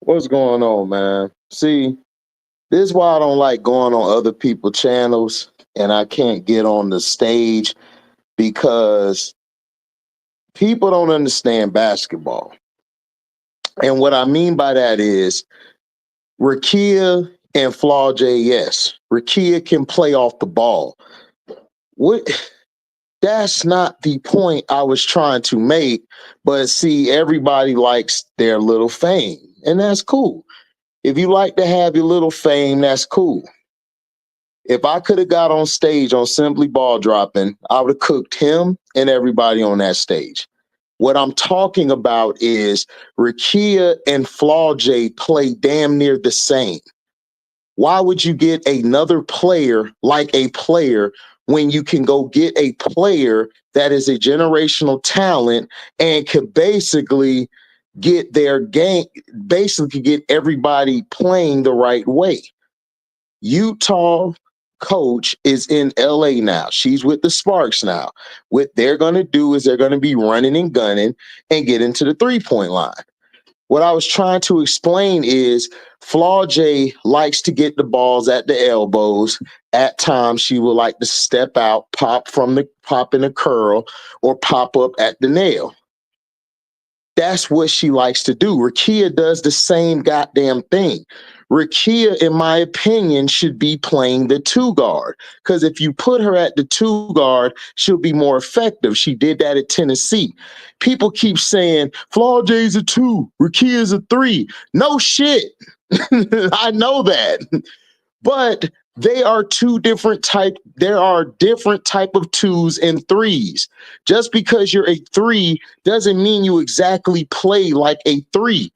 What's going on, man? See, this is why I don't like going on other people's channels and I can't get on the stage because people don't understand basketball. And what I mean by that is Rickea and Flau'jae, yes. Rickea can play off the ball. What that's not the point I was trying to make, but see, everybody likes their little fame, and that's cool. If you like to have your little fame, that's cool. If I could have got on stage on Simply Ball Dropping, I would have cooked him and everybody on that stage. What I'm talking about is Rickea and Flau'jae play damn near the same. Why would you get another player like a player when you can go get a player that is a generational talent and could basically get their game, basically get everybody playing the right way? Utah coach is in LA now. She's with the Sparks now. What they're going to do is they're going to be running and gunning and get into the three-point line. What I was trying to explain is Flau'jae likes to get the balls at the elbows. At times, she will like to step out, pop in the curl, or pop up at the nail. That's what she likes to do. Rickea does the same goddamn thing. Rickea, in my opinion, should be playing the two guard, because if you put her at the two guard, she'll be more effective. She did that at Tennessee. People keep saying Flau'jae's a two, Rickea's a three. No shit. I know that. But they are two different type. There are different type of twos and threes. Just because you're a three doesn't mean you exactly play like a three.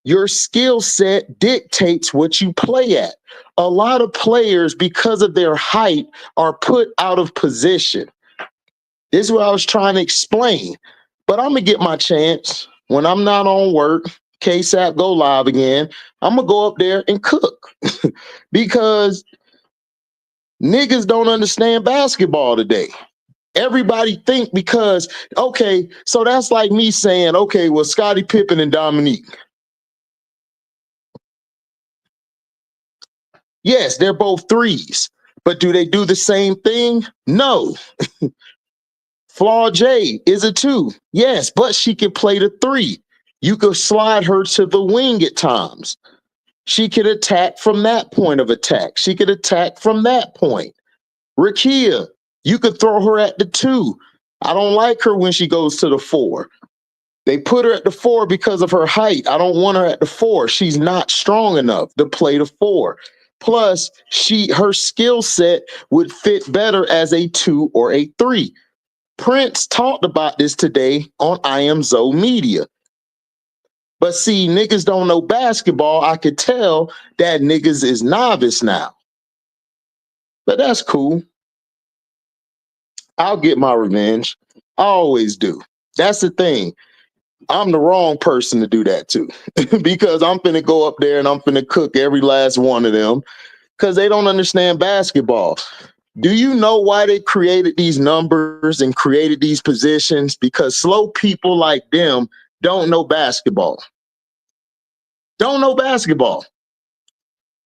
Your skill set dictates what you play at. A lot of players, because of their height, are put out of position. This is what I was trying to explain. But I'm gonna get my chance when I'm not on work. Cashapp go live again. I'm gonna go up there and cook because niggas don't understand basketball today. Everybody think because, okay, so that's like me saying, okay, well, Scottie Pippen and Dominique. Yes, they're both threes, but do they do the same thing? No. Flau'jae is a two. Yes, but she can play the three. You could slide her to the wing at times. She could attack from that point of attack. She could attack from that point. Rickea, you could throw her at the two. I don't like her when she goes to the four. They put her at the four because of her height. I don't want her at the four. She's not strong enough to play the four. Plus, her skill set would fit better as a two or a three. Prince talked about this today on I Am Zoe Media. But see, niggas don't know basketball. I could tell that niggas is novice now. But that's cool. I'll get my revenge. I always do. That's the thing. I'm the wrong person to do that to because I'm finna go up there and I'm finna cook every last one of them because they don't understand basketball. Do you know why they created these numbers and created these positions? Because slow people like them don't know basketball. Don't know basketball.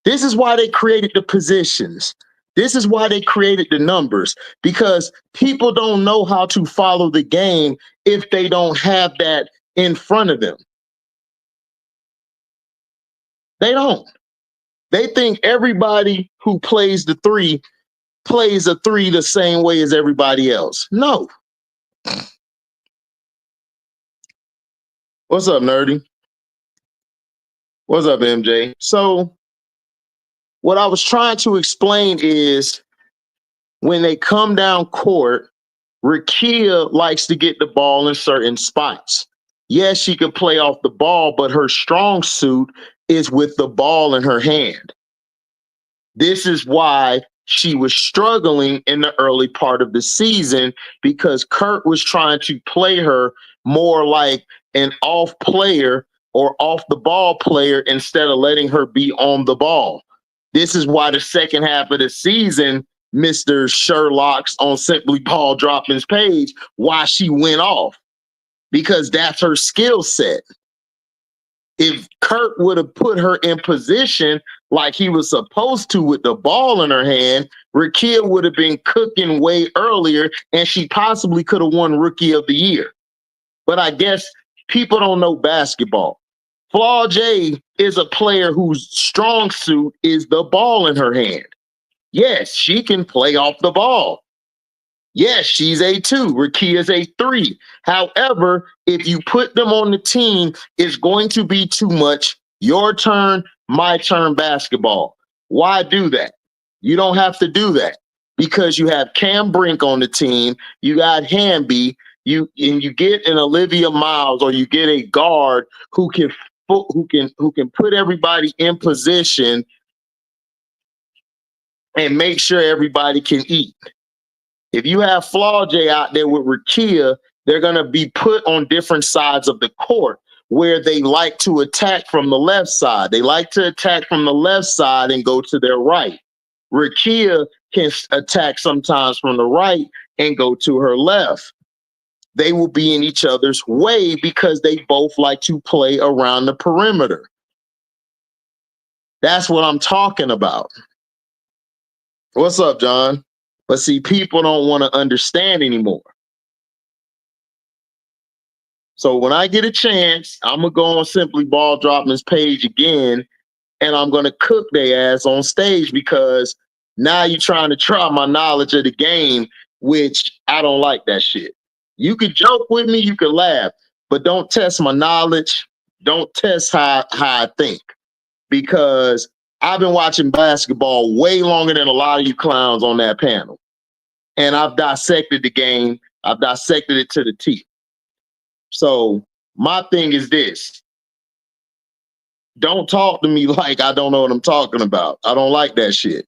This is why they created the positions. This is why they created the numbers, because people don't know how to follow the game if they don't have that in front of them. They don't. They think everybody who plays the three plays a three the same way as everybody else. No. What's up, Nerdy? What's up, MJ? So what I was trying to explain is when they come down court, Rickea likes to get the ball in certain spots. Yes, she can play off the ball, but her strong suit is with the ball in her hand. This is why she was struggling in the early part of the season, because Kurt was trying to play her more like an off player or off the ball player instead of letting her be on the ball. This is why the second half of the season, Mr. Sherlock's on Simply Ball Dropping's page, why she went off, because that's her skill set. If Kurt would have put her in position like he was supposed to with the ball in her hand, Rickea would have been cooking way earlier, and she possibly could have won Rookie of the Year. But I guess people don't know basketball. Flau'jae is a player whose strong suit is the ball in her hand. Yes, she can play off the ball. Yes, she's a 2. Rickea's a 3. However, if you put them on the team, it's going to be too much your turn, my turn basketball. Why do that? You don't have to do that because you have Cam Brink on the team. You got Hamby. You get an Olivia Miles, or you get a guard who can put everybody in position and make sure everybody can eat. If you have Flau'jae out there with Rickea, they're going to be put on different sides of the court where they like to attack from the left side. They like to attack from the left side and go to their right. Rickea can attack sometimes from the right and go to her left. They will be in each other's way because they both like to play around the perimeter. That's what I'm talking about. What's up, John? But see, people don't want to understand anymore. So when I get a chance, I'm going to go on Simply Ball Dropping's page again, and I'm going to cook their ass on stage because now you're trying to try my knowledge of the game, which I don't like that shit. You could joke with me, you could laugh, but don't test my knowledge. Don't test how I think, because I've been watching basketball way longer than a lot of you clowns on that panel. And I've dissected the game. I've dissected it to the T. So my thing is this. Don't talk to me like I don't know what I'm talking about. I don't like that shit.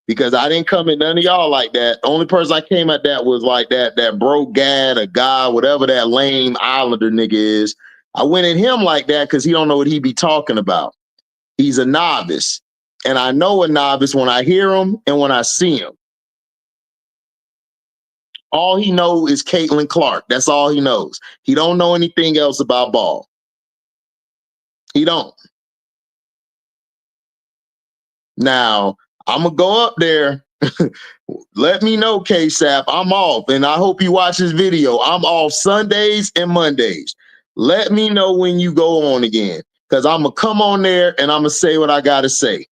Because I didn't come at none of y'all like that. The only person I came at that was like that broke gad, a guy, whatever that lame Islander nigga is. I went at him like that because he don't know what he be talking about. He's a novice. And I know a novice when I hear him and when I see him. All he knows is Caitlin Clark. That's all he knows. He don't know anything else about ball. He don't. Now, I'm going to go up there. Let me know, Cashapp. I'm off, and I hope you watch this video. I'm off Sundays and Mondays. Let me know when you go on again, because I'm going to come on there, and I'm going to say what I got to say.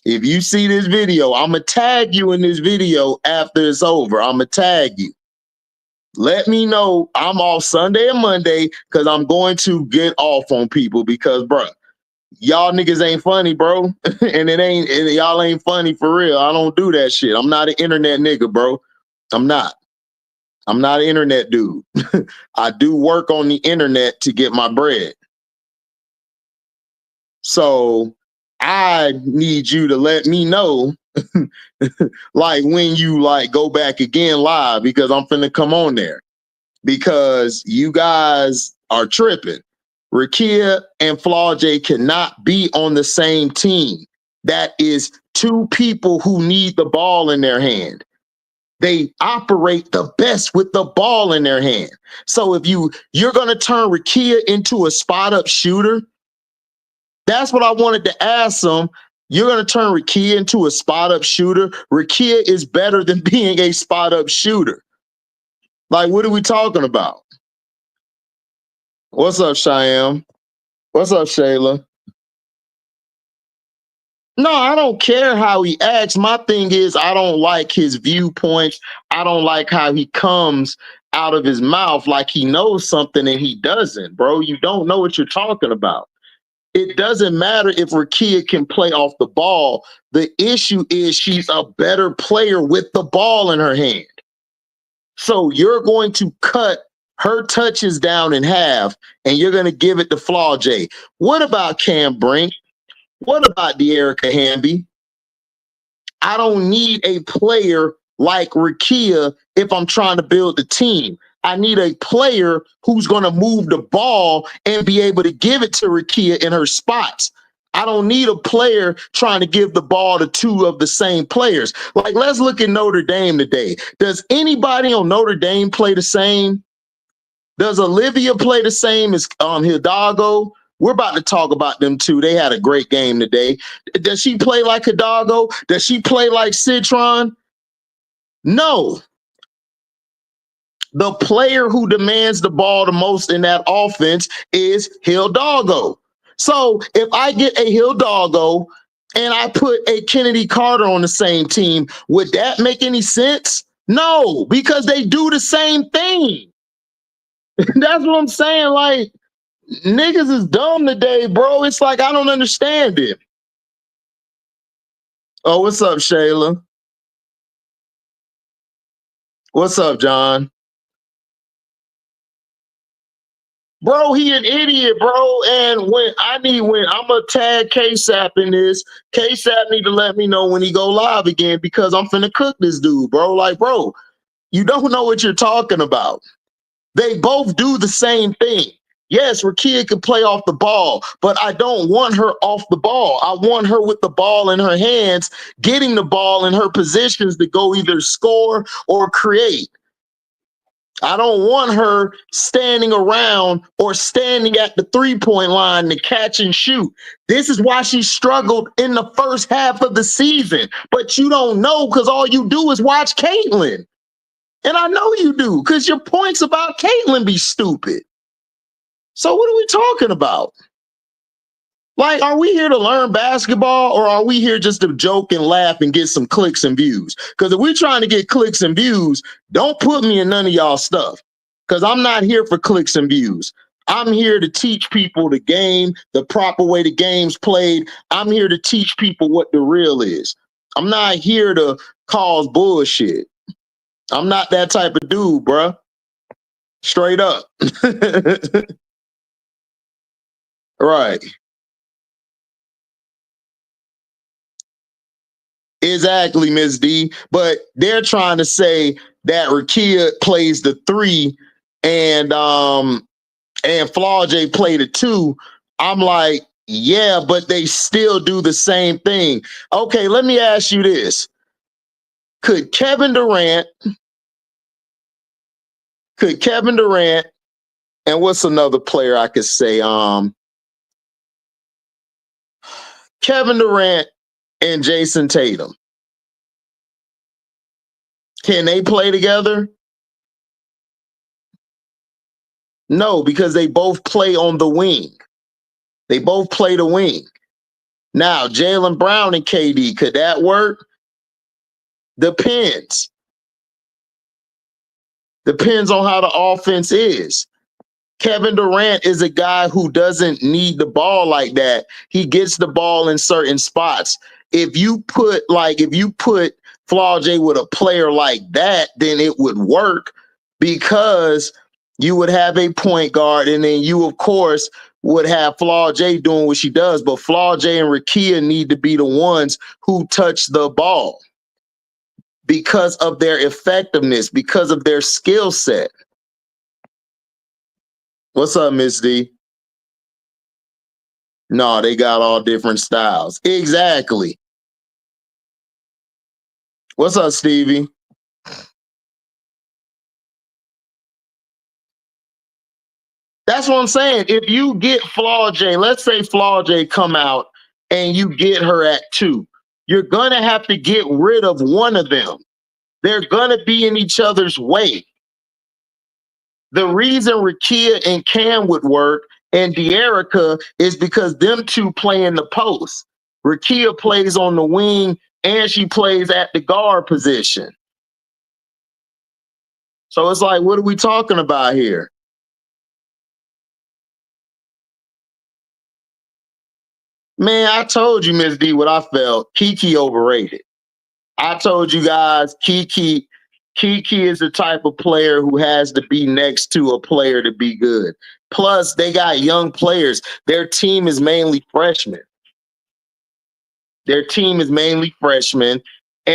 If you see this video, I'm going to tag you in this video after it's over. I'm going to tag you. Let me know. I'm off Sunday and Monday because I'm going to get off on people because, bro, y'all niggas ain't funny, bro. and y'all ain't funny for real. I don't do that shit. I'm not an internet nigga, bro. I'm not an internet dude. I do work on the internet to get my bread. So I need you to let me know like when you like go back again live, because I'm finna come on there because you guys are tripping. Rickea and Flau'jae cannot be on the same team. That is two people who need the ball in their hand. They operate the best with the ball in their hand. So if you're going to turn Rickea into a spot up shooter, that's what I wanted to ask them. You're going to turn Rickea into a spot up shooter. Rickea is better than being a spot up shooter. Like, what are we talking about? What's up, Cheyenne? What's up, Shayla? No, I don't care how he acts. My thing is, I don't like his viewpoints. I don't like how he comes out of his mouth like he knows something and he doesn't, bro. You don't know what you're talking about. It doesn't matter if Rickea can play off the ball. The issue is she's a better player with the ball in her hand. So you're going to cut her touches down in half and you're going to give it to Flau'jae. What about Cam Brink? What about De'Erica Hamby? I don't need a player like Rickea if I'm trying to build the team. I need a player who's going to move the ball and be able to give it to Rickea in her spots. I don't need a player trying to give the ball to two of the same players. Like, let's look at Notre Dame today. Does anybody on Notre Dame play the same? Does Olivia play the same as Hil-DAWG-GO? We're about to talk about them too. They had a great game today. Does she play like a doggo? Does she play like Citron? No. The player who demands the ball the most in that offense is Hil-DAWG-GO. So if I get a Hil-DAWG-GO and I put a Chennedy Carter on the same team, would that make any sense? No, because they do the same thing. That's what I'm saying. Like, niggas is dumb today, bro. It's like, I don't understand it. Oh, what's up, Shayla? What's up, John? Bro, he an idiot, bro. And when I'm gonna tag Cashapp in this, Cashapp need to let me know when he go live again because I'm finna cook this dude, bro. Like, bro, you don't know what you're talking about. They both do the same thing. Yes, Rickea can play off the ball, but I don't want her off the ball. I want her with the ball in her hands, getting the ball in her positions to go either score or create. I don't want her standing around or standing at the three-point line to catch and shoot. This is why she struggled in the first half of the season. But you don't know because all you do is watch Caitlyn. And I know you do because your points about Caitlyn be stupid. So what are we talking about? Like, are we here to learn basketball or are we here just to joke and laugh and get some clicks and views? Because if we're trying to get clicks and views, don't put me in none of y'all stuff because I'm not here for clicks and views. I'm here to teach people the game, the proper way the game's played. I'm here to teach people what the real is. I'm not here to cause bullshit. I'm not that type of dude, bruh. Straight up. Right. Exactly, Ms. D. But they're trying to say that Rickea plays the 3 and Flau'jae played the 2. I'm like, yeah, but they still do the same thing. Okay, let me ask you this. Could Kevin Durant and what's another player I could say? Kevin Durant and Jason Tatum. Can they play together? No, because they both play on the wing. They both play the wing. Now, Jaylen Brown and KD, could that work? Depends. Depends on how the offense is. Kevin Durant is a guy who doesn't need the ball like that. He gets the ball in certain spots. If you put Flau'jae with a player like that, then it would work because you would have a point guard and then you, of course, would have Flau'jae doing what she does. But Flau'jae and Rickea need to be the ones who touch the ball because of their effectiveness, because of their skill set. What's up, Miss D? No, they got all different styles. Exactly. What's up, Stevie? That's what I'm saying. If you get Flau'jae, let's say Flau'jae come out and you get her at 2, you're going to have to get rid of one of them. They're going to be in each other's way. The reason Rickea and Cam would work and De'Erica is because them two play in the post. Rickea plays on the wing and she plays at the guard position. So it's like, what are we talking about here? Man, I told you, Miss D, what I felt. Kiki overrated. I told you guys, Kiki is the type of player who has to be next to a player to be good. Plus, they got young players. Their team is mainly freshmen. And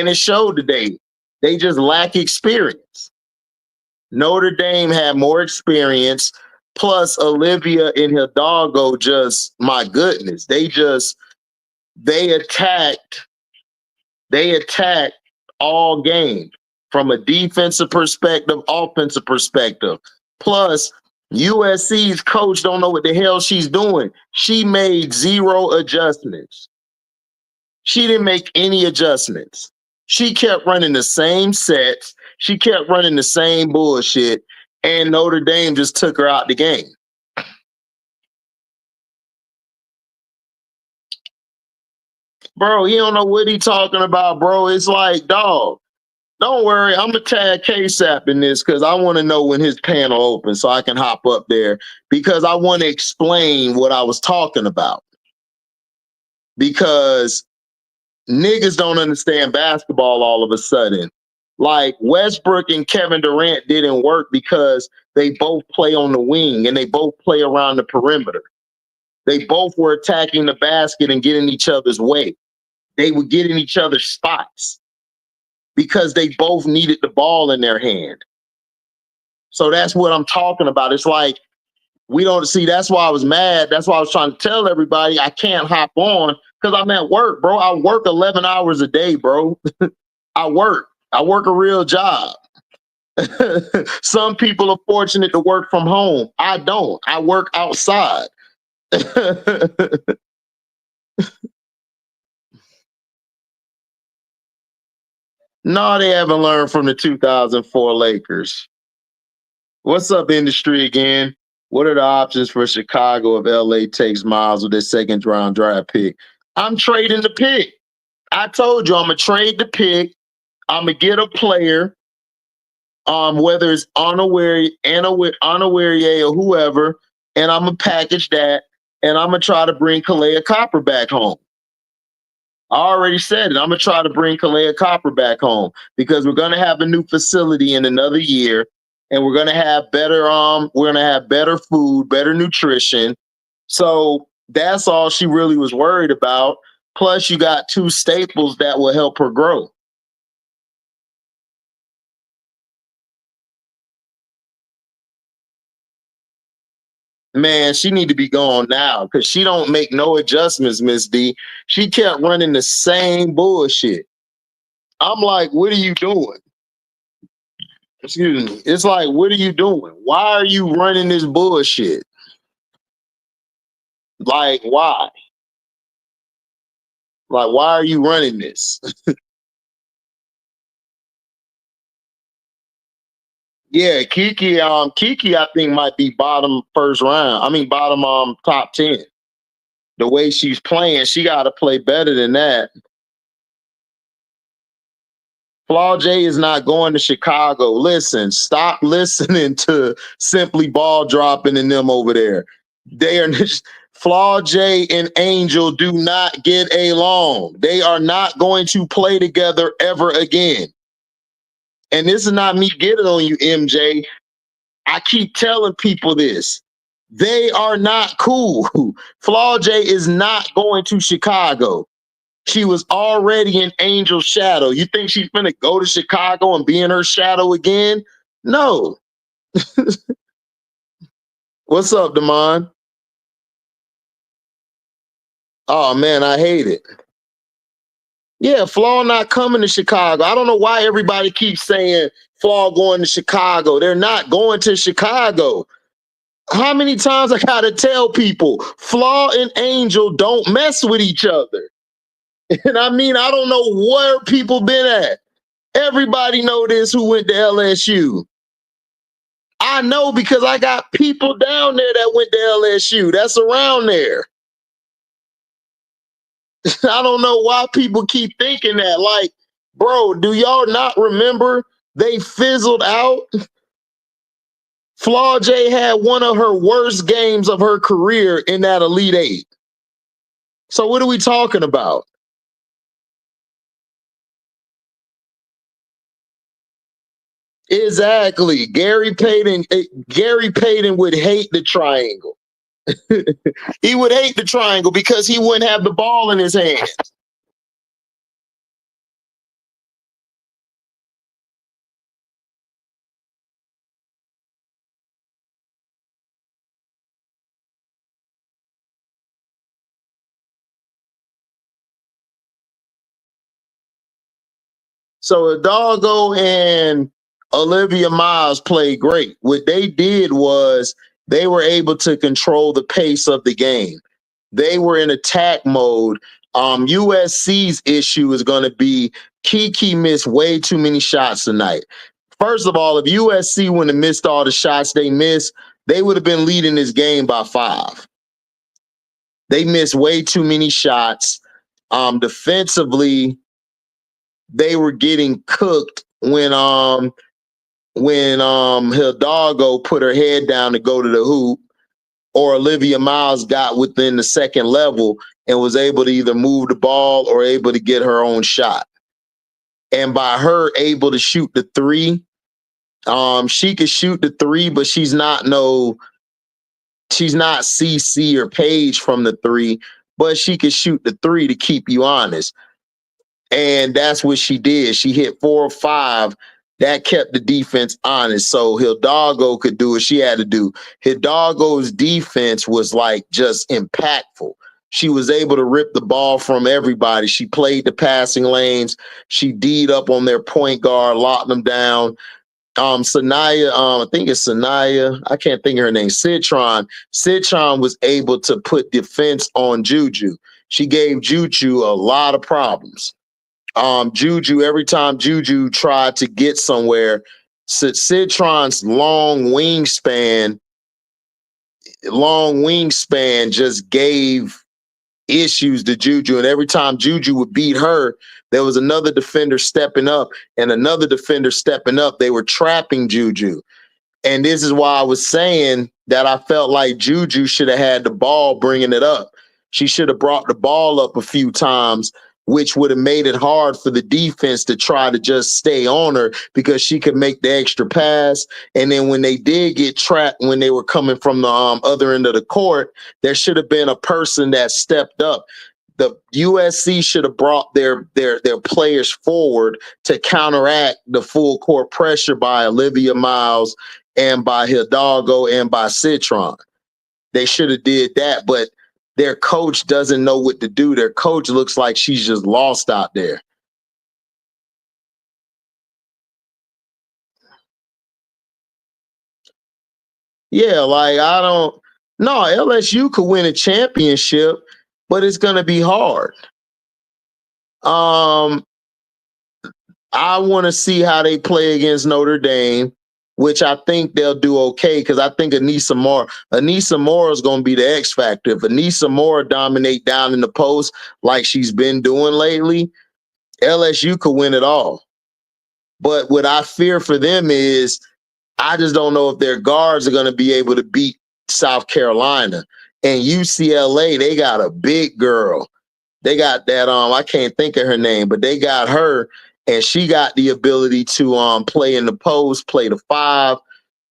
it showed today. They just lack experience. Notre Dame had more experience. Plus, Olivia and Hil-DAWG-GO just, my goodness, they attacked all game from a defensive perspective, offensive perspective. Plus, USC's coach don't know what the hell she's doing. She made 0 adjustments. She didn't make any adjustments. She kept running the same sets. She kept running the same bullshit. And Notre Dame just took her out the game. Bro, he don't know what he talking about, bro. It's like, dog, don't worry. I'm going to tag Cashapp in this because I want to know when his panel opens so I can hop up there because I want to explain what I was talking about. Because niggas don't understand basketball all of a sudden. Like Westbrook and Kevin Durant didn't work because they both play on the wing and they both play around the perimeter. They both were attacking the basket and getting each other's way. They would get in each other's spots because they both needed the ball in their hand. So that's what I'm talking about. It's like, we don't see, that's why I was mad. That's why I was trying to tell everybody I can't hop on because I'm at work, bro. I work 11 hours a day, bro. I work a real job. Some people are fortunate to work from home. I don't. I work outside. No, they haven't learned from the 2004 Lakers. What's up, industry again? What are the options for Chicago if LA takes Miles with their second round draft pick? I'm trading the pick. I told you I'm gonna trade the pick. I'm gonna get a player, whether it's unaware or whoever, and I'm gonna package that, and I'm gonna try to bring Kalea Copper back home. I already said it. I'm gonna try to bring Kalea Copper back home because we're gonna have a new facility in another year, and we're gonna have better food, better nutrition. So that's all she really was worried about. Plus, you got 2 staples that will help her grow. Man, she need to be gone now because she don't make no adjustments, Miss D. She kept running the same bullshit. I'm like, what are you doing? Excuse me. It's like, what are you doing? Why are you running this bullshit? Like, why? Like, why are you running this? Yeah, Kiki, I think might be bottom first round. I mean, bottom top 10. The way she's playing, she got to play better than that. FLAU'jae is not going to Chicago. Listen, stop listening to Simply Ball Dropping and them over there. They are FLAU'jae and Angel do not get along. They are not going to play together ever again. And this is not me getting on you, MJ. I keep telling people this. They are not cool. FLAU'jae is not going to Chicago. She was already in Angel's shadow. You think she's gonna go to Chicago and be in her shadow again? No. What's up, Damon? Oh man, I hate it. Yeah, Flaw not coming to Chicago. I don't know why everybody keeps saying Flaw going to Chicago. They're not going to Chicago. How many times I gotta tell people Flaw and Angel don't mess with each other? And I mean, I don't know where people been at. Everybody know this who went to LSU. I know because I got people down there that went to LSU. That's around there. I don't know why people keep thinking that. Like, bro, do y'all not remember they fizzled out? FLAU'jae had one of her worst games of her career in that Elite Eight. So what are we talking about? Exactly. Gary Payton would hate the triangle. He would hate the triangle because he wouldn't have the ball in his hand. So Hil-DAWG-GO and Olivia Miles played great. What they did was they were able to control the pace of the game. They were in attack mode. USC's issue is going to be Kiki missed way too many shots tonight. First of all, if USC wouldn't have missed all the shots they missed, they would have been leading this game by 5. They missed way too many shots. Defensively, they were getting cooked when Hil-DAWG-GO put her head down to go to the hoop, or Olivia Miles got within the second level and was able to either move the ball or able to get her own shot. And by her able to shoot the 3, she could shoot the 3, but she's not CC or Paige from the 3, but she could shoot the 3 to keep you honest. And that's what she did. She hit 4 or 5. That kept the defense honest. So Hil-DAWG-GO could do what she had to do. Hil-DAWG-GO's defense was like just impactful. She was able to rip the ball from everybody. She played the passing lanes. She D'd up on their point guard, locked them down. Sanaya, I think it's Sanaya. I can't think of her name. Citron. Citron was able to put defense on Juju. She gave Juju a lot of problems. Juju, every time Juju tried to get somewhere, Citron's long wingspan just gave issues to Juju. And every time Juju would beat her, there was another defender stepping up and another defender stepping up. They were trapping Juju. And this is why I was saying that I felt like Juju should have had the ball bringing it up. She should have brought the ball up a few times, which would have made it hard for the defense to try to just stay on her, because she could make the extra pass. And then when they did get trapped, when they were coming from the other end of the court, there should have been a person that stepped up. The USC should have brought their players forward to counteract the full court pressure by Olivia Miles and by Hil-DAWG-GO and by Citron. They should have did that, but their coach doesn't know what to do. Their coach looks like she's just lost out there. Yeah, like LSU could win a championship, but it's going to be hard. I want to see how they play against Notre Dame, which I think they'll do okay, because I think Anissa Moore is going to be the X factor. If Anissa Moore dominate down in the post like she's been doing lately, LSU could win it all. But what I fear for them is I just don't know if their guards are going to be able to beat South Carolina. And UCLA, they got a big girl. They got that, I can't think of her name, but they got her, and she got the ability to play in the post, play the 5,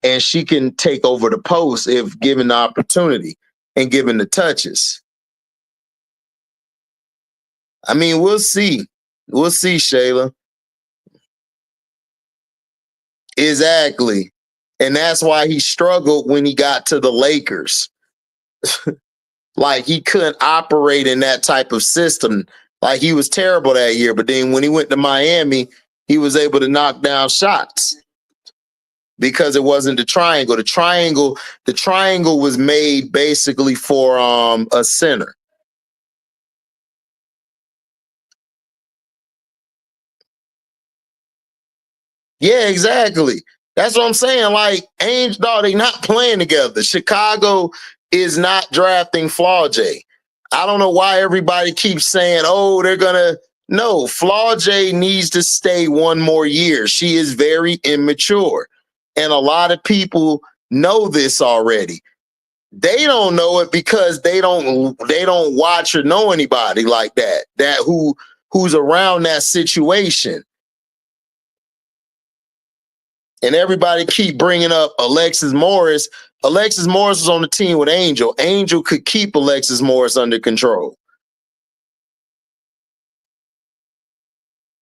and she can take over the post if given the opportunity and given the touches. I mean, we'll see. We'll see, Shayla. Exactly. And that's why he struggled when he got to the Lakers. Like, he couldn't operate in that type of system. Like, he was terrible that year. But then when he went to Miami, he was able to knock down shots because it wasn't the triangle. The triangle was made basically for a center. Yeah, exactly. That's what I'm saying. Like, they not playing together. Chicago is not drafting Flau'jae. I don't know why everybody keeps saying, oh, they're going to. No, Flau'jae needs to stay one more year. She is very immature. And a lot of people know this already. They don't know it because they don't watch or know anybody like that who's around that situation. And everybody keep bringing up Alexis Morris. Alexis Morris was on the team with Angel. Angel could keep Alexis Morris under control.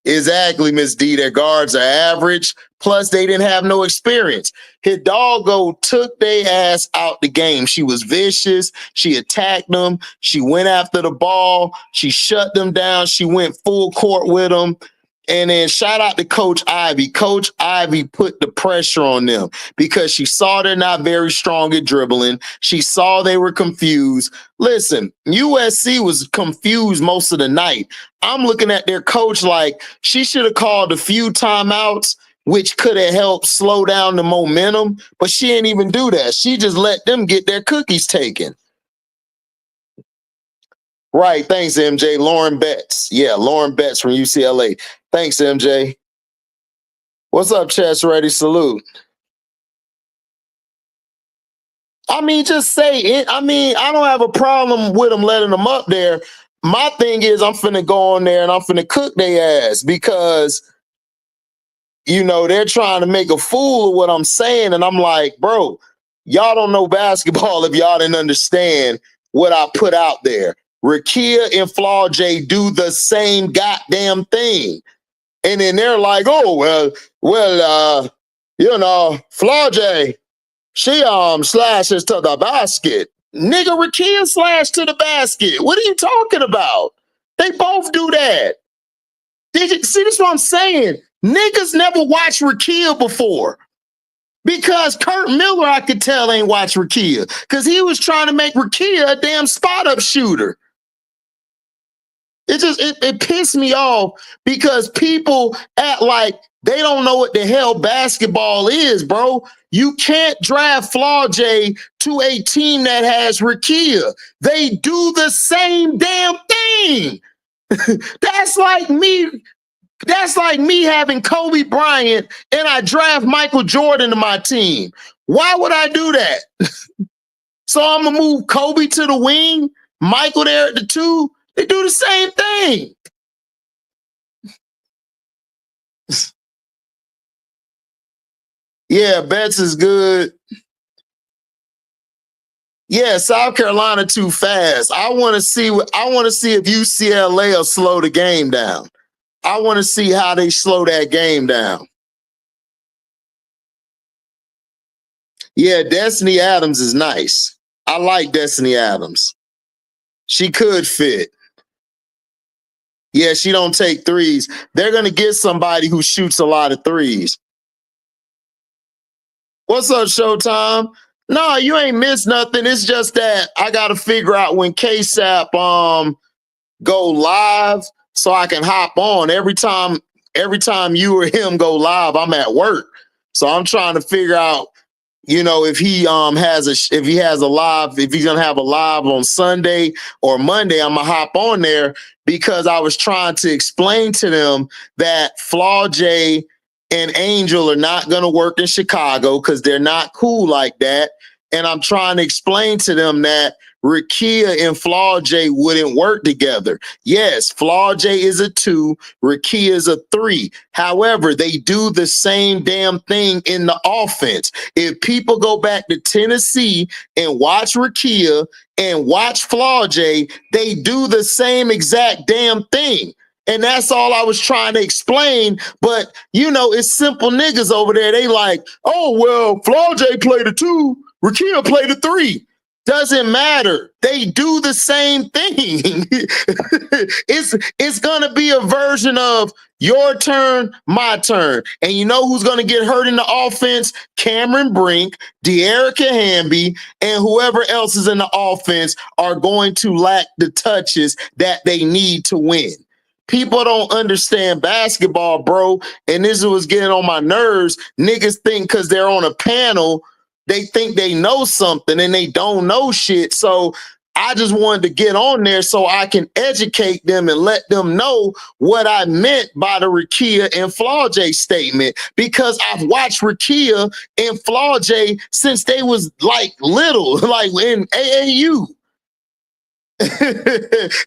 Exactly, Miss D. Their guards are average. Plus, they didn't have no experience. Hil-DAWG-GO took their ass out the game. She was vicious. She attacked them. She went after the ball. She shut them down. She went full court with them. And then shout out to Coach Ivy. Coach Ivy put the pressure on them because she saw they're not very strong at dribbling. She saw they were confused. Listen, USC was confused most of the night. I'm looking at their coach like she should have called a few timeouts, which could have helped slow down the momentum, but she didn't even do that. She just let them get their cookies taken. Right. Thanks, MJ. Lauren Betts. Yeah, Lauren Betts from UCLA. Thanks, MJ. What's up, Chess Ready? Salute. I mean, just say it. I mean, I don't have a problem with them letting them up there. My thing is I'm finna go on there and I'm finna cook their ass because, you know, they're trying to make a fool of what I'm saying. And I'm like, bro, y'all don't know basketball if y'all didn't understand what I put out there. Rickea and Flau'jae do the same goddamn thing. And then they're like, oh, you know, Flau'jae, she slashes to the basket. Nigga, Rickea slashed to the basket. What are you talking about? They both do that. Did you see this? What I'm saying? Niggas never watched Rickea before. Because Kurt Miller, I could tell, ain't watched Rickea. Because he was trying to make Rickea a damn spot-up shooter. It pissed me off because people act like they don't know what the hell basketball is, bro. You can't draft Flau'jae to a team that has Rickea. They do the same damn thing. That's like me having Kobe Bryant and I draft Michael Jordan to my team. Why would I do that? So I'm gonna move Kobe to the wing, Michael there at the 2. They do the same thing. Yeah, Betts is good. Yeah, South Carolina too fast. I want to see if UCLA will slow the game down. I want to see how they slow that game down. Yeah, Destiny Adams is nice. I like Destiny Adams. She could fit. Yeah, she don't take threes. They're going to get somebody who shoots a lot of threes. What's up, Showtime? No, you ain't missed nothing. It's just that I got to figure out when Cashapp go live so I can hop on. Every time you or him go live, I'm at work. So I'm trying to figure out, you know, if he has a live, if he's gonna have a live on Sunday or Monday, I'm gonna hop on there because I was trying to explain to them that Flau'jae and Angel are not gonna work in Chicago because they're not cool like that. And I'm trying to explain to them that Rickea and Flau'jae wouldn't work together. Yes, Flau'jae is a 2, Rickea is a 3. However, they do the same damn thing in the offense. If people go back to Tennessee and watch Rickea and watch Flau'jae, they do the same exact damn thing. And that's all I was trying to explain. But, you know, it's simple niggas over there. They like, oh, well, Flau'jae played a 2, Rickea played a 3. Doesn't matter. They do the same thing. It's gonna be a version of your turn, my turn. And you know who's gonna get hurt in the offense? Cameron Brink, De'Erica Hamby, and whoever else is in the offense are going to lack the touches that they need to win. People don't understand basketball, bro. And this was getting on my nerves. Niggas think because they're on a panel, they think they know something and they don't know shit. So I just wanted to get on there so I can educate them and let them know what I meant by the Rickea and Flau'jae statement, because I've watched Rickea and Flau'jae since they was like little, like in AAU.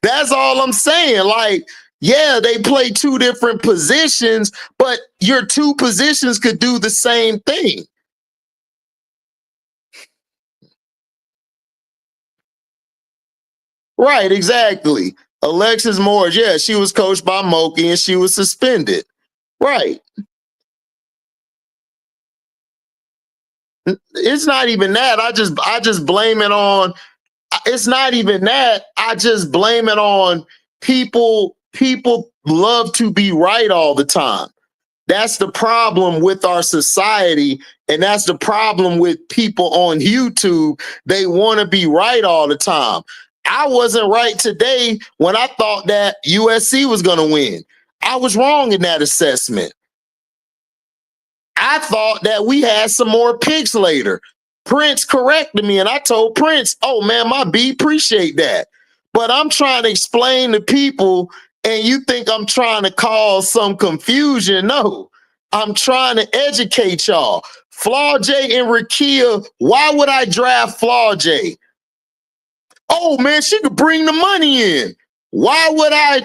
That's all I'm saying. Like, yeah, they play 2 different positions, but your 2 positions could do the same thing. Right, exactly. Alexis Morris, yeah, she was coached by Moki and she was suspended. Right. It's not even that. I just blame it on, it's not even that. I just blame it on people people love to be right all the time. That's the problem with our society. And that's the problem with people on YouTube. They want to be right all the time. I wasn't right today when I thought that USC was going to win. I was wrong in that assessment. I thought that we had some more picks later. Prince corrected me, and I told Prince, oh man, my B, appreciate that. But I'm trying to explain to people, and you think I'm trying to cause some confusion. No, I'm trying to educate y'all. Flau'jae and Rickea, why would I draft Flau'jae? Oh man, she could bring the money in. Why would I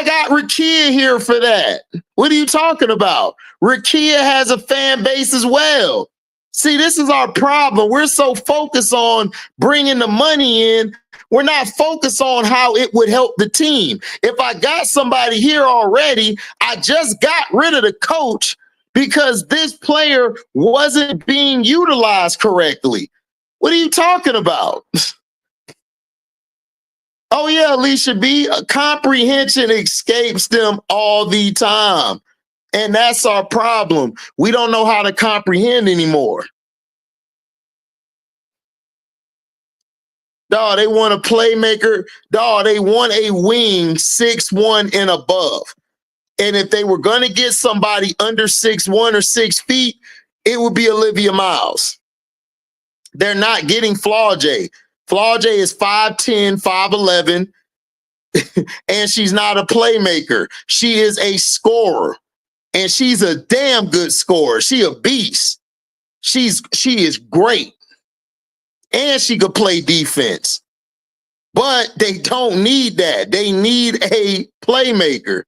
got Rickea here for that. What are you talking about? Rickea has a fan base as well. See, this is our problem. We're so focused on bringing the money in. We're not focused on how it would help the team. If I got somebody here already, I just got rid of the coach because this player wasn't being utilized correctly. What are you talking about? Oh yeah, Alicia B, comprehension escapes them all the time. And that's our problem. We don't know how to comprehend anymore. Dog, they want a playmaker. Dog, they want a wing 6'1" and above. And if they were going to get somebody under 6'1" or 6 feet, it would be Olivia Miles. They're not getting Flau'jae. Flau'jae is 5'10", 5'11", and she's not a playmaker. She is a scorer, and she's a damn good scorer. She a beast. She is great, and she could play defense. But they don't need that. They need a playmaker.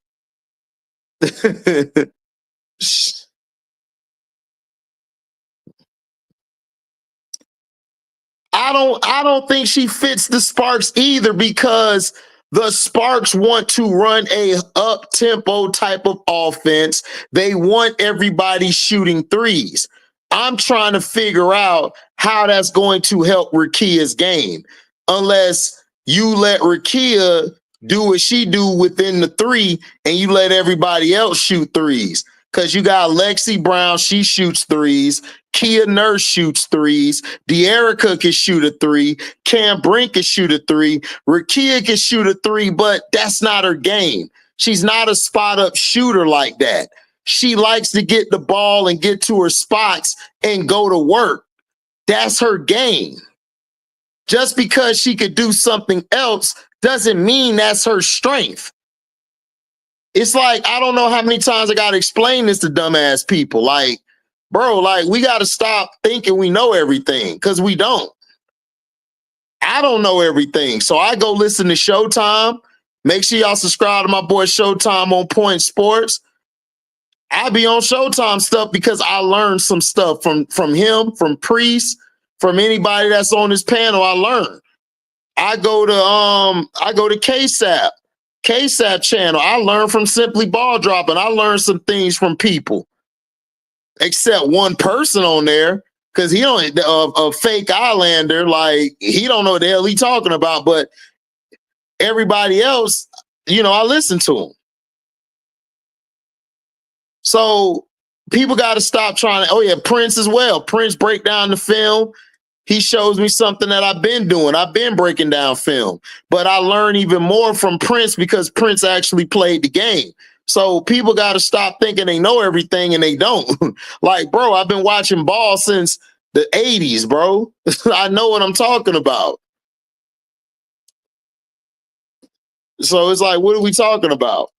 I don't think she fits the Sparks either, because the Sparks want to run a up-tempo type of offense. They want everybody shooting threes. I'm trying to figure out how that's going to help Rickea's game, unless you let Rickea do what she do within the three and you let everybody else shoot threes. Because you got Lexi Brown, she shoots threes. Kia Nurse shoots threes. De'Erica can shoot a three. Cam Brink can shoot a three. Rickea can shoot a three, but that's not her game. She's not a spot-up shooter like that. She likes to get the ball and get to her spots and go to work. That's her game. Just because she could do something else doesn't mean that's her strength. It's like, I don't know how many times I got to explain this to dumbass people. Like, bro, like, we got to stop thinking we know everything, because we don't. I don't know everything. So I go listen to Showtime. Make sure y'all subscribe to my boy Showtime on Point Sports. I be on Showtime stuff because I learned some stuff from him, from Priest, from anybody that's on this panel. I learned. I go to Cashapp. Cashapp channel. I learned from Simply Ball Dropping. I learned some things from people, except one person on there, because he don't a fake Islander, like he don't know what the hell he talking about. But everybody else, you know, I listen to him. So people got to stop trying to. Oh yeah, Prince as well. Prince break down the film. He shows me something that I've been doing. I've been breaking down film, but I learn even more from Prince because Prince actually played the game. So people got to stop thinking they know everything and they don't. Like, bro, I've been watching ball since the 80s, bro. I know what I'm talking about. So it's like, what are we talking about?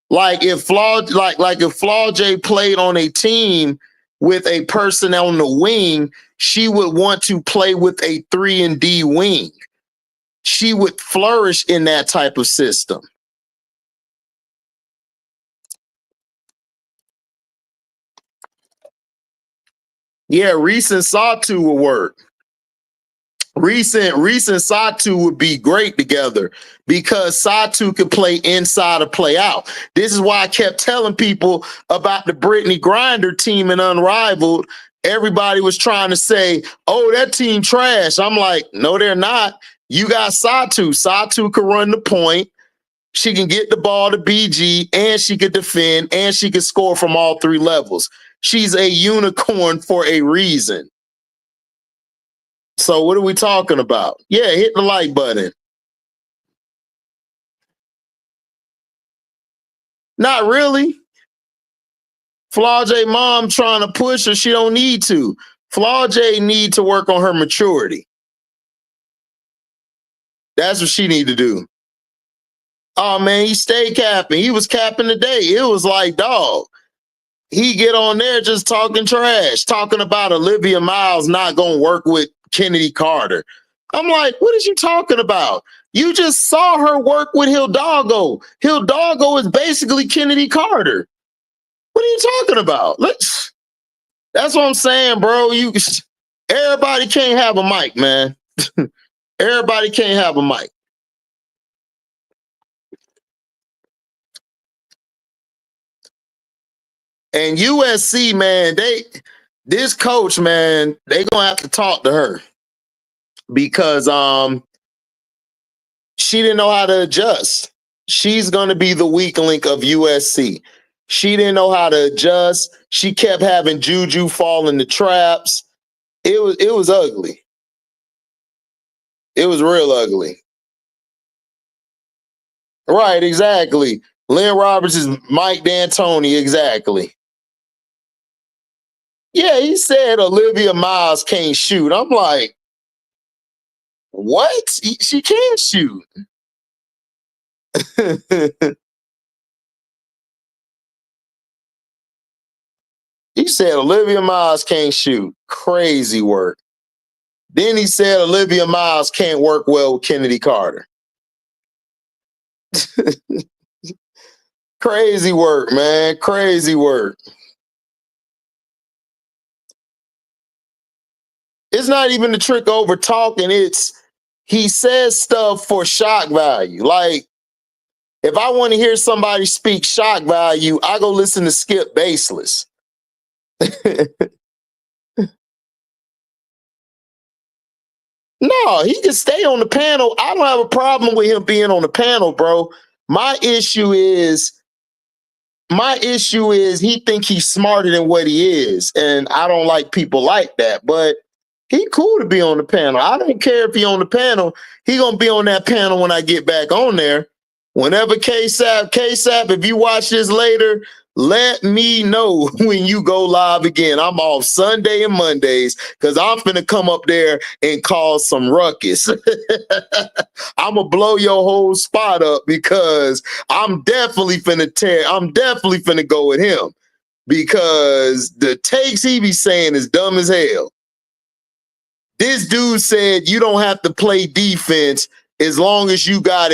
Like if Flau'jae played on a team with a person on the wing, she would want to play with a 3-and-D wing. She would flourish in that type of system. Yeah, Reese and Satu will work. Reese and Satu would be great together because Satu could play inside or play out. This is why I kept telling people about the Brittany Griner team in Unrivaled. Everybody was trying to say, oh, that team trash. I'm like, no, they're not. You got Satu. Satu can run the point. She can get the ball to BG, and she could defend, and she can score from all three levels. She's a unicorn for a reason. So what are we talking about? Yeah, hit the like button. Not really. Flau'jae mom trying to push her. She don't need to. Flau'jae need to work on her maturity. That's what she need to do. Oh man, he stayed capping. He was capping today. It was like, dog. He get on there just talking trash, talking about Olivia Miles not gonna work with Chennedy Carter. I'm like, what is you talking about? You just saw her work with Hil-DAWG-GO. Hil-DAWG-GO is basically Chennedy Carter. What are you talking about? That's what I'm saying, bro. Everybody can't have a mic, man. Everybody can't have a mic. And USC, man, this coach, man, they gonna have to talk to her because she didn't know how to adjust. She's gonna be the weak link of USC. She didn't know how to adjust. She kept having Juju fall into traps. It was ugly. It was real ugly. Right, exactly. Lynn Roberts is Mike D'Antoni, exactly. Yeah, he said Olivia Miles can't shoot. I'm like, what? She can't shoot. He said Olivia Miles can't shoot. Crazy work. Then he said Olivia Miles can't work well with Chennedy Carter. Crazy work, man. Crazy work. It's not even the trick over talking. It's he says stuff for shock value. Like, if I want to hear somebody speak shock value, I go listen to Skip Baseless. No, he can stay on the panel. I don't have a problem with him being on the panel, bro. My issue is he think he's smarter than what he is, and I don't like people like that. But he cool to be on the panel. I don't care if he on the panel. He gonna be on that panel when I get back on there. Whenever Cashapp, if you watch this later, let me know when you go live again. I'm off Sunday and Mondays because I'm finna come up there and cause some ruckus. I'm gonna blow your whole spot up because I'm definitely finna go with him because the takes he be saying is dumb as hell. This dude said you don't have to play defense as long as you have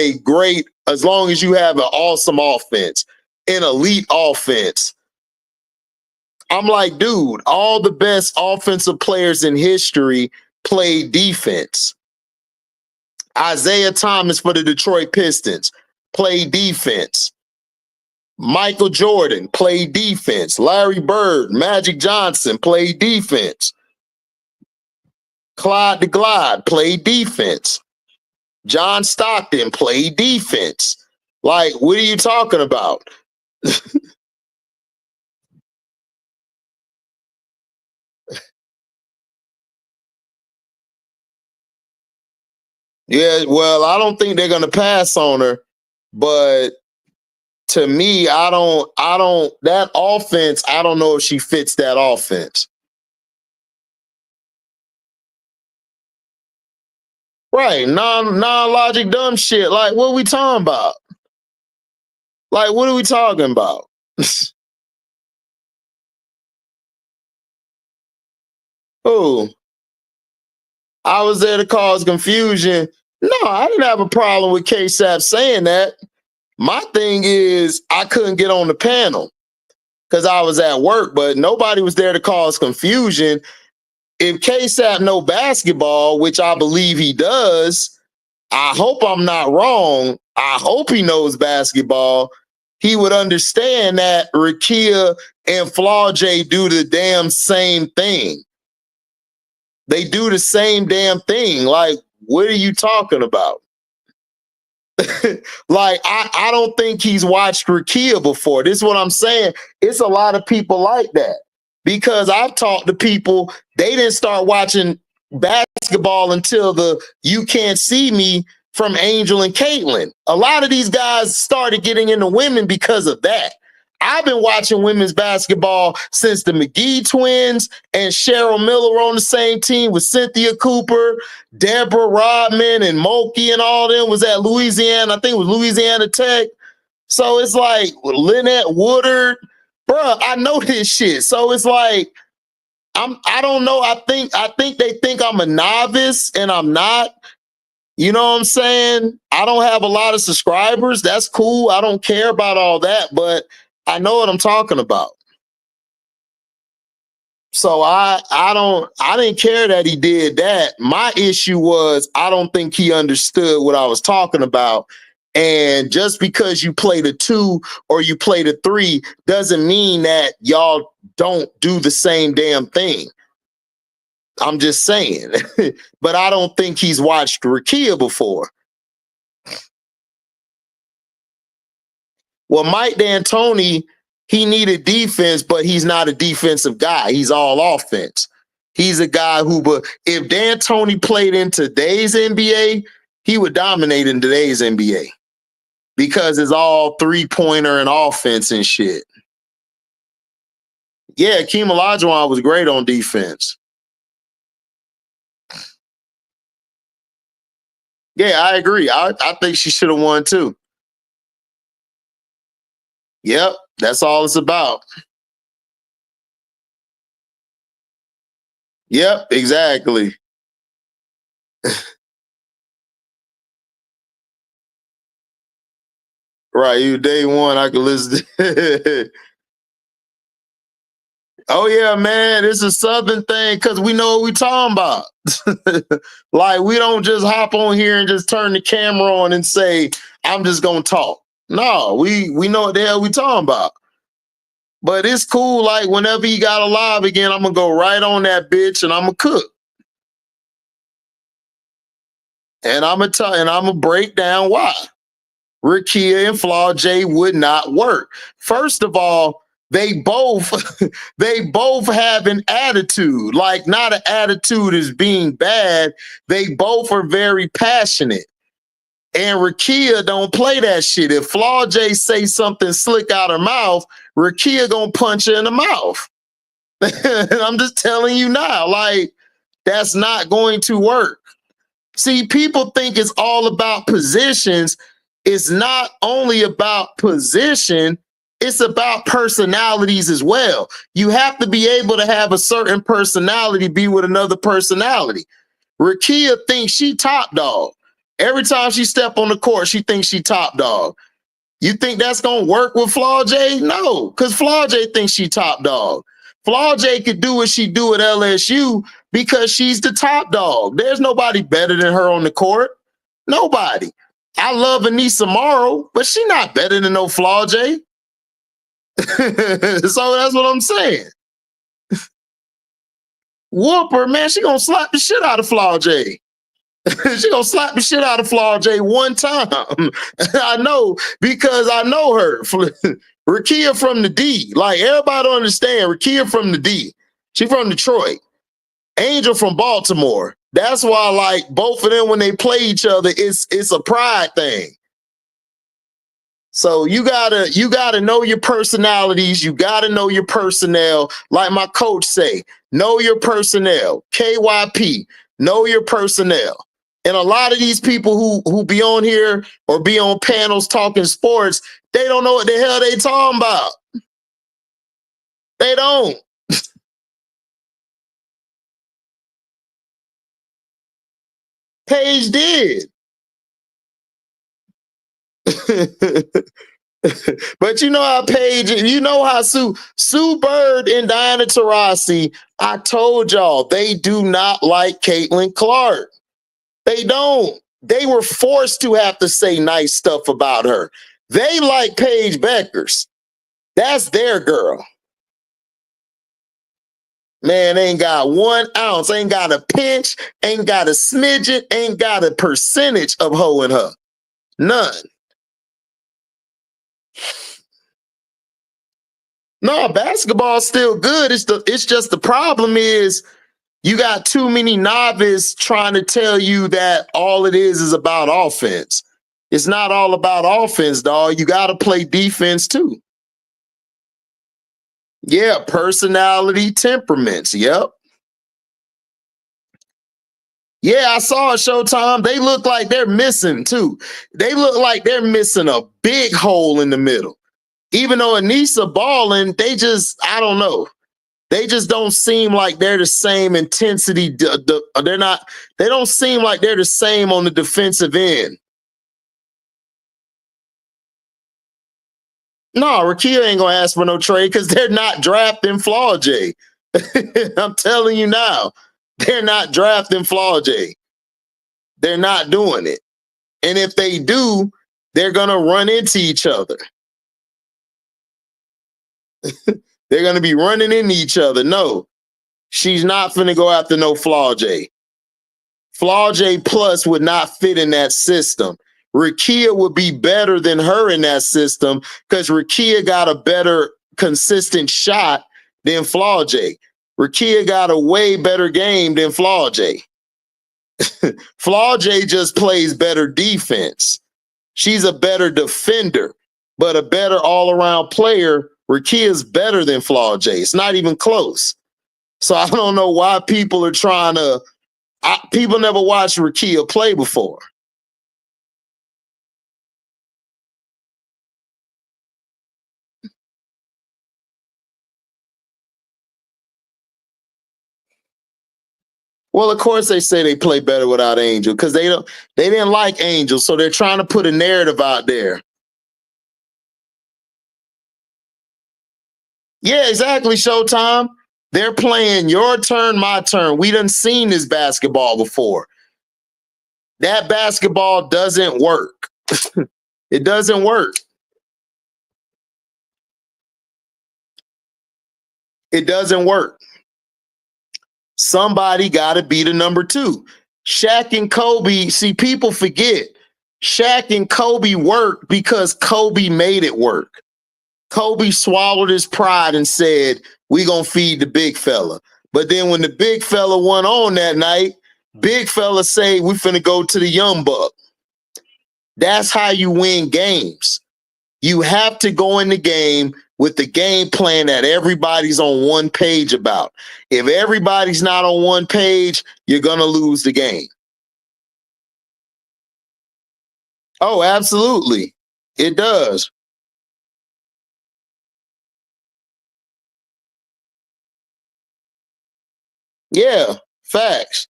an awesome offense, an elite offense. I'm like, dude, all the best offensive players in history play defense. Isaiah Thomas for the Detroit Pistons played defense. Michael Jordan played defense. Larry Bird, Magic Johnson played defense. Clyde the Glide played defense. John Stockton played defense. Like, what are you talking about? Yeah, well, I don't think they're gonna pass on her, but to me, that offense, I don't know if she fits that offense. Right, non-logic dumb shit. Like, what are we talking about? Like, what are we talking about? Oh, I was there to cause confusion. No, I didn't have a problem with Cashapp saying that. My thing is I couldn't get on the panel because I was at work, but nobody was there to cause confusion. If Cashapp know basketball, which I believe he does, I hope I'm not wrong. I hope he knows basketball. He would understand that Rickea and Flau'jae do the damn same thing. They do the same damn thing. Like, what are you talking about? Like, I don't think he's watched Rickea before. This is what I'm saying. It's a lot of people like that, because I've talked to people, they didn't start watching basketball until the You Can't See Me from Angel and Caitlin. A lot of these guys started getting into women because of that. I've been watching women's basketball since the McGee twins and Cheryl Miller were on the same team with Cynthia Cooper, Deborah Rodman, and Mulkey, and all them was at Louisiana. I think it was Louisiana Tech. So it's like Lynette Woodard, bruh, I know this shit. So it's like, I don't know. I think they think I'm a novice, and I'm not. You know what I'm saying? I don't have a lot of subscribers. That's cool. I don't care about all that, but I know what I'm talking about. So I didn't care that he did that. My issue was, I don't think he understood what I was talking about. And just because you played a 2 or you played a 3 doesn't mean that y'all don't do the same damn thing. I'm just saying. But I don't think he's watched Rickea before. Well, Mike D'Antoni, he needed defense, but he's not a defensive guy. He's all offense. He's a guy who, but if D'Antoni played in today's NBA, he would dominate in today's NBA, because it's all three-pointer and offense and shit. Yeah, Hakeem Olajuwon was great on defense. Yeah, I agree. I think she should have won too. Yep, that's all it's about. Yep, exactly. Right, you day one, I can listen. Oh yeah, man, it's a Southern thing, because we know what we talking about. Like, we don't just hop on here and just turn the camera on and say, I'm just gonna talk. No, we know what the hell we talking about. But it's cool. Like, whenever he got alive again, I'm gonna go right on that bitch and I'm gonna cook. And I'm gonna break down why Rickea and Flau'jae would not work. First of all, they both they both have an attitude. Like, not an attitude as being bad. They both are very passionate. And Rickea don't play that shit. If Flau'jae say something slick out her mouth, Rickea gonna punch her in the mouth. And I'm just telling you now, like, that's not going to work. See, people think it's all about positions. It's not only about position, it's about personalities as well. You have to be able to have a certain personality be with another personality. Rickea thinks she top dog. Every time she step on the court, she thinks she top dog. You think that's gonna work with Flau'jae? No, because Flau'jae thinks she top dog. Flau'jae could do what she do at LSU because she's the top dog. There's nobody better than her on the court. Nobody. I love Anissa Morrow, but she's not better than no Flau'jae. So that's what I'm saying. Whoop her, man. She gonna slap the shit out of Flau'jae. She gonna slap the shit out of Flau'jae one time. I know, because I know her. Rickea from the D. Like, everybody don't understand. Rickea from the D. She from Detroit. Angel from Baltimore. That's why, like, both of them, when they play each other, it's a pride thing. So you gotta know your personalities. You gotta know your personnel. Like my coach say, know your personnel. KYP, know your personnel. And a lot of these people who be on here or be on panels talking sports, they don't know what the hell they talking about. They don't. Paige did. But you know how Paige, you know how Sue Bird and Diana Taurasi, I told y'all, they do not like Caitlin Clark. They don't. They were forced to have to say nice stuff about her. They like Paige Beckers. That's their girl. Man, ain't got 1 ounce, ain't got a pinch, ain't got a smidget, ain't got a percentage of hoe in her. None. No, basketball's still good. It's just the problem is you got too many novices trying to tell you that all it is about offense. It's not all about offense, dog. You got to play defense too. Yeah, personality, temperaments. Yep. Yeah, I saw a Showtime. They look like they're missing too. They look like they're missing a big hole in the middle. Even though Anissa balling, I don't know. They just don't seem like they're the same intensity. They don't seem like they're the same on the defensive end. No, Rickea ain't gonna ask for no trade because they're not drafting Flau'jae. I'm telling you now, they're not drafting Flau'jae. They're not doing it. And if they do, they're gonna run into each other. They're gonna be running into each other. No, she's not finna go after no Flau'jae. Flau'jae plus would not fit in that system. Rickea would be better than her in that system because Rickea got a better consistent shot than Flau'jae. Rickea got a way better game than Flau'jae. Flau'jae just plays better defense. She's a better defender, but a better all-around player. Rickea's better than Flau'jae. It's not even close. So I don't know why people are trying to. People never watched Rickea play before. Well, of course they say they play better without Angel because they didn't like Angel, so they're trying to put a narrative out there. Yeah, exactly, Showtime. They're playing your turn, my turn. We done seen this basketball before. That basketball doesn't work. It doesn't work. It doesn't work. Somebody got to be the number 2. Shaq and Kobe, see, people forget. Shaq and Kobe worked because Kobe made it work. Kobe swallowed his pride and said, we gonna feed the big fella. But then when the big fella went on that night, big fella say, we finna go to the young buck. That's how you win games. You have to go in the game with the game plan that everybody's on one page about. If everybody's not on one page, you're gonna lose the game. Oh, absolutely. It does. Yeah, facts.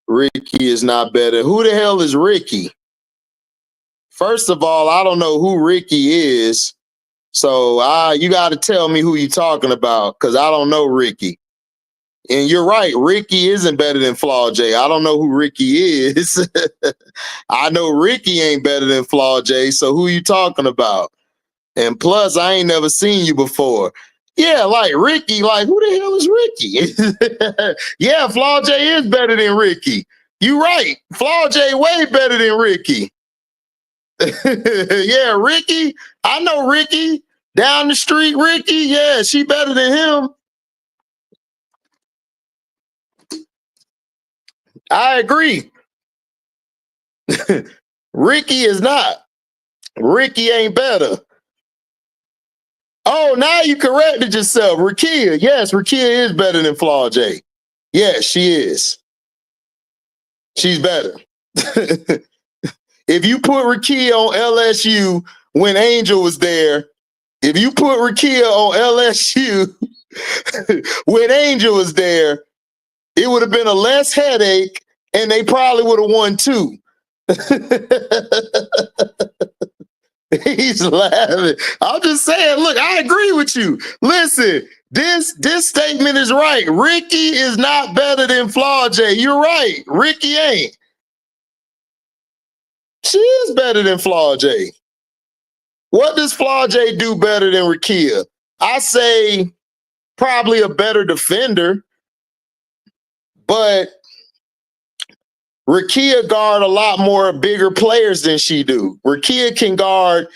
Ricky is not better. Who the hell is Ricky? First of all, I don't know who Ricky is. So you got to tell me who you're talking about because I don't know Ricky. And you're right, Ricky isn't better than Flau'jae. I don't know who Ricky is. I know Ricky ain't better than Flau'jae. So who you talking about? And plus, I ain't never seen you before. Yeah, like Ricky, like who the hell is Ricky? Yeah, Flau'jae is better than Ricky. You right. Flau'jae way better than Ricky. Yeah, Ricky. I know Ricky. Down the street, Ricky. Yeah, she better than him. I agree. Ricky is not. Ricky ain't better. Oh, now you corrected yourself. Rickea. Yes, Rickea is better than Flau'jae. Yes, she is. She's better. If you put Rickea on LSU when Angel was there, if you put Rickea on LSU when Angel was there, it would have been a less headache and they probably would have won too. He's laughing. I'm just saying, look, I agree with you. Listen, this statement is right. Ricky is not better than Flau'jae. You're right. Ricky ain't. She is better than Flau'jae. What does Flau'jae do better than Rickea? I say probably a better defender, but Rickea guard a lot more bigger players than she do. Rickea can guard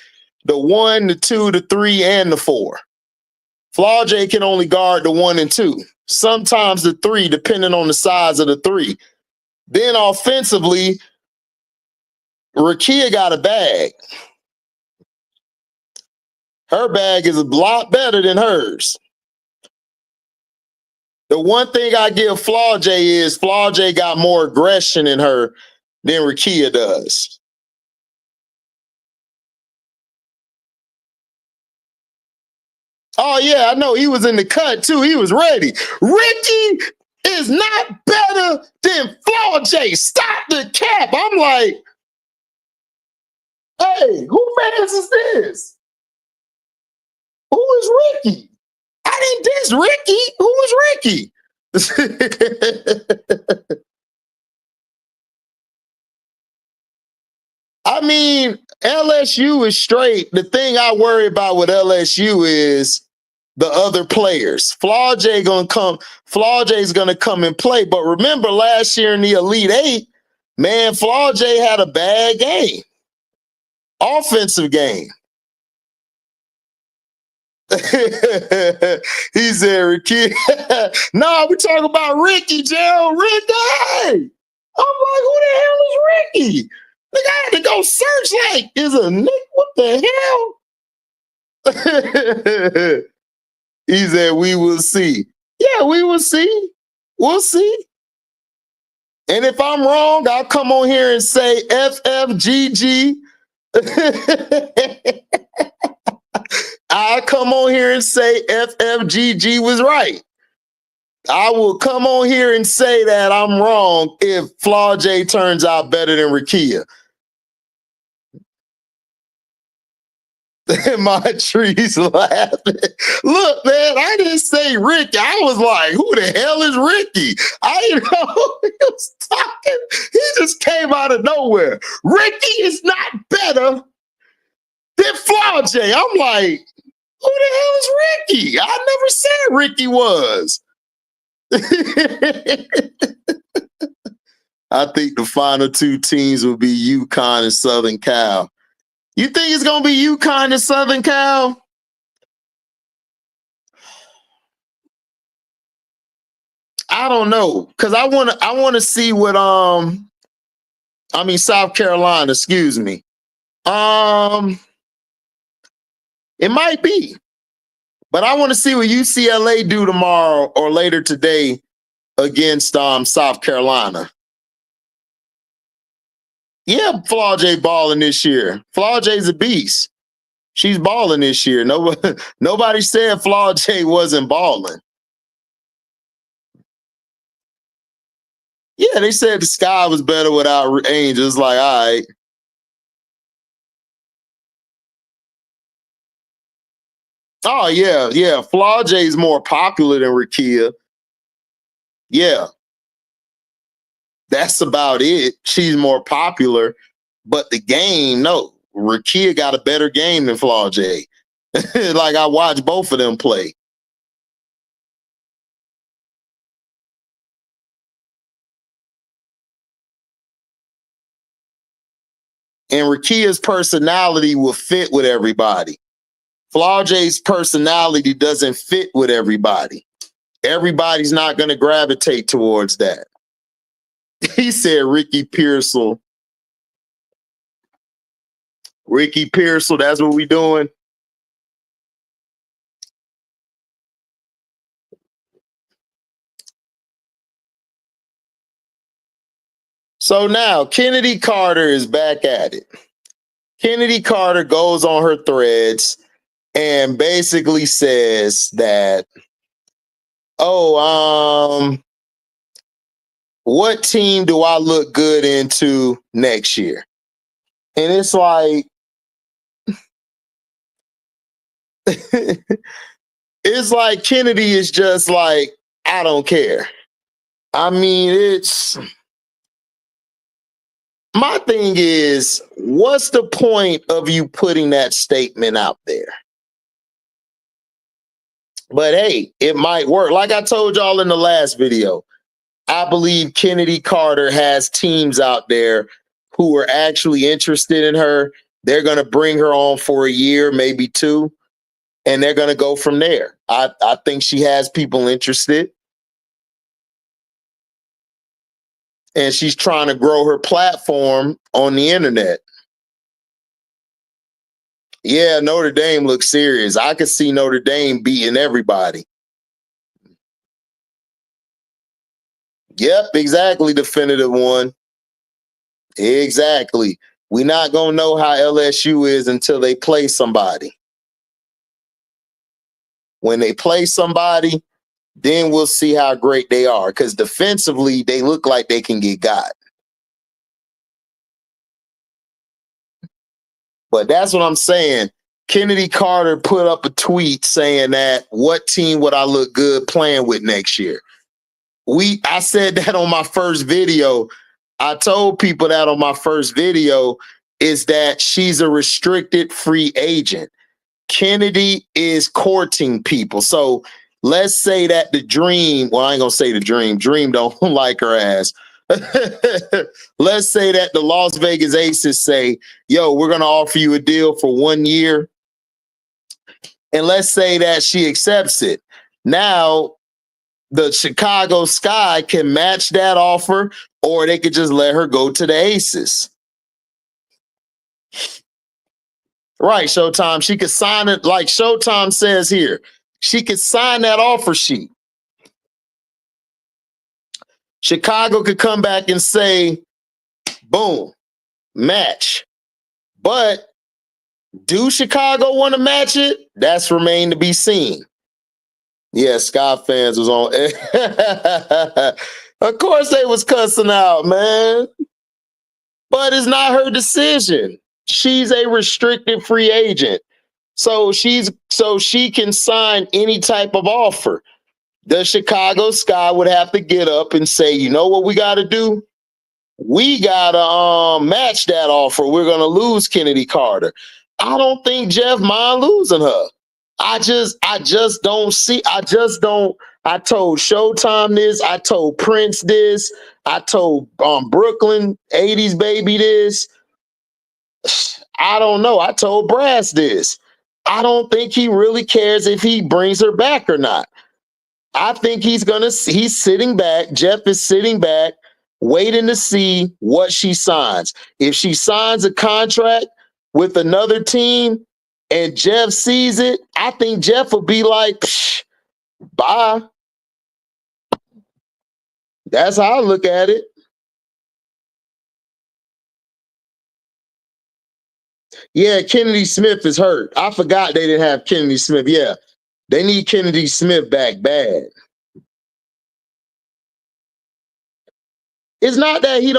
the 1, the 2, the 3, and the 4. Flau'jae can only guard the 1 and 2. Sometimes the 3, depending on the size of the 3. Then offensively, Rickea got a bag. Her bag is a lot better than hers. The one thing I give Flau'jae is Flau'jae got more aggression in her than Rickea does. Oh, yeah, I know. He was in the cut, too. He was ready. Ricky is not better than Flau'jae. Stop the cap. I'm like, hey, who fans is this? Who is Ricky? I didn't diss Ricky. Who is Ricky? I mean, LSU is straight. The thing I worry about with LSU is the other players. Flau'jae is gonna come and play. But remember last year in the Elite Eight, man, Flau'jae had a bad game. Offensive game. He said, Ricky. No, we're talking about Ricky, Gerald. Ricky. I'm like, who the hell is Ricky? Like, I had to go search, like, is a Nick? What the hell? He said, we will see. Yeah, we will see. We'll see. And if I'm wrong, I'll come on here and say FFGG. I'll come on here and say FFGG was right. I will come on here and say that I'm wrong if Flau'jae turns out better than Rickea. My tree's laughing. Look, man, I didn't say Ricky. I was like, who the hell is Ricky? I didn't know he was talking. He just came out of nowhere. Ricky is not better than Flau'jae. I'm like, who the hell is Ricky? I never said Ricky was. I think the final 2 teams will be UConn and Southern Cal. You think it's gonna be UConn and Southern Cal? I don't know, because I wanna see what South Carolina, excuse me. It might be, but I want to see what UCLA do tomorrow or later today against South Carolina. Yeah, Flau'jae balling this year. Flau'jae's a beast. She's balling this year. Nobody said Flau'jae wasn't balling. Yeah, they said the sky was better without angels. Like, all right. Oh, yeah, yeah. Flau'jae's more popular than Rickea. Yeah. That's about it. She's more popular. But the game, no. Rickea got a better game than Flau'jae. Like, I watched both of them play. And Rickea's personality will fit with everybody. Flau'jae's personality doesn't fit with everybody. Everybody's not going to gravitate towards that. He said Ricky Pearsall. Ricky Pearsall, that's what we doing? So now Chennedy Carter is back at it. Chennedy Carter goes on her threads and basically says that, what team do I look good into next year? And it's like, it's like Chennedy is just like, I don't care. I mean, my thing is, what's the point of you putting that statement out there? But hey, it might work. Like I told y'all in the last video, I believe Chennedy Carter has teams out there who are actually interested in her. They're going to bring her on for a year, maybe two, and they're going to go from there. I think she has people interested. And she's trying to grow her platform on the internet. Yeah, Notre Dame looks serious. I could see Notre Dame beating everybody. Yep, exactly. Definitive one. Exactly. We're not going to know how LSU is until they play somebody. When they play somebody, then we'll see how great they are. Because defensively, they look like they can get got. But that's what I'm saying. Chennedy Carter put up a tweet saying that, what team would I look good playing with next year? I said that on my first video. I told people that on my first video is that she's a restricted free agent. Chennedy is courting people. So let's say that the Dream, well, I ain't gonna say the Dream don't like her ass. Let's say that the Las Vegas Aces say, yo, we're gonna offer you a deal for 1 year. And let's say that she accepts it. Now, the Chicago Sky can match that offer, or they could just let her go to the Aces. Right, Showtime. She could sign it like Showtime says here. She could sign that offer sheet. Chicago could come back and say, boom, match. But do Chicago want to match it? That's remain to be seen. Yeah, Sky fans was on. Of course they was cussing out, man. But it's not her decision. She's a restricted free agent. So she can sign any type of offer. The Chicago Sky would have to get up and say, you know what we got to do? We got to match that offer. We're going to lose Chennedy Carter. I don't think Jeff mind losing her. I just don't see. I told Showtime this. I told Prince this. I told Brooklyn 80s baby this. I don't know. I told Brass this. I don't think he really cares if he brings her back or not. I think he's sitting back. Jeff is sitting back, waiting to see what she signs. If she signs a contract with another team and Jeff sees it, I think Jeff will be like, bye. That's how I look at it. Yeah, Kennedy Smith is hurt. I forgot they didn't have Kennedy Smith. Yeah, they need Kennedy Smith back bad. It's not that he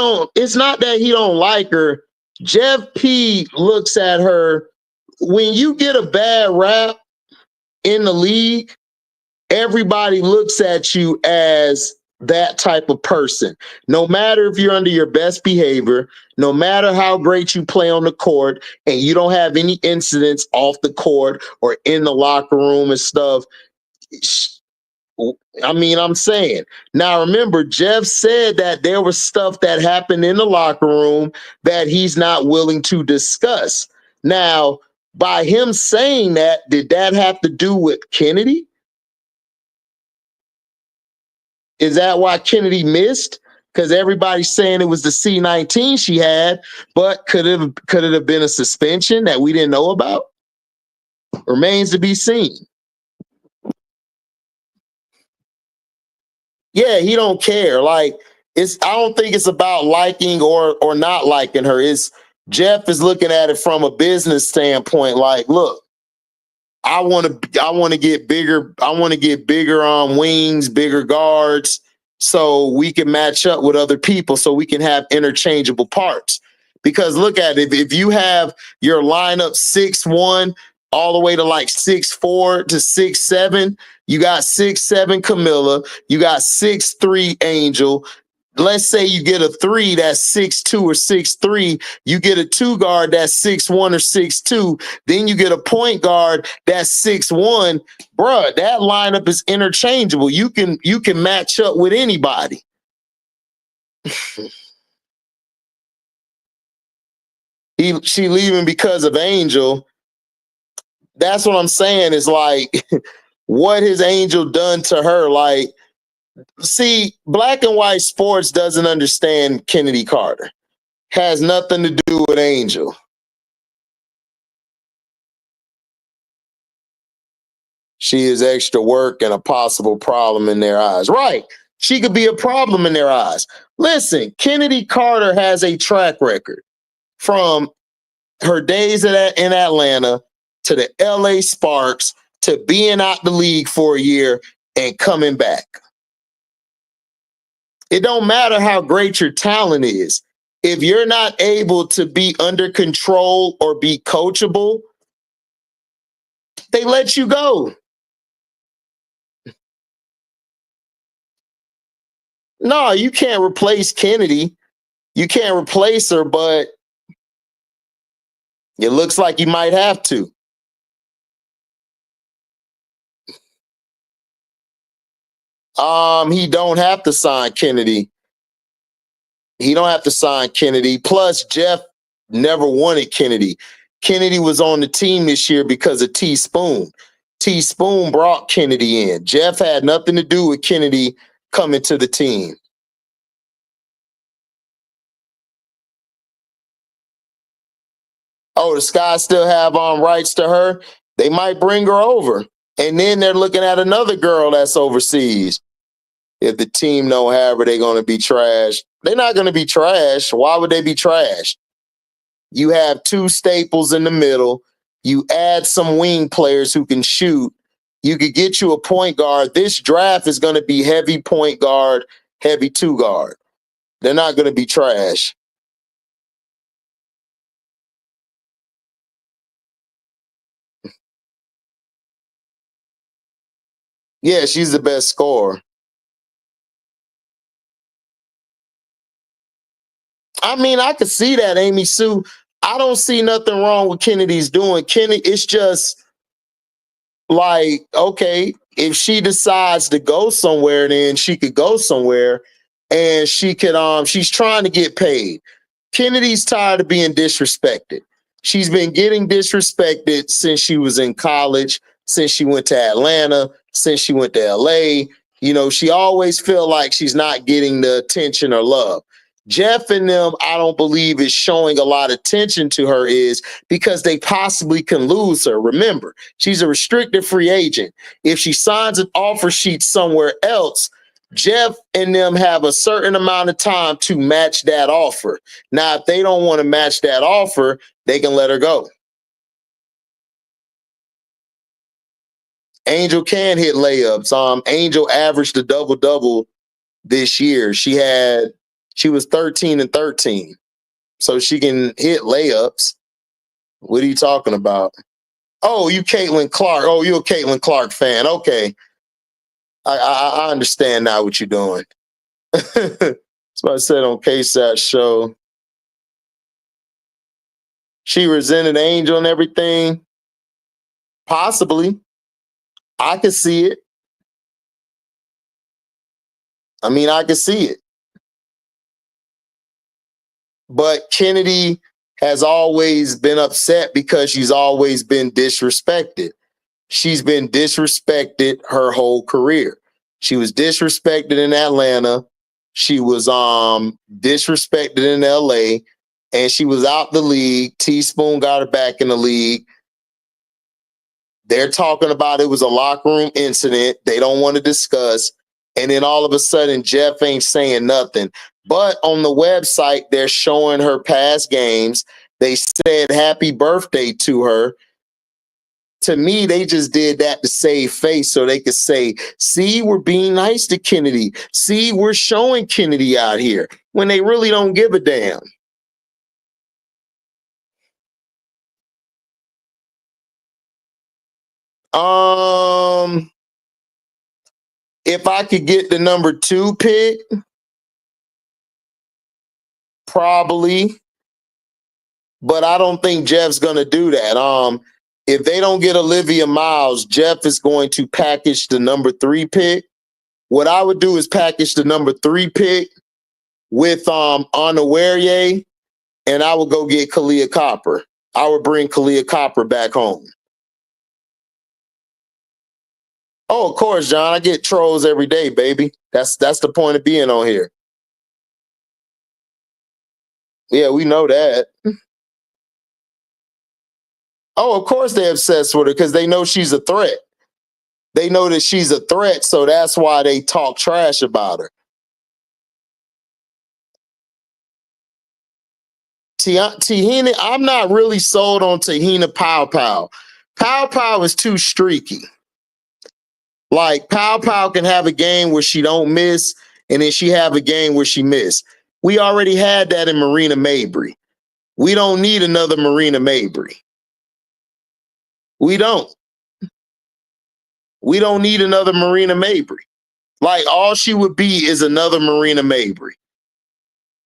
don't like her. Jeff P looks at her. When you get a bad rap in the league, everybody looks at you as that type of person. No matter if you're under your best behavior, no matter how great you play on the court, and you don't have any incidents off the court or in the locker room and stuff. I mean, I'm saying. Now, remember, Jeff said that there was stuff that happened in the locker room that he's not willing to discuss. Now, by him saying that, did that have to do with Chennedy? Is that why Chennedy missed? Because everybody's saying it was the C-19 she had, but could it have been a suspension that we didn't know about? Remains to be seen. Yeah, he don't care. Like, I don't think it's about liking or not liking her. Jeff is looking at it from a business standpoint. Like, look, I want to get bigger. I want to get bigger on wings, bigger guards, so we can match up with other people, so we can have interchangeable parts. Because look at it, if you have your lineup 6'1" all the way to like 6'4" to 6'7", you got 6'7" Camilla, you got 6'3" Angel, let's say you get a 3 that's 6'2" or 6'3", you get a 2 guard that's 6'1" or 6'2", then you get a point guard that's 6'1", bruh, that lineup is interchangeable. You can match up with anybody. She leaving because of Angel. That's what I'm saying, is like, what has Angel done to her? Like, see, black and white sports doesn't understand Chennedy Carter. Has nothing to do with Angel. She is extra work and a possible problem in their eyes. Right. She could be a problem in their eyes. Listen, Chennedy Carter has a track record from her days in Atlanta to the LA Sparks to being out the league for a year and coming back. It don't matter how great your talent is. If you're not able to be under control or be coachable, they let you go. No, you can't replace Chennedy. You can't replace her, but it looks like you might have to. He don't have to sign Chennedy. He don't have to sign Chennedy. Plus, Jeff never wanted Chennedy. Chennedy was on the team this year because of T Spoon. T Spoon brought Chennedy in. Jeff had nothing to do with Chennedy coming to the team. Oh, the Sky still have rights to her? They might bring her over. And then they're looking at another girl that's overseas. If the team don't have her, they're going to be trash. They're not going to be trash. Why would they be trash? You have two staples in the middle. You add some wing players who can shoot. You could get you a point guard. This draft is going to be heavy point guard, heavy 2 guard. They're not going to be trash. Yeah, she's the best scorer. I mean, I could see that, Amy Sue. I don't see nothing wrong with Kennedy's doing. Kennedy, it's just like, okay, if she decides to go somewhere, then she could go somewhere, and she could she's trying to get paid. Kennedy's tired of being disrespected. She's been getting disrespected since she was in college, since she went to Atlanta, since she went to LA. You know, she always feel like she's not getting the attention or love. Jeff and them, I don't believe, is showing a lot of attention to her, is because they possibly can lose her. Remember, she's a restricted free agent. If she signs an offer sheet somewhere else, Jeff and them have a certain amount of time to match that offer. Now, if they don't want to match that offer, they can let her go. Angel can hit layups. Angel averaged a double-double this year. She was 13 and 13. So she can hit layups. What are you talking about? Oh, you Caitlin Clark. Oh, you're a Caitlin Clark fan. Okay. I understand now what you're doing. That's what I said on KSAT's show. She resented Angel and everything. Possibly. I could see it. I mean, I could see it. But Chennedy has always been upset because she's always been disrespected. She's been disrespected her whole career. She was disrespected in Atlanta. She was disrespected in LA, and she was out the league. Teaspoon got her back in the league. They're talking about it was a locker room incident they don't want to discuss. And then all of a sudden, Jeff ain't saying nothing. But on the website, they're showing her past games. They said happy birthday to her. To me, they just did that to save face so they could say, see, we're being nice to Chennedy. See, we're showing Chennedy out here, when they really don't give a damn. If I could get the number 2 pick, Probably, but I don't think Jeff's gonna do that. If they don't get Olivia Miles, Jeff is going to package the number 3 pick. What I would do is package the number 3 pick with Onawarie, and I would go get Kahleah Copper. I would bring Kahleah Copper back home. Oh, of course, John. I get trolls every day, baby. That's the point of being on here. Yeah, we know that. Oh, of course they're obsessed with her because they know she's a threat. They know that she's a threat, so that's why they talk trash about her. Tahina, I'm not really sold on Tahina Pow Pow. Pow Pow is too streaky. Like Pow Pow can have a game where she don't miss, and then she have a game where she miss. We already had that in Marina Mabry. We don't need another Marina Mabry. We don't. We don't need another Marina Mabry. Like all she would be is another Marina Mabry.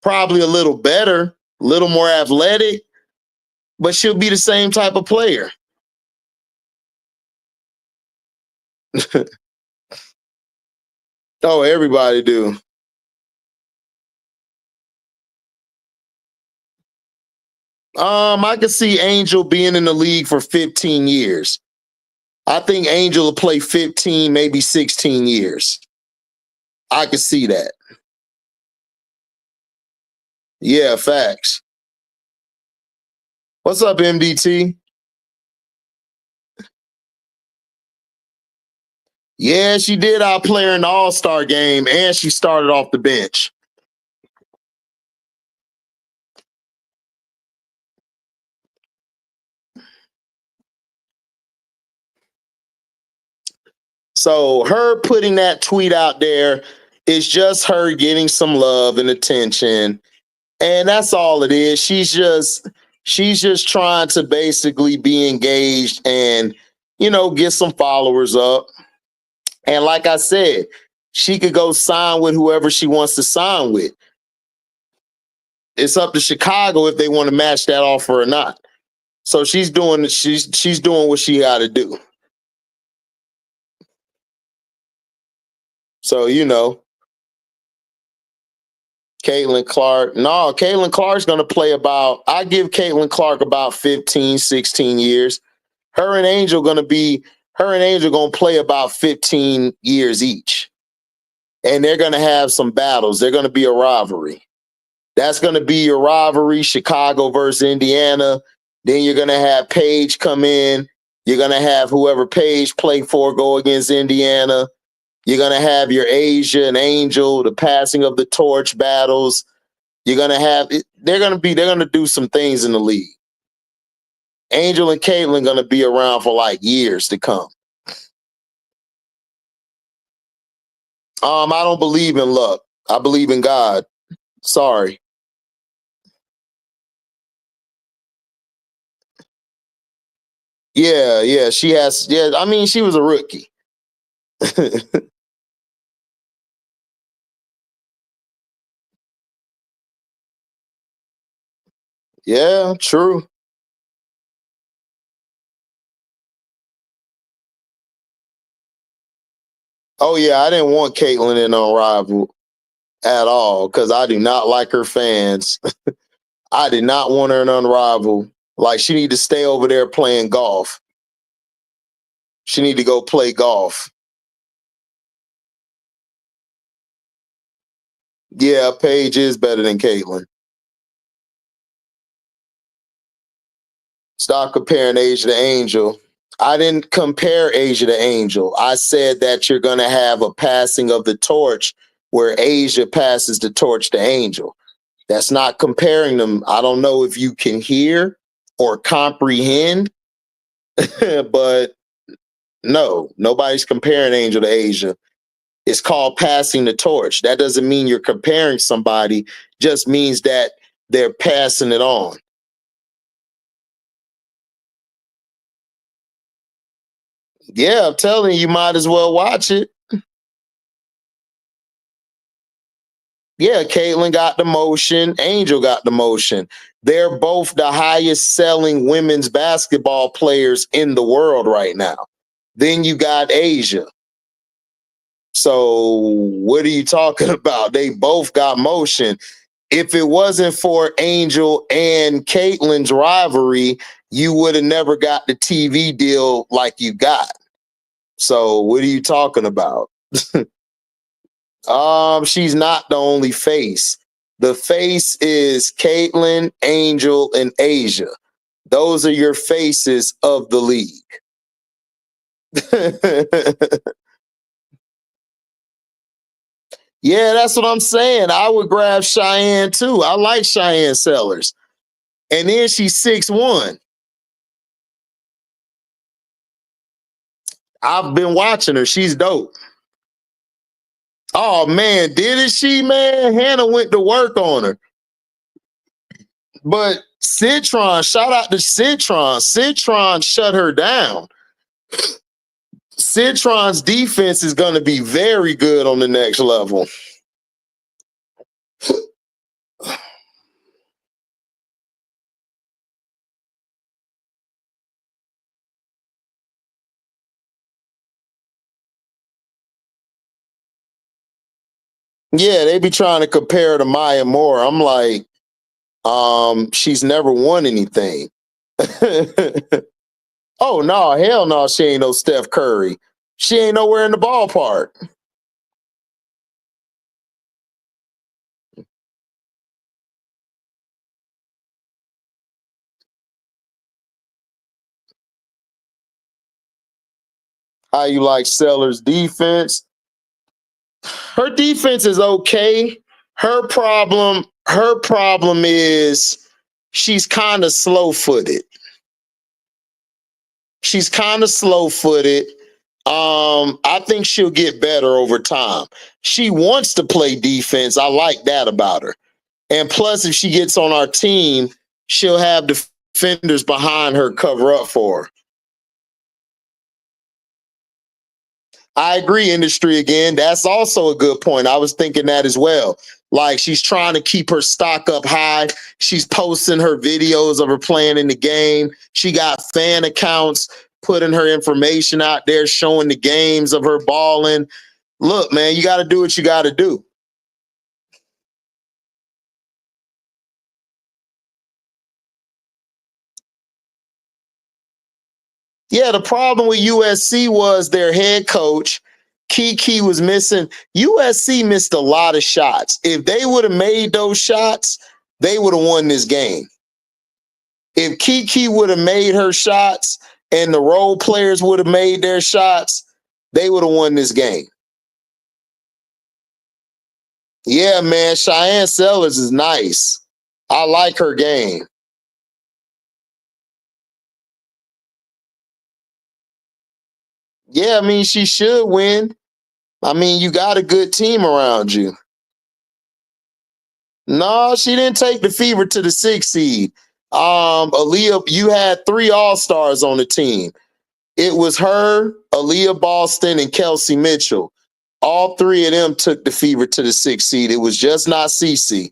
Probably a little better, a little more athletic, but she'll be the same type of player. Oh, everybody do. I could see Angel being in the league for 15 years. I think Angel will play 15, maybe 16 years. I could see that. Yeah, facts. What's up, MDT? Yeah, she did outplay her in the All-Star game, and she started off the bench. So her putting that tweet out there is just her getting some love and attention. And that's all it is. She's just trying to basically be engaged and, get some followers up. And like I said, she could go sign with whoever she wants to sign with. It's up to Chicago if they want to match that offer or not. So she's doing what she got to do. So, Caitlin Clark. No, Caitlin Clark's going to play I give Caitlin Clark about 15, 16 years. Her and Angel going to play about 15 years each. And they're going to have some battles. They're going to be a rivalry. That's going to be your rivalry, Chicago versus Indiana. Then you're going to have Paige come in. You're going to have whoever Paige play for go against Indiana. You're going to have your Asia and Angel, the passing of the torch battles. You're going to have they're going to do some things in the league. Angel and Caitlin going to be around for like years to come. I don't believe in luck. I believe in God. Sorry. Yeah, she has. Yeah, I mean, she was a rookie. Yeah, true. Oh yeah, I didn't want Caitlyn in Unrivaled at all because I do not like her fans. I did not want her in Unrivaled. Like she need to stay over there playing golf. She need to go play golf. Yeah, Paige is better than Caitlyn. Stop comparing Asia to Angel. I didn't compare Asia to Angel. I said that you're going to have a passing of the torch where Asia passes the torch to Angel. That's not comparing them. I don't know if you can hear or comprehend, but no, nobody's comparing Angel to Asia. It's called passing the torch. That doesn't mean you're comparing somebody, just means that they're passing it on. Yeah, I'm telling you, you might as well watch it. Yeah, Caitlyn got the motion. Angel got the motion. They're both the highest selling women's basketball players in the world right now. Then you got Asia. So what are you talking about? They both got motion. If it wasn't for Angel and Caitlyn's rivalry, you would have never got the TV deal like you got. So what are you talking about? She's not the only face. The face is Caitlyn, Angel, and Asia. Those are your faces of the league. Yeah, that's what I'm saying. I would grab Cheyenne too. I like Cheyenne Sellers. And then she's 6'1". I've been watching her. She's dope. Oh man, didn't she, man? Hannah went to work on her. But Citron, shout out to Citron. Citron shut her down. Citron's defense is going to be very good on the next level. Yeah, they be trying to compare to Maya Moore. I'm like, she's never won anything. Oh no, hell no, she ain't no Steph Curry. She ain't nowhere in the ballpark. How you like Sellers' defense? Her defense is okay. Her problem is she's kind of slow-footed. She's kind of slow-footed. I think she'll get better over time. She wants to play defense. I like that about her. And plus, if she gets on our team, she'll have defenders behind her cover up for her. I agree, industry again. That's also a good point. I was thinking that as well. Like she's trying to keep her stock up high. She's posting her videos of her playing in the game. She got fan accounts putting her information out there, showing the games of her balling. Look, man, you got to do what you got to do. Yeah, the problem with USC was their head coach. Kiki was missing. USC missed a lot of shots. If they would have made those shots, they would have won this game. If Kiki would have made her shots and the role players would have made their shots, they would have won this game. Yeah, man, Cheyenne Sellers is nice. I like her game. Yeah, I mean, she should win. I mean, you got a good team around you. No, she didn't take the fever to the 6th seed. Aaliyah, you had 3 all-stars on the team. It was her, Aaliyah Boston, and Kelsey Mitchell. All 3 of them took the fever to the 6th seed. It was just not Cece.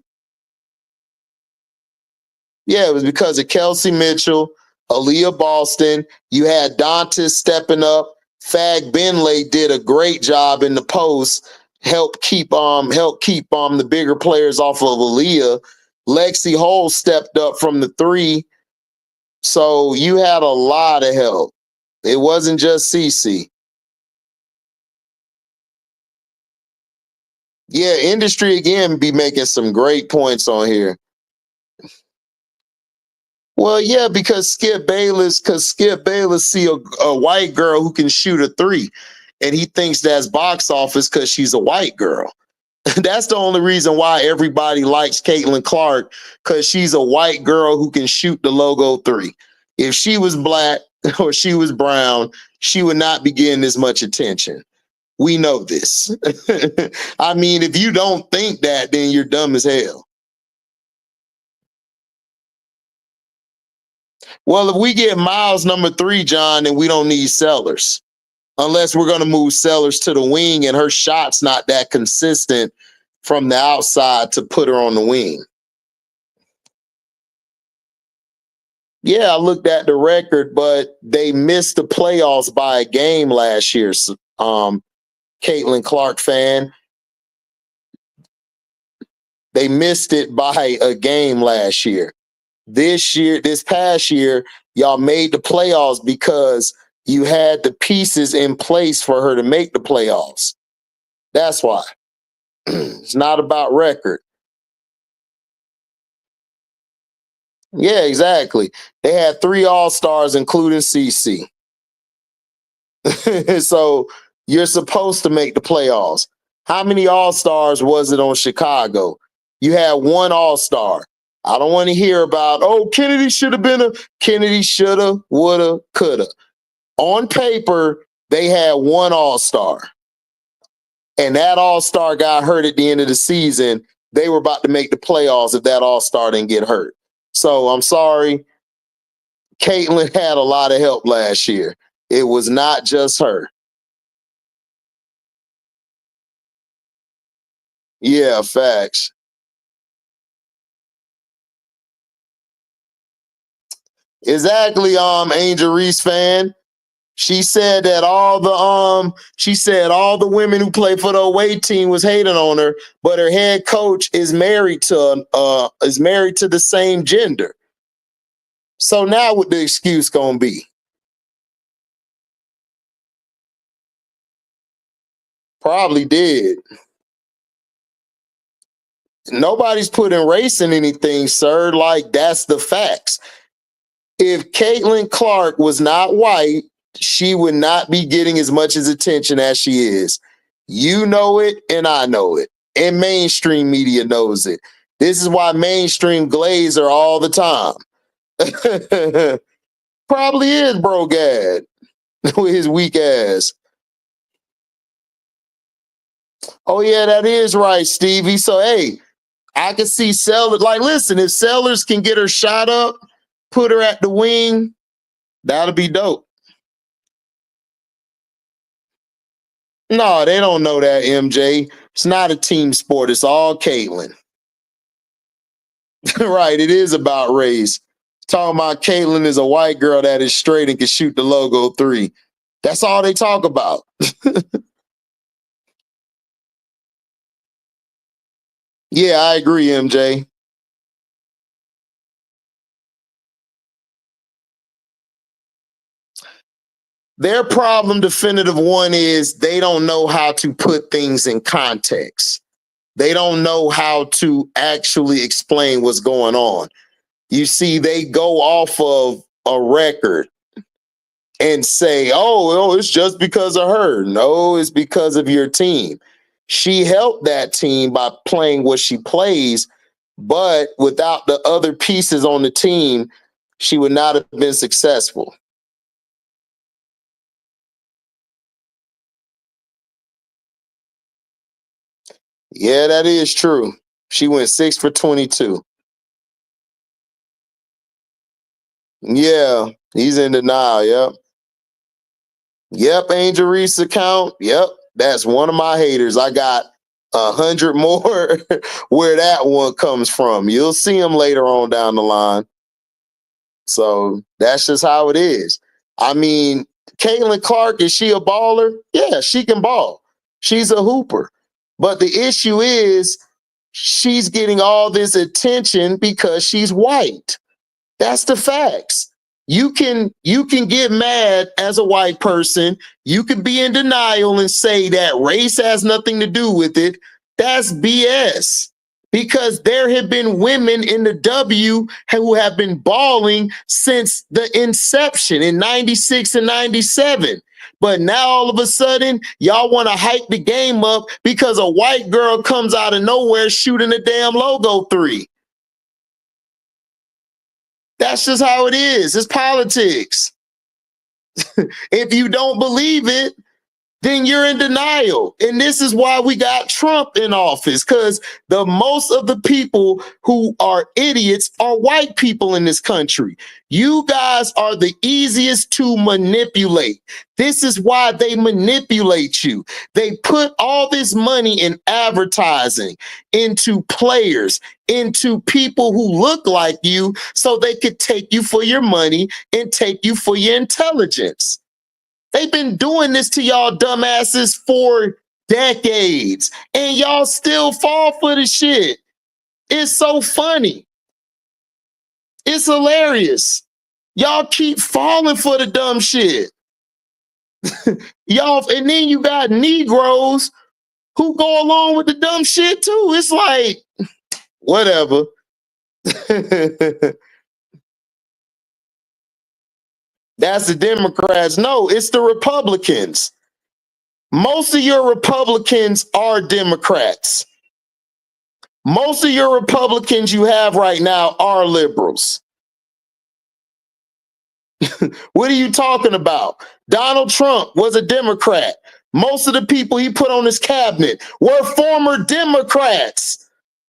Yeah, it was because of Kelsey Mitchell, Aaliyah Boston. You had Dantas stepping up. Fag Benlay did a great job in the post. Help keep the bigger players off of Aaliyah. Lexi Hole stepped up from the 3. So you had a lot of help. It wasn't just Cece. Yeah, industry again be making some great points on here. Well, yeah, because Skip Bayless see a white girl who can shoot a 3, and he thinks that's box office because she's a white girl. That's the only reason why everybody likes Caitlin Clark, because she's a white girl who can shoot the logo 3. If she was black or she was brown, she would not be getting this much attention. We know this. I mean, if you don't think that, then you're dumb as hell. Well, if we get Miles number 3, John, then we don't need Sellers. Unless we're going to move Sellers to the wing and her shot's not that consistent from the outside to put her on the wing. Yeah, I looked at the record, but they missed the playoffs by a game last year. Caitlin Clark fan. They missed it by a game last year. This past year, y'all made the playoffs because you had the pieces in place for her to make the playoffs. That's why. It's not about record. Yeah, exactly. They had 3 All-Stars, including CC. So you're supposed to make the playoffs. How many All-Stars was it on Chicago? You had 1 All-Star. I don't want to hear about, oh, Kennedy should have been Kennedy shoulda, woulda, coulda. On paper, they had 1 All-Star. And that All-Star got hurt at the end of the season. They were about to make the playoffs if that All-Star didn't get hurt. So I'm sorry. Caitlin had a lot of help last year. It was not just her. Yeah, facts. Exactly, Angel Reese fan. She said that all the women who play for the away team was hating on her, but her head coach is married to the same gender. So now what the excuse gonna be? Probably did. Nobody's putting race in anything, sir. Like, that's the facts. If Caitlin Clark was not white, she would not be getting as much as attention as she is. You know it, and I know it. And mainstream media knows it. This is why mainstream glaze her all the time. Probably is Brogad with his weak ass. Oh, yeah, that is right, Stevie. So, hey, I can see Sellers. Like, listen, if Sellers can get her shot up, put her at the wing, that'll be dope. No, they don't know that, MJ. It's not a team sport. It's all Caitlin. Right, it is about race. Talking about Caitlin is a white girl that is straight and can shoot the logo 3. That's all they talk about. Yeah, I agree, MJ. Their problem, definitive one, is they don't know how to put things in context. They don't know how to actually explain what's going on. You see, they go off of a record and say, oh, it's just because of her. No, it's because of your team. She helped that team by playing what she plays, but without the other pieces on the team, she would not have been successful. Yeah, that is true. She went 6 for 22. Yeah, he's in denial. Yep. Yep, Angel Reese account. Yep, that's one of my haters. I got 100 more where that one comes from. You'll see him later on down the line. So that's just how it is. I mean, Caitlin Clark, is she a baller? Yeah, she can ball. She's a hooper. But the issue is she's getting all this attention because she's white. That's the facts. You can get mad as a white person. You can be in denial and say that race has nothing to do with it. That's BS. Because there have been women in the W who have been balling since the inception in 96 and 97. But now all of a sudden, y'all want to hype the game up because a white girl comes out of nowhere shooting a damn logo 3. That's just how it is. It's politics. If you don't believe it, then you're in denial. And this is why we got Trump in office, because the most of the people who are idiots are white people in this country. You guys are the easiest to manipulate. This is why they manipulate you. They put all this money in advertising, into players, into people who look like you, so they could take you for your money and take you for your intelligence. They've been doing this to y'all dumbasses for decades, and y'all still fall for the shit. It's so funny. It's hilarious. Y'all keep falling for the dumb shit. Y'all, and then you got Negroes who go along with the dumb shit too. It's like, whatever. That's the Democrats. No, it's the Republicans. Most of your Republicans are Democrats. Most of your Republicans you have right now are liberals. What are you talking about? Donald Trump was a Democrat. Most of the people he put on his cabinet were former Democrats.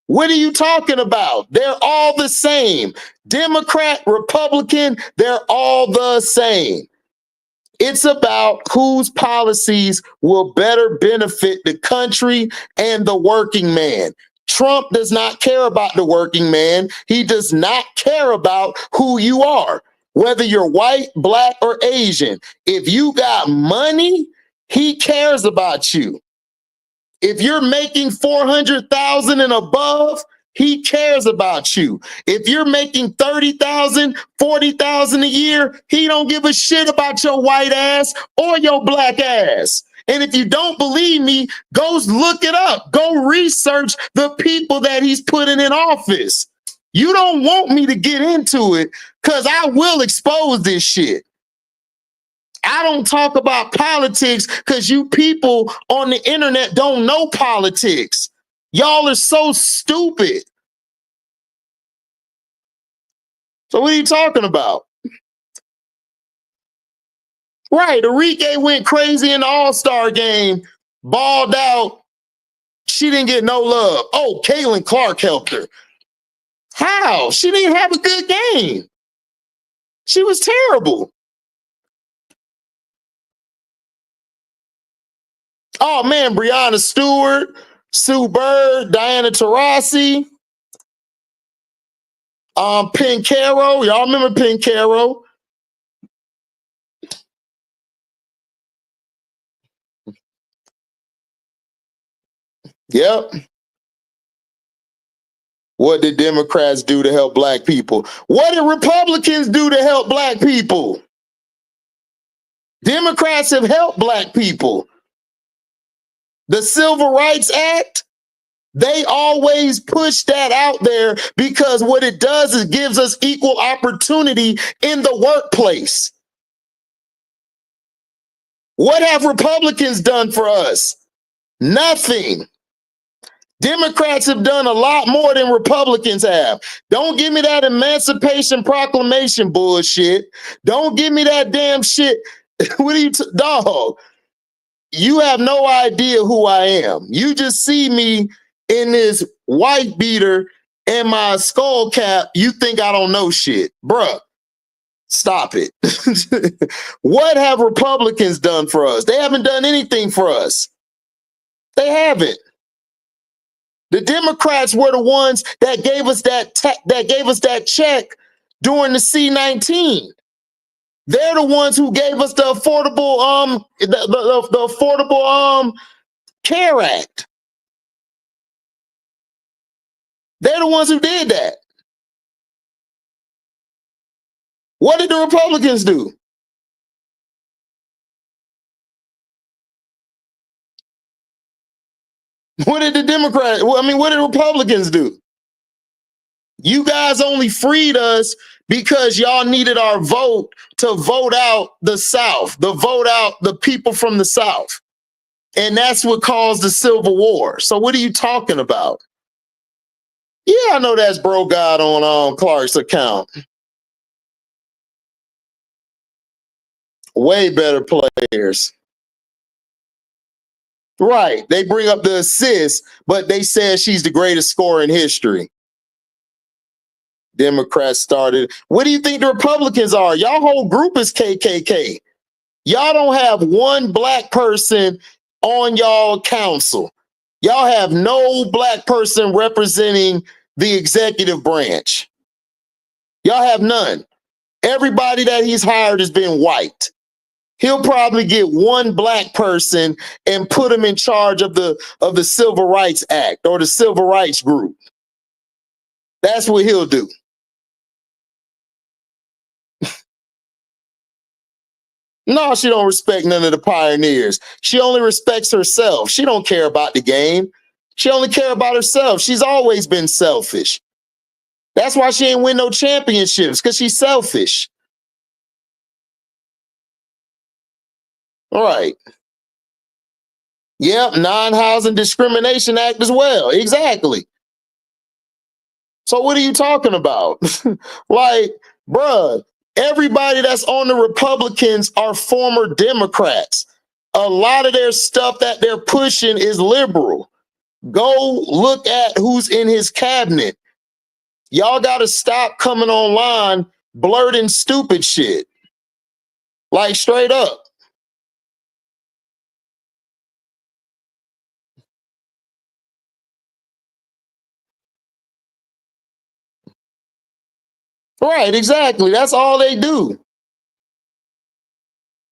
What are you talking about? They're all the same. Democrat, Republican, they're all the same. It's about whose policies will better benefit the country and the working man. Trump does not care about the working man. He does not care about who you are, whether you're white, black, or Asian. If you got money, he cares about you. If you're making 400,000 and above, he cares about you. If you're making 30,000, 40,000 a year, he don't give a shit about your white ass or your black ass. And if you don't believe me, go look it up. Go research the people that he's putting in office. You don't want me to get into it because I will expose this shit. I don't talk about politics because you people on the internet don't know politics. Y'all are so stupid. So what are you talking about? Right, Rickea went crazy in the All-Star game, balled out. She didn't get no love. Oh, Caitlin Clark helped her. How? She didn't have a good game. She was terrible. Oh man, Breonna Stewart, Sue Bird, Diana Taurasi, Pincaro. Y'all remember Pincaro? Yep. What did Democrats do to help black people? What did Republicans do to help black people? Democrats have helped black people. The Civil Rights Act, they always push that out there because what it does is gives us equal opportunity in the workplace. What have Republicans done for us? Nothing. Democrats have done a lot more than Republicans have. Don't give me that Emancipation Proclamation bullshit. Don't give me that damn shit. What are you, dog? You have no idea who I am. You just see me in this white beater and my skull cap. You think I don't know shit. Bruh, stop it. What have Republicans done for us? They haven't done anything for us. They haven't. The Democrats were the ones that gave us that check during the C-19. They're the ones who gave us the affordable the Affordable Care Act. They're the ones who did that. What did the Republicans do? What did the Democrats? What did Republicans do? You guys only freed us because y'all needed our vote to vote out the South, to vote out the people from the South. And that's what caused the Civil War. So what are you talking about? Yeah, I know that's Bro God on Clark's account. Way better players. Right. They bring up the assist, but they said she's the greatest scorer in history. Democrats started. What do you think the Republicans are? Y'all whole group is KKK. Y'all don't have one black person on y'all council. Y'all have no black person representing the executive branch. Y'all have none. Everybody that he's hired has been white. He'll probably get one black person and put him in charge of the Civil Rights Act or the Civil Rights Group. That's what he'll do. No, she don't respect none of the pioneers. She only respects herself. She don't care about the game. She only care about herself. She's always been selfish. That's why she ain't win no championships, because she's selfish. All right. Yep, Non-Housing Discrimination Act as well. Exactly. So what are you talking about? Like, bruh, everybody that's on the Republicans are former Democrats. A lot of their stuff that they're pushing is liberal. Go look at who's in his cabinet. Y'all got to stop coming online blurting stupid shit. Like, straight up. Right, exactly. That's all they do.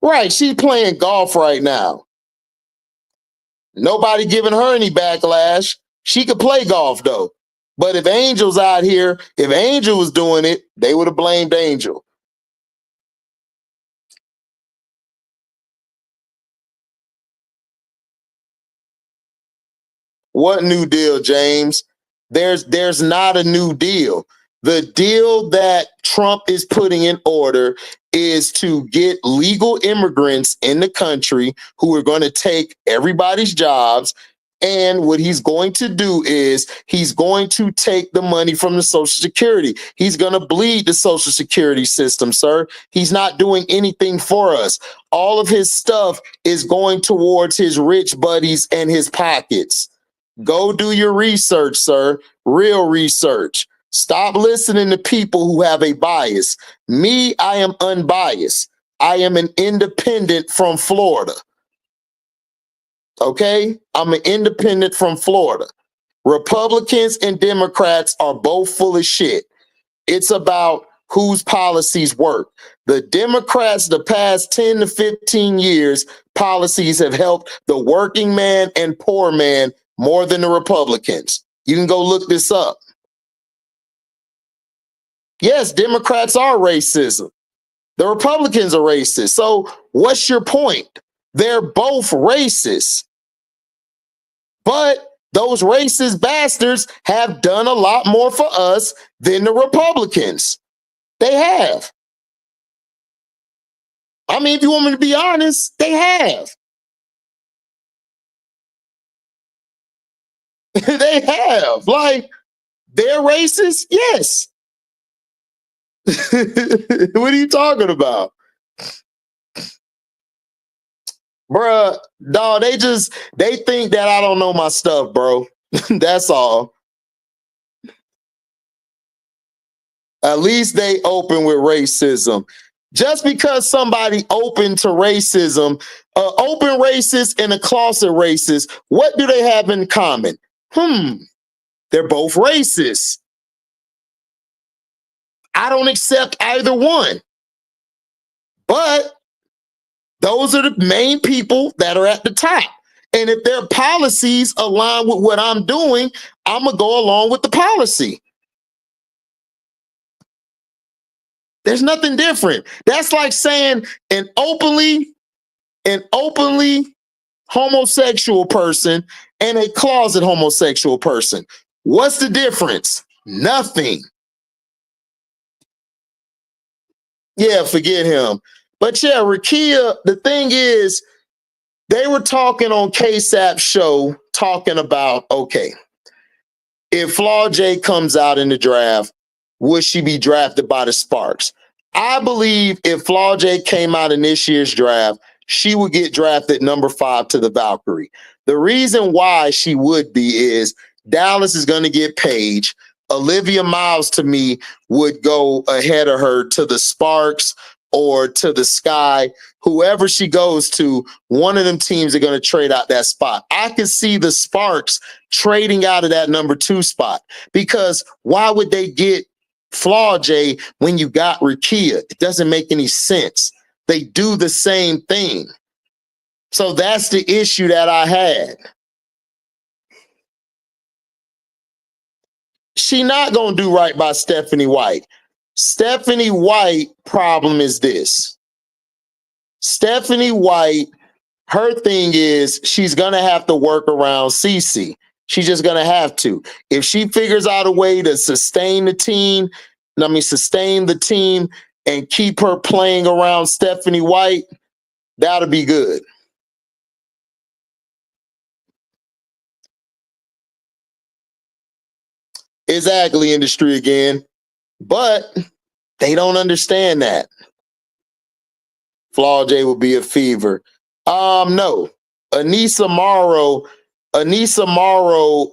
Right, she's playing golf right now. Nobody giving her any backlash. She could play golf though. But if Angel's out here, if Angel was doing it, they would have blamed Angel. What new deal, James? There's not a new deal. The deal that Trump is putting in order is to get legal immigrants in the country who are going to take everybody's jobs. And what he's going to do is he's going to take the money from the Social Security. He's going to bleed the Social Security system, sir. He's not doing anything for us. All of his stuff is going towards his rich buddies and his pockets. Go do your research, sir. Real research. Stop listening to people who have a bias. Me, I am unbiased. I am an independent from Florida. Okay? I'm an independent from Florida. Republicans and Democrats are both full of shit. It's about whose policies work. The Democrats, the past 10 to 15 years, policies have helped the working man and poor man more than the Republicans. You can go look this up. Yes, Democrats are racism. The Republicans are racist. So what's your point? They're both racist. But those racist bastards have done a lot more for us than the Republicans. They have. I mean, if you want me to be honest, they have. They have. Like, they're racist? Yes. What are you talking about? Bruh, dog, they think that I don't know my stuff, bro. That's all. At least they open with racism. Just because somebody open to racism, open racist and a closet racist, what do they have in common? They're both racist. I don't accept either one. But those are the main people that are at the top. And if their policies align with what I'm doing, I'm going to go along with the policy. There's nothing different. That's like saying an openly homosexual person and a closet homosexual person. What's the difference? Nothing. Yeah, forget him. But yeah, Rickea, the thing is, they were talking on Cashapp's show, talking about, okay, if Flau'jae comes out in the draft, would she be drafted by the Sparks? I believe if Flau'jae came out in this year's draft, she would get drafted number 5 to the Valkyrie. The reason why she would be is Dallas is going to get Paige. Olivia Miles, to me, would go ahead of her to the Sparks or to the Sky. Whoever she goes to, one of them teams are going to trade out that spot. I can see the Sparks trading out of that number 2 spot, because why would they get Flau'jae when you got Rickea? It doesn't make any sense. They do the same thing. So that's the issue that I had. She not going to do right by Stephanie White. Stephanie White problem is this. Stephanie White, her thing is she's going to have to work around Cece. She's just going to have to. If she figures out a way to sustain the team and keep her playing around Stephanie White, that'll be good. Exactly, industry again. But they don't understand that. Flau'jae will be a fever. No. Anissa Morrow,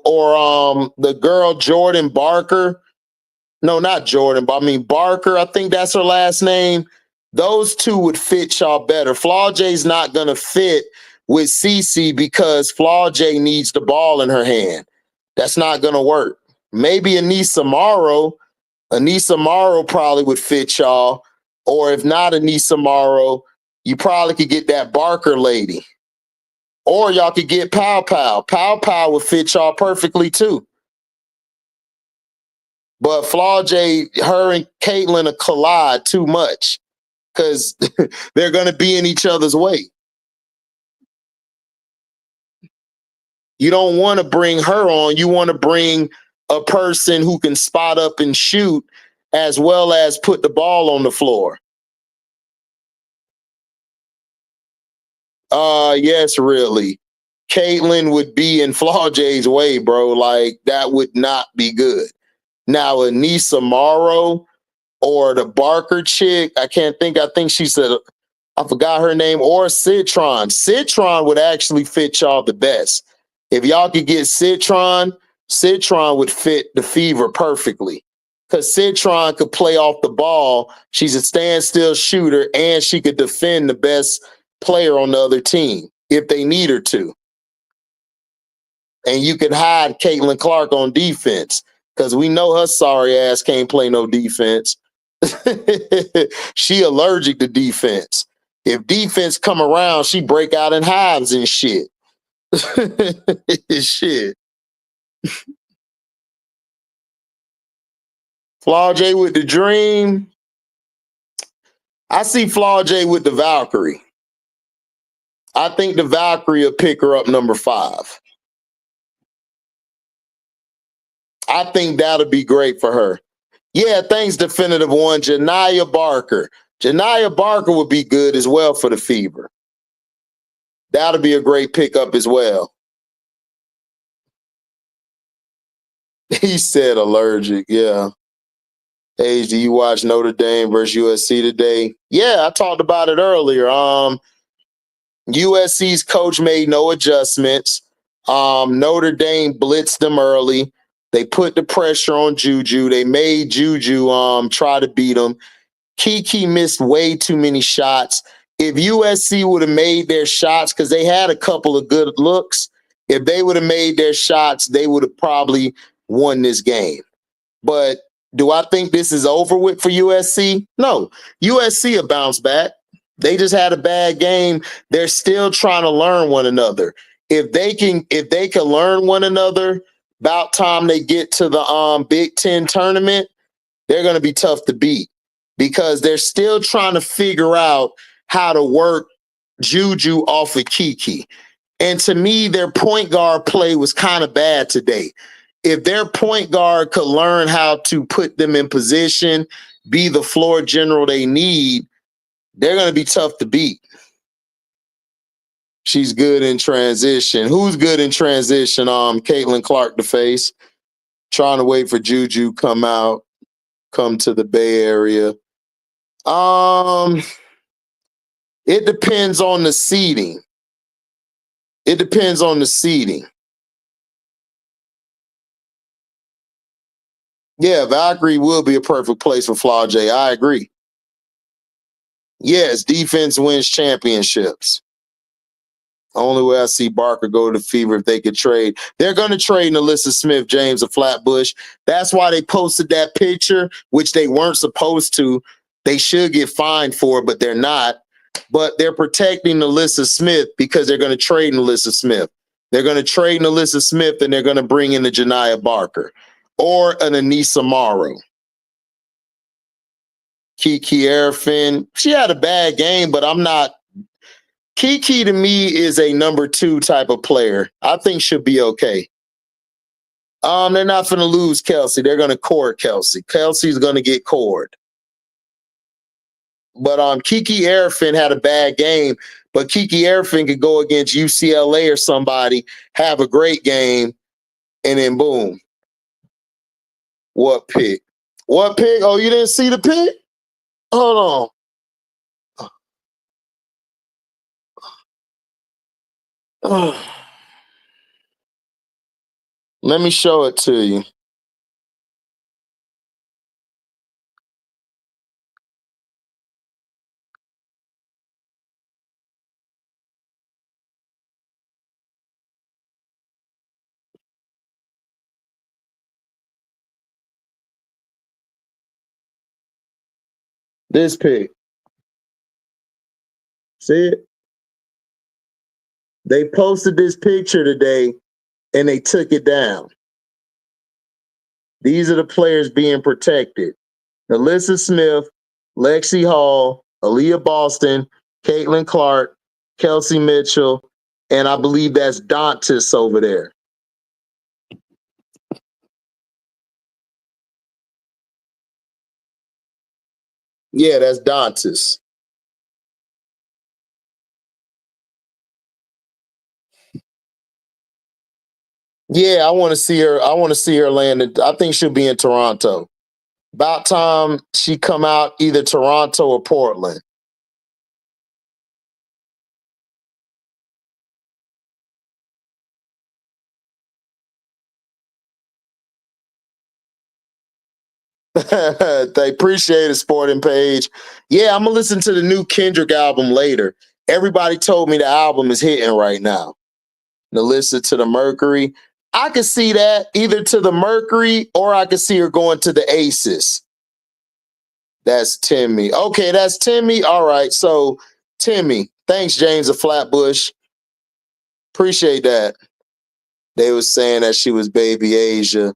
or the girl Jordan Barker. No, not Jordan, but I mean Barker. I think that's her last name. Those two would fit y'all better. Flau'jae's not gonna fit with Cece because Flau'jae needs the ball in her hand. That's not gonna work. Maybe Anissa Morrow probably would fit y'all. Or if not Anissa Morrow, you probably could get that Barker lady. Or y'all could get Pow Pow. Pow Pow would fit y'all perfectly too. But Flau'jae, her and Caitlyn collide too much because they're going to be in each other's way. You don't want to bring her on. You want to bring a person who can spot up and shoot as well as put the ball on the floor. Yes, really. Caitlyn would be in Flau'jae's way, bro. Like, that would not be good. Now, Anissa Morrow or the Barker chick, I think she said, I forgot her name, or Citron. Citron would actually fit y'all the best. If y'all could get Citron would fit the Fever perfectly. Because Citron could play off the ball. She's a standstill shooter, and she could defend the best player on the other team if they need her to. And you can hide Caitlin Clark on defense because we know her sorry ass can't play no defense. She allergic to defense. If defense come around, she break out in hives and shit. Shit. Flau'jae with the Dream. I see Flau'jae with the Valkyrie. I think the Valkyrie will pick her up number 5. I think that'll be great for her. Yeah, thanks, Definitive One. Janiyah Barker. Janiyah Barker would be good as well for the Fever. That'll be a great pickup as well. He said allergic, yeah. Hey, do you watch Notre Dame versus USC today? Yeah, I talked about it earlier. USC's coach made no adjustments. Notre Dame blitzed them early. They put the pressure on Juju. They made Juju try to beat them. Kiki missed way too many shots. If USC would have made their shots, because they had a couple of good looks, if they would have made their shots, they would have probably won this game. But do I think this is over with for USC? No. USC will bounce back. They just had a bad game. They're still trying to learn one another. If they can learn one another, about time they get to the Big Ten tournament, they're going to be tough to beat because they're still trying to figure out how to work Juju off of Kiki. And to me, their point guard play was kind of bad today. If their point guard could learn how to put them in position, be the floor general they need, they're going to be tough to beat. She's good in transition. Who's good in transition? Caitlin Clark, the face. Trying to wait for Juju come to the Bay Area. It depends on the seeding. It depends on the seeding. Yeah, Valkyrie will be a perfect place for Flau'jae. I agree. Yes, defense wins championships. Only way I see Barker go to Fever if they could trade. They're going to trade Alyssa Smith, James, or Flatbush. That's why they posted that picture, which they weren't supposed to. They should get fined for it, but they're not. But they're protecting Alyssa Smith because they're going to trade Alyssa Smith. They're going to trade Alyssa Smith and they're going to bring in the Janiyah Barker or an Anissa Morrow. Kiki Arafin, she had a bad game, but I'm not. Kiki to me is a number 2 type of player. I think she'll be okay. They're not going to lose Kelsey. They're going to court Kelsey. Kelsey's going to get cored. But Kiki Arafin had a bad game, but Kiki Arafin could go against UCLA or somebody, have a great game, and then boom. What pick? What pick? Oh, you didn't see the pick? Hold on. Let me show it to you. This pick. See it? They posted this picture today and they took it down. These are the players being protected. Alyssa Smith, Lexi Hall, Aaliyah Boston, Caitlin Clark, Kelsey Mitchell, and I believe that's Dantas over there. Yeah, that's Dantas. Yeah, I want to see her. I want to see her land. I think she'll be in Toronto. About time she come out either Toronto or Portland. They appreciate it, Sporting Page. Yeah, I'm gonna listen to the new Kendrick album later. Everybody told me the album is hitting right now. To listen to the Mercury. I could see that either to the Mercury or I could see her going to the Aces. That's Timmy. Okay, that's Timmy. All right. So Timmy, thanks, James of Flatbush. Appreciate that. They were saying that she was baby Asia.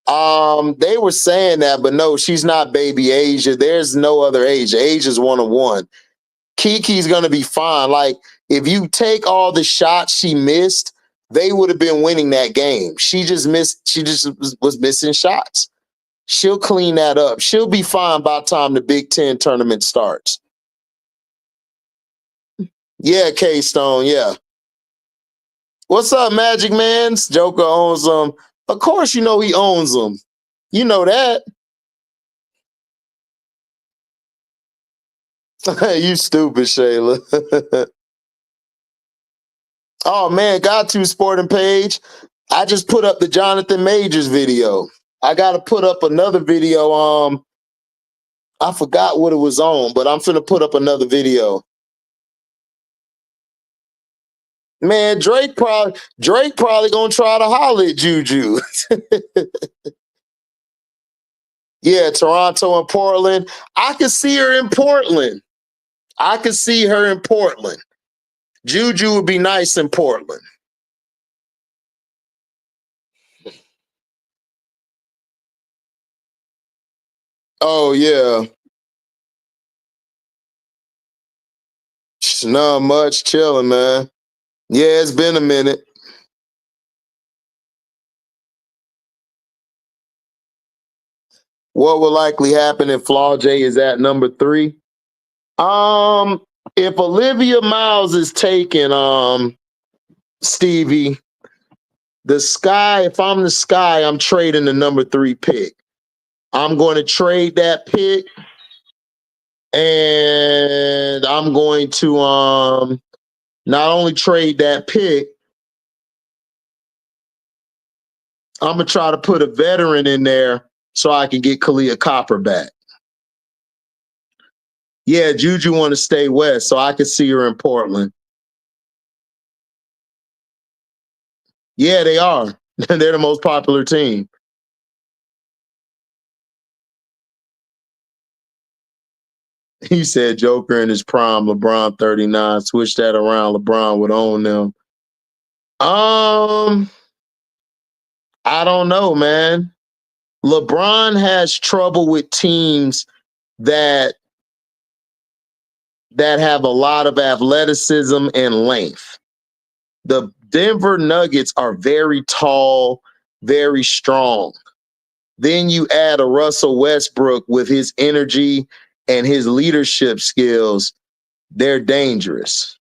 They were saying that, but no, she's not baby Asia. There's no other Asia. Asia's 1-on-1. Kiki's gonna be fine. Like, if you take all the shots she missed, they would have been winning that game. She just was missing shots. She'll clean that up. She'll be fine by the time the Big Ten tournament starts. Yeah, K-Stone, yeah. What's up, Magic Man's? Joker owns them. Of course you know he owns them. You know that. You stupid, Shayla. Oh man, got to Sporting Page. I just put up the Jonathan Majors video. I gotta put up another video. I forgot what it was on, but I'm finna put up another video. Man, Drake probably gonna try to holler at Juju. Yeah, Toronto and Portland. I could see her in Portland. I could see her in Portland. Juju would be nice in Portland. Oh yeah. Not much, chilling, man. Yeah, it's been a minute. What will likely happen if Flau'jae is at number 3? Um, if Olivia Miles is taken, Stevie, the Sky, if I'm the Sky, I'm trading the number 3 pick. I'm going to trade that pick and I'm going to not only trade that pick, I'm gonna try to put a veteran in there so I can get Kahleah Copper back. Yeah, Juju want to stay west, so I could see her in Portland. Yeah, they are. They're the most popular team. He said Joker in his prime, LeBron 39. Switch that around, LeBron would own them. I don't know, man. LeBron has trouble with teams that have a lot of athleticism and length. The Denver Nuggets are very tall, very strong. Then you add a Russell Westbrook with his energy and his leadership skills, they're dangerous.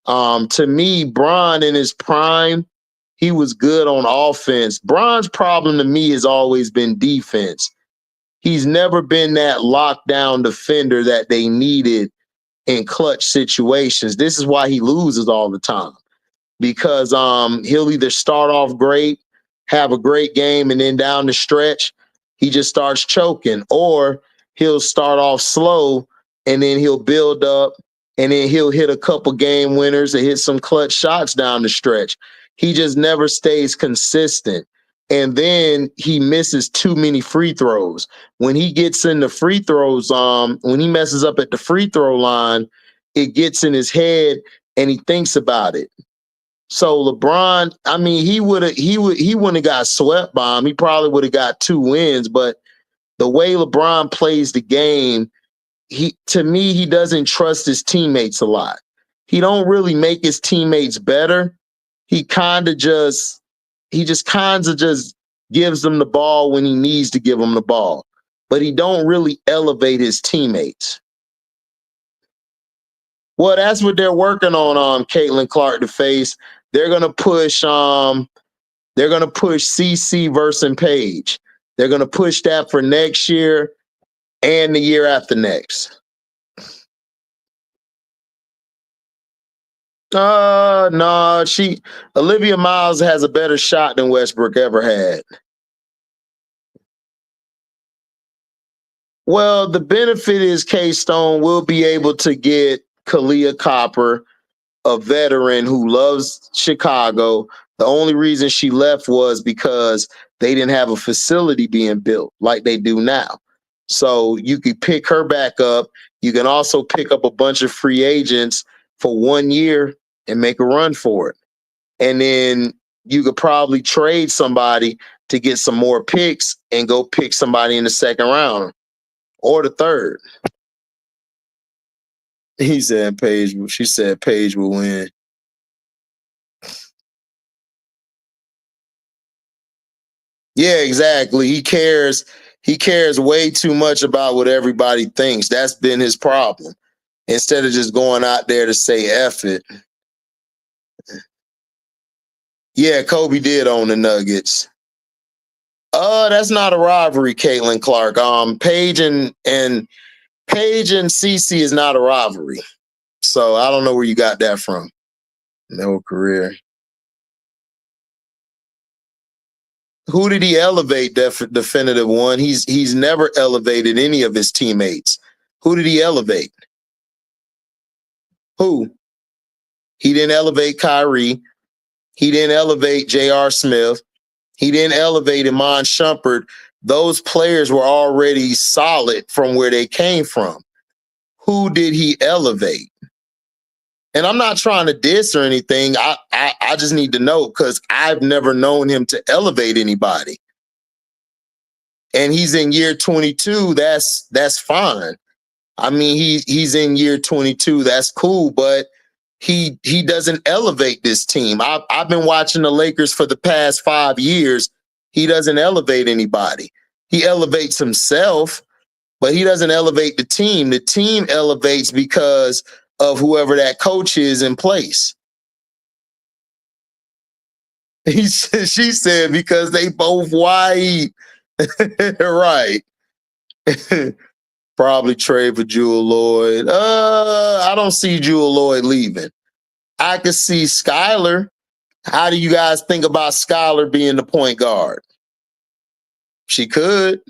To me, Bron in his prime, he was good on offense. Bron's problem to me has always been defense. He's never been that lockdown defender that they needed in clutch situations. This is why he loses all the time, because he'll either start off great, have a great game, and then down the stretch, he just starts choking, or he'll start off slow and then he'll build up and then he'll hit a couple game winners and hit some clutch shots down the stretch. He just never stays consistent. And then he misses too many free throws. When he gets in the free throws, when he messes up at the free throw line, it gets in his head and he thinks about it. So LeBron, I mean, he wouldn't have got swept by him. He probably would have got 2 wins. But the way LeBron plays the game, to me, he doesn't trust his teammates a lot. He don't really make his teammates better. He just gives them the ball when he needs to give them the ball. But he don't really elevate his teammates. Well, that's what they're working on, Caitlin Clark to face. They're gonna push CC versus Paige. They're gonna push that for next year and the year after next. No, Olivia Miles has a better shot than Westbrook ever had. Well, the benefit is K-Stone will be able to get Kahleah Copper, a veteran who loves Chicago. The only reason she left was because they didn't have a facility being built like they do now. So you could pick her back up. You can also pick up a bunch of free agents for 1 year and make a run for it. And then you could probably trade somebody to get some more picks and go pick somebody in the second round or the third. He said she said Paige will win. Yeah, exactly. He cares way too much about what everybody thinks. That's been his problem. Instead of just going out there to say F it. Yeah, Kobe did own the Nuggets. That's not a rivalry, Caitlin Clark. Paige and CC is not a rivalry. So I don't know where you got that from. No career. Who did he elevate? Definitive one. He's never elevated any of his teammates. Who did he elevate? Who? He didn't elevate Kyrie. He didn't elevate J.R. Smith. He didn't elevate Iman Shumpert. Those players were already solid from where they came from. Who did he elevate? And I'm not trying to diss or anything. I just need to know, because I've never known him to elevate anybody. And he's in year 22. That's fine. I mean, he's in year 22. That's cool, but he doesn't elevate this team. I've been watching the Lakers for the past 5 years. He doesn't elevate anybody. He elevates himself, but he doesn't elevate the team. The team elevates because of whoever that coach is in place. She said because they both white. Right. Probably trade for Jewel Lloyd. I don't see Jewel Lloyd leaving. I could see Skylar How do you guys think about Skylar being the point guard? She could.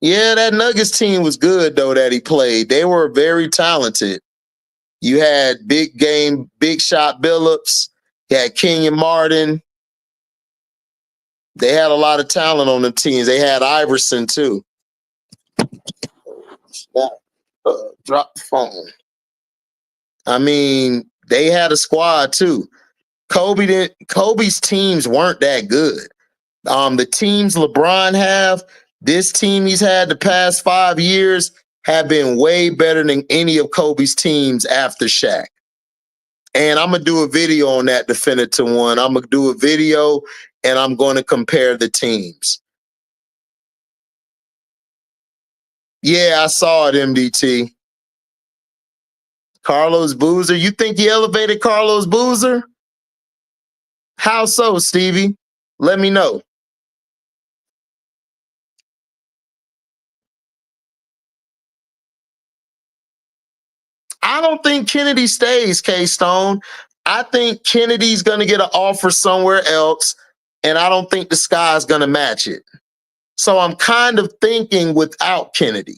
Yeah, that Nuggets team was good, though, that he played. They were very talented. You had big shot Billups. You had Kenyon Martin. They had a lot of talent on the teams. They had Iverson, too. Drop the phone. I mean, they had a squad, too. Kobe's teams weren't that good. The teams LeBron this team he's had the past 5 years have been way better than any of Kobe's teams after Shaq. And I'm gonna do a video on that definitive one. I'm gonna do a video and I'm going to compare the teams. Yeah, I saw it, MDT. Carlos Boozer. You think he elevated Carlos Boozer? How so, Stevie? Let me know. I don't think Kennedy stays, K-Stone. I think Kennedy's going to get an offer somewhere else, and I don't think the sky's going to match it. So I'm kind of thinking without Kennedy.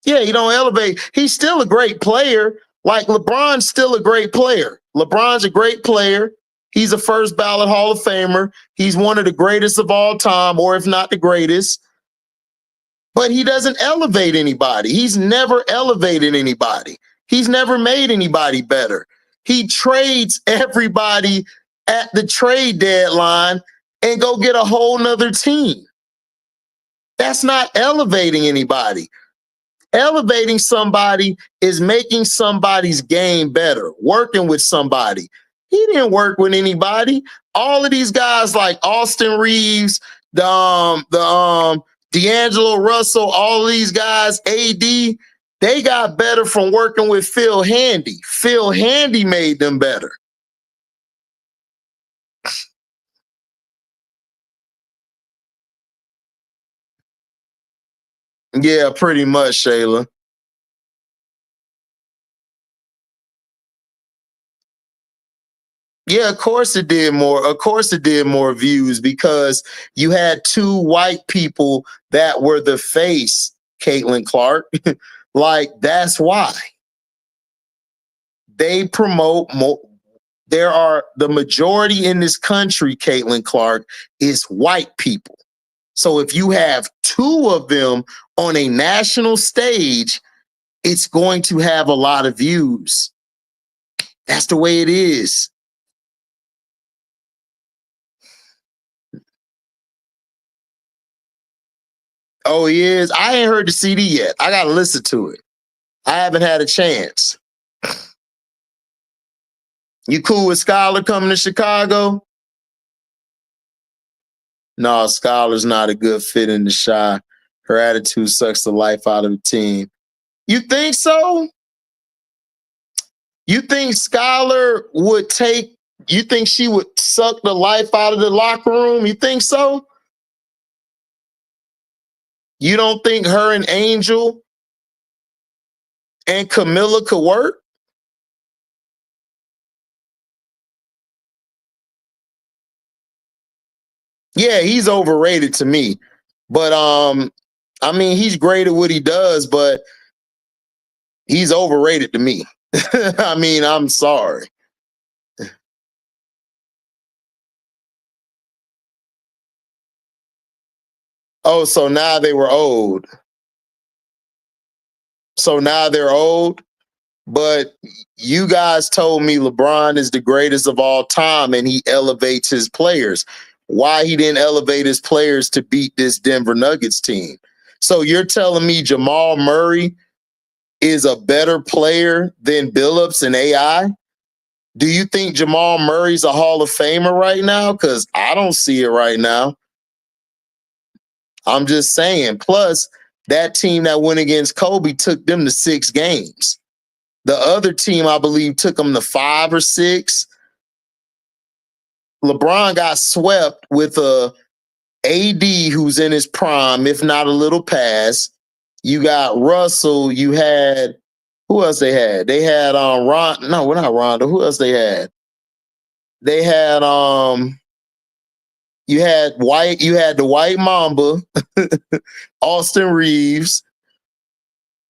Yeah, you don't elevate. He's still a great player. Like LeBron's still a great player. LeBron's a great player. He's a first ballot Hall of Famer. He's one of the greatest of all time, or if not the greatest. But he doesn't elevate anybody. He's never elevated anybody. He's never made anybody better. He trades everybody at the trade deadline and go get a whole nother team. That's not elevating anybody. Elevating somebody is making somebody's game better, working with somebody. He didn't work with anybody. All of these guys like Austin Reeves, D'Angelo Russell, all of these guys, AD, they got better from working with Phil Handy. Phil Handy made them better. Yeah, pretty much, Shayla. Yeah, of course it did more. Of course it did more views because you had two white people that were the face, Caitlin Clark. Like, that's why. They promote more. There are the majority in this country, Caitlin Clark, is white people. So if you have two of them on a national stage, it's going to have a lot of views. That's the way it is. Oh, he is? I ain't heard the CD yet. I got to listen to it. I haven't had a chance. You cool with Skylar coming to Chicago? No, Skylar's not a good fit in the Chi. Her attitude sucks the life out of the team. You think so? You think Skylar would you think she would suck the life out of the locker room? You think so? You don't think her and Angel and Camilla could work? Yeah, he's overrated to me. But I mean, he's great at what he does, but he's overrated to me. I mean, I'm sorry. Oh, so now they were old. So now they're old. But you guys told me LeBron is the greatest of all time and he elevates his players. Why he didn't elevate his players to beat this Denver Nuggets team? So you're telling me Jamal Murray is a better player than Billups and AI? Do you think Jamal Murray's a Hall of Famer right now? Because I don't see it right now. I'm just saying. Plus, that team that went against Kobe took them to 6 games. The other team, I believe, took them to 5 or 6. LeBron got swept with a AD who's in his prime, if not a little past, You got Russell. You had who else they had? They had Ron. No, we're not Rondo. Who else they had? They had you had White. You had the White Mamba, Austin Reeves.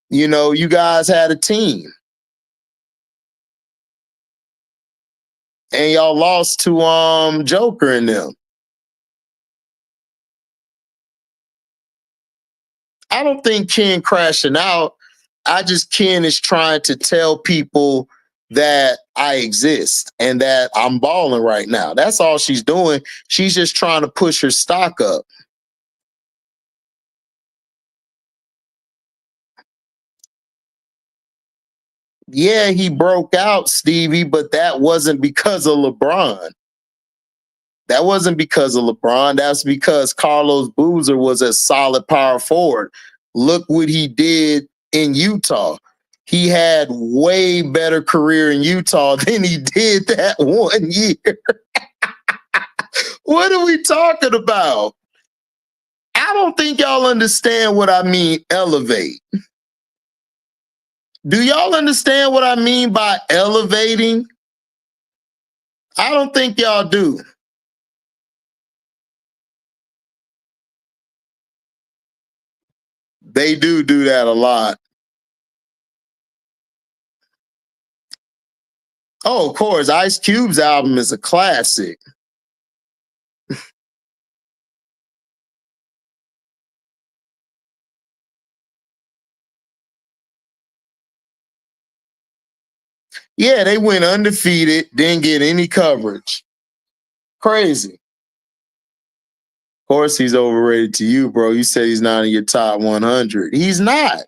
You know, you guys had a team, and y'all lost to Joker and them. I don't think Ken crashing out. I just Ken is trying to tell people that I exist and that I'm balling right now. That's all she's doing. She's just trying to push her stock up. Yeah, he broke out, Stevie, but that wasn't because of LeBron. That wasn't because of LeBron. That's because Carlos Boozer was a solid power forward. Look what he did in Utah. He had way better career in Utah than he did that 1 year. What are we talking about? I don't think y'all understand what I mean, elevate. Do y'all understand what I mean by elevating? I don't think y'all do. They do that a lot. Oh, of course, Ice Cube's album is a classic. Yeah, they went undefeated, didn't get any coverage. Crazy. Of course, he's overrated to you, bro. You said he's not in your top 100. He's not.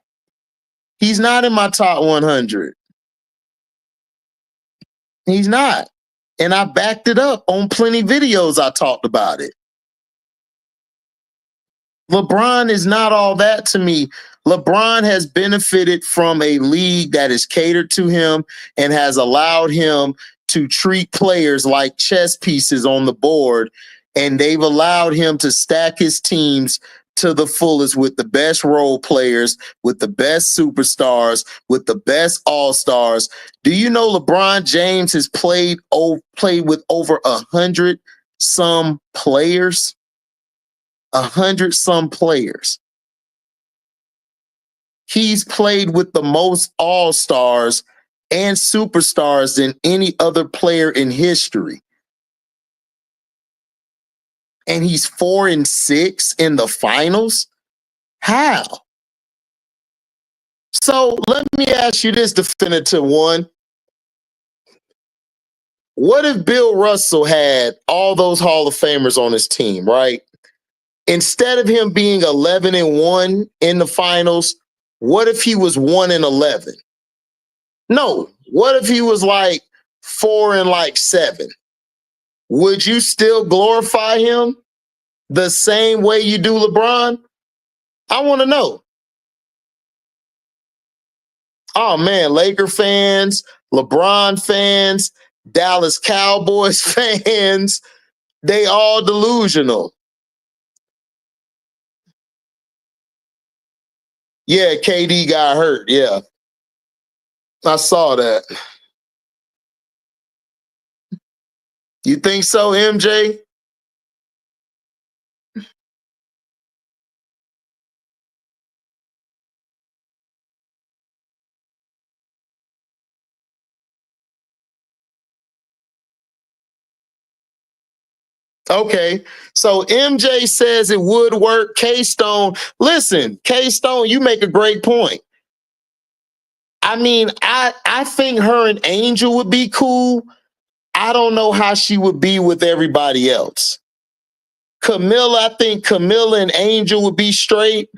He's not in my top 100. He's not. And I backed it up on plenty videos. I talked about it. LeBron is not all that to me. LeBron has benefited from a league that is catered to him and has allowed him to treat players like chess pieces on the board. And they've allowed him to stack his teams to the fullest with the best role players, with the best superstars, with the best all-stars. Do you know LeBron James has played with over 100 some players? 100 some players. He's played with the most all-stars and superstars than any other player in history. And he's 4-6 in the finals. How? So let me ask you this definitive one. What if Bill Russell had all those Hall of Famers on his team, right? Instead of him being 11-1 in the finals, what if he was 1-11? No, what if he was like 4-7? Would you still glorify him the same way you do LeBron? I want to know. Oh man, Laker fans, LeBron fans, Dallas Cowboys fans, they all delusional. Yeah, KD got hurt. Yeah. I saw that. You think so, MJ? Okay. So MJ says it would work. K-Stone, listen, K-Stone, you make a great point. I mean, I think her and Angel would be cool. I don't know how she would be with everybody else. Camilla, I think Camilla and Angel would be straight,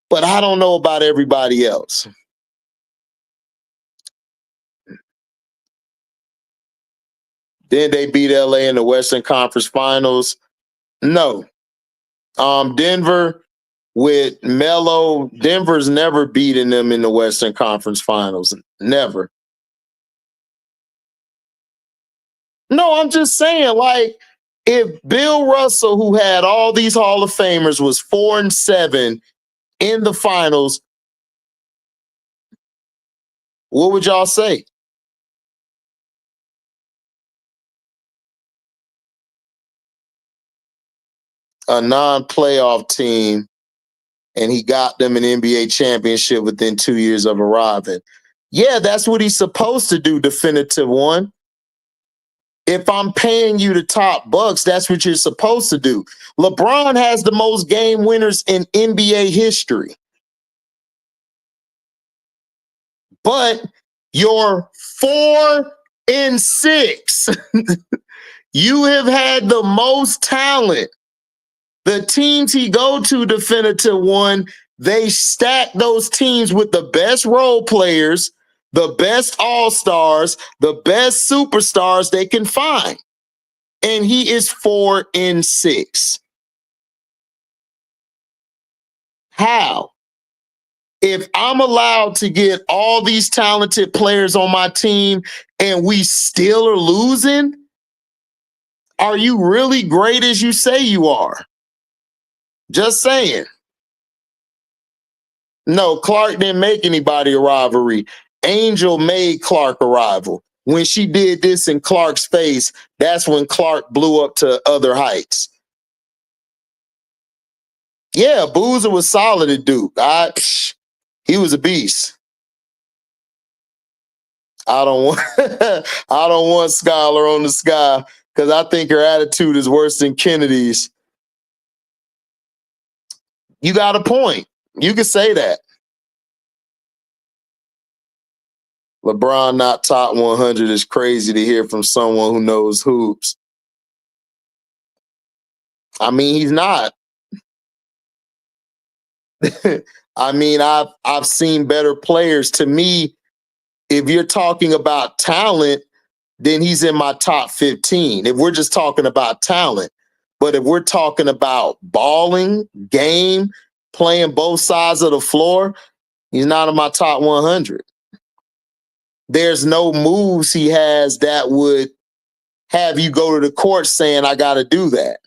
but I don't know about everybody else. Then they beat LA in the Western Conference Finals. No. Denver with Melo, Denver's never beaten them in the Western Conference Finals. Never. No, I'm just saying, like, if Bill Russell, who had all these Hall of Famers, was 4-7 in the finals, What would y'all say? A non-playoff team, and he got them an NBA championship within 2 years of arriving. Yeah, that's what he's supposed to do, definitive one. If I'm paying you the top bucks, that's what you're supposed to do. LeBron has the most game winners in NBA history. But you're 4-6. You have had the most talent. The teams he go to, definitive one, they stack those teams with the best role players, the best all-stars, the best superstars they can find. And he is 4-6. How? If I'm allowed to get all these talented players on my team and we still are losing, are you really great as you say you are? Just saying. No, Clark didn't make anybody a rivalry. Angel made Clark a rival. When she did this in Clark's face, that's when Clark blew up to other heights. Yeah, Boozer was solid at Duke. He was a beast. I don't want I don't want Scholar on the sky because I think her attitude is worse than Kennedy's. You got a point. You can say that. LeBron not top 100 is crazy to hear from someone who knows hoops. I mean, he's not. I mean, I've seen better players. To me, if you're talking about talent, then he's in my top 15. If we're just talking about talent. But if we're talking about balling, game, playing both sides of the floor, he's not in my top 100. There's no moves he has that would have you go to the court saying, I got to do that.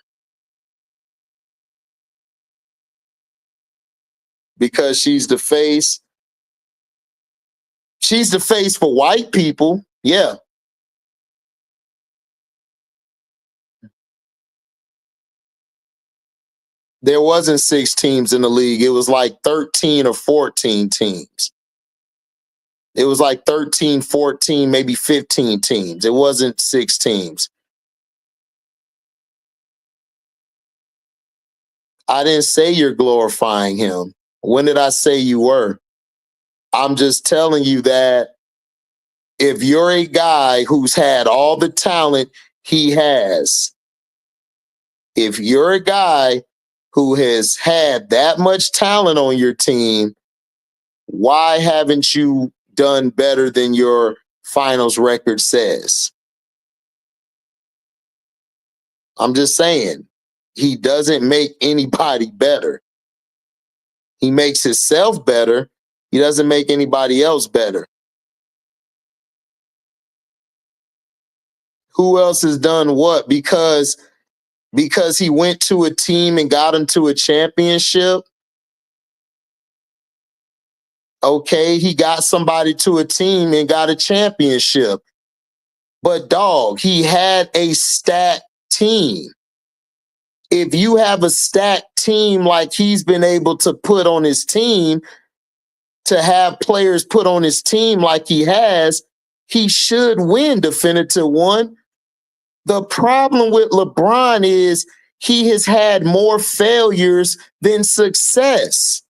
Because she's the face. She's the face for white people. Yeah. There wasn't 6 teams in the league. It was like 13 or 14 teams. It was like 13, 14, maybe 15 teams. It wasn't 6 teams. I didn't say you're glorifying him. When did I say you were? I'm just telling you that if you're a guy who's had all the talent he has, if you're a guy who has had that much talent on your team, why haven't you done better than your finals record says? I'm just saying, he doesn't make anybody better. He makes himself better. He doesn't make anybody else better. Who else has done what? Because he went to a team and got into a championship. Okay, he got somebody to a team and got a championship. But dog, he had a stacked team. If you have a stacked team like he's been able to put on his team, to have players put on his team like he has, he should win definitive one. The problem with LeBron is he has had more failures than success.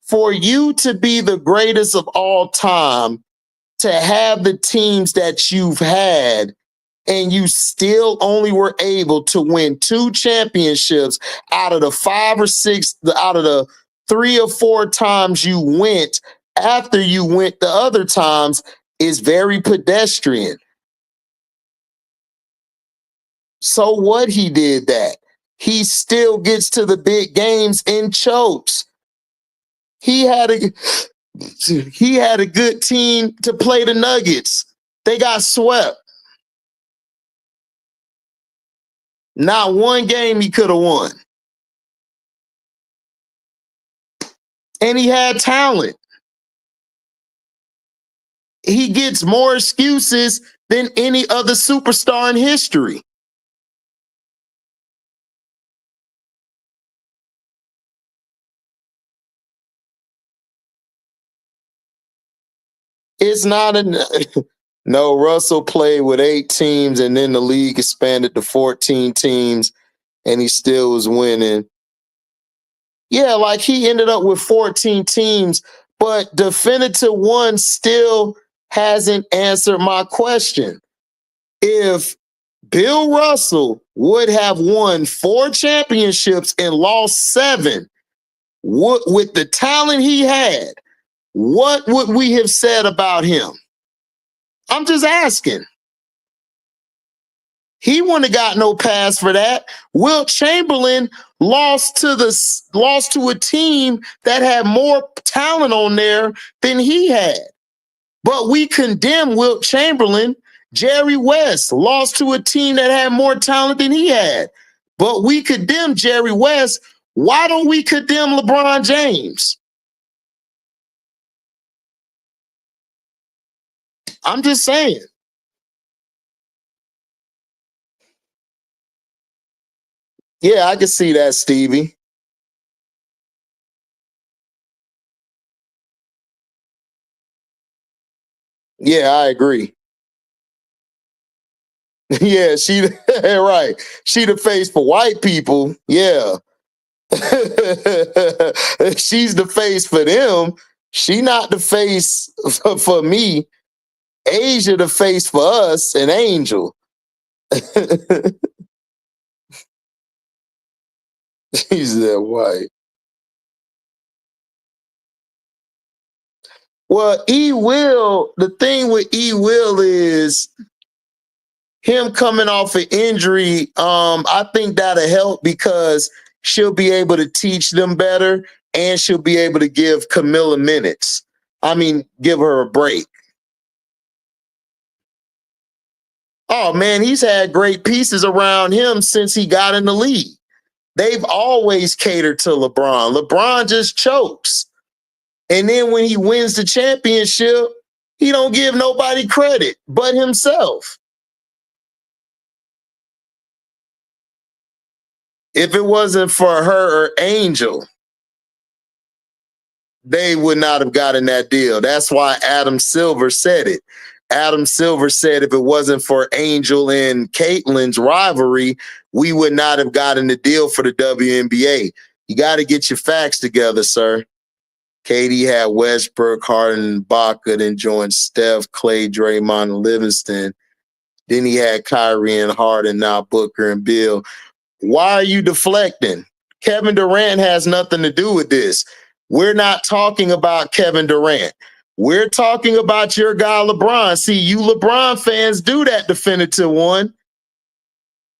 For you to be the greatest of all time, to have the teams that you've had, and you still only were able to win 2 championships out of the 5 or 6, out of the 3 or 4 times you went after you went the other times is very pedestrian. So what he did that? He still gets to the big games and chokes. He had a good team to play the Nuggets. They got swept. Not one game he could have won. And he had talent. he gets more excuses than any other superstar in history. It's not a no. Russell played with 8 teams, and then the league expanded to 14 teams, and he still was winning. Yeah, like he ended up with 14 teams, but Definitive One still hasn't answered my question. If Bill Russell would have won 4 championships and lost 7, what, with the talent he had, what would we have said about him? I'm just asking. He wouldn't have got no pass for that. Wilt Chamberlain lost to a team that had more talent on there than he had. But we condemn Wilt Chamberlain. Jerry West lost to a team that had more talent than he had. But we condemn Jerry West. Why don't we condemn LeBron James? I'm just saying. Yeah, I can see that, Stevie. Yeah, I agree. Yeah, she right. She the face for white people. Yeah. She's the face for them. She not the face for me. Asia the face for us, and Angel. She's that white. Well, E Will, the thing with E Will is him coming off an injury. I think that'll help because she'll be able to teach them better and she'll be able to give Camilla minutes. I mean, give her a break. Oh man, he's had great pieces around him since he got in the league. They've always catered to LeBron. LeBron just chokes. And then when he wins the championship, he don't give nobody credit but himself. If it wasn't for her or Angel, they would not have gotten that deal. That's why Adam Silver said it. Adam Silver said if it wasn't for Angel and Caitlyn's rivalry, we would not have gotten the deal for the WNBA. You got to get your facts together, sir. Katie had Westbrook, Harden, Baca, then joined Steph, Clay, Draymond, and Livingston. Then he had Kyrie and Harden, now Booker and Bill. Why are you deflecting? Kevin Durant has nothing to do with this. We're not talking about Kevin Durant. We're talking about your guy, LeBron. See, you LeBron fans do that, Definitive One.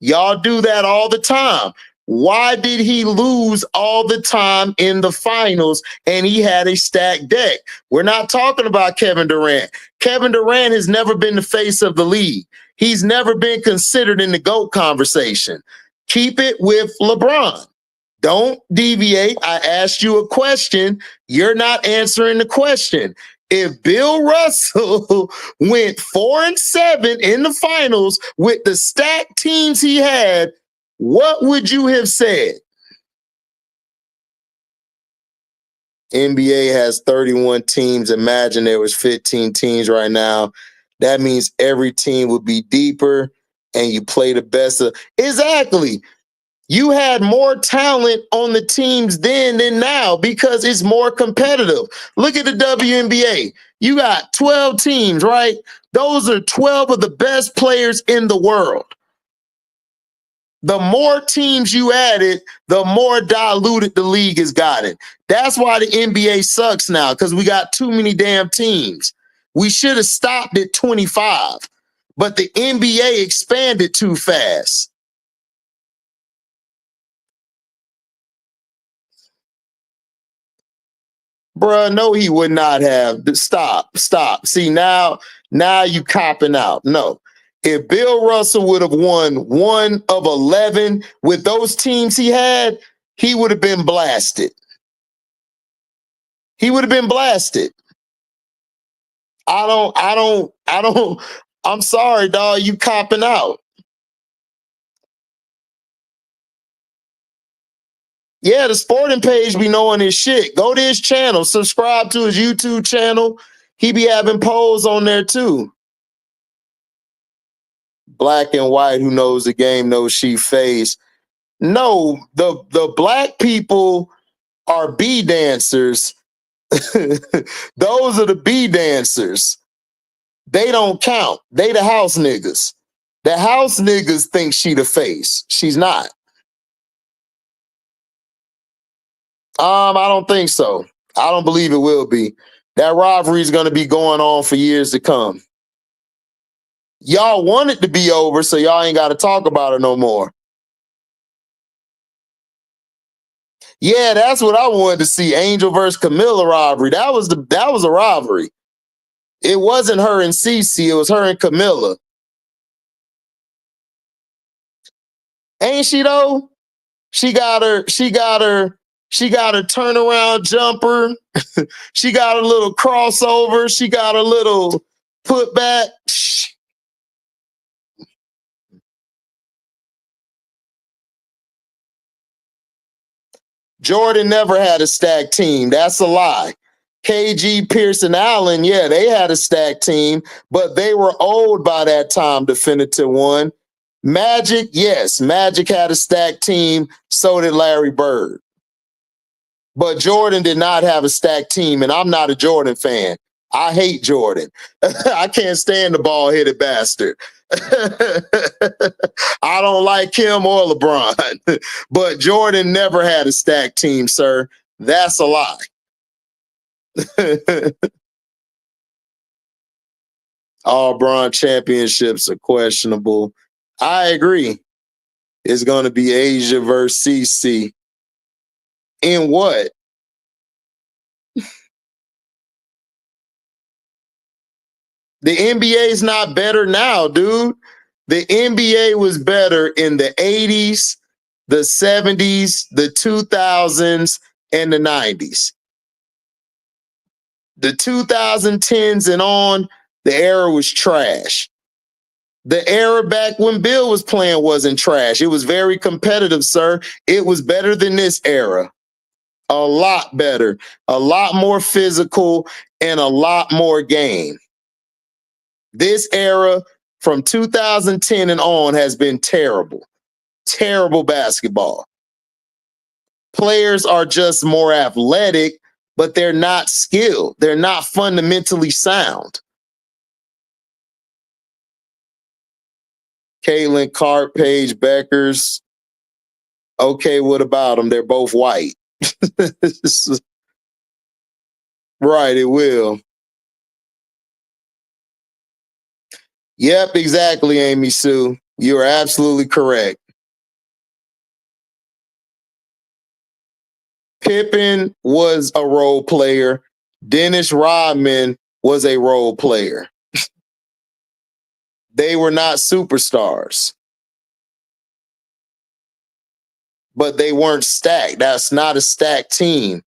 Y'all do that all the time. Why did he lose all the time in the finals and he had a stacked deck? We're not talking about Kevin Durant. Kevin Durant has never been the face of the league. He's never been considered in the GOAT conversation. Keep it with LeBron. Don't deviate. I asked you a question. You're not answering the question. If Bill Russell went 4-7 in the finals with the stacked teams he had, what would you have said? NBA has 31 teams. Imagine there was 15 teams right now. That means every team would be deeper and you play the best of. Exactly. You had more talent on the teams then than now because it's more competitive. Look at the WNBA. You got 12 teams, right? Those are 12 of the best players in the world. The more teams you added, the more diluted the league has gotten. That's why the NBA sucks now, because we got too many damn teams. We should have stopped at 25, but the NBA expanded too fast. Bruh, no, he would not have. Stop. See, now you copping out. No. If Bill Russell would have won 1 of 11 with those teams he had, he would have been blasted. He would have been blasted. I'm sorry, dog. You copping out. Yeah, the sporting page be knowing his shit. Go to his channel, subscribe to his YouTube channel. He be having polls on there too. Black and white, who knows the game, knows she face. No, the black people are bee dancers. Those are the bee dancers. They don't count. They the house niggas. The house niggas think she the face. She's not. I don't think so. I don't believe it will be. That rivalry is going to be going on for years to come. Y'all want it to be over, so y'all ain't got to talk about it no more. Yeah, that's what I wanted to see. Angel versus Camilla rivalry. That was a rivalry. It wasn't her and Cece, it was her and Camilla. Ain't she though? She got her turnaround jumper. She got a little crossover. She got a little putback. Jordan never had a stacked team. That's a lie. KG, Pearson, Allen, yeah, they had a stacked team, but they were old by that time, definitive one. Magic, yes, Magic had a stacked team. So did Larry Bird. But Jordan did not have a stacked team, and I'm not a Jordan fan. I hate Jordan. I can't stand the ball-headed bastard. I don't like him or LeBron. But Jordan never had a stacked team, sir. That's a lie. All Bron championships are questionable. I agree. It's going to be Asia versus CC. In what? The NBA is not better now, dude. The NBA was better in the 80s, the 70s, the 2000s, and the 90s. The 2010s and on, the era was trash. The era back when Bill was playing wasn't trash. It was very competitive, sir. It was better than this era. A lot better, a lot more physical, and a lot more game. This era from 2010 and on has been terrible. Terrible basketball. Players are just more athletic, but they're not skilled. They're not fundamentally sound. Caitlin, Cart, Paige, Beckers. Okay, what about them? They're both white. Right, it will. Yep, exactly, Amy Sue. You are absolutely correct. Pippen was a role player. Dennis Rodman was a role player. They were not superstars. But they weren't stacked. That's not a stacked team.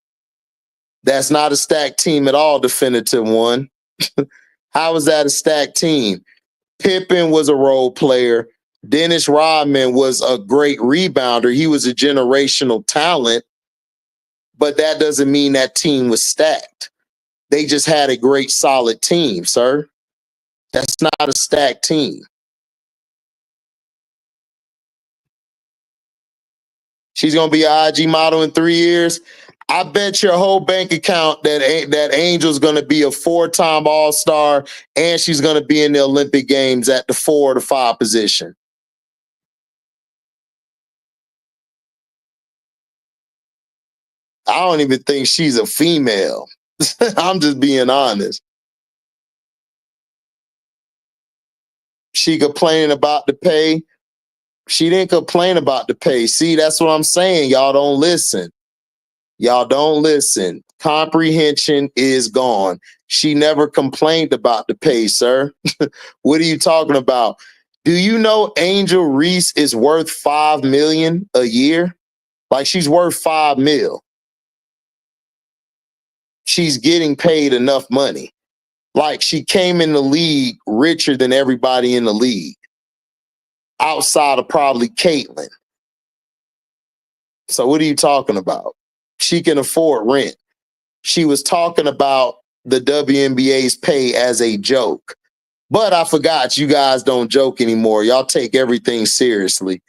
That's not a stacked team at all, definitive one. How is that a stacked team? Pippen was a role player. Dennis Rodman was a great rebounder. He was a generational talent, but that doesn't mean that team was stacked. They just had a great, solid team, sir. That's not a stacked team. She's going to be an IG model in 3 years. I bet your whole bank account that Angel's going to be a 4-time All-Star, and she's going to be in the Olympic Games at the 4 or the 5 position. I don't even think she's a female. I'm just being honest. She complaining about the pay. She didn't complain about the pay. See, that's what I'm saying. Y'all don't listen. Y'all don't listen. Comprehension is gone. She never complained about the pay, sir. What are you talking about? Do you know Angel Reese is worth $5 million a year? Like, she's worth $5 million. She's getting paid enough money. Like she came in the league richer than everybody in the league, outside of probably Caitlyn. So what are you talking about? She can afford rent. She was talking about the WNBA's pay as a joke. But I forgot, you guys don't joke anymore. Y'all take everything seriously.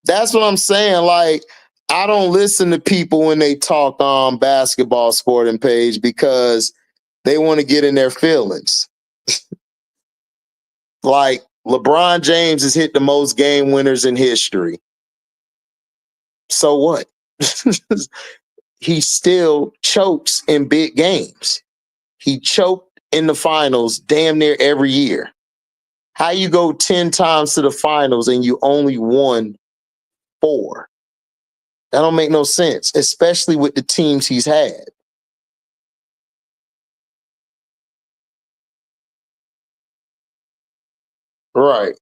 That's what I'm saying. Like, I don't listen to people when they talk on basketball sporting page because they want to get in their feelings. Like, LeBron James has hit the most game winners in history. So what? He still chokes in big games. He choked in the finals damn near every year. How you go 10 times to the finals and you only won 4? That don't make no sense, especially with the teams he's had. Right.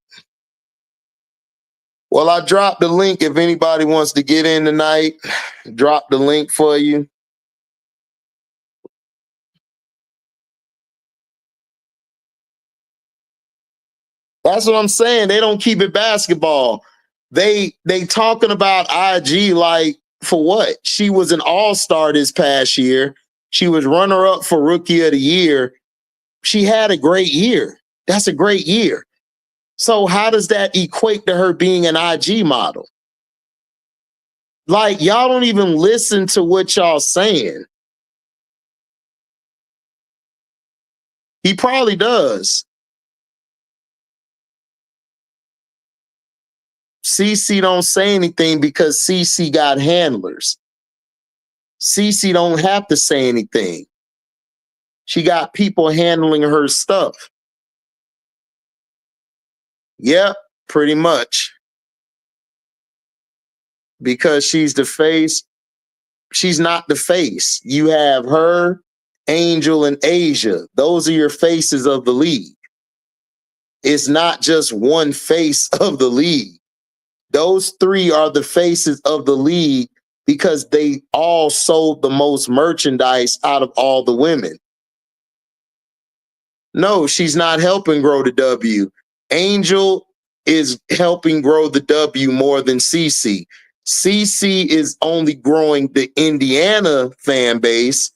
Well, I dropped the link if anybody wants to get in tonight. Drop the link for you. That's what I'm saying. They don't keep it basketball. They talking about IG like for what? She was an all-star this past year. She was runner-up for rookie of the year. She had a great year. That's a great year. So how does that equate to her being an IG model? Like, y'all don't even listen to what y'all saying. He probably does. CC don't say anything because CC got handlers. CC don't have to say anything. She got people handling her stuff. Yep, pretty much. Because she's the face. She's not the face. You have her, Angel, and Asia. Those are your faces of the league. It's not just one face of the league. Those 3 are the faces of the league because they all sold the most merchandise out of all the women. No, she's not helping grow the W. Angel is helping grow the W more than CC. CC is only growing the Indiana fan base,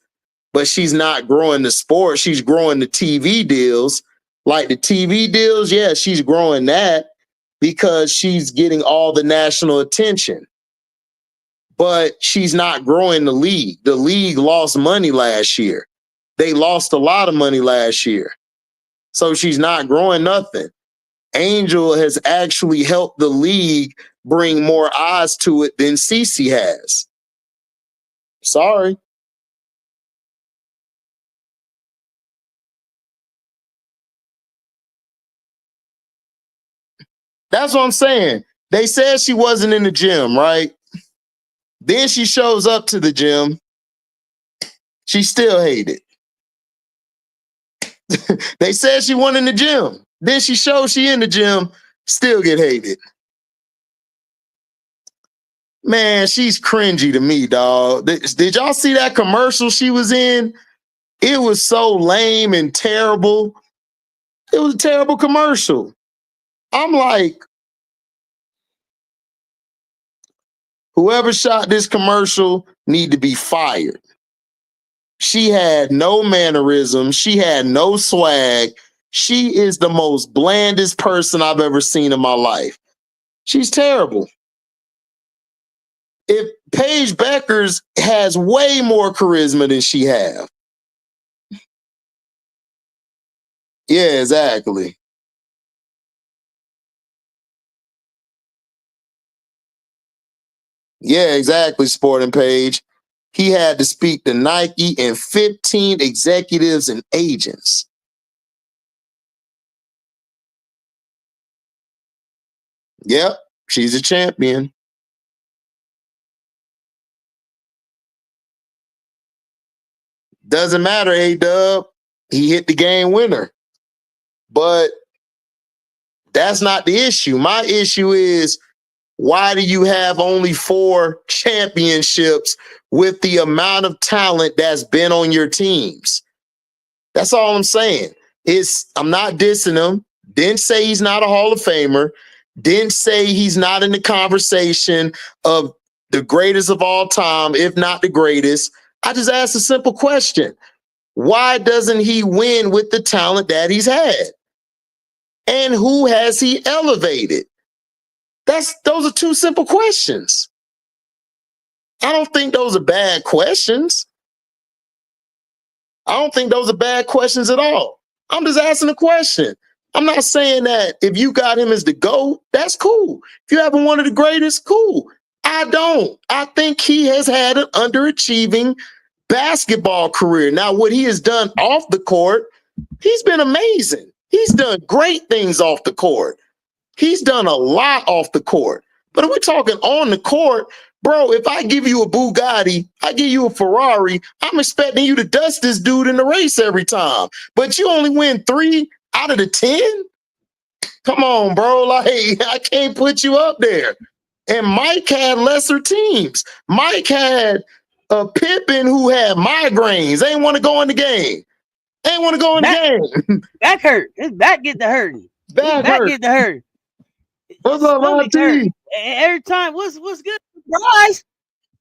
but she's not growing the sport. She's growing the TV deals. Like the TV deals, yeah, she's growing that because she's getting all the national attention. But she's not growing the league. The league lost money last year. They lost a lot of money last year. So she's not growing nothing. Angel has actually helped the league bring more eyes to it than CC has. Sorry. That's what I'm saying. They said she wasn't in the gym, right? Then she shows up to the gym. She still hated. They said she wasn't in the gym. Then she shows she in the gym, still get hated. Man, she's cringy to me, dog. Did y'all see that commercial she was in? It was so lame and terrible. It was a terrible commercial. I'm like, whoever shot this commercial need to be fired. She had no mannerism. She had no swag. She is the most blandest person I've ever seen in my life. She's terrible. If Paige Beckers has way more charisma than she have. Yeah, exactly. Yeah, exactly, Sporting Page. He had to speak to Nike and 15 executives and agents. Yep, she's a champion. Doesn't matter, A-Dub. He hit the game winner. But that's not the issue. My issue is why do you have only 4 championships with the amount of talent that's been on your teams? That's all I'm saying. I'm not dissing him. Didn't say he's not a Hall of Famer. Didn't say he's not in the conversation of the greatest of all time, if not the greatest. I just asked a simple question. Why doesn't he win with the talent that he's had? And who has he elevated? Those are 2 simple questions. I don't think those are bad questions. I don't think those are bad questions at all. I'm just asking a question. I'm not saying that if you got him as the GOAT, that's cool. If you have one of the greatest, cool. I don't. I think he has had an underachieving basketball career. Now, what he has done off the court, he's been amazing. He's done great things off the court. He's done a lot off the court. But if we're talking on the court, bro, if I give you a Bugatti, I give you a Ferrari, I'm expecting you to dust this dude in the race every time. But you only win 3 out of the 10? Come on, bro. Like, I can't put you up there. And Mike had lesser teams. Mike had a Pippen who had migraines. They ain't want to go in the game. They ain't want to go in the game. Back hurt. His back get to hurting. Back get to hurt. What's up, Monty? Every time, what's good?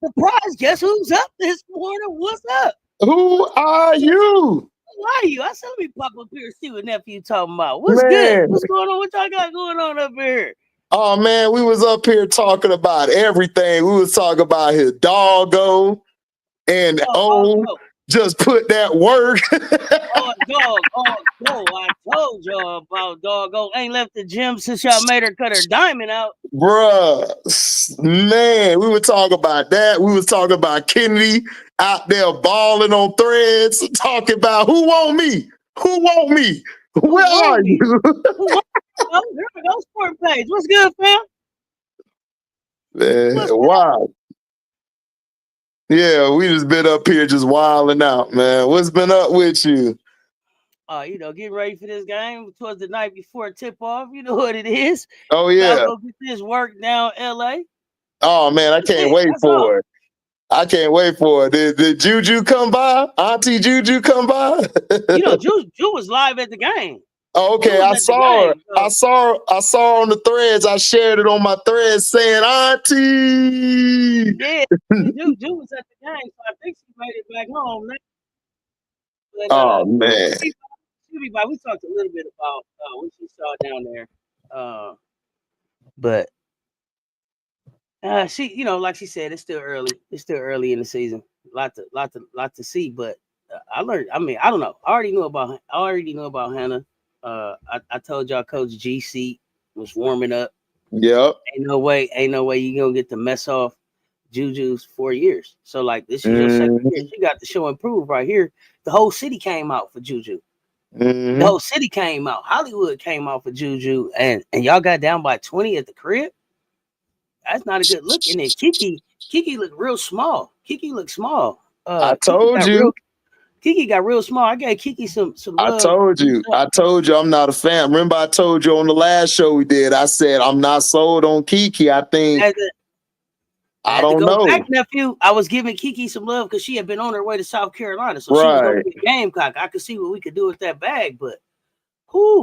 Surprise! Guess who's up this morning? What's up? Who are you? Who are you? I said, let me pop up here and see what nephew talking about. What's good? What's going on? What y'all got going on up here? Oh man, we was up here talking about everything. We was talking about Hil-DAWG-GO and just put that work. I told y'all about doggo. Ain't left the gym since y'all made her cut her diamond out. Bruh, man, we were talking about that. We was talking about Kennedy out there balling on threads, talking about who want me? Who want me? Where are you? Oh, here we go, sport page. What's good, fam? Man, wow. Yeah, we just been up here just wilding out, man. What's been up with you? Getting ready for this game towards the night before tip-off. You know what it is. Oh, yeah. I'll go get this work down LA. Oh, man, I can't wait for it. I can't wait for it. Did Juju come by? Auntie Juju come by? Juju was live at the game. Oh, okay, I saw her. I saw her on the threads. I shared it on my threads saying, Auntie. Yeah, Juju was at the game, so I think she made it back home now. But, man. We talked a little bit about what she saw down there. But she, like she said, it's still early. It's still early in the season. Lot to see. But I learned. I mean, I don't know. I already knew about Hannah. I told y'all Coach GC was warming up. Yep. Ain't no way you gonna get the mess off Juju's 4 years. So like this is your second year. She got the show improve right here. The whole city came out for Juju. The whole city came out. Hollywood came out for Juju, and y'all got down by 20 at the crib. That's not a good look. And then Kiki looked real small. Kiki looked small. I told you. Kiki got real small. I gave Kiki some love. I told you I'm not a fan. Remember I told you on the last show we did, I said I'm not sold on Kiki. I think I don't know. Back, nephew, I was giving Kiki some love because she had been on her way to South Carolina. So she was going to be a Gamecock. I could see what we could do with that bag. But,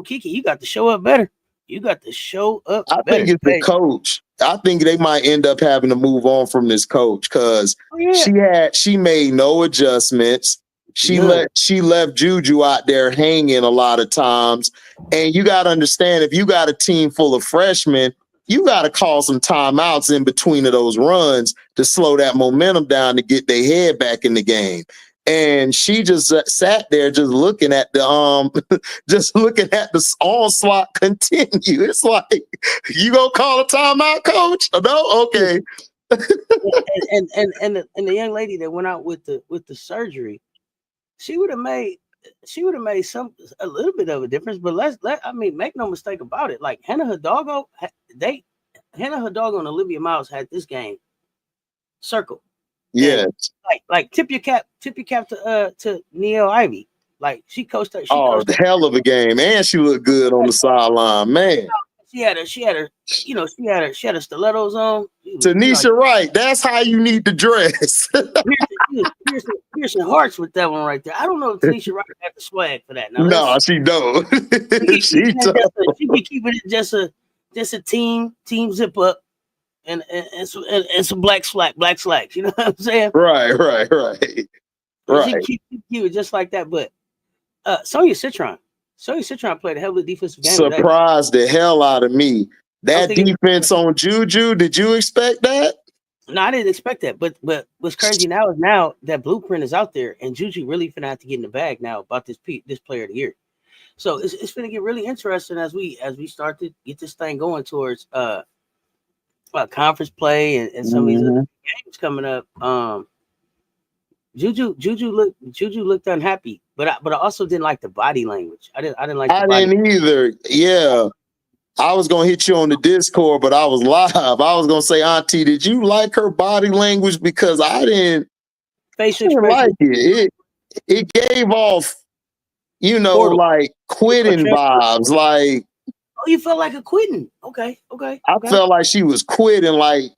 Kiki, you got to show up better. You got to show up better. I think it's the coach. I think they might end up having to move on from this coach because she made no adjustments. She left Juju out there hanging a lot of times. And you got to understand, if you got a team full of freshmen, you got to call some timeouts in between of those runs to slow that momentum down to get their head back in the game. And she just sat there just looking at the onslaught continue. It's like, you gonna call a timeout, coach? No? Okay. and the young lady that went out with the surgery, she would have made a little bit of a difference. But make no mistake about it. Like Hannah Hil-DAWG-GO and Olivia Miles had this game circled. Yeah. Like tip your cap to Neil Ivy. Like she coached her. The hell of a game, and she looked good on the sideline, man. she had her, you know, she had her stilettos on. Tanisha Wright, that's how you need to dress. Piercing hearts with that one right there. I don't know if Tanisha Wright had the swag for that. Now, no, she don't. she be keeping it just a team zip up and some black slacks. You know what I'm saying? Right. She keep it just like that. But Sonya Citron played a hell of a defensive game. Surprised the hell out of me. That defense on Juju, did you expect that? No, I didn't expect that. But what's crazy now that blueprint is out there, and Juju really finna have to get in the bag now about this player of the year. So it's gonna get really interesting as we start to get this thing going towards conference play and some of these other games coming up. Juju looked unhappy, but I also didn't like the body language. I didn't like. I didn't either. Yeah, I was gonna hit you on the Discord, but I was live. I was gonna say, Auntie, did you like her body language? Because I didn't. Facial expression. Like it. It gave off, you know, Portal. Like quitting vibes. Like, oh, you felt like a quitting. Okay. I felt like she was quitting. Like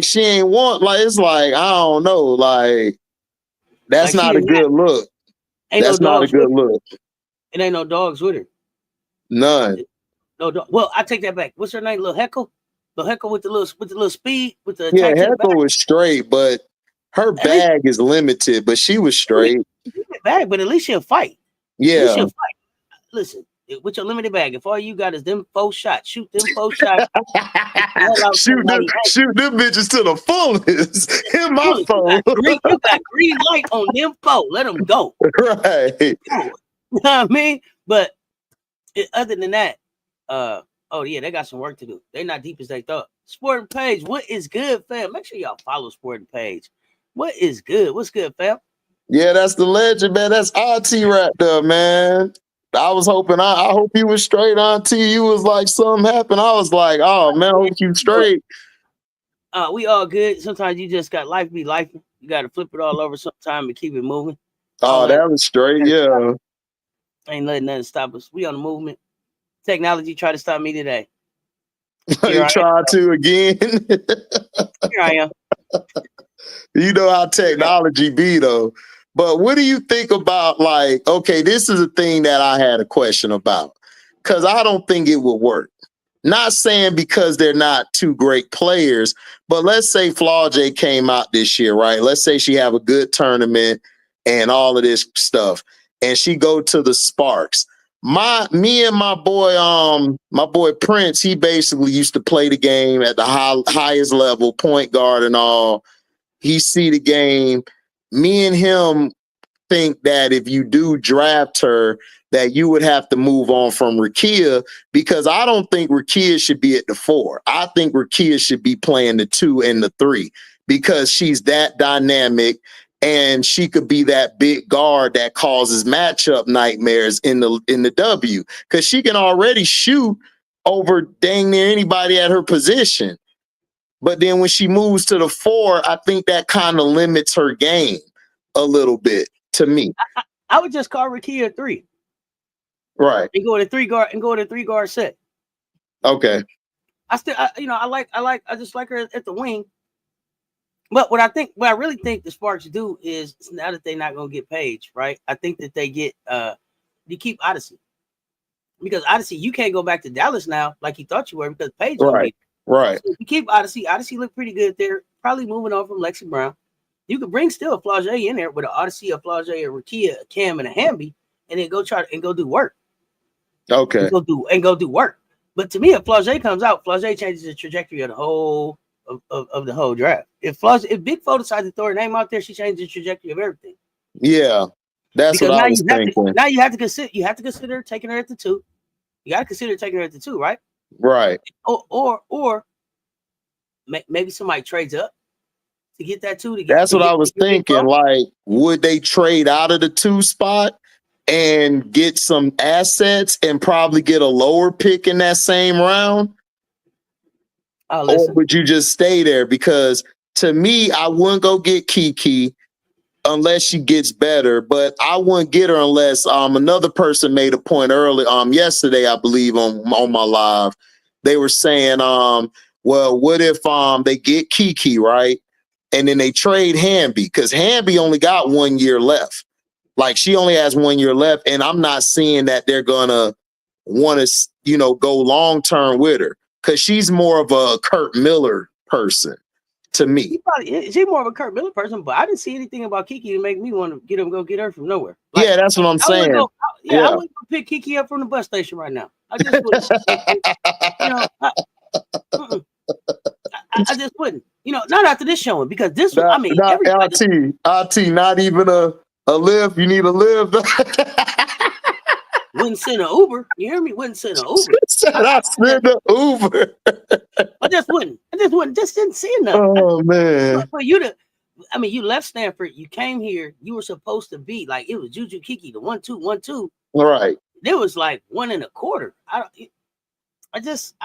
she ain't want. Like it's like I don't know. Like that's like not a good look. That's not a good look. It ain't no dogs with her. None. No dog. Well, I take that back. What's her name? Lil Heckle. Lil Heckle with the little speed with the Heckle was straight, but her bag is limited. But she was straight. Bag, but at least she'll fight. Yeah. She'll fight. Listen, with your limited bag, if all you got is them 4 shots, shoot them 4 shots. shoot them bitches to the fullest. In my phone. You got green light on them 4. Let them go. Right. You know what I mean? But other than that, oh yeah, they got some work to do. They're not deep as they thought. Sporting Page, what is good, fam? Make sure y'all follow Sporting Page. What is good? What's good, fam? Yeah, that's the legend, man. That's Auntie right there, man. I was hoping, I hope you was straight, Auntie. You was like, something happened. I was like, oh, man, I hope you straight. We all good. Sometimes you just got life be life. You got to flip it all over sometime and keep it moving. Oh, that was straight, yeah. Ain't letting nothing stop us. We on the movement. Technology tried to stop me today. You tried to again? Here I am. You know how technology be, though. But what do you think about, like, okay, this is a thing that I had a question about, because I don't think it would work. Not saying because they're not two great players, but let's say Flau'jae came out this year, right? Let's say she have a good tournament and all of this stuff, and she go to the Sparks. Me and my boy Prince, he basically used to play the game at the highest level, point guard and all. He see the game. Me and him think that if you do draft her, that you would have to move on from Rickea, because I don't think Rickea should be at the 4. I think Rickea should be playing the 2 and the 3, because she's that dynamic and she could be that big guard that causes matchup nightmares in the W, because she can already shoot over dang near anybody at her position. But then when she moves to the 4, I think that kind of limits her game a little bit to me. I would just call Rickea 3. Right. And go to 3 guard set. Okay. I just like her at the wing. But what I really think the Sparks do is, now that they're not gonna get Paige, right? I think that they get you keep Odyssey. Because Odyssey, you can't go back to Dallas now like you thought you were, because Paige gonna be right. So if you keep Odyssey looked pretty good there. Probably moving on from Lexi Brown. You could bring still a Flau'jae in there with an Odyssey, a Flau'jae, a Rickea, a Cam, and a Hamby, and then go do work. Okay. And go do work. But to me, if Flau'jae comes out, Flau'jae changes the trajectory of the whole of the whole draft. If Big Fo decides to throw her name out there, she changes the trajectory of everything. Yeah, that's because what I was thinking. Now you have to consider taking her at the 2. You got to consider taking her at the 2, right? Right. Or maybe somebody trades up to get that 2. That's what I was thinking. Like, would they trade out of the 2 spot and get some assets and probably get a lower pick in that same round? Or would you just stay there? Because to me, I wouldn't go get Kiki. unless she gets better. But I wouldn't get her unless another person made a point early yesterday, I believe, on my live. They were saying, well, what if they get Kiki, right? And then they trade Hamby, because Hamby only got 1 year left. Like, she only has 1 year left, and I'm not seeing that they're gonna want to, go long term with her, because she's more of a Kurt Miller person to me. She's more of a Kurt Miller person, but I didn't see anything about Kiki to make me want to go get her from nowhere. Like, yeah, that's what I'm saying. I wouldn't go pick Kiki up from the bus station right now. I just wouldn't. I just wouldn't. Not after this showing, because this one, not even a lift. You need a lift. Wouldn't send an Uber. You hear me? Wouldn't send an Uber. I send an Uber. I just wouldn't. Just didn't see enough. Oh man. For you to, you left Stanford. You came here. You were supposed to be like, it was Juju Kiki, the 1-2-1-2. All right. There was like 1 1/4. I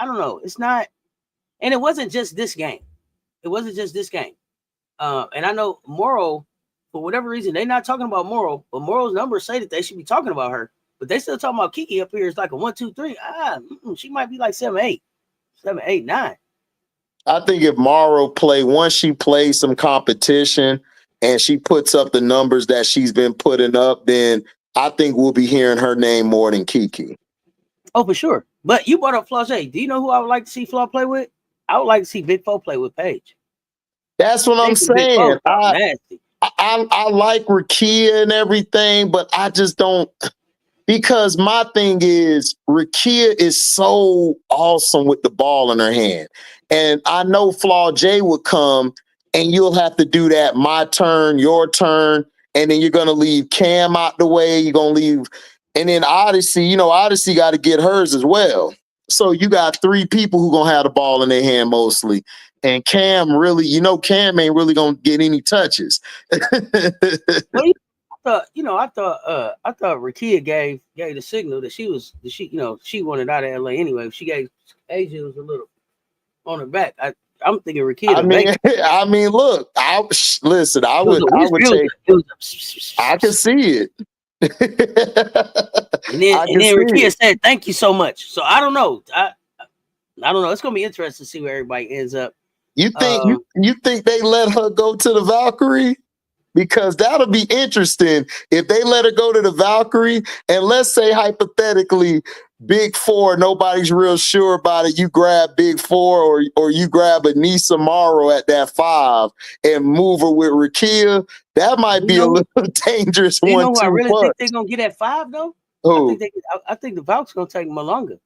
don't know. It's not, and it wasn't just this game. It wasn't just this game. And I know Morrow, for whatever reason, they're not talking about Morrow, but Morrow's numbers say that they should be talking about her. But they still talking about Kiki up here. It's like a 1, 2, 3. She might be like 7, 8, 7, 8, 9. I think if Morrow once she plays some competition and she puts up the numbers that she's been putting up, then I think we'll be hearing her name more than Kiki. Oh, for sure. But you brought up Flau'jae. Do you know who I would like to see Flaw play with? I would like to see Big Fo play with Paige. That's what I'm saying. I like Rickea and everything, but I just don't. Because my thing is, Rickea is so awesome with the ball in her hand. And I know Flau'jae would come and you'll have to do that, my turn, your turn, and then you're going to leave Cam out the way. You're going to leave. And then Odyssey, Odyssey got to get hers as well. So you got 3 people who going to have the ball in their hand mostly. And Cam really, Cam ain't really going to get any touches. I thought Rickea gave the signal that she wanted out of LA anyway. She gave Asia was a little on her back. I'm thinking Rickea. Look, I would take. I can see it. and then Rickea said, "Thank you so much." So I don't know. I don't know. It's gonna be interesting to see where everybody ends up. You think you think they let her go to the Valkyrie? Because that'll be interesting if they let her go to the Valkyrie, and let's say hypothetically, Big Four, nobody's real sure about it. You grab Big Four or you grab Anissa Morrow at that 5 and move her with Rickea. That might be a little dangerous one. You know who I really think they're gonna get at 5 though? Who? I think the Valk's gonna take Malonga.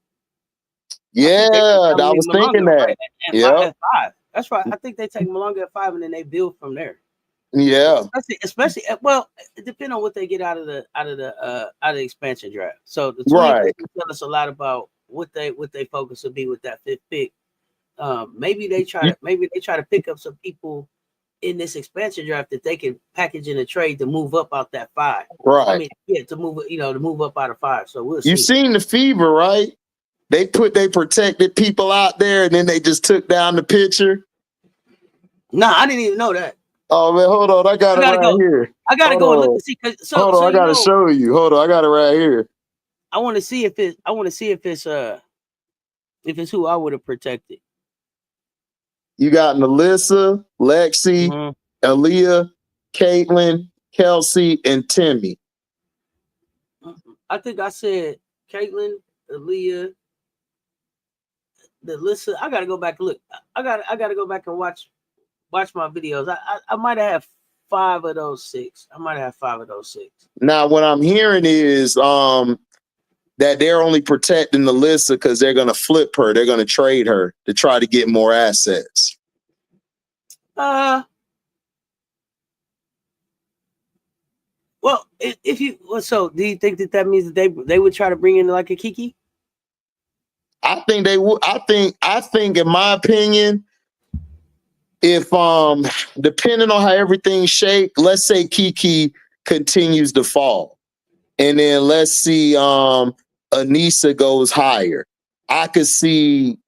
Yeah, I was thinking that. Yeah, 5. That's right. I think they take Malonga at 5 and then they build from there. Yeah, especially depending on what they get out of the expansion draft. So the right tell us a lot about what they focus will be with that 5th pick. Maybe they try to pick up some people in this expansion draft that they can package in a trade to move up out that 5. Right. To move up out of 5. So we'll see. You've seen the fever, right? They protected people out there and then they just took down the pitcher. Nah, I didn't even know that. Oh man, hold on! I got it right here. I gotta go and look and see. Hold on, I gotta show you. Hold on, I got it right here. I want to see if it's who I would have protected. You got Melissa, Lexi, Aaliyah, Caitlin, Kelsey, and Timmy. I think I said Caitlin, Aaliyah, Melissa. I gotta go back and look. I gotta go back and watch my videos. I might have 5 of those 6. Now, what I'm hearing is that they're only protecting Alyssa because they're going to flip her. They're going to trade her to try to get more assets. Well, so do you think that means that they would try to bring in like a Kiki? I think they would. I think in my opinion, if depending on how everything shake, let's say Kiki continues to fall, and then let's see Anissa goes higher. I could see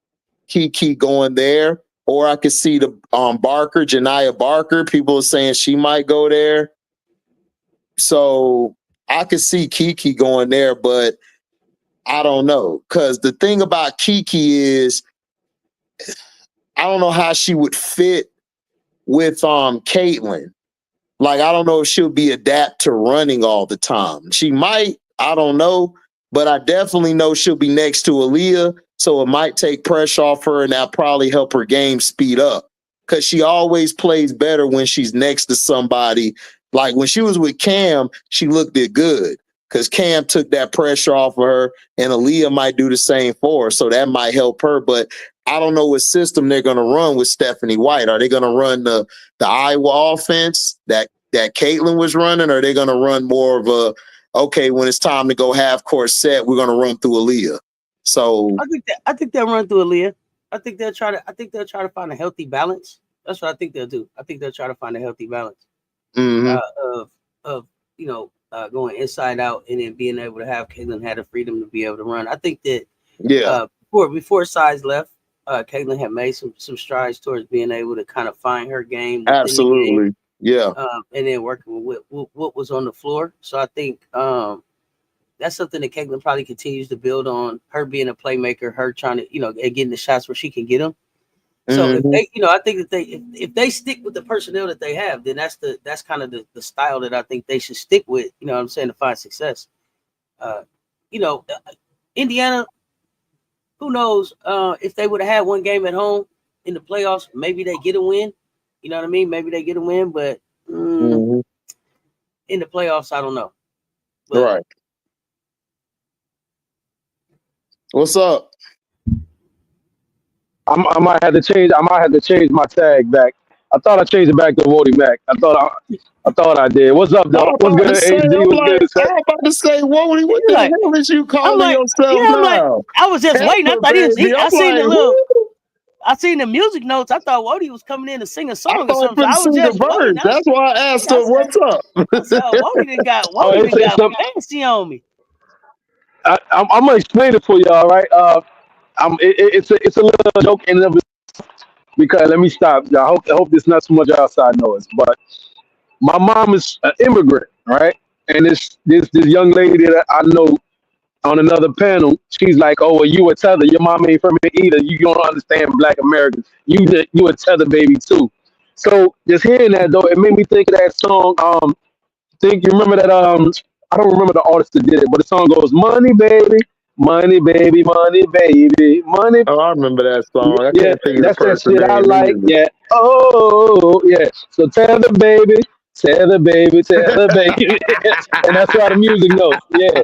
Kiki going there, or I could see the Janiyah Barker. People are saying she might go there. So I could see Kiki going there, but I don't know. Because the thing about Kiki is, I don't know how she would fit with Caitlyn. Like, I don't know if she'll be adapt to running all the time. She might, I don't know, but I definitely know she'll be next to Aaliyah, so it might take pressure off her, and that'll probably help her game speed up. Because she always plays better when she's next to somebody. Like when she was with Cam, she looked it good because Cam took that pressure off of her, and Aaliyah might do the same for her, so that might help her. But I don't know what system they're going to run with Stephanie White. Are they going to run the Iowa offense that Caitlyn was running, or are they going to run more of a, okay, when it's time to go half court set, we're going to run through Aaliyah? So I think they'll run through Aaliyah. I think they'll try to find a healthy balance. That's what I think they'll do. I think they'll try to find a healthy balance of going inside out and then being able to have Caitlyn had the freedom to be able to run. I think that before size left, Caitlyn had made some strides towards being able to kind of find her game within the game. Yeah. And then working with what was on the floor. So I think that's something that Caitlyn probably continues to build on, her being a playmaker, her trying to, and getting the shots where she can get them. So if they, I think that if they stick with the personnel that they have, then that's kind of the style that I think they should stick with, you know what I'm saying, to find success. Indiana, who knows, if they would have had one game at home in the playoffs, maybe they get a win. You know what I mean? Maybe they get a win, but in the playoffs, I don't know. But, right. What's up? I might have to change my tag back. I thought I changed it back to Wody Mac. I thought I did. What's up, though? What's good, HD? What's good? I'm about to say, Wody, what the hell is you calling yourself now? I was just waiting. I thought I seen the music notes. I thought Wody was coming in to sing a song or something. I was just waiting. That's why I asked her, what's up? Wody got fancy on me. I'm gonna explain it for y'all, right? It's a little joke in and of itself, because let me stop. I hope there's not too much outside noise. But my mom is an immigrant, right? And this young lady that I know on another panel, she's like, "Oh, well, you a tether. Your mom ain't from it either. You don't understand Black Americans. You a tether baby too." So just hearing that though, it made me think of that song. Think you remember that? I don't remember the artist that did it, but the song goes, "Money, baby, money, baby, money, baby, money." Oh, I remember that song. I can't think of that's the that person shit I name like. either. Yeah. Oh, yeah. So tell the baby, and that's why the music goes. Yeah.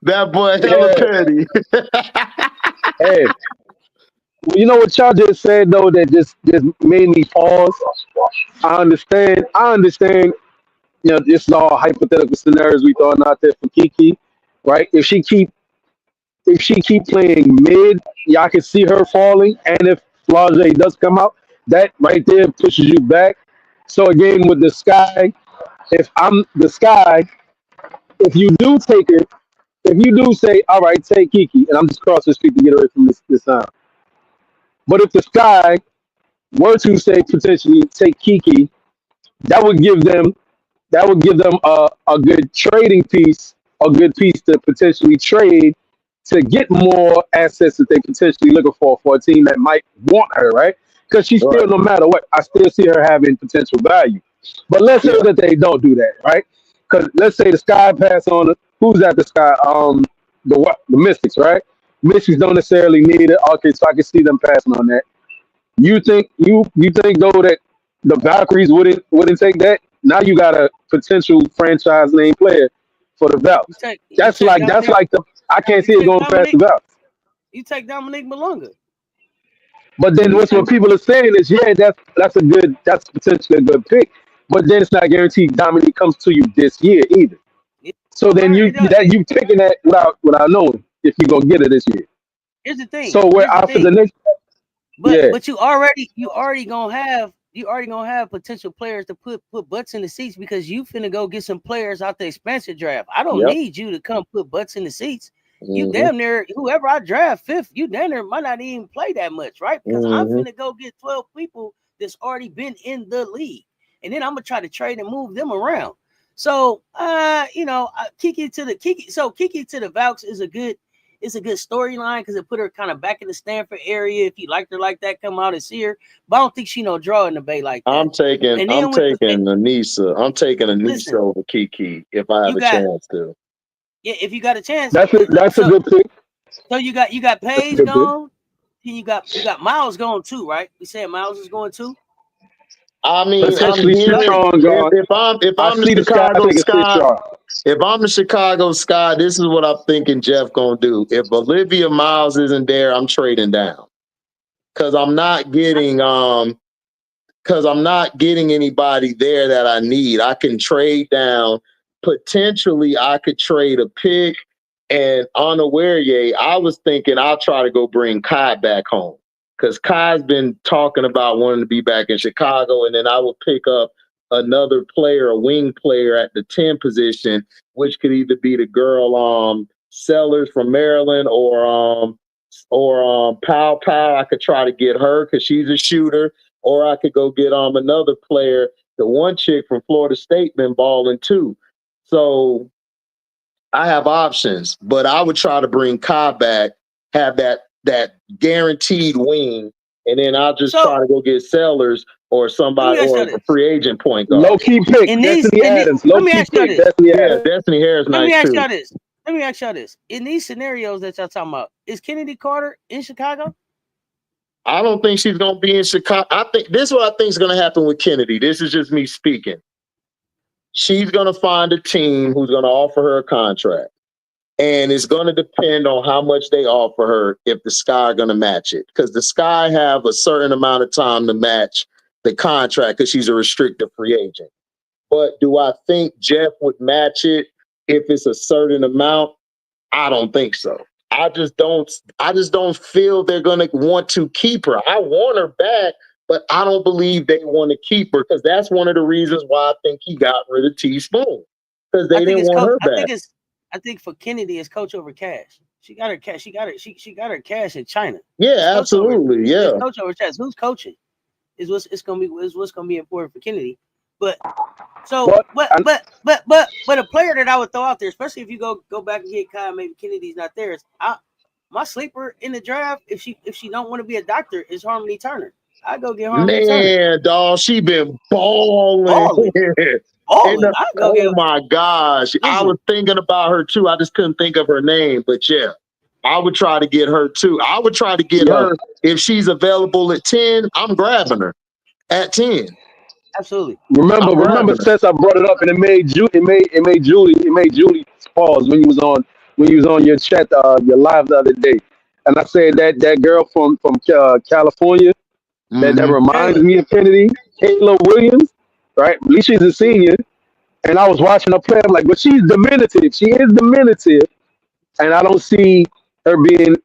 That boy hella petty. Hey, you know what y'all just said though, that just made me pause. I understand. This is all hypothetical scenarios we throwing out there for Kiki, right? If she keep playing mid, y'all can see her falling. And if Flau'jae does come out, that right there pushes you back. So again, with the Sky, if I'm the Sky, if you do take it, if you do say, all right, take Kiki, and I'm just crossing the street to get away from this sound. But if the Sky were to say potentially take Kiki, that would give them a good trading piece, a good piece to potentially trade to get more assets that they potentially looking for a team that might want her, right? Because she's still, no matter what, I still see her having potential value. But let's say that they don't do that, right? Because let's say the Sky pass on. Who's at the Sky? The Mystics, right? Mystics don't necessarily need it. Okay, so I can see them passing on that. You think though that the Valkyries wouldn't take that? Now you got a potential franchise name player for the Valks. That's like the I can't see it going past the Valks. You take Dominique Malonga. But then what people are saying is, yeah, that's potentially a good pick. But then it's not guaranteed Dominique comes to you this year either. So then you taking that without knowing if you're gonna get it this year. Here's the thing. So we're after the next. But you already gonna have potential players to put butts in the seats, because you finna go get some players out the expansion draft. I don't need you to come put butts in the seats. You damn near, whoever I draft fifth, you damn near might not even play that much, right? Because I'm finna go get 12 people that's already been in the league, and then I'm gonna try to trade and move them around. So Kiki to the Valks is a good storyline because it put her kind of back in the Stanford area. If you liked her like that, come out and see her. But I don't think she no draw in the Bay like that. I'm taking Anissa. I'm taking Anissa over Kiki if I have a chance to. Yeah, if you got a chance. That's a good pick. So you got Paige gone. You got Miles going too, right? We said Miles is going too. I mean, if I'm the Chicago Sky, if I'm the Chicago Sky, this is what I'm thinking Jeff gonna do. If Olivia Miles isn't there, I'm trading down because I'm not getting anybody there that I need. I can trade down. Potentially, I could trade a pick and Onwuere. I was thinking I'll try to go bring Kai back home. Because Kai's been talking about wanting to be back in Chicago, and then I would pick up another player, a wing player at the 10 position, which could either be the girl Sellers from Maryland or Pow Pow. I could try to get her because she's a shooter, or I could go get another player. The one chick from Florida State been balling too. So I have options, but I would try to bring Kai back, have that guaranteed wing, and then I'll just try to go get Sellers or somebody or a free agent point guard. Low key pick. Destiny Adams. Low key pick. Destiny Adams. Destiny Harris. Let me ask y'all this. In these scenarios that y'all talking about, is Chennedy Carter in Chicago? I don't think she's gonna be in Chicago. I think this is what I think is gonna happen with Chennedy. This is just me speaking. She's gonna find a team who's gonna offer her a contract. And it's going to depend on how much they offer her if the Sky are going to match it. Because the Sky have a certain amount of time to match the contract because she's a restricted free agent. But do I think Jeff would match it if it's a certain amount? I don't think so. I just don't feel they're going to want to keep her. I want her back, but I don't believe they want to keep her because that's one of the reasons why I think he got rid of Teaspoon. Because they didn't want her back. I think for Chennedy, it's coach over cash. She got her cash. She got her cash in China. Yeah, absolutely. Yeah, coach over cash. Who's coaching? Is what's gonna be important for Chennedy. But a player that I would throw out there, especially if you go back and get Kyle, maybe Kennedy's not there. My sleeper in the draft, if she don't want to be a doctor, is Harmony Turner. I go get Harmony Turner. Man, dog, she been balling. Oh my gosh. I was thinking about her too. I just couldn't think of her name, but yeah, I would try to get her too. I would try to get her if she's available at 10. I'm grabbing her at 10. Absolutely. Remember, since I brought it up, and it made Julie pause when you was on your chat, your live the other day, and I said that girl from California that reminds me of Kennedy, Kayla Williams, right? At least she's a senior. And I was watching her play. I'm like, but she's diminutive. She is diminutive. And I don't see her being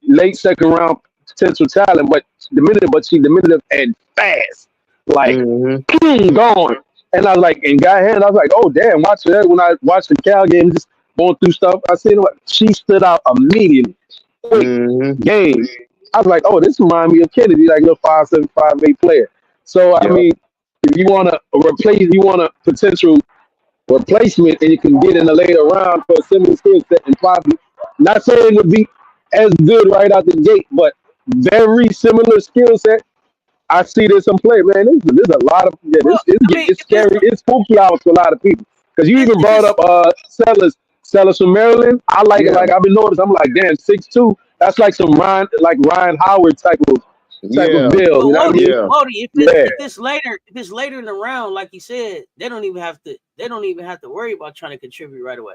late second round potential talent, but she's diminutive and fast. Like, gone. And I was like, in guy hand, I was like, oh, damn, watch that. When I watched the Cal game, just going through stuff, I seen she stood out immediately. Quick game. I was like, oh, this reminds me of Kennedy, like a little 5'7", 5'8" player. So, I mean, if you want to replace, you want a potential replacement, and you can get in a later round for a similar skill set, and probably not saying it would be as good right out the gate, but very similar skill set. I see this in play, man. There's a lot of it's scary, it's spooky hours for a lot of people. Because you even brought up Sellers from Maryland. I like it. Like I've been noticing. I'm like, damn, 6'2". That's like some Ryan Howard type of build. You know what I mean? If it's later in the round, like you said, they don't even have to worry about trying to contribute right away.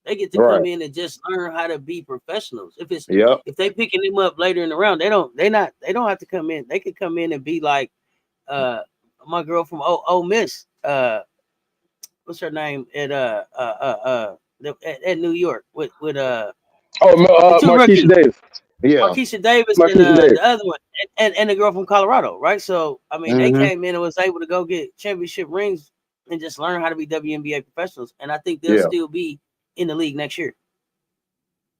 They get to come in and just learn how to be professionals. If they picking them up later in the round, they don't have to come in. They could come in and be like my girl from Ole Miss. What's her name at New York with Marquisha Davis. Yeah, Marquisha Davis and the other one, and the girl from Colorado, right? So I mean, they came in and was able to go get championship rings and just learn how to be WNBA professionals, and I think they'll still be in the league next year.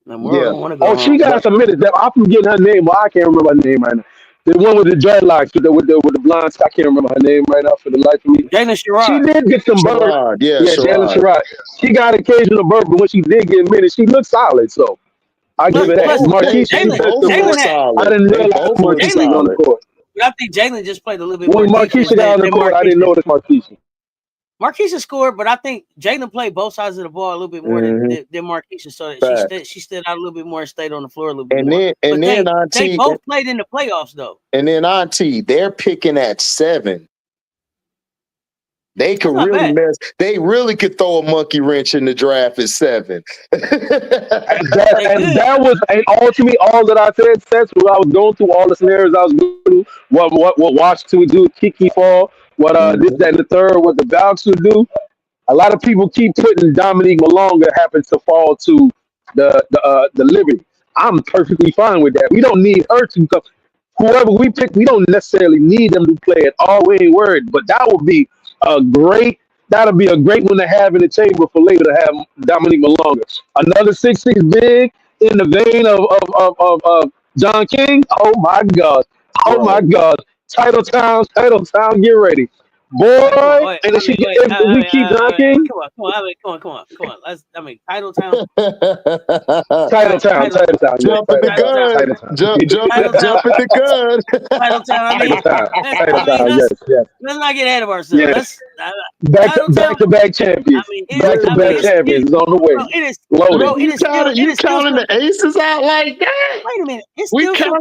She got some minutes. I'm forgetting her name. Well, I can't remember her name right now. The one with the dreadlocks with the blonde. I can't remember her name right now for the life of me. Jalen She Sherrod. did get some burn. Sherrod, yeah, Jalen Sherrod. Sherrod. She got occasional burn, but when she did get minutes, she looked solid. So I give Plus, it that. plus Marquise, They she Jalen, missed both the look Jalen most. had. I solid. didn't They realize both look Marquise was on the solid. court. But I think Jalen just played a little bit more When Marquise defense got on the than court, I didn't Marquise. notice Marquise. Marquise scored, but I think Jalen played both sides of the ball a little bit more than Marquise, so that she stood out a little bit more and stayed on the floor a little bit more. And then they both played in the playoffs though. And then Auntie, they're picking at 7. They could really mess. They really could throw a monkey wrench in the draft at 7. That was, and all to me, all that I said, Seth, when I was going through all the scenarios I was going through, what Washington would do, Kiki fall, what this, that, and the third, what the Valks would do. A lot of people keep putting Dominique Malonga happens to fall to the Liberty. I'm perfectly fine with that. We don't need her to come. Whoever we pick, we don't necessarily need them to play at all. We ain't worried, but that'll be a great one to have in the chamber for later to have Dominique Malonga. Another 6'6" big in the vein of John King. Oh my God. Oh my God. Title Town, get ready. Boy, and if we keep knocking. Come on. Title Town. Title Town. Jump at the gun. Jump at the gun. Title Town. Yes. Let's not get ahead of ourselves. Yes. Back-to-back champions. Back-to-back champions is on the way. You counting the aces out like that? Wait a minute. It's still some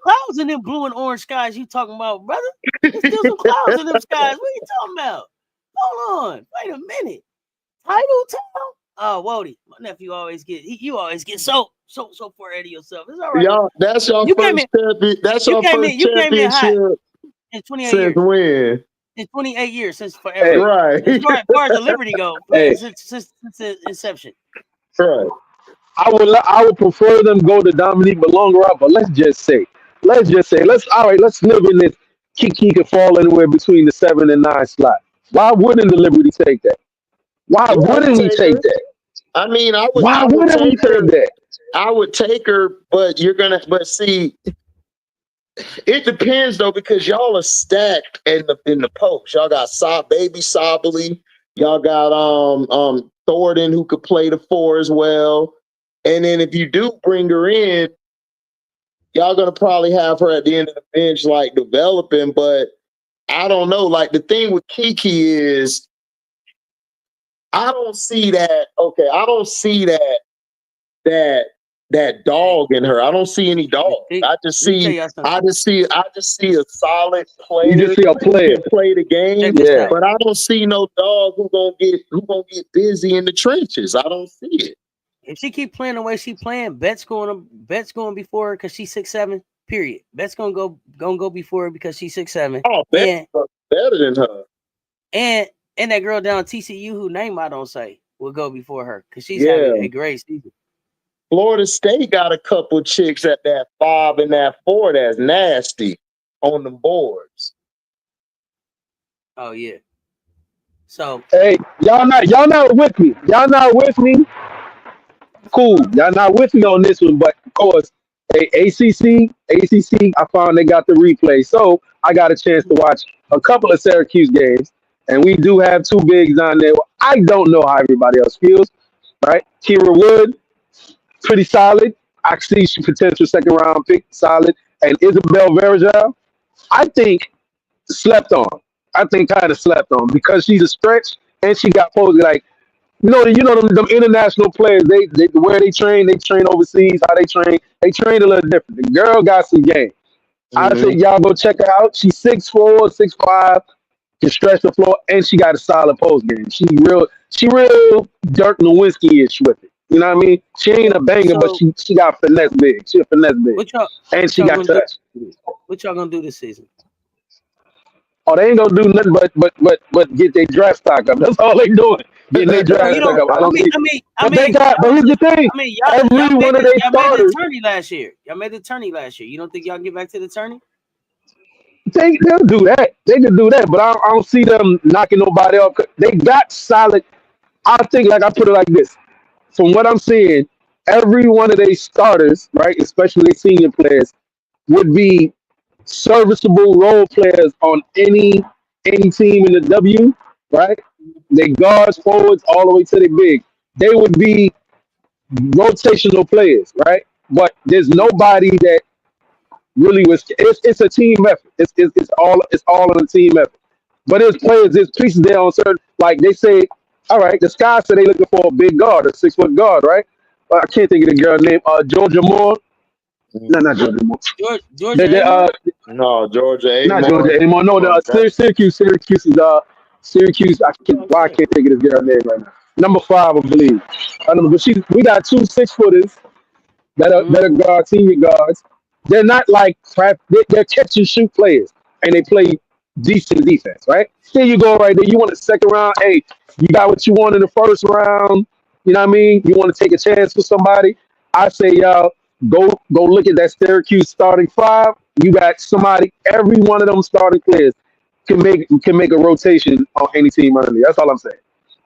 clouds in them blue and orange skies you talking about, brother. There's still some clouds in them skies. What are you talking about? Hold on. Wait a minute. Title Town? Oh, Wody. My nephew always get so far ahead of yourself. It's all right. Y'all, that's your first champion. That's your first championship in 28 since years. When? In 28 years since forever. Right. As far as the Liberty go, since inception. Right. I would prefer them go to Dominique Malonga route, but let's live in this. Kiki could fall anywhere between the 7 and 9 slot. Why wouldn't the Liberty take that? Why wouldn't we take that? I mean, why wouldn't we take that? I would take her, but see, it depends though, because y'all are stacked in the post. Y'all got baby Sabally, y'all got Thornton who could play the 4 as well. And then if you do bring her in, y'all gonna probably have her at the end of the bench, like developing. But I don't know. Like the thing with Kiki is, I don't see that. Okay, I don't see that dog in her. I don't see any dog. I just see a solid player. You just see a player play the game. Yeah. But I don't see no dog who gonna get busy in the trenches. I don't see it. If she keep playing the way she playing, Bet's going before her because she's 6'7". Period. Bet's gonna go before her because she's 6'7". Oh, Bet's better than her. And that girl down TCU who name I don't say will go before her because she's having a great season. Florida State got a couple chicks at that 5 and that 4 that's nasty on the boards. Oh yeah. So hey, y'all not with me. Y'all not with me. Cool. Y'all not with me on this one, but of course, ACC, I found they got the replay. So I got a chance to watch a couple of Syracuse games. And we do have 2 bigs on there. I don't know how everybody else feels, right? Kira Wood, pretty solid. I see she potential 2nd round pick, solid. And Isabel Verajal, I think slept on. I think kind of slept on because she's a stretch and she got posed like, you know them international players, they where they train overseas, how they train a little different. The girl got some game. I think y'all go check her out. She's 6'4", 6'5", can stretch the floor, and she got a solid post game. She real Dirk Nowitzki-ish with it. You know what I mean? She ain't a banger, but she got finesse big. She a finesse big. And she got touch. What y'all gonna do this season? Oh, they ain't gonna do nothing but get their draft stock up. That's all they doing. Getting their draft stock up. But here's the thing. Every one of their starters. Made the tourney last year. Y'all made the tourney last year. You don't think y'all get back to the tourney? They'll do that. They can do that, but I don't see them knocking nobody off. They got solid. I think, like I put it like this. From what I'm seeing, every one of their starters, right, especially their senior players, would be serviceable role players on any team in the W, right? They guards, forwards, all the way to the big. They would be rotational players, right? But there's nobody that really was. It's a team effort. It's all in a team effort. But there's players, there's pieces there on certain. Like they say, all right, the Sky said they looking for a big guard, a 6 foot guard, right? I can't think of the girl name. Georgia Moore. No, not Georgia Moore. Georgia Amore? No, Georgia Not Amore. Georgia anymore. No, Syracuse. Syracuse is Syracuse. I can't think of this girl name right now. Number 5, I believe. I don't know, but we got 2 6-footers that are guards, senior guards. They're not like crap. They're catch and shoot players, and they play decent defense, right? There you go, right there. You want a second round? Hey, you got what you want in the first round. You know what I mean? You want to take a chance for somebody? I say, y'all go look at that Syracuse starting 5. You got somebody. Every one of them starting players can make a rotation on any team early. That's all I'm saying.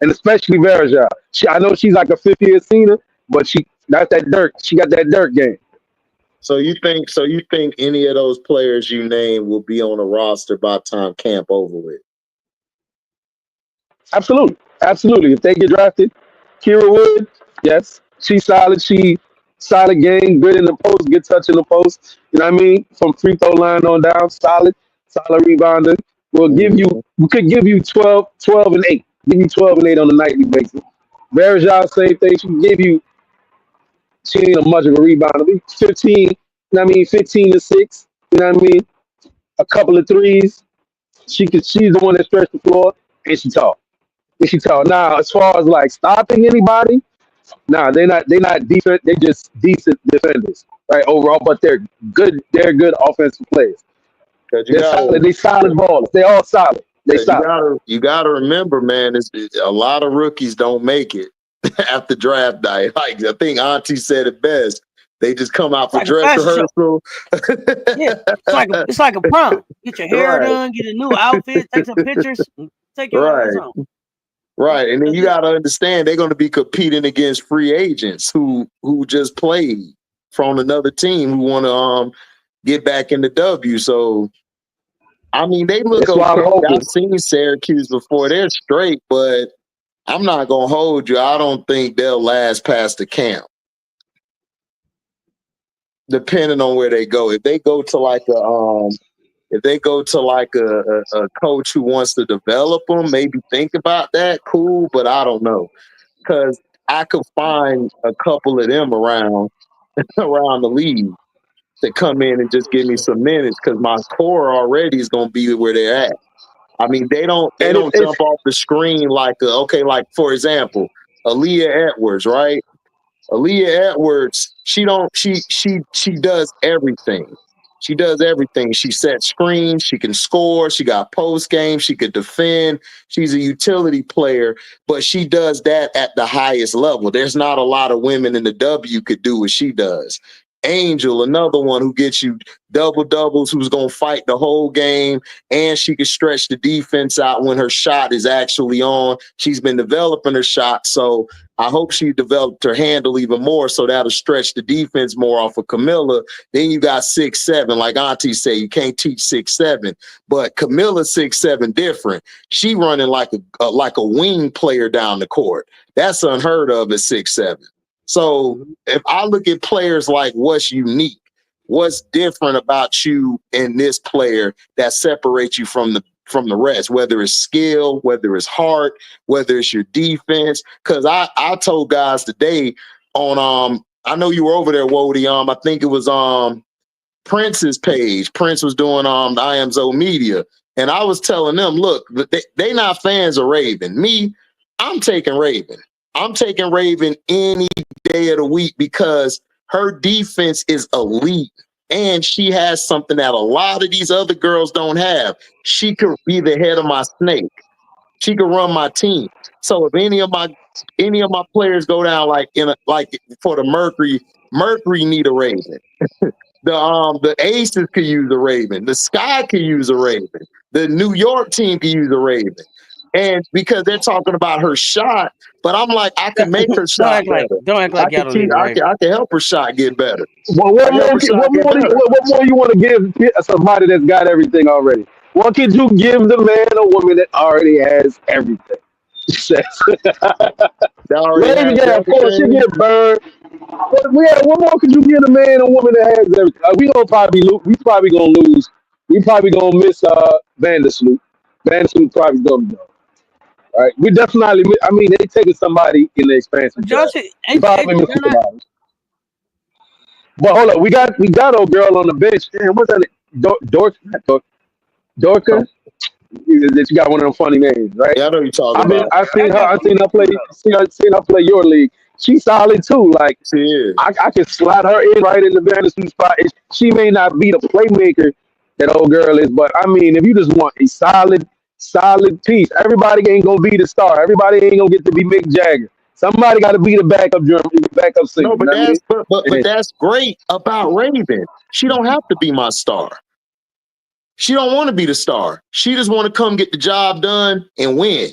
And especially Verja. I know she's like a 5th-year senior, but that's that dirt. She got that dirt game. So you think any of those players you name will be on a roster by the time camp over with? Absolutely. Absolutely. If they get drafted, Kira Wood, yes. She's solid. She solid game, good in the post, good touch in the post. You know what I mean? From free throw line on down, solid rebounder. We could give you 12 and 8. Give you 12 and 8 on a nightly basis. Verja, same thing. She ain't a much of a rebounder. 15, you know what I mean? 15 to 6. You know what I mean? A couple of threes. She's the one that stretched the floor, and she tall. Now, as far as like stopping anybody, they're not defense. They're just decent defenders, right? Overall, but they're good. They're good offensive players. They're solid. They solid ballers. They all solid. They solid. You gotta remember, man. A lot of rookies don't make it after draft night. Like I think Auntie said it best. They just come out for dress rehearsal. Yeah, it's like a prom. Get your hair done, get a new outfit, take some pictures, take your ass home. Right, and then you got to understand they're going to be competing against free agents who just played from another team who want to get back in the W. So, I mean, they look okay. I've seen Syracuse before; they're straight, but I'm not going to hold you. I don't think they'll last past the camp, depending on where they go. If they go to like a coach who wants to develop them, maybe think about that. Cool, but I don't know, because I could find a couple of them around the league to come in and just give me some minutes, because my core already is going to be where they're at. I mean, they don't jump off the screen like like for example, Aaliyah Edwards, right? Aaliyah Edwards, she does everything. She does everything. She sets screens. She can score. She got post game. She could defend. She's a utility player, but she does that at the highest level. There's not a lot of women in the W could do what she does. Angel, another one who gets you double doubles, who's going to fight the whole game, and she can stretch the defense out when her shot is actually on. She's been developing her shot, so I hope she developed her handle even more, so that'll stretch the defense more off of Camilla. Then you got 6'7", like Auntie say, you can't teach 6'7", but Camilla 6'7" different. She running like a wing player down the court. That's unheard of at 6'7". So if I look at players like what's unique, what's different about you and this player that separates you from the rest, whether it's skill, whether it's heart, whether it's your defense. Because I told guys today on I know you were over there, Wody. I think it was Prince's page. Prince was doing the I Am Zo Media, and I was telling them, look, they not fans of Raven. Me, I'm taking Raven. I'm taking Raven any day of the week because her defense is elite. And she has something that a lot of these other girls don't have. She could be the head of my snake. She could run my team. So if any of my players go down like for the Mercury need a Raven. The Aces could use a Raven. The Sky could use a Raven. The New York team could use a Raven. And because they're talking about her shot, but I'm like, I can make her shot better. Don't act like y'all don't need I can help her shot get better. Well, what more you want to give somebody that's got everything already? What could you give the man or woman that already has everything? Maybe, yeah, of course, she get burned. But yeah, what more could you give a man or woman that has everything? We probably gonna lose. We probably gonna miss Vandersloot. Vandersloot probably gonna go. All right, we definitely. I mean, they taking somebody in the expansion draft. Probably miss somebody. But hold up, we got old girl on the bench. Damn, what's that? Dorka. That you got one of them funny names, right? Yeah, I know you're talking about. I seen her play. Seen her play your league. She's solid too. Like she is. I can slide her in right in the Vandersloot spot. She may not be the playmaker that old girl is, but I mean, if you just want a solid piece, everybody ain't gonna be the star. Everybody ain't gonna get to be Mick Jagger. Somebody got to be the backup drummer, the backup singer. No, but that's great about Raven. She don't have to be my star. She don't want to be the star. She just want to come get the job done and win.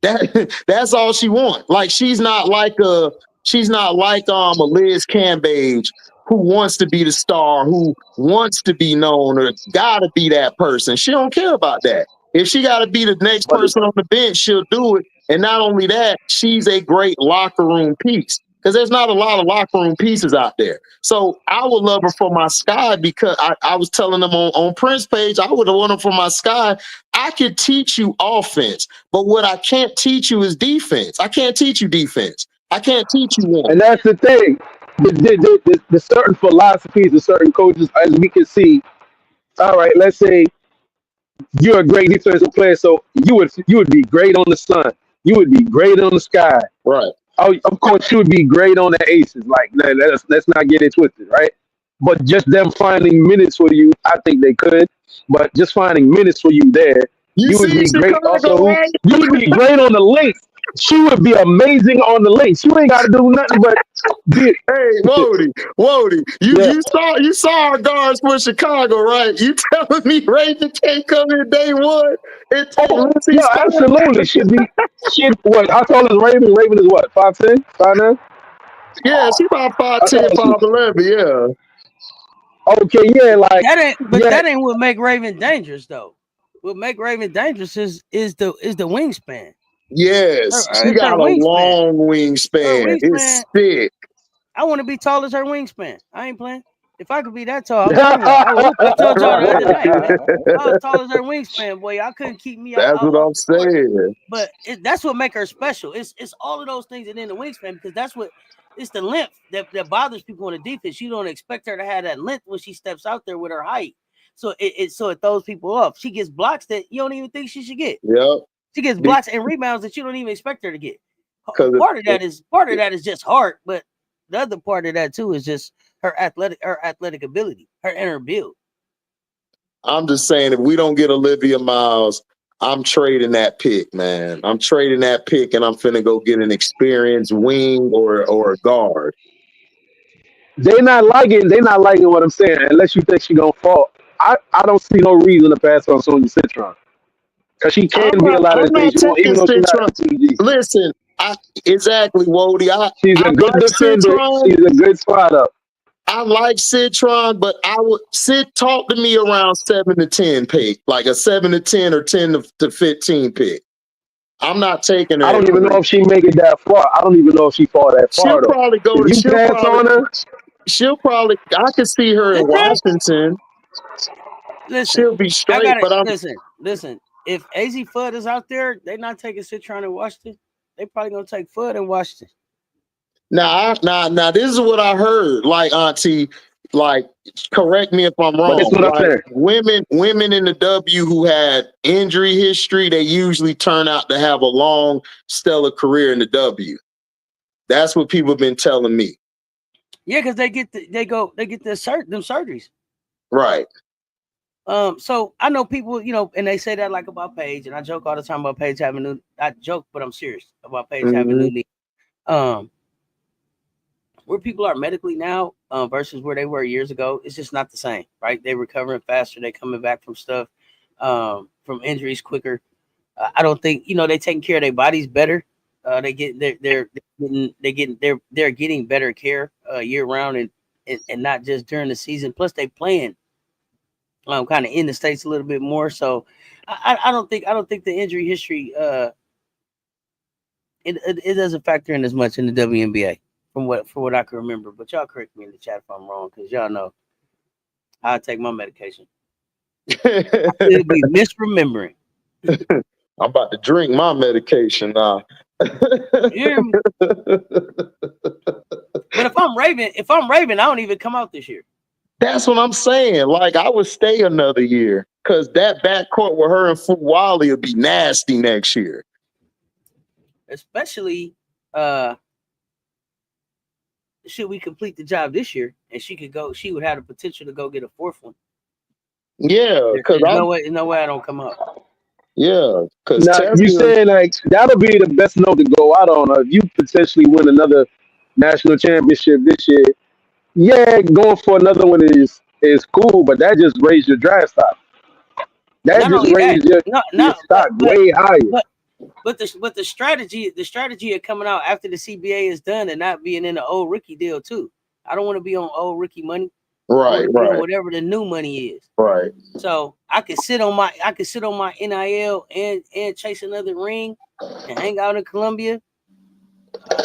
That's all she wants. Like she's not like a Liz Cambage who wants to be the star, who wants to be known or gotta be that person. She don't care about that. If she gotta be the next person on the bench, she'll do it. And not only that, she's a great locker room piece. Because there's not a lot of locker room pieces out there. So I would love her for my Sky because I was telling them on Prince page, I would have wanted her for my Sky. I could teach you offense, but what I can't teach you is defense. I can't teach you defense. I can't teach you one. And that's the thing. The certain philosophies, the certain coaches, as we can see, all right, let's say you're a great defensive player, so you would be great on the Sun. You would be great on the Sky. Right. Oh, of course, you would be great on the Aces. Like, let's not get it twisted, right? But just them finding minutes for you, I think they could. But just finding minutes for you there, you would be great. Also, you would be great on the links. She would be amazing on the links. You ain't got to do nothing but. Hey, Wody, you saw our guards for Chicago, right? You telling me Raven can't come in day one? Yeah, absolutely. What I told us, Raven is what, 5'10", 5'9"? Yeah, she about 5'10", 5'11", yeah. Okay, yeah, like that ain't what make Raven dangerous though. What make Raven dangerous is the wingspan. Yes, she got a long wingspan. It's thick. I want to be tall as her wingspan. I ain't playing. If I could be that tall, I told y'all the other night, man. I was tall as her wingspan, boy. I couldn't keep me out. That's what I'm saying. But that's what make her special. It's all of those things and then the wingspan, because it's the length that bothers people on the defense. You don't expect her to have that length when she steps out there with her height. So it throws people off. She gets blocks that you don't even think she should get. Yep. She gets blocks and rebounds that you don't even expect her to get. Part of that is just heart, but the other part of that too is just her athletic ability, her inner build. I'm just saying, if we don't get Olivia Miles, I'm trading that pick, man. I'm trading that pick, and I'm finna go get an experienced wing or a guard. They're not liking what I'm saying, unless you think she's gonna fall. I don't see no reason to pass on Sonya Citron. Because she can be a lot of things you want, even though she's not a TG. Listen, exactly, Wody. She's a good defender. She's a good spot up. I like Citron, but Sid talk to me around 7 to 10 pick, like a 7 to 10 or 10 to 15 pick. I'm not taking her. I don't even know if she make it that far. I don't even know if she fall that far. She'll probably go. If you pass on her. She'll probably. I can see her in Washington. Listen, she'll be straight. Listen. If AZ Fudd is out there, they're not taking Citron in Washington. They probably gonna take Fudd in Washington. Now, this is what I heard. Like, Auntie, like, correct me if I'm wrong. Like, women in the W who had injury history, they usually turn out to have a long, stellar career in the W. That's what people have been telling me. Yeah, because they get them surgeries. Right. So I know people, and they say that like about Paige, and I joke all the time about Paige having I joke, but I'm serious about Paige having new knee. Where people are medically now versus where they were years ago, it's just not the same, right? They're recovering faster. They're coming back from stuff, from injuries quicker. I don't think they taking care of their bodies better. They're getting better care year round and not just during the season. Plus, they playing kind of in the States a little bit more. So I don't think the injury history it doesn't factor in as much in the WNBA from what I can remember. But y'all correct me in the chat if I'm wrong, because y'all know I take my medication. I could be misremembering. I'm about to drink my medication now. You hear me? But if I'm Raven, I don't even come out this year. That's what I'm saying. Like, I would stay another year because that backcourt with her and Flau'jae will be nasty next year. Especially should we complete the job this year and she would have the potential to go get a fourth one. Yeah, because no way I don't come up. Yeah, because you saying like that'll be the best note to go out on. If you potentially win another national championship this year, yeah, going for another one is cool, but that just raised your draft stock. That just raised your stock way higher. But the strategy of coming out after the CBA is done and not being in the old Rickea deal too. I don't want to be on old Rickea money. Right. Whatever the new money is. Right. So I could sit on my NIL and chase another ring and hang out in Columbia.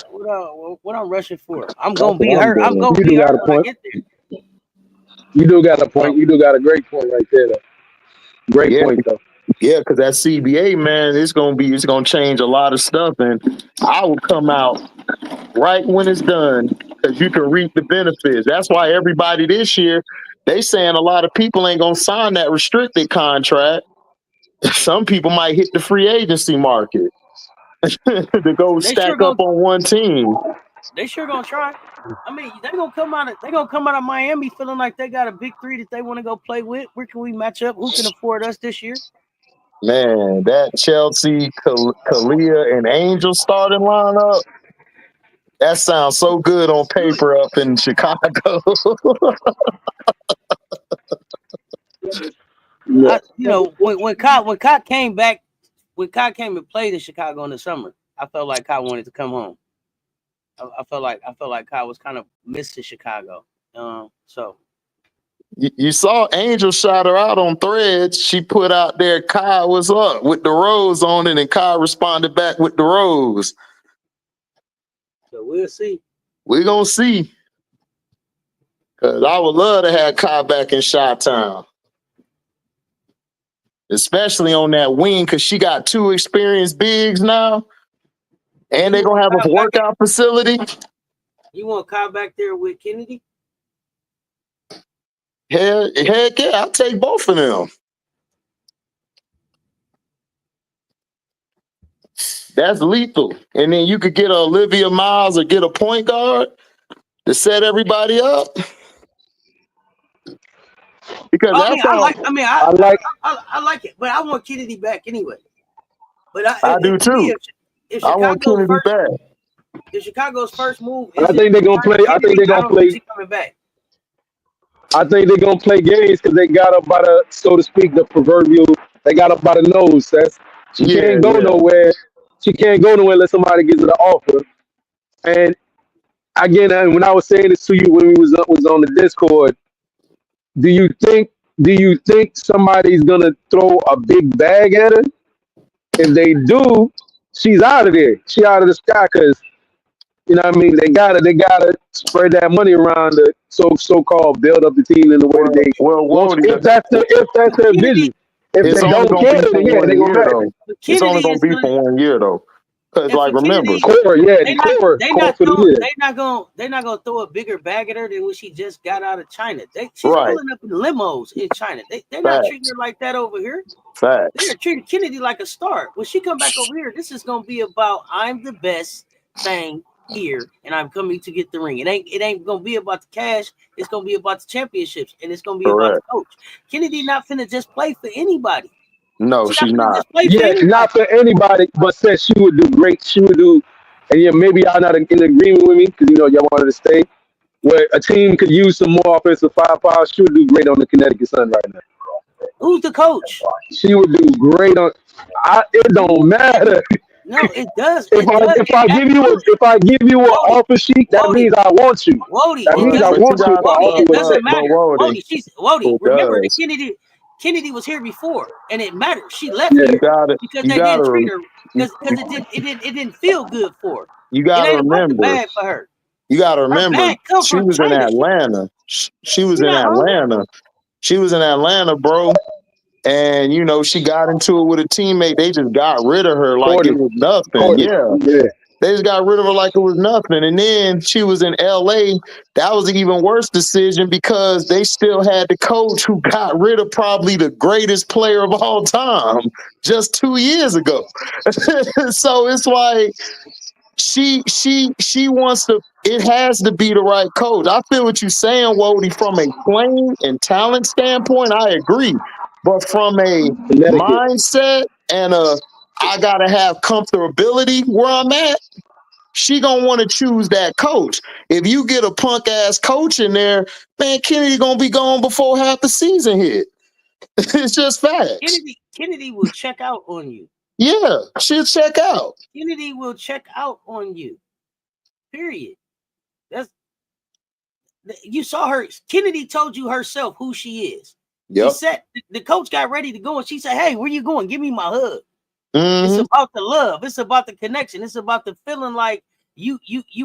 What I'm rushing for? I'm gonna be her. I'm gonna be her when I get there. You do got a point. You do got a great point right there, though. Great point, though. Yeah, because that CBA, man, it's gonna change a lot of stuff, and I will come out right when it's done because you can reap the benefits. That's why everybody this year, they saying a lot of people ain't gonna sign that restricted contract. Some people might hit the free agency market to go stack up on one team. They sure gonna try. I mean, they gonna come out of Miami feeling like they got a big three that they want to go play with. Where can we match up? Who can afford us this year? Man, that Chelsea, Kalia, and Angel starting lineup, that sounds so good on paper up in Chicago. When Kai came back, when Kai came and played in Chicago in the summer, I felt like Kai wanted to come home. I felt like Kai was kind of missing Chicago. So you saw Angel shout her out on Threads. She put out there, Kai was up with the rose on it, and Kai responded back with the rose. So we'll see. We're gonna see. Cause I would love to have Kai back in Chi-Town. Especially on that wing, because she got 2 experienced bigs now. And they're gonna have a workout facility. You want Kai back there with Kennedy? Heck yeah, I'll take both of them. That's lethal. And then you could get a Olivia Miles or get a point guard to set everybody up. Because I like it, but I want Kennedy back anyway. But I do too. If I want Kennedy back. If Chicago's first move, I think they're gonna play. I think they're gonna play. Coming back. I think they're gonna play games because they got up by the, so to speak, the proverbial. They got up by the nose. She can't go nowhere. She can't go nowhere unless somebody gives her the offer. And again, when I was saying this to you when we was on the Discord, do you think somebody's gonna throw a big bag at her? If they do, she's out of there. She out of the sky because. You know what I mean? They gotta spread that money around to so-called build up the team in the way they. If that's their vision. If they don't care, then yeah, they gonna. It's only gonna be for 1 year though. Because like remember, they're not gonna throw a bigger bag at her than when she just got out of China. She's pulling up in limos in China. They're not treating her like that over here. Facts. They're treating Kennedy like a star. When she come back over here, this is gonna be about I'm the best thing here, and I'm coming to get the ring. It ain't gonna be about the cash. It's gonna be about the championships, and it's gonna be about the coach. Kennedy not finna just play for anybody. No, she's not. Not for anybody, but said she would do great. She would do, and yeah, maybe y'all not in agreement with me because y'all wanted to stay. Where a team could use some more offensive firepower, she would do great on the Connecticut Sun right now. Who's the coach? She would do great on. It don't matter. No, it does. If I give you an offer sheet, that means I want you. Wody, that means I want you. Wody, it doesn't matter. Wody, Wody, remember that Kennedy was here before, and it mattered. She left here because they didn't treat her because it didn't feel good for her. You gotta remember. Bad for her. You gotta remember. She was in Atlanta. She was in Atlanta. She was in Atlanta, bro. And you know, she got into it with a teammate. They just got rid of her like it was nothing. Yeah. They just got rid of her like it was nothing. And then she was in LA. That was an even worse decision because they still had the coach who got rid of probably the greatest player of all time just 2 years ago. So it's like she wants to, it has to be the right coach. I feel what you're saying, Wody, from a playing and talent standpoint, I agree. But from a mindset and I gotta have comfortability where I'm at, she gonna want to choose that coach. If you get a punk ass coach in there, man, Kennedy gonna be gone before half the season hit. It's just facts. Kennedy will check out on you. Yeah, she'll check out. Kennedy will check out on you. Period. You saw her. Kennedy told you herself who she is. Yep. She said the coach got ready to go, and she said, "Hey, where you going? Give me my hug." It's about the love. It's about the connection. It's about the feeling like you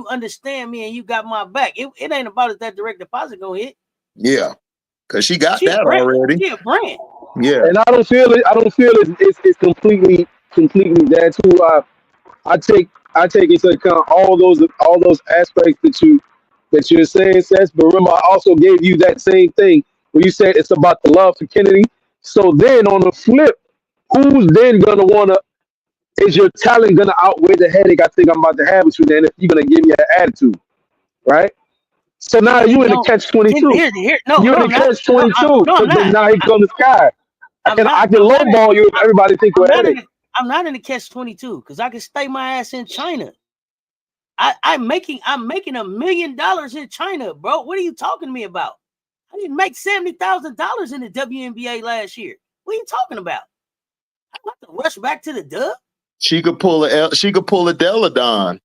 understand me and you got my back. It ain't about that direct deposit gonna hit. Yeah, because she got that already. She a brand. Yeah, and I don't feel it. It's completely that too. I take into account all those aspects that you're saying, Seth. But remember, I also gave you that same thing where you said it's about the love for Kennedy. So then on the flip, who's then gonna wanna? Is your talent gonna outweigh the headache I think I'm about to have with you? Then if you're gonna give me an attitude, right? So now you in the catch-22. You're in the catch-22. Now here comes the sky. I can lowball you if everybody think we're headache. I'm not in the catch-22 because I can stay my ass in China. I'm making $1 million in China, bro. What are you talking to me about? I didn't make $70,000 in the WNBA last year. What are you talking about? I'm about to rush back to the dub. She could pull a Deladon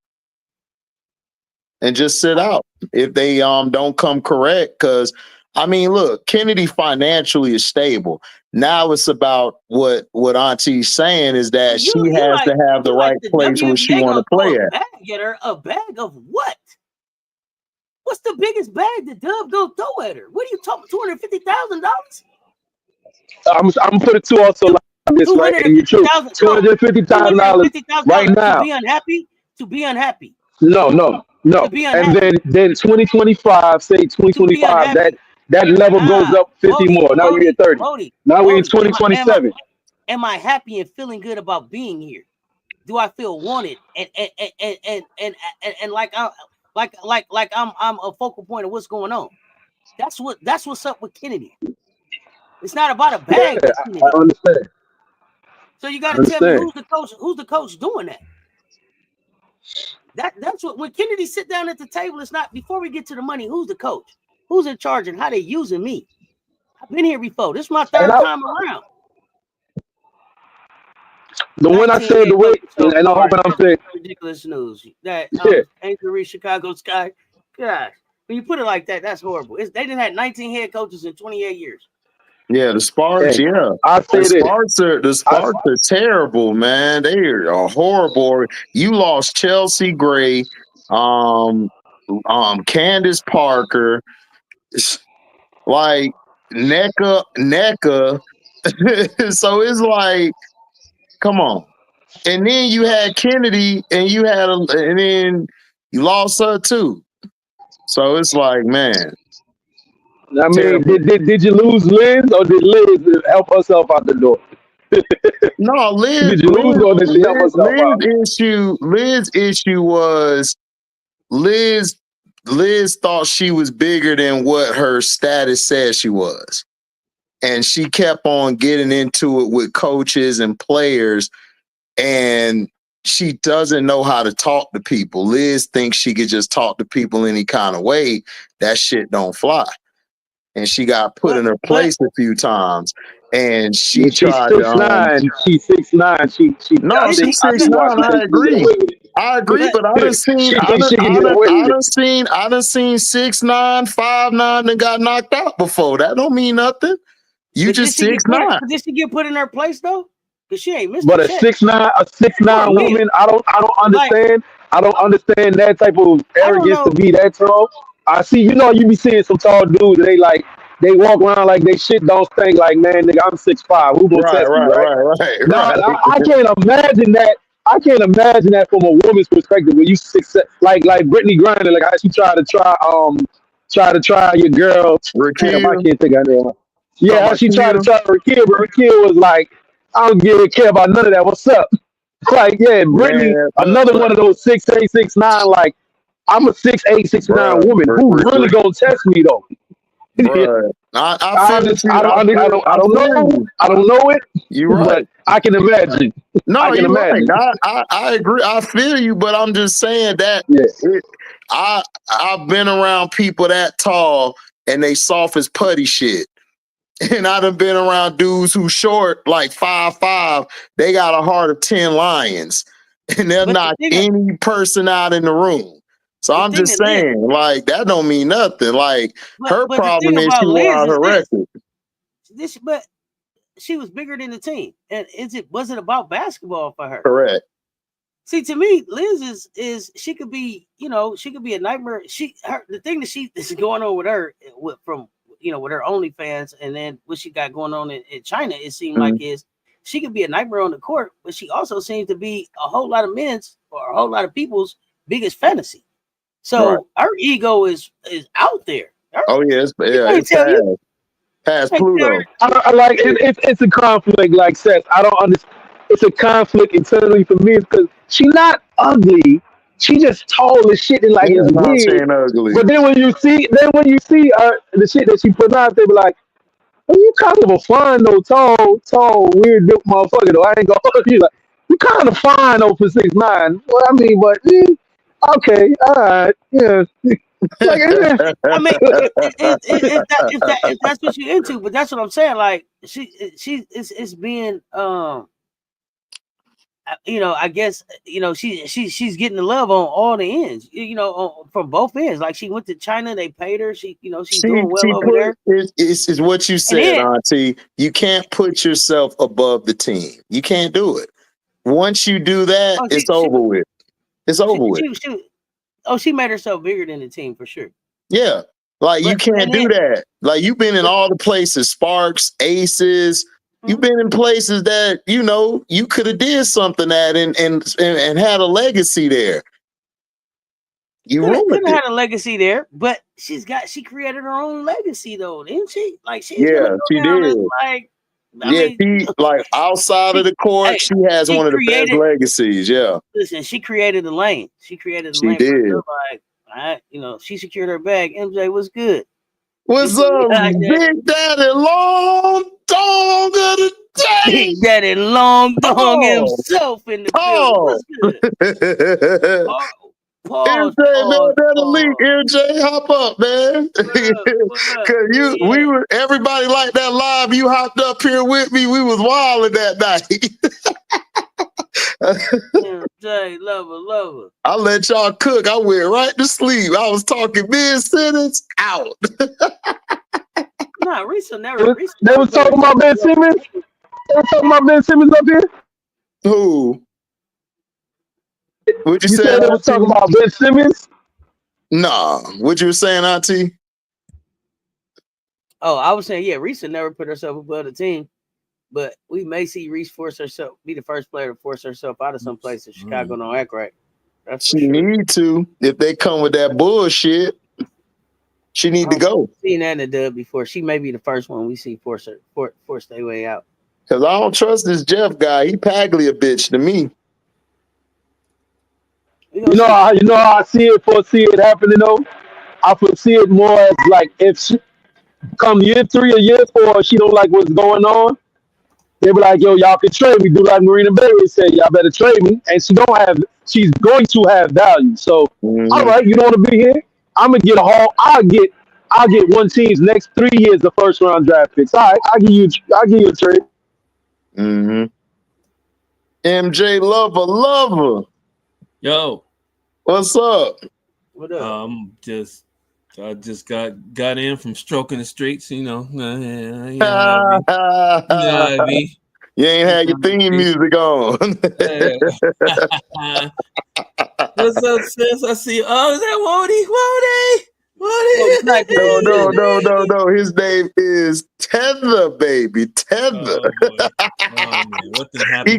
and just sit out if they don't come correct. Because I mean, look, Kennedy financially is stable. Now it's about what Auntie's saying is that she has to have the right place where she want to play at. Get her a bag of what? What's the biggest bag the Dub go throw at her? What are you talking? $250,000? I'm gonna put it to also like this, right? And you're true. $250,000 right now. To be unhappy. No. And then 2025, say 2025, that level goes up 50 more. Now we're at 30. Now we're in 2027. Am I happy and feeling good about being here? Do I feel wanted and like I'm a focal point of what's going on? That's what's up with Kennedy. It's not about a bag. Yeah, I understand. So you got to tell me who's the coach doing that. That's what when Kennedy sit down at the table, it's not before we get to the money. Who's the coach? Who's in charge and how they using me? I've been here before. This is my third time around. The one I said the way, and I hope I'm saying ridiculous news that Angel Chicago Sky. Gosh, when you put it like that, that's horrible. They didn't have 19 head coaches in 28 years. Yeah, the Sparks. Yeah, the Sparks are terrible, man. They are horrible. You lost Chelsea Gray, Candace Parker, like NECA. So it's like, come on. And then you had Kennedy, and then you lost her too. So it's like, man. I mean, did you lose Liz, or did Liz help herself out the door? No, Liz. Did you lose, or did she help herself out? Liz's issue was Liz thought she was bigger than what her status said she was, and she kept on getting into it with coaches and players, and she doesn't know how to talk to people. Liz thinks she could just talk to people any kind of way. That shit don't fly. And she got put in her place a few times. and she Yeah, she's tried 6'9". She's 6'9". She no, I she's think 6'9". I agree. I agree, but I done seen, she thinks she can get away with it. I done seen 6'9", 5'9", and got knocked out before. That don't mean nothing. You But just did 6'9". did she get put in her place though? Because she ain't missed But a a check. 6'9" woman, I don't understand. I don't understand that type of arrogance to be that tall. I see, you be seeing some tall dudes. They walk around like they shit don't stink. Like, man, nigga, I'm 6'5". Who gonna test me, right? Now, I can't imagine that. I can't imagine that from a woman's perspective. When you 6'7", like Brittany Griner, like how she tried to try your girl. Damn, I Rickea. can't think of her name. Talking Yeah, how about she tried to try Rickea, but Rickea was like, I don't care about none of that. What's up? Like, yeah, Brittany, Man, another one of those 6'8", 6'9". Like, I'm a 6'8", 6'9" woman. Who really gonna test me though? Bruh, I feel you. I don't know. I don't know it. You're right. But I can imagine. No, I can you're imagine. right. I agree. I feel you, but I'm just saying that I've been around people that tall and they soft as putty shit. And I done been around dudes who short like 5'5". They got a heart of 10 lions, and they'll knock any person out in the room. So I'm just saying, like, that don't mean nothing. Like, her problem is she won her record. But she was bigger than the team, and was it about basketball for her? Correct. See, to me, Liz is she could be, she could be a nightmare. The thing that is going on with her with her OnlyFans, and then what she got going on in China, it seemed like she could be a nightmare on the court, but she also seems to be a whole lot of men's or a whole lot of people's biggest fantasy. So her ego is out there. It's past Pluto. I like it's a conflict, like Seth. I don't understand. It's a conflict internally for me because she's not ugly. She just tall as shit and like it's weird. But then when you see the shit that she put out, they be like, well, you kind of a fine though, tall, weird built motherfucker though. I ain't gonna hold you, like you kind of fine though for 6'9". Well, I mean, but okay, all right, yeah. I mean, if that's what you're into, but that's what I'm saying. Like it's being I guess she's getting the love on all the ends, from both ends. Like she went to China, they paid her. She's doing well over there. It's what you said, Auntie. You can't put yourself above the team. You can't do it. Once you do that, it's over with. It's over with. She made herself bigger than the team for sure. Yeah, like you can't do that. Like you've been in all the places, Sparks, Aces. You've been in places that you could have did something at and had a legacy there. You could have had a legacy there, but she created her own legacy though, didn't she? Like she did. Like outside of the court, she has one of the best legacies. Yeah. Listen, she created the lane. She created the lane. She secured her bag. MJ was good. What's up, Big Daddy Long Dong of the day? Big Daddy Long Dong himself in the building. What's good? Pause. MJ, hop up, man. Cause everybody liked that live. You hopped up here with me. We was wilding that night. MJ, lover. I let y'all cook. I went right to sleep. I was talking mid-sentence out. Nah, Risa never. They was talking about Ben Simmons. They were talking about Ben Simmons up here. Who? What you said? They was talking about Ben Simmons. Nah, what you were saying, Auntie? Oh, I was saying, Risa never put herself above the team, but we may see Reese be the first player to force herself out of some place if Chicago don't act right. That's she need to. If they come with that bullshit, she need to go. Seen that in the dub before. She may be the first one we see force their way out. Because I don't trust this Jeff guy. He Paglia bitch to me. You know how I see it happening though? I foresee it more as like if she come year 3 or year 4, she don't like what's going on. They be like, yo, y'all can trade me. Do like Marina Bailey said, y'all better trade me. And she's going to have value. So, all right, you don't want to be here? I'm gonna get I'll get I'll get one team's next 3 years of first round draft picks. All right, I'll give you a trade. Mm-hmm. MJ lover. Yo, What's up? What up? I just got in from stroking the streets, you know. You know You what I mean? ain't had your theme music on. What's up, sis? I see. Oh, is that Wody? No. His name is Tether, baby. Tether. Oh, boy. Oh man, what didn't happen?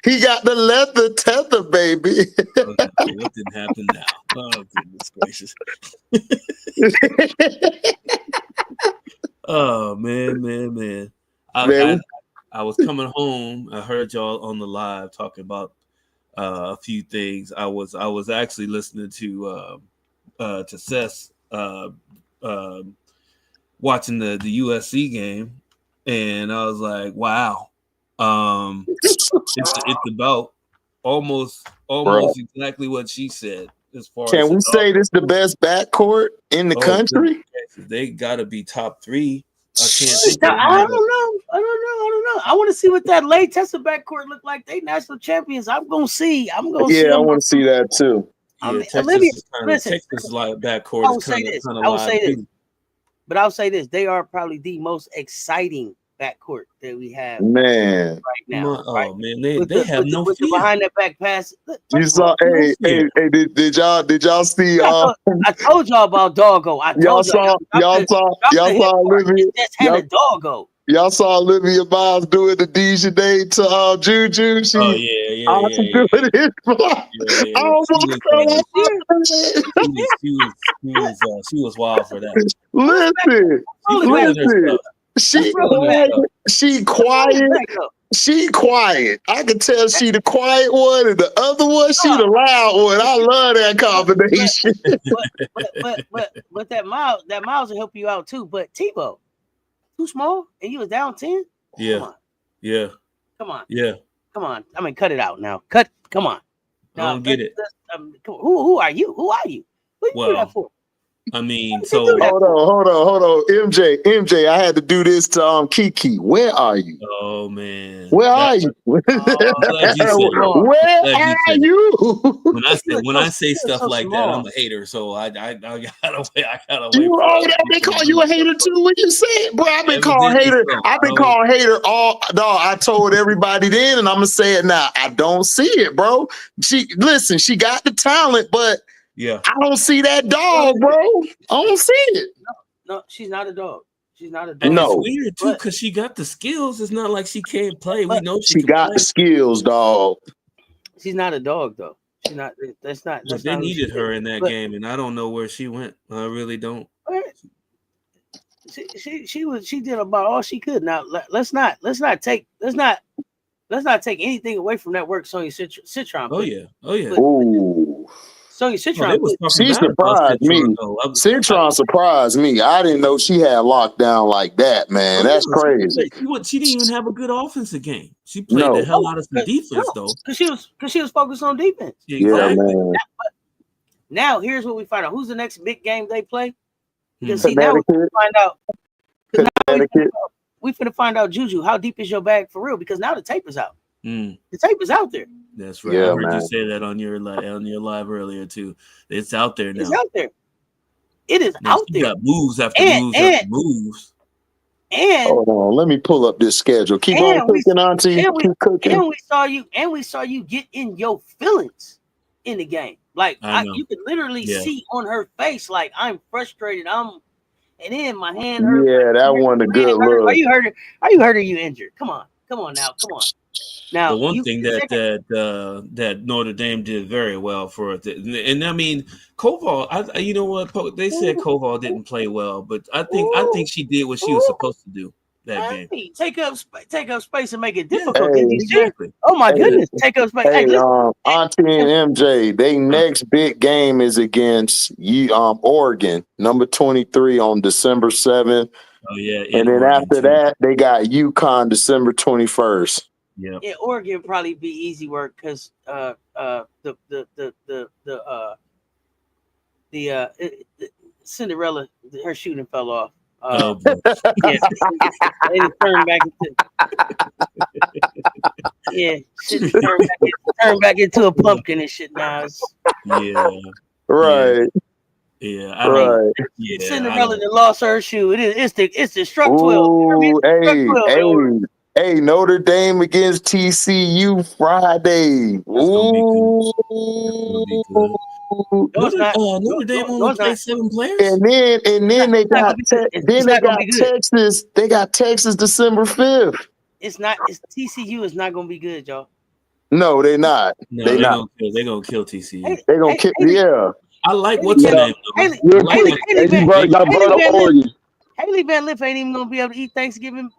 He got the leather tether, baby. Okay, what didn't happen now? Oh goodness gracious. Oh man. I was coming home. I heard y'all on the live talking about a few things. I was actually listening to Seth watching the USC game, and I was like, wow. It's about almost exactly what she said. As far Can as we say this the best backcourt in the country? They got to be top 3. I can't. I don't know. I want to see what that late Tessa backcourt look like. They national champions. I'm gonna see. I want to see that too. Yeah, Texas like backcourt. I will say this. But I'll say this: they are probably the most exciting backcourt that we have, man, right now. Man, they have no fear behind that back pass. You saw? Hey, did y'all see? I told y'all about Dawg-Go. Y'all saw Olivia. That's Hannah Dawg-Go. Y'all saw Olivia Miles doing the Dejanay to Juju. She doing it. I almost She was wild for that. Listen. She quiet. She quiet. I can tell she the quiet one, and the other one, she the loud one. I love that combination. But that Miles will help you out too. But Tebow, too small, and you was down 10. Yeah. Come on. Yeah. Come on. I mean, cut it out now. Come on. I don't get it. Who are you? Who are you? What you do that for? I mean, so hold on. MJ, I had to do this to Kiki. Where are you? Oh man. Where are you? Where are you? When I say stuff like that, I'm a hater. So I gotta wait. They call you a hater too when you say it, bro. I've been called hater. I've been called hater all. No, I told everybody then, and I'm gonna say it now. I don't see it, bro. She got the talent, but. Yeah, I don't see that dog, bro. I don't see it. No, she's not a dog. She's not a dog. And it's weird too because she got the skills. It's not like she can't play. We know she got play. The skills, dog. She's not a dog though. She's not. That's not. They needed her in that game, and I don't know where she went. I really don't. She did about all she could. Now let's not take anything away from that work Sonya Citron. Oh yeah. Ooh. Sonya Citron. She surprised me. Citron surprised me. I didn't know she had locked down like that, man. That's crazy. She didn't even have a good offensive game. She played the hell out of some defense though. Because she was focused on defense. Yeah, man. Now here's what we find out. Who's the next big game they play? Because see, now we find out. We finna find out, Juju, how deep is your bag for real? Because now the tape is out. The tape is out there. That's right. I heard you say that on your live earlier too. It's out there now. It's out there. It is out there. Got moves after moves after moves. And hold on, let me pull up this schedule. Keep on cooking, Auntie. Keep cooking. And we saw you get in your feelings in the game. Like you could literally see on her face, like I'm frustrated. And then my hand hurt. Yeah, that one a good look. Are you hurt? Are you hurt or you injured? Come on now. Come on. Now, the one thing that Notre Dame did very well for it, and I mean Koval. You know what? They said Koval didn't play well, but I think she did what she was supposed to do that game. Take up space and make it difficult. Exactly. Oh my goodness, take up space. Auntie and MJ, they next big game is against Oregon, number 23 on December 7th. Oh yeah, and then after that, they got UConn December 21st. Yeah, Oregon probably be easy work because Cinderella, her shooting fell off. Oh, Yeah, they just turned back into shit turned back into a pumpkin and shit now. yeah, Right. yeah. Right. Cinderella that lost her shoe. It's the struck 12. Ooh, Struck 12 hey, Notre Dame against TCU Friday. That's gonna be good. Ooh. No, it's not. Notre Dame only played 7 players. And then they got Texas. They got Texas December 5th. It's not. It's TCU is not gonna be good, y'all. No, they're not. No, they're not. They're gonna kill TCU. They're gonna kill. Yeah. I like what's her name. Haley Van Lith ain't even gonna be able to eat Thanksgiving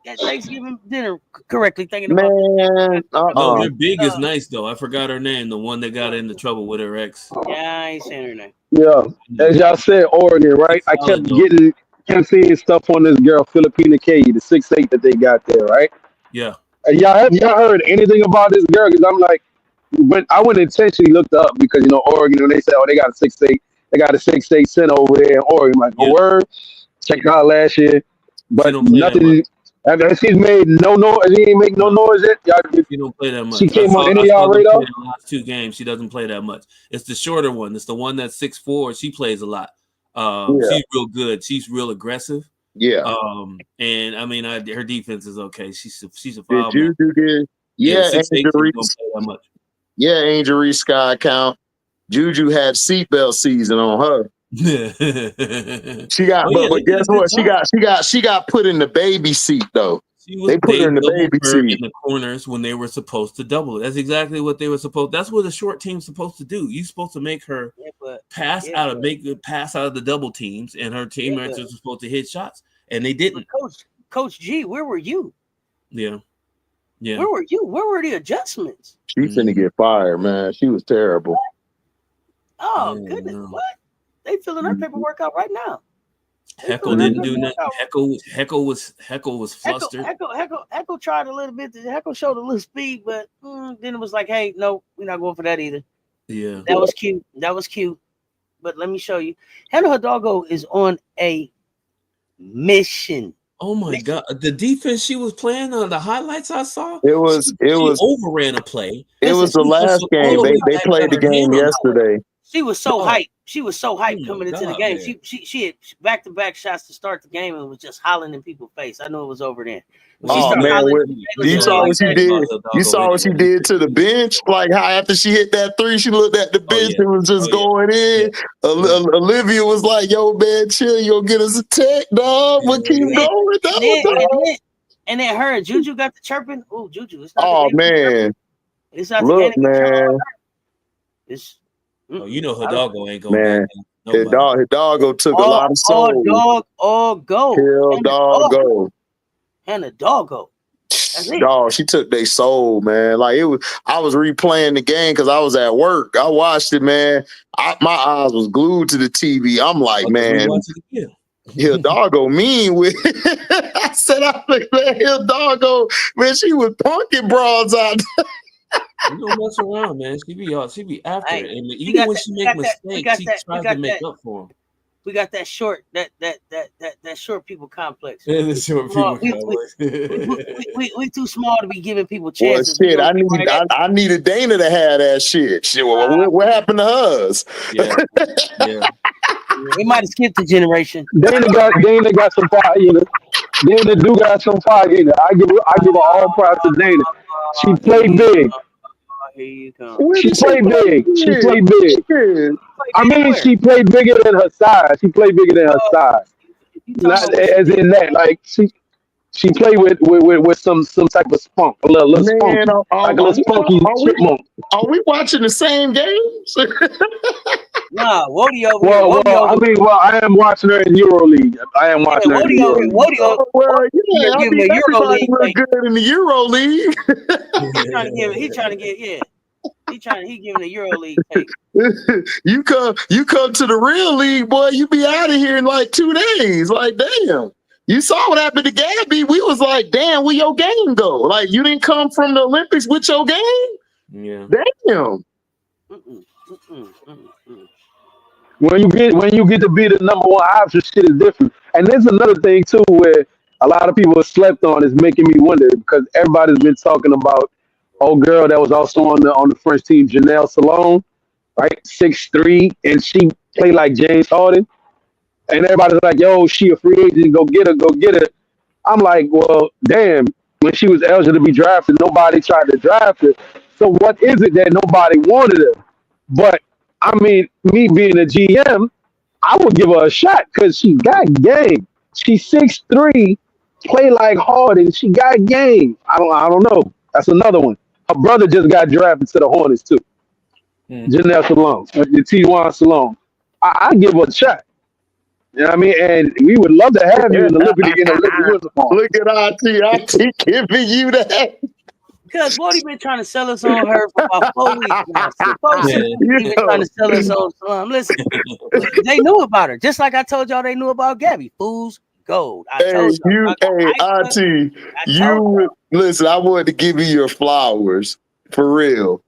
dinner correctly. Thinking about no, her big is nice though. I forgot her name. The one that got into trouble with her ex. Yeah, I ain't saying her name. Yeah, as y'all said, Oregon, right? I kept seeing stuff on this girl, Filipina K, the 6'8" that they got there, right? Yeah. And y'all heard anything about this girl? Because I'm like, when I went intentionally looked up because Oregon, when they said, oh, they got a 6'8", they got a 6'8" center over there in Oregon. I'm like, oh, word. Checked out last year, but nothing. She's made no noise. She ain't make no noise yet. She don't play that much. She came on any of y'all radar. The last 2 games, she doesn't play that much. It's the shorter one. It's the one that's 6'4". She plays a lot. She's real good. She's real aggressive. Yeah. And I mean, her defense is okay. She's a Did foul. Juju get? Yeah, Angel Reese Sky count. Juju had seatbelt season on her. She got, but guess what? She got put in the baby seat though. They put her in the baby seat in the corners when they were supposed to double it. That's exactly what they were supposed. That's what a short team's supposed to do. You're supposed to make her pass out of the double teams, and her teammates are supposed to hit shots, and they didn't. Coach G, where were you? Yeah. Where were you? Where were the adjustments? She's finna get fired, man. She was terrible. Oh goodness, what? They filling her paperwork out right now. Heckle didn't do nothing. Heckle was flustered. Heckle tried a little bit. Heckle showed a little speed, but then it was like, hey, no, we're not going for that either. Yeah, that was cute. But let me show you. Hil-DAWG-GO is on a mission. Oh my God! The defense she was playing on the highlights I saw. It was overran a play. It was the last game. They played the game yesterday. She was so hyped. She was so hyped coming into the game. Man. She had back-to-back shots to start the game and was just hollering in people's face. I knew it was over then. Oh man, you saw what she did. You saw what she did to the bench. Like how after she hit that 3, she looked at the bench and was just going in. Yeah. Olivia was like, "Yo, man, chill. You'll get us a tech, dog. But keep going." And then her and Juju got the chirping. Oh, Juju! It's not oh man, it's not look, man. It's. Hil-DAWG-GO ain't going man. Hil-DAWG-GO took a lot of soul. Hil-DAWG-GO. Hil-DAWG-GO. Hil-DAWG-GO. Dog, she took their soul, man. Like it was. I was replaying the game because I was at work. I watched it, man. My eyes was glued to the TV. I'm like, man, Hil-DAWG-GO mean with. I said, I think that Hil-DAWG-GO, man, she was punking broads out. You don't mess around, man. She be after it, and even when she make mistakes, she tries to make up for them. We got that short, that short people complex. Yeah, the short people complex. We too small to be giving people chances. Well, shit, I needed Dana to have that shit. Shit, what happened to hers? Yeah. They might have skipped a generation. Dana got some fire. Dana do got some fire. I give her all props to Dana. She played big. Here you come. She played big. I mean, she played bigger than her size. Not as in that. Like she played with some type of spunk, a little spunky, like a little spunky chipmunk. Are we watching the same games? Nah, Wody over here. I am watching her in EuroLeague. I am watching her in EuroLeague. Everybody look good in the EuroLeague. He giving the EuroLeague take. You come to the real league, boy. You be out of here in like 2 days. Like, damn. You saw what happened to Gabby. We was like, damn, where your game go? Like, you didn't come from the Olympics with your game? Yeah. Damn. when you get to be the number one option, shit is different. And there's another thing too where a lot of people have slept on is making me wonder because everybody's been talking about old girl that was also on the French team, Janelle Salone, right? 6'3", and she played like James Harden. And everybody's like, yo, she a free agent, go get her, go get her. I'm like, well, damn, when she was eligible to be drafted, nobody tried to draft her. So what is it that nobody wanted her? But I mean, me being a GM, I would give her a shot because she got game. She's 6'3", play like Harden. She got game. I don't know. That's another one. Her brother just got drafted to the Hornets too. Janelle Salone, the T1 Salone. I give her a shot. You know what I mean? And we would love to have you in the Liberty uniform. Look at RT giving you that. Because Wody been trying to sell us on her for about 4 weeks now. He been trying to sell us on Salome. Listen, they knew about her. Just like I told y'all they knew about Gabby. Fool's gold. I told y'all. RT, listen, I wanted to give you your flowers for real.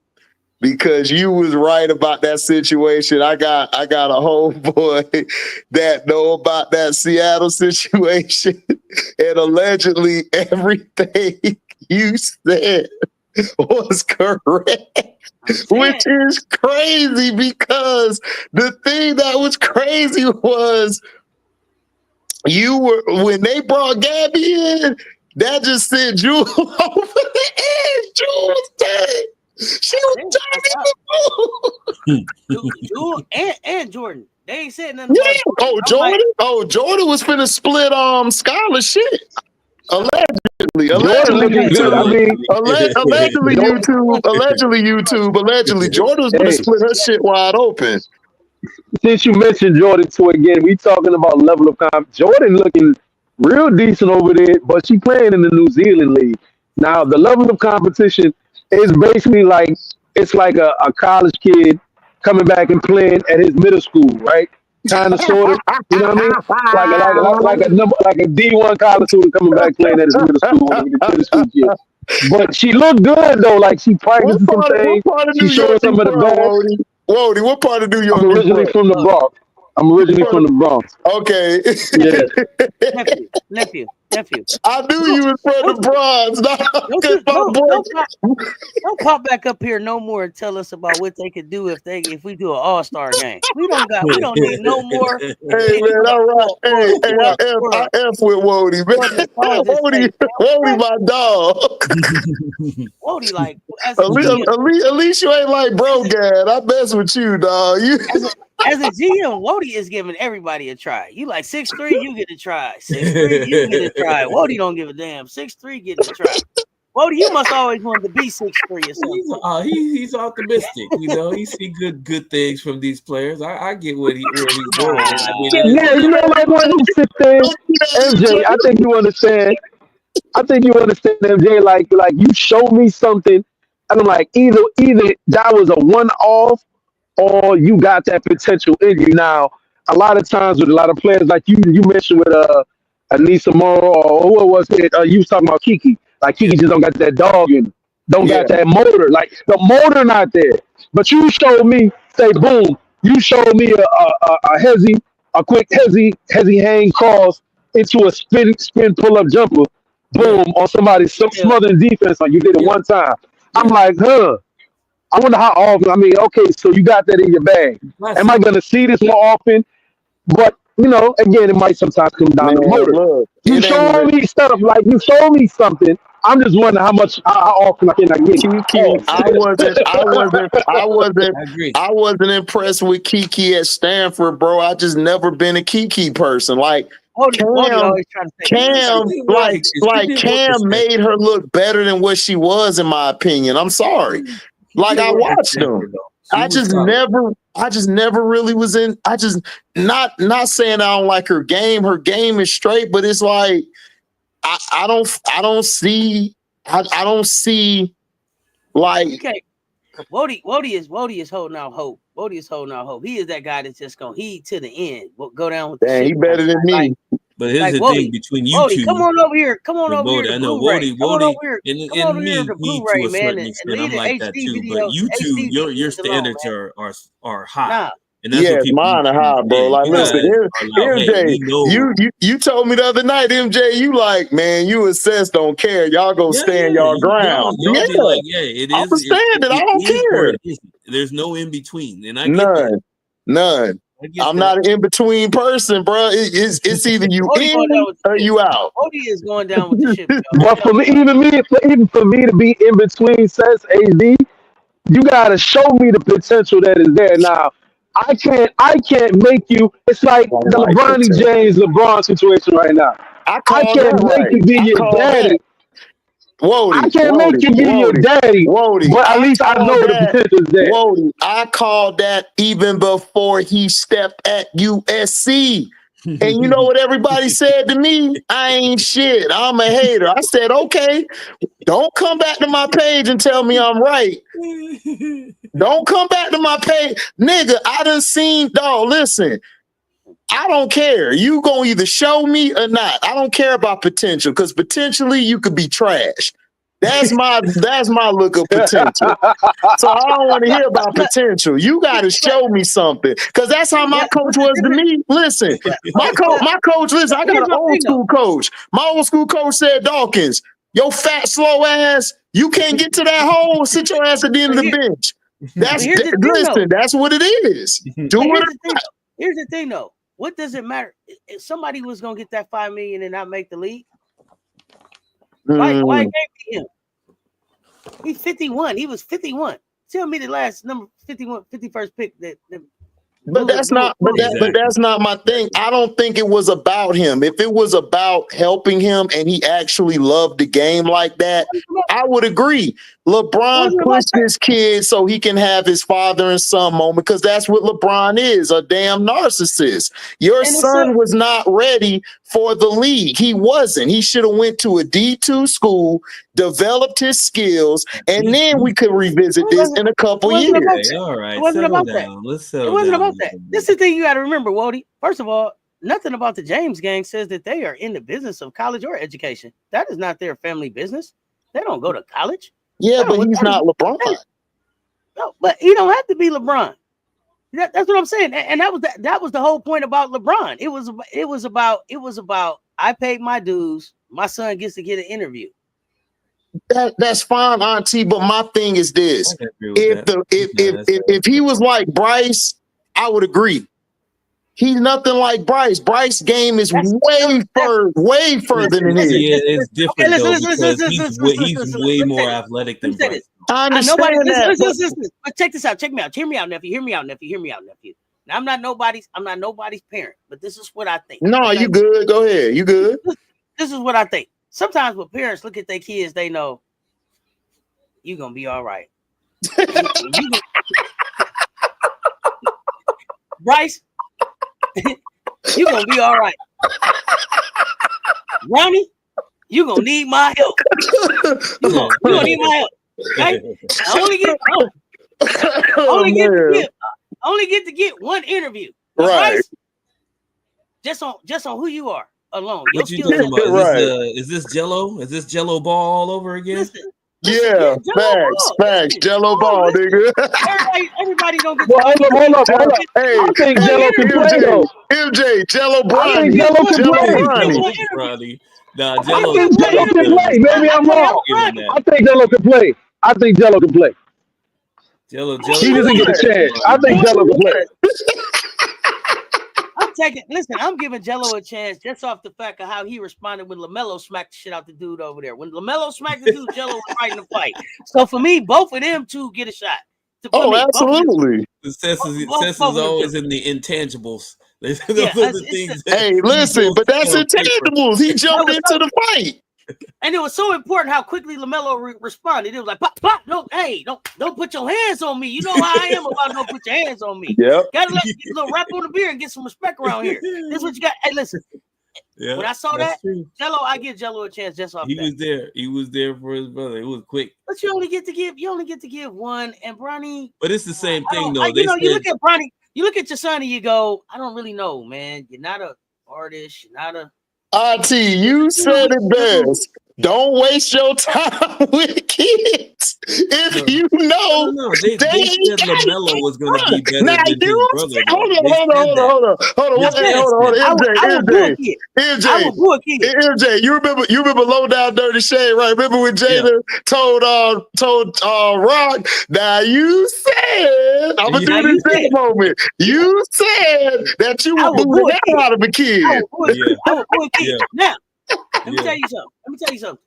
Because you was right about that situation. I got a homeboy that know about that Seattle situation, and allegedly everything you said was correct, which is crazy because the thing that was crazy was when they brought Gabby in, that just sent Jewel over the edge. Jewel was dead. She was Jewel and Jordan. They ain't said nothing about Jordan. Jordan was finna split Skylar shit. Allegedly Jordan was gonna split her shit wide open. Since you mentioned Jordan too again, we talking about level of Jordan looking real decent over there, but she playing in the New Zealand league. Now the level of competition is basically like it's like a college kid coming back and playing at his middle school, right? Kind of, sort of, you know what I mean? Like a D1 college student coming back playing at his middle school kid. But she looked good though, like she practiced some things. She showed some of the best. Wody, what part of New York? I'm originally from the Bronx. Okay. Yeah. Nephew. I knew you was from the Bronx. Don't pop back up here no more and tell us about what they could do if we do an all-star game. We don't need no more. Hey man, all right. I F with Wody, man. Wody my dog. Wody like at least you ain't like bro gad. I mess with you, dog. As a GM, Wody is giving everybody a try. You like 6'3", you get a try. 6'3", you get a try. Wody don't give a damn. 6'3", get a try. Wody, you must always want to be 6'3" or something. He's optimistic. You know, he see good things from these players. I get where he's going. You know, like when he sit there, MJ, I think you understand, MJ. Like you show me something, and I'm like, either that was a one-off, or you got that potential in you. Now, a lot of times with a lot of players, like you mentioned with Anissa Moro, or who was it? You was talking about Kiki. Like Kiki just don't got that dog in, got that motor. Like the motor not there. But you showed me, say boom. You showed me a quick hezzy hang cross into a spin pull up jumper. Boom on somebody's smothering defense. Like you did it one time. I'm like, I wonder how often. I mean, okay, so you got that in your bag. Am I going to see this more often? But, you know, again, it might sometimes come down to the motor. Look, you show me stuff, like you show me something. I'm just wondering how often I get it. I wasn't impressed with Kiki at Stanford, bro. I just never been a Kiki person. Like Cam made her look better than what she was, in my opinion. I'm sorry. Like I watched them. I just never really was in. I just not saying I don't like her game. Her game is straight, but it's like I don't see like Wody is holding out hope. Wody is holding out hope. He is that guy that's just gonna heed to the end. Go down with the shit. He better than me. But here's the thing between you two. Come on over here. Come on over here. I know Wody, and me to a certain extent, I'm like that too. But you two, your standards are high. And that's what yes, people mine are high, bro. Like, you listen, guys are like, hey, MJ, we know. you told me the other night, MJ, you like, man, you and Sess don't care. Y'all go stand y'all ground. Y'all Yeah, be like, yeah, it I is. understand it. I don't Is or care. it isn't. There's no in between, and I get that. None. I'm not an in between person, bro. It's either you in or you out. Odie is going down with the ship, y'all. But for me, even for me to be in between sets, AD, you gotta show me the potential that is there. Now, I can't make you. It's like I the like LeBron situation right now. I I called can't that make right. you be I your called daddy. that. I Wody, can't make you be your daddy. Wody. But at least I know the potential is there. Wody, I called that even before he stepped at USC. And you know what everybody said to me? I ain't shit. I'm a hater. I said, okay, don't come back to my page and tell me I'm right. Don't come back to my page. Nigga, I done seen, dog, listen. I don't care. You gonna either show me or not. I don't care about potential because potentially you could be trash. That's my look of potential. So I don't want to hear about potential. You got to show me something because that's how my coach was to me. Listen, my coach. Listen, I got an old school coach. My old school coach said, "Dawkins, your fat slow ass, you can't get to that hole. Sit your ass at the end of the bench." Listen. That's what it is. Do it. Here's the thing, though. What does it matter? If somebody was gonna get that $5 million and not make the league, why can't be him? He's 51. He was 51. Tell me the last number 51, 51st pick that But that's not my thing. I don't think it was about him. If it was about helping him and he actually loved the game like that, I would agree. LeBron pushed this kid so he can have his father and son moment because that's what LeBron is, a damn narcissist. Your son was not ready for the league. He wasn't. He should have went to a D2 school, developed his skills, and then we could revisit this in a couple years. All right, it wasn't about down. that. Let's it wasn't about that. This is the thing you got to remember, Wody. First of all, nothing about the James gang says that they are in the business of college or education. That is not their family business. They don't go to college. Yeah, but he's not LeBron. No, but he don't have to be LeBron. That's what I'm saying. And that was the whole point about LeBron. It was about I paid my dues. My son gets to get an interview. That's fine, Auntie. But my thing is this: if he was like Bryce, I would agree. He's nothing like Bryce. Bryce's game is way further than his. Yeah, it's different he's way more athletic than Bryce. I understand that. Listen. But check this out. Check me out. Hear me out, nephew. Hear me out, nephew. Now, I'm not nobody's parent, but this is what I think. No, you good. Go ahead. You good. This is what I think. Sometimes when parents look at their kids, they know you're gonna be all right. Bryce, you're gonna be all right. Ronnie, you're gonna need my help. You're gonna need my help. Right? I only get to get one interview. Right. Bryce, just on who you are alone. What you talking about? Is this Jello? Is this Jello ball all over again? Listen, yeah, facts. Jello ball, nigga. Everybody don't get. Hold up. Hey, I think Jello can play though. MJ, Jello Bronny. I think Jello can play. Nah, Jello can play. Maybe I'm wrong. I think Jello can play. Jello. He doesn't get a chance. I think Jello can play. I'm giving Jello a chance just off the fact of how he responded when LaMelo smacked the shit out the dude over there. When LaMelo smacked the dude, Jello was fighting the fight. So for me, both of them two get a shot. Absolutely. Cess is always in the intangibles. Hey, listen, but that's intangibles. He jumped into the fight. And it was so important how quickly LaMelo responded. It was like, pop, no, hey, don't put your hands on me. You know how I am about don't put your hands on me. Yep. Gotta let a little rap on the beer and get some respect around here. This is what you got. Hey, listen. Yeah, when I saw that, Jello, I give Jello a chance just off that. He was there for his brother. It was quick. But you only get to give one. And Bronny. But it's the same thing, though. You look at Bronny, you look at your son and you go, I don't really know, man. You're not an artist. You're not a. RT, you said it best. Don't waste your time with kids if you know No. They said LaMelo was going to be better now than his you brother. hold They said that. on. I would boo a kid. I would boo a kid. MJ, you remember Low Down Dirty Shade, right? Remember when Jada told Rock, now you said, I'm gonna do this next moment. You said that you would boo the hell out of a kid. I would boo a kid. Now, let me tell you something.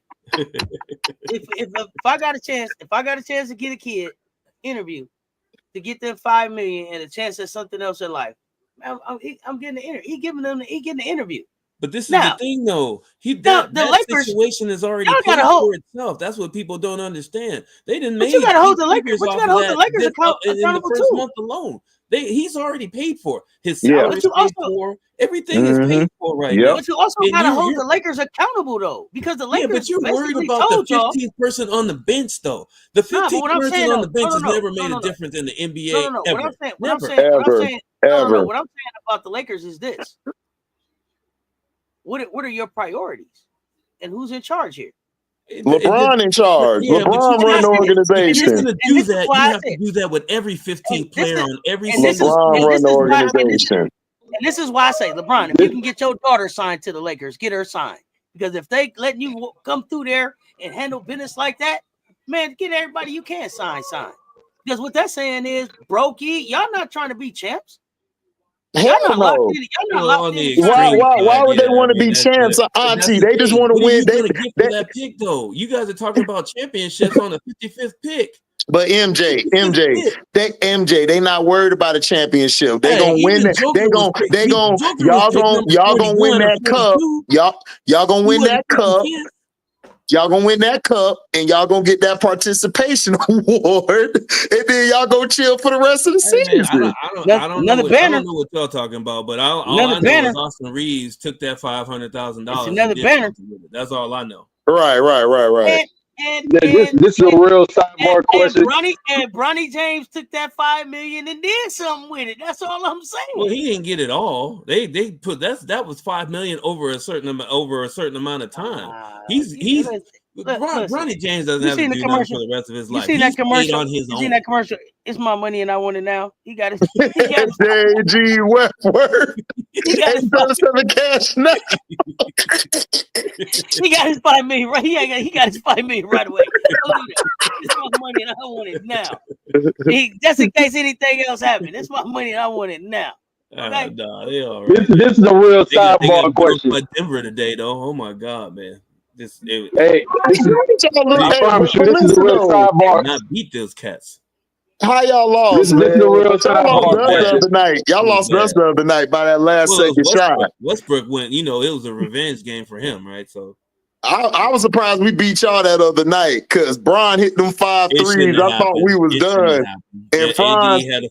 If I got a chance, to get a kid interview, to get them $5 million and a chance at something else in life, I'm getting the interview. He getting the interview. But this is the thing, though. That Lakers, situation is already paid for itself. That's what people don't understand. They didn't make. You got to hold the Lakers. But you got to hold the Lakers accountable in the first month alone. He's already paid for his salary. Is paid for. Everything is paid for now. But you also got to hold the Lakers accountable, though, because the Lakers. But you're worried about the 15th person on the bench, though. The 15th person on the bench has never made a difference in the NBA. No. Ever. What I'm saying about the Lakers is this. What are your priorities, and who's in charge here? LeBron in charge. LeBron run the organization. If you're going to do that, you have to do that with every 15th player on every season. LeBron run the organization. And this is why I say, LeBron, if you can get your daughter signed to the Lakers, get her signed. Because if they letting you come through there and handle business like that, man, get everybody you can sign. Because what that's saying is, brokey, y'all not trying to be champs. Hell no. Why would they want to be champs, Auntie? They just want to win. They get for that pick, though. You guys are talking about championships on the 55th pick. But MJ, they not worried about a championship. They gonna win that. Y'all gonna win that cup. Y'all gonna win that cup. Y'all gonna win that cup, and y'all gonna get that participation award, and then y'all go chill for the rest of the season. I don't know what y'all talking about, but all I know is Austin Reeves took that $500,000. Another banner. That's all I know. Right. This is a real sidebar question. And Bronny James took that $5 million and did something with it. That's all I'm saying. Well, he didn't get it all. They put that was $5 million over a certain amount of time. Bronny James doesn't have to do that for the rest of his life. He's paid on his own. You seen that commercial? It's my money and I want it now. He got his J.G. Westward. He got his cash now. He got his $5 million right. He got his $5 million right away. It's my money and I want it now. Just in case anything else happened. It's my money and I want it now. Okay? They all right. This is a real sidebar question. Denver today, though. Oh my God, man. This is a real sidebar. Not beat those cats. How y'all lost? This is a real sidebar. Y'all lost us the other night by that last second shot. Westbrook went. It was a revenge game for him, right? So I was surprised we beat y'all that other night because Bron hit them 5 threes. I thought we was done. And Franz hit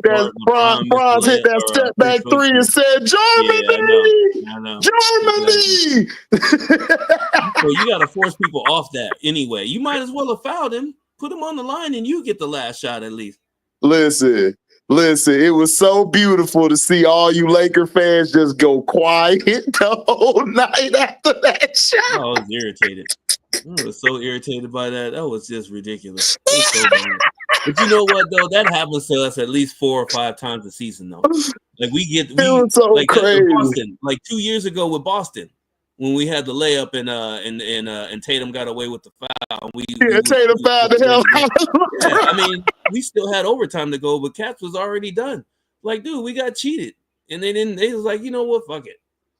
that step back three and said, Germany! So you got to force people off that anyway. You might as well have fouled him, put him on the line, and you get the last shot at least. Listen, it was so beautiful to see all you Laker fans just go quiet the whole night after that shot. I was irritated. I was so irritated by that. That was just ridiculous. So but you know what, though? That happens to us at least 4 or 5 times a season, though. Like it was so crazy. Boston, like 2 years ago with Boston, when we had the layup and Tatum got away with the foul. Tatum fouled the hell out. I mean, we still had overtime to go, but Cats was already done. Like, dude, we got cheated, and they didn't. They was like, you know what, fuck it.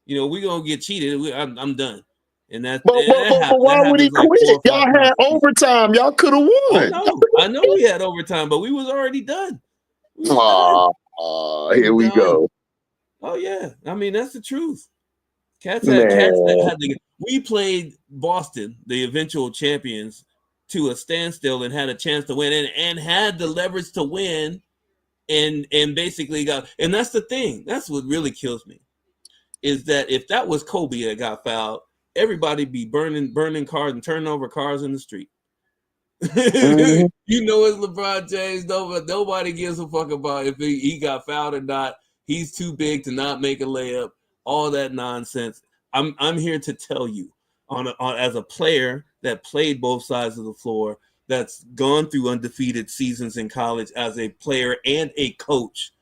We gonna get cheated. I'm done. And that. But why would he quit? Y'all had overtime. Y'all could have won. I know we had overtime, but we was already done. Here we go. Oh yeah, I mean that's the truth. Cats had to. We played Boston, the eventual champions, to a standstill and had a chance to win and had the leverage to win and basically got. And that's the thing. That's what really kills me is that if that was Kobe that got fouled, everybody be burning cars and turning over cars in the street. Mm-hmm. It's LeBron James. Nobody gives a fuck about if he got fouled or not. He's too big to not make a layup. All that nonsense. I'm here to tell you, as a player that played both sides of the floor, that's gone through undefeated seasons in college as a player and a coach.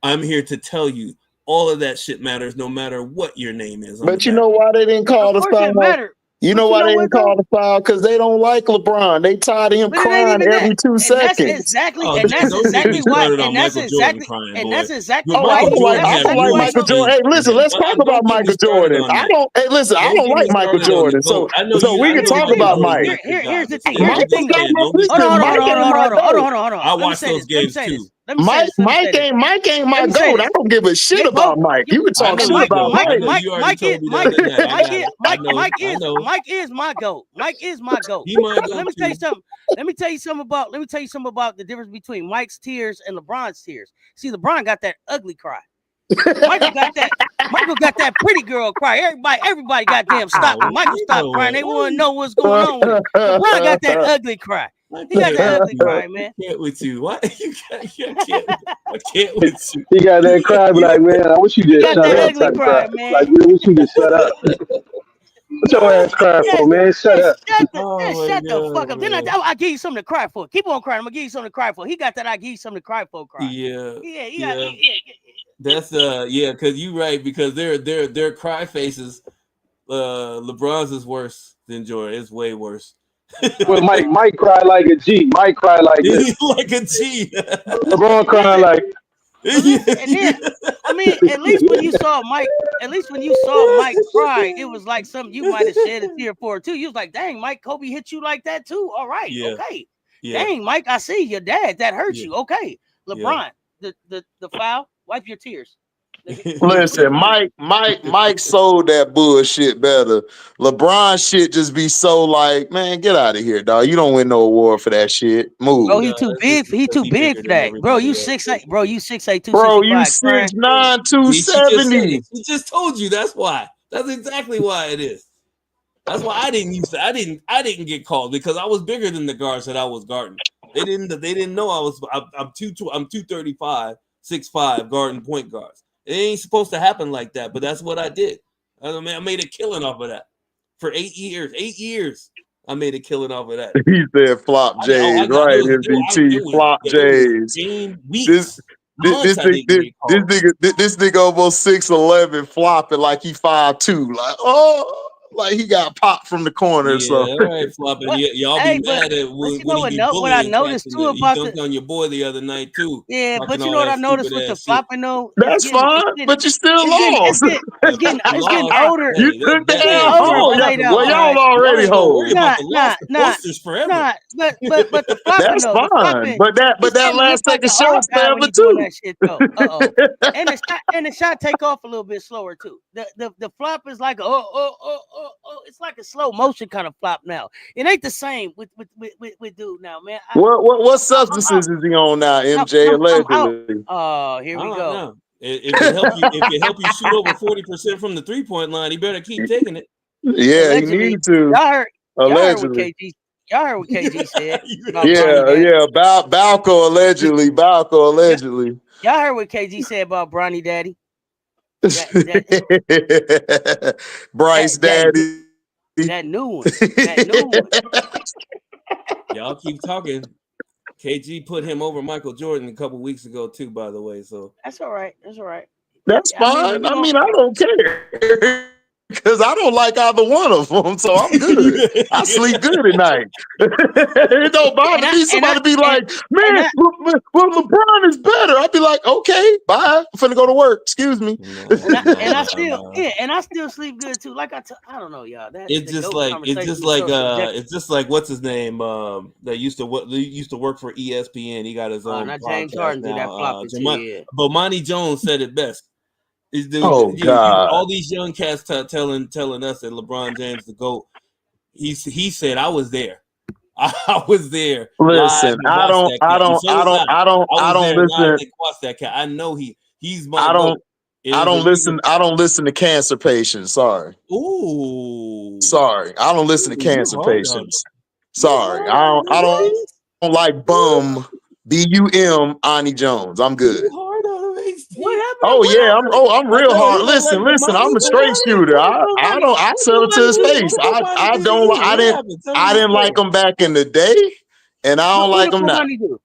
I'm here to tell you all of that shit matters no matter what your name is. But you know why they didn't call the foul? You know why they didn't call the foul? Because they don't like LeBron. They tired of him crying every 2 seconds. That's exactly why. And that's exactly. I don't like Michael Jordan. Hey, listen, let's talk about Michael Jordan. I don't like Michael Jordan. So we can talk about Mike. Here's the thing. Hold on. I watch those games too. Mike ain't my goat. I don't give a shit about Mike. You can talk shit about Mike. Mike is my goat. Mike is my goat. Let me tell you something. Let me tell you something about the difference between Mike's tears and LeBron's tears. See, LeBron got that ugly cry. Michael got that pretty girl cry. Everybody goddamn stop. Michael stopped crying. They want to know what's going on with him. LeBron got that ugly cry. He got that ugly cry, man. I can't with you. What? I can't with you. He got that cry, like, man, I wish you just shut up. Ugly cry, man. Like, man, I wish you just shut up. What's your ass crying for, man? Shut up. Shut the fuck up. Then I give you something to cry for. Keep on crying. I'm gonna give you something to cry for. He got that I give you something to cry for cry. Yeah. Yeah. That's because you right, because they're cry faces. LeBron's is worse than Jordan. It's way worse. Well, Mike cried like a G. Mike cried like this. Like a G. LeBron cried like. And then, I mean, at least when you saw Mike cry, it was like something you might have shed a tear for too. You was like, dang, Mike, Kobe hit you like that too. All right, okay. Yeah. Dang, Mike, I see your dad. That hurt you. Okay, LeBron, the foul. Wipe your tears. Listen, Mike sold that bullshit better. LeBron shit just be so like, man, get out of here, dog. You don't win no award for that shit. Move. Bro, he too big for that. Bro, you 6'8". Bro, you 6'8", 265. Bro, you 6'9", 270. She just told you that's why. That's exactly why it is. That's why I didn't get called, because I was bigger than the guards that I was guarding. They didn't know I'm 235, 6'5", guarding point guards. It ain't supposed to happen like that, but that's what I did. I made a killing off of that for 8 years. 8 years, I made a killing off of that. He said flop J's, right? MVT, flop J's. This nigga almost 6'11", flopping like he 5'2", like he got popped from the corner. Right, flopping. Y'all be mad at when he what I noticed too about he dunked on your boy the other night too. Yeah, but you know what I noticed with the flopping though? That's fine, but you still lost. It's getting older. You took the L. Well, y'all already hold. But the flopping that's fine. But that last second shot forever too. And the shot take off a little bit slower too. The flop is like it's like a slow motion kind of flop now. It ain't the same with dude now, man. What substances is he on now, MJ? Allegedly. Oh, here we go. If it help you shoot over 40% from the 3-point line, he better keep taking it. Yeah, allegedly. He need to. Y'all heard what KG said. Balco allegedly. Y'all heard what KG said about Bronny Daddy. Bryce Daddy. That new one. Y'all keep talking. KG put him over Michael Jordan a couple weeks ago too, by the way. So that's all right. That's fine. I mean, I don't care. Because I don't like either one of them, so I'm good. I sleep good at night. It don't bother me. Somebody be like, man, LeBron is better. I'd be like, okay, bye. I'm finna go to work. Excuse me. And I still sleep good too. Like I don't know, y'all. It's just like what's his name? That used to work for ESPN. He got his own. Not James Harden do that floppy. Bomani Jones said it best. God! All these young cats telling us that LeBron James the GOAT. He said I was there. I was there. Listen, I don't listen. Watch that cat. I know he's my. I don't listen to cancer patients. Sorry. Ooh. Sorry, I don't listen to cancer patients. Sorry, I don't like bum. BUM Ani Jones. I'm good. What Oh yeah, I'm I real know he hard. don't like Listen, I'm Bomani, a but straight shooter. I what sell it to his face. I did to don't you? I What didn't happened? Tell me I the didn't like story. him back in the day, and I don't What like did him now. Bomani do?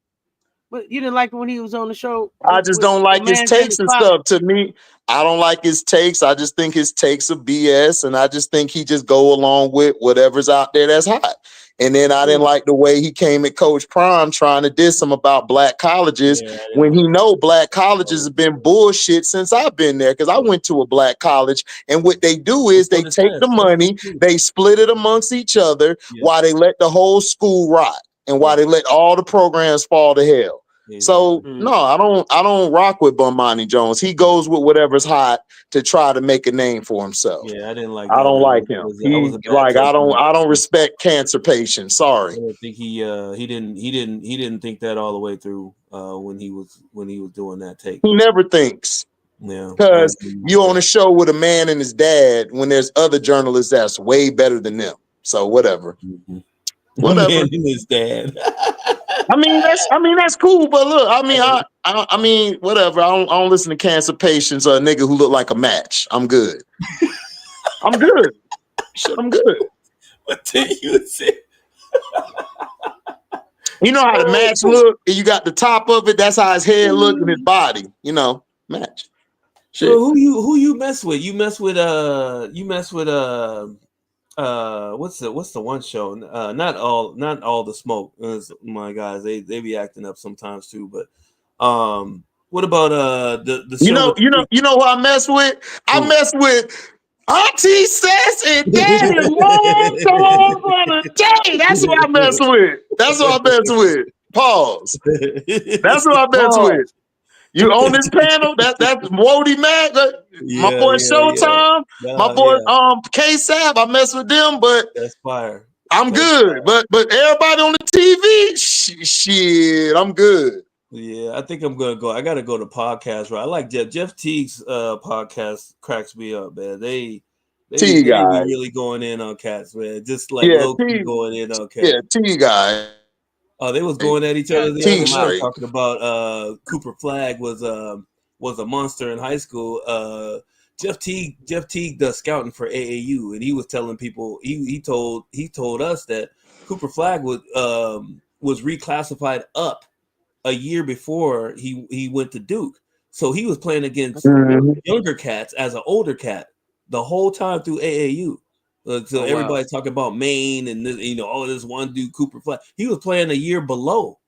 But you didn't like when he was on the show I just don't with like his Mans and takes his and father. stuff. To me, I don't like his takes. I just think his takes are BS, and I just think he just go along with whatever's out there that's hot. And then I didn't like the way he came at Coach Prime trying to diss him about black colleges Yeah, I didn't when like he that. know black colleges have been bullshit since I've been there, because I went to a black college, and what they do is they take the money, they split it amongst each other while they let the whole school rot and while they let all the programs fall to hell. So no, I don't rock with Bomani Jones. He goes with whatever's hot to try to make a name for himself. Yeah, I didn't like I that. don't Man. like It him. was, I was He a bad like choice. I don't respect cancer patients. Sorry. I don't think he didn't think that all the way through when he was doing that take. He never thinks. Yeah, Because you on a show with a man and his dad when there's other journalists that's way better than them. So whatever. Whatever. Man and his dad. I mean that's cool, but look, I mean whatever. I don't listen to cancer patients or a nigga who look like a match. I'm good. I'm good. Shit, I'm good. What did you say? You know how the match look? You got the top of it. That's how his head look and his body. You know, match. Shit. So who you mess with? You mess with what's the one show? Not all the smoke. My guys, they be acting up sometimes too. But what about the show? You know who I mess with? I mess with Auntie Sass and Daddy long songs on the day. That's who I mess with. That's who I mess with. Pause. That's who I mess with. You on this panel? That's Wody Mac, my boy Showtime, my boy Cashapp. I mess with them, but that's fire. I'm good. But everybody on the TV, shit, I'm good. Yeah, I think I'm gonna go. I gotta go to podcast. Right, I like Jeff Teague's podcast. Cracks me up, man. They be really going in on cats, man. Just like low-key going in on cats. Yeah, T guy. Oh, they was going at each other the other night, talking about Cooper Flagg was a monster in high school. Jeff Teague does scouting for AAU, and he was telling people he told us that Cooper Flagg was reclassified up a year before he went to Duke. So he was playing against younger cats as an older cat the whole time through AAU. So everybody's talking about Maine and this, this one dude Cooper Flagg. He was playing a year below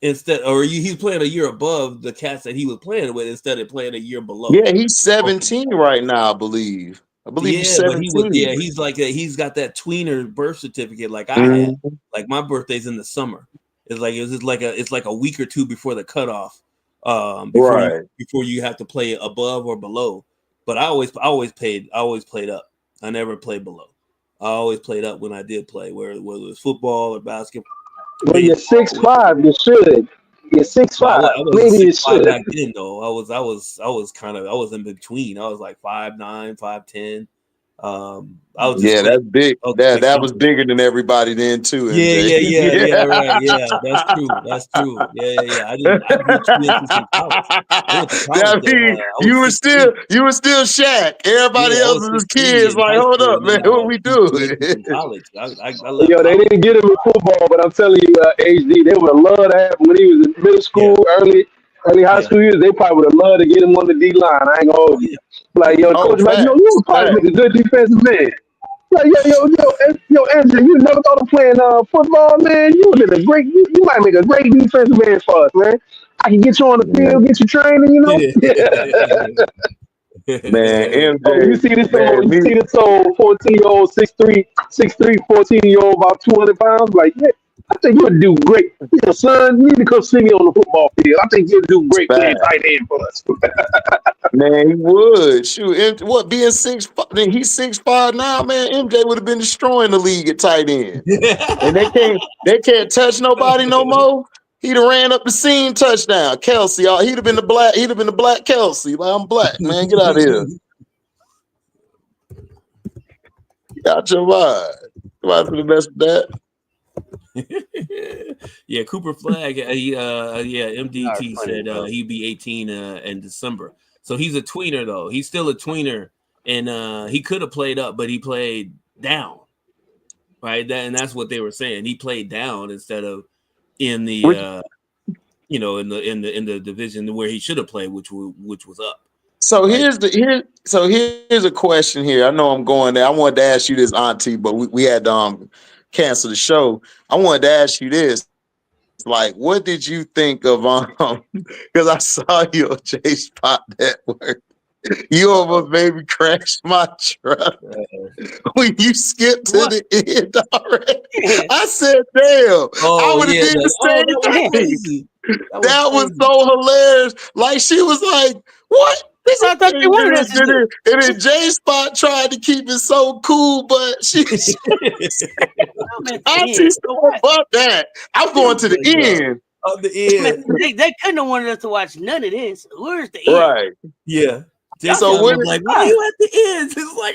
instead, or he's playing a year above the cats that he was playing with instead of playing a year below. Yeah, he's 17 right now, I believe. He's 17. But he's like he's got that tweener birth certificate like I had. Like my birthday's in the summer. It's like a week or two before the cutoff. Before you have to play above or below. But I always played up. I never played below. I always played up when I did play, whether it was football or basketball. Well, you're 6'5", you should. You're 6'5". Maybe you should. Back then, though, I was in between. I was like 5'9", 5'10". That's big. That was bigger than everybody then too. MJ. Yeah, right. Yeah, that's true. Yeah. I grew 2 inches in college. I went to college. You were still Shaq. Everybody else was kids. Like, hold up, man, what we doing? In college, I Yo, they didn't get him in football, but I'm telling you, HD, they would have loved to have him when he was in middle school, early high school years. They probably would have loved to get him on the D line. I ain't gonna hold you. Like, yo, the coach, like, yo, you would probably make a good defensive man. Like, yo, MJ, you never thought of playing football, man? You would have been a great. You might make a great defensive man for us, man. I can get you on the field, get you training, you know. Man, MJ. Oh, you see this 14-year-old, 6'3", 14-year-old, about 200 pounds. Like, yeah, I think you would do great. Son, you need to come see me on the football field. I think you'd do great playing tight end for us. Man, he would. Shoot, what, being 6'5", he's 6'5" now, man. MJ would have been destroying the league at tight end. And they can't touch nobody no more. He'd have ran up the seam touchdown. Kelsey, he'd have been the black Kelsey. Like, I'm black, man. Get out of here. Got your vibe. Come to the best of that. Yeah, Cooper Flagg. MDT said he'd be 18 in December. So he's a tweener though. He's still a tweener, and he could have played up, but he played down. Right, and that's what they were saying. He played down instead of in the in the division where he should have played, which was up. So right? here's a question here. I know I'm going there. I wanted to ask you this, Auntie, but we had to cancel the show. I wanted to ask you this. Like, what did you think of because I saw you on J Spot Network. You almost made me crash my truck when you skipped to the end already. I said, damn, I would have did the same thing. That was so hilarious. Like, she was like, what? I thought you wanted us to do. And then J Spot tried to keep it so cool, but she I see so about that. I'm going to the end. Of the end. They couldn't have wanted us to watch none of this. Where's the end? Right. Yeah. So when like, why are you at the end? It's like,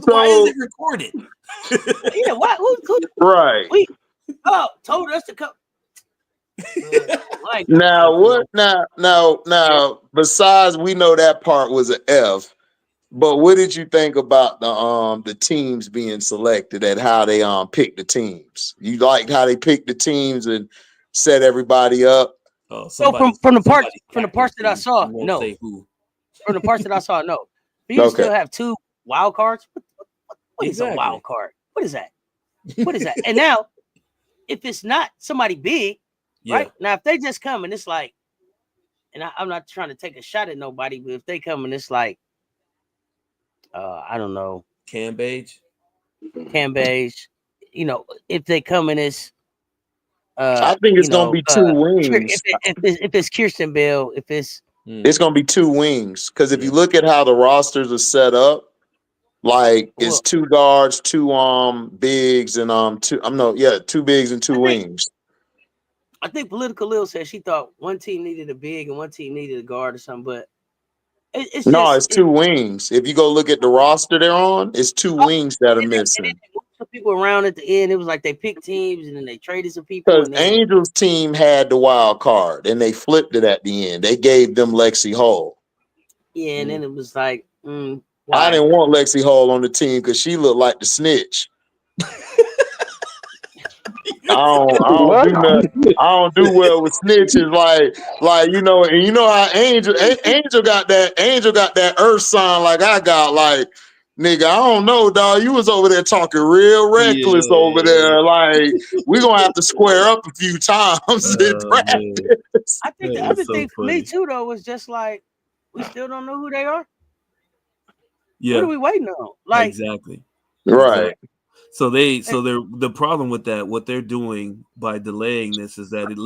why is it recorded? Yeah, why? Who right. Told us to come. Now, besides, we know that part was an F, but what did you think about the teams being selected and how they picked the teams? You liked how they picked the teams and set everybody up? So from the parts that I saw, no. From the parts that I saw, no. But you still have 2 wild cards. What is a wild card? What is that? What is that? And now, if it's not somebody big, right? Now, if they just come and it's like, and I'm not trying to take a shot at nobody, but if they come and it's like, I don't know, Cam Beige, if they come and it's, I think it's gonna be 2 wings. If it's Kirsten Bell, if it's gonna be 2 wings, because if you look at how the rosters are set up, like it's 2 guards, 2 bigs, and 2 bigs and 2 wings. I think Political Lil said she thought one team needed a big and one team needed a guard or something, but it's 2 wings. If you go look at the roster they're on, it's 2 wings that are missing. Some people around at the end, it was like they picked teams and then they traded some people. Because Angels team had the wild card and they flipped it at the end. They gave them Lexi Hull. Yeah, and then it was like, I didn't want Lexi Hull on the team because she looked like the snitch. I don't do well with snitches, like and you know how Angel got that earth sign like I got, like, nigga, I don't know, dog. You was over there talking real reckless over there. Like, we're gonna have to square up a few times in practice. I think the other thing for me too, though, was just like we still don't know who they are. Yeah. What are we waiting on? Like, exactly. Right. So the problem with that, what they're doing by delaying this is that it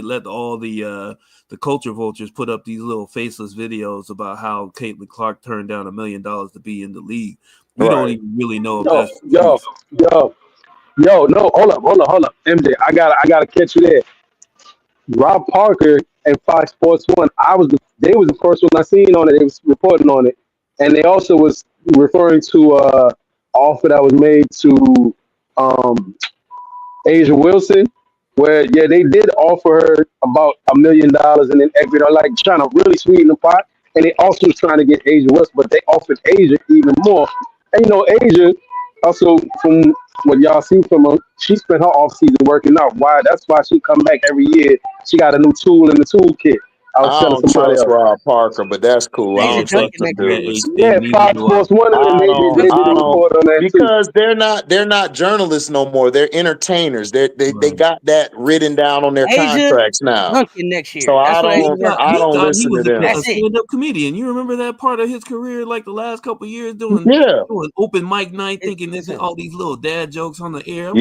let all the culture vultures put up these little faceless videos about how Caitlin Clark turned down $1 million to be in the league. We don't even really know if that's no, hold up, MJ, I gotta catch you there. Rob Parker and Fox Sports 1, they was the first one I seen on it. They was reporting on it, and they also was referring to offer that was made to Asia Wilson, where they did offer her about $1 million and then equity, like trying to really sweeten the pot. And they also was trying to get Asia Wilson, but they offered Asia even more. And Asia also, from what y'all see from her, she spent her off season working out. That's why she come back every year. She got a new tool in the toolkit. I don't trust Rob Parker, but that's cool. I don't trust the dudes. Yeah, Fox Sports 1 because they're not journalists no more. They're entertainers. They got that written down on their contracts now. Next year. So I don't listen to them. A stand-up comedian. You remember that part of his career, like the last couple of years, doing open mic night, thinking this is all these little dad jokes on the air.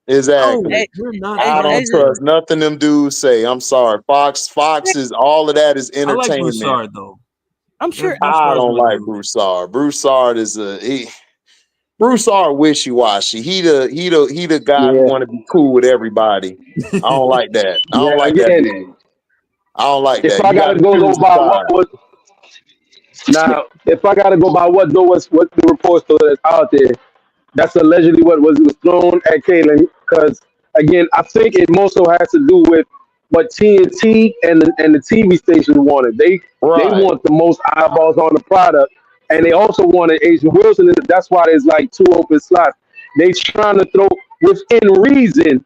Exactly. I don't trust nothing them dudes say. I'm sorry. Fox is all of that is entertainment. I like Broussard, though. I'm sure. I don't like Broussard. Broussard is Broussard wishy-washy. He the guy who want to be cool with everybody. I don't like that. I don't like that. I don't like that. If I gotta go by if I gotta go by what the reports that's out there, that's allegedly what was thrown at Caitlin. Because again, I think it more so has to do with but TNT and the TV station want it. They Right. want the most eyeballs on the product, and they also wanted Asian Wilson. And that's why there's like 2 open slots. They trying to throw within reason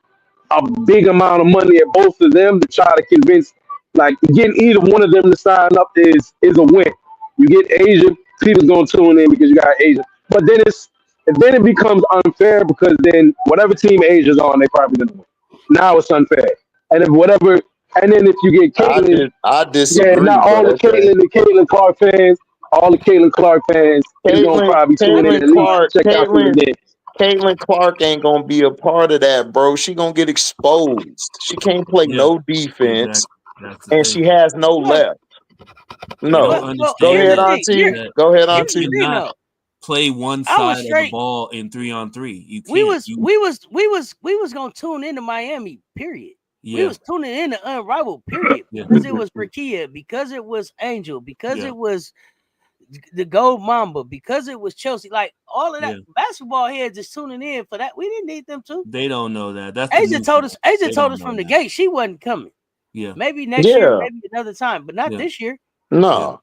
a big amount of money at both of them to try to convince, like, getting either one of them to sign up is a win. You get Asian, people's gonna tune in because you got Asian. But then it becomes unfair because then whatever team Asia's on, they probably gonna win. Now it's unfair. And if whatever, and then if you get Caitlyn, I yeah, disagree, not all but the okay. Caitlyn Clark fans, all the Caitlyn Clark fans is gonna probably tune in and at least check out some of the games. Caitlin Clark ain't gonna be a part of that, bro. She gonna get exposed. She can't play Yeah, no defense, exactly. That's the and thing. she has no Well, left. They don't No. well, Go understand here's ahead, the that, thing. Auntie. Here, Go ahead, here's the Auntie. thing, cannot though. play one I was side of the straight. ball in 3-on-3. You We can't. was gonna tune into Miami. Period. We Yeah, was tuning into Unrivaled. Period. yeah, Because it was Rickea. Because it was Angel. Because yeah, it was the Gold Mamba. Because it was Chelsea. Like all of that yeah. basketball heads just tuning in for that. We didn't need them to. They don't know that. That's the Asia new told thing. us. Asia They told don't us know from the that. gate she wasn't coming. Yeah, Maybe next year. Yeah. Maybe another time. But not yeah, this year. yeah, No.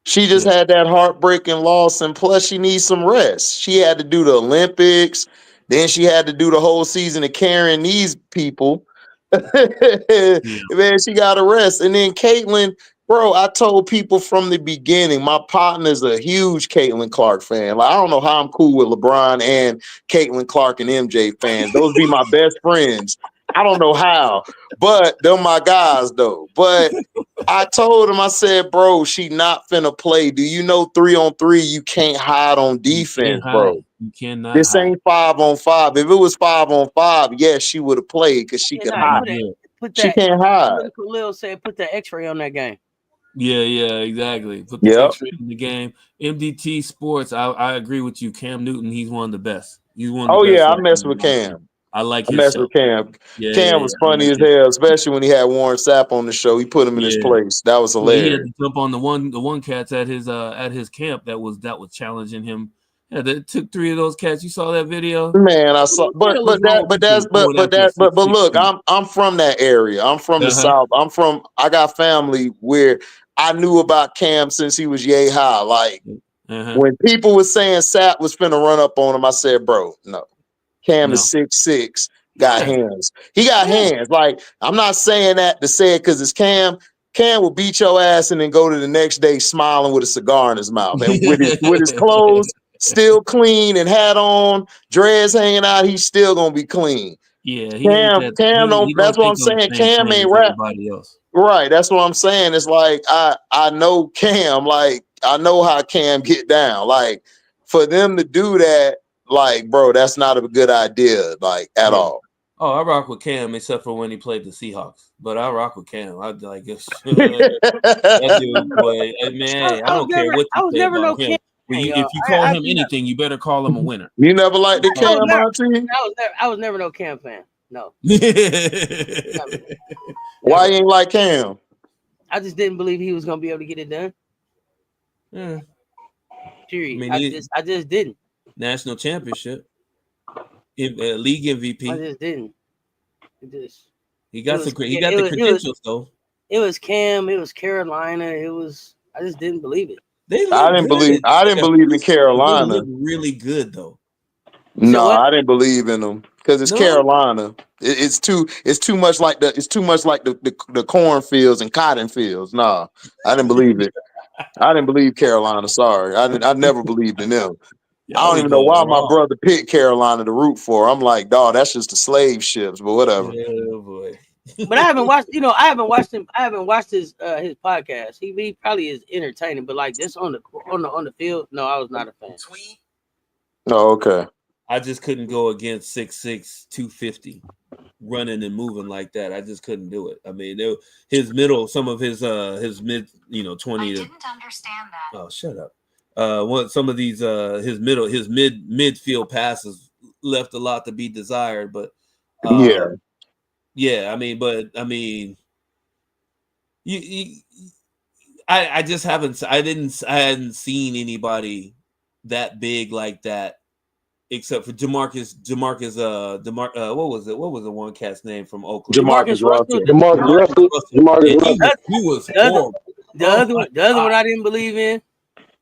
She just yeah. had that heartbreaking loss, and plus she needs some rest. She had to do the Olympics, then she had to do the whole season of carrying these people. Yeah. Man, she got to rest. And then Caitlin, bro, I told people from the beginning, my partner's a huge Caitlin Clark fan. Like, I don't know how I'm cool with LeBron and Caitlin Clark and MJ fans. Those be my best friends. I don't know how, but they're my guys though. But I told him, I said, bro, she not finna play. Do you know 3-on-3, you can't hide on You can't defense, hide. bro. You cannot This hide. ain't 5-on-5. If it was 5-on-5, yes, she would have played because she Yeah, could nah, hide. Yeah, put She that. can't hide. Uncle Lil said, put that X-ray on that game. yeah, exactly. Put the Yep. X-ray in the game. MDT Sports. I agree with you. Cam Newton. He's one of the best. He's one of Oh, the best. yeah, I right mess now. with Cam. I like I his mess show. with Cam. Yeah, Cam was I funny like as his hell, especially when he had Warren Sapp on the show. He put him in his Yeah. place. That was Well, he had hilarious. to jump on the one cats at his camp that was challenging him. Yeah, that took 3 of those cats. You saw that video? Man, I saw, What the hell is wrong with people going after a 6'6" look, dude? I'm from that area. I'm from the Uh-huh. South. I got family where I knew about Cam since he was yay high. Like Uh-huh. when people were saying Sapp was finna run up on him, I said, bro, no. Cam No. is 6'6", got Yeah. hands. He got Yeah. hands. Like, I'm not saying that to say it because it's Cam. Cam will beat your ass and then go to the next day smiling with a cigar in his mouth. And with his clothes still clean and hat on, dreads hanging out, he's still gonna be clean. Yeah, he ain't that. Cam don't, He that's don't what I'm think on the saying. same Cam plane ain't as rap. everybody else. Right. That's what I'm saying. It's like I know Cam, like I know how Cam get down. Like for them to do that, like, bro, that's not a good idea, like at Yeah. all. Oh, I rock with Cam except for when he played the Seahawks. But I rock with Cam. I like that dude, boy. Man, I don't care what I you was say never no about Cam him. When fan, you y'all. if you call I him do not. anything, you better call him a winner. You never liked the Cam, Auntie? I was never no Cam fan. No. Why Never. you ain't like Cam? I just didn't believe he was gonna be able to get it done. Yeah. Period. I mean, I just didn't. national championship, league I MVP. just didn't. It just He got was- he got the credentials though. it was Cam, it was Carolina, I just didn't believe it. They I look didn't good. believe in They Carolina. look really good though. No, what? I didn't believe in them because it's No? Carolina. It's too much like the cornfields and cotton fields. No, I didn't believe it. I didn't believe Carolina. Sorry, I never believed in them. I Y'all don't be even know going why my wrong. brother picked Carolina to root for. I'm like, dog, that's just the slave ships, but whatever. Oh boy. But I haven't watched, I haven't watched his podcast. He probably is entertaining, but like this on the field, no, I was not a fan. Oh, okay. I just couldn't go against 6'6", 250 running and moving like that. I just couldn't do it. I mean, some of his mid, 20 I didn't understand that. Oh, shut up. Some of these his midfield passes left a lot to be desired, but yeah, I mean, I just hadn't seen anybody that big like that except for Demarcus, what was it? What was the one cat's name from Oakland? Jamarcus Russell. DeMarcus Russell. And he was horrible. The other one I didn't believe in.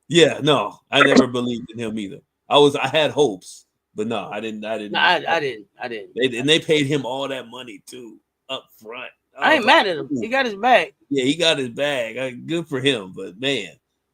Yeah, no, I never believed in him either. I had hopes, but no, I didn't. No, I didn't. And they paid him all that money too up front. I ain't mad at him. He got his bag. Yeah, he got his bag. Good for him. But man,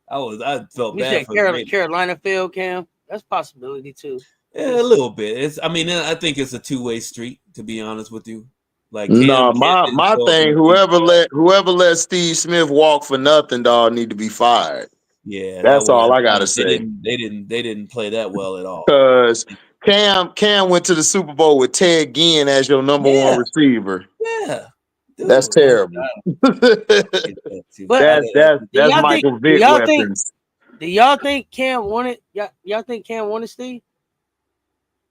I felt bad for Carolina failed Cam. That's a possibility too. Yeah, a little bit. I think it's a two-way street, to be honest with you. Like no, my thing. Whoever let Steve Smith walk for nothing, dog, need to be fired. Yeah, that's all I gotta say. They didn't play that well at all. Because Cam went to the Super Bowl with Ted Ginn as your number one receiver. Yeah, dude, that's terrible. that's Michael Vick weapons. Do y'all think Cam wanted? Y'all think Cam wanted Steve?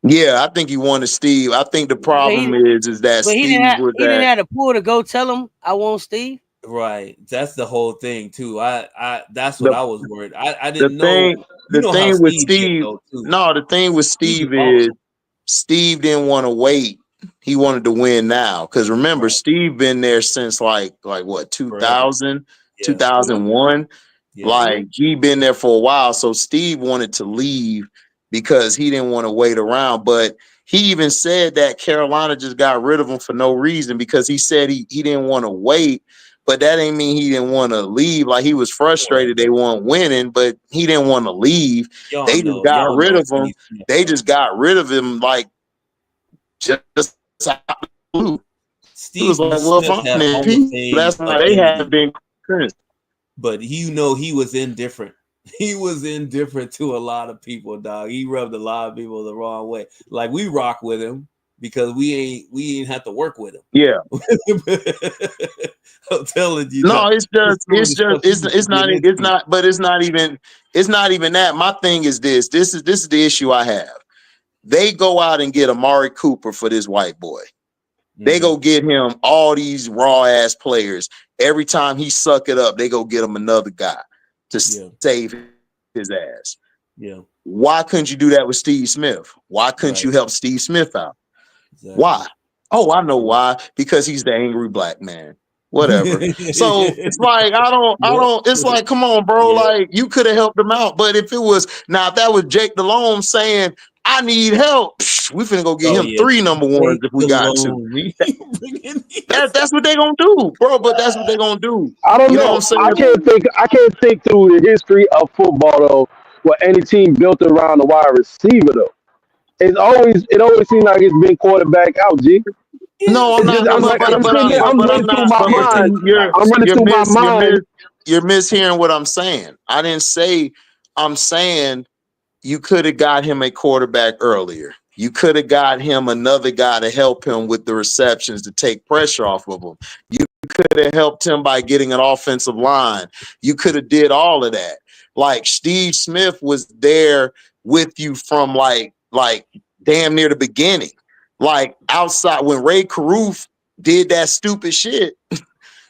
Yeah, I think he wanted Steve. I think the problem is that Steve he didn't have to pull to go tell him I want Steve. Right, that's the whole thing too. That's what I was worried. I didn't know. The thing with Steve, the thing with Steve is Steve didn't want to wait. He wanted to win now. Because remember, Steve been there since like what, 2000, 2001. Yeah. Like he been there for a while. So Steve wanted to leave because he didn't want to wait around. But he even said that Carolina just got rid of him for no reason because he said he didn't want to wait. But that ain't mean he didn't want to leave. Like he was frustrated they weren't winning, but he didn't want to leave. They just got rid of him. They just got rid of him like just out of the blue. Steve was like, well, that's why they have been current. But he was indifferent. He was indifferent to a lot of people, dog. He rubbed a lot of people the wrong way. Like we rock with him because we ain't have to work with him. Yeah. I'm telling you. No, it's not even that. My thing is this is the issue I have. They go out and get Amari Cooper for this white boy. They go get him all these raw ass players. Every time he suck it up, they go get him another guy to save his ass. Yeah. Why couldn't you do that with Steve Smith? Why couldn't you help Steve Smith out? Exactly. Why? Oh, I know why. Because he's the angry black man. Whatever. So it's like I don't. It's like, come on, bro. Yeah. Like you could have helped him out, but if that was Jake Delhomme saying, "I need help," we finna go get him 3 number ones if we got to. That's what they gonna do, bro. But that's what they gonna do. I don't know. I can't think through the history of football though, where any team built around the wide receiver though. It always seems like it's been quarterback out, G. No, I'm not. I'm running through my mind. You're mishearing what I'm saying. I didn't say. I'm saying you could have got him a quarterback earlier. You could have got him another guy to help him with the receptions to take pressure off of him. You could have helped him by getting an offensive line. You could have did all of that. Like Steve Smith was there with you from like damn near the beginning. Like outside when Ray Caruth did that stupid shit,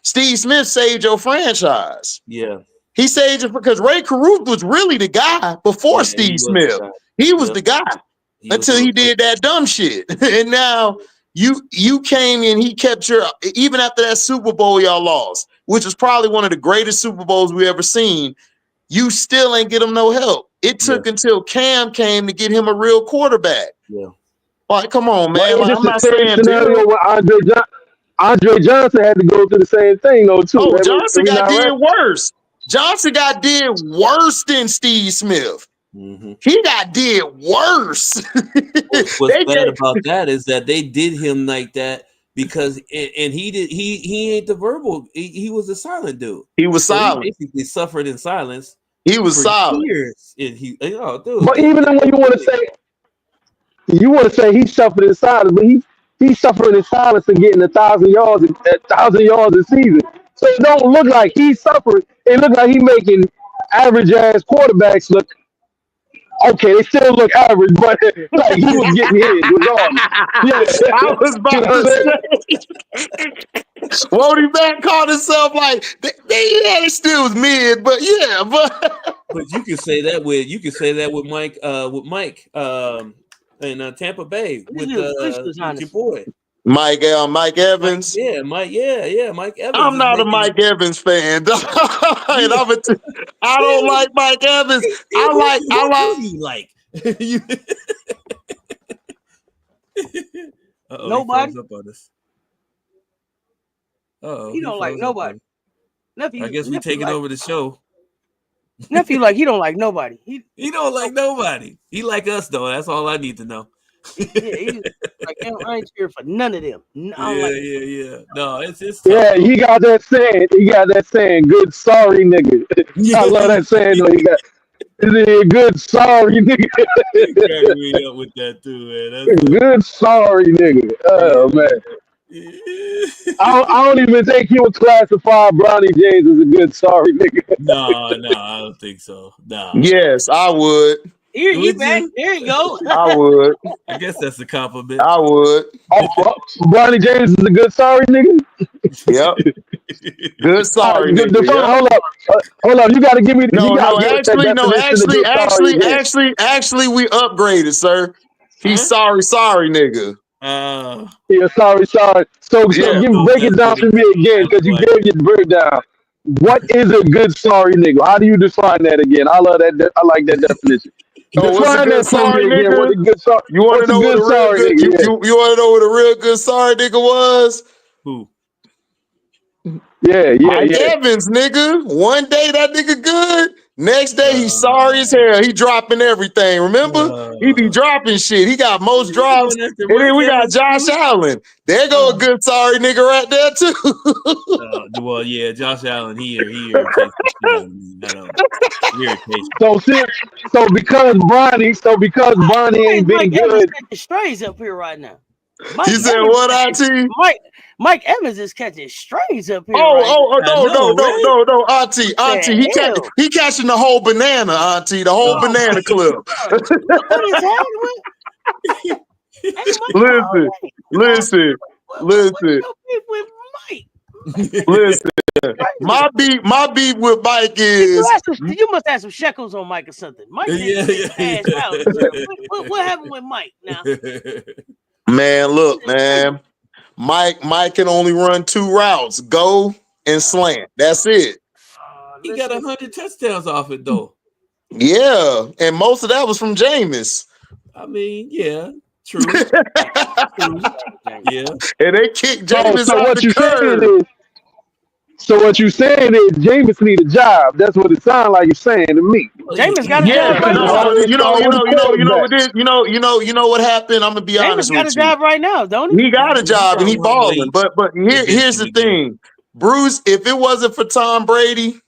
Steve Smith saved your franchise. Yeah. He saved it because Ray Caruth was really the guy before Steve Smith. He was the guy until he did that dumb shit. And now you came in, he kept even after that Super Bowl y'all lost, which was probably one of the greatest Super Bowls we ever seen, you still ain't get him no help. It took until Cam came to get him a real quarterback. Yeah. Like, come on, man. Like, I'm not saying scenario where Andre Johnson had to go through the same thing, though, too. Oh, Johnson did worse. Johnson did worse than Steve Smith. Mm-hmm. He did worse. What's bad about that is that they did him like that because he ain't the verbal. He was a silent dude. He was silent. He basically suffered in silence. He was silent. Years. And dude. But even when you want to say he suffered in silence, but he suffered in silence and getting 1,000 yards a season. So it don't look like he suffered. It look like he making average ass quarterbacks look okay. They still look average, but like he was getting hit regardless. Yeah. I was about to say. Wody Mack called himself like they still was mid, but but you can say that with Mike in Tampa Bay with Please be your honest. boy. Mike Evans. Yeah, Mike Evans. I'm is not a making, Mike Evans fan, dog. And yeah. I don't like Mike Evans. Who do you like? You- Uh-oh, he Nobody. froze up on us. Uh-oh, He don't like froze up on nobody. us. Nephew, I guess we nephew taking like, over the show. nephew like he don't like nobody. He don't like nobody. He like us though. That's all I need to know. He's like, I ain't here for none of them. I don't like Yeah. No, it's tough. Yeah, he got that saying. He got that saying. Good sorry, nigga. I love that saying. Though. He got good sorry, nigga. He cracked me up with that too, man. That's Good sorry, nigga. Oh man. I don't even think he would classify Bronny James as a good sorry nigga. No, I don't think so. No. Yes, I would. Here, he Would back. you? There you go. I would. I guess that's a compliment. I would. Bronny James is a good sorry nigga. Yep. Good sorry, Good, nigga. Yep. Hold up. You got to give me. No, you gotta give us that definition of good sorry again. actually, we upgraded, sir. He's sorry, nigga. Yeah, sorry. So Yeah. break it down to me again because you gave your breakdown. What is a good sorry nigga? How do you define that again? I love that. I like that definition. Oh, what's a Define good that for sorry me again. nigga? What a good sorry? You want to know what a real sorry good? nigga? You want to know what a real good sorry nigga was? Who? Mike Evans, nigga. One day that nigga good. Next day he's sorry as hell. He dropping everything. Remember? He be dropping shit. He got most drops. And then we got Josh Allen. There go a good sorry nigga right there too. Well, yeah, Josh Allen. He irritates the shit out of me. I don't. He irritates me. So because Bronny ain't been Mike good. Evans catching strays up here right now. He said what, IT? Mike Evans is catching strays up here. No, Auntie. He catching the whole banana, Auntie. The whole banana clip. What is happening? Listen. Listen. My beef with Mike is you must have some shekels on Mike or something. Mike didn't out. What happened with Mike now? Man, look, man. Mike can only run 2 routes: go and slant. That's it. He got 100 touchdowns off it though. Yeah, and most of that was from Jameis. I mean, yeah, true. Yeah, and they kicked Jameis out the curb. So what you saying is Jameis need a job. That's what it sounds like you're saying to me. Jameis got a job right now. You know what happened? I'm gonna be honest with you. Jameis got a job right now, don't he? He got a job and he balling. But here's the thing, Bruce. If it wasn't for Tom Brady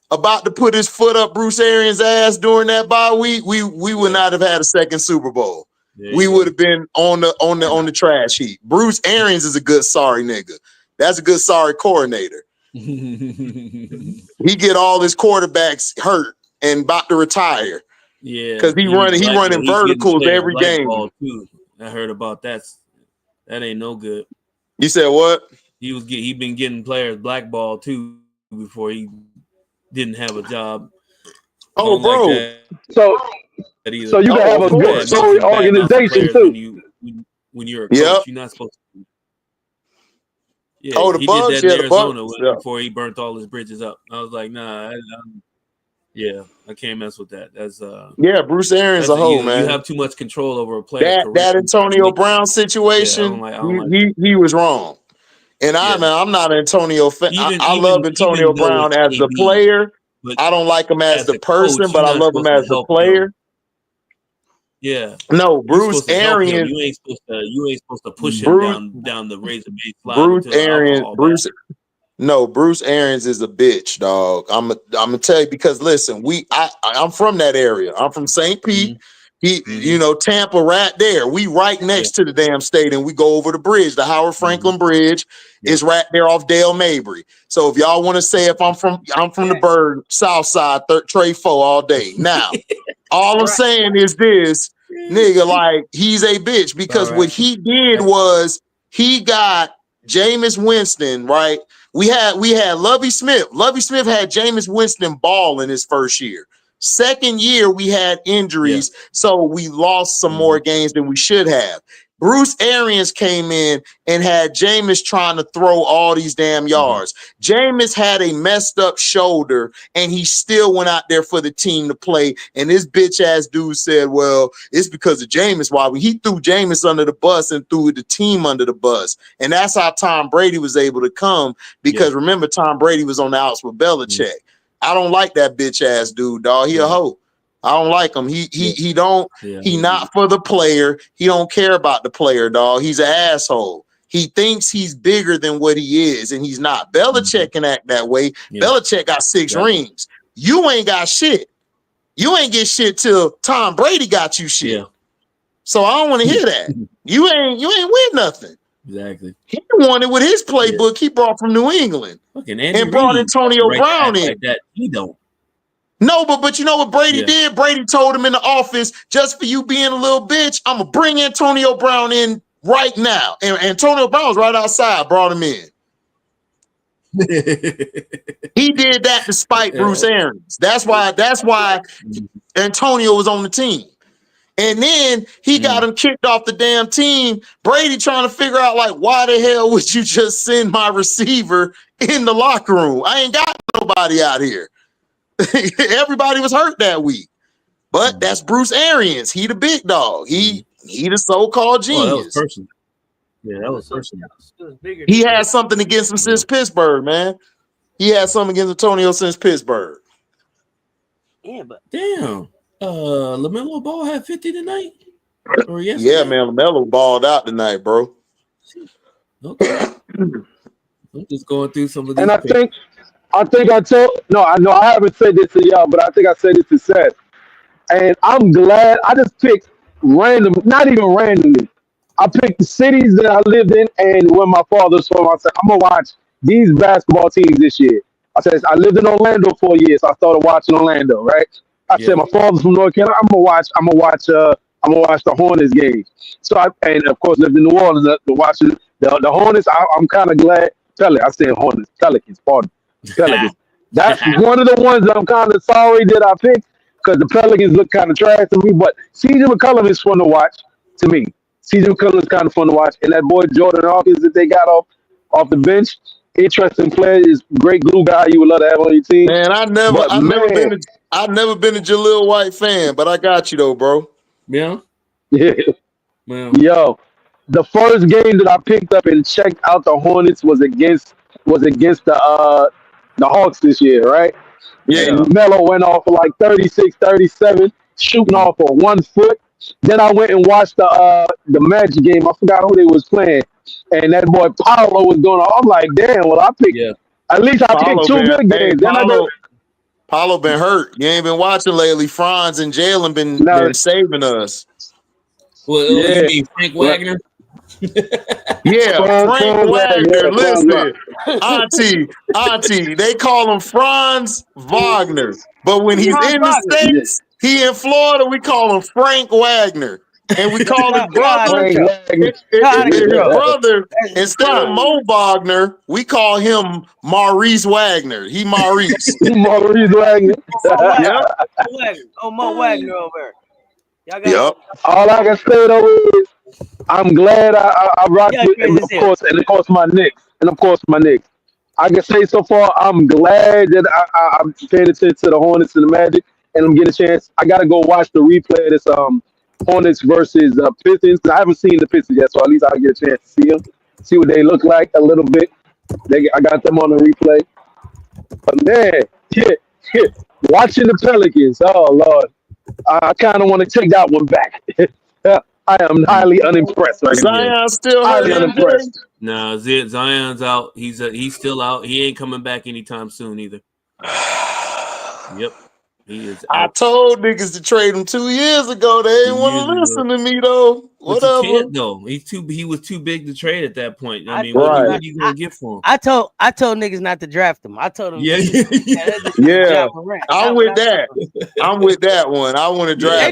about to put his foot up Bruce Arians' ass during that bye week, we would not have had a second Super Bowl. We would have been on the trash heap. Bruce Arians is a good sorry nigga. That's a good sorry coordinator. He get all his quarterbacks hurt and about to retire. Yeah, because he running verticals every game. Too. I heard about that. That ain't no good. You said what? He been getting players blackballed too before he didn't have a job. Oh, bro. Like so you can have a good sorry organization too. When you're a coach, you're not supposed to. Yeah, the he Bucks, did that in Arizona before he burnt all his bridges up. I was like, nah, I can't mess with that. That's Bruce Arians a hoe, man. You have too much control over a player. That Antonio Brown situation, he was wrong. And I'm not an Antonio fan. I love Antonio Brown as the player. I don't like him as the person, but I love him as the player. Yeah. No, Bruce Arians. You ain't supposed to push him down the razor blade slide. Bruce Arians is a bitch, dog. I'm gonna tell you because listen, I'm from that area. I'm from St. Pete. Tampa right there. We right next to the damn stadium. We go over the bridge. The Howard Franklin Bridge is right there off Dale Mabry. So if y'all want to say if I'm from the Bird South Side, Trey 4 all day. Now, all I'm saying is this, nigga, like he's a bitch because what he did was he got Jameis Winston, right? We had Lovie Smith. Lovie Smith had Jameis Winston ball in his first year. Second year, we had injuries, so we lost some more games than we should have. Bruce Arians came in and had Jameis trying to throw all these damn yards. Jameis had a messed up shoulder, and he still went out there for the team to play. And this bitch ass dude said, well, it's because of Jameis. Why? He threw Jameis under the bus and threw the team under the bus. And that's how Tom Brady was able to come, because remember, Tom Brady was on the outs with Belichick. I don't like that bitch ass dude, dog. He a hoe. I don't like him. He not for the player. He don't care about the player, dog. He's an asshole. He thinks he's bigger than what he is, and he's not. Belichick can act that way. Belichick got 6 rings. You ain't got shit. You ain't get shit till Tom Brady got you shit. So I don't want to hear that. You ain't win nothing. Exactly. He won it with his playbook he brought from New England and brought Antonio Brown in. Like that. He don't. No, but you know what Brady did? Brady told him in the office, just for you being a little bitch, I'm going to bring Antonio Brown in right now. And Antonio Brown was right outside, brought him in. He did that despite Bruce Arians. That's why Antonio was on the team. And then he got him kicked off the damn team. Brady trying to figure out, like, why the hell would you just send my receiver in the locker room? I ain't got nobody out here. Everybody was hurt that week. But that's Bruce Arians. He the big dog. He the so-called genius. That was personal. Yeah, that was personal. He had something against him since Pittsburgh, man. He had something against Antonio since Pittsburgh. Yeah, but damn. LaMelo Ball had 50 tonight? Or yesterday? Yeah, man. LaMelo balled out tonight, bro. Okay. I'm just going through some of these. And I think I haven't said this to y'all, but I think I said it to Seth. And I'm glad I just picked not even randomly. I picked the cities that I lived in and where my father's from. I said, I'm gonna watch these basketball teams this year. I said, I lived in Orlando for a year, so I started watching Orlando, right? I said, my father's from North Carolina. I'm gonna watch the Hornets games. So and of course lived in New Orleans to watch the Hornets. I'm kind of glad. I said Hornets, Pelicans, pardon. Pelicans. That's one of the ones that I'm kind of sorry that I picked, because the Pelicans look kind of trash to me. But CJ McCollum is fun to watch to me. CJ McCollum is kind of fun to watch, and that boy Jordan Hawkins that they got off the bench, interesting player, is great glue guy you would love to have on your team. Man, I've never been a Jaleel White fan, but I got you though, bro. Yeah. Well. Yo, the first game that I picked up and checked out the Hornets was against the Hawks this year, right? Yeah. And Melo went off for like 36, 37, shooting off for 1 foot. Then I went and watched the Magic game. I forgot who they was playing, and that boy Paolo was going on. I'm like, damn. Well, I picked at least I picked 2 good games. Paolo been hurt. You ain't been watching lately. Franz and Jalen been saving us. Well, you mean Frank Wagner? Frank Wagner. Listen, Auntie, they call him Franz Wagner. But when he's in the States, he in Florida, we call him Frank Wagner. And we call his brother, instead of Mo Wagner, we call him Maurice Wagner. He Maurice. Maurice Wagner. Mo Wagner over there. All I can say though is I'm glad I rocked with, and of course my Knicks. I can say so far I'm glad that I'm paying attention to the Hornets and the Magic, and I'm getting a chance. I gotta go watch the replay of this Hornets versus Pistons. I haven't seen the Pistons yet, so at least I'll get a chance to see them, see what they look like a little bit. I got them on the replay. But man, watching the Pelicans, oh Lord, I kind of want to take that one back. I am highly unimpressed right now. Zion still highly unimpressed. No, Zion's out. He's still out. He ain't coming back anytime soon either. Yep. He is out. I told niggas to trade him 2 years ago. They didn't want to listen to me though. Whatever. No, he was too big to trade at that point. I mean, what are you gonna get for him? I told niggas not to draft him. I told them. Yeah. I'm with that. I'm with that one. I want to draft him. They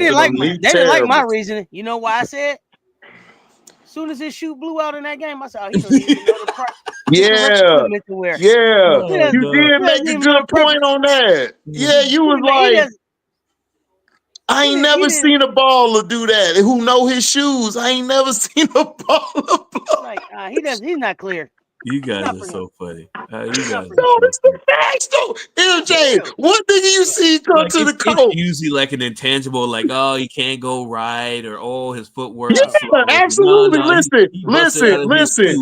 didn't like my reasoning. You know why I said? As soon as his shoe blew out in that game, I said, he don't even know the price. Yeah. You did make a good point on that. Yeah, you was like, I ain't never seen a baller do that. Who know his shoes? I ain't never seen a baller blow. Like he's not clear. You guys are so funny. You guys No, that's the facts though. MJ, what nigga you see come to the court? It's usually like an intangible, like, oh, he can't go right, or oh, his footwork. Yeah, absolutely. Listen, MJ.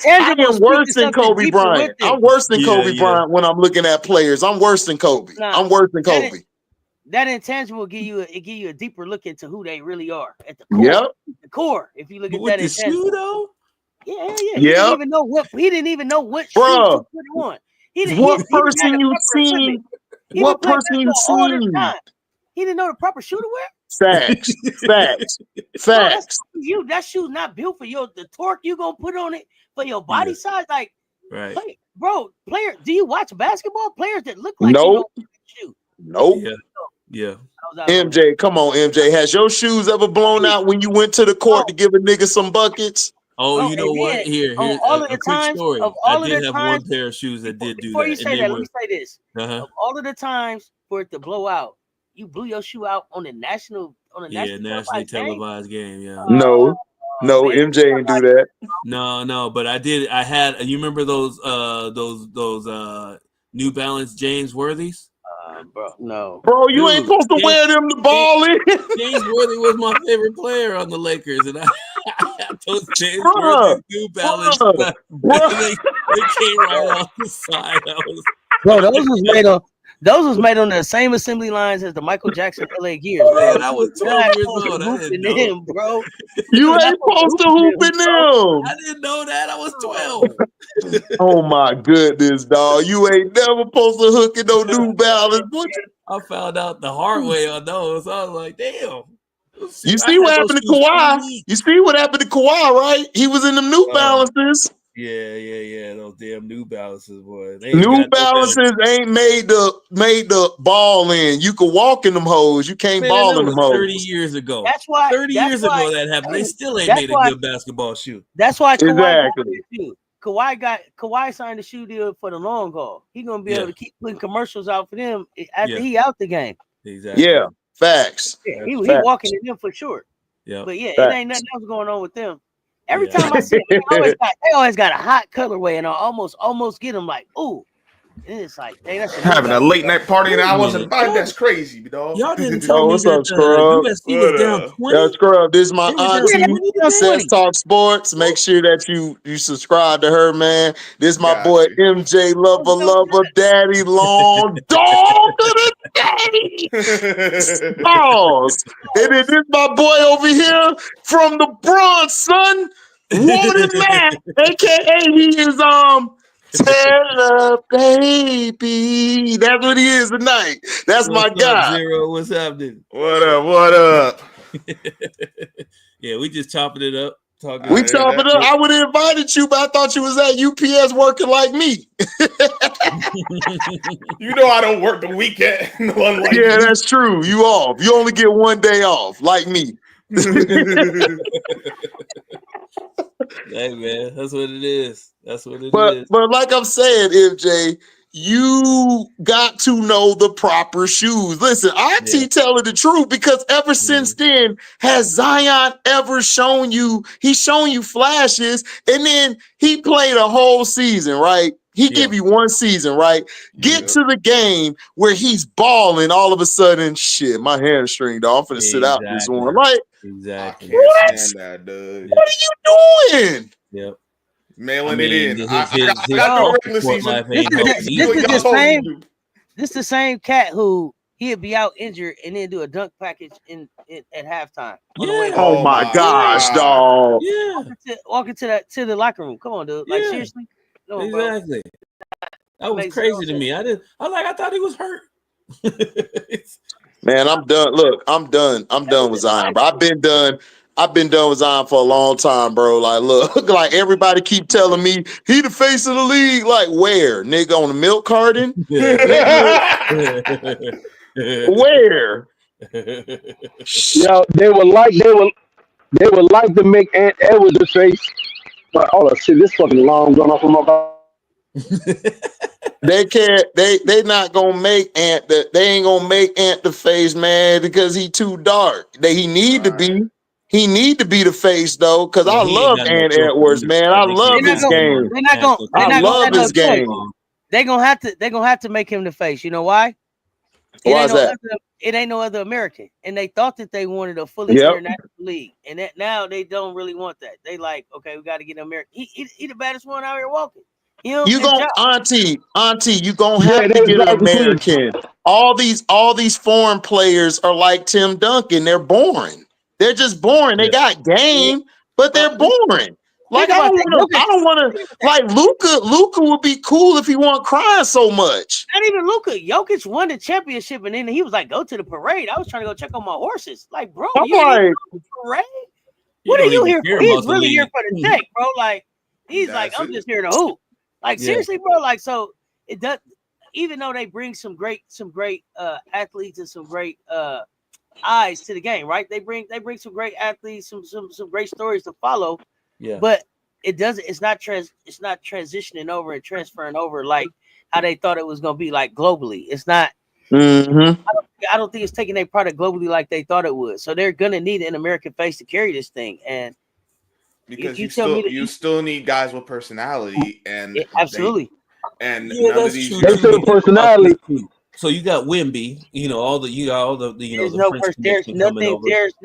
I am worse than Kobe Bryant. I'm worse than Kobe Bryant when I'm looking at players. I'm worse than Kobe. I'm worse than Kobe. That intangible give you a deeper look into who they really are at the core. Yep. The core. If you look at with that the intangible, shoe though. Yeah. He didn't even know what shoe to put on. What person you seen? What person you seen? He didn't know the proper shoe to wear. Facts. That shoe's not built for the torque you gonna put on it for your body size. Like, right, player. Do you watch basketball players that look like shoe? Nope. Yeah. MJ, come on, MJ. Has your shoes ever blown out when you went to the court to give a nigga some buckets? Oh, you know what? Here's all of the quick times, story. I did have one pair of shoes that did do that. Before you say that, let me say this. Of all of the times for it to blow out, you blew your shoe out on the nationally televised game. Yeah. No, MJ ain't do that. No, but I did. I had. You remember those New Balance James Worthies? Bro, you ain't supposed to wear them to ball in. James Worthy was my favorite player on the Lakers, and I had those James Worthy New Balance. They came right off the side. Those was made on the same assembly lines as the Michael Jackson LA Gears. Man, I was 12 years old. I didn't know. Them, bro. You ain't supposed to hoop in them. I didn't know that. I was 12. Oh my goodness, dog. You ain't never supposed to hook in no New Balance. I found out the hard way on those. I was like, damn. You see what happened to Kawhi? You see what happened to Kawhi, right? He was in them New Balances. Yeah. Those damn New Balances, boy. New Balances ain't made the ball in. You can walk in them hoes. You can't ball in them hoes. 30 years ago. That's why 30 years ago that happened. They still ain't made a good basketball shoe. That's why Kawhi signed a shoe deal for the long haul. He gonna be able to keep putting commercials out for them after he out the game. Exactly. Yeah, facts. Yeah, he walking in them for sure. Yeah, but it ain't nothing else going on with them. Every time I see them, they always got a hot colorway, and I almost get them like, ooh. And it's like, hey, that's having a late night party and I wasn't invited. That's crazy, dog. Y'all didn't tell me that USC was down 20. Yo, Scrub, this is my auntie. Sex Talk Sports. Make sure that you subscribe to her, man. This is my boy MJ Lover, Daddy Long Dog to the Daddy. Pause. And then this my boy over here from the Bronx, son. Warden Matt, aka he is Tell up, baby. That's what he is tonight. That's my guy. Zero, what's happening? What up? Yeah, we just chopping it up. We chopping it up. I would have invited you, but I thought you was at UPS working like me. You know I don't work the weekend. Yeah, that's true. You off. You only get one day off, like me. Hey man, that's what it is. That's what it is. But like I'm saying, MJ, you got to know the proper shoes. Listen, IT telling the truth because ever since then, has Zion ever shown you? He's shown you flashes, and then he played a whole season, right? He give you one season, right? Get to the game where he's balling. All of a sudden, shit, my hamstring, dog. I'm finna sit out this one. Like, exactly. What? That, dude. What are you doing? Yep. Mailing it in. I got the regular season. This the same cat who he'd be out injured and then do a dunk package at halftime. Yeah. Oh my gosh, dog. Yeah. Walking to the locker room. Come on, dude. Like seriously. No, exactly. That was crazy to me. I thought he was hurt. Man, I'm done. Look, I'm done. I'm done with Zion, bro. I've been done with Zion for a long time, bro. Like, look, like everybody keep telling me he the face of the league. Like, where, nigga, on the milk carton? Where? Yo, they would like to make Ant Edwards the face. But oh shit, this fucking alarm going off on my body. They can't. They not gonna make Ant. They ain't gonna make Ant the face, man, because he too dark. He need to be. He need to be the face though, because I love Ant Edwards, man. I love his game. I love his game. They're gonna have to make him the face. You know why? Why is that? It ain't no other American, and they thought that they wanted a fully international league, and that now they don't really want that. They like, okay, we got to get an American. He the baddest one out here walking. You gonna auntie, you gonna have to get an American. All these foreign players are like Tim Duncan. They're boring. They're just boring. They got game, but they're boring. Like I don't want to. Like Luka would be cool if he wasn't crying so much. Not even Luka. Jokic won the championship, and then he was like, "Go to the parade." I was trying to go check on my horses. Like, bro, you like, the parade? What are you here for? He's really here for the check, bro. Like, he's like, I'm just here to hoop. Like, seriously, bro. Like, so it does. Even though they bring some great athletes and some great eyes to the game, right? They bring some great athletes, some great stories to follow. Yeah, but it's not transitioning over and transferring over like how they thought it was gonna be like globally. It's not. I don't think it's taking their product globally like they thought it would. So they're gonna need an American face to carry this thing, and because you still need guys with personality and absolutely. None of these personality. So you got Wemby, all the there's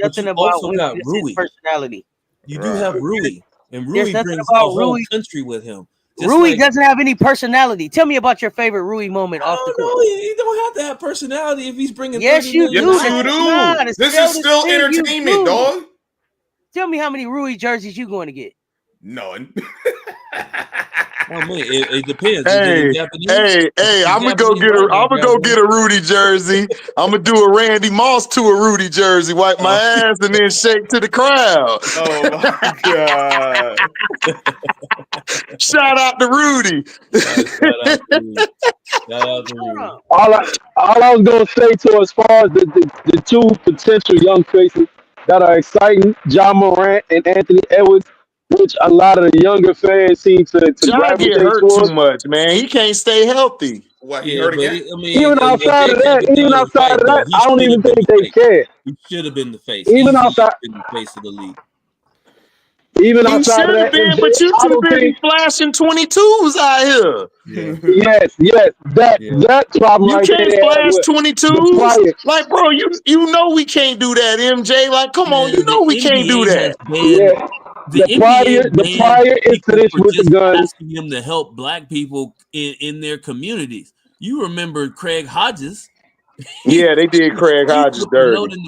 nothing about Wemby's personality. You do have Rui, and Rui brings a whole country with him. Rui doesn't have any personality. Tell me about your favorite Rui moment off the court. He don't have to have personality if he's bringing. Yes, you do. This is still entertainment, dog. Tell me how many Rui jerseys you going to get? None. Oh man, it depends. Hey! I'm gonna go get a Rudy jersey. I'm gonna do a Randy Moss to a Rudy jersey. Wipe my ass and then shake to the crowd. Oh my god! Shout out to Rudy. All I was gonna say to as far as the two potential young faces that are exciting, John Morant and Anthony Edwards, which a lot of the younger fans seem to John get hurt too much, man. He can't stay healthy. What, he hurt again? Even outside of that, I don't even think they care. He should have been the face. Even outside, been the face of the league. Even outside of that, but you too busy flashing 22s out here. Yes, that problem. You can't flash 22s. Like, bro, you know we can't do that, MJ. Like, come on, you know we can't do that. The prior incidents with the guns, asking him to help black people in their communities. You remember Craig Hodges? Yeah, they did Craig Hodges dirty. In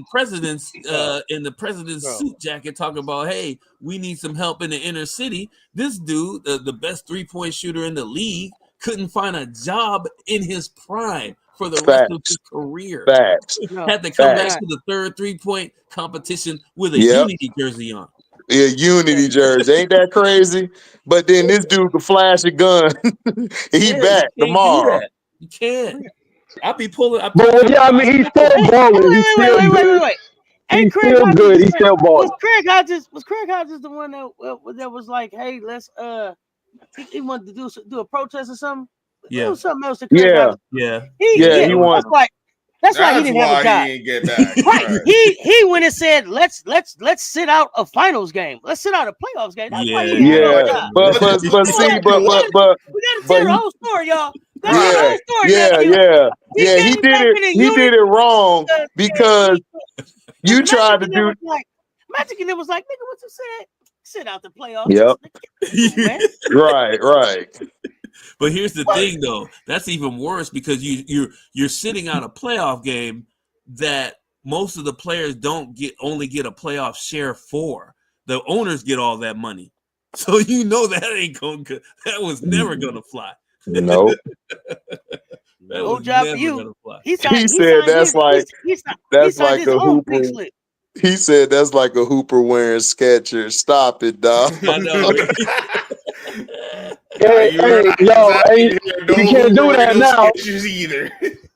the president's suit jacket, talking about, hey, we need some help in the inner city. This dude, the best 3-point shooter in the league, couldn't find a job in his prime for the rest of his career. Had to come back to the third 3-point competition with a Unity jersey on. Yeah, Unity jersey. Ain't that crazy? But then this dude can flash a gun. He back tomorrow. You can't. I'll be pulling. But yeah, I mean, he's still balling. He's still good. Wait. He's still good. He's still balling. Was Craig Hodges the one that was like, hey, let's he wanted to do a protest or something? Yeah. It was something else to Craig Hodges. He wanted. That's why he didn't have a job. He didn't get back. Right. He went and said, let's sit out a finals game. Let's sit out a playoffs game. That's why he didn't have a job. But we gotta tell the whole story, y'all. Yeah. He did it wrong because you tried to do Magic, and it was like, nigga, what you said? Sit out the playoffs. Yep. Right. But here's the thing, though. That's even worse because you're sitting out a playoff game that most of the players only get a playoff share for. The owners get all that money, so you know that was never gonna fly. No. No job for you. He said that's like a hooper. He said that's like a hooper wearing Skechers. Stop it, dog. I know. You can't do that now. Either.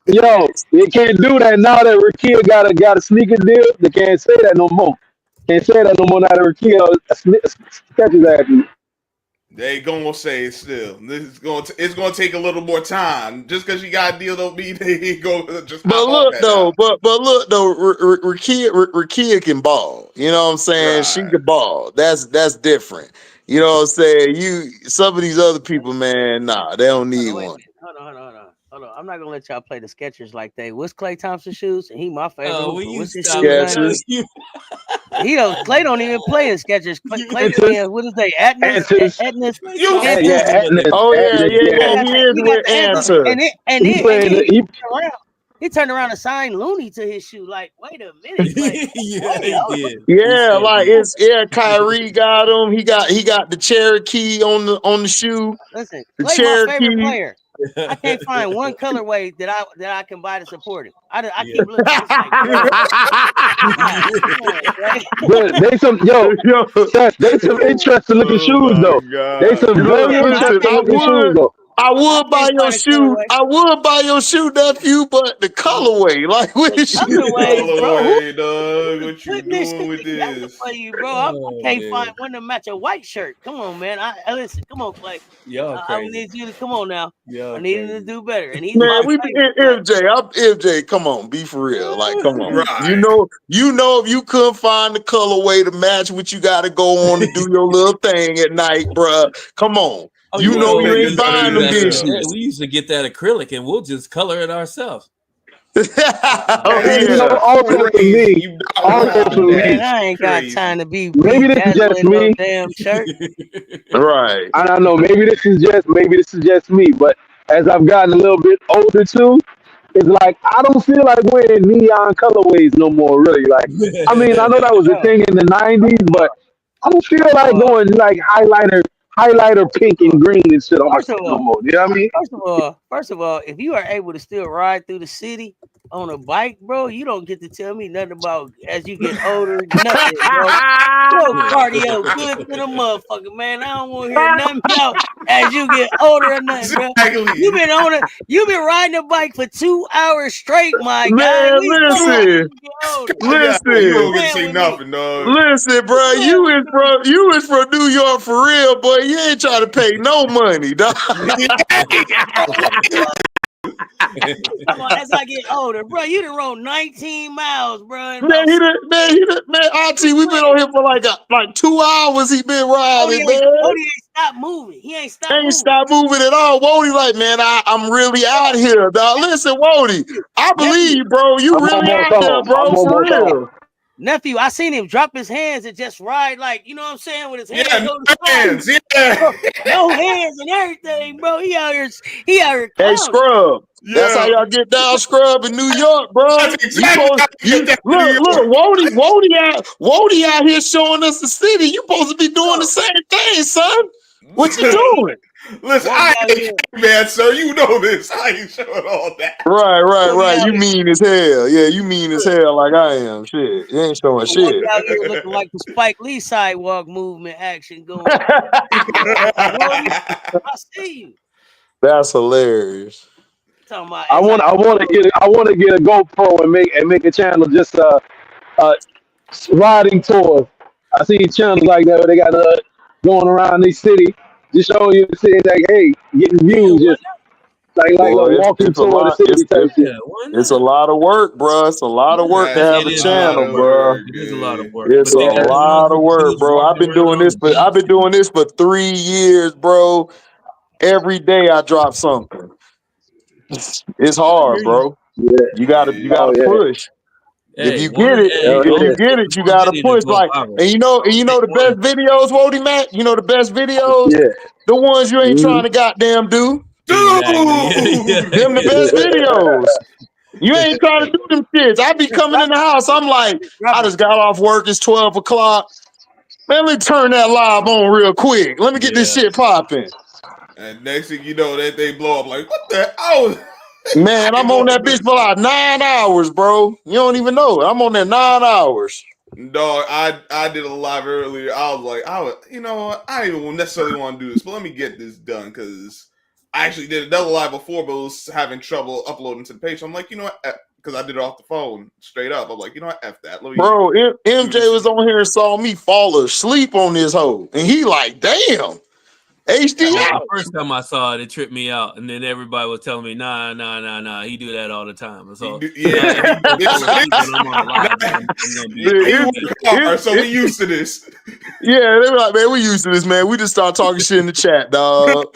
Yo, you can't do that now that Rickea got a sneaker deal. They can't say that no more. Can't say that no more now that Rickea Skechers athlete. They gonna say it still. It's gonna take a little more time. Just because you got a deal don't mean they go just. But look though, Rickea can ball. You know what I'm saying? She can ball. That's different. You know what I'm saying? Some of these other people, man, nah, they don't need one. Hold on. I'm not gonna let y'all play the Skechers like they. What's Klay Thompson's shoes? And he my favorite. What's his shoes? He don't. Klay don't even play in Skechers. Klay playing. What is they? Atlas. Oh yeah. He is with Answer. And he turned around and signed Looney to his shoe. Like, wait a minute. Like, he did. Yeah, Kyrie got him. He got the Cherokee on the shoe. Listen, Klay my favorite player. I can't find one colorway that I can buy to support him. I keep looking. They some interesting looking shoes though. They some very interesting looking shoes though. I would buy your shoe. I would buy your shoe, nephew, but the colorway, like what is colorway, dog? What you doing with this? For you, bro. I can't find one to match a white shirt. Come on, man. Listen, come on, Klay. I need you to come on now. I need him to do better. And he's MJ. Come on, be for real. Like, come on. Right. You know, if you couldn't find the colorway to match what you got to go on to do your little thing at night, bro. Come on. Oh, you know you ain't buying them dishes. We used to get that acrylic and we'll just color it ourselves. I ain't got time to be. Maybe this is just me. Damn shirt. Right. I don't know. Maybe this is just me. But as I've gotten a little bit older too, it's like I don't feel like wearing neon colorways no more. Really, like I mean, I know that was a thing in the '90s, but I don't feel like going like highlighter pink and green and shit on my shit no more. You know what I mean? First of all, if you are able to still ride through the city on a bike, bro, you don't get to tell me nothing about as you get older. Nothing, bro. Your cardio good to the motherfucker, man. I don't want to hear nothing about as you get older or nothing, bro. You've been riding a bike for 2 hours straight, my guy. Listen. You don't get to see nothing, dog. Listen, bro, you is from New York for real, boy. You ain't trying to pay no money, dog. As I get older, bro, you done rode 19 miles, bro. Man, RT, we've been on here for like 2 hours. He been riding, man. Wody ain't stopped moving. He ain't stopped moving at all. Wody, like, man, I'm really out here, dog. Listen, Wody, I believe you, bro. You really out there, bro, for real. Nephew, I seen him drop his hands and just ride like, you know what I'm saying, with his hands. No hands, no hands and everything, bro. He out here. Hey, Scrub. Yeah. That's how y'all get down, Scrub, in New York, bro. Look, Wody out here showing us the city. You supposed to be doing the same thing, son. What you doing? Listen, I ain't man, sir. You know this. I ain't showing all that. Right. You mean as hell. Yeah, you mean as hell like I am. Shit. You ain't showing shit. Out here looking like the Spike Lee sidewalk movement action going on. I see you. That's hilarious. I want to get a GoPro and make a channel just riding tours. I see channels like that where they got going around the city. Just showing you the city, like, hey, getting views, just like walking tour the city. It's a lot of work, bro. It's a lot of work to have a channel, bro. It is a lot of work. It's a lot of work, bro. I've been doing this for 3 years, bro. Every day I drop something. It's hard, bro. Yeah. You gotta push. Hey, if you get it, you gotta push. Like, and you know the best videos, Wody Mac. You know the best videos, the ones you ain't trying to goddamn do. Them the best videos. You ain't trying to do them shits. I be coming in the house. I'm like, I just got off work. It's 12 o'clock. Man, let me turn that live on real quick. Let me get this shit popping. And next thing you know, that they blow up like, what the hell? Man, I'm on that bitch for like 9 hours, bro. You don't even know it. I'm on there 9 hours. Dog, I did a live earlier. I was like, you know what? I don't even necessarily want to do this, but let me get this done because I actually did another live before, but was having trouble uploading to the page. So I'm like, you know what? Because I did it off the phone straight up. I'm like, you know what? F that. Bro, MJ was on here and saw me fall asleep on this hoe. And he like, damn. HD The out. first time I saw it, it tripped me out, and then everybody was telling me, nah, he do that all the time. So Yeah, I'm on a live, I'm gonna be. he worked hard, so we used to this. Yeah, they were like, man, we used to this, man. We just start talking shit in the chat, dog.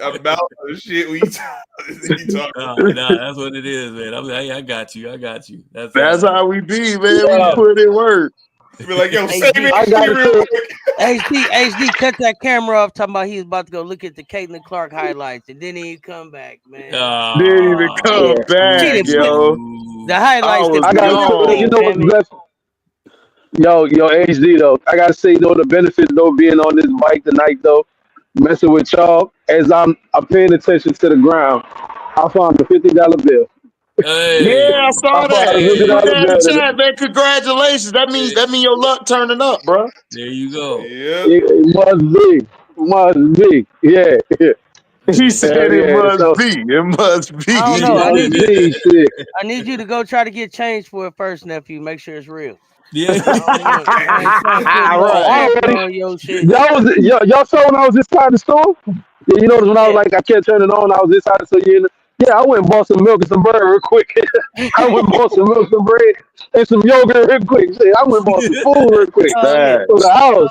About the shit we talking. Nah, that's what it is, man. I got you. That's how we be, man. Yeah. We put in work. Be like, yo, Hey, save G, it I gotta real say, quick. HD, cut that camera off. Talking about he was about to go look at the Caitlin Clark highlights, and then he come back, man. Didn't even come Yeah. back, Cheated, yo. The highlights. I was I gotta gone. say, you know what's best? Yo, HD though. I gotta say though, the benefits though being on this bike tonight though, messing with y'all as I'm paying attention to the ground. I found a $50 bill. Hey. Yeah, I saw I that. found a You put $50 that in the bill. chat, man. Congratulations. That means your luck turning up, bro. There you go. Yep. It must be. Yeah. He said Hell it yeah. must So be. It must be. I don't know. I must need you. be shit. I need you to go try to get changed for it first, nephew. Make sure it's real. Yeah. I ain't trying to put no Right. pressure on your shit. Y'all saw when I was inside the store? Yeah, you notice when I was like, I kept turning on, I was inside the store. Yeah, I went and bought some milk and some bread real quick. I went and bought some milk, some bread, and some yogurt real quick. Shit, I went and bought some food real quick Oh yeah. for the house.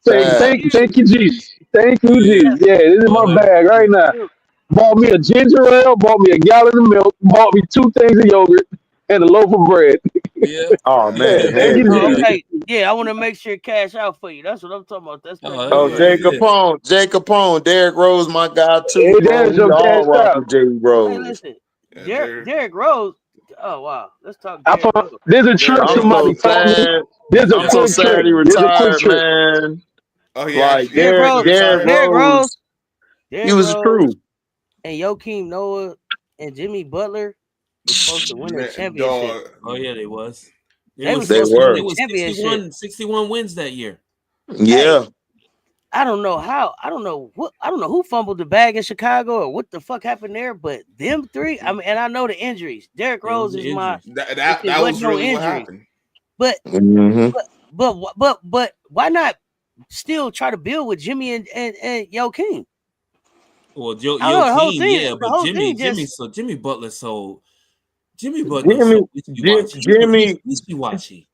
Facts. Thank you, Jesus. Thank you, Jesus. Yeah, this is my bag right now. Bought me a ginger ale, bought me a gallon of milk, bought me 2 things of yogurt, and a loaf of bread. Yeah. Oh man. Thank Hey. you, Oh, Jesus. okay. Yeah, I want to make sure it cash out for you. That's what I'm talking about. That's Oh, Oh, yeah. Jay Capone. Derrick Rose, my guy too, Hey, bro. there's We your all cash rock out. with Jay Hey, Rose. listen, Yeah, Derrick Rose. Oh wow, let's talk I Derrick found Rose. there's a trick I'm so somebody taught me. sad. There's a I'm so quick sad trick. he There's a quick retired, trick. man. Oh, he Like actually Derrick Rose, Derrick Derrick Rose, Rose, he was the truth. and Joakim Noah and Jimmy Butler was supposed to win a Man, championship. dog. Oh yeah, they was. They was They supposed to win were. a championship. 61 wins that year. Yeah. I don't know how. I don't know who fumbled the bag in Chicago or what the fuck happened there. But them three, I mean, and I know the injuries. Derrick Rose is my. That was really what happened. But Mm-hmm. but why not still try to build with Jimmy and Joakim? Well, I don't know, the whole Joakim, thing, yeah, the but whole Jimmy thing just Butler so wishy-washy. Jimmy. He's wishy-washy.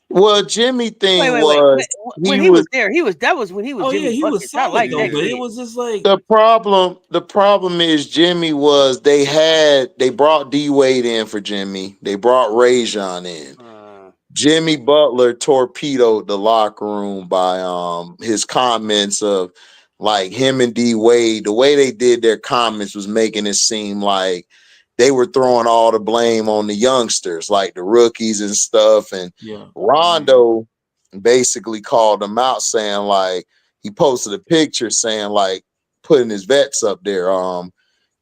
Well, Jimmy thing wait. was When he was there, that was when he was Oh Jimmy yeah, he was Buckets. I solid like though, that but kid. it was just like the problem. The problem is Jimmy was they brought D Wade in for Jimmy. They brought Rajon in. Jimmy Butler torpedoed the locker room by his comments of like him and D Wade. The way they did their comments was making it seem like they were throwing all the blame on the youngsters, like the rookies and stuff. And Rondo basically called them out, saying like he posted a picture saying like putting his vets up there.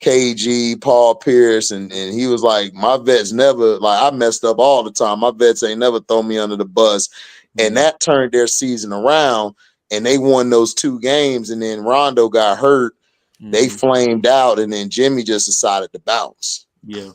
KG, Paul Pierce, and he was like, my vets never, like I messed up all the time. My vets ain't never throw me under the bus. And that turned their season around and they won those 2 games. And then Rondo got hurt. They flamed out and then Jimmy just decided to bounce. Yeah.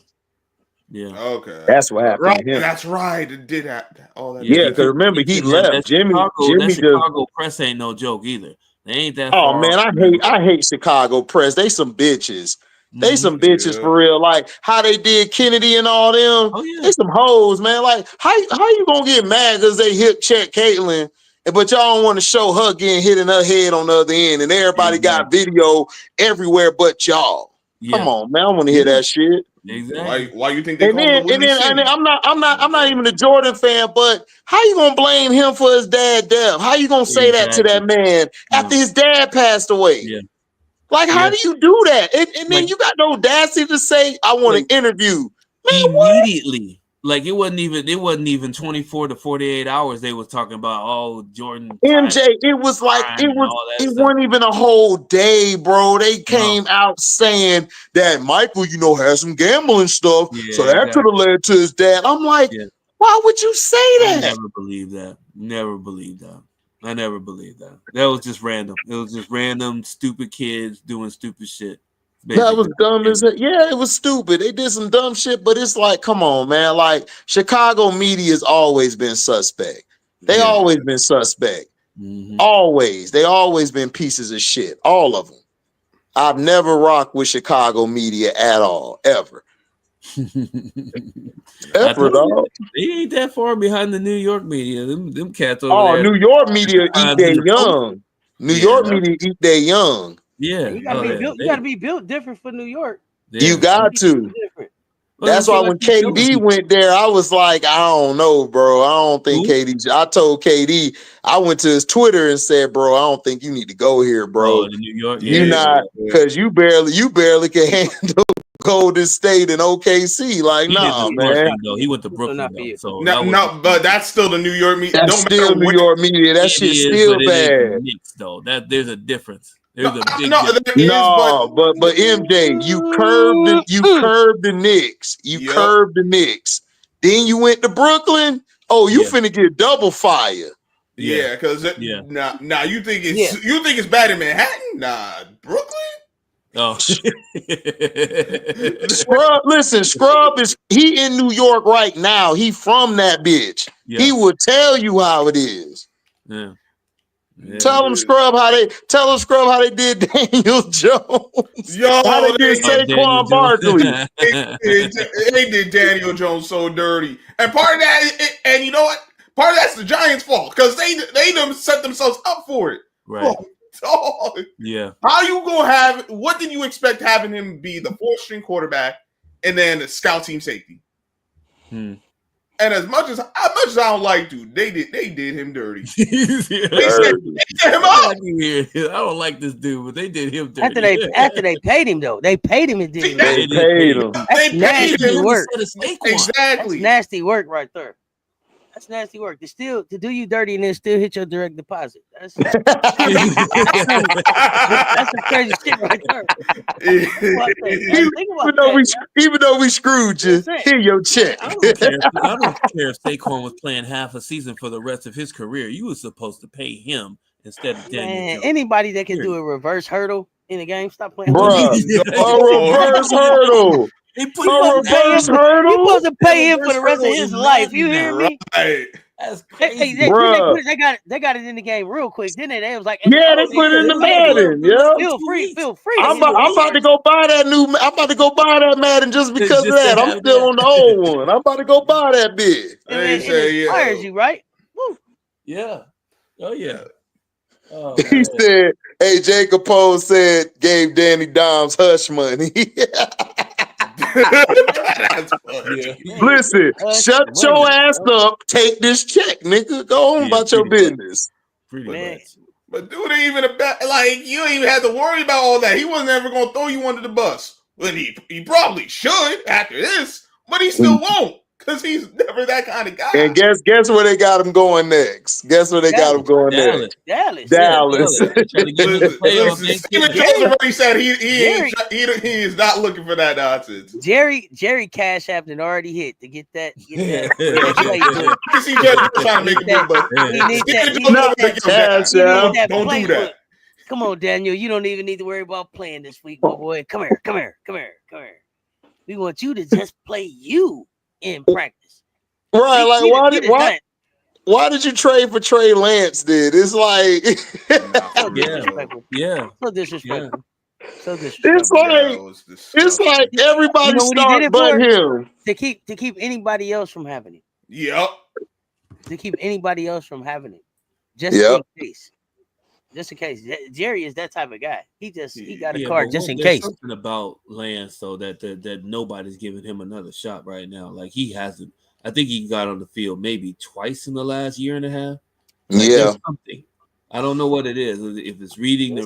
Okay. That's what happened Right. to him. That's right. It did happen. Oh, that Yeah, because remember he left. That Chicago press ain't no joke either. They ain't that Oh far man, off. I hate Chicago press. They some bitches. They some bitches for real. Like how they did Kennedy and all them. Oh, yeah. They some hoes, man. Like how you gonna get mad because they hip check Caitlyn, but y'all don't want to show her getting hit in her head on the other end, and everybody got video everywhere but y'all. Come on, man. I want to hear that shit. Exactly. Why you think they call And then I'm not even a Jordan fan, but how you gonna blame him for his dad death? How you gonna say that to that man after his dad passed away? Yeah. Like, how do you do that? And then you got no audacity to say, I want an interview. Man, immediately. Like it wasn't even 24 to 48 hours they was talking about Jordan MJ, it wasn't even a whole day, bro. They came out saying that Michael, had some gambling stuff. So that could have led to his dad. I'm like, why would you say that? I never believed that. I never believed that. That was just random. It was just random, stupid kids doing stupid shit. Basically. That was dumb as yeah, it was stupid. They did some dumb shit, but it's like, come on, man. Like Chicago media has always been suspect. They always been suspect. Always. They always been pieces of shit. All of them. I've never rocked with Chicago media at all, ever. Ever, dog. They ain't that far behind the New York media. Them cats over there. New York media eat their young. New York media eat their young. Yeah. You gotta be built. You gotta be built different for New York. You got to. Well, that's why when KD went there, I was like, I don't know, bro. I don't think KD. I told KD, I went to his Twitter and said, bro, I don't think you need to go here, bro. In New York, you not, because you barely can handle Golden State and OKC. Like, nah, man. He went to Brooklyn, though, so no, but that's still the New York media. That's still New York media. That shit's still bad. Knicks, though. There's a difference. There's a big but MJ, you curved the Knicks. You curved the Knicks. Then you went to Brooklyn. Oh, you finna get double fire. Yeah, because nah, you think it's bad in Manhattan? Nah, Brooklyn. Oh, Scrub is he in New York right now. He from that bitch. Yeah. He will tell you how it is. Yeah. Tell them Scrub how they did Daniel Jones. How they did Saquon Barkley. They did Daniel Jones so dirty. And part of that, and you know what? Part of that's the Giants' fault because they set themselves up for it. Right. Oh, yeah. How you gonna have? What did you expect having him be the 4th-string quarterback and then the scout team safety? And as much as I don't like dude, they did him dirty. They set him up. I don't like this dude, but they did him dirty. After they paid him though, they paid him and did him. They paid him. That's nasty work. Exactly. That's nasty work right there. That's nasty work. To do you dirty and then still hit your direct deposit. That's some crazy shit right there. Even though we screwed you, here your check. I don't care if Saquon was playing half a season for the rest of his career. You were supposed to pay him instead of Daniel Jones. Anybody that can do a reverse hurdle in the game, stop playing. Bruh, a reverse hurdle. You supposed to pay him for the rest of his life. You hear me? Right. That's crazy. They got it in the game real quick. Then they was like, they put it in the Madden. Yeah, feel free. I'm about to go buy that I'm about to go buy that Madden just because of that. I'm still on the old one. I'm about to go buy that bitch. It inspires you, right? Woo. Yeah. Oh yeah. Oh, he said, "Hey, Jacob Poe gave Danny Dimes hush money." That's funny. Listen, shut your ass up. Take this check, nigga. Go on about your business. But dude ain't even you ain't even have to worry about all that. He wasn't ever gonna throw you under the bus. But he probably should after this, but he still won't. Because he's never that kind of guy. And guess where they got him going next? Guess where they got him going next? Dallas. Steven Jones already said he is not looking for that nonsense. Jerry Cashapp had already hit to get that. I see Jerry trying to make a move, but he needs that. Don't do that. Come on, Daniel. You don't even need to worry about playing this week, my boy. Come here. We want you to just play you in practice. Right, like why did you trade for Trey Lance? It's like So disrespectful. It's like everybody started but him. To keep anybody else from having it. Yep. To keep anybody else from having it. Just in case. Jerry is that type of guy. He got a card just in case. Something about Lance, though, that nobody's giving him another shot right now. Like he hasn't. I think he got on the field maybe twice in the last year and a half. Something. I don't know what it is. If it's reading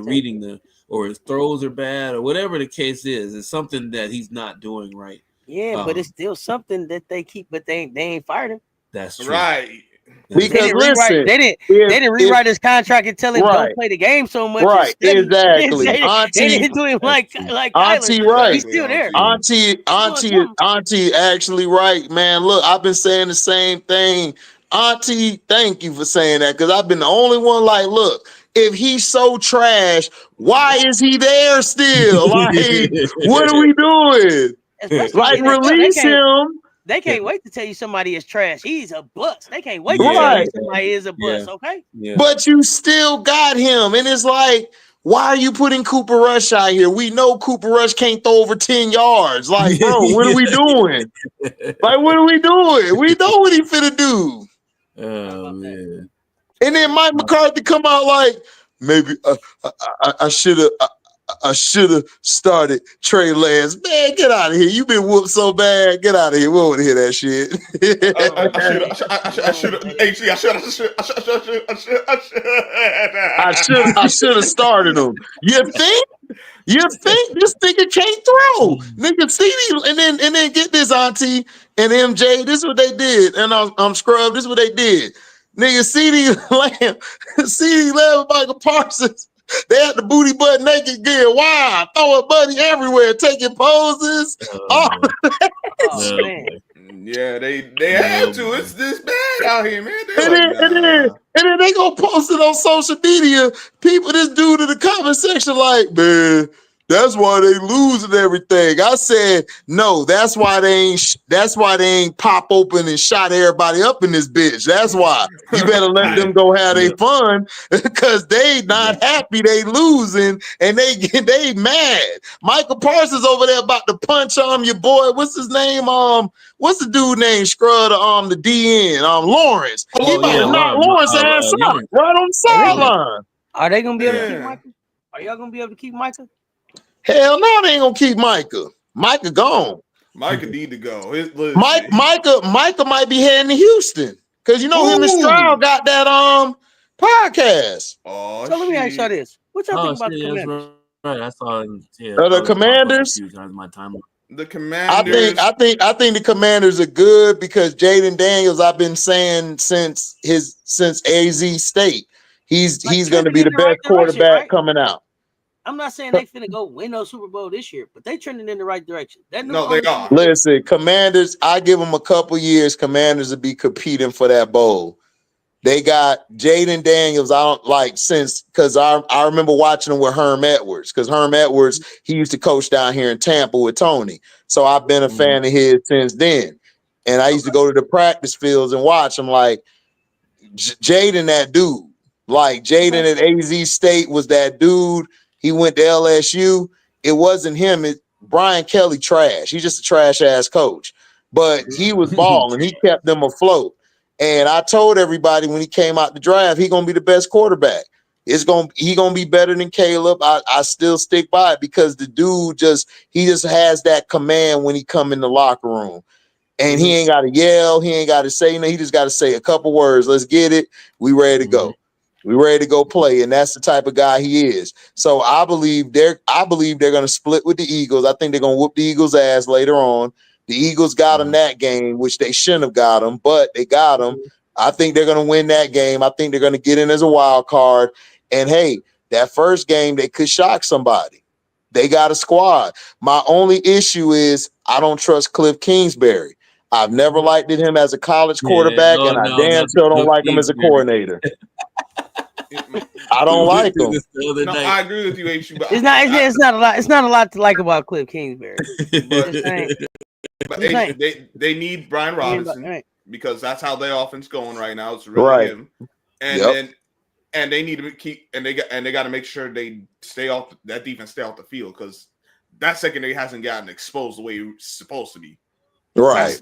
or his throws are bad or whatever the case is. It's something that he's not doing right. Yeah, but it's still something that they keep, but they ain't fired him. That's true. Right. Because they didn't rewrite his contract and tell him don't play the game so much. Right, exactly. They didn't do him like Auntie right. He's still there. Auntie actually right, man. Look, I've been saying the same thing. Auntie, thank you for saying that because I've been the only one like, look, if he's so trash, why is he there still? Like, what are we doing? Like, release him. They can't wait to tell you somebody is trash. He's a bust. They can't wait to Yeah. tell you Right. somebody is a bust. Yeah. Okay. Yeah. But you still got him. And it's like, why are you putting Cooper Rush out here? We know Cooper Rush can't throw over 10 yards. Like, bro, what are we doing? Like, what are we doing? We know what he finna do. Oh man. And then Mike McCarthy come out like, maybe I should have started Trey Lance. Man, get out of here. You been whooped so bad. Get out of here. We don't want to hear that shit. I should have started him. You think? You think this nigga can't throw? Nigga, CD, and then get this, Auntie and MJ. This is what they did, and I'm Scrub. This is what they did. Nigga, CD Lamb, Michael Parsons. They had the booty butt naked gear. Wow, throwing money everywhere, taking poses. Man. Yeah, they had to. It's this bad out here, man. And then they gonna post it on social media. People, this dude in the comment section, like, man, that's why they losing everything. I said, no, that's why they ain't pop open and shot everybody up in this bitch. That's why. You better let them go have their fun, because they not happy they losing and they mad. Michael Parsons over there about to punch your boy. What's his name? What's the dude named Scrub, the DN? Lawrence. He about to knock Lawrence ass out right on the sideline. Are they gonna be able to keep Michael? Are y'all gonna be able to keep Michael? Hell no, they ain't gonna keep Micah. Micah gone. Micah need to go. Micah might be heading to Houston, because you know him and Stroud got that podcast. Oh, so let me ask y'all this: what y'all think about the Commanders? Right, I saw him. Yeah, the Commanders. The Commanders. I think the Commanders are good, because Jaden Daniels, I've been saying since AZ State, he's going to be the best quarterback coming out. I'm not saying they finna go win no Super Bowl this year, but they trending in the right direction. They are. Listen, Commanders, I give them a couple years. Commanders will be competing for that bowl. They got Jaden Daniels. I don't like because I remember watching him with Herm Edwards, because Herm Edwards, he used to coach down here in Tampa with Tony. So I've been a fan of his since then. And I used to go to the practice fields and watch him. Like, Jaden, that dude. Like, Jaden at AZ State was that dude. He went to LSU. It wasn't him. Brian Kelly trash. He's just a trash ass coach. But he was balling. He kept them afloat. And I told everybody when he came out the draft, he gonna be the best quarterback. He gonna be better than Caleb. I still stick by it, because the dude just has that command when he come in the locker room. And he ain't gotta yell, he ain't gotta say nothing. He just gotta say a couple words. Let's get it. We ready to go. We ready to go play, and that's the type of guy he is. So I believe they're going to split with the Eagles. I think they're going to whoop the Eagles' ass later on. The Eagles got them that game, which they shouldn't have got them, but they got them. I think they're going to win that game. I think they're going to get in as a wild card. And hey, that first game they could shock somebody. They got a squad. My only issue is I don't trust Cliff Kingsbury. I've never liked him as a college quarterback, and I damn sure don't like him as a coordinator. I don't like him. No, I agree with you, H. But it's not a lot. It's not a lot to like about Cliff Kingsbury. But they need Brian Robinson, because that's how their offense going right now. It's really him. And then they need to keep they got to make sure they stay off that defense, stay off the field, because that secondary hasn't gotten exposed the way it's supposed to be. Right.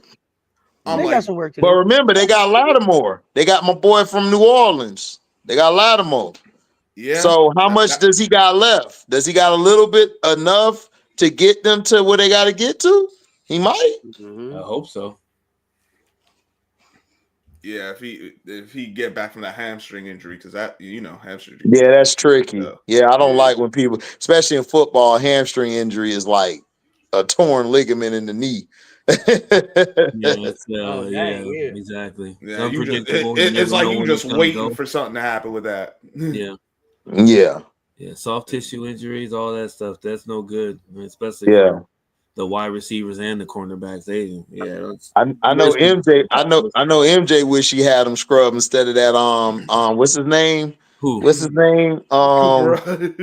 Got some work to but do. Remember, they got Lattimore. They got my boy from New Orleans. They got Lattimore. Yeah. So how much does he got left? Does he got a little bit enough to get them to where they got to get to? He might. I hope so. Yeah, if he get back from that hamstring injury, because that hamstring. Yeah, that's tricky. I don't like when people, especially in football, hamstring injury is like a torn ligament in the knee. Exactly. Yeah, it's like you just waiting for something to happen with that. Yeah. Soft tissue injuries, all that stuff. That's no good, especially for the wide receivers and the cornerbacks. I know MJ. I know MJ wish he had him scrub instead of that. What's his name? Who? What's his name? Cooper.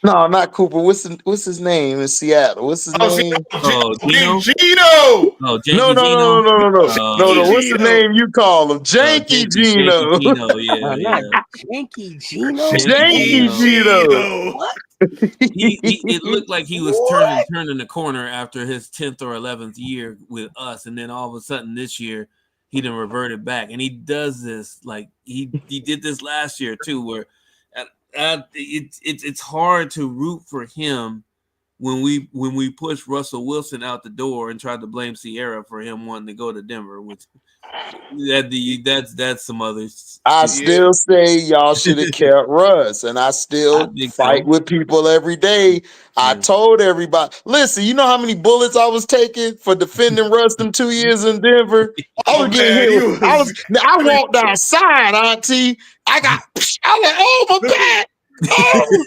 No, not Cooper. What's his name in Seattle? What's his name? Oh, Big Gino. Gino. Oh, No, Janky no, no, Gino. no, no, no, no, no, no. What's the Gino. name you call him? Janky Janky Gino. Gino. Yeah, Not yeah. Janky Gino. Janky Janky Gino. Gino. What? It looked like he was What? turning the corner after his 10th or 11th year with us, and then all of a sudden this year he done reverted back, and he does this like he did this last year too, where it's hard to root for him when we pushed Russell Wilson out the door and tried to blame Sierra for him wanting to go to Denver, which that's some other I stupid. still say y'all should have kept Russ, and I still think fight so. with people every day. I told everybody, listen, you know how many bullets I was taking for defending Russ them 2 years in Denver? I Oh was getting man, hit you with, I walked outside, Auntie. I was like, oh my back. Oh,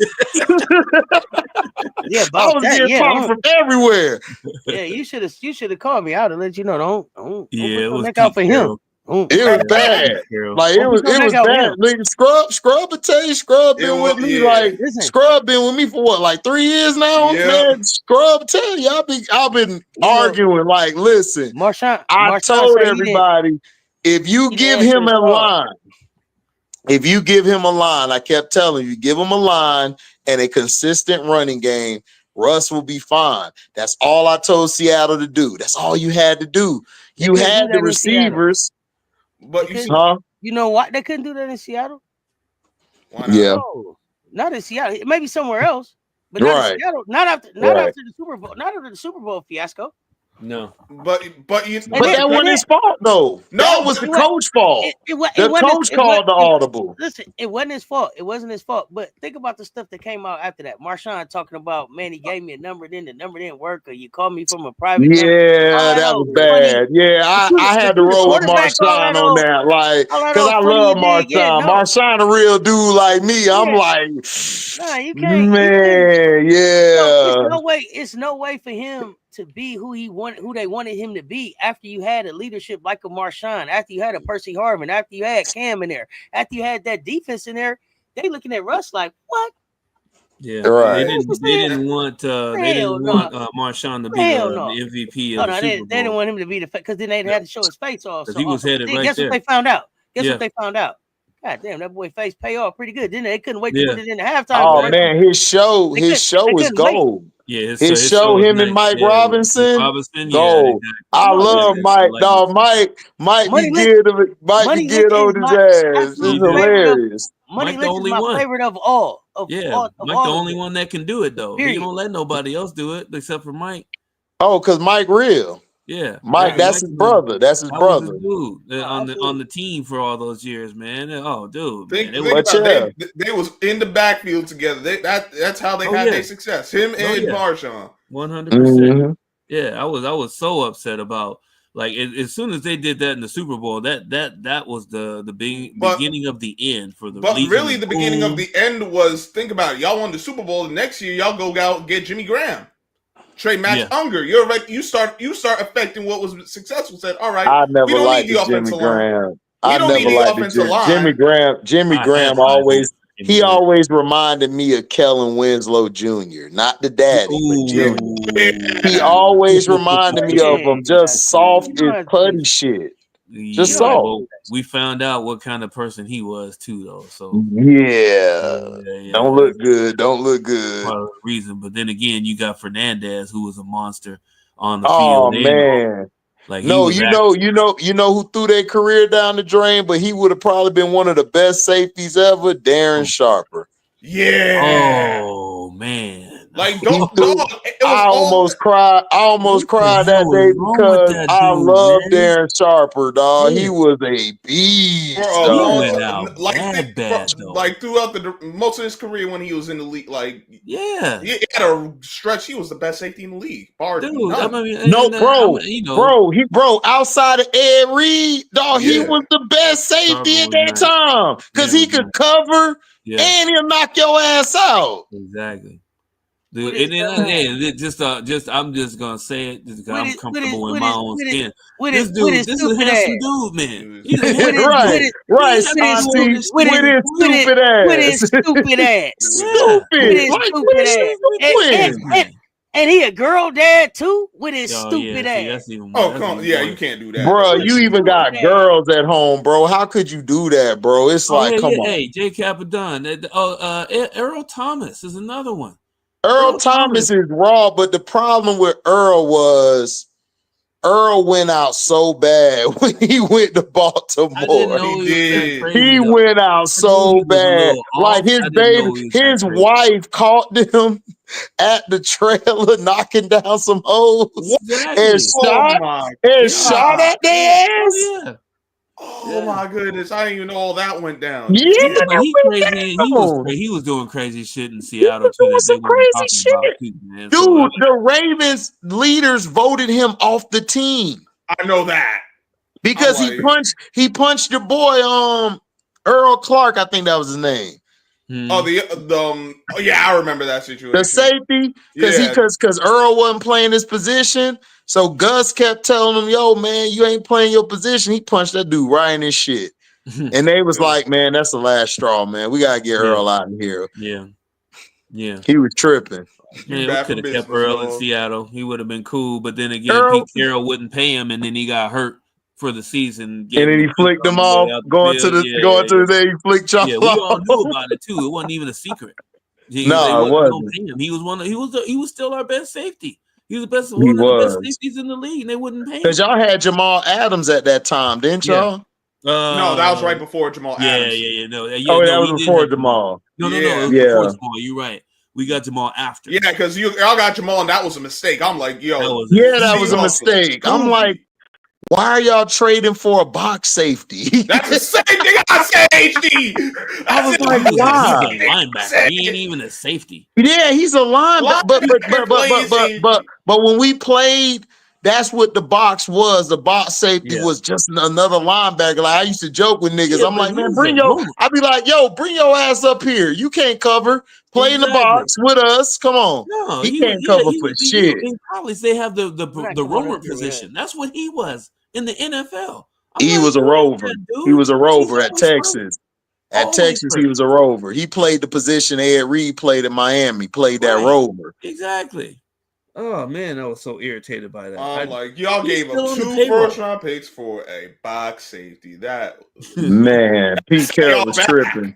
Yeah, I about was that. getting Yeah, popped from everywhere. yeah. You should have called me out and let you know. Don't put Yeah, it your was neck out Pete for Carroll. him. Don't It was Yeah, bad. Pete Carroll. Like put your it neck was out for bad. him. Nigga, Scrub will tell you, Scrub been with me like Listen, Scrub been with me for what, like 3 years now? Yep. Man, Scrub tell you, I've been arguing. Like, listen, Marshawn I told said he didn't. everybody, if you He give didn't answer him his a call. line, I kept telling you, give him a line and a consistent running game, Russ will be fine. That's all I told Seattle to do. That's all you had to do. They You couldn't do had the that in Seattle. receivers. But you see, Huh? You know what? They couldn't do that in Seattle. why not? Yeah. No, not in Seattle. Maybe somewhere else, but not in Right. Seattle. Not after the Super Bowl. Not after the Super Bowl fiasco. No. But you. But that wasn't his fault, though. No, that was the coach fault. The coach called the audible. Listen, it wasn't his fault. It wasn't his fault. But think about the stuff that came out after that. Marshawn talking about, man, he gave me a number, then the number didn't work, or you called me from a private number. Yeah, that was bad. Yeah, I had to roll with Marshawn on that, like, because I love Marshawn. Marshawn a real dude like me. I'm like, nah, you can't. Man, yeah. It's no way for him to be who they wanted him to be after you had a leadership like a Marshawn, after you had a Percy Harvin, after you had Cam in there, after you had that defense in there. They looking at Russ like, what? Yeah, right. They didn't want Marshawn to be the MVP of the Super Bowl. They didn't want him to be the because then they had to show his face off. So he was headed right guess there. What they found out? Guess what they found out? God damn, that boy face pay off pretty good, didn't they? They couldn't wait to put it in the halftime. Oh man, his show is gold. Yeah, his show him and Mike Robinson, gold. I love Mike. Dog, Mike can get on his ass. It's hilarious. Money Lynch is my favorite of all. Mike the only one that can do it though. He don't let nobody else do it except for Mike. Oh, because Mike real. Yeah, Mike, that's his brother. That's his brother. Dude, on the team for all those years, man. Oh, dude, they was in the backfield together. That's how they had their success. Him and Marshawn. 100%. Yeah, I was so upset about like as soon as they did that in the Super Bowl. That was the beginning of the end for the. But really, the beginning of the end was, think about it. Y'all won the Super Bowl. The next year, y'all go out and get Jimmy Graham. Trey Max Unger, you're right. You start affecting what was successful. Said, all right, I never we don't liked need the offensive line. I never liked the Jimmy Graham always. He always reminded me of Kellen Winslow Jr., not the daddy, but Junior. He always reminded me of him, just soft and putty shit. Just soft. Well, we found out what kind of person he was too, though. So don't look good. Don't look good. Part of the reason, but then again, you got Fernandez, who was a monster on the field. field. Oh man. Like no, you know who threw their career down the drain, but he would have probably been one of the best safeties ever, Darren Sharper. Yeah. Oh man. Like I almost cried that day because I love Darren Sharper, dog. He was a beast. Like throughout most of his career when he was in the league, like he had a stretch. He was the best safety in the league. Bro, outside of Ed Reed, dog, he was the best safety at that time because he could cover and he'll knock your ass out. Exactly. Dude, and then just I'm just gonna say it because I'm comfortable in my own skin. This is a handsome dude, man. He's a right, Auntie, with his stupid ass. Stupid. Like, Quinn. And he a girl dad too with his stupid ass. That's even more. Come on. Yeah, you can't do that. Bro, you even got girls at home, bro. How could you do that, bro? It's like, come on. Hey, J. Capadon. Earl Thomas is another one. Earl Thomas is raw, but the problem with Earl was Earl went out so bad when he went to Baltimore. He went out so bad. Like his baby, his wife caught them at the trailer knocking down some hoes and shot at their ass. Oh my goodness! I didn't even know all that went down. Yeah, but he was doing crazy shit in Seattle too. Doing some crazy shit, dude. The Ravens leaders voted him off the team. I know that because he punched your boy Earl Clark. I think that was his name. Oh, yeah, I remember that situation. The safety, because Earl wasn't playing his position, so Gus kept telling him, "Yo, man, you ain't playing your position." He punched that dude right in his shit, and they was like, "Man, that's the last straw, man. We gotta get Earl out of here." Yeah, he was tripping. Yeah, we could have kept Earl in Seattle. He would have been cool, but then again, Pete Carroll wouldn't pay him, and then he got hurt for the season, and then he flicked them off. Going to the day, he flicked y'all. Yeah, we all knew about it too. It wasn't even a secret. It wasn't. He was still our best safety. He was one of the best safeties in the league, and they wouldn't pay him. Because y'all had Jamal Adams at that time, didn't y'all? No, that was right before Jamal Adams. That was before Jamal. No, it was before Jamal. You're right. We got Jamal after. Yeah, because y'all got Jamal, and that was a mistake. I'm like, yo. That was a mistake. I'm like, why are y'all trading for a box safety? That's the same thing I said, HD. I was like, why? He's a linebacker. He ain't even a safety. Yeah, he's a linebacker. But when we played, that's what the box was. The box safety was just another linebacker. Like I used to joke with niggas. I'm like, man, I'd be like, yo, bring your ass up here. You can't cover. Play in the box with us. Come on. No, he can't cover for shit. In college, they have the rover position. That's what he was in the NFL. He was a rover. He was a rover at Texas. At Texas, he was a rover. He played the position Ed Reed played in Miami. Played that rover. Exactly. Oh man, I was so irritated by that. I'm like, y'all gave up 2 first-round picks for a box safety. That man, Pete Carroll was tripping.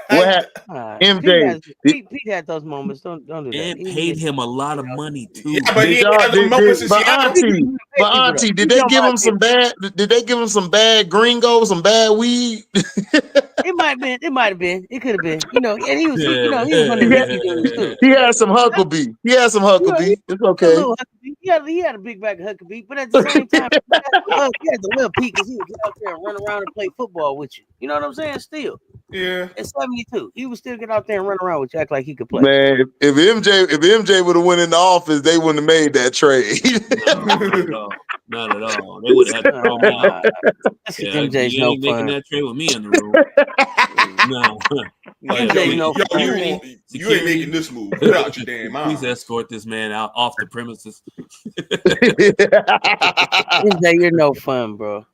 What MJ? Pete had those moments. Don't do that. And paid him a lot of money too. Yeah, but he had those moments. But Auntie, did they give him some bad? Did they give him some bad gringo, some bad weed? It might have been. It could have been. And he was. He was one of the dudes too. He had some Huckabee. It's okay. He had a big bag of Huckabee, but at the same time, he had the little Pete because he would get out there and run around and play football with you. You know what I'm saying? Still. Yeah. At 72, he would still get out there and run around with you, act like he could play. Man, if MJ would have went in the office, they wouldn't have made that trade. Not at all. They would have had to throw me out. MJ's you ain't making that trade with me in the room. No. MJ's no fun. You ain't making this move. Get out your damn mind. Please escort this man out off the premises. MJ, you're no fun, bro.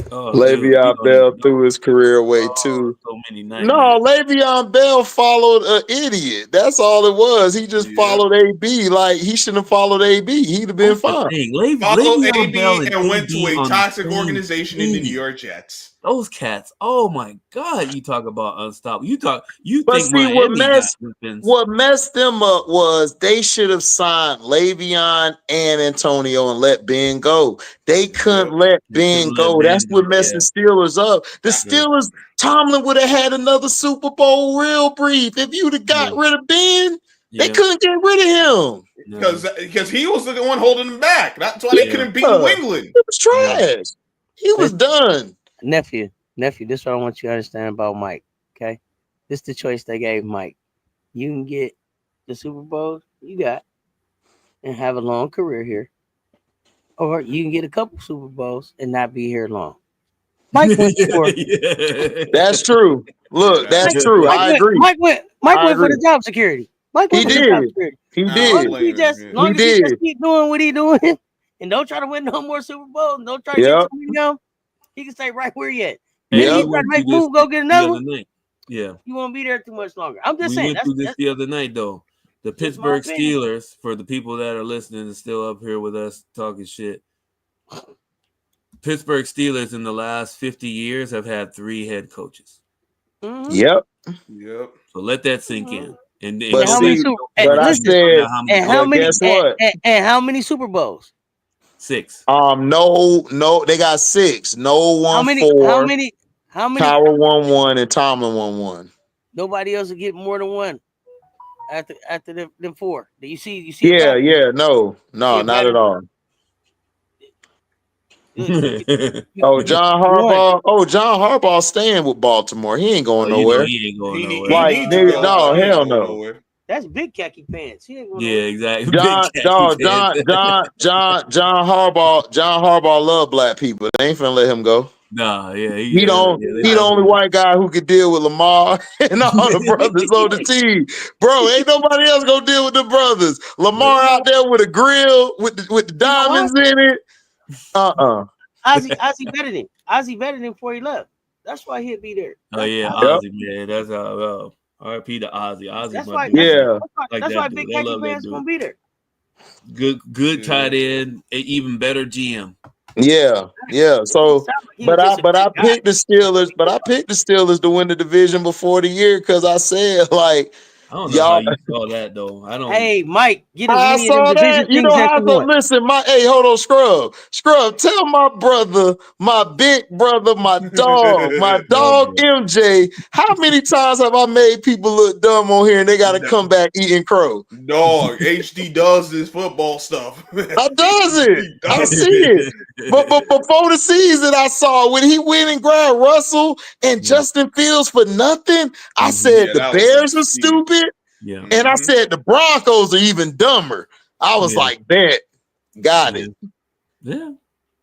Le'Veon Bell threw his career away too. So many no, Le'Veon Bell followed an idiot. That's all it was. He just followed AB. Like he shouldn't have followed AB. He'd have been fine. Followed AB and went to a toxic organization in the New York Jets. Those cats. Oh my God! You talk about unstoppable. But see, what messed them up was they should have signed Le'Veon and Antonio and let Ben go. They couldn't let Ben go. That's what messed the Steelers up. The Steelers, Tomlin would have had another Super Bowl real brief if you'd have got rid of Ben. They couldn't get rid of him because he was the one holding them back. That's why they couldn't beat New England. It was trash. He was done. Nephew, this is what I want you to understand about Mike, okay? This is the choice they gave Mike. You can get the Super Bowl you got and have a long career here, or you can get a couple Super Bowls and not be here long. Mike went for That's true. Look, that's true. I agree. Mike went for the job security. Mike He went to the top did. security. He Nah, did. Long as he did. just keep doing what he doing and don't try to win no more Super Bowls, don't try to get Yep. too many of them, he can stay right where he at. Hey, If Yep. he try to make a move, go get another one, night. Yeah. you won't be there too much longer. I'm just We saying. went through this the other night, though. The That's my Pittsburgh opinion. Steelers, for the people that are listening and still up here with us talking shit. Pittsburgh Steelers in the last 50 years have had 3 head coaches. Mhm. Yep. Yep. So let that sink in. And But And how many see, Super? but I Listen, said, and how but many? guess what? And how many Super Bowls? 6. No, they got 6. No How 1 many? 4. How many? How many? Power 1-1 and Tomlin 1-1. Nobody else will get more than one after them 4. Do you see? You see? Yeah, a yeah, no, not pattern? at all. Oh, John Harbaugh. Oh, John Harbaugh staying with Baltimore. He ain't going nowhere. He ain't going He nowhere. Like, needs to nigga, go, but no, he ain't hell going no. nowhere. That's big khaki pants. He ain't going Yeah, nowhere. exactly. John Harbaugh love black people. They ain't finna let him go. Nah, yeah, He the only white guy who could deal with Lamar and all the brothers on the team. Bro, ain't nobody else gonna deal with the brothers. Lamar out there with a grill with the diamonds in it. Ozzy betted him. Ozzy betted him before he left. That's why he'll be there. Oh yeah, Ozzy, man. That's how. RP to Ozzy. Ozzy, That's my why. dude. Yeah. That's why big khaki pants gonna be there. Good tight end, even better GM. Yeah. So, but I picked the Steelers. But I picked the Steelers to win the division before the year because I said like, I don't know how you saw that though. I don't. Hey, Mike, get as I many of them saw division that. You things know as how you to want. listen. Hey, hold on, Scrub. Tell my brother, my big brother, my dog MJ. How many times have I made people look dumb on here and they got to come back eating crow? Dog, HD does this football stuff. I does it. I see it. But before the season, I saw when he went and grabbed Russell and Justin Fields for nothing. I said the Bears are stupid. Yeah. And I said the Broncos are even dumber. I was like, bet. Got it. Yeah.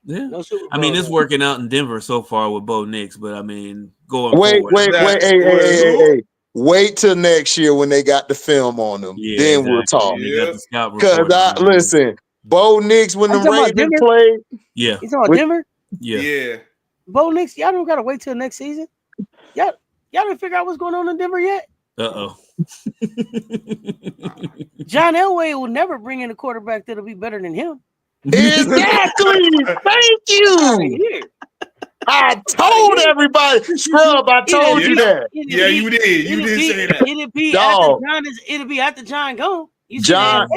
No Super I mean, Bowl, it's working out in Denver so far with Bo Nix, but I mean, going Wait. forward. Hey. Wait till next year when they got the film on them. Yeah, then we'll talk. They got the scout Because report. listen, Bo Nix when the Ravens played. Yeah. You talking about Denver? Yeah. Bo Nix, y'all don't gotta wait till next season. Y'all didn't figure out what's going on in Denver yet. John Elway will never bring in a quarterback that'll be better than him. Exactly. Thank you. I told everybody, Scrub. I told you that. Yeah, you did. You did say that. It'll be after John gone. You see John.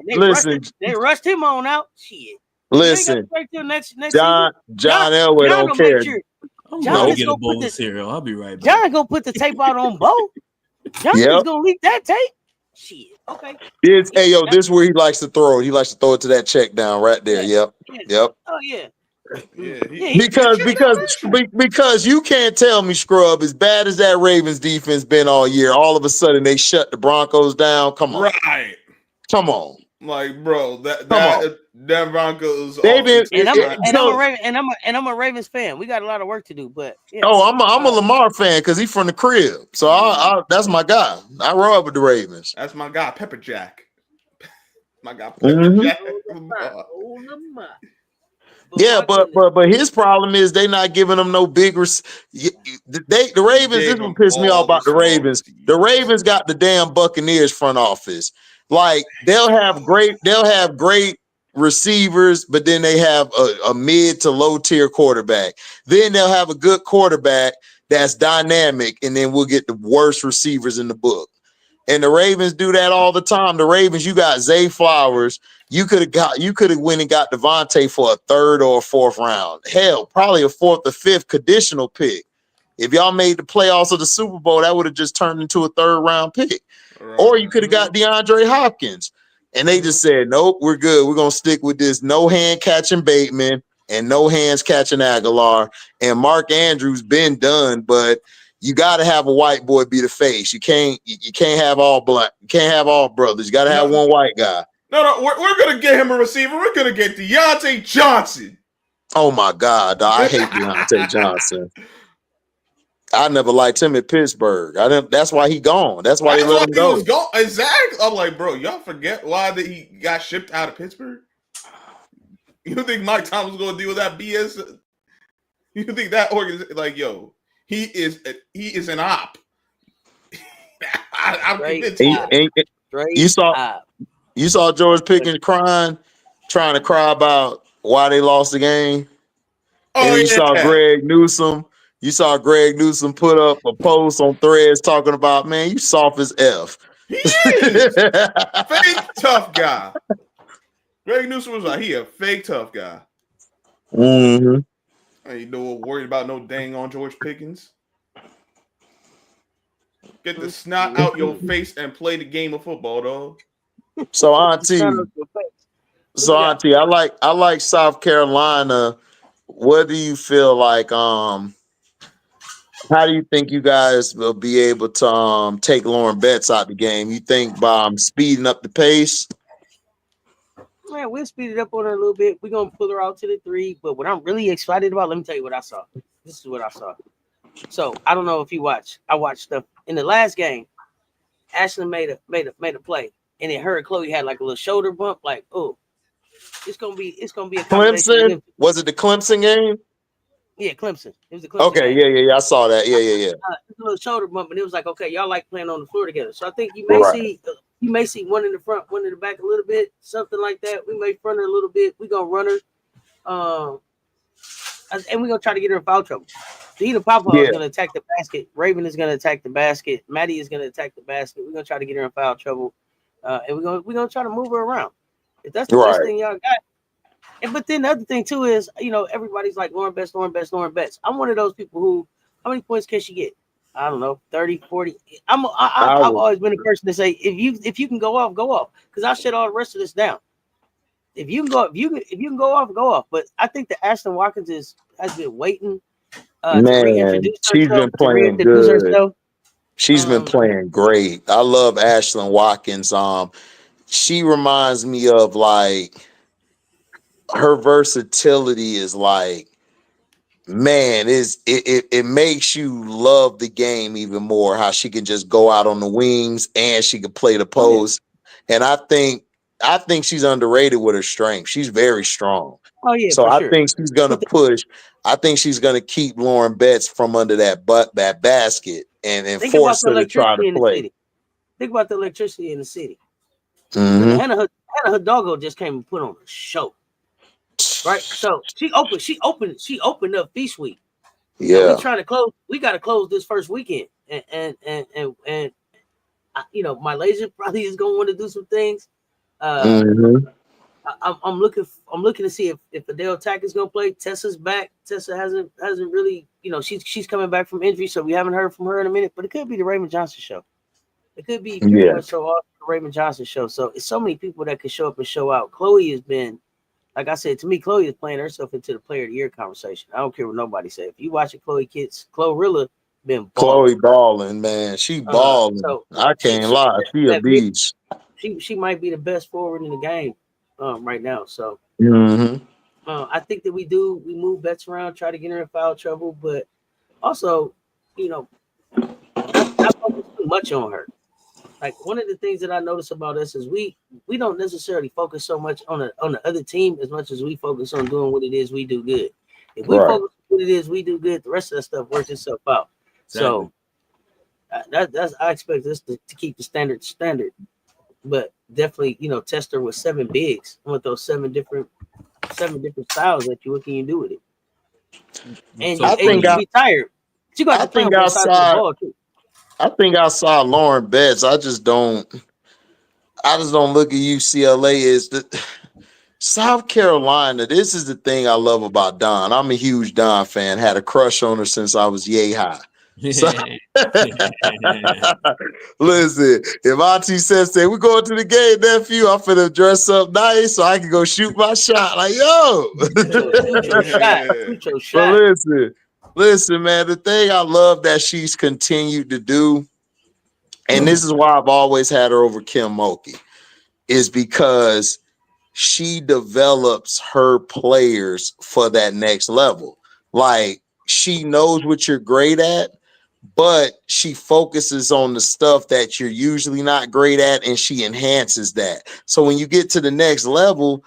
Listen, they rushed him on out. Shit. Listen, next John Elway don't care. I'm gonna get a bowl of cereal. I'll be right back. John gonna put the tape out on Bo. John is gonna leak that tape. Shit. Okay. This is where he likes to throw it. He likes to throw it to that check down right there. Yep. Oh yeah. Because you can't tell me, Scrub, as bad as that Ravens defense been all year, all of a sudden they shut the Broncos down. Come on. Right. Come on. Like, bro, that Broncos they've been I'm a Ravens fan. We got a lot of work to do, but yeah. I'm a Lamar fan because he's from the crib. So I that's my guy. I roll with the Ravens. That's my guy, Pepper Jack. My guy, Pepper Jack. Yeah, but his problem is they not giving them no big. The Ravens. This will piss me off about the Ravens. The Ravens got the damn Buccaneers front office. Like they'll have great receivers, but then they have a mid to low tier quarterback. Then they'll have a good quarterback that's dynamic, and then we'll get the worst receivers in the book. And the Ravens do that all the time. The Ravens, you got Zay Flowers. You could have went and got Devontae for a 3rd or a 4th round. Hell, probably a 4th or 5th conditional pick. If y'all made the playoffs of the Super Bowl, that would have just turned into a 3rd round pick. Right. Or you could have got DeAndre Hopkins. And they just said, nope, we're good. We're going to stick with this no hand catching Bateman and no hands catching Aguilar. And Mark Andrews been done, but you got to have a white boy be the face. You can't have all black. You can't have all brothers. You got to have one white guy. No, we're going to get him a receiver. We're going to get Deontay Johnson. Oh, my God. I hate Deontay Johnson. I never liked him at Pittsburgh. I didn't. That's why he gone. That's why they let him he go. was gone. Exactly. I'm like, bro, y'all forget why he got shipped out of Pittsburgh? You think Mike Thomas was gonna deal with that BS? You think that organization, like, yo, he is an op. I'm convinced. You saw George Pickens crying, trying to cry about why they lost the game. Oh, and you saw Greg Newsome. You saw Greg Newsome put up a post on Threads talking about, man, you soft as F. He is fake tough guy. Greg Newsome was like, he a fake tough guy. Mm-hmm. Ain't no worried about no dang on George Pickens. Get the snot out your face and play the game of football, dog. So Auntie, I like South Carolina. What do you feel like? How do you think you guys will be able to take Lauren Betts out the game? You think by speeding up the pace? Man, we'll speed it up on her a little bit. We're gonna pull her out to the 3. But what I'm really excited about, let me tell you what I saw. This is what I saw. So I don't know if you watched. I watched stuff in the last game. Ashlyn made a play, and it hurt. Chloe had like a little shoulder bump. Like, oh, it's gonna be a Clemson. Was it the Clemson game? Yeah, Clemson. It was the Clemson Okay, game. yeah. I saw that. Yeah. It's a little shoulder bump, and it was like, okay, y'all like playing on the floor together. So I think you may see one in the front, one in the back a little bit, something like that. We may front her a little bit. We're gonna run her, and we're gonna try to get her in foul trouble. Either Papa is gonna attack the basket, Raven is gonna attack the basket, Maddie is gonna attack the basket. We're gonna try to get her in foul trouble, and we're gonna try to move her around. If that's the best thing y'all got. But then the other thing too is, everybody's like Lauren Betts. I'm one of those people who, how many points can she get? I don't know, 30, 40. I've always been a person to say, if you can go off, because I'll shut all the rest of this down. If you can go off. But I think that Ashton Watkins has been waiting to reintroduce herself. She's been playing good. She's been playing great. I love Ashlyn Watkins. She reminds me of like her versatility is like, man, it makes you love the game even more. How she can just go out on the wings and she can play the post. And I think she's underrated with her strength. She's very strong. Oh yeah, so I think she's gonna push. I think she's gonna keep Lauren Betts from under that basket and force her to try to play. Think about the electricity in the city. Mm-hmm. Hannah Hil-DAWG-GO just came and put on a show. Right, so she opened up Feast Week. Yeah, so we trying to close. We got to close this first weekend, and my laser probably is going to want to do some things. I'm looking to see if Adele Tack is going to play. Tessa's back. Tessa hasn't really, she's coming back from injury, so we haven't heard from her in a minute. But it could be the Raymond Johnson show. It could be pretty much so off the Raymond Johnson show. So it's so many people that could show up and show out. Chloe has been. Like I said, to me, Chloe is playing herself into the player of the year conversation. I don't care what nobody says. If you watch it, Chlorilla been balling. Chloe balling, man. She balling. I can't lie. She a beast. She might be the best forward in the game right now. So I think that we move bets around, try to get her in foul trouble, but also, not focus too much on her. Like one of the things that I notice about us is we don't necessarily focus so much on the other team as much as we focus on doing what it is we do good. If we focus on what it is we do good, the rest of that stuff works itself out. Exactly. So I expect us to keep the standard, but definitely test her with 7 bigs. I want those 7 different styles that what can you do with it? And you can be tired. You got to play on both sides of the ball too. I think I saw Lauren Betts. I just don't look at UCLA as the South Carolina. This is the thing I love about Don. I'm a huge Don fan. Had a crush on her since I was yay high. So, listen, if Auntie says that we're going to the game, nephew, I'm finna dress up nice so I can go shoot my shot. Like, yo. Shoot your shot. But listen, man, the thing I love that she's continued to do, and this is why I've always had her over Kim Mulkey, is because she develops her players for that next level. Like, she knows what you're great at, but she focuses on the stuff that you're usually not great at, and she enhances that. So when you get to the next level,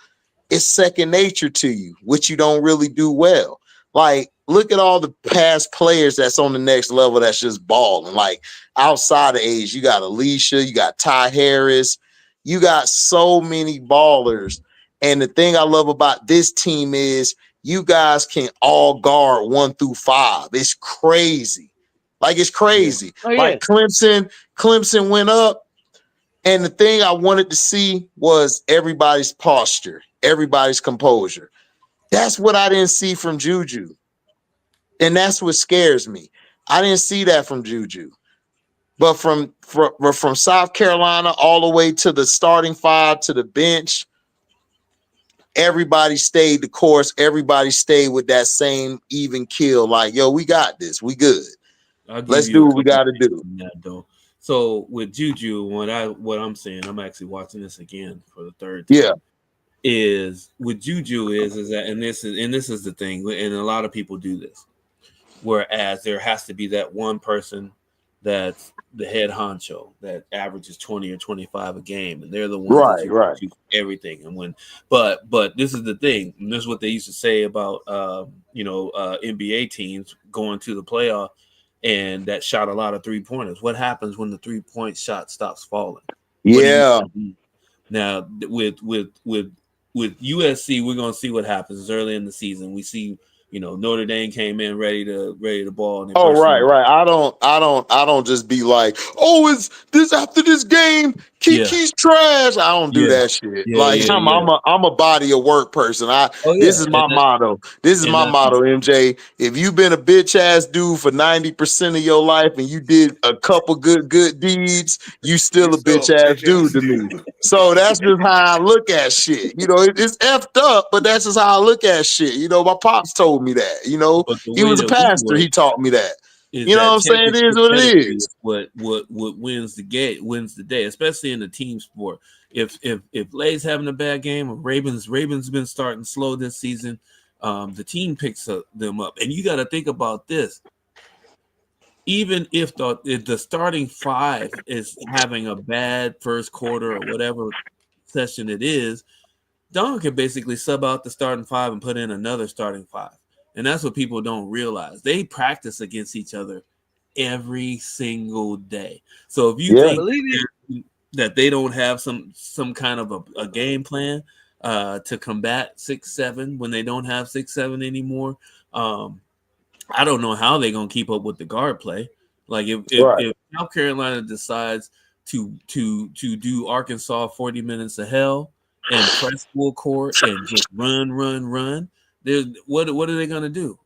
it's second nature to you, which you don't really do well. Like, look at all the past players that's on the next level that's just balling. Like, outside of age, you got Alicia, you got Ty Harris, you got so many ballers. And the thing I love about this team is you guys can all guard 1 through 5. It's crazy. Like, it's crazy. Yeah. Oh, yeah. Like Clemson went up. And the thing I wanted to see was everybody's posture, everybody's composure. That's what I didn't see from Juju. And that's what scares me. I didn't see that from Juju. But from South Carolina all the way to the starting 5 to the bench, everybody stayed the course. Everybody stayed with that same even kill. Like, yo, we got this. We good. Let's do what we got to do. Though. So with Juju, what I'm saying, I'm actually watching this again for the third time. Yeah. Is with Juju is that, and this is the thing, and a lot of people do this. Whereas there has to be that one person that's the head honcho that averages 20 or 25 a game, and they're the ones that do everything. And but this is the thing, and this is what they used to say about NBA teams going to the playoff and that shot a lot of 3-pointers. What happens when the 3-point shot stops falling? Yeah. Now with USC, we're gonna see what happens. It's early in the season. We see, Notre Dame came in ready to ball. And right. I don't just be like, oh, is this after this game? Kiki's trash. I don't do that shit. I'm a body of work person. This is my motto. This is my motto, MJ. If you've been a bitch ass dude for 90% of your life and you did a couple good deeds, you still a bitch ass dude to me. So that's just how I look at shit. It's effed up, but that's just how I look at shit. My pops told me that. He was a pastor. He taught me that. You know what I'm saying? It is what it is. What wins the day, especially in the team sport. If Lay's having a bad game, or Ravens been starting slow this season, the team picks them up. And you got to think about this. Even if the starting 5 is having a bad first quarter or whatever session it is, Don can basically sub out the starting 5 and put in another starting 5. And that's what people don't realize. They practice against each other every single day. So if you think that they don't have some kind of a game plan to combat 6'7" when they don't have 6'7" anymore, I don't know how they're gonna keep up with the guard play. Like if South Carolina decides to do Arkansas 40 minutes of hell and press full court and just run. What are they going to do?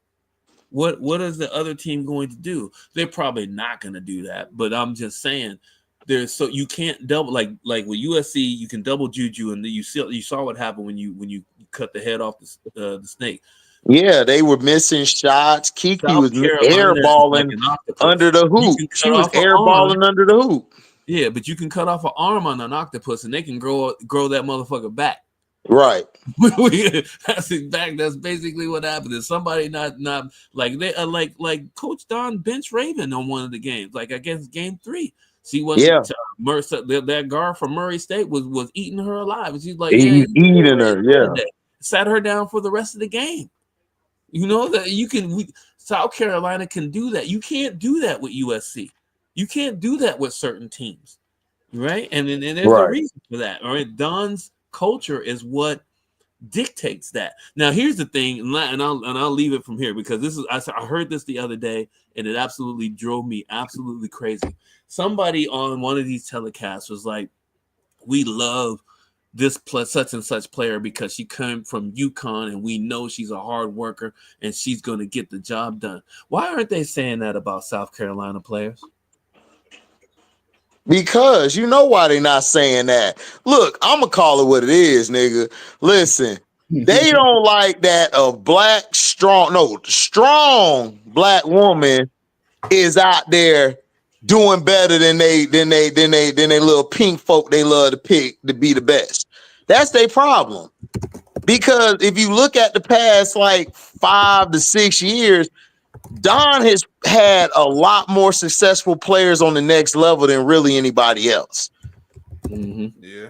What is the other team going to do? They're probably not going to do that. But I'm just saying, you can't double like with USC. You can double Juju, and you saw what happened when you cut the head off the snake. Yeah, they were missing shots. Kiki was airballing under the hoop. She was airballing under the hoop. Yeah, but you can cut off an arm on an octopus, and they can grow that motherfucker back. Right. That's basically what happened. Is somebody not like they like Coach Don bench Raven on one of the games, like against Game 3. She wasn't. That guard from Murray State was eating her alive. She's like eating her. Yeah, sat her down for the rest of the game. That South Carolina can do that. You can't do that with USC. You can't do that with certain teams, right? And there's a reason for that. All right, Don's culture is what dictates that. Now, here's the thing, and I'll leave it from here because I heard this the other day, and it absolutely drove me absolutely crazy. Somebody on one of these telecasts was like, "We love this such and such player because she came from UConn, and we know she's a hard worker and she's going to get the job done." Why aren't they saying that about South Carolina players? Because you know why they're not saying that. Look, I'm going to call it what it is, nigga. Listen, they don't like that a strong black woman is out there doing better than they little pink folk they love to pick to be the best. That's their problem. Because if you look at the past like 5 to 6 years, Don has had a lot more successful players on the next level than really anybody else. Yeah.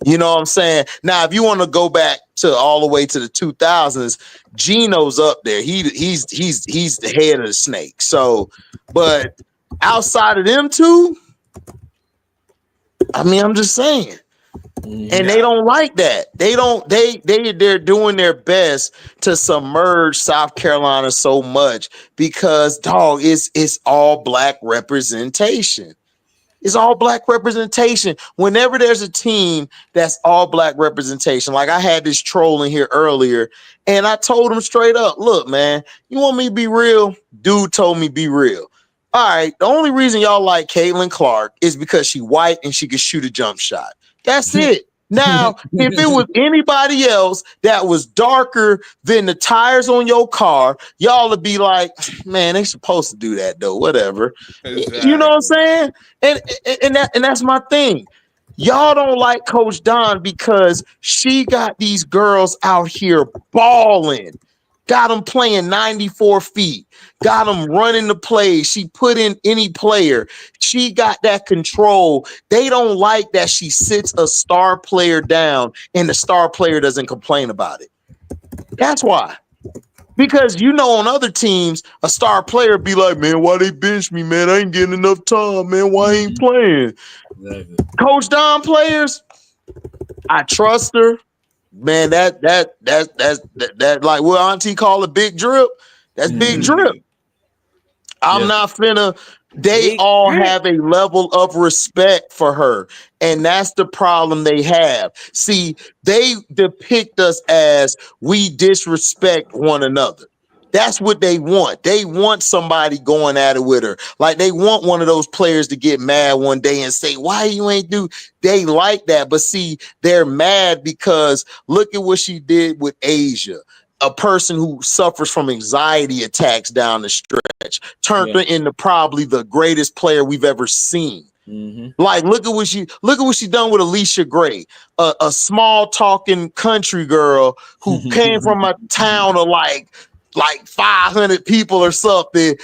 You know what I'm saying? Now, if you want to go back to all the way to the 2000s, Gino's up there. He's the head of the snake. So, but outside of them two, I mean, I'm just saying. And they don't like that. They're doing their best to submerge South Carolina so much because, dog, it's all black representation. It's all black representation. Whenever there's a team that's all black representation, like I had this troll in here earlier, and I told him straight up, look, man, you want me to be real? Dude told me be real. All right, the only reason y'all like Caitlin Clark is because she white and she could shoot a jump shot. That's it. Now, if it was anybody else that was darker than the tires on your car, y'all would be like, man, they supposed to do that though, whatever. Exactly. You know what I'm saying? And that's my thing. Y'all don't like Coach Don because she got these girls out here balling. Got them playing 94 feet. Got them running the plays. She put in any player. She got that control. They don't like that she sits a star player down and the star player doesn't complain about it. That's why. Because you know, on other teams, a star player be like, man, why they bench me, man? I ain't getting enough time, man. Why I ain't playing? Exactly. Coach Don players, I trust her. Man, that like what Auntie call a big drip. That's big drip. I'm not finna. They all have a level of respect for her, and that's the problem they have. See, they depict us as we disrespect one another. That's what they want. They want somebody going at it with her. Like they want one of those players to get mad one day and say, why you ain't do? They like that. But see, they're mad because look at what she did with Asia, a person who suffers from anxiety attacks down the stretch, turned her into probably the greatest player we've ever seen. Like, look at what she done with Alicia Gray, a small talking country girl who came from a town of like 500 people or something,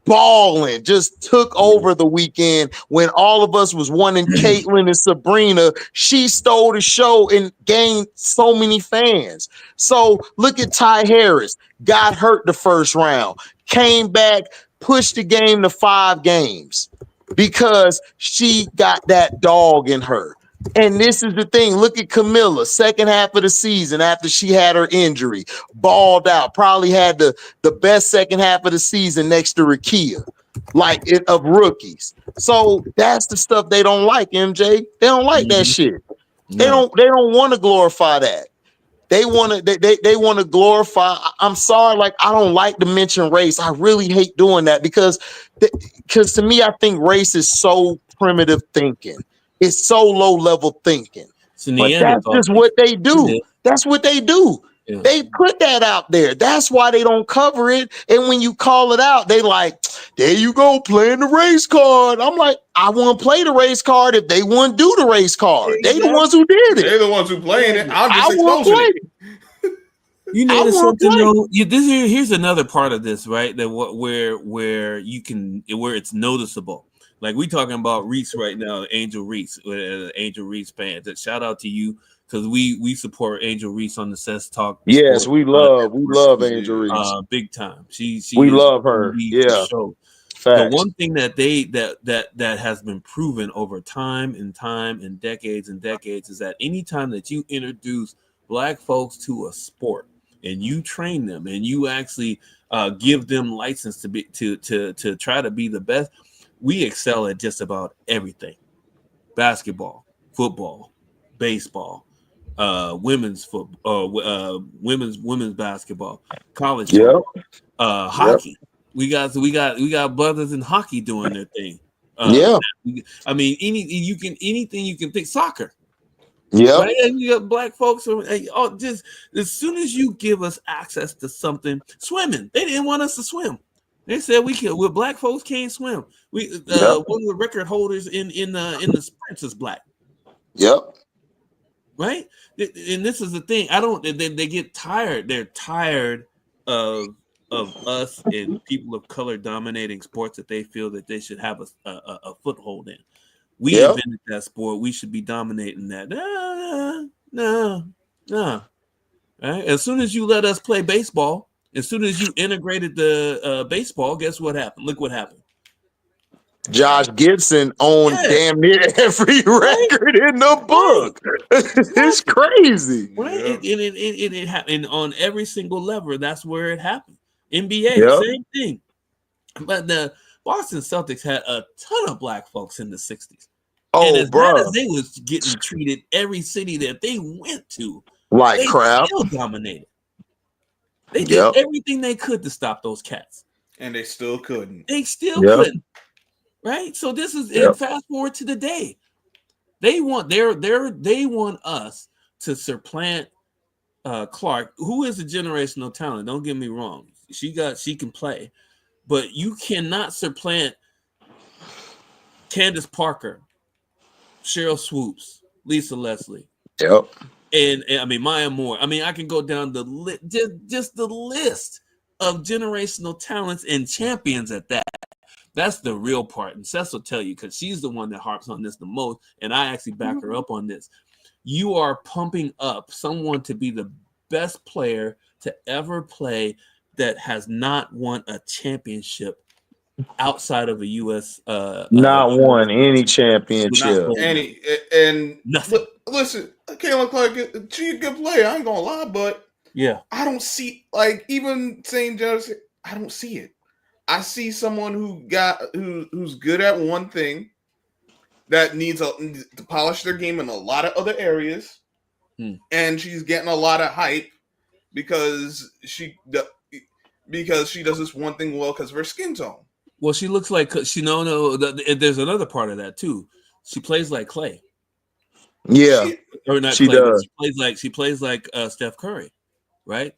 balling, just took over the weekend when all of us was wanting Caitlin and Sabrina. She stole the show and gained so many fans. So look at Ty Harris, got hurt the first round, came back, pushed the game to 5 games because she got that dog in her. And this is the thing. Look at Camilla, second half of the season after she had her injury, balled out, probably had the best second half of the season next to Rickea, of rookies. So that's the stuff they don't like, MJ. They don't like that shit. They don't want to glorify that. They want to glorify. I'm sorry, like I don't like to mention race. I really hate doing that because to me, I think race is so primitive thinking. It's so low level thinking. But that's just what they do. That's what they do. Yeah. They put that out there. That's why they don't cover it. And when you call it out, they like, there you go, playing the race card. I'm like, I want to play the race card if they want to do the race card. Exactly. They the ones who did it. They're the ones who playing it. I'm just exposing it. You know something though. Here's another part of this, right? That where it's noticeable. Like we talking about Reese right now, Angel Reese, Angel Reese fans. That shout out to you because we support Angel Reese on the Sess Talk. Yes, we love Angel Reese big time. We love her. Yeah. Show. The one thing that has been proven over time and decades is that anytime that you introduce Black folks to a sport and you train them and you actually give them license to try to be the best, we excel at just about everything: basketball, football, baseball, women's football, women's basketball, college football, hockey. We got brothers in hockey doing their thing. I mean, anything you can think. Soccer. Yeah, right? And you got Black folks. Just as soon as you give us access to something, swimming. They didn't want us to swim. They said we're Black folks can't swim. One of the record holders in the sprints is Black. Yep. Right. And this is the thing. They get tired. They're tired of of us and people of color dominating sports that they feel that they should have a foothold in. We invented that sport. We should be dominating that. No. Right? As soon as you let us play baseball, as soon as you integrated the baseball, guess what happened? Look what happened. Josh Gibson owned damn near every record in the book. It's crazy. Right? It happened on every single level. That's where it happened. NBA, same thing. But the Boston Celtics had a ton of black folks in the 60s. And as bad as they was getting treated, every city that they went to, like they crap, still dominated. They did everything they could to stop those cats. And they still couldn't. They still couldn't. Right? So this is and fast forward to the day. They want they want us to supplant Clark, who is a generational talent. Don't get me wrong. She can play, but you cannot supplant Candace Parker, Cheryl Swoops, Lisa Leslie. And I mean Maya Moore. I mean, I can go down the just the list of generational talents and champions at that. That's the real part. And Cess will tell you, because she's the one that harps on this the most, and I actually back her up on this. You are pumping up someone to be the best player to ever play that has not won a championship outside of a U.S. Not won any championship. And nothing. Listen, Caitlin Clark, she's a good player. I ain't gonna lie, but I don't see, like, even St. Joseph, I don't see it. I see someone who's good at one thing that needs to polish their game in a lot of other areas, and she's getting a lot of hype because she does this one thing well because of her skin tone. Well, she looks like there's another part of that too. She plays like Clay. Yeah, she does. She plays like Steph Curry, right?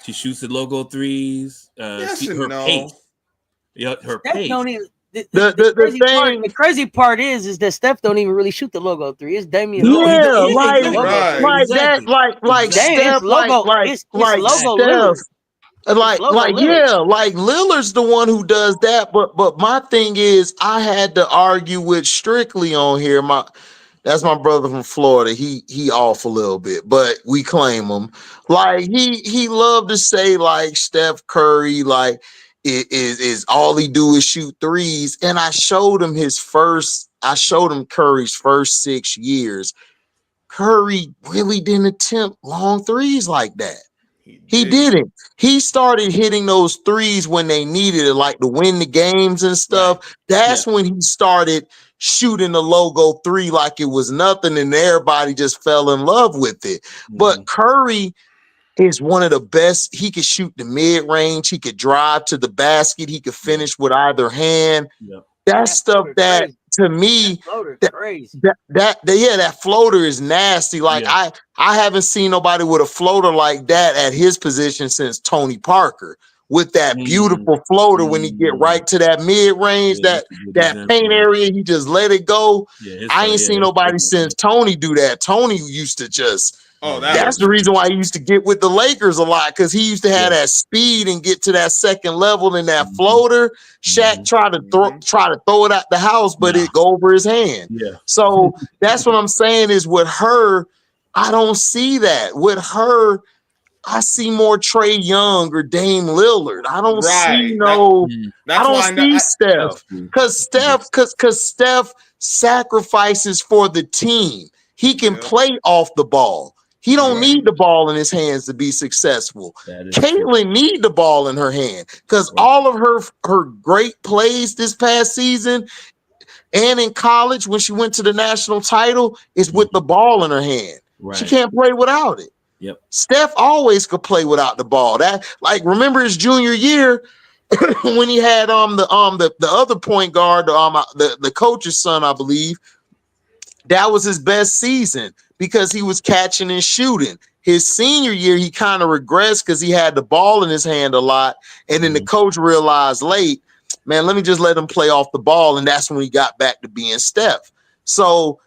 She shoots the logo threes. Pace. Yeah, her pace. The crazy part is that Steph don't even really shoot the logo three. It's Damian. Steph, like Lillard's the one who does that. But my thing is, I had to argue with Strictly on here. That's my brother from Florida. He off a little bit, but we claim him. Like he loved to say like Steph Curry, like is all he do is shoot threes. And I showed him Curry's first 6 years. Curry really didn't attempt long threes like that. He didn't. He started hitting those threes when they needed it, like to win the games and stuff. Right. That's when he started shooting the logo three like it was nothing, and everybody just fell in love with it. But Curry is one of the best. He could shoot the mid-range. He could drive to the basket. He could finish with either hand. That's stuff that crazy. To me, that floater is nasty. Like I haven't seen nobody with a floater like that at his position since Tony Parker. With that beautiful floater, when he get right to that mid-range, that paint area, he just let it go. I ain't seen nobody since Tony do that. Tony used to just. That's the reason why he used to get with the Lakers a lot, because he used to have that speed and get to that second level in that floater. Shaq try to throw it out the house, but it go over his hand. So that's what I'm saying is with her, I don't see that. With her, I see more Trae Young or Dame Lillard. I don't see Steph. Because Steph sacrifices for the team. He can play off the ball. He don't need the ball in his hands to be successful. Caitlin need the ball in her hand because all of her great plays this past season and in college when she went to the national title is with the ball in her hand. She can't play without it. Steph always could play without the ball. That, like, remember his junior year when he had the other point guard, the coach's son, I believe. That was his best season because he was catching and shooting. His senior year, he kind of regressed because he had the ball in his hand a lot. And then the coach realized late, man, let me just let him play off the ball. And that's when he got back to being Steph. So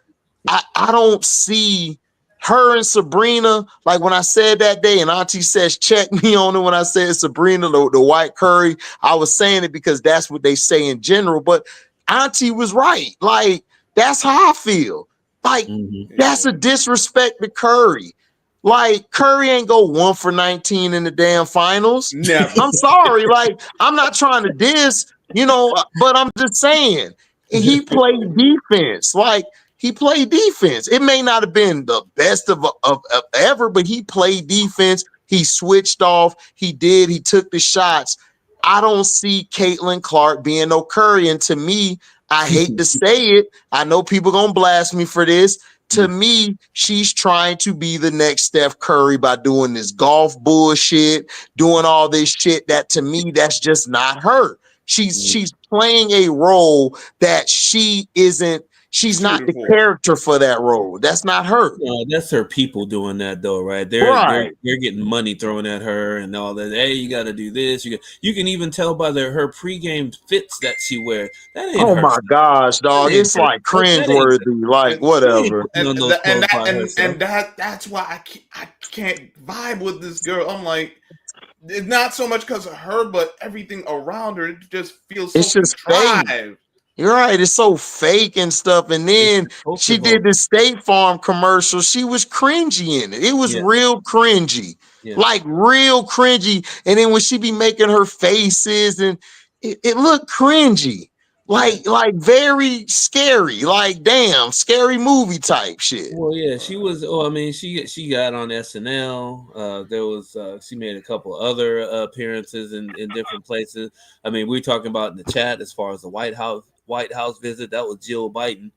I don't see her and Sabrina, like when I said that day, and Auntie says, check me on it when I said Sabrina, the white curry, I was saying it because that's what they say in general. But Auntie was right. Like, that's how I feel. Like, that's a disrespect to Curry. Like, Curry ain't go 1 for 19 in the damn finals. Never. I'm sorry. Like, I'm not trying to diss, you know, but I'm just saying he played defense. Like, he played defense. It may not have been the best of ever, but he played defense. He switched off. He took the shots. I don't see Caitlin Clark being no Curry. And to me, I hate to say it. I know people gonna blast me for this. To me, she's trying to be the next Steph Curry by doing this golf bullshit, doing all this shit that to me, that's just not her. She's playing a role that she's not the character for that role. That's not her. No, that's her people doing that though, right? They're getting money thrown at her and all that. Hey, you got to do this. You can even tell by her pregame fits that she wears. That ain't oh her. my gosh, dog! It's like cringeworthy. Like whatever. That's why I can't vibe with this girl. I'm like, it's not so much because of her, but everything around her. It just feels so contrived. Fake. You're right. It's so fake and stuff. And then she did the State Farm commercial. She was cringy in it. It was real cringy, like real cringy. And then when she be making her faces and it looked cringy, like very scary, like damn scary movie type shit. Well, yeah, she was. Oh, I mean, she got on SNL. There was she made a couple other appearances in different places. I mean, we're talking about in the chat as far as the White House visit. That was Jill Biden.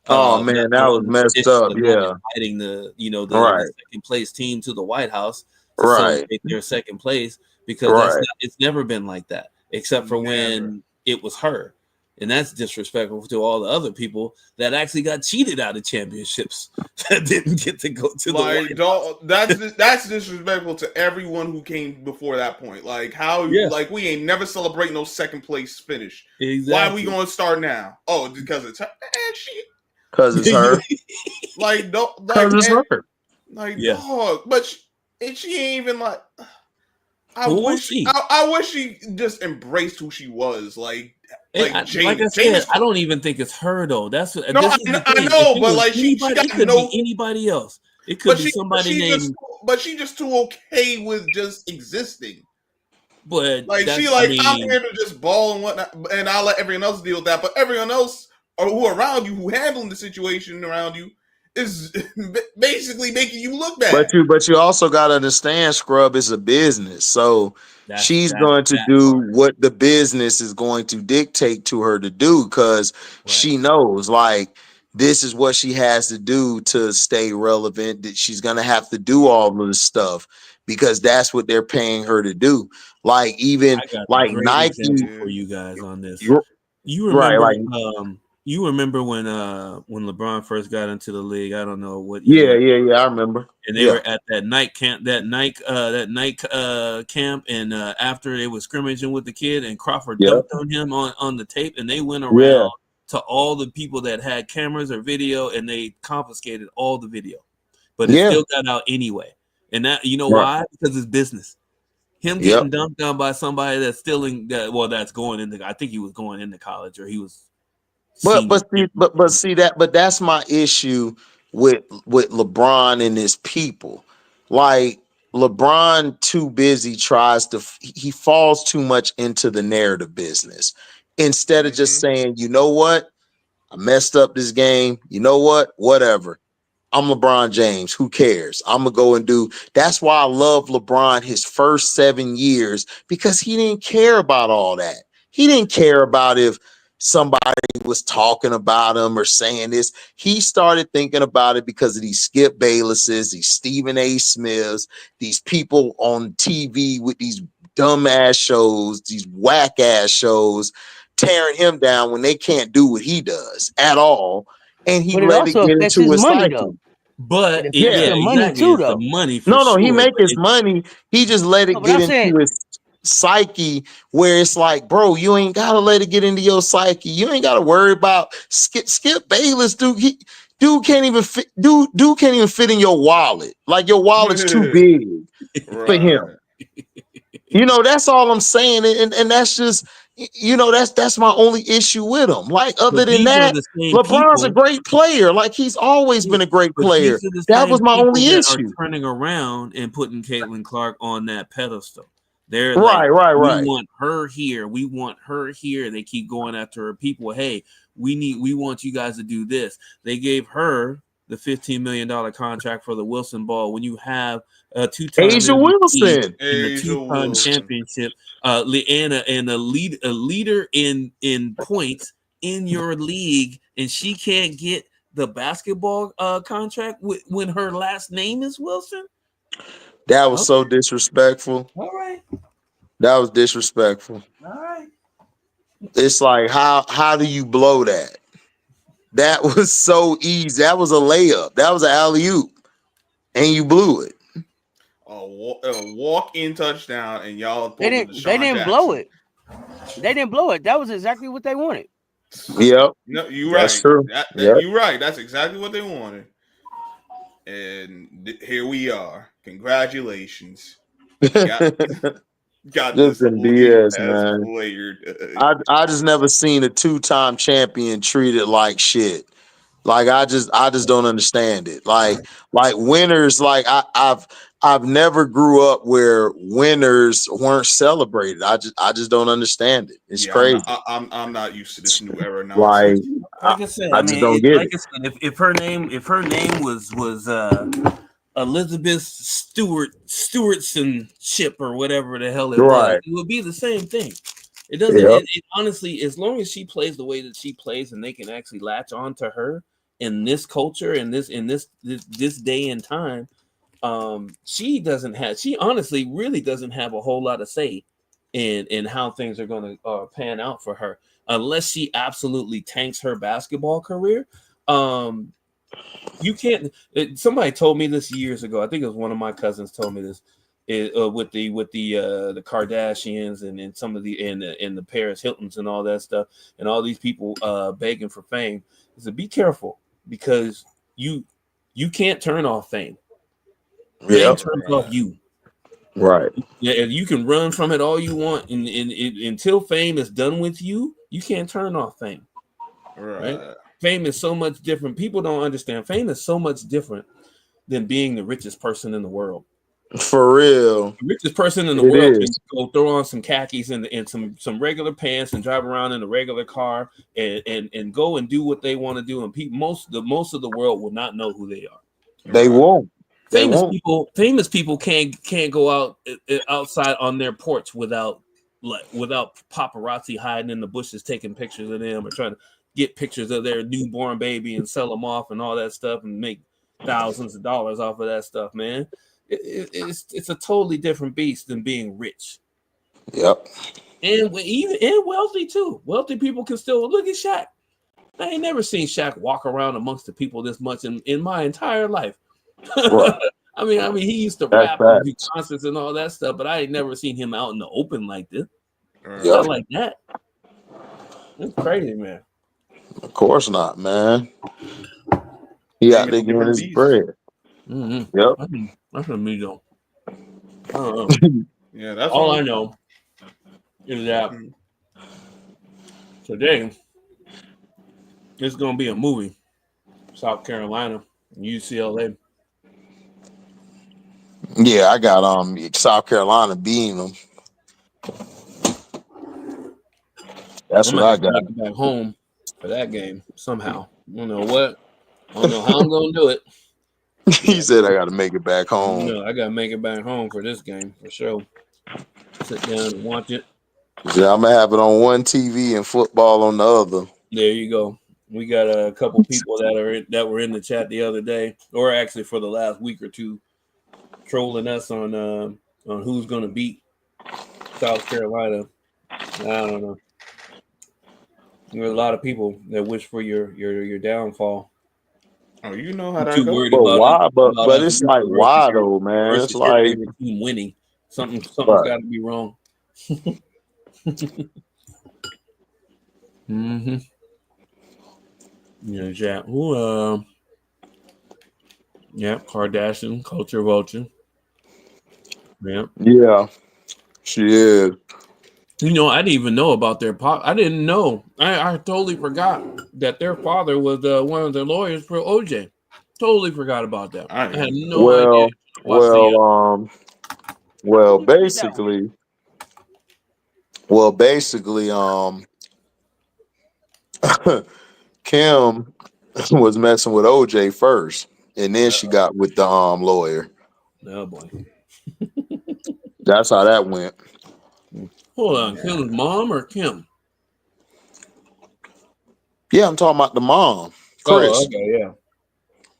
Oh man, that was messed up. Yeah, inviting the second place team to the White House to celebrate their second place because it's never been like that except for when it was her. And that's disrespectful to all the other people that actually got cheated out of championships that didn't get to go to the White House. That's disrespectful to everyone who came before that point. Like like we ain't never celebrate no second place finish. Exactly. Why are we going to start now? Oh, because it's her. Because it's her. It's her. Like dog, but she ain't even like. I wish she just embraced who she was. Like I said, I don't even think it's her though. I know, but like it could be anybody else. It could be somebody named. But she just too okay with just existing. But like I'm here to just ball and whatnot, and I'll let everyone else deal with that. But everyone else or who around you, who handling the situation around you, is basically making you look bad. But you also got to understand, Scrub is a business, so she's going to do what the business is going to dictate to her to do because she knows like this is what she has to do to stay relevant. That she's going to have to do all of this stuff because that's what they're paying her to do. Like even like Nike for you guys on this. You remember you remember when LeBron first got into the league? I don't know what. Yeah, I remember. And they were at that Nike camp, camp, and after they were scrimmaging with the kid, and Crawford dumped on him on the tape, and they went around to all the people that had cameras or video, and they confiscated all the video, but it still got out anyway. And that why? Because it's business. Him getting dumped on by somebody that's still that's going into. I think he was going into college, or he was. But that's my issue with LeBron and his people. Like LeBron too busy he falls too much into the narrative business instead of just saying, you know what, I messed up this game. You know what, whatever. I'm LeBron James. Who cares? I'm gonna go and do. That's why I love LeBron his first 7 years because he didn't care about all that. He didn't care about if somebody was talking about him or saying this. He started thinking about it because of these Skip Baylesses, these Stephen A. Smiths, these people on TV with these dumbass shows, these whack ass shows, tearing him down when they can't do what he does at all. And he let it get into his money, cycle. though. But money too, though. The money no, he make his money. He just let it get into his psyche where it's like, bro, you ain't gotta let it get into your psyche. You ain't gotta worry about Skip Bayless, dude. Dude can't even fit. Dude can't even fit in your wallet. Like your wallet's too big for him. You know, that's all I'm saying, and that's just, you know, that's my only issue with him. Like, other But than these are that, the same LeBron's a people. great player. Like, he's always been a great But player. these are the That was same my people only that are issue. turning around and putting Caitlin Clark on that pedestal. They're Right, like, we right. want her here. We want her here. They keep going after her people. Hey, we want you guys to do this. They gave her the $15 million contract for the Wilson Ball when you have a two-time Asia MVP Wilson. and a two-time championship, and a leader in points in your league, and she can't get the basketball contract when her last name is Wilson. That was so disrespectful. All right. That was disrespectful. All right. It's like, how do you blow that? That was so easy. That was a layup. That was an alley-oop, and you blew it. A walk-in touchdown, and y'all pulled They didn't blow it. They didn't blow it. That was exactly what they wanted. Yep. No, you're That's right. true. Yep. You're right. That's exactly what they wanted. And here we are. Congratulations. Got this BS, man. player. I just never seen a two-time champion treated like shit. Like, I just don't understand it. Like winners, like I've never grew up where winners weren't celebrated. I just don't understand it. It's crazy. I'm not used to this new era now. Like I said, I just don't get it. I said, if her name was Elizabeth Stewartson ship or whatever the hell it was, it would be the same thing. It doesn't. It honestly, as long as she plays the way that she plays, and they can actually latch on to her in this culture, in this day and time, she honestly really doesn't have a whole lot of say in how things are going to pan out for her, unless she absolutely tanks her basketball career. You can't. Somebody told me this years ago. I think it was one of my cousins told me this. With the Kardashians and some of the Paris Hiltons and all that stuff, and all these people begging for fame, is to be careful, because you can't turn off fame. Fame turns off you. Right. Yeah, you can run from it all you want, and until fame is done with you, you can't turn off fame. Right? Fame is so much different. People don't understand. Fame is so much different than being the richest person in the world. For real. The richest person in the world can go throw on some khakis and some regular pants and drive around in a regular car and go and do what they want to do. And most of the world will not know who they are. They won't. Famous people can't go out outside on their porch without paparazzi hiding in the bushes taking pictures of them, or trying to get pictures of their newborn baby and sell them off and all that stuff and make thousands of dollars off of that stuff, man. It's a totally different beast than being rich. Yep. And wealthy too. Wealthy people can still look at Shaq. I ain't never seen Shaq walk around amongst the people this much in my entire life. Right. I mean, he used to rap and do concerts and all that stuff, but I ain't never seen him out in the open like this. Not like that. It's crazy, man. Of course not, man. He out there getting his bread. Mm-hmm. Yep. That's what me though. I don't know. Yeah, that's all I know is that today it's gonna be a movie. South Carolina, UCLA. Yeah, I got South Carolina beating them. That's what I got. Make it back home for that game somehow. I don't know what. I don't know how I'm gonna do it. He said I got to make it back home. No, I got to make it back home for this game for sure. Sit down and watch it. Yeah, I'm gonna have it on one TV and football on the other. There you go. We got a couple people that were in the chat the other day, or actually for the last week or two, trolling us on who's gonna beat South Carolina. I don't know. There's a lot of people that wish for your downfall. Oh, you know how that goes. But it's like, why though, man? It's like team winning. Something's got to be wrong. Mm-hmm. Yeah, Jack. Who? Yeah, Kardashian, culture vulture. Yeah. Yeah, she is. You know, I didn't even know about their pop. I didn't know. I totally forgot that their father was one of the lawyers for OJ. Totally forgot about that. I I had didn't. no idea. Well, Watch the well, Who did that one? basically, Kim was messing with OJ first, and then she got with the lawyer. oh boy. That's how that went. Hold on, Kim's mom or Kim? Yeah, I'm talking about the mom, Oh, Chris. okay, yeah.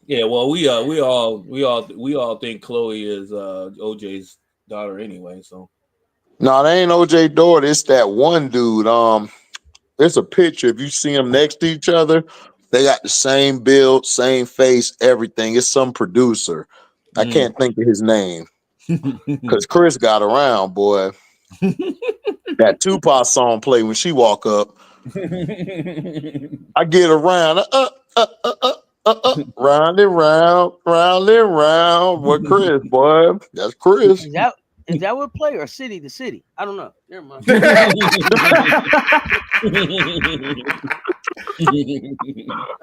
Yeah, well, we all think Chloe is OJ's daughter anyway. So No, they ain't OJ daughter. It's that one dude. It's a picture. If you see them next to each other, they got the same build, same face, everything. It's some producer. I can't think of his name because Chris got around, boy. That Tupac song play when she walk up. I get around, round and round, round and round. What Chris, boy? That's Chris. Is that what play or city to city? I don't know. Never mind. Man,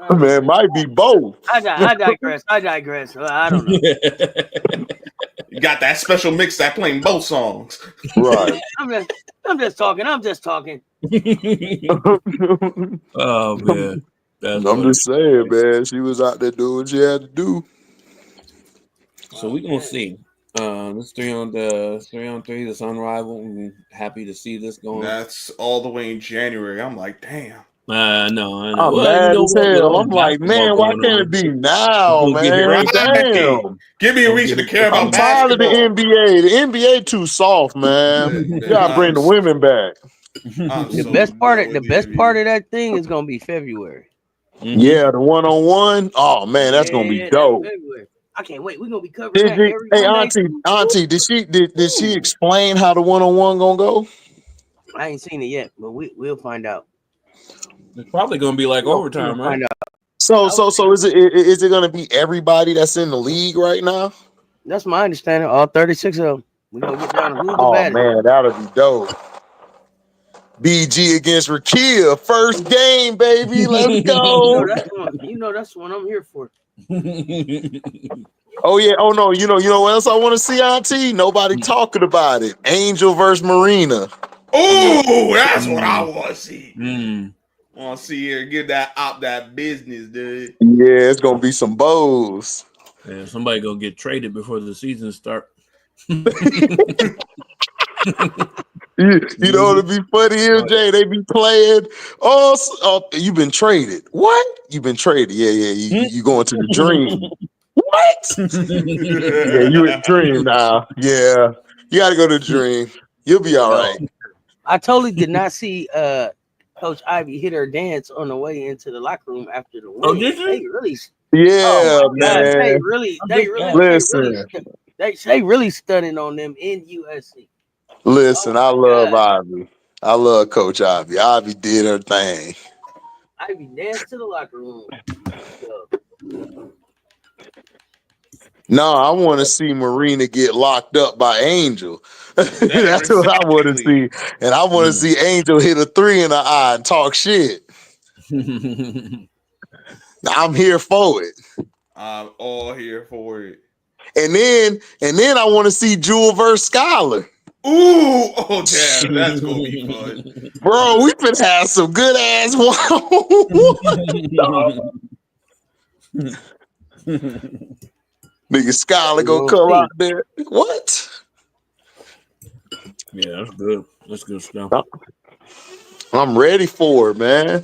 it might be both. I digress. I don't know. You got that special mix that playing both songs. Right. I'm just talking. Oh man, that's I'm funny. just saying, man. She was out there doing what she had to do. So we're gonna see. This 3-on-3, the Sun rival. I'm happy to see this going. That's all the way in January. I'm like, damn. I know. I'm Well, you mad know as what? With hell. all I'm the like, basketball man, why going can't on, it be now, we'll get it man? Right. Damn. Give me a reason to care I'm about tired of the basketball. NBA. The NBA too soft, man. You gotta bring the women back. I'm The so best part done of with the NBA. that thing is gonna be February. Yeah, the one-on-one. Oh man, that's gonna be That's dope. February. I can't wait. We're gonna be covering that every Hey, Monday. Auntie, did she explain how the one-on-one gonna go? I ain't seen it yet, but we'll find out. It's probably gonna be like overtime, right? Find out. So is it gonna be everybody that's in the league right now? That's my understanding. All 36 of them. We're gonna get down to who's the Oh baddest. man, that'll be dope. BG against Rickea, first game, baby. Let's go. That's the one I'm here for. Oh yeah. Oh no. You know what else I want to see, Auntie? Nobody talking about it. Angel versus Marina. Oh, that's what I want to see. Mm. Want to see her give that op that business, dude. Yeah, it's gonna be some bows. Yeah, somebody gonna get traded before the season start. You know what'd be funny here, Jay? They be playing. Oh, you've been traded. What? You've been traded. Yeah. You going to the dream. What? Yeah, you in the dream now. Yeah. You gotta go to the dream. You'll be all right. I totally did not see Coach Ivy hit her dance on the way into the locker room after the win. Oh, did you? They really, Yeah, man. they really stunning on them in USC. Listen, I love God. Ivy. I love Coach Ivy. Ivy did her thing. Ivy danced to the locker room. No, I want to see Marina get locked up by Angel. That's what I want to see. And I want to see Angel hit a 3 in the eye and talk shit. I'm here for it. I'm all here for it. And then I want to see Jewel versus Skylar. Ooh, oh damn, that's gonna be fun. Bro, we could have some good ass one. Nigga Skylar gonna come out there. What? Yeah, that's good. That's good stuff. I'm ready for it, man.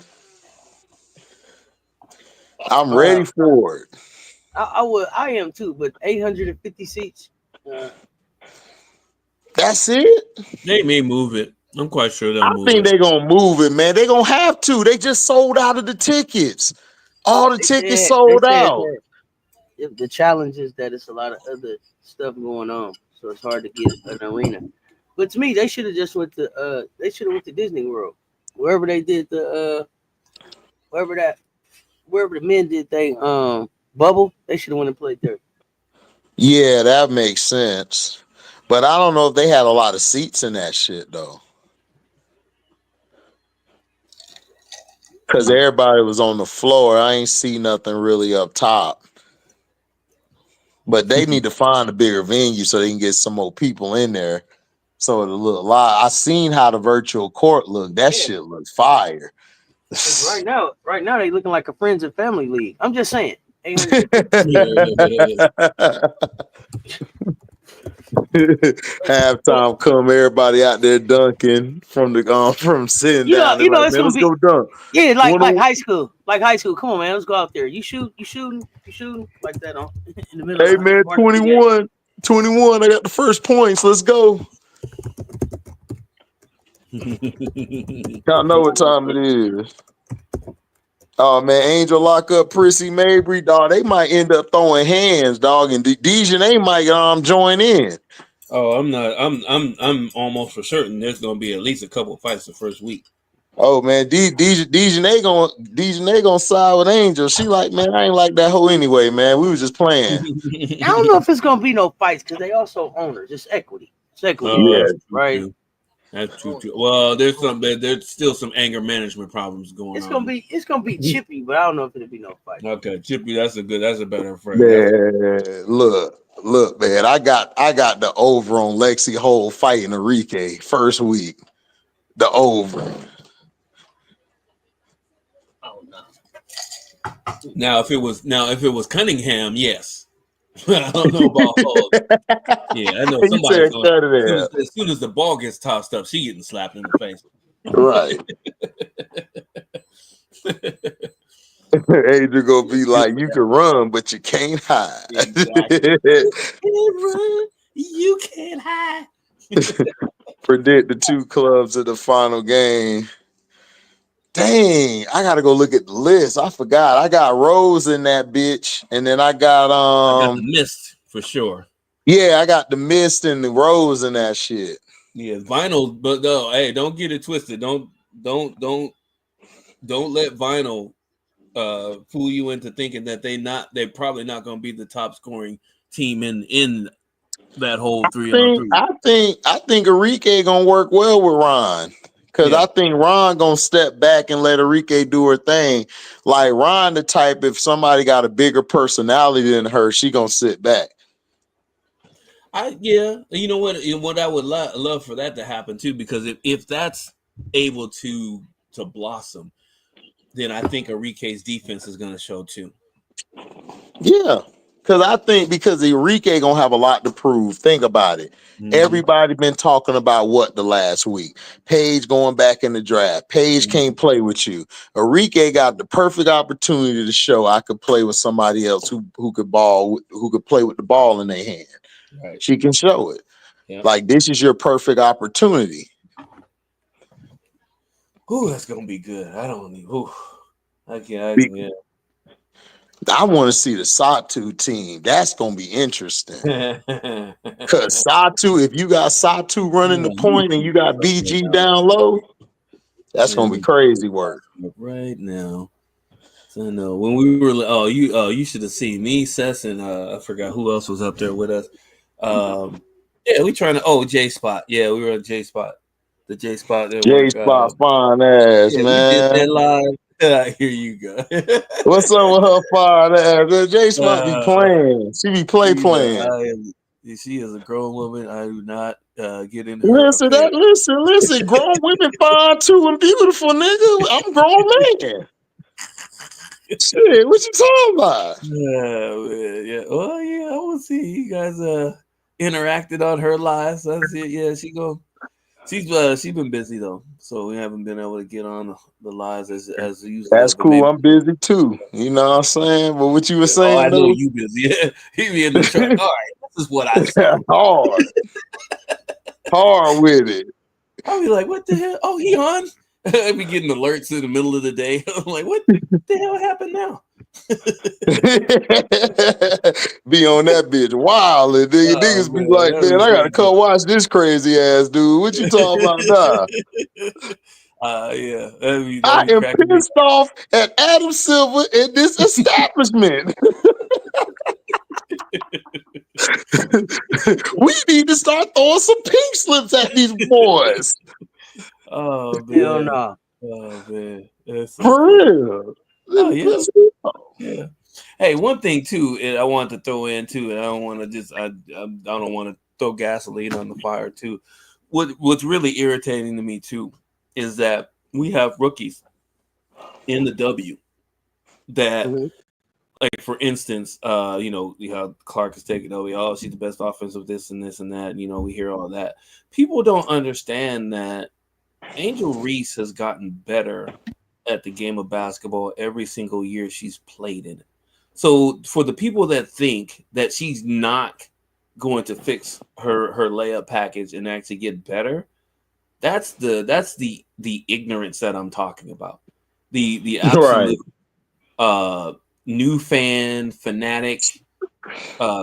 I'm ready for it. I am too, but 850 seats. That's it. They may move it. I'm quite sure they'll move it. I think they're gonna move it, man. They're gonna have to. They just sold out of the tickets. All the tickets sold out. The challenge is that it's a lot of other stuff going on, so it's hard to get an arena. But to me, they should have just went to Disney World, wherever they did wherever the men did they bubble. They should have went and played there. Yeah, that makes sense. But I don't know if they had a lot of seats in that shit though. Cause everybody was on the floor. I ain't see nothing really up top. But they need to find a bigger venue so they can get some more people in there. So it'll look live. I seen how the virtual court looked. That shit looks fire. Right now they looking like a friends and family league. I'm just saying. Halftime come, everybody out there dunking from sitting down. You know Like, it's man, gonna let's be go dunk. yeah, like high school. Like high school. Come on, man, let's go out there. You shooting like that in the middle Hey of man, 21. I got the first points. Let's go. Y'all know what time it is. Oh man, Angel lock up Prissy Mabry, dog. They might end up throwing hands, dog, and Dejanay might join in. Oh, I'm not. I'm almost for certain there's gonna be at least a couple of fights the first week. Oh man, Dejanay gonna side with Angel. She like, man, I ain't like that hoe anyway, man. We was just playing. I don't know if it's gonna be no fights because they also owners. It's equity. It's equity, right? That's true too. Well, there's still some anger management problems going on. It's gonna be chippy, but I don't know if it'll be no fight. Okay, chippy. That's a better phrase. Man, look, man. I got the over on Lexi Hole fighting Enrique first week. The over. Oh no. Now if it was Cunningham, yes. I don't know about Hall. Yeah, I know somebody's going. As soon as the ball gets tossed up, she getting slapped in the face. Right. Adrian gonna be like, you can run, but you can't hide. Exactly. You can't hide. Predict the two clubs at the final game. Dang, I gotta go look at the list. I forgot. I got Rose in that bitch, and then I got the Mist for sure. Yeah, I got the Mist and the Rose in that shit. Yeah, Vinyl, but no, hey, don't get it twisted. Don't let Vinyl fool you into thinking that they're probably not going to be the top scoring team in that whole 3-on-3. I think Enrique gonna work well with Ron. Because I think Ron gonna step back and let Enrique do her thing. Like Ron, the type, if somebody got a bigger personality than her, she gonna sit back. You know what I would love for that to happen too, because if that's able to blossom, then I think Enrique's defense is gonna show too. Yeah. Because Enrique gonna have a lot to prove. Think about it. Mm-hmm. Everybody been talking about what the last week. Paige going back in the draft. Paige can't play with you. Enrique got the perfect opportunity to show I could play with somebody else who could play with the ball in their hand. Right. She can show it. Yep. Like this is your perfect opportunity. Ooh, that's gonna be good. I don't need. I want to see the Satu team. That's going to be interesting. Because Satu, if you got Satu running the point and you got BG down low, that's going to be crazy work. Right now. So I know when we were, you should have seen me, Sess, and I forgot who else was up there with us. We trying to, J Spot. Yeah, we were at J Spot. The J Spot. J Spot fine ass, man. We did that live. Here you go. What's up with her fine ass? J Spot be playing. She be playing. She is a grown woman. I do not get into listen. Grown women fine too and beautiful, nigga. I'm grown man. Shit, what you talking about? Yeah. Well, yeah. I will see you guys interacted on her live. So that's it. Yeah, she's been busy though, so we haven't been able to get on the lives as usual. That's cool. Maybe. I'm busy too. You know what I'm saying? But what you were saying? I know you busy. Yeah, he be in the truck. All right, this is what I said. Hard with it. I'll be like, what the hell? Oh, he on? I be getting alerts in the middle of the day. I'm like, what the hell happened now? Be on that bitch wild, and niggas be like, man, I gotta come watch this crazy ass dude. What you talking about now? Yeah, that'd be I am cracking me. pissed off at Adam Silver and this establishment. We need to start throwing some pink slips at these boys. Oh man. Hell no. Oh man. That's so For funny. real. Oh yeah. Yeah. Hey, one thing too, I wanted to throw in too, and I don't want to just I don't want to throw gasoline on the fire too. What's really irritating to me too is that we have rookies in the W that, like for instance, you know, Clark is taking over. Oh, she's the best offensive this and this and that. You know, we hear all that. People don't understand that Angel Reese has gotten better at the game of basketball every single year she's played in it. So for the people that think that she's not going to fix her layup package and actually get better, that's the ignorance that I'm talking about. The absolute new fan fanatic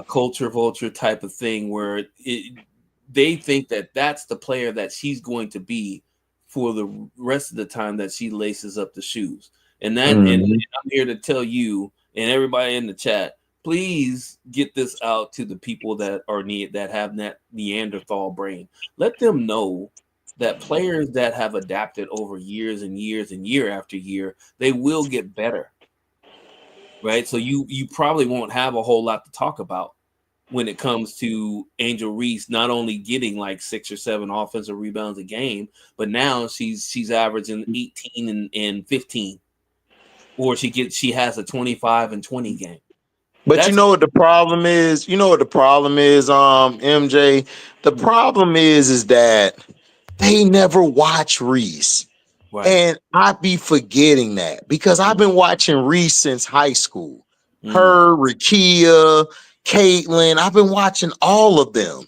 culture vulture type of thing where they think that that's the player that she's going to be for the rest of the time that she laces up the shoes. And that and I'm here to tell you and everybody in the chat, please get this out to the people that have that Neanderthal brain. Let them know that players that have adapted over years and years and year after year, they will get better. Right? So you probably won't have a whole lot to talk about when it comes to Angel Reese not only getting like 6 or 7 offensive rebounds a game, but now she's averaging 18 and 15. Or she has a 25 and 20 game. But you know what the problem is? MJ? The problem is that they never watch Reese. Right. And I be forgetting that because I've been watching Reese since high school. Her, Rickea, Caitlin, I've been watching all of them.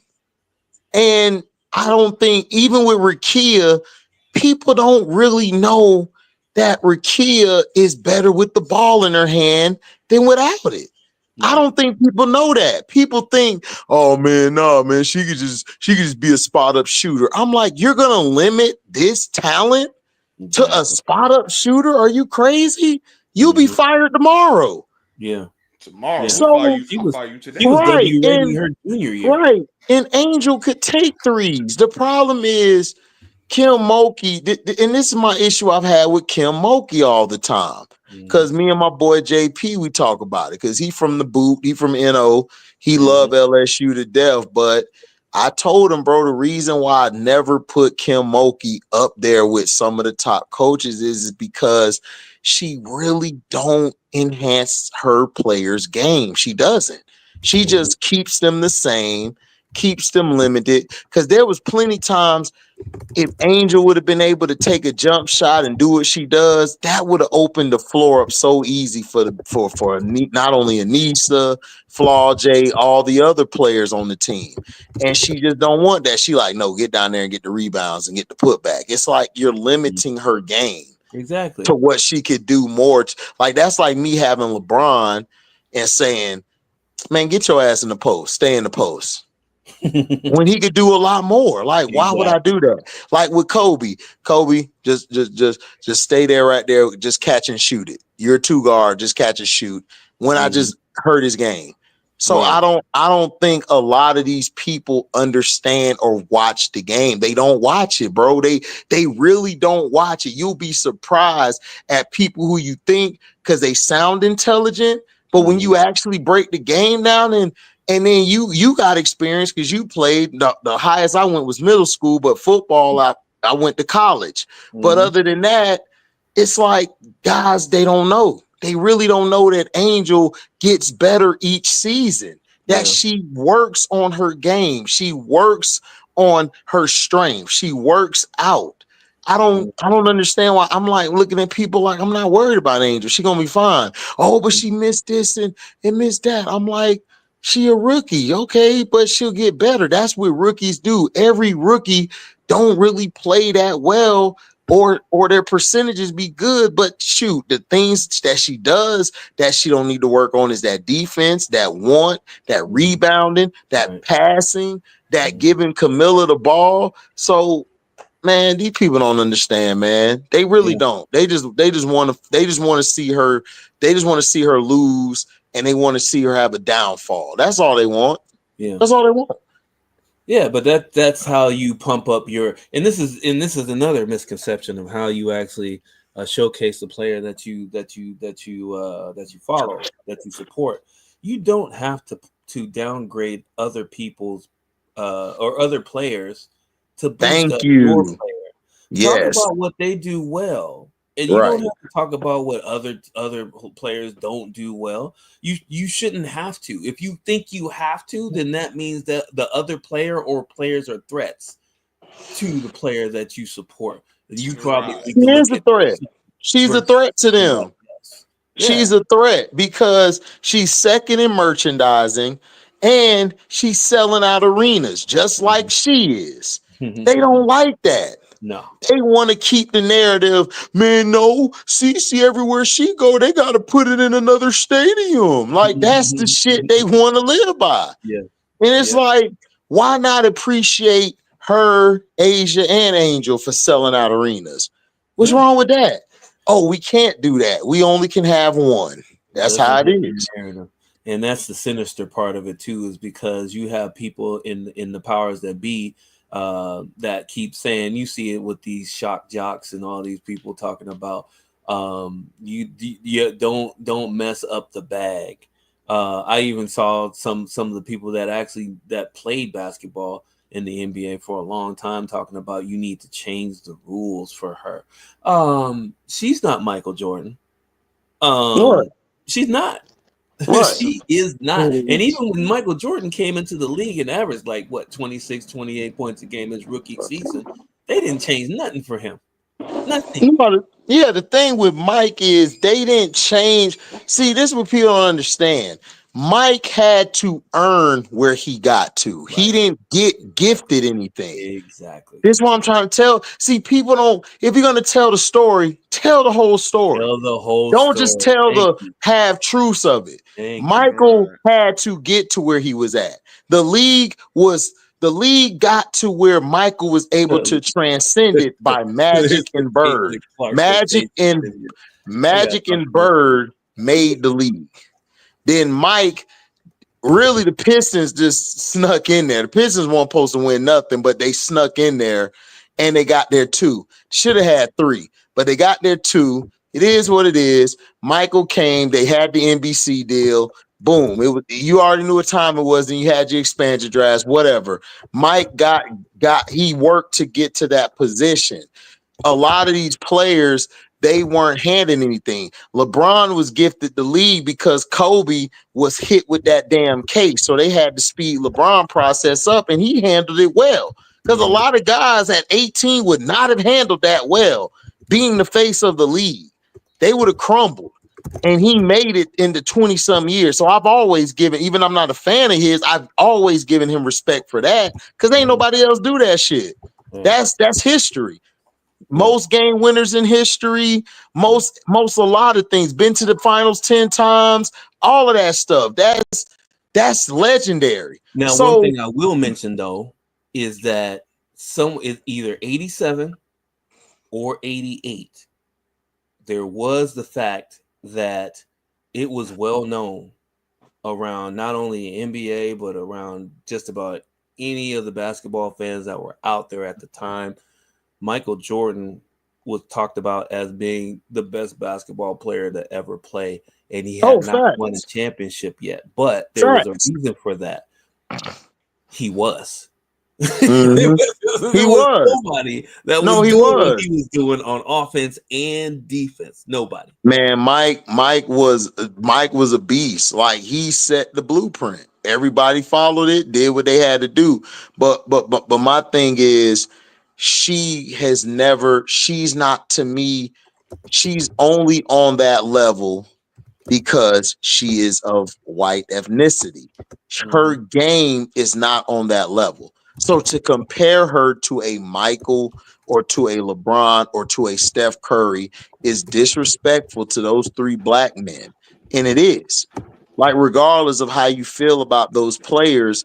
And I don't think, even with Rickea, people don't really know that Rickea is better with the ball in her hand than without it. I don't think people know that. People think, oh man, no, man, she could just be a spot up shooter. I'm like, you're gonna limit this talent to a spot up shooter? Are you crazy? You'll be fired tomorrow. Yeah. Tomorrow. So fire you today. She was W ready her junior year. Right. And Angel could take threes. The problem is Kim Mulkey, and this is my issue I've had with Kim Mulkey all the time. Because me and my boy JP, we talk about it. Because he from the boot, he from NO, he loved LSU to death. But I told him, bro, the reason why I never put Kim Mulkey up there with some of the top coaches is because she really don't enhance her players' game. She doesn't. She just keeps them the same, keeps them limited. Because there was plenty times if Angel would have been able to take a jump shot and do what she does, that would have opened the floor up so easy for not only Anissa, FLAU'jae, all the other players on the team. And she just don't want that. She like, no, get down there and get the rebounds and get the putback. It's like you're limiting her game to what she could do more. Like that's like me having LeBron and saying, man, get your ass in the post, stay in the post. When he could do a lot more. Like, why would I do that? Like with Kobe, just stay there right there, just catch and shoot it. You're a 2 guard, just catch and shoot. When I just hurt his game. So I don't think a lot of these people understand or watch the game. They don't watch it, bro. They really don't watch it. You'll be surprised at people who you think because they sound intelligent, but when you actually break the game down and then you got experience because you played the highest I went was middle school, but football I went to college. But other than that, it's like guys, they don't know. They really don't know that Angel gets better each season. That she works on her game. She works on her strength. She works out. I don't understand why I'm like looking at people like I'm not worried about Angel. She gonna be fine. Oh, but she missed this and missed that. I'm like, she a rookie, okay, but she'll get better. That's what rookies do. Every rookie don't really play that well or their percentages be good, but shoot, the things that she does that she don't need to work on is that defense, that rebounding, that passing, that giving Camilla the ball. So man, these people don't understand, man. They really don't. They just want to see her. They just want to see her lose, and they want to see her have a downfall. That's all they want. Yeah, that's all they want. Yeah, but that's how you pump up your. And this is another misconception of how you actually showcase the player that you follow, that you support. You don't have to downgrade other people's or other players to boost up your player. Yes. Talk about what they do well, and you don't have to talk about what other players don't do well. You shouldn't have to. If you think you have to, then that means that the other player or players are threats to the player that you support. You probably She's a threat. She's a threat to them. She's a threat because she's second in merchandising and she's selling out arenas just like she is. They don't like that. No, they want to keep the narrative. Man, no, see everywhere she go, they got to put it in another stadium. Like that's the shit they want to live by. Yeah, and it's like, why not appreciate her, Asia, and Angel for selling out arenas? What's wrong with that? Oh, we can't do that. We only can have one. That's how it is. And that's the sinister part of it too, is because you have people in the powers that be that keep saying, you see it with these shock jocks and all these people talking about you don't mess up the bag. I even saw some of the people that played basketball in the NBA for a long time talking about you need to change the rules for her. She's not Michael Jordan. She's not. She is not. And even when Michael Jordan came into the league and averaged 26, 28 points a game his rookie season, they didn't change nothing for him. Nothing. Yeah, the thing with Mike is they didn't change. See, this is what people don't understand. Mike had to earn where he got to. Right. He didn't get gifted anything. Exactly. This is what I'm trying to tell. See, people don't, if you're going to tell the story, tell the whole story. Tell the whole Don't story. just tell the half truths of it. Michael had to get to where he was at. The league got to where Michael was able to transcend it by Magic and Bird. Magic and Bird made the league. Then Mike, really the Pistons just snuck in there. The Pistons weren't supposed to win nothing, but they snuck in there and they got there too. Should have had 3, but they got there too. It is what it is. Michael came, they had the NBC deal. Boom. It was, you already knew what time it was, and you had your expansion drafts, whatever. Mike he worked to get to that position. A lot of these players, they weren't handing anything. LeBron was gifted the league because Kobe was hit with that damn case. So they had to speed LeBron process up, and he handled it well. Because a lot of guys at 18 would not have handled that well, being the face of the league. They would have crumbled. And he made it into 20-some years. So I've always given, even I'm not a fan of his, I've always given him respect for that. Because ain't nobody else do that shit. That's history. Most game winners in history, most a lot of things, been to the finals 10 times, all of that stuff. That's legendary. Now, one thing I will mention though is that some is either 87 or 88. There was the fact that it was well known around not only NBA but around just about any of the basketball fans that were out there at the time. Michael Jordan was talked about as being the best basketball player to ever play, and he had not won a championship yet. But there was a reason for that. He was. Mm-hmm. He was nobody that was doing what he was doing on offense and defense. Nobody. Man, Mike was a beast. Like, he set the blueprint. Everybody followed it, did what they had to do. But my thing is, she's not, to me, she's only on that level because she is of white ethnicity. Her game is not on that level. So to compare her to a Michael or to a LeBron or to a Steph Curry is disrespectful to those three black men. And it is. Like, regardless of how you feel about those players,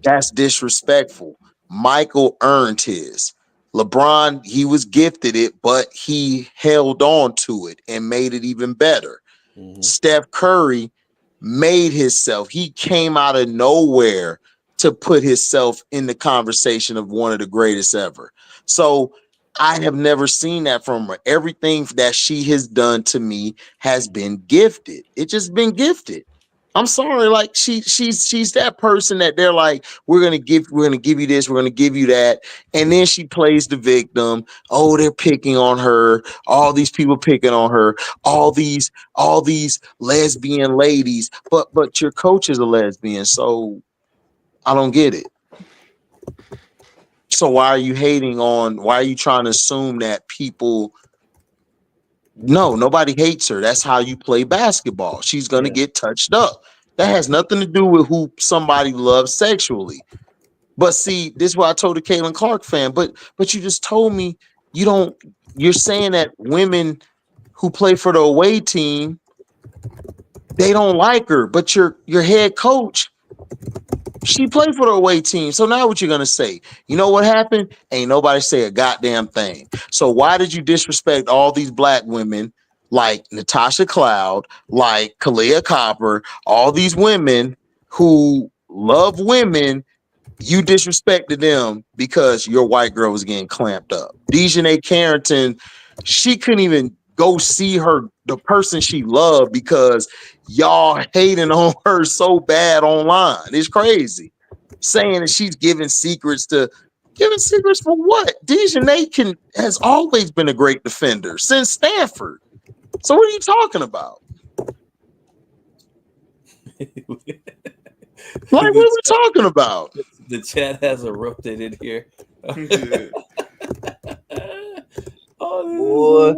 that's disrespectful. Michael earned his. LeBron, he was gifted it, but he held on to it and made it even better. Steph Curry made himself. He came out of nowhere to put himself in the conversation of one of the greatest ever. So I have never seen that from her. Everything that she has done to me has been gifted. It's just been gifted. I'm sorry, like she's that person that they're like, we're gonna give you this, we're gonna give you that, and then she plays the victim. Oh, they're picking on her. All these people picking on her. All these lesbian ladies, but your coach is a lesbian, so I don't get it. So why are you hating on? Why are you trying to assume that people? No, nobody hates her. That's how you play basketball. She's gonna get touched up. That has nothing to do with who somebody loves sexually. But see, this is what I told the Caitlin Clark fan. But you just told me you don't. You're saying that women who play for the away team, they don't like her. But your head coach, she played for the away team. So now what you're gonna say? You know what happened? Ain't nobody say a goddamn thing. So why did you disrespect all these black women like Natasha Cloud, like Kalia Copper, all these women who love women? You disrespected them because your white girl was getting clamped up. Dejanay Carrington, she couldn't even go see the person she loved because y'all hating on her so bad online. It's crazy. Saying that she's giving secrets for what? Dejanay has always been a great defender since Stanford. So what are you talking about? Like, what are we talking about? The chat has erupted in here. Boy.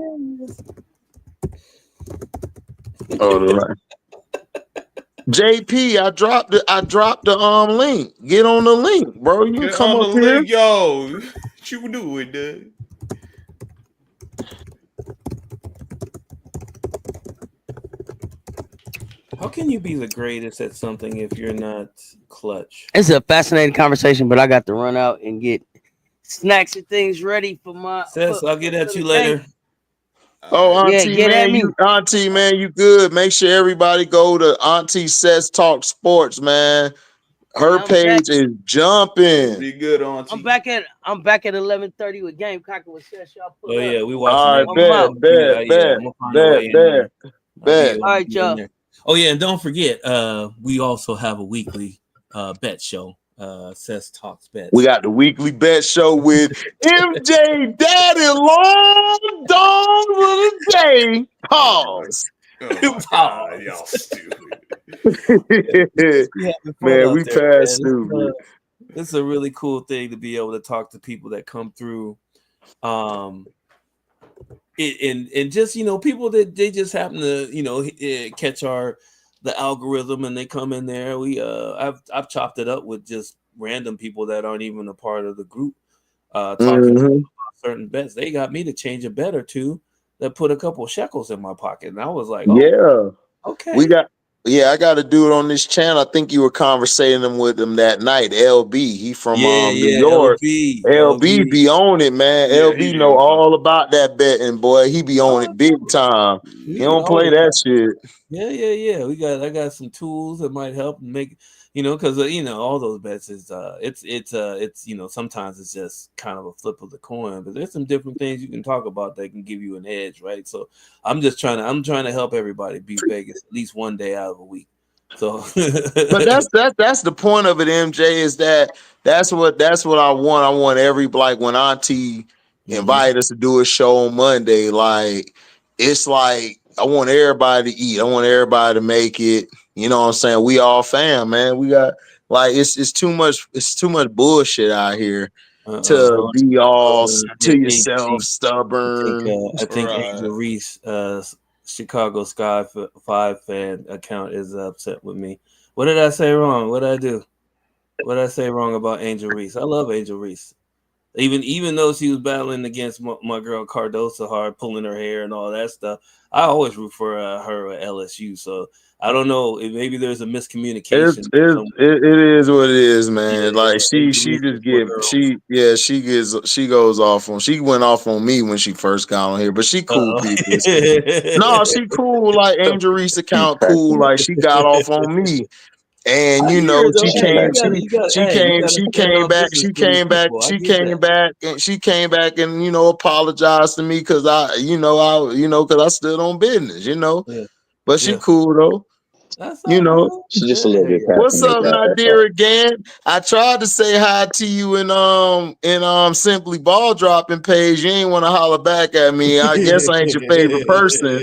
JP, I dropped the link. Get on the link, bro. You Get come on up the here. link, yo. What you doing, dude? How can you be the greatest at something if you're not clutch? It's a fascinating conversation, but I got to run out and get snacks and things ready for my. Seth, I'll get at you later. Oh, Auntie, man, you good. Make sure everybody go to Auntie Seth's Talk Sports, man. Her page is jumping. Be good, Auntie. I'm back at 11:30 with Gamecock with Seth. Y'all pull up. Yeah, we watching. All right, bet. All right, y'all. Oh yeah, and don't forget, we also have a weekly bet show. Seth's Talks Bets. We got the weekly bet show with MJ Daddy Long Dong with a J. Pause. God, y'all stupid. Man, we passed stupid. This is a really cool thing to be able to talk to people that come through. And just, you know, people that they just happen to, you know, catch the algorithm and they come in there. I've chopped it up with just random people that aren't even a part of the group, talking about certain bets. They got me to change a bet or two that put a couple of shekels in my pocket, and I was like, oh, okay. I got to do it on this channel. I think you were conversating with him that night. LB, he from New York. LB be on it, man. LB know all about that betting, boy. He be on it big time. He don't play that shit. Yeah. I got some tools that might help and make, you know, because you know, all those bets is it's you know, sometimes it's just kind of a flip of the coin, but there's some different things you can talk about that can give you an edge, right? So I'm trying to help everybody beat Vegas at least one day out of a week. So but that's the point of it, MJ, is that's what I want. I want every, like, when Auntie invited us to do a show on Monday, like, it's like I want everybody to eat. I want everybody to make it. You know what I'm saying? We all fam, man. We got, like, it's too much bullshit out here to be all to yourself, stubborn. I think Angel Reese, Chicago Sky 5 fan account is upset with me. What did I say wrong? What did I do? What I say wrong about Angel Reese? I love Angel Reese. Even though she was battling against my girl Cardosa hard, pulling her hair and all that stuff, I always root for her at LSU. So I don't know if maybe there's a miscommunication. It is what it is, man. Yeah, Like she Angel Reese is just my get girl. she goes off on, she went off on me when she first got on here, but she cool Uh-oh. people. No, she cool. Like Angel Reese account cool. Like she got off on me. And I you hear know, it though. she Hey, came, you gotta she stand came on back, business for these people. I get that. she came back and apologized to me because because I stood on business, Yeah, But she yeah. cool though, That's you all know. good. She's just a little bit Hey. What's passionate. up, That's all. Nadir again? I tried to say hi to you in Simply Ball Dropping page. You ain't want to holler back at me. I guess I ain't your favorite person,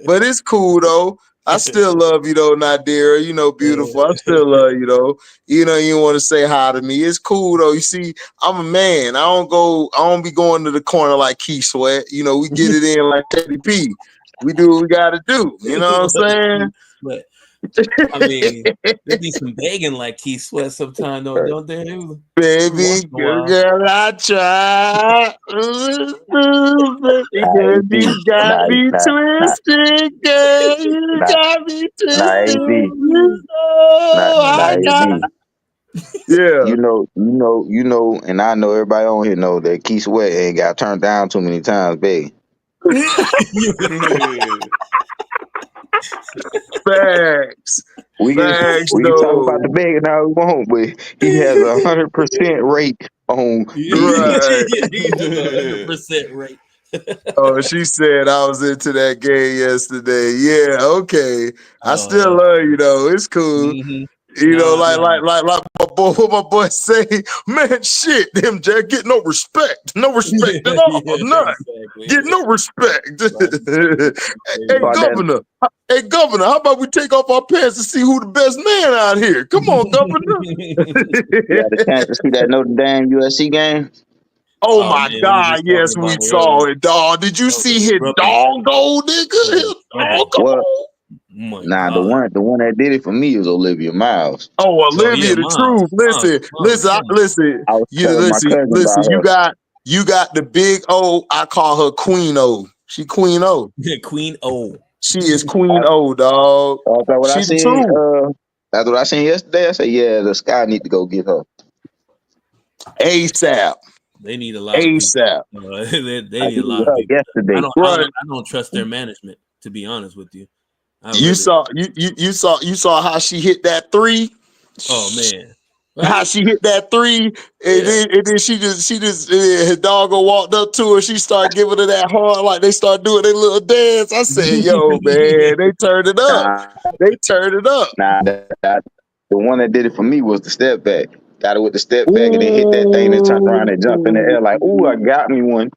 but it's cool though. I still love you though, Nadir. Beautiful. I still love you though. You want to say hi to me. It's cool though. You see, I'm a man. I don't be going to the corner like Key Sweat. We get it in like KDP. We do what we gotta do. You know what I'm But I saying? mean, there be some begging like Keith Sweat sometimes, though, don't there? Every once Baby, in a while. girl, I try. Because Nah, AP. you got me twisted, girl. You Nah, got me nah, twisted. AP. You Nah, know nah, I got. AP. Yeah. And I know everybody on here know that Keith Sweat ain't got turned down too many times, babe. Facts. We can Facts, we can talk about the though. begging all we want, but he has 100% rate on BD. Right. He has 100% rate. Oh, she said I was into that game yesterday. Yeah, okay. I Oh, still that's love you, funny. though. It's cool. Mm-hmm. Nah. Like my boy say, man, shit, them Jack get no respect at all, Yeah, none, exactly. get no respect. Right. Hey, About that, governor, how about we take off our pants and see who the best man out here? Come on, you had a governor. chance to see that Notre Dame USC game? Oh Oh my man, we were God, just talking yes, we about it saw earlier. it, dog. Did you That was see a his scrubber. dog go, nigga? That was His a scrubber. dog Well, go? Oh my nah, the God. one that did it for me was Olivia Miles. Oh, Oh yeah, Olivia, the Miles. truth. Miles. Listen, Miles is fun. I was telling my cousin listen. about her. You got the big O. I call her Queen O. She Queen O. Queen O. She is Queen O, dog. After what I She the seen, truth. after what I seen yesterday, I said, yeah, the Sky need to go get her. ASAP. They need a lot of people. ASAP. They I need a needed lot of her people. yesterday. Right. I don't trust their management, to be honest with you. I You really saw you saw how she hit that three. Oh man. How Right? she hit that three, Yeah. and then she just his dog walked up to her. She started giving her that hard, like they start doing their little dance. I said, "Yo, man, they turned it up. Nah, They turned it up." the one that did it for me was the step back. Got it with the step back and then hit that thing and turned around and jumped in the Ooh, air like, ooh, I got me one.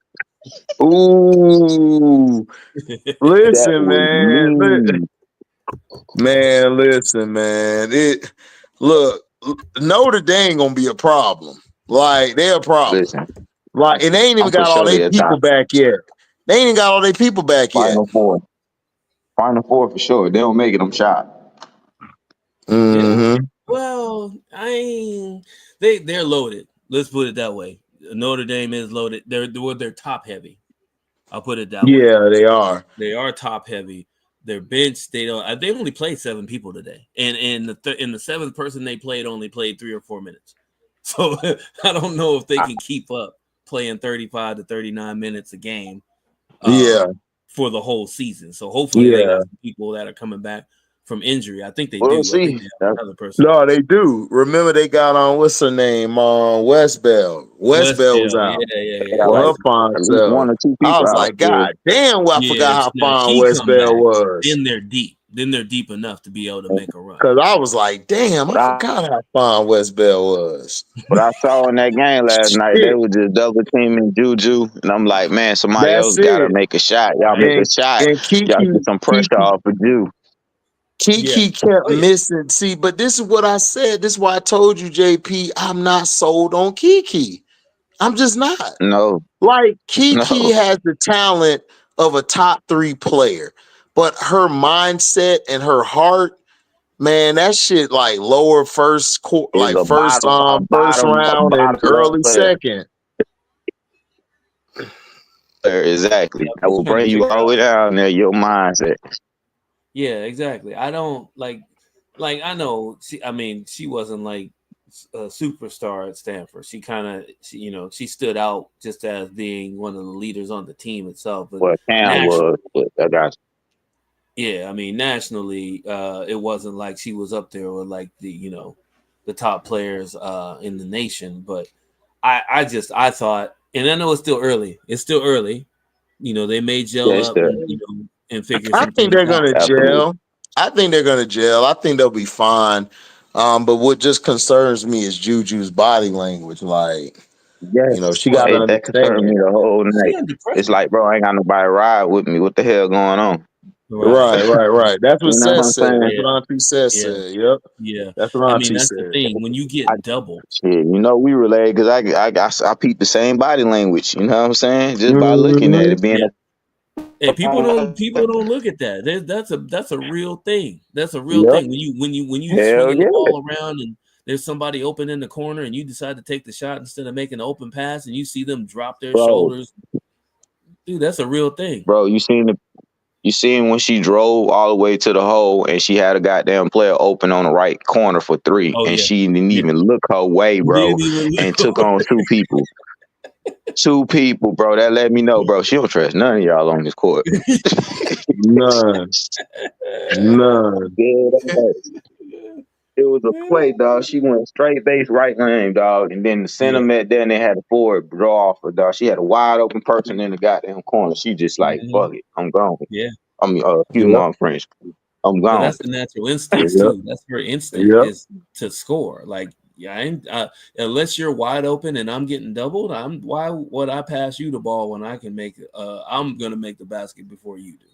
ooh. That Listen, was man. mean. Listen, man. Look, Notre Dame gonna be a problem. Like they're a problem. Listen, Like, and they ain't even I'm for got all sure their they'll people top back yet. They ain't even got all their people back yet. Final Four. Final Four for sure. If they don't make it, I'm shocked. Yeah. Mm-hmm. Well, they're loaded. Let's put it that way. Notre Dame is loaded. They're top heavy. I'll put it that way. Yeah, they are. They are top heavy. Their bench, they only played 7 people today, and in the 7th person they played only played 3 or 4 minutes. So I don't know if they can keep up playing 35 to 39 minutes a game Yeah, for the whole season. So hopefully they yeah. got some people that are coming back from injury. I think they We'll do. I think see. they have another person. No, they do. Remember, they got on what's her name? West Bell. West Bell was Westdale, out They got with like her fine at least self. one or two I people was out like, still. God damn, well, I forgot how Now fine she West come Bell back, was. then they're deep. Then they're deep enough to be able to make a run. Cause I was like, damn, But I forgot how fine West Bell was. I saw in that game last night, they Shit, were just double teaming Juju, and I'm like, man, somebody else that's got to it. make a shot. Y'all make Right? a shot. And Y'all get some pressure off of Ju. Yeah. Kiki kept Oh yeah. missing. See, but this is what I said. This is why I told you, JP, I'm not sold on Kiki. I'm just not. No, Like, Kiki no. has the talent of a top 3 player, but her mindset and her heart, Man, that shit like lower first Is a first bottom round and level early player. second. Exactly. Yeah, I I'm will trying to bring you figure all the way out. down there, your mindset. Yeah, exactly. I don't like I know she wasn't like a superstar at Stanford. She kind of she stood out just as being one of the leaders on the team itself. But Well, Cam was, but I got yeah, I mean nationally, it wasn't like she was up there with like the top players in the nation. But I thought, and I know it's still early. It's still early. They may yeah, gel it's up there. and figure I some think things they're out. gonna Absolutely. gel. I think they're gonna gel. I think they'll be fine. But what just concerns me is Juju's body language. Like, Yes. she got to Well, Hey, that concerned me understand. the whole she night. under It's pressure, like, bro, I ain't got nobody ride with me. What the hell going on? right? Right. That's what You know what Seth I'm said. saying? That's Yeah, what Auntie Seth yeah, said. Yep. yeah. That's what I mean, Auntie that's the said. thing. When you I, get doubled, shit, we relate because I peep the same body language. You know what I'm saying? Just by looking at Mhm. it, being yeah. Hey, a people don't look at that. That's a real thing. That's a real Yep. thing. When you hell swinging the yeah, ball around and there's somebody open in the corner and you decide to take the shot instead of making an open pass and you see them drop their bro, shoulders, dude. That's a real thing. bro. You seen when she drove all the way to the hole and she had a goddamn player open on the right corner for three, Oh and yeah, she didn't yeah. even look her way, You bro, didn't even and look took over. on two people. Two people, bro. That let me know, bro. She don't trust none of y'all on this court. None. None. Yeah, it was a play, dog. She went straight base right lane, dog, and then the center Yeah. met there, and they had a forward draw off her, dog. She had a wide open person in the goddamn corner. She just like, Mhm. fuck it, I'm gone. Yeah. Excuse Yep. my French. I'm But gone. that's the natural instincts Yep. too. That's her instinct Yep. is to score. Like, yeah, unless you're wide open and I'm getting doubled, why would I pass you the ball when I can make I'm gonna make the basket before you do.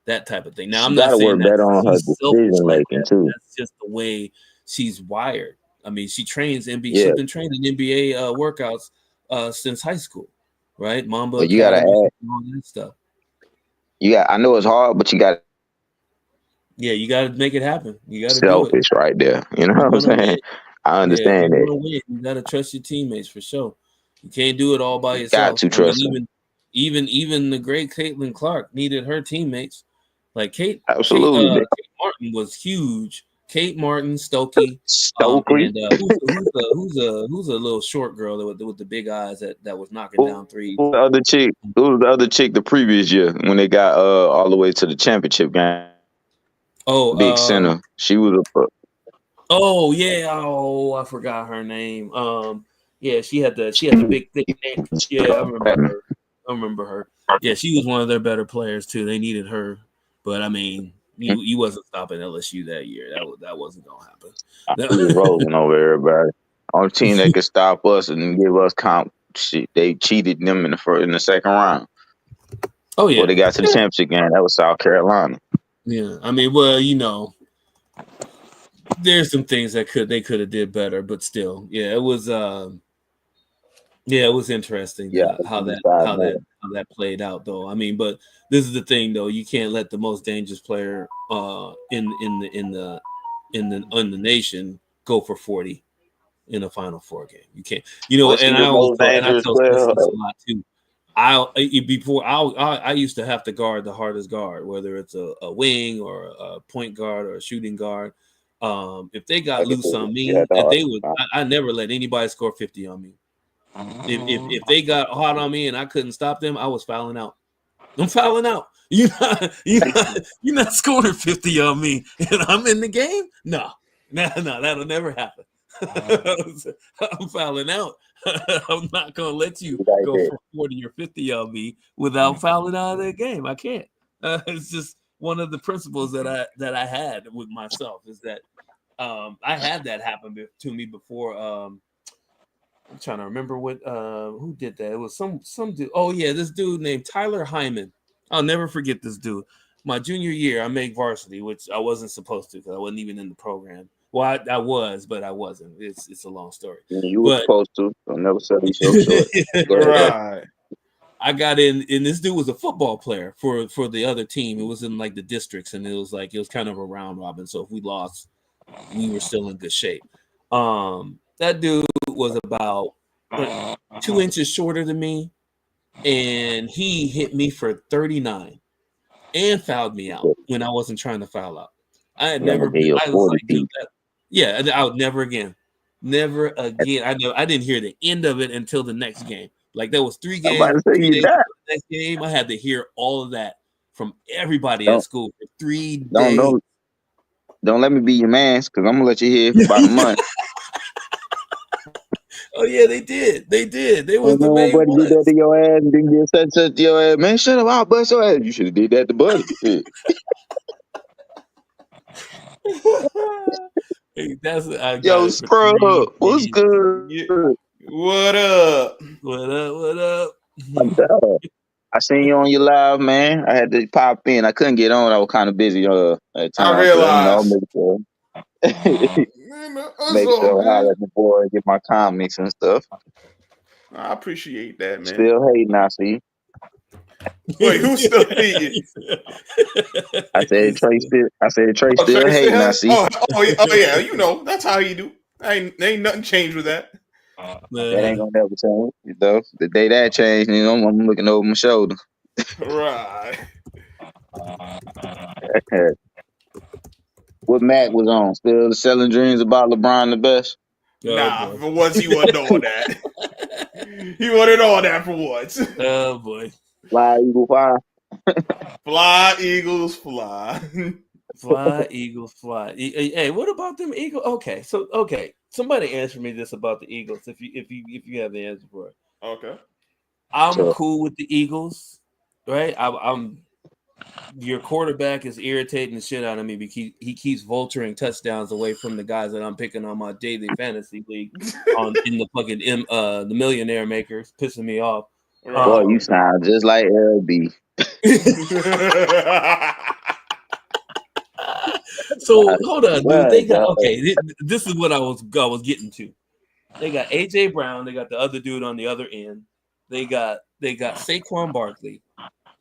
That type of thing. Now She I'm got not to saying work that better on her she's selfish decision like making that. too. That's just the way she's wired. I mean, she trains NBA. Yeah, She's been training NBA workouts since high school, right? Mamba but you gotta Academy add. and all that stuff. I know it's hard, but you got Yeah, you got to make it happen. You got to do it. selfish right there. You know If what you're I'm gonna win, saying? I yeah, if understand you that. want to win, you got to trust your teammates for sure. You can't do it all by You got yourself. to I mean, trust them. even the great Caitlin Clark needed her teammates. Like Absolutely. Kate Martin was huge. Kate Martin, Stokey, Stokely. and who's a little short girl with the big eyes that was knocking Who down threes. was the other chick? Who was the other chick the previous year when they got all the way to the championship game? Big Oh, center. She was a oh yeah. Oh, I forgot her name. Yeah, she had the big thick neck. Yeah, I remember her. I remember her. Yeah, she was one of their better players too. They needed her, but I mean, you wasn't stopping LSU that year. That wasn't gonna we was happen. rolling over everybody. Only team that could stop us and give us comp. Shit, they cheated them in the second round. Oh Before yeah, they got to the championship game, that was South Carolina. yeah. I mean, well, there's some things they could have did better, but still, yeah, it was. Yeah, it was interesting Yeah, how we that decided how that that. how that played out, though. I mean, but this is the thing, though. You can't let the most dangerous player in the nation go for 40 in a Final Four game. You can't, Was and he the most I dangerous tell Smith player? this a lot too. I used to have to guard the hardest guard, whether it's a wing or a point guard or a shooting guard. If they got Like I loose said, on yeah, me, if dog. they would, I never let anybody score 50 on me. If they got hot on me and I couldn't stop them, I was fouling out. I'm fouling out. You're not scoring 50 on me and I'm in the game? No, that'll never happen. I'm fouling out. I'm not gonna let you Like go that. for 40 or 50 on me without fouling out of the game. I can't. It's just one of the principles that I had with myself is that I had that happen to me before. I'm trying to remember what who did that. It was some dude. Oh yeah, this dude named Tyler Hyman. I'll never forget this dude. My junior year, I made varsity, which I wasn't supposed to because I wasn't even in the program. Well, I was, but I wasn't. It's a long story. You were But supposed to. I'll never sell you so short. Go ahead, though. Right. I got in, and this dude was a football player for the other team. It was in like the districts, and it was kind of a round robin. So if we lost, we were still in good shape. That dude was about 2 inches shorter than me, and he hit me for 39 and fouled me out when I wasn't trying to foul out. I had never been. I was like, dude, yeah, I would never again. Never again. I didn't hear the end of it until the next game. Like there was 3 games, 3 days after the next game. I had to hear all of that from everybody at school for 3 days. Don't let me be your man, because I'm gonna let you hear for about a month. Oh yeah, they did. They did. They was the main Buddy ones. did that to your ass and didn't get such to your ass. Man, shut up, I'll bust your ass. You should have did that to Buddy. Hey, that's I got Yo, it for Scrub, 3 what's days. good? Yeah. What up? What up? What up? I seen you on your live, man. I had to pop in. I couldn't get on. I was kind of busy at the time. I realized. Make sure. Make sure I holler at the boy, get my comics and stuff. I appreciate that, man. Still hating, I see. Wait, who's still hating? I said Trey still hating, I see. Oh yeah, you know, that's how you do. Ain't nothing changed with that. That ain't gonna never change. You know, the day that changed, you know, I'm looking over my shoulder. Right. What Mac was on? Still the selling dreams about LeBron the best? Nah, for once he wasn't on that. He wasn't on that for once. Oh boy. Fly Eagle Fly. Fly Eagles fly. Fly Eagles fly. Hey, what about them Eagles? Okay, somebody answer me this about the Eagles if you have the answer for it. Okay. I'm cool with the Eagles, right? I'm your quarterback is irritating the shit out of me because he keeps vulturing touchdowns away from the guys that I'm picking on my daily fantasy league in the fucking the millionaire makers, pissing me off. Boy, you sound just like LB. So hold on, dude. They got okay. This is what I was getting to. They got AJ Brown. They got the other dude on the other end. They got Saquon Barkley.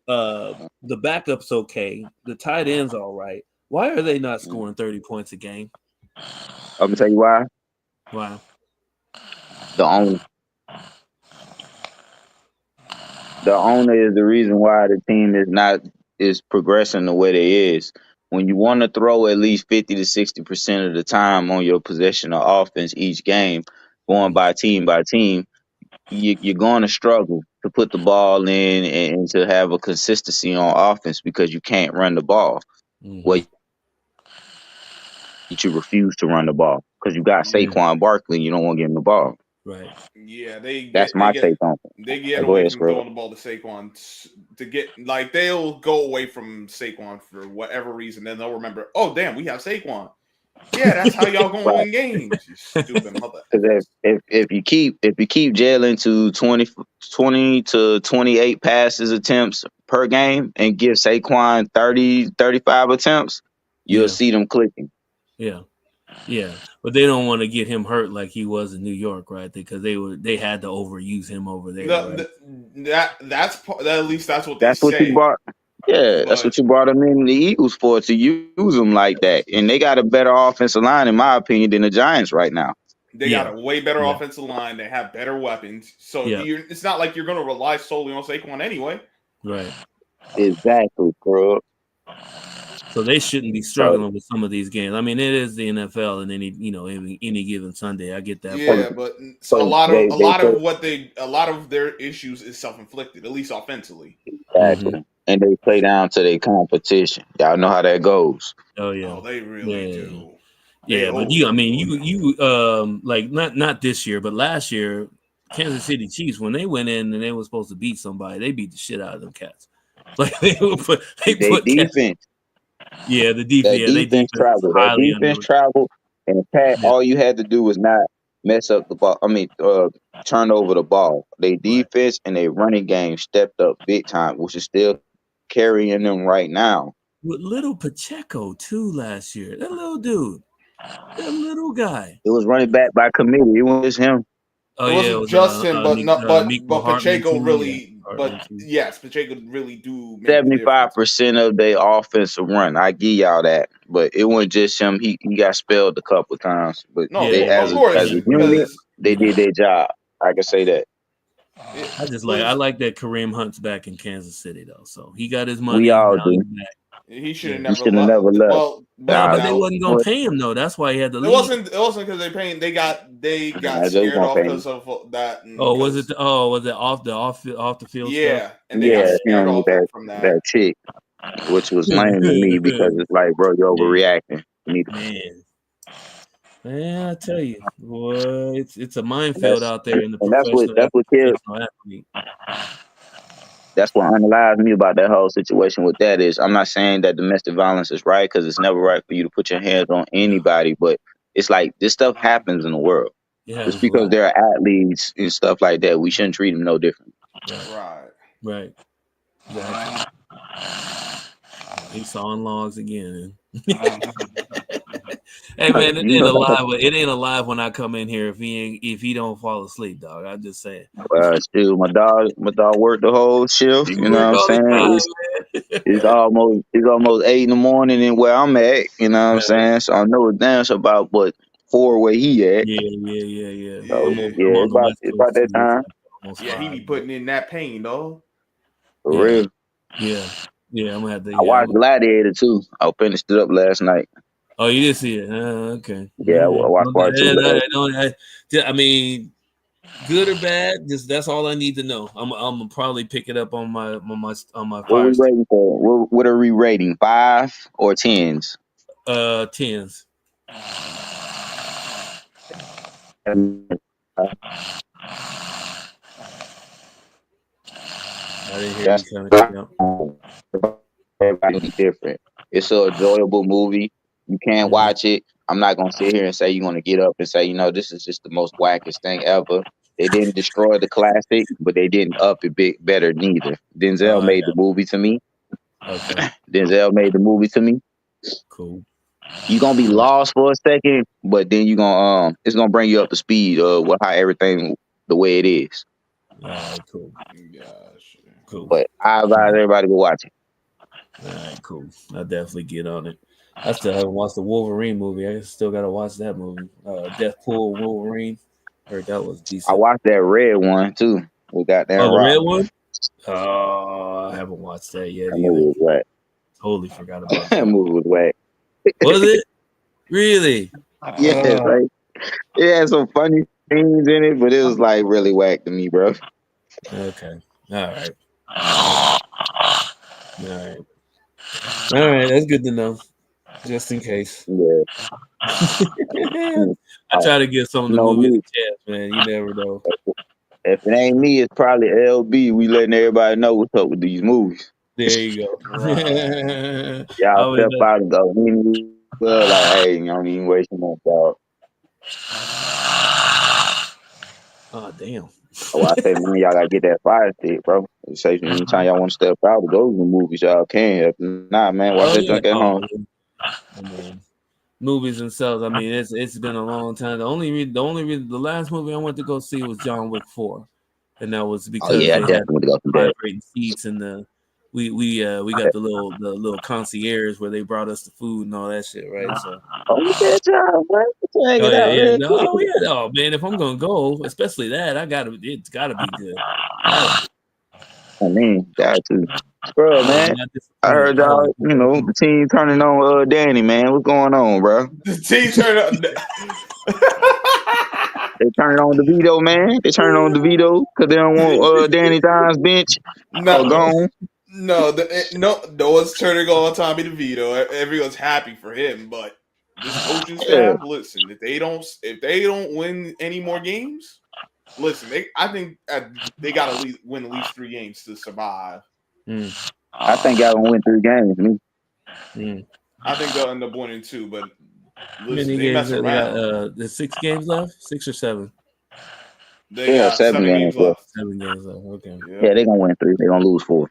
The backup's okay. The tight end's all right. Why are they not scoring 30 points a game? I'm gonna tell you why. Wow. The owner is the reason why the team is progressing the way they is. When you want to throw at least 50 to 60% of the time on your possession of offense each game, going by team, you're going to struggle to put the ball in and to have a consistency on offense because you can't run the ball. Well, you refuse to run the ball because you got Saquon Barkley and you don't want to give him the ball. Right. Yeah, that's my take on it. They get away from throwing the ball to Saquon to get like they'll go away from Saquon for whatever reason. Then they'll remember, oh damn, we have Saquon. Yeah, that's how y'all gonna win games. You stupid mother. Because if you keep Jalen to 20 to 28 passes attempts per game and give Saquon 30, 35 attempts, you'll see them clicking. Yeah, but they don't want to get him hurt like he was in New York, right? Because they had to overuse him over there. That's at least that's what that's what you brought. Yeah, that's what you brought him in the Eagles for, to use them like that. And they got a better offensive line, in my opinion, than the Giants right now. They got a way better offensive line. They have better weapons. So it's not like you're going to rely solely on Saquon anyway. Right. Exactly, bro. So they shouldn't be struggling with some of these games. I mean, it is the NFL, and any given Sunday, I get that. Yeah, but a lot of their issues is self-inflicted, at least offensively. Exactly. And they play down to their competition. Y'all know how that goes. Oh yeah, oh, they really do. Yeah, but you like not this year, but last year, Kansas City Chiefs, when they went in and they were supposed to beat somebody, they beat the shit out of them cats. Like they put defense. Yeah, the defense. Their defense traveled. Their defense traveled, and all you had to do was not mess up the ball. I mean, turn over the ball. They defense and they running game stepped up big time, which is still carrying them right now. With little Pacheco too last year. That little dude, that little guy. It was running back by committee. It was him. It wasn't just him, but Pacheco really but yes, Pacheco really do make 75% of their offensive run. I give y'all that, but it wasn't just him. He got spelled a couple times, but they, as a unit, they did their job. I can say that. I like that Kareem Hunt's back in Kansas City though, so he got his money. We all do. He should have never left. Well, but they wasn't gonna pay him though. That's why he had to leave. It wasn't because they paying. They got scared off because of that. Was it off the field? Yeah, stuff? And they got scared off from that chick, which was lame to me because it's like, bro, you're overreacting. Man, I tell you, boy, it's a minefield out there in the professional athlete. That's what underlies me about that whole situation with that is I'm not saying that domestic violence is right because it's never right for you to put your hands on anybody, but it's like this stuff happens in the world. Just because there are athletes and stuff like that, we shouldn't treat them no different. Right. Exactly. He's on logs again. Hey man, it ain't alive when I come in here if he don't fall asleep, dog. I'm just saying. Well, still, my dog worked the whole shift. You know what I'm saying? It's almost 8 in the morning and where I'm at. You know what I'm saying? So I know it's down to about 4 where he at. Yeah. So, it's about that time. Yeah, he be putting in that pain, though. For real. Yeah. I'm gonna have to. I watched Gladiator too. I finished it up last night. Oh, you did see it? Okay. Yeah, I watched part 2. I mean, good or bad, that's all I need to know. I'm gonna probably pick it up on my What are we rating for? What are we rating? 5 or 10s? 10s. I didn't hear you kind of everybody's different. It's an enjoyable movie. You can't watch it. I'm not gonna sit here and say you're gonna get up and say, this is just the most wackest thing ever. They didn't destroy the classic, but they didn't up it better neither. Denzel made the movie to me. Okay. Denzel made the movie to me. Cool. You're gonna be lost for a second, but then you gonna it's gonna bring you up to speed with how everything the way it is. All right, cool. Gosh. Cool. But I advise everybody to watch it. All right, cool. I'll definitely get on it. I still haven't watched the Wolverine movie. I still gotta watch that movie. Deathpool Wolverine. Heard that was decent. I watched that red one too. We got that. Oh, the red one? Oh, I haven't watched that yet. That movie was whack. Totally forgot about that. That movie was whack. Was it? Really? Yeah, like it had some funny things in it, but it was like really whack to me, bro. Okay. All right. That's good to know. Just in case. Yeah. I try to get some of the movies a chance, man. You never know. If it ain't me, it's probably LB. We letting everybody know what's up with these movies. There you go. Y'all step out and go, like, hey, you don't even waste your dog. Oh, damn. Oh, I say, man, y'all gotta get that fire stick, bro. It says anytime y'all want to step out, those are the movies y'all can. If not, man, watch that junk at home. Movies themselves. I mean, it's been a long time. The last movie I went to go see was John Wick 4, and that was because I definitely got vibrating seats and we got the little concierge where they brought us the food and all that shit, right? So good job, bro. Oh man, if I'm gonna go, especially that, it's gotta be good. I mean, got to. Bro, man, I heard y'all, the team turning on Danny, man. What's going on, bro? The team turning on. They turning on DeVito, man. They turning on DeVito because they don't want Danny Dimes bench gone. No one's turning on Tommy DeVito. Everyone's happy for him, but this coaching staff, listen, if they don't win any more games, listen, I think they got to win at least 3 games to survive. I think y'all gonna win 3 games. I think they'll end up winning 2, but listen, they mess around. There's 6 games left, 6 or 7. They got 7 games left. 7 games left. Okay. Yeah, they're gonna win 3. They're gonna lose 4.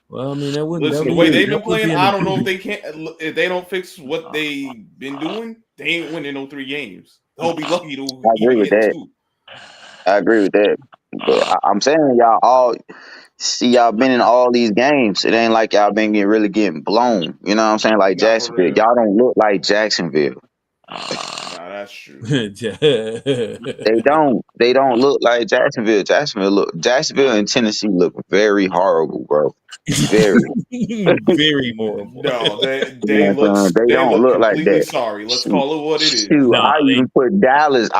Well, I mean, that wouldn't. Listen, the way they've been playing, I don't know if they can't. If they don't fix what they've been doing, they ain't winning no 3 games. They'll be lucky to. I agree with that. I agree with that. But I'm saying y'all been in all these games. It ain't like y'all been really getting blown. You know what I'm saying? Like Not for Jacksonville, real. y'all don't look like Jacksonville. Nah, that's true. They don't. They don't look like Jacksonville. Jacksonville and Tennessee look very horrible, bro. Very. Very horrible. No, You know what I'm saying? They they don't look look like completely that. sorry. Let's Shoot, call it what it is. shoot. Nah, I even put Dallas.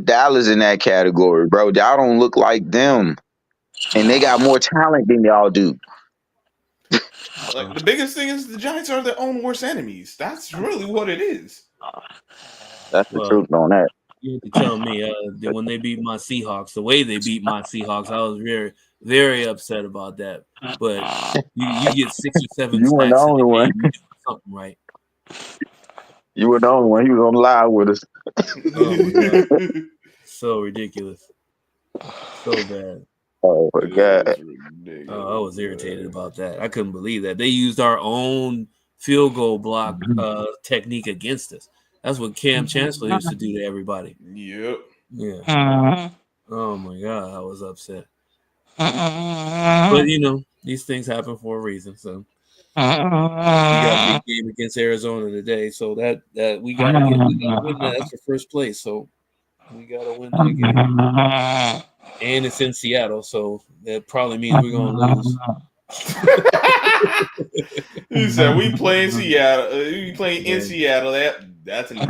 Dallas in that category, bro. Y'all don't look like them, and they got more talent than y'all do. Like the biggest thing is the Giants are their own worst enemies. That's really what it is. That's the well, truth on that. you have to tell me that when they beat my Seahawks, the way they beat my Seahawks, I was very, very upset about that. But you get 6 or 7 You weren't the sacks in only the one. game, you doing something right. You were the only one. He was on the live with us. Oh my god, so ridiculous, so bad. Oh my It god. is ridiculous. I was irritated about that. I couldn't believe that they used our own field goal block technique against us. That's what Cam Chancellor used to do to everybody. Yep. Yeah. Oh my god, I was upset. But you know, these things happen for a reason. So we got a big game against Arizona today. So that we gotta win that. That's for first place. So we gotta win that game. And it's in Seattle, so that probably means we're gonna lose. He said we playing Seattle. We playing in Seattle. That's an L.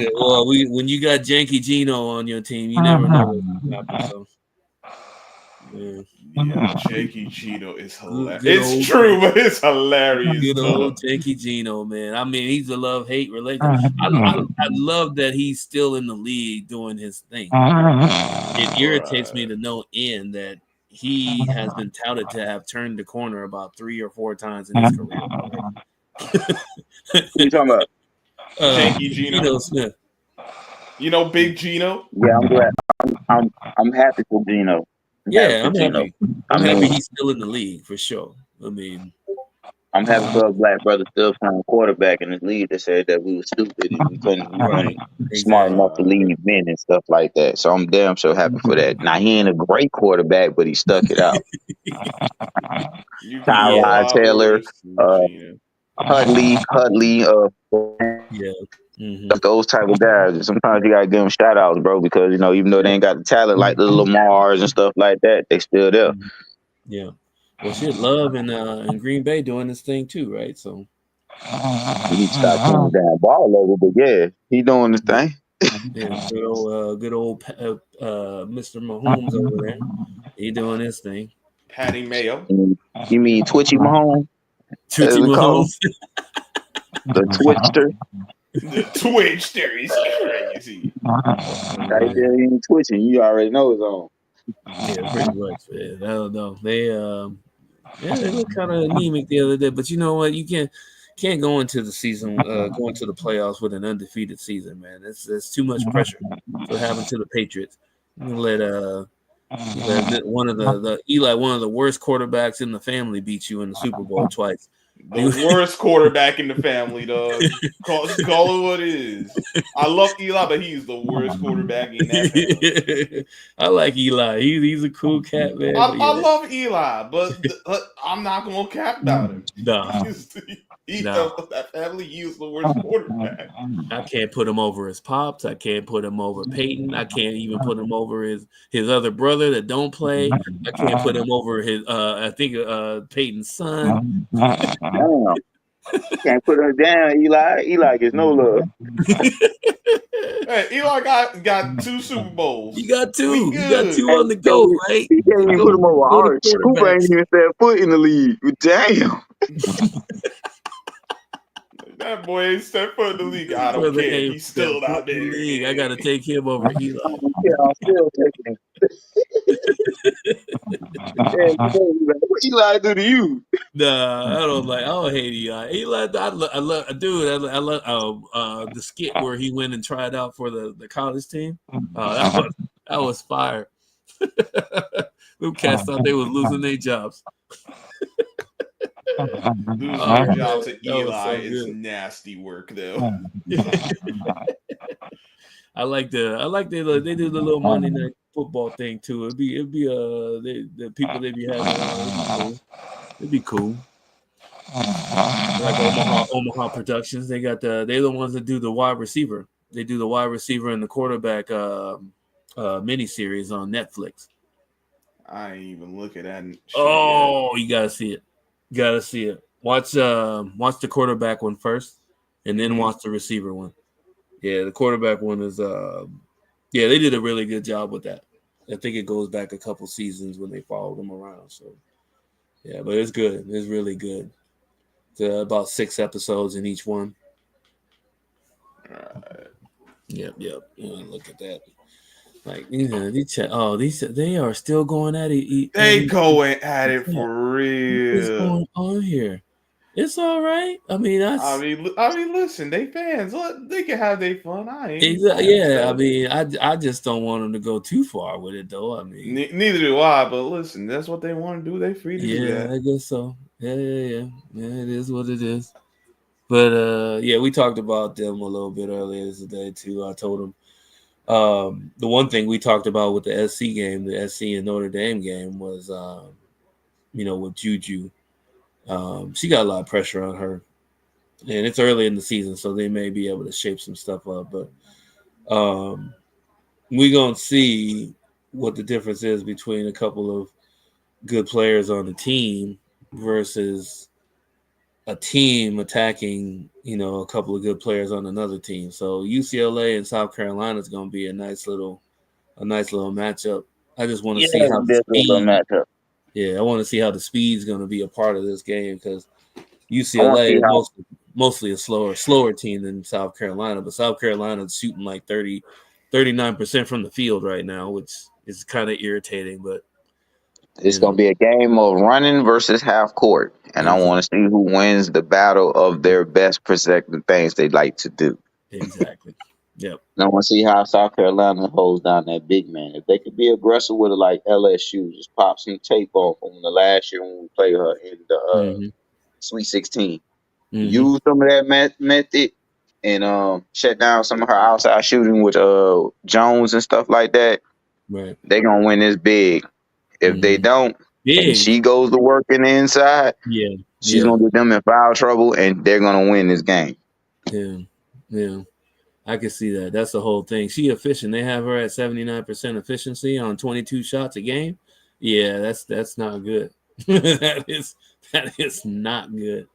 Yeah, well, when you got Janky Gino on your team, you never know what's gonna happen. So, Yeah, Jakey Chino is hilarious. good It's old, true, but it's hilarious. good old Janky Gino, man. I mean, he's a love-hate relationship. I love that he's still in the league doing his thing. It irritates me to no end that he has been touted to have turned the corner about 3 or 4 times in his career already. What you talking about? Janky Gino. Gino Smith. You know Big Gino? Yeah, I'm glad. I'm happy for Gino. Yeah, I'm Gino. happy. I'm happy he's still in the league for sure. I mean, I'm happy for a black brother still playing quarterback in this league that said that we were stupid and we right, smart exactly. enough to lead men and stuff like that. So I'm damn so happy for that. Now he ain't a great quarterback, but he stuck it out. You can do a Tyrod lot Taylor, worse than Gino. Hudley, Yeah. Mm-hmm. those type of guys. Sometimes you gotta give them shout outs, bro, because even though they ain't got the talent like the Lamars and stuff like that, they still there. Yeah. Well, shit, Love in Green Bay doing this thing too, right? So You need to stop putting the damn ball over, but yeah, he doing his thing. yeah, good old Mr. Mahomes over there. He doing his thing. Patty Mayo. You mean Twitchy Mahomes? Tootsie As we call him? Mahomes. The Twitster. The Twitchster is crazy. Right there, he ain't twitching. You already know it's on. Yeah, pretty much. Man. I don't know. They look kind of anemic the other day, but you know what? You can't go into the season, go into the playoffs with an undefeated season, man. That's too much pressure. What happened to the Patriots? You let one of the Eli, one of the worst quarterbacks in the family, beat you in the Super Bowl twice. The worst quarterback in the family, dog. Call it what it is. I love Eli, but he's the worst quarterback in that family. I like Eli. He's a cool cat, man. I love Eli, but I'm not gonna cap about him. Nah. That family, he was the worst quarterback. I can't put him over his pops. I can't put him over Peyton. I can't even put him over his other brother that don't play. I can't put him over his Peyton's son. Damn. Can't put her down, Eli. Eli gets no love. Hey, Eli got 2 Super Bowls. You got 2. You good. got 2 on the go, right? He can't even put him over Arch. Cooper ain't even set foot in the league. Damn. That boy ain't stepped foot in the league. I don't care. He's still out there. The I gotta take him over Eli. Yeah, I'm still taking him. What Eli do to you? Nah, I don't hate Eli. Eli, I love the skit where he went and tried out for the college team. That was fire. Them cats thought they was losing their jobs. Losing their jobs at That was Eli so is good. nasty work, though. I like they do the little Monday night football thing too. It'd be the people they be having on. It'd be cool. It'd be cool. Like Omaha Productions. They're the ones that do the wide receiver. They do the wide receiver and the quarterback mini series on Netflix. I ain't even look at that shit Oh, you gotta see it. Gotta see it. Watch the quarterback one first, and then watch the receiver one. Yeah, the quarterback one is yeah, they did a really good job with that. I think it goes back a couple seasons when they followed them around. So yeah, but it's good. It's really good. It's about 6 episodes in each one. Right. Yep. Yeah, look at that. Like they are still going at it. They going at it for real. What's going on here? It's all right. I mean, I mean, listen, they fans. Look, they can have their fun. I mean, I just don't want them to go too far with it, though. I mean, neither do I. But listen, that's what they want to do. They free to do that. Yeah, I guess so. Yeah. It is what it is. But yeah, we talked about them a little bit earlier today too. I told them the one thing we talked about with the SC game, the SC and Notre Dame game, was with Juju. She got a lot of pressure on her, and it's early in the season, so they may be able to shape some stuff up. But we're gonna see what the difference is between a couple of good players on the team versus a team attacking, a couple of good players on another team. So UCLA and South Carolina is going to be a nice little matchup. I just want to see how the speed. Yeah, I want to see how the speed is going to be a part of this game because UCLA is mostly a slower team than South Carolina, but South Carolina is shooting like 39% from the field right now, which is kind of irritating. But it's going to be a game of running versus half court, and I want to see who wins the battle of their best protecting things they like to do. Exactly. Yep. And I want to see how South Carolina holds down that big man. If they could be aggressive with it like LSU, just pop some tape off from the last year when we played her in the Sweet 16. Use some of that method and shut down some of her outside shooting with Jones and stuff like that. Right. They're going to win this big. If they don't, and she goes to work in the inside, she's going to get them in foul trouble, and they're going to win this game. Yeah. I can see that. That's the whole thing. She efficient. They have her at 79% efficiency on 22 shots a game. Yeah, that's not good. that is not good.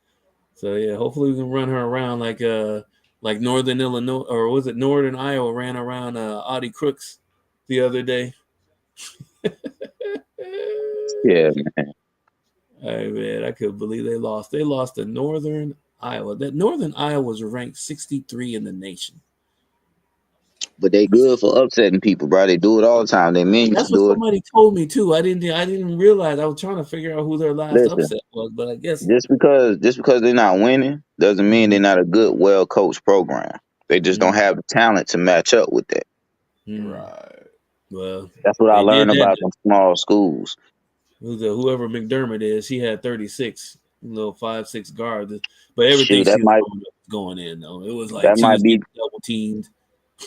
So yeah, hopefully we can run her around like Northern Illinois, or was it Northern Iowa ran around Audie Crooks the other day. Yeah, man. Hey man, I couldn't believe they lost. They lost to Northern Iowa. That Northern Iowa was ranked 63 in the nation. But they good for upsetting people, bro. They do it all the time. They mean that's to what do somebody told me too. I didn't realize. I was trying to figure out who their last upset was, but I guess just because they're not winning doesn't mean they're not a good, well coached program. They just don't have the talent to match up with that. Right. Well, that's what I learned about some small schools. Whoever McDermott is, he had 36, little 5'6" guards, but everything she was going in though. It was like that might be double teamed.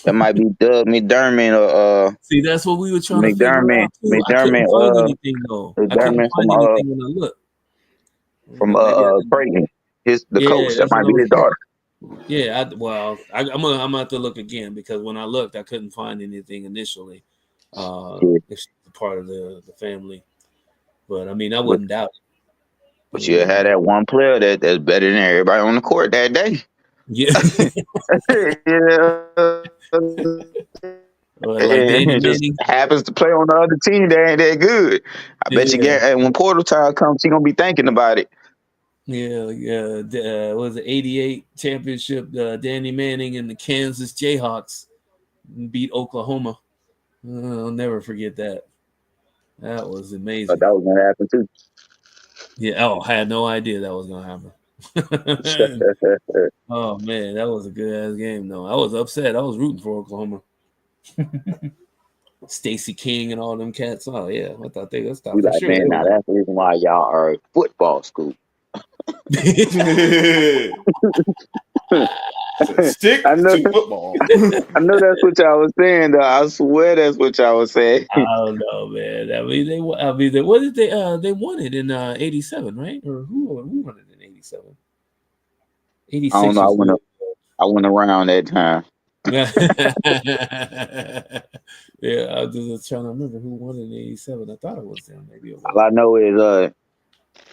That might be Doug McDermott or see, that's what we were trying to figure out too. I couldn't find anything though. I couldn't find anything when I looked. From Creighton, the coach. That might be his daughter. Yeah, I'm gonna have to look again because when I looked, I couldn't find anything initially. If she's a part of the family, but I mean, I wouldn't doubt it. But you had that one player that's better than everybody on the court that day. Yeah. Like Danny just happens to play on the other team that ain't that good. I bet you get when portal time comes, he gonna be thinking about it. Yeah. Was it 88 championship? Danny Manning and the Kansas Jayhawks beat Oklahoma. I'll never forget that. That was amazing. But that was gonna happen too. Yeah. Oh, I had no idea that was gonna happen. Oh man, that was a good ass game though. I was upset. I was rooting for Oklahoma. Stacey King and all them cats. Oh yeah, I thought they would stop for sure. Man, now that's the reason why y'all are a football school. Said, I stick know. to football. I know that's what y'all was saying. Though. I swear that's what y'all was saying. I don't know, man. I mean, what did they won it in '87, right? Or who won it in '87? I don't '86 know. was who? I went around that time. Yeah, I was just trying to remember who won in '87. I thought it was them. Maybe it All I wasn't. know is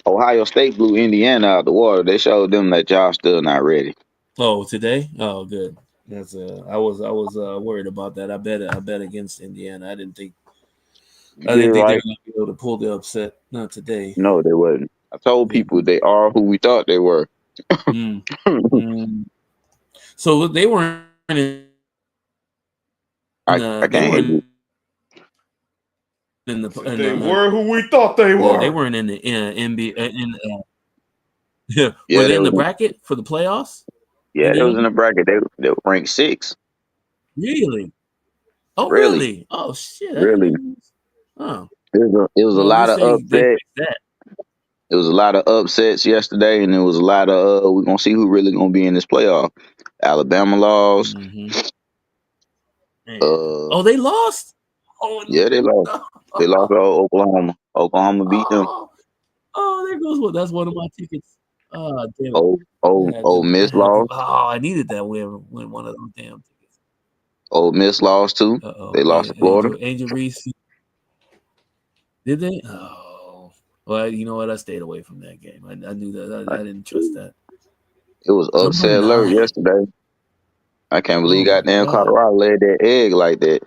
Ohio State blew Indiana out the water. They showed them that y'all still not ready. Oh, today? Oh, good. That's I was worried about that. I bet against Indiana. You I did didn't think they were right. going to be able to pull the upset. Not today. No, they wasn't. I told Yeah. people they are who we thought they were. Mm, mm. So they weren't in I they can't hear you. weren't in the Said they were who we thought they they were. weren't in the NBA were Yeah, they they in the was. bracket for the playoffs? Yeah, they was in Indiana? the bracket. They were ranked 6. Really? Oh, Really, really? Oh shit! I didn't really. even. Oh, It was a well, at lot least of they upset. fixed that. It was a lot of upsets yesterday, and it was a lot of we're gonna see who really gonna be in this playoff. Alabama lost. Mm-hmm. Uh, Oh, they lost. Oh yeah, they lost. no! They lost to Oklahoma. Oklahoma beat them. Oh, oh, there goes one. That's one of my tickets. Oh, damn it! Old I Miss had to. lost. Oh, I needed that win one of them damn tickets. Old Miss lost too. They lost to Florida. Angel Reese. Did they? Oh, well, you know what? I stayed away from that game. I knew that. I didn't trust that. It was Number upset alert 9. yesterday. I can't Oh believe my goddamn god. Colorado laid that egg like that.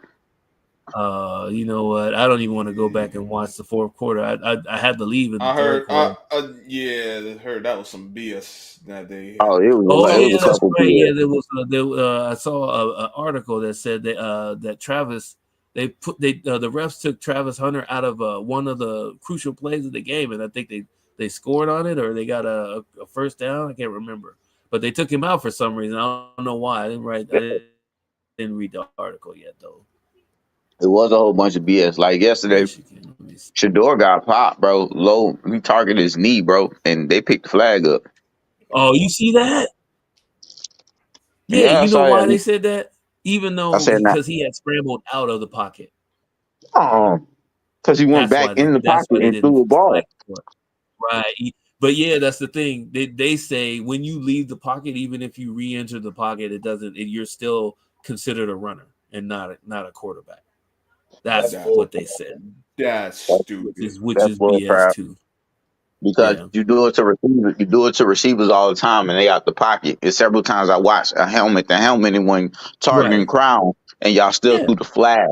You know what? I don't even want to go back and watch the fourth quarter. I had to leave in the I third heard, quarter. yeah, I heard that was some BS that they Oh, had. Oh it was yeah, a that's couple right. BS. Yeah, I saw an article that said that Travis the refs took Travis Hunter out of one of the crucial plays of the game, and I think they scored on it or they got a first down. I can't remember, but they took him out for some reason. I don't know why. I didn't read the article yet though. It was a whole bunch of BS. Like yesterday, Michigan. Let me see. Shador got popped, bro. Low, he targeted his knee, bro, and they picked the flag up. Oh, you see that? Yeah, Yeah, I you know saw why they it. said that? Even I though said, "Nah, because he had scrambled out of the pocket. because he went That's back why in the that's pocket why they and didn't threw a flag ball." for it. Right. But yeah, that's the thing. They say when you leave the pocket, even if you re-enter the pocket, you're still considered a runner and not a quarterback. That's That's That what bull. they said. that's That's, stupid. Which that's is bull BS crap. too. Because Yeah. you do it to receivers, you do it to receivers all the time, and they out the pocket. And several times I watched a helmet to helmet and when targeting Right. crown, and y'all still Yeah. threw the flag.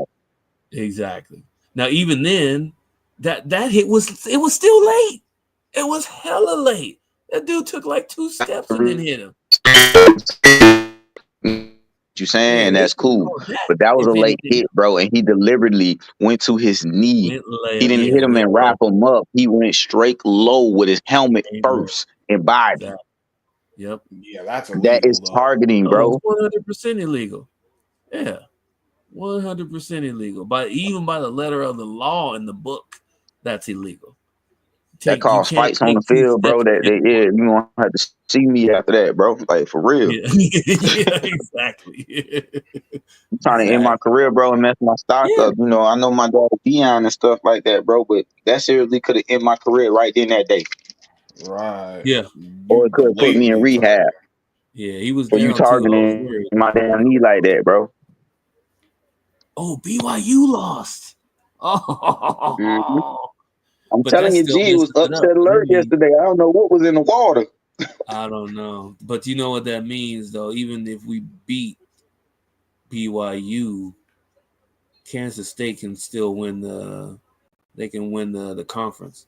Exactly. Now even then, that hit was still late. It was hella late. That dude took like 2 steps and then hit him. You saying, Yeah, and they that's should have cool. called that. But that was If a late anything, hit, bro, and he deliberately went to his knee. went He low. didn't Yeah, hit him went and low. wrap him up. He went straight low with his helmet Ain't low. first and body. Exactly. Yep. Yeah, that's That is illegal though. targeting, Oh, it's bro. 100% illegal. Yeah, 100% illegal. Even by the letter of the law in the book, that's illegal. That You caused can't fights on the take 2 field, bro. steps and then Yeah, walk. you gonna have to see me after that, bro. Like for real. Yeah, yeah, exactly. I'm trying to end my Exactly. career, bro, and mess my stock Yeah, up. You know, I know my dad Dion and stuff like that, bro, but that seriously could have ended my career right then that day. Right. yeah, Or You it could have put me in blatantly rehab target. yeah. He was for you down too. I was targeting worried. my damn knee like that, bro. Oh, BYU lost. Hmm. Oh, I'm but that telling you, still G, it was messes it up. upset That alert means yesterday. I don't know what was in the water. I don't know, but you know what that means, though. Even if we beat BYU, Kansas State can still win the conference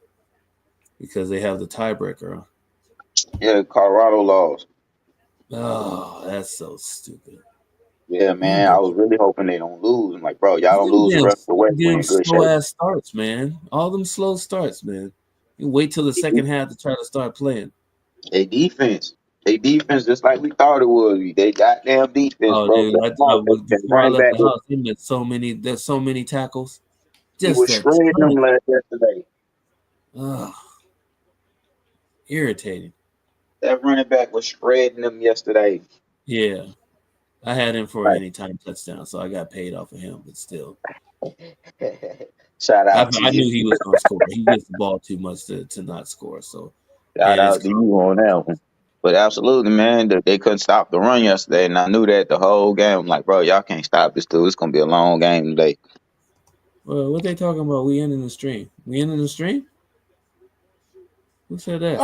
because they have the tiebreaker. Yeah, Colorado lost. Oh, that's so stupid. Yeah, Them man. I damn, was really hoping they don't lose. I'm like, bro, y'all don't them lose the damn, rest of the way. them We damn in good slow shape. ass starts, man. All them slow starts, man. You wait till the second half to try to start playing. They defense. They defense just like we thought it would. They goddamn defense, Oh, bro. dude, That's smart. They been before I running left back the with house, he made there's so many tackles. he Just was a shredding them ton. last yesterday. Ugh, irritating. That running back was shredding them yesterday. Yeah, I had him for Right. anytime touchdown, so I got paid off of him. But still, Shout out to I you. knew he was going to score. He gets the ball too much to not score. So, Shout and it's out to you on that one. But absolutely, man, they couldn't stop the run yesterday, and I knew that the whole game. I'm like, bro, y'all can't stop this dude. It's gonna be a long game today. well, what they talking about? We ending the stream. We ending the stream. Who said that?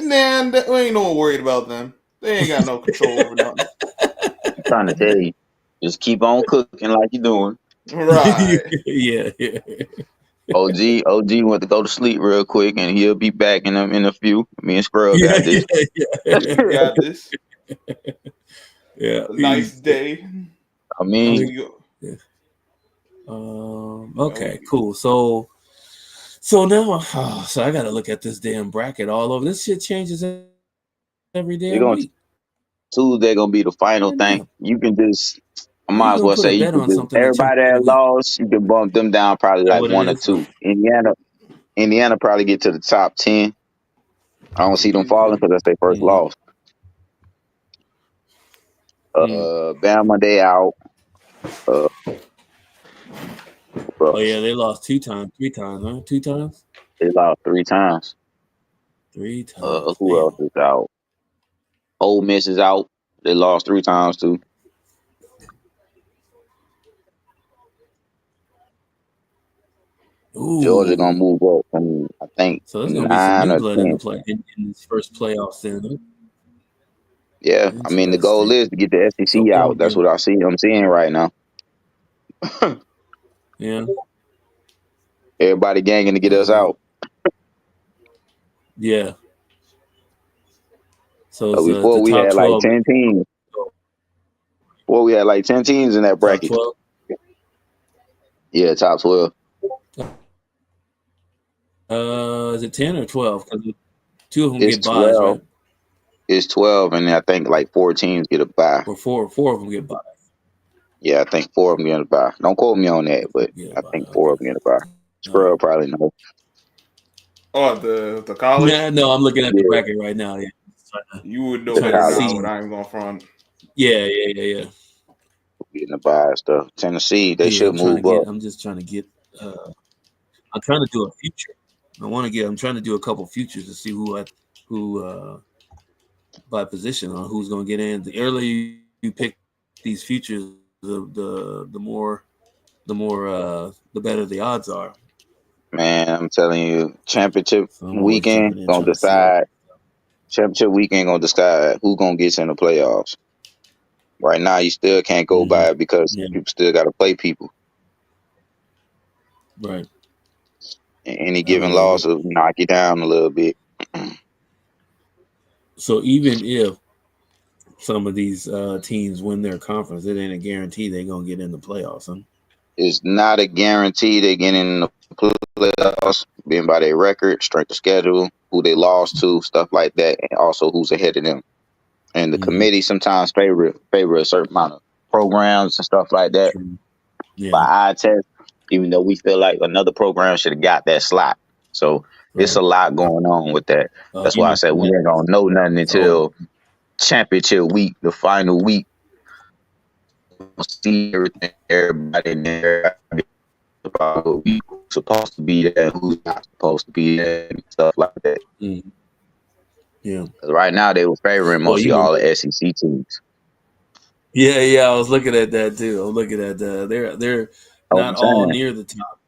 Man, we ain't no worried about them. They ain't got no control over nothing. I'm trying to tell you, just keep on cooking like you're doing. Right. yeah. OG went to go to sleep real quick, and he'll be back in a few. Me and Scrub got this. We got this. Yeah. A nice day. I mean, We go. Yeah. Okay, cool. So now, so I gotta look at this damn bracket all over. This shit changes every they're damn gonna week. Tuesday gonna be the final God thing. damn. You can just, I How you might as gonna well put a say, you bet can on just something that changes everybody every that week? lost, you can bump them down probably Is that like what it 1 or is? 2. Indiana probably get to the top 10. I don't see them falling because that's their first loss. Bama, they out. Oh yeah, they lost 3 times, huh? 2 times? They lost 3 times. 3 times. Who else Damn. is out? Ole Miss is out. They lost 3 times too. Georgia gonna Ooh. move up from, I think, So there's gonna be some 9 new or blood 10. in this first playoffs then. Huh? Yeah, I mean the goal Interesting. is to get the So SEC out. That's Oregon. what I'm seeing right now. Yeah. Everybody ganging to get us out. Yeah. So it's Before the we top had like 12. 10 teams. Before we had like 10 teams in that Top bracket. 12. Yeah, top 12. Is it 10 or 12? Because 2 of them It's get buys, 12. right? It's 12, and I think like 4 teams get a bye. Or four of them get buys. Yeah, I think 4 of them get a bye. Don't quote me on that, but Yeah, I buy. think 4 Okay. of them get a bye. All right. Scrub probably know. Oh, the college? Yeah, no, I'm looking at the Yeah, bracket right now. Yeah. You would know the better Trying to than I college would. see. I ain't going front. Yeah. getting a bye and stuff. Tennessee, they Yeah, should move up. I'm just trying to get I'm trying to do a future. I'm trying to do a couple futures to see who by position on who's going to get in. The earlier you pick these futures, the more the better the odds are. Man, I'm telling you, championship So I'm always weekend jumping in gonna trying to see all. decide. Championship weekend gonna decide who gonna get in the playoffs. Right now, you still can't go by it because Yeah, people still got to play people. right. And any I given mean, loss will knock you down a little bit. so even if some of these teams win their conference, it ain't a guarantee they're gonna get in the playoffs. Huh? It's not a guarantee they get in the playoffs, being by their record, strength of schedule, who they lost to, stuff like that, and also who's ahead of them. And the committee sometimes favor a certain amount of programs and stuff like that True. Yeah. by eye test, even though we feel like another program should have got that slot. So it's Right. a lot going on with that. That's You why I mean said we ain't gonna know nothing until championship week, the final week. We'll see everything, everybody in there about who's supposed to be there, who's not supposed to be there, and stuff like that. Yeah. 'Cause right now they were favoring Well, mostly all the SEC teams. Yeah. I was looking at that too. I'm looking at they're So not I'm all saying near the top.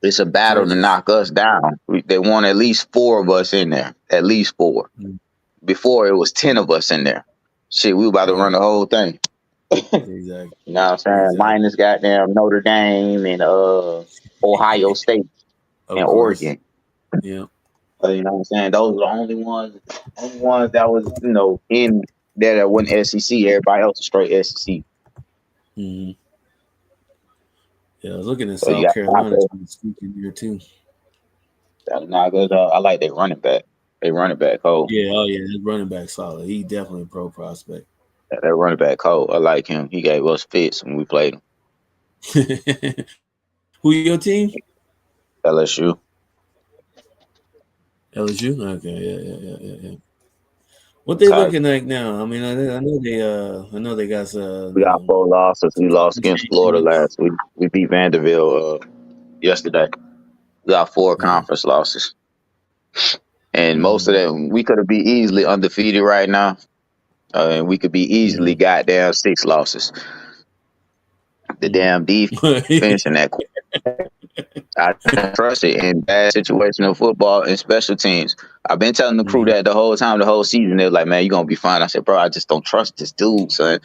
it's a battle to Georgia's. knock us down. They want at least 4 of us in there, at least 4. Before it was 10 of us in there. Shit, we were about to run the whole thing. Exactly. You know what I'm saying? Minus goddamn Notre Dame and Ohio State Of and course. Oregon. Yeah. You know what I'm saying? Those are the only ones that was, in there that wasn't SEC. Everybody else is straight SEC. Mm-hmm. Yeah, I was looking at So you South got Carolina trying to sneak in here too. not good. I like their running back. They running back cold. Yeah, his running back solid. He definitely a pro prospect. Yeah, that running back cold. I like him. He gave us fits when we played him. Who your team? LSU. LSU. Okay, yeah. What they Tight. looking like now? I mean, I know they got We got 4 losses. We lost against Florida last week. We beat Vanderbilt yesterday. We got 4 conference losses, and most of them we could have been easily undefeated right now, and we could be easily goddamn 6 losses. The damn defense and that. I don't trust it in bad situational football and special teams. I've been telling the crew that the whole time, the whole season. They're like, "Man, you're gonna be fine." I said, "Bro, I just don't trust this dude, son.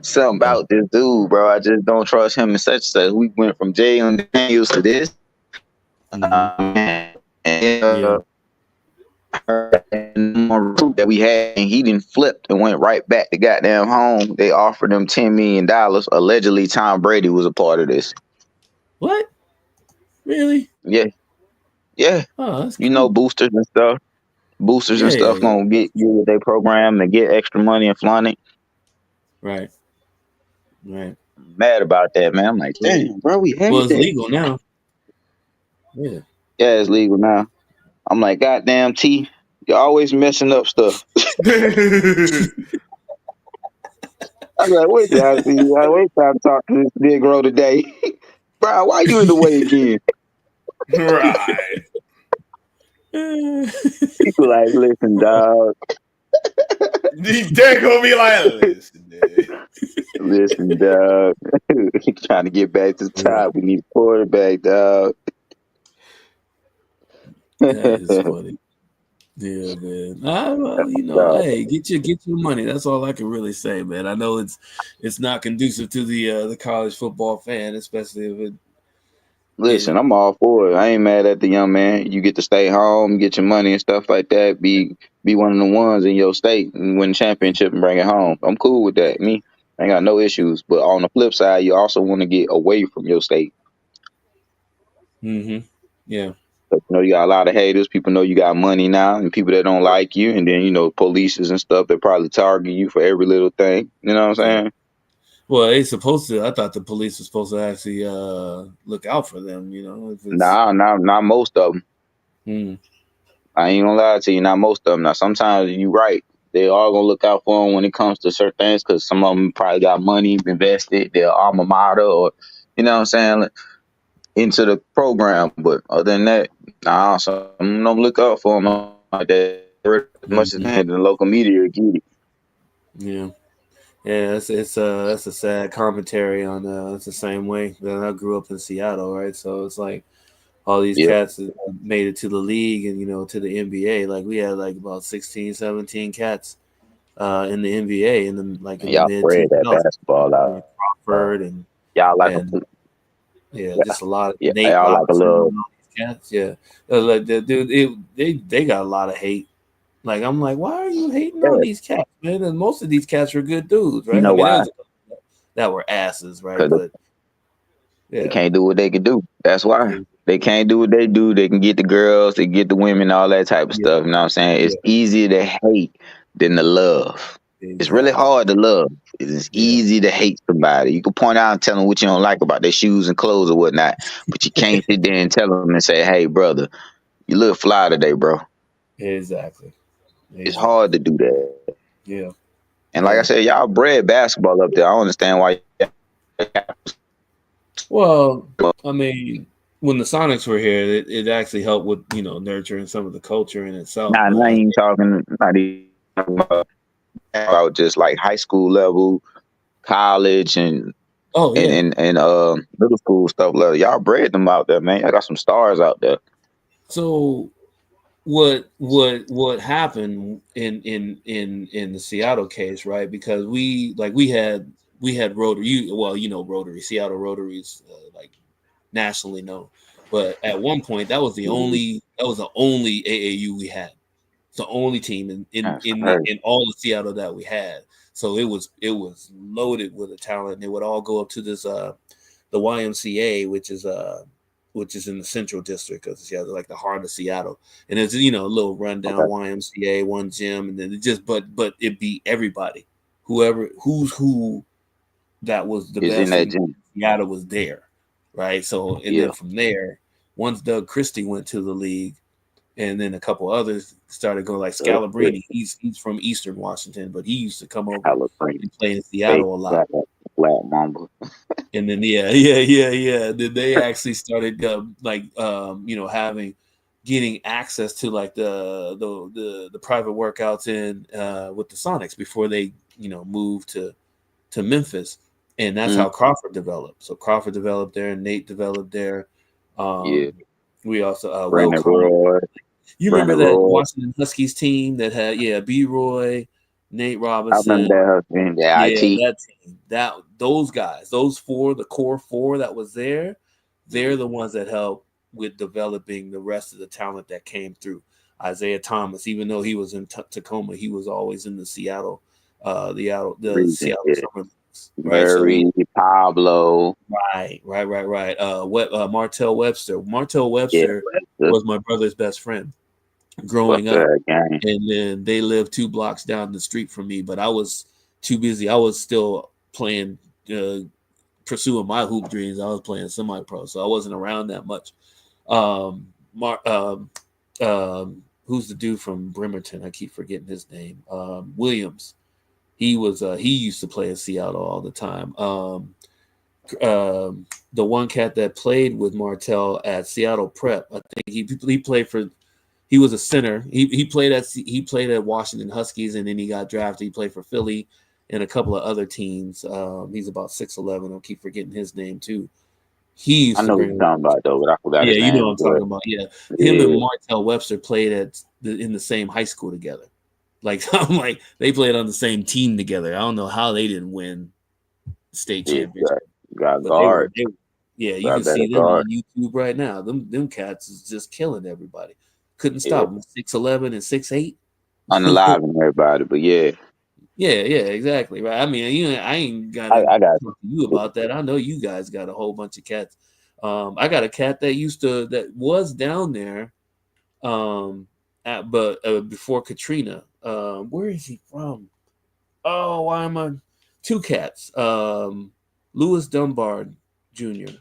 Something about this dude, bro. I just don't trust him and such stuff." We went from Jay on Daniels to this, and recruit that we had, and he didn't flip and went right back to goddamn home. They offered him $10 million. Allegedly, Tom Brady was a part of this. What? Really? Yeah. Oh, that's You cool. know, boosters and stuff. Boosters and stuff gonna get with their program and get extra money and flaunt it. Right. I'm mad about that, man. I'm like, damn, bro, we had it's that. legal now. Yeah, it's legal now. I'm like, goddamn T, you're always messing up stuff. I'm like, wait till I see you. Wait till I talk to this Negro today. Bro, why you in the way again? Right. People like, listen, dog. They're gonna be like, listen, dog. Trying to get back to the top. We need a quarterback, dog. That is funny. Yeah, man. Well, you know, hey, get your money. That's all I can really say, man. I know it's not conducive to the college football fan, especially if it. Listen, I'm all for it. I ain't mad at the young man. You get to stay home, get your money and stuff like that. Be one of the ones in your state and win championship and bring it home. I'm cool with that. Me, I ain't got no issues. But on the flip side, you also want to get away from your state. Yeah. But, you know, you got a lot of haters. People know you got money now, and people that don't like you, and then polices and stuff that probably target you for every little thing. You know what I'm saying? Well, they supposed to. I thought the police were supposed to actually look out for them. You know, if it's... not most of them. I ain't gonna lie to you, not most of them. Now, sometimes you're right. They are gonna look out for them when it comes to certain things, because some of them probably got money invested, their alma mater, or you know what I'm saying, into the program. But other than that, some don't look out for them like that as much as the local media get it. Yeah. Yeah, that's a sad commentary on it's the same way. I grew up in Seattle, right? So it's like all these cats made it to the league and to the NBA. Like we had like about 16, 17 cats in the NBA, and then like in the mid spread that basketball out. Crawford and y'all like just a lot of Nate y'all like a little cats. Yeah, like dude, they got a lot of hate. Like I'm like, why are you hating on these cats, man? And most of these cats are good dudes, right? You know why? That were asses, right? But they can't do what they can do. That's why they can't do what they do. They can get the girls, they get the women, all that type of stuff. You know what I'm saying? It's easier to hate than to love. Exactly. It's really hard to love. It's easy to hate somebody. You can point out and tell them what you don't like about their shoes and clothes or whatnot, but you can't sit there and tell them and say, "Hey, brother, you look fly today, bro." Exactly. It's hard to do that. Yeah. And like I said, y'all bred basketball up there. I don't understand why. Well, I mean, when the Sonics were here, it actually helped with nurturing some of the culture in itself. Not even talking about just like high school level, college, and middle school stuff. Y'all bred them out there, man. I got some stars out there. So what happened in the Seattle case, right? Because we had Rotary. Rotary, Seattle Rotary's like nationally known, but at one point that was the only AAU we had. It's the only team in all of Seattle that we had. So it was loaded with a talent. They would all go up to this the YMCA, which is in the central district of Seattle, like the heart of Seattle. And it's a little rundown YMCA, one gym, and then but it beat everybody. Who that was the best in Seattle was there. Right. So then from there, once Doug Christie went to the league, and then a couple others started going like Scalabrini. He's from Eastern Washington, but he used to come over and play in Seattle a lot. Black Mamba. And then Then they actually started getting access to like the private workouts in with the Sonics before they moved to Memphis, and that's how Crawford developed. So Crawford developed there, and Nate developed there. We also Will Carter. You remember that Washington Huskies team that had B-Roy, Nate Robinson. I remember that IT. That team. Those guys, those four, the core four that was there, they're the ones that helped with developing the rest of the talent that came through. Isaiah Thomas, even though he was in Tacoma, he was always in the Seattle, Seattle Summer Leagues. Right, Murray, Pablo. Right. Martell Webster. Martell Webster was my brother's best friend growing up, and then they lived 2 blocks down the street from me. But I was too busy. I was still playing, pursuing my hoop dreams. I was playing semi-pro, so I wasn't around that much. Who's the dude from Bremerton? I keep forgetting his name. Williams. He used to play in Seattle all the time. The one cat that played with Martell at Seattle Prep, I think he played for. He was a center. He played at Washington Huskies, and then he got drafted. He played for Philly and a couple of other teams. He's about 6'11". I'll keep forgetting his name too. He used I know what you're talking about though, but I forgot his name. You know what I'm talking about. Yeah, him and Martell Webster played in the same high school together. Like I'm like they played on the same team together. I don't know how they didn't win state championship. Got guard. You can see them on YouTube right now. Them cats is just killing everybody. Couldn't stop them. 6'11" and 6'8". Unaliving everybody, but yeah, exactly right. I mean, I ain't got to talk to you about that. I know you guys got a whole bunch of cats. I got a cat that was down there, before Katrina. Where is he from? Oh, why am I? 2 cats. Louis Dunbar Jr.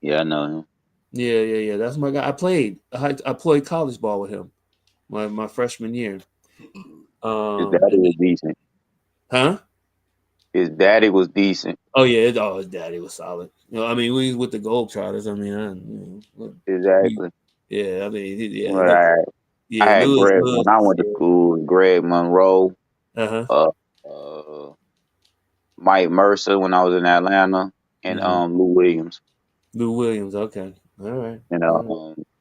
Yeah, I know him. Yeah. That's my guy. I played college ball with him my freshman year. His daddy was decent. Huh? His daddy was decent. Oh yeah, his daddy was solid. I mean, we was with the Globetrotters. I mean, exactly. I mean, I had Greg when I went to school. Greg Monroe. Mike Mercer when I was in Atlanta, and Lou Williams. Lou Williams, okay, all right. And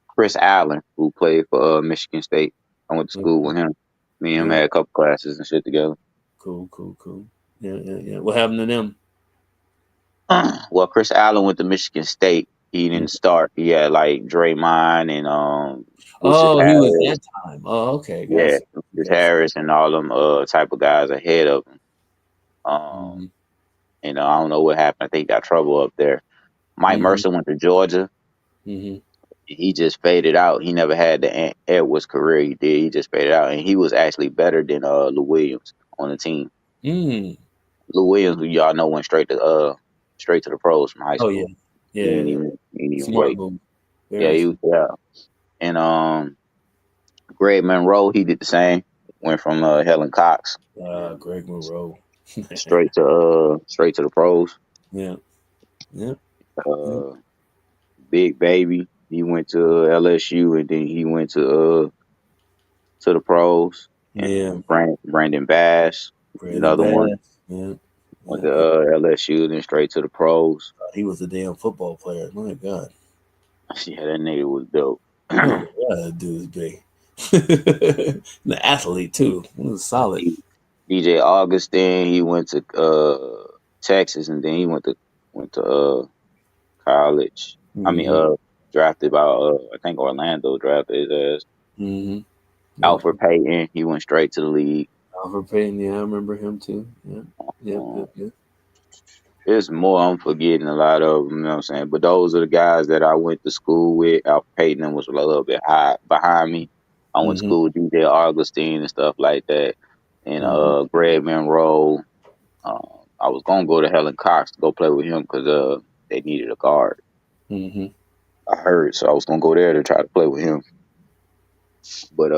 Chris Allen, who played for Michigan State. I went to school with him. Me and him had a couple classes and shit together. Cool. Yeah. What happened to them? Well, Chris Allen went to Michigan State. He didn't start. He had like Draymond and he was that time. Oh, okay. Gotcha. Yeah, Harris and all them type of guys ahead of him. I don't know what happened. I think he got trouble up there. Mike Mercer went to Georgia. He just faded out. He never had the Edwards career he did. He just faded out, and he was actually better than Lou Williams on the team. Lou Williams, who y'all know, went straight to the pros from high school. Oh yeah. He didn't even Smart wait. And Greg Monroe, he did the same. Went from Helen Cox. Greg Monroe. straight to the pros. Yeah. Big Baby, he went to LSU, and then he went to the pros. And Brandon Bass, another one. Yeah. Went to LSU, then straight to the pros. He was a damn football player. My God. Yeah, that nigga was dope. That dude was big. The athlete too. He was solid. DJ Augustine, he went to Texas, and then he went to college. I mean, drafted by I think Orlando drafted his ass. Alfred Payton, he went straight to the league. Alfred Payton, yeah, I remember him too. Yeah. There's more I'm forgetting, a lot of them, you know what I'm saying? But those are the guys that I went to school with. Alfred Payton was a little bit high behind me. I went to school with DJ Augustine and stuff like that. And Greg Monroe. I was going to go to Helen Cox to go play with him because they needed a guard. I heard, so I was going to go there to try to play with him. But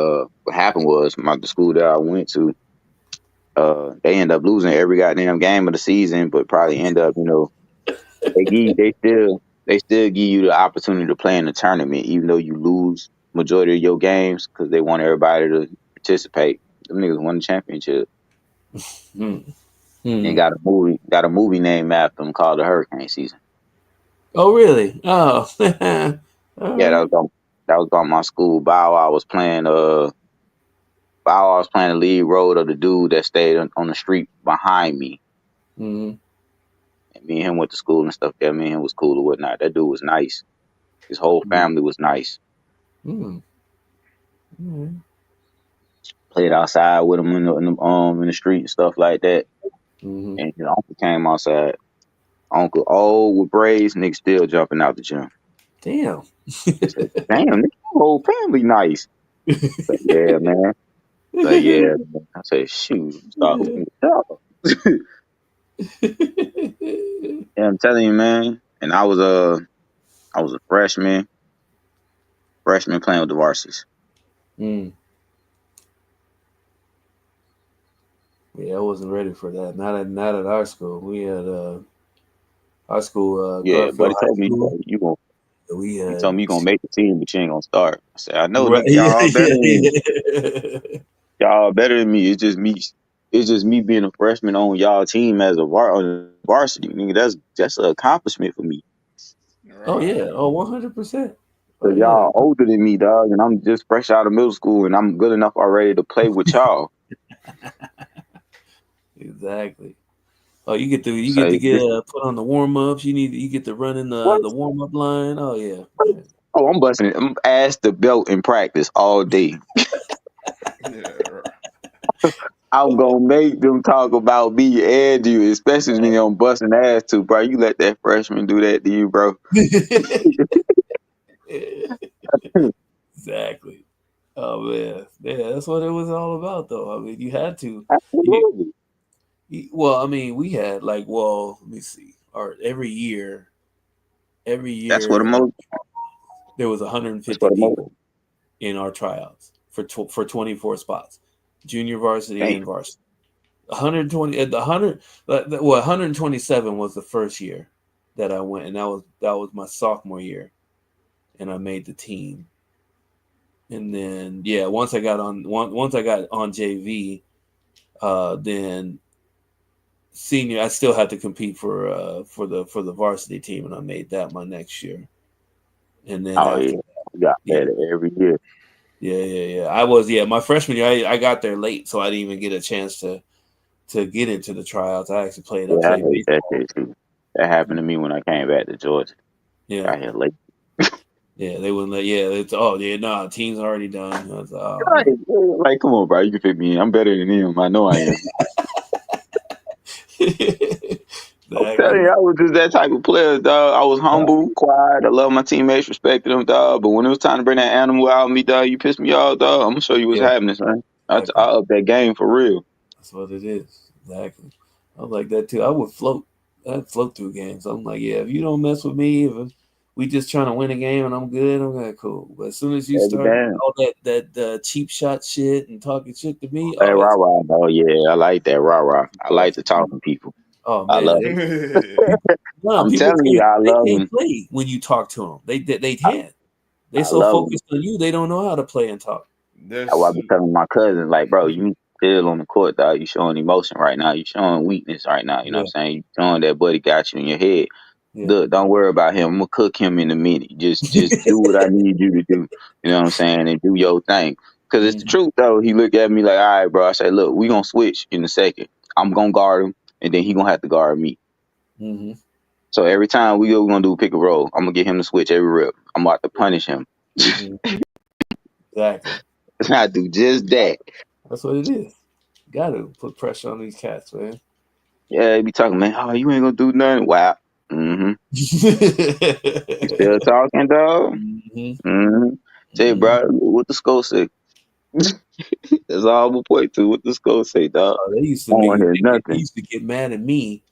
what happened was the school that I went to, they end up losing every goddamn game of the season, but probably end up, they still give you the opportunity to play in the tournament, even though you lose majority of your games, because they want everybody to participate. Them niggas won the championship and got a movie named after them called the Hurricane Season. Oh, really? Oh, Yeah, that was about my school. Bow Wow was playing the lead role of the dude that stayed on the street behind me. Mm-hmm. And me and him went to school and stuff. Yeah, me and him was cool or whatnot. That dude was nice. His whole family was nice. Mm-hmm. Played outside with him in the street and stuff like that. Mm-hmm. And his uncle came outside. Uncle old with braids, nigga still jumping out the gym. Damn. I said, damn, nigga, your whole family nice. But yeah, man. Like, yeah. Man. I said, shoot, start looking at y'all. Yeah, I'm telling you, man. And I was a freshman playing with the varsities. Mm. Yeah, I wasn't ready for that. Not at our school. We had our school, Yeah, Garfield buddy High told me School. We he had told me you gonna make the team, but you ain't gonna start. I said, I know, right. nigga, y'all better than me. Y'all better than me. It's just me. It's just me being a freshman on y'all team as on varsity. Nigga, that's an accomplishment for me. Oh yeah. Right. Oh, 100%. Oh Cause yeah. y'all older than me, dog, and I'm just fresh out of middle school, and I'm good enough already to play with y'all. Exactly. Oh, you get So to it's get just, put on the warm ups. You get to run in what? the warm up line. Oh yeah. Oh, I'm busting it. I'm ass to belt in practice all day. Yeah. Right. I'm gonna make them talk about me and you, especially when I'm busting ass too, bro. You let that freshman do that to you, bro. Exactly. Oh man, yeah, that's what it was all about, though. I mean, you had to. Absolutely. Well, I mean, we had like, well, let me see. Or every That's what the year most. there was That's 150 what the most. people in our tryouts for 24 spots, junior varsity Damn. and varsity. 120 at the 100. Well, 127 was the first year that I went, and that was my sophomore year, and I made the team. And then yeah, once I got on JV, then senior I still had to compete for the varsity team, and I made that my next year. And then Oh after yeah, that, we got yeah, better every year. yeah. I was my freshman year. I got there late, so I didn't even get a chance to get into the tryouts. I actually Yeah, I played hate that baseball. shit too. That happened to me when I came back to Georgia. Yeah, Got here late. yeah. They wouldn't let. Yeah, it's nah. Team's already done. I was like, oh Right. man. Like, come on, bro. You can fit me in. I'm better than him. I know I am. I'm telling you, Exactly. I was just that type of player, dog. I was humble, quiet. I love my teammates, respected them, dog. But when it was time to bring that animal out of me, dog, you pissed me off, dog. I'm gonna show you what's Yeah, happening, son. I exactly. up that game for real. That's what it is. Exactly. I was like that too. I would float. I'd float through games. I'm like, yeah, if you don't mess with me, if we just trying to win a game and I'm good, I'm like, cool. But as soon as you Every start damn. all that cheap shot shit and talking shit to me, That oh, rah it's rah, oh yeah, I like that rah rah. I like to talk oh to people. I man, love it. I'm people telling you, I they love can't them. play when you talk to them. They can't. They I so love them. focused on you, they don't know how to play and talk. That's why There's I be telling my cousins, like, bro, you need to chill on the court, dog. You showing emotion right now. You showing weakness right now. You know what Yeah, I'm saying? You showing that buddy got you in your head. yeah. Look, don't worry about him. I'm gonna cook him in a minute. Just do what I need you to do. You know what I'm saying? And do your thing. Cause it's the Mhm, truth though. He looked at me like, all right, bro. I say, look, we gonna switch in a second. I'm gonna guard him, and then he gonna have to guard me. mhm, So every time we go, we're gonna do pick and roll. I'm gonna get him to switch every rep. I'm about to punish him. mhm. Exactly. I do just that. That's what it is. Got to put pressure on these cats, man. Yeah, they be talking, man. Oh, you ain't gonna do nothing. Wow. Mm-hmm. You still talking, dog? Mhm, Mm-hmm. Say, mhm. bro, what the skull say? That's all I'm gonna point to. What the skull say, dog? Oh, they used I to don't want to be hear they nothing. used to get mad at me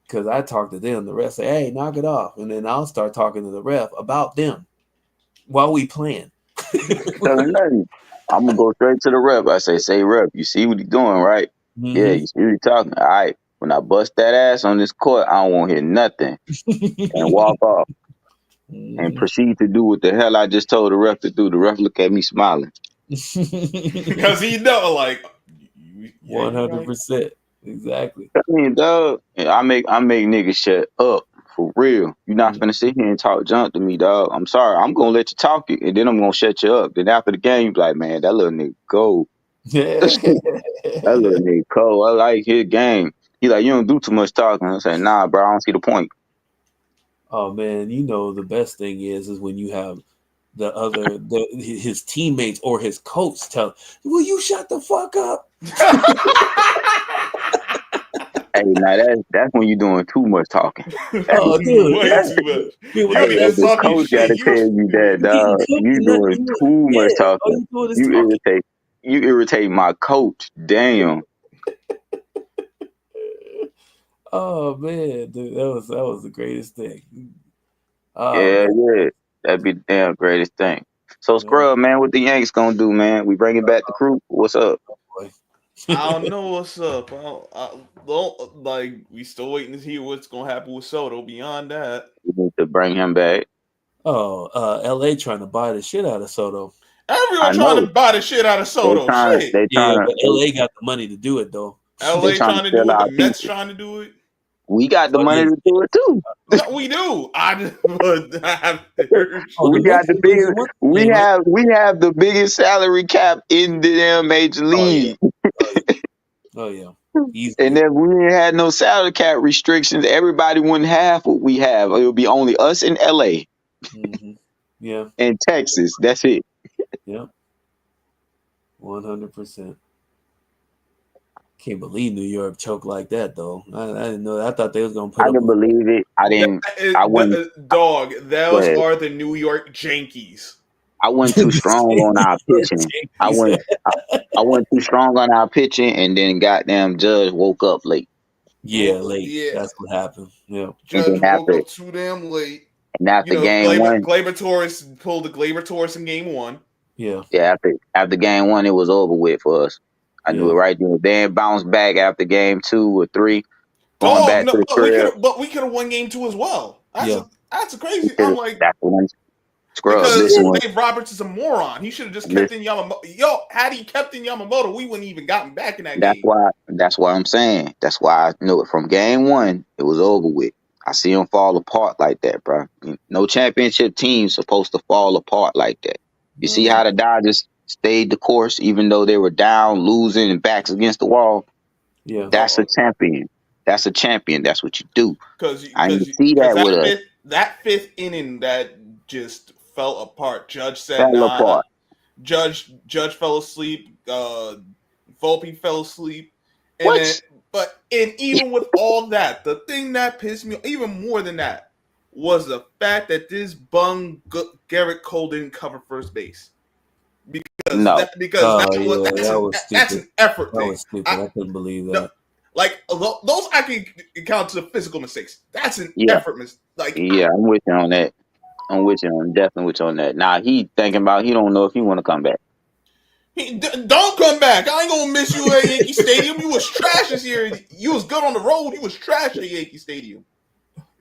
because I talk to them. The ref say, "Hey, knock it off," and then I'll start talking to the ref about them while we playing. Tell him nothing. I'm gonna go straight to the rep. I say rep, you see what he doing, right? Yeah, you see what he talking. All right. When I bust that ass on this court, I don't want to hear nothing. And walk off and proceed to do what the hell I just told the ref to do. The ref look at me smiling. Because he know, like, 100%. Exactly. I mean, dog, I make niggas shut up for real. You're not finna sit here and talk junk to me, dog. I'm sorry. I'm gonna let you talk it, and then I'm gonna shut you up. Then after the game, you be like, man, that little nigga cold. That little nigga cold. I like his game. He like, you don't do too much talking. I say, nah, bro, I don't see the point. Oh man, you know the best thing is when you have his teammates or his coach tell, "Will you shut the fuck up?" Hey, now that's when you're doing too much talking. Oh, dude, way too much. Dude, You be just The talking coach shit. gotta tell you that, dog. You doing too much All talking. you doing is You talking. irritate my coach. Damn. Oh man, dude, that was the greatest thing. Oh, Yeah, man. yeah. That'd be the damn greatest thing. So Scrub, man, what the Yanks gonna do, man? We bringing back the crew? What's up? Boy. I don't know what's up. We still waiting to hear what's gonna happen with Soto. Beyond that, We need to bring him back. Oh, LA trying to buy the shit out of Soto. everyone I trying to know. buy the shit out of Soto. Shit. They Yeah, trying but to LA got the money to do it though. LA trying to trying to sell do it. The our Mets people. trying to do it. We got the Oh, money yeah. to do it too. No, we do. But I haven't heard. Oh, We the got Mets the are biggest. losing what's his name, right? We have the biggest salary cap in the damn major Oh yeah. league. Oh yeah. And if we didn't have no salary cap restrictions, everybody wouldn't have what we have. It would be only us in LA Mm-hmm. Yeah. and Texas. That's it. Yeah. 100%. Can't believe New York choked like that though. I didn't know that. I thought they was gonna put I up can believe it. I wouldn't. Dog, those But are the New York Yankees. I went too strong on our pitching. I went. I went too strong on our pitching, and then goddamn Judge woke up late. late. Yeah. That's what happened. Yeah. And Judge then woke up too damn late. after game one, Glaber Torres pulled the Glaber Torres in game one. Yeah. yeah, after game one, it was over with for us. I knew it right then. Then bounced back after game 2 or 3, going Dog, back no, to the crib. but we could have won game 2 as well. That's a crazy. I'm like, That's one scrub. because Listen, Dave Roberts is a moron. He should have just kept in Yamamoto. Had he kept in Yamamoto, we wouldn't even gotten back in that game. That's why I'm saying. That's why I knew it from game 1. It was over with. I see him fall apart like that, bro. No championship team supposed to fall apart like that. You see how the Dodgers stayed the course, even though they were down, losing, and backs against the wall. Yeah. That's a champion. That's a champion. That's what you do. I didn't see Because that with us. that fifth inning that just fell apart. Judge said, Fell "Nah." apart. Judge fell asleep. Volpe fell asleep. What? And even with all that, the thing that pissed me even more than that was the fact that this bum Garrett Cole didn't cover first base. No. That's an effort That thing. was stupid. I couldn't believe that. No, like those I can count to the physical mistakes. That's an effort mistake. Like, yeah, I'm with you on that. I'm definitely with you on that. Now he thinking about he don't know if he want to come back. Don't come back. I ain't gonna miss you at Yankee Stadium. You was trash this year. You was good on the road. You was trash at Yankee Stadium.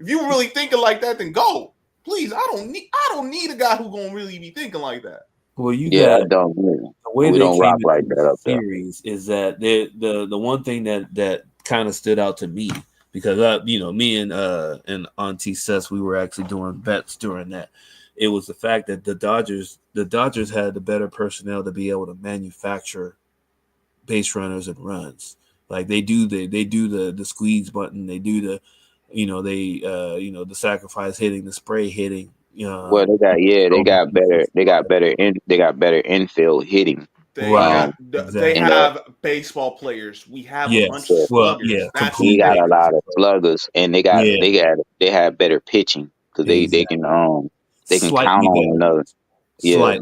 If you really thinking like that, then go. Please, I don't need a guy who gonna really be thinking like that. Well, I don't. The way we they don't came rock like into that the up there. series is that the one thing that kind of stood out to me, because me and Auntie Sess, we were actually doing bets during that. It was the fact that the Dodgers had the better personnel to be able to manufacture base runners and runs. Like they do the squeeze button, they do the the sacrifice hitting, the spray hitting. Well, they got better infield hitting. They have baseball players. We have a bunch of sluggers. We got a lot of sluggers, and they have better pitching because they can count on another. Yeah,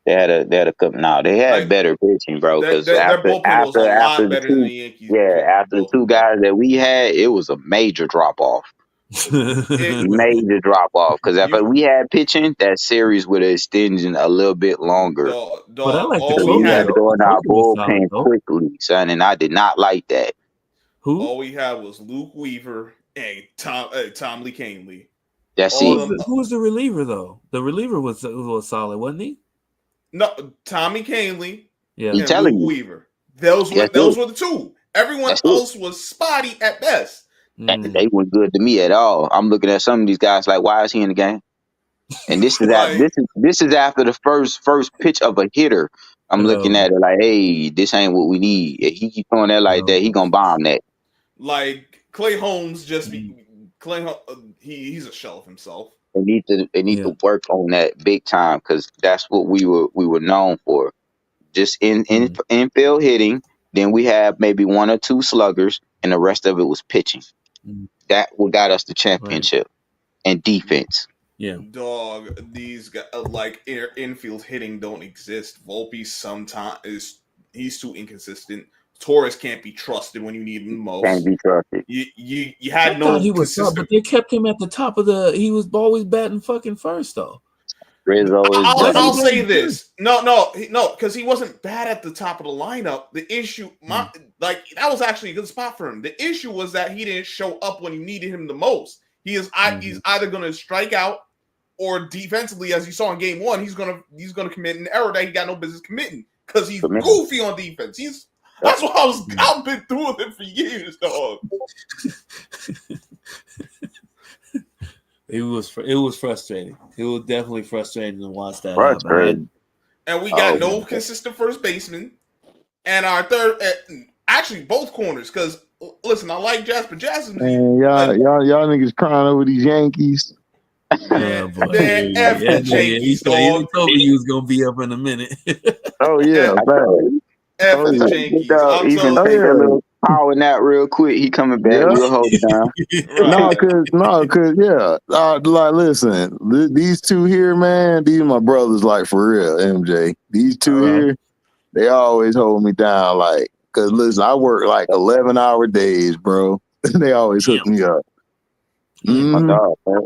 they had a couple. No, they had better pitching, bro. Because their bullpen was a lot better than the Yankees. After the 2 guys that we had, it was a major drop off. Major drop off. Because if we had pitching, that series would have extended a little bit longer. But I like the all we We had had, to go in our Closer was solid, bullpen though. quickly, son, and I did not like that. Who? all we had was Luke Weaver and Tom Lee Canley. That's All it. them, Who was the reliever though? The reliever was solid, wasn't he? no, Tommy Canley Yeah. He and telling Luke you. Weaver. Those were the two. Everyone That's it. else was spotty at best. They weren't good to me at all. I'm looking at some of these guys like, why is he in the game? And this is Like- this is after the first pitch of a hitter. I'm looking at it like, hey, this ain't what we need. If he keep throwing that like that, he gonna bomb that. Like Clay Holmes, he's a shell of himself. They need to work on that big time because that's what we were known for. Just infield hitting. Then we have maybe one or two sluggers, and the rest of it was pitching. That what got us the championship and defense. Yeah, Dog, these guys like infield hitting don't exist. Volpe sometimes he's too inconsistent. Torres can't be trusted when you need him the most. Can't be trusted. You had I no thought he was consistent. but they kept him at the top of the. He was always batting fucking first though. Rizzo is. I'll say this. No, because he wasn't bad at the top of the lineup. The issue, that was actually a good spot for him. The issue was that he didn't show up when you needed him the most. He's either going to strike out or defensively, as you saw in game one, he's gonna commit an error that he got no business committing because he's goofy on defense. That's what I've been through with him for years, dog. It was frustrating. It was definitely frustrating to watch that. Frustrating. And we got no consistent first baseman. And our third, actually both corners, because listen, I like Jazz, but Jazz is y'all niggas crying over these Yankees. Man, F the Yankees, dog. He told me he was gonna be up in a minute. Oh yeah, F the Yankees. Even take a little power nap real quick. He coming back. We'll hold it down. Cause like listen, these two here, man, these are my brothers, like for real, MJ. These two here, they always hold me down, like, cause listen, I work like 11-hour days, bro. They always hook me up. My dog, man.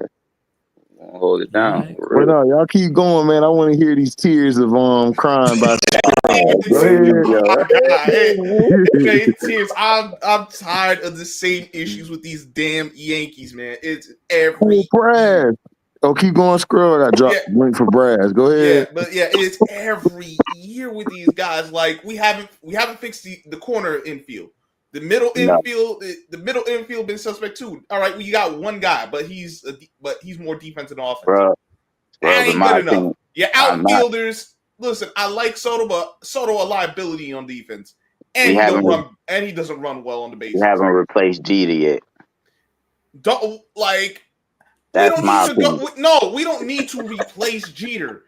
Hold it down. Well, no, y'all keep going, man. I want to hear these tears of crying by. Tears. I'm tired of the same issues with these damn Yankees, man. It's every Brad. Oh, keep going, Scrub. I got dropped link for Brass. Go ahead. It's every year with these guys. Like we haven't fixed the corner infield. The middle infield been suspect too. All right, well, you got one guy, but he's more defensive than offense. Bro, that ain't good enough. Your outfielders, listen, I like Soto, but Soto a liability on defense, and he doesn't run well on the bases. We haven't replaced Jeter yet. Don't like. That's we don't need to replace Jeter.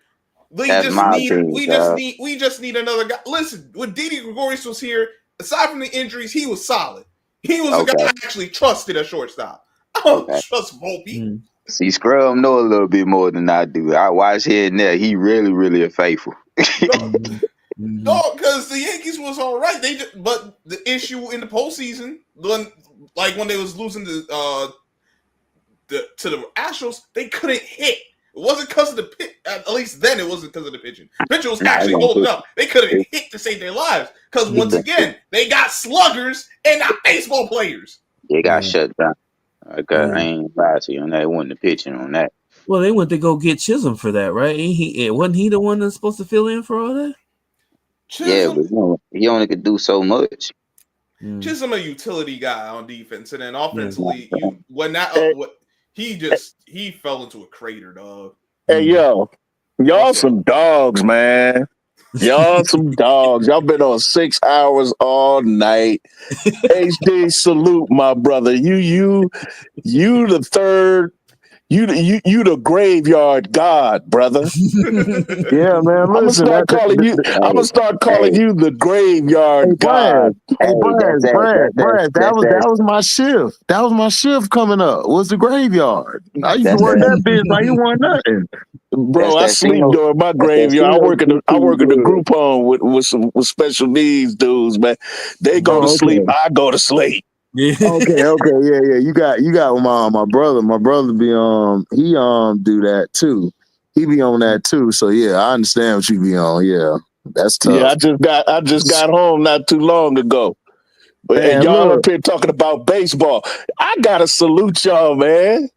We just need another guy. Listen, when Didi Gregorius was here, aside from the injuries, he was solid. He was a guy I actually trusted at shortstop. I don't trust Volpe. See, Scrub know a little bit more than I do. I watch here and there. He really, really a faithful. No, because the Yankees was all right. But the issue in the postseason, when they was losing to the Astros, they couldn't hit. It wasn't because of the pitch. At least then, it wasn't because of the pitching. Pitcher was actually holding up. They couldn't hit to save their lives because once again, they got sluggers and not baseball players. They got shut down. I ain't lie to you on that. It wasn't the pitching on that. Well, they went to go get Chisholm for that, right? Wasn't he the one that's supposed to fill in for all that? Chisholm, yeah, but he only could do so much. Chisholm a utility guy on defense, and then offensively, he fell into a crater, dog. Hey yo, y'all some dogs, man. Y'all some dogs. Y'all been on 6 hours all night. HD salute, my brother. You the third. You the graveyard god, brother. Yeah, man. Listen, I'm gonna start calling you the graveyard god. Hey, Brad, that was my shift. That was my shift coming up. Was the graveyard? I used to work that bitch like you want nothing. Bro, I sleep during my graveyard. I work at the group home with special needs dudes, man. They go to sleep, I go to sleep. Okay, yeah. You got my brother. My brother be he do that too. He be on that too. So yeah, I understand what you be on. Yeah, that's tough. Yeah, I just got home not too long ago. But and Man, y'all look. up here talking about baseball. I gotta salute y'all, man.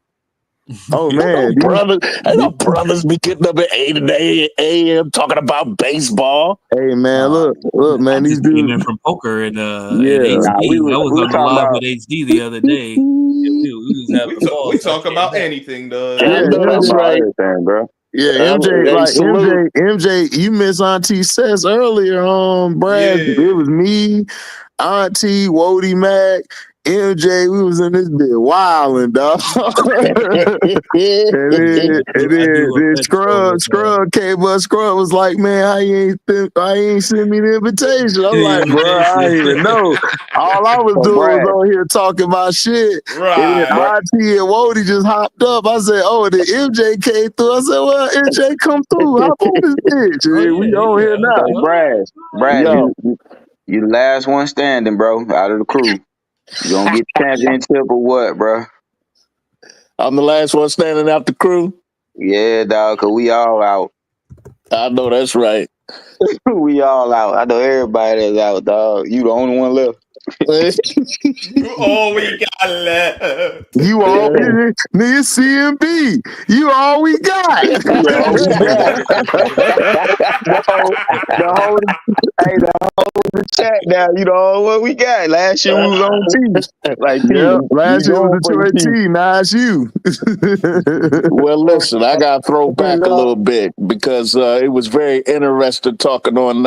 Oh man, I know brothers be getting up at 8 a.m. talking about baseball. Hey man, look, man. I These just came dudes. in from poker and Yeah. Nah, HD. I was we were on the talking live about with HD the other day. Yeah, we was having a ball. We So I talk came about back. anything, I Yeah, know talking that's MJ. about right. everything, bro. Yeah, MJ. Hey, Like salute. MJ. You miss Auntie says earlier, Brad. Yeah. It was me, Auntie, Wody Mac, MJ. We was in this bit wilding, dog. I do a Then bet show with Scrub came up. Scrub was like, man, I ain't send me the invitation. I'm the like, bro, I invitation. didn't even know. All I was So doing was Brad, on here talking about shit. And then Right. IT and Wody just hopped up. I said, oh, and then MJ came through. I said, well, MJ, come through. Hop on this bitch. And Oh then we yeah, on here yeah. now. so Brad, Yo, you the last one standing, bro, out of the crew. You gonna get the championship or what, bro? I'm the last one standing out the crew. Yeah, dog, cause we all out. I know that's right. We all out. I know everybody that's out, dog. You the only one left. You all we got left. you all, Yeah. nigga, CMB. You all we got. You all we got. the whole, the whole, hey, the chat now. You know all what we got. Last year we was on T. Like T, Yep, we last year was going for the Detroit T. T. Now it's you. Well, listen, I got to throw back a little bit because it was very interesting talking on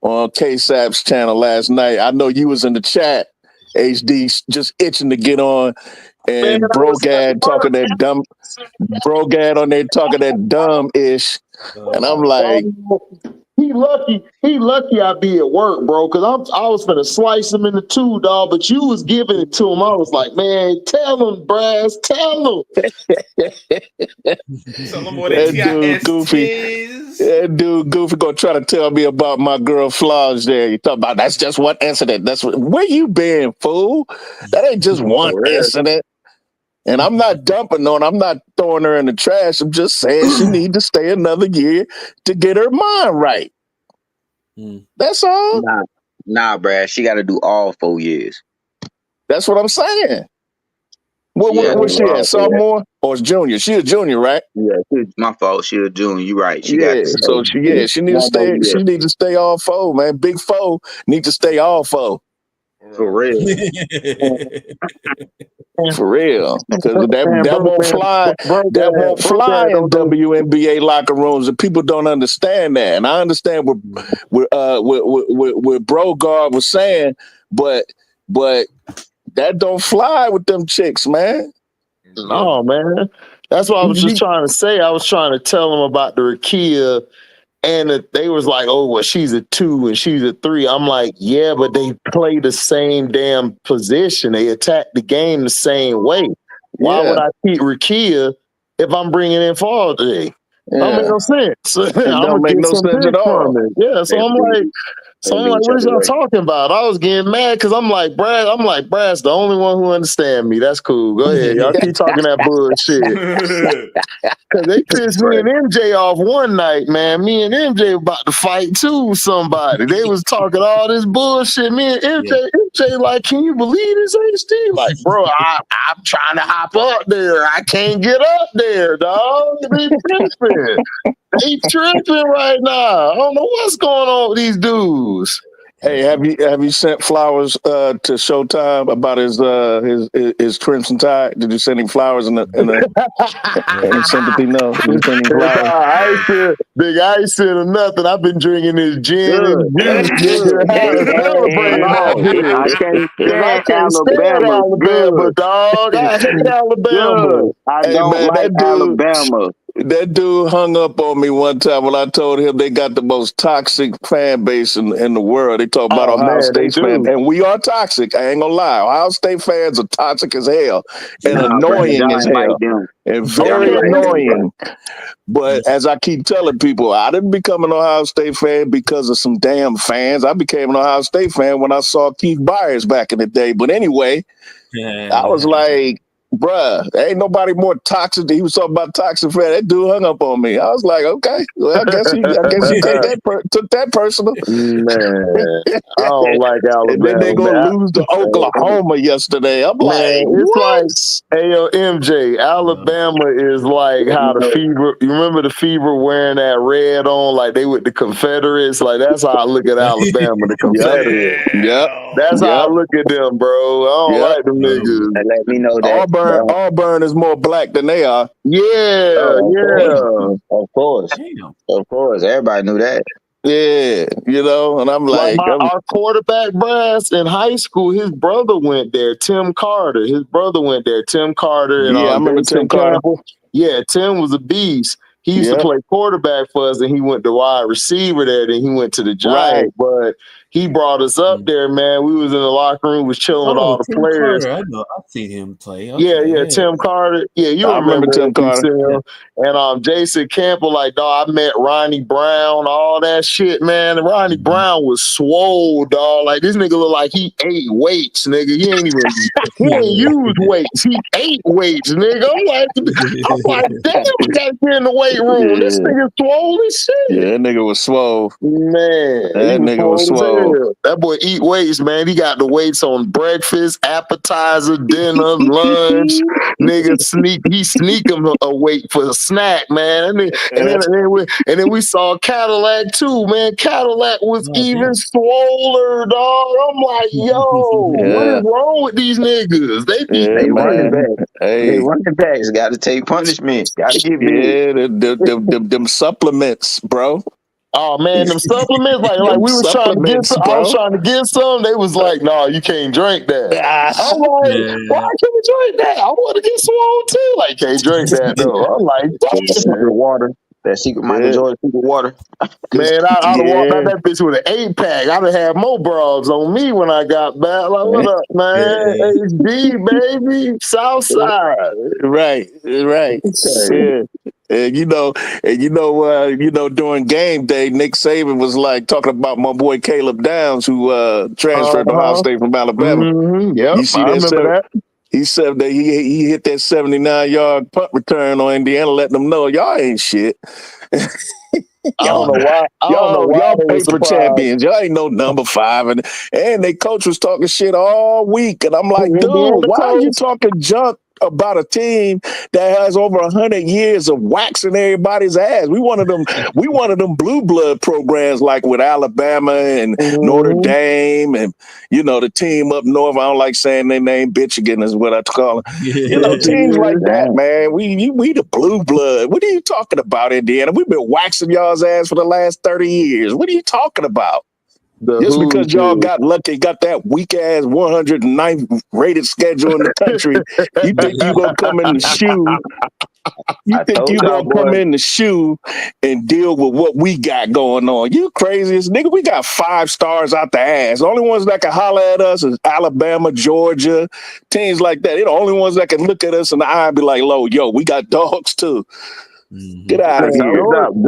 Cashapp's channel last night. I know you was in the chat, HD, just itching to get on, Man, and I was at Brogad talking work. that dumb, Brogad on there talking that dumb ish, and I'm like, He lucky. He lucky I be at work, bro. Cause I was gonna slice him into two, dog. But you was giving it to him. I was like, man, tell him, Brass, tell him. Tell them what a that dude TIS goofy. is. That dude goofy gonna try to tell me about my girl Flau'jae. You talk about that's just one incident. Where you been, fool? That ain't just one For real. incident. And I'm not dumping on. I'm not throwing her in the trash. I'm just saying she need to stay another year to get her mind right. That's all. Nah, Brad. She got to do all 4 years. That's what I'm saying. Yeah, What's do she all at? 4 years. Sophomore or is junior? She a junior, right? Yeah, it's my fault. She a junior. You right. She got Yeah. to So she needs to one more stay. She year. needs to stay all four, man. Big four need to stay all four. For real. For real, because Man, that bro, won't man, fly. That won't fly in WNBA locker rooms, and people don't understand that. And I understand what Brogard was saying, but that don't fly with them chicks, man. No, man. That's what I was just trying to say. I was trying to tell them about the Rickea, and they was like, "Oh, well, she's a 2 and she's a 3." I'm like, "Yeah, but they play the same damn position. They attack the game the same way. Why would I keep Rickea if I'm bringing in Flau'jae? Don't make no sense. It I'm don't gonna make get no some sense at picks all. from it. Yeah, They leave so I'm like, each what is other y'all right. talking about? I was getting mad because I'm like, Brad's the only one who understands me. That's cool. Go ahead. Y'all keep talking that bullshit. Because they pissed me and MJ off one night, man. Me and MJ about to fight too with somebody. They was talking all this bullshit. Me and MJ like, can you believe this HD? Like, bro, I'm trying to hop up there. I can't get up there, dog. They tripping. They tripping right now. I don't know what's going on with these dudes. Hey, have you sent flowers to Showtime about his Crimson Tide? Did you send him flowers in a sympathy note? Did you send him flowers? I ain't seen nothing. I've been drinking this gin Good. and juice, That's good. nigga. Celebrating that No, bitch. I can't Cause I stand can't stand Alabama. Alabama, Good. dog. I hate Alabama. Good. I Hey don't man, like Alabama. That dude hung up on me one time when I told him they got the most toxic fan base in the world. They talk about Oh Ohio man, they State fans, do. and we are toxic. I ain't gonna lie. Ohio State fans are toxic as hell and Nah, Brandon annoying John as ain't like hell them. and John very ain't like them, bro. annoying. But as I keep telling people, I didn't become an Ohio State fan because of some damn fans. I became an Ohio State fan when I saw Keith Byers back in the day. But anyway, I was like, bruh, ain't nobody more toxic. He was talking about toxic fan. That dude hung up on me. I was like, okay, well, I guess he took that personal. Man, I don't like And then they Alabama, gonna man. lose to Oklahoma yesterday. I'm Man, like, it's like, what? hey, yo, MJ, Alabama is like how the Fever, you remember the Fever wearing that red on, like they with the Confederates? Like, that's how I look at Alabama, the Yep, Confederates. yep, That's how I yep, look at them, bro. I don't yep. like them niggas. And let me know that. Auburn is more black than they are. Yeah, Oh, yeah. of course, Damn. of course. Everybody knew that. Yeah, and I'm Like like, our quarterback brass in high school, his brother went there, Tim Carter. His brother went there, Tim Carter and yeah, I remember Jason Tim Carter. Campbell. Yeah, Tim was a beast. He used to Yep. play quarterback for us, and he went to wide receiver there. Then he went to the Giants, Right. but he brought us up there, man. We was in the locker room, was chilling with all the Tim players. Carter, I know. I've seen him play. Yeah, Tim Carter. Yeah, you I remember Tim Carter. him. And Jason Campbell, like, dog, I met Ronnie Brown, all that shit, man. And Ronnie Brown was swole, dog. Like, this nigga look like he ate weights, nigga. He ain't use weights. He ate weights, nigga. I'm like, damn, I gotta get in the weight room. This nigga swole as shit. Yeah, that nigga was swole. Man, that nigga was swole. That boy eat weights, man. He got the weights on breakfast, appetizer, dinner, lunch. Nigga sneak him a weight for a snack, man. And then we saw Cadillac too, man. Cadillac was even swoller, dog. I'm like, yo, what is wrong with these niggas? They running back. Hey. They running backs got to take punishment. Got to get big. Yeah, them supplements, bro. Oh man, them supplements, like we was trying to get some. I was trying to get some. They was like, "No, you can't drink that." I'm like, "Why can't we drink that? I want to get some on too." Like, can't drink that though. I'm like, secret water. That secret Michael Jordan secret water. Man, I'd have walked out that bitch with an 8-pack. I'd have had more bras on me when I got back. Like, what up, man? HD, baby, Southside. Right. Yeah. And during game day, Nick Saban was like talking about my boy Caleb Downs, who transferred to Ohio State from Alabama. Mm-hmm. Yep, You see I remember that. He said that he hit that 79-yard punt return on Indiana, letting them know y'all ain't shit. I don't know why. Y'all paper champions. Y'all ain't no number 5. And their coach was talking shit all week. And I'm like, dude, why are you talking junk about a team that has over 100 years of waxing everybody's ass? We one of them blue blood programs like with Alabama and Notre Dame and the team up north. I don't like saying their name. Michigan is what I call them. Teams like that, man. We the blue blood. What are you talking about, Indiana? We've been waxing y'all's ass for the last 30 years. What are you talking about? Just because y'all got lucky, got that weak ass 109th rated schedule in the country, you think you gonna come in the shoe? You think you gonna come in the shoe and deal with what we got going on? You craziest nigga. We got 5 stars out the ass. The only ones that can holler at us is Alabama, Georgia, teams like that. They're the only ones that can look at us in the eye and be like, yo, we got dogs too. Get out of here.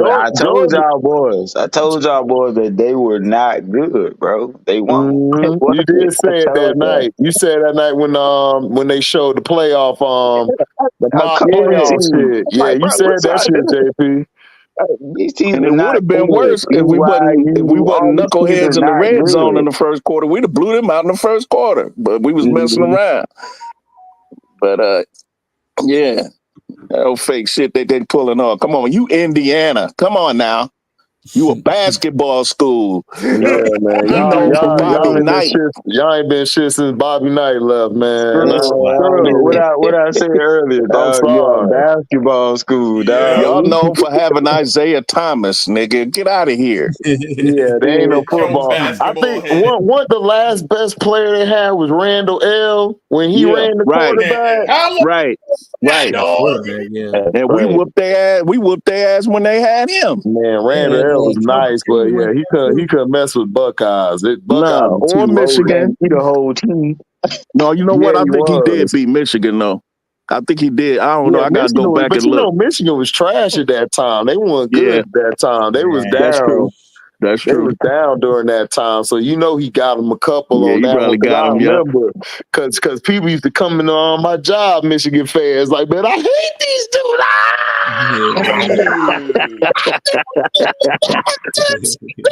I told y'all boys that they were not good, bro. They won't. You did say it that night. You said that night when they showed the playoff the mock playoff shit. Yeah, you said that shit, JP. These teams and it would have been worse if we wasn't knuckleheads in the red zone in the first quarter. We'd have blew them out in the first quarter, but we was messing around. But yeah. That old fake shit they pulling off. Come on, you Indiana. Come on now. You a basketball school. Yeah, man. Y'all ain't been shit since Bobby Knight left, man. What I said earlier, dog. You're a basketball school, dog. Y'all known for having Isaiah Thomas, nigga. Get out of here. Yeah, they ain't no football. I think one the last best player they had was Randall L. When he ran the quarterback. Right. Right. Quarterback, yeah. And we whooped their ass. We whooped their ass when they had him. Man, Randall was nice, but yeah, he couldn't mess with Buckeyes. Buckeyes No, were or too Michigan. He the whole team. No, you know loaded. what? Yeah, I he think he did was. beat Michigan though. I think he did. I don't know. Yeah, I gotta go Michigan was, back but and you look. know, Michigan was trash at that time. They weren't good Yeah, at that time. They was Man. that's down. true. That's They true. was down during that time, so you know he got them a couple Yeah, on he that probably one. Because got I him. Yeah. remember, because people used to come in on my job, Michigan fans, like, man, I hate these dudes.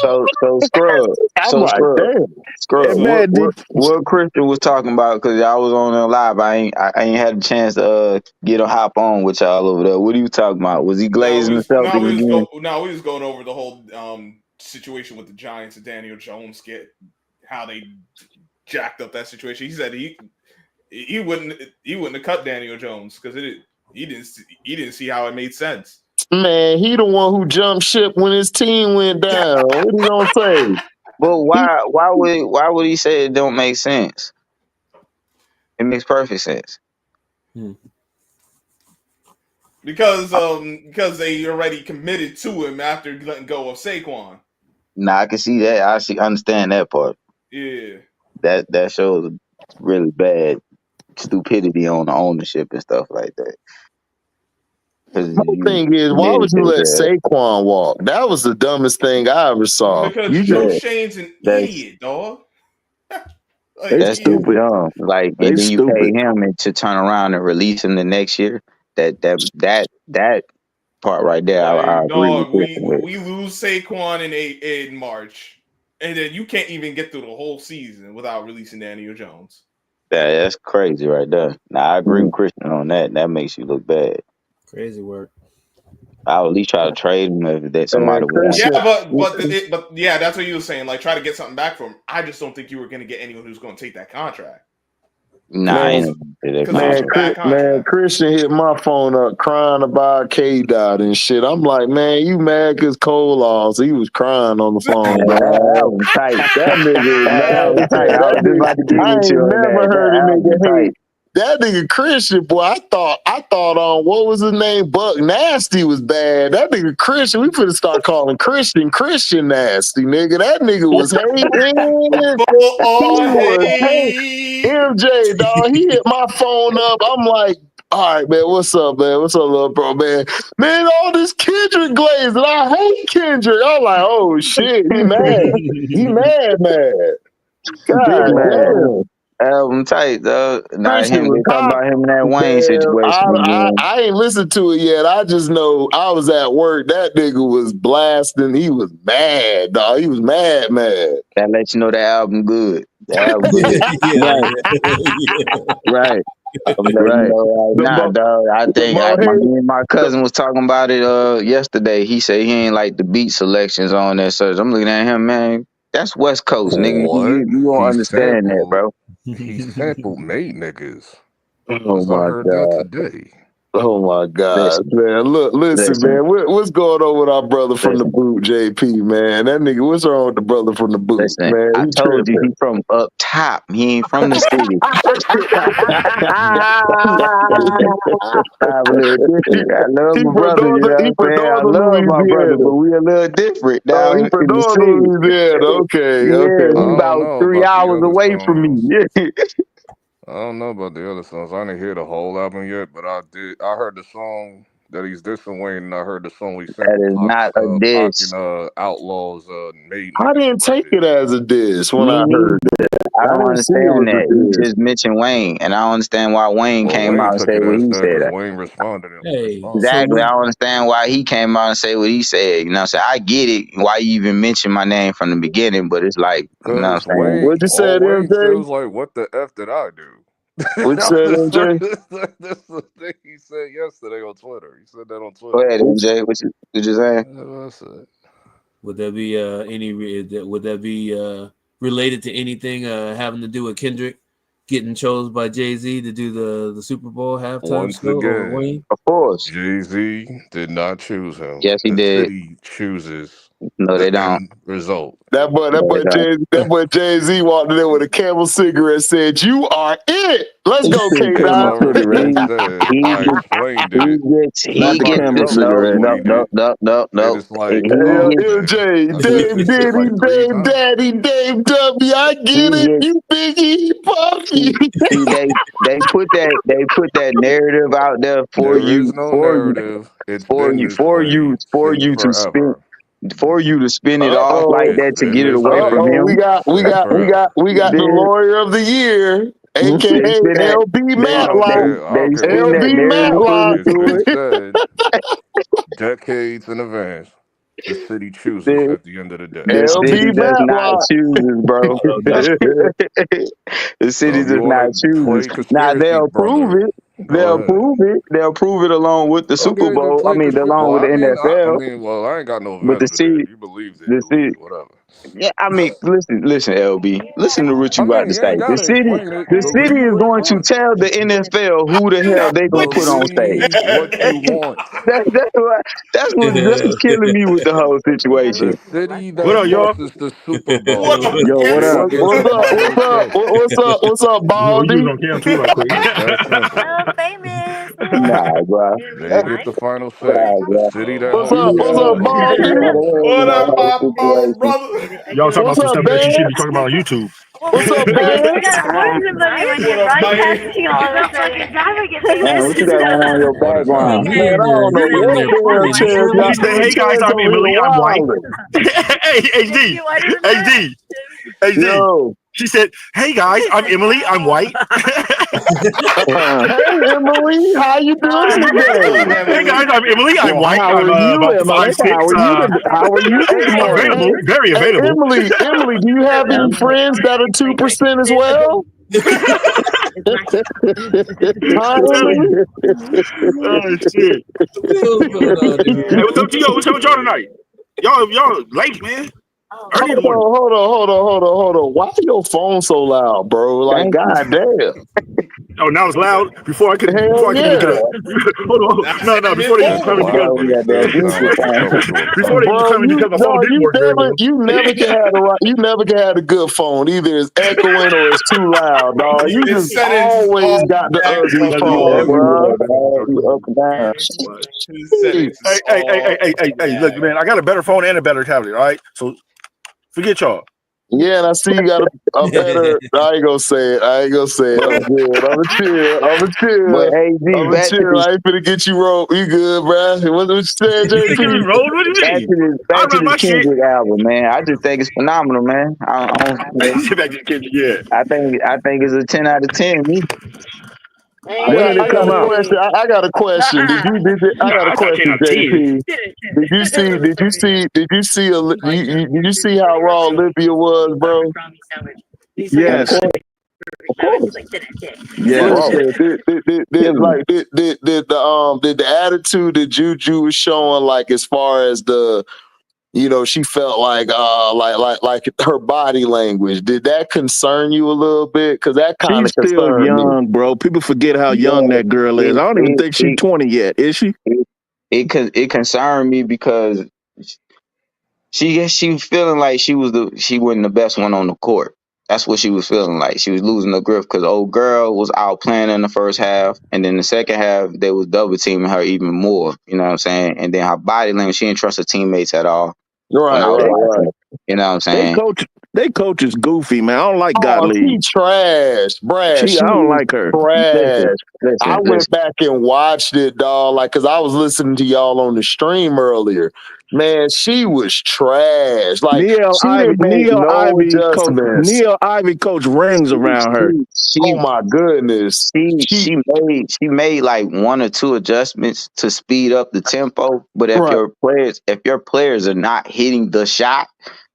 So Scrub. I'm So like, Scrub. damn. Scrub. Hey, man, What Christian was talking about? Because y'all was on there live. I ain't had a chance to get a hop on with y'all over there. What are you talking about? Was he glazing the Celtics again? We was going over the whole situation with the Giants and Daniel Jones how they jacked up that situation. He said he wouldn't have cut Daniel Jones because he didn't see how it made sense. Man, he the one who jumped ship when his team went down. What he gonna say? But why would he say it don't make sense? It makes perfect sense. Because they already committed to him after letting go of Saquon. Nah, I can see that. Understand that part. Yeah. That shows really bad stupidity on the ownership and stuff like that. My thing is, why would you let Saquon walk? That was the dumbest thing I ever saw. Because Joe Shane's an idiot, dog. That's stupid, huh? Like, and then you pay stupid. him to turn around and release him the next year. That part right there, I agree with Christian. We lose Saquon in March, and then you can't even get through the whole season without releasing Daniel Jones. That's crazy right there. Now I agree with Christian on that. That makes you look bad. Crazy work. I would at least try to trade him if that somebody would. Yeah, but yeah, that's what you were saying. Like, try to get something back from him. I just don't think you were going to get anyone who's going to take that contract. Nah, man, Christian hit my phone up crying about K-Dot and shit. I'm like, man, you mad because Cole lost? He was crying on the phone. That was tight. That nigga was That was tight. I was just about to get I with ain't you on never that. heard a nigga hate. Tight. That nigga Christian, boy, I thought on what was his name? Buck Nasty was bad. That nigga Christian, we finna start calling Christian Nasty, nigga. That nigga was hating. MJ, dog, he hit my phone up. I'm like, all right, man, what's up, man? What's up, little bro, man? Man, all this Kendrick glaze, and I hate Kendrick. I'm like, oh shit, he mad. He mad. God damn. Album tight, though. Not Christian him. They talking about him in that Wayne situation. I ain't listened to it yet. I just know I was at work. That nigga was blasting. He was mad, dog. He was mad. That lets you know the album good. The album good. Right. I'm letting you know right now, dog. I think me and my cousin was talking about it yesterday. He said he ain't like the beat selections on that. So I'm looking at him, man. That's West Coast, nigga. You won't understand that, bro. He sampled made niggas. Oh I heard that today. Oh my God, man! Listen, man. What's going on with our brother from the boot, JP? Man, that nigga. What's wrong with the brother from the boot, man? I told you he from up top. He ain't from the city. I'm a little different. I love my brother. You know what I'm saying? I love my brother, but we a little different down in the city. Okay. He about 3 hours away from me. I don't know about the other songs. I didn't hear the whole album yet, but I did. I heard the song that he's dissing Wayne, and I heard the song he sampled. That is not a diss. Outlaws made. I didn't take it as a diss when I heard it. I don't understand that. He just mentioned Wayne, and I don't understand why Wayne came out and said what he said. Wayne responded. Exactly. I don't understand why he came out and said what he said. You know what I'm saying? I get it, why you even mentioned my name from the beginning, but it's like, you know what I'm saying? What'd you say, Wayne MJ? feels like, what the F did I do? What you said, MJ? That's the thing he said yesterday on Twitter. He said that on Twitter. Go ahead, MJ. What you saying? Would there be related to anything having to do with Kendrick? getting chosen by Jay-Z to do the Super Bowl halftime Once show or again, wing? Of course. Jay-Z did not choose him. Yes, he The did. city chooses No, they the don't. end result. That boy No, they don't. Jay-Z walked in there with a Camel cigarette, said, "You are it. Let's go, Because K-Dot." I already cigarette. just said, I explained it. Not He the Nobody gets camel it. else No, cigarette. no, explained no, it. no, no, And no. it's like, He Yo, gets man, MJ, I said Dave this shit Diddy, like 3 Dave times. Daddy, Dave W. I he get it. gets You Biggie, Puffy. see they put that narrative out there for There you is no narrative. It's been this for way you for since you to spin forever. it off like Uh-oh. that to Been get it this away from way Uh-oh. him. since forever. We got the Then lawyer of the year, they AKA spin that LB they I don't Matlock. care. I don't they care what spin that nobody LB narrative says. for Matlock. me It's to been it. said decades in advance. The city chooses The, at the end of the day. the city LB does not Matlock. choose, bro. The So city if you does want not to choose. play Now conspiracy brother, go They'll ahead. prove it. They'll prove it along with the Super Okay, then Bowl. I play mean, conspiracy. along Well, with the I NFL. mean, well, I ain't got no But the veto to that. city, You believed it, the believe city. it, whatever. Yeah, I mean, listen, LB. Listen to what I you about mean, to you say. ain't gotta explain it. The city Believe is what you going to want. tell the NFL who the hell they gonna put on stage. Believe what you want. That's what's killing me with the whole The situation. city What that up, y'all? hosts the Super What Bowl up, Yo, what Cam? up? gets the final say. What's up, You know, you was Baldy? on cam too, right quick. It's that simple. Famous. Nah, bro. They get the final say. Nah, The bro. city that What's hosts up? the What's Super up, Bowl Baldy? gets the Gotta final say. worry What about the up, whole my boss, situation. brother? Y'all talking What's about some up, stuff that you shouldn't be Bands? talking about on YouTube. What's up, You Bands? gotta warn somebody when What you're up, man? broadcasting all the fucking time. I get famous. Man, what you got going on in your What is background? happening? Man, I don't know You're in what there damn partying. chairs He got. said, Them "Hey guys, chairs I'm over here Emily. I'm white." wilding. Hey, HD, What is that? HD, HD. Yo. She said, "Hey guys, I'm Emily. I'm white." Hey, Emily. How you doing What's today? up, Hey Emily? guys, I'm Emily. I'm Well, white. how I'm are you, about Emily? 5'6". How are you this morning? Available, very Hey, available. Emily, do you have any friends that are 2% as well? Huh, Emily? Oh shit! What the hell's going on in Hey, here? what's up to y'all? What's up with y'all tonight? Y'all late, man. Early in the morning. Hold on. Why your phone so loud, bro? Like, Thank you. goddamn. Oh, now it's loud. Before I could Hell even get yeah. a hold on. I No, said no. them Before his they even That come in phone. because Oh, quietly we got that still sound music like you're playing. talking to a before they child. even Bro, come in because my phone didn't work very well. you never can have you never can have a good phone. Either it's echoing or it's too loud, dog. You His just settings is always all got the ugly That's You phone, good. bro. everywhere, dog. You up and down. his settings is all Hey, look, man, I got a better phone and a better tablet, all right? So forget y'all. Yeah, and I see you got a better. I ain't gonna say it. I'm good. I'm a chill. But AD, back to I ain't finna get you wrong. You good, bro? What you said, You think it was JP? rolled? What do you mean? I back to run this my shit. Kendrick album, man. I just think it's phenomenal, man. Sit back to the kitchen, yeah. I think it's a 10 out of 10. Me. When did it I got come a out? question. I got a question. I Nah, got a I thought 10 question, out of 10. JP. Did you see how raw Olivia was, bro? Of Yes. course, of course. Yes. Bro, Listen, killing it. did the attitude that Juju was showing, like as far as the, she felt like her body language, did that concern you a little bit? Because that kind She's of still concerned me. young, bro. People forget how young Yeah, that girl is. it I don't even it think she's it 20 yet. Is she? it, it concerned me because she was feeling like she wasn't the best one on the court. That's what she was feeling like. She was losing the grip because old girl was out playing in the first half, and then the second half they was double teaming her even more. You know what I'm saying? And then her body language, she didn't trust her teammates at all. When Right, I was right, watching right. it, you know what I'm They saying? coach. They coach is goofy, man. I don't like Oh, she Gottlieb. trash, Brad. I She don't is like her. Listen, trash. I listen, went listen. back and watched it, dog. Like, cause I was listening to y'all on the stream earlier. Man, she was trash. Like, she didn't make no adjustments. Neil Ivy coach rings around her. Oh She my goodness. She she made like one or two adjustments to speed up the tempo. But if right. your players are not hitting the shot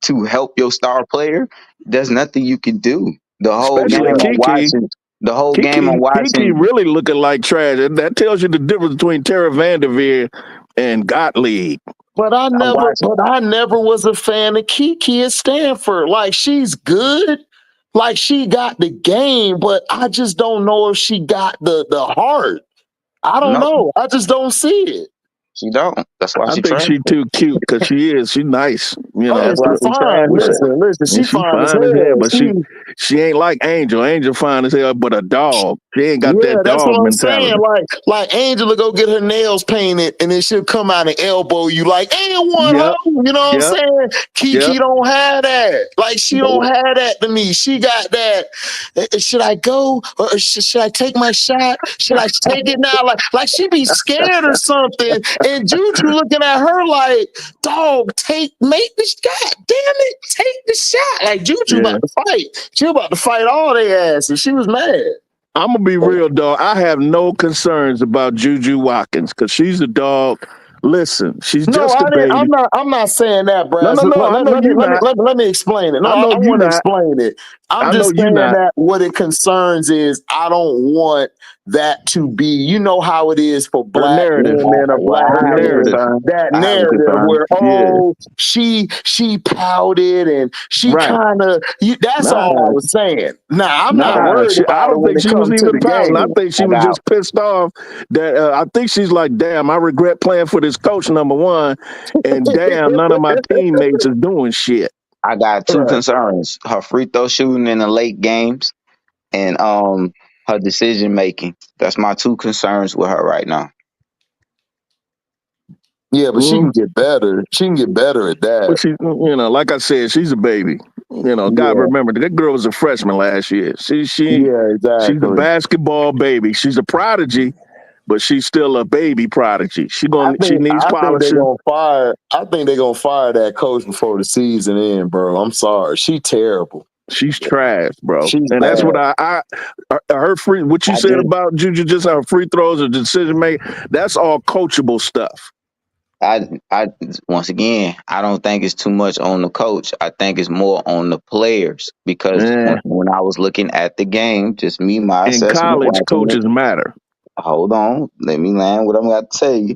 to help your star player, there's nothing you can do. The whole game Especially Yeah. on Kiki. watching. The whole game Kiki on watching. really looking like trash. And that tells you the difference between Tara Vanderveer and Gottlieb. But I I'm never watching. was a fan of Kiki at Stanford. Like, she's good, Like she got the game, but I just don't know if she got the heart. I don't know. I just don't see it. She don't. That's why I she think trash. she too cute because she's nice. You know, That's why She she trash. fine. Listen. She and she fine as fine as hell, hell. but she ain't like Angel. Angel fine as hell, but a dog. She ain't got that That's dog what I'm mentality. saying. Like Angela go get her nails painted, and then she'll come out and elbow you like, and one Yep. hoe. You know what I'm saying? Kiki don't have that. Like she don't have that to me. She got that. Should I go or should I take my shot? Should I take it now? Like she be scared or something. And Juju looking at her like, dog, make this. God damn it, take the shot. Like Juju about to fight. She about to fight all their asses. She was mad. I'm gonna be real, dog. I have no concerns about Juju Watkins because she's a dog. Listen, she's just a baby. I'm not saying that, Brad. No. I know you're not. Let me explain it. No, I know I you want to not. explain it. I'm just saying that what it concerns is I don't want that to be, you know how it is for black women or black men, that narrative where she pouted and she kind of that's all I was saying. Nah, I'm not worried about I don't it when think it she was comes to even the pouting. I game. think she was just pissed off that I think she's like, damn, I regret playing for this coach, number one, and damn, none of my teammates is doing shit. I got two concerns: her free throw shooting in the late games, and her decision making. That's my two concerns with her right now. Yeah, but she can get better. She can get better at that. But she, you know, like I said, she's a baby. You know, God remember that girl was a freshman last year. She's a basketball baby. She's a prodigy, but she's still a baby prodigy. She needs polishing. I think they're gonna fire that coach before the season ends, bro. I'm sorry. She terrible. She's trash, bro. She's and bad. That's what her free. What you said about Juju, just her free throws or decision make. That's all coachable stuff. I once again, I don't think it's too much on the coach. I think it's more on the players because when I was looking at the game, just me, my assessment. In college, coaches matter. Hold on, let me land what I'm about to tell you.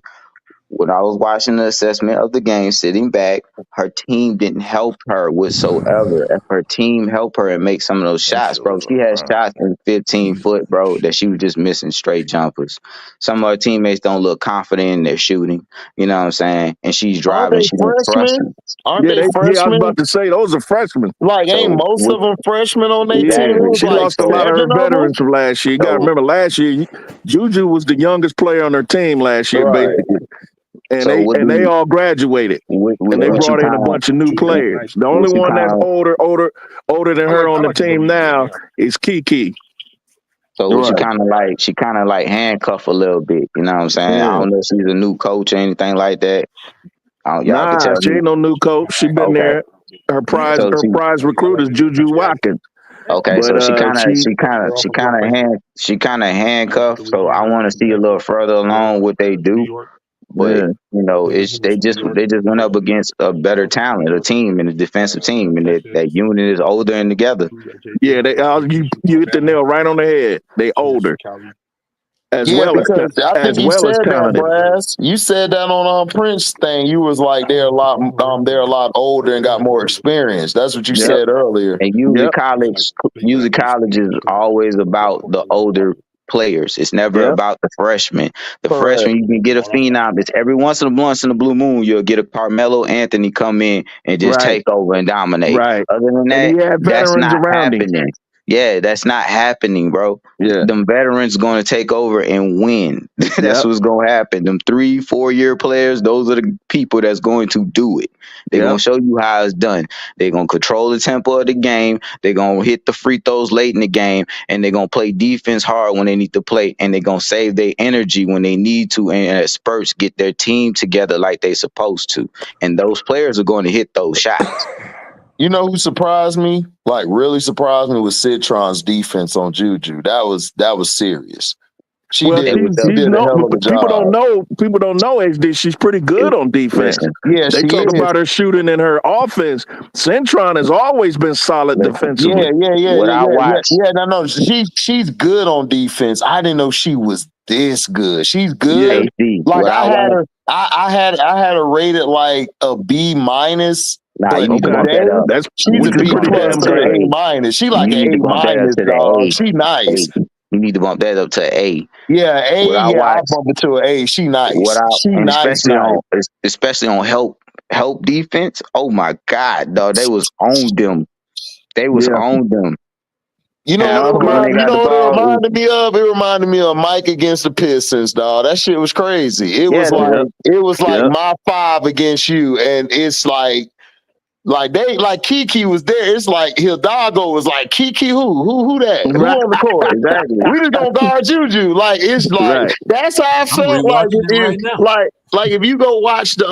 When I was watching the assessment of the game, sitting back, her team didn't help her whatsoever. If her team helped her and make some of those shots, bro, she had shots in 15-foot, bro, that she was just missing straight jumpers. Some of her teammates don't look confident in their shooting. You know what I'm saying? And she's driving. She's freshmen. Aren't they freshmen? Yeah, I was about to say those are freshmen. Like, ain't most of them freshmen on their team? She lost a lot of her veterans from last year. You got to remember, last year Juju was the youngest player on her team last year, basically. And they all graduated, and they brought in a bunch of new players. The only one that's older than her on the team now is Kiki. So she kind of like handcuffed a little bit. You know what I'm saying? I don't know if she's a new coach or anything like that. Y'all can tell she ain't no new coach. She been there. Her prize recruit is Juju Watkins. Okay, so she kind of handcuffed. So I want to see a little further along what they do. But you know, they just went up against a better talent, a team, and a defensive team, and that unit is older and together. Yeah, you hit the nail right on the head. They older. I think you said that, Brass. You said that on Prince thing. You was like they're a lot older and got more experience. That's what you said earlier. And music college is always about the older players. It's never about the freshmen. The freshmen, you can get a phenom. It's every once in a blue moon, you'll get a Carmelo Anthony come in and just take over and dominate. Right. Other than that, that's not happening. Yeah, that's not happening, bro. Yeah. Them veterans going to take over and win. That's what's going to happen. Them 3-4 year players, those are the people that's going to do it. They're going to show you how it's done. They're going to control the tempo of the game. They're going to hit the free throws late in the game, and they're going to play defense hard when they need to play, and they're going to save their energy when they need to, and at spurts get their team together like they supposed to. And those players are going to hit those shots. You know who surprised me? Like really surprised me was Citron's defense on Juju. That was serious. She did a hell of a job. People don't know HD. She's pretty good on defense. Yeah, they talk about her shooting and her offense. Citron has always been solid defensively. No. She's good on defense. I didn't know she was this good. She's good. Yeah, like I had her rated like a B-. Nah, you but need to bump that today up. That's she's You a need which to is B bump pretty that plus up damn to to an good. A A. minus. She You like an need to A bump that up minus, to dog. the She A. nice. You need to bump that up to A. Yeah, A. What I Yeah, I'll watch, bump it to an A. She what nice. I She and nice, nice. especially on help defense. Oh my God, dog, they was on them. They was Yeah. on them. You know And what it also when they reminded? You got the know what it ball, reminded me of? It reminded me of Mike against the Pistons, dog. That shit was crazy. It was yeah, Yep. like Yep. my five against you, and it's like they like Kiki was there. It's like Hil-DAWG-GO was like Kiki who that? Who Right. on the court? exactly. We just gonna guard Juju. Like it's like Right. that's how I I'm felt like rewatching it it is right now. like if you go watch the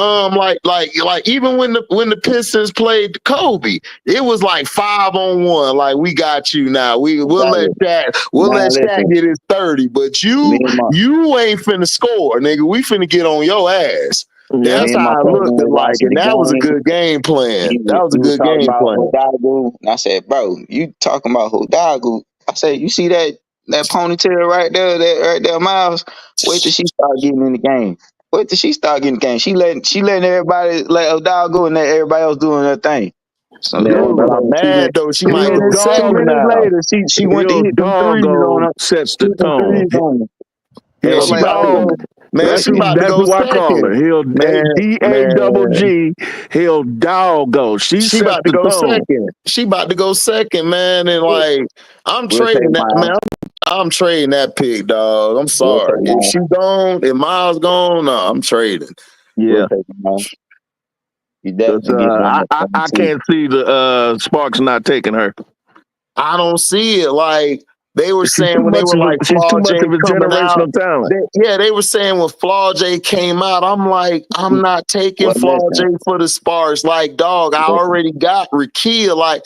like even when the Pistons played Kobe, it was like 5-on-1. Like we got you now. We'll let Exactly. Man, Shaq listen, get his 30, but me you and my you ain't finna score, nigga. We finna get on your ass. Yeah. That's me and my how I cousin looked was at like, watching and the that was a game. good game plan. That was a He was good talking game about plan. Hil-DAWG-GO, and I said, bro, you talking about Hil-DAWG-GO? I said, you see that ponytail right there, Miles? Wait till she start getting in the game. Wait till she start getting in the game. She letting everybody let Hil-DAWG-GO and let everybody else doing their thing. So Man, but about I'm 2 minutes, mad though. She two might He'll go minutes, two dog second minutes now. later, she went to he'll hit them threes on doggo her. sets the Hit them tone. threes on her. And He'll I'm she like, about to oh, dog. go, man, she about to That's go who I call her. second. He'll Man, man. DAGG. He'll doggo. She She sets about to the go tone. second. She about to go second, man. And like, I'm we'll take trading that, man. Miles. I'm trading that pick, dog. I'm We'll take sorry. If Miles. she gone, if Miles gone, no, I'm trading. We'll Yeah. take Miles. You 'Cause, definitely get one I two. can't see the Sparks not taking her. I don't see it. Like they were She's saying too when they much were of like she's too much FLAU'jae of a coming out. generational talent. They were saying when FLAU'jae came out, I'm like, I'm not taking Well, listen, FLAU'jae for the Sparks. Like, dog, I listen. already got Rickea. Like,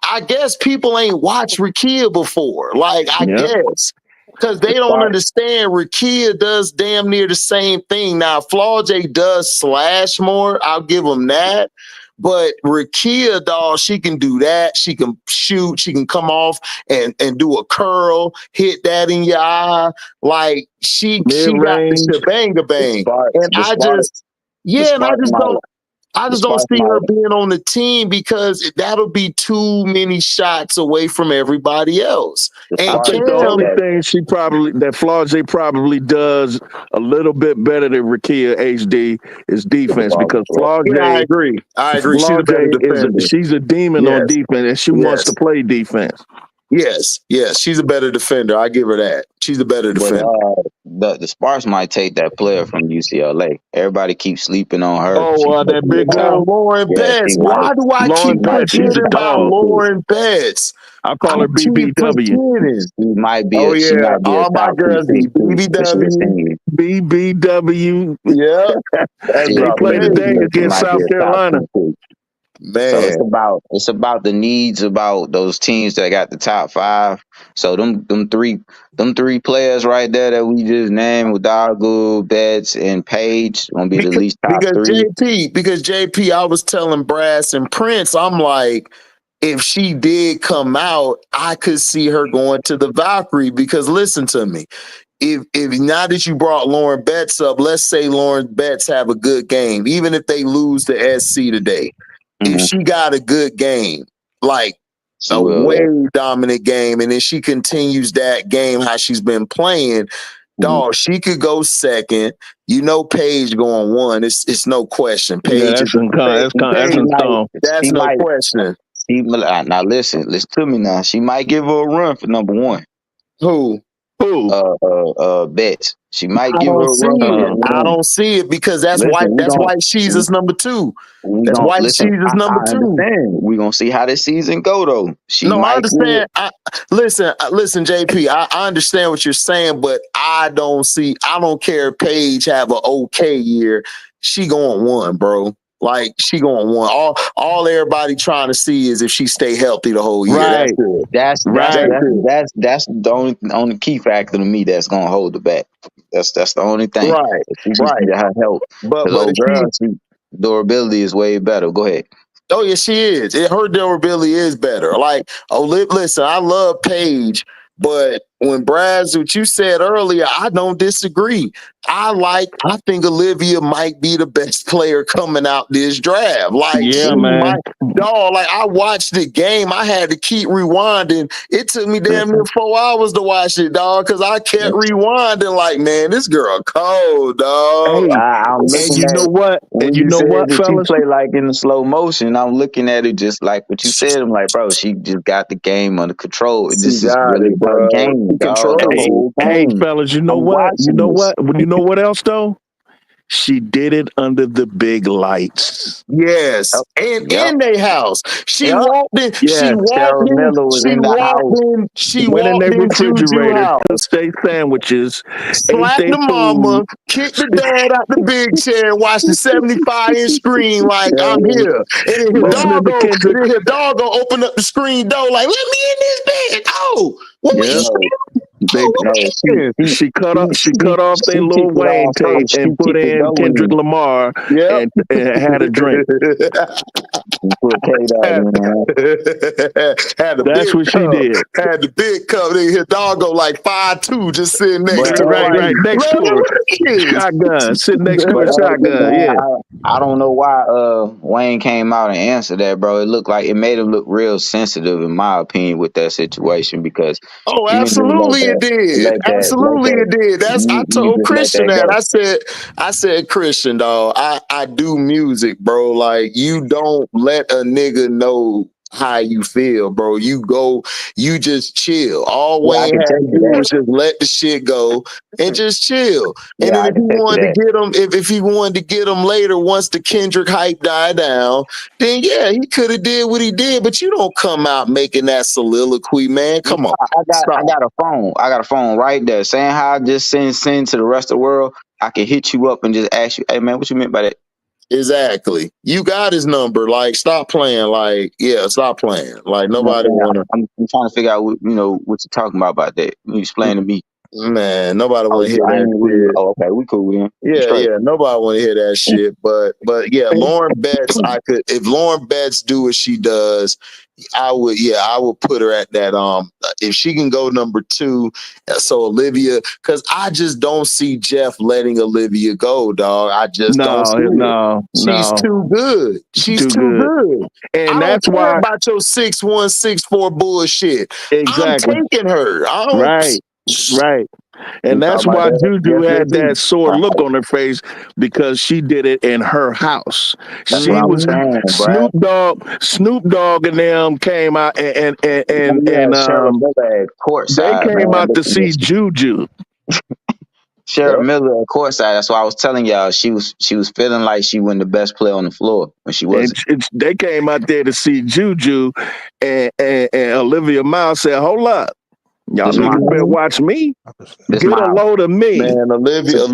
I guess people ain't watched Rickea before. Like, I Yeah. guess. Because they The don't Sparks, understand Rickea does damn near the same thing. Now, FLAU'jae does slash more. I'll give them that. But Rickea, dog, she can do that. She can shoot. She can come off and do a curl, hit that in your eye. Like she Mid got the range. shebang the bang. Sparks, And the Sparks, the yeah, and Sparks might, I the just don't Sparks see her might. being on the team because that'll be too many shots away from everybody else. The And I Sparks think the take Cam, only that. thing that FLAU'jae probably does a little bit better than Rickea HD is With the defense ball because control. yeah, I agree. I agree. She's a better defender. She's a demon on Yes, defense and she wants to yes, play defense. yes, yes. She's a better defender. I give her that. She's a better But defender. the Sparks might take that player from UCLA. Everybody keeps sleeping on her. She Oh, might that be big a Oh, girl, dog. Lauren Yeah, Betts. Why do I she Lauren keep might Betts, be she's a forgetting a about dog. dog too. Lauren Betts? I I call her keep BBW. forgetting. Oh She yeah, might be a all my top two girls be pick too, but she a BBW. senior. BBW. Yep, that's She a They my play senior. today favorite. She against might be South a top Carolina. two pick. So Man, it's about the needs about those teams that got the top five. So them three players right there that we just named with Doggo, Betts, and Page gonna be the least top because three. JP, I was telling Brass and Prince, I'm like, if she did come out, I could see her going to the Valkyrie. Because listen to me, if now that you brought Lauren Betts up, let's say Lauren Betts have a good game, even if they lose the SC today, if Mm-hmm. she got a good game, like She a will. way dominant game, and then she continues that game how she's been playing, Mm-hmm. dog, she could go second. You know, Paige going one. It's no question. Yeah, Paige is that's She in might. stone. that's She no might. question. Now listen to me now. She might give her a run for number one. Who? Who? Betts. She might I give her don't a see run for it. number I one. don't see it because that's Listen, White Sheezer's number two. we That's gonna White listen. Sheezer's number I two. understand. We gonna see how this season go though. She No, I might give it. understand. Listen, JP. I understand what you're saying, but I don't care if Paige have an okay year. She going one, bro. Like she going one. All everybody trying to see is if she stay healthy the whole year. That's Right, it. That's right. the only key factor to me that's gonna hold her back. That's the only thing. Right, If she can right. see her help. Because But if old she, girl, she durability is way better. Go ahead. oh yeah, she is. Her durability is better. Like, listen, I love Paige, but when Braz, what you said earlier, I don't disagree. I think Olivia might be the best player coming out this draft. Like, Yeah, she man. might, dog. Like, I watched the game. I had to keep rewinding. It took me damn near 4 hours to watch it, dog, because I kept rewinding. Like, man, this girl cold, dog. Hey, I'm and looking you at know what? when And you you know said what, that she fellas? play like in the slow motion. I'm looking at it just like what you said. I'm like, bro, she just got the game under control. She This is got really it, her bro. game, She dog. The controls it. whole Hey, game. fellas, you know I'm what? You watching know this. what? You know what else though? She did it under the big lights. Yes, and Yep. in their house, she Yep. walked in. She Yes. walked Sarah in. Miller was She in the walked house. in. She Went in walked their in Juju refrigerator, house. cooked their sandwiches, ate Slapped their the mama, food. kicked the dad out the big chair, watched the 75-inch screen like I'm here. And then his Listening to Kendrick. dog open up the screen door like, let me in this bed. Oh, what we Yep. They, she cut off their Lil kicked it Wayne off tape first. and She put kicked the in dough Kendrick in Lamar and had a drink. and put K-Dot in, man. Had the That's big what she cup. did. Had the big cup. Then his dog go like 5'2", just sitting next But to her. Like, Right next to her. her. Shotgun. Sitting next to But her shotgun. man, Yeah. I don't know why Wayne came out and answered that, bro. It looked like it made him look real sensitive, in my opinion, with that situation because Oh, you didn't really absolutely it did. Absolutely it did. I you told just let Christian that that. go. I said, Christian, dog, I do music, bro. Like, you don't let a nigga know how you feel, bro. You just chill. All Yeah, I Wayne can had tell to you do that. was just let the shit go and just chill. And Yeah, then I if he can tell you wanted that. to get him, if he wanted to get him later, once the Kendrick hype died down, then yeah, he could have did what he did. But you don't come out making that soliloquy, man. Come on, I got a phone. I got a phone right there. Saying how I just send to the rest of the world, I can hit you up and just ask you, hey man, what you meant by that? Exactly. You got his number. Like, stop playing. Like, yeah, stop playing. Like, nobody wanna. I'm trying to figure out what what you're talking about that. You explain to me. Man, nobody Oh, wanna hear I that ain't really. shit. Oh, okay, we cool then. Yeah, nobody want to hear that shit. But yeah, Lauren Betts, if Lauren Betts do what she does, I would put her at that. If she can go number 2, so Olivia, because I just don't see Jeff letting Olivia go, dog. I just don't see it. No. She's too good. She's too good. And I that's don't care why about your 6'1", 6'4" bullshit. exactly. I'm taking her. I don't. Right. And that's why Juju had that sore look on her face because she did it in her house. That's She what I'm was saying, Brad. Snoop Dogg and them came out and Cheryl Miller at they courtside, came man. out to see Juju. Cheryl Miller at courtside. That's why I was telling y'all she was feeling like she wasn't the best player on the floor when she wasn't. They came out there to see Juju, and Olivia Miles said, "Hold up, y'all This my niggas better homie. watch me. This Get my a load of me." Man, Olivia.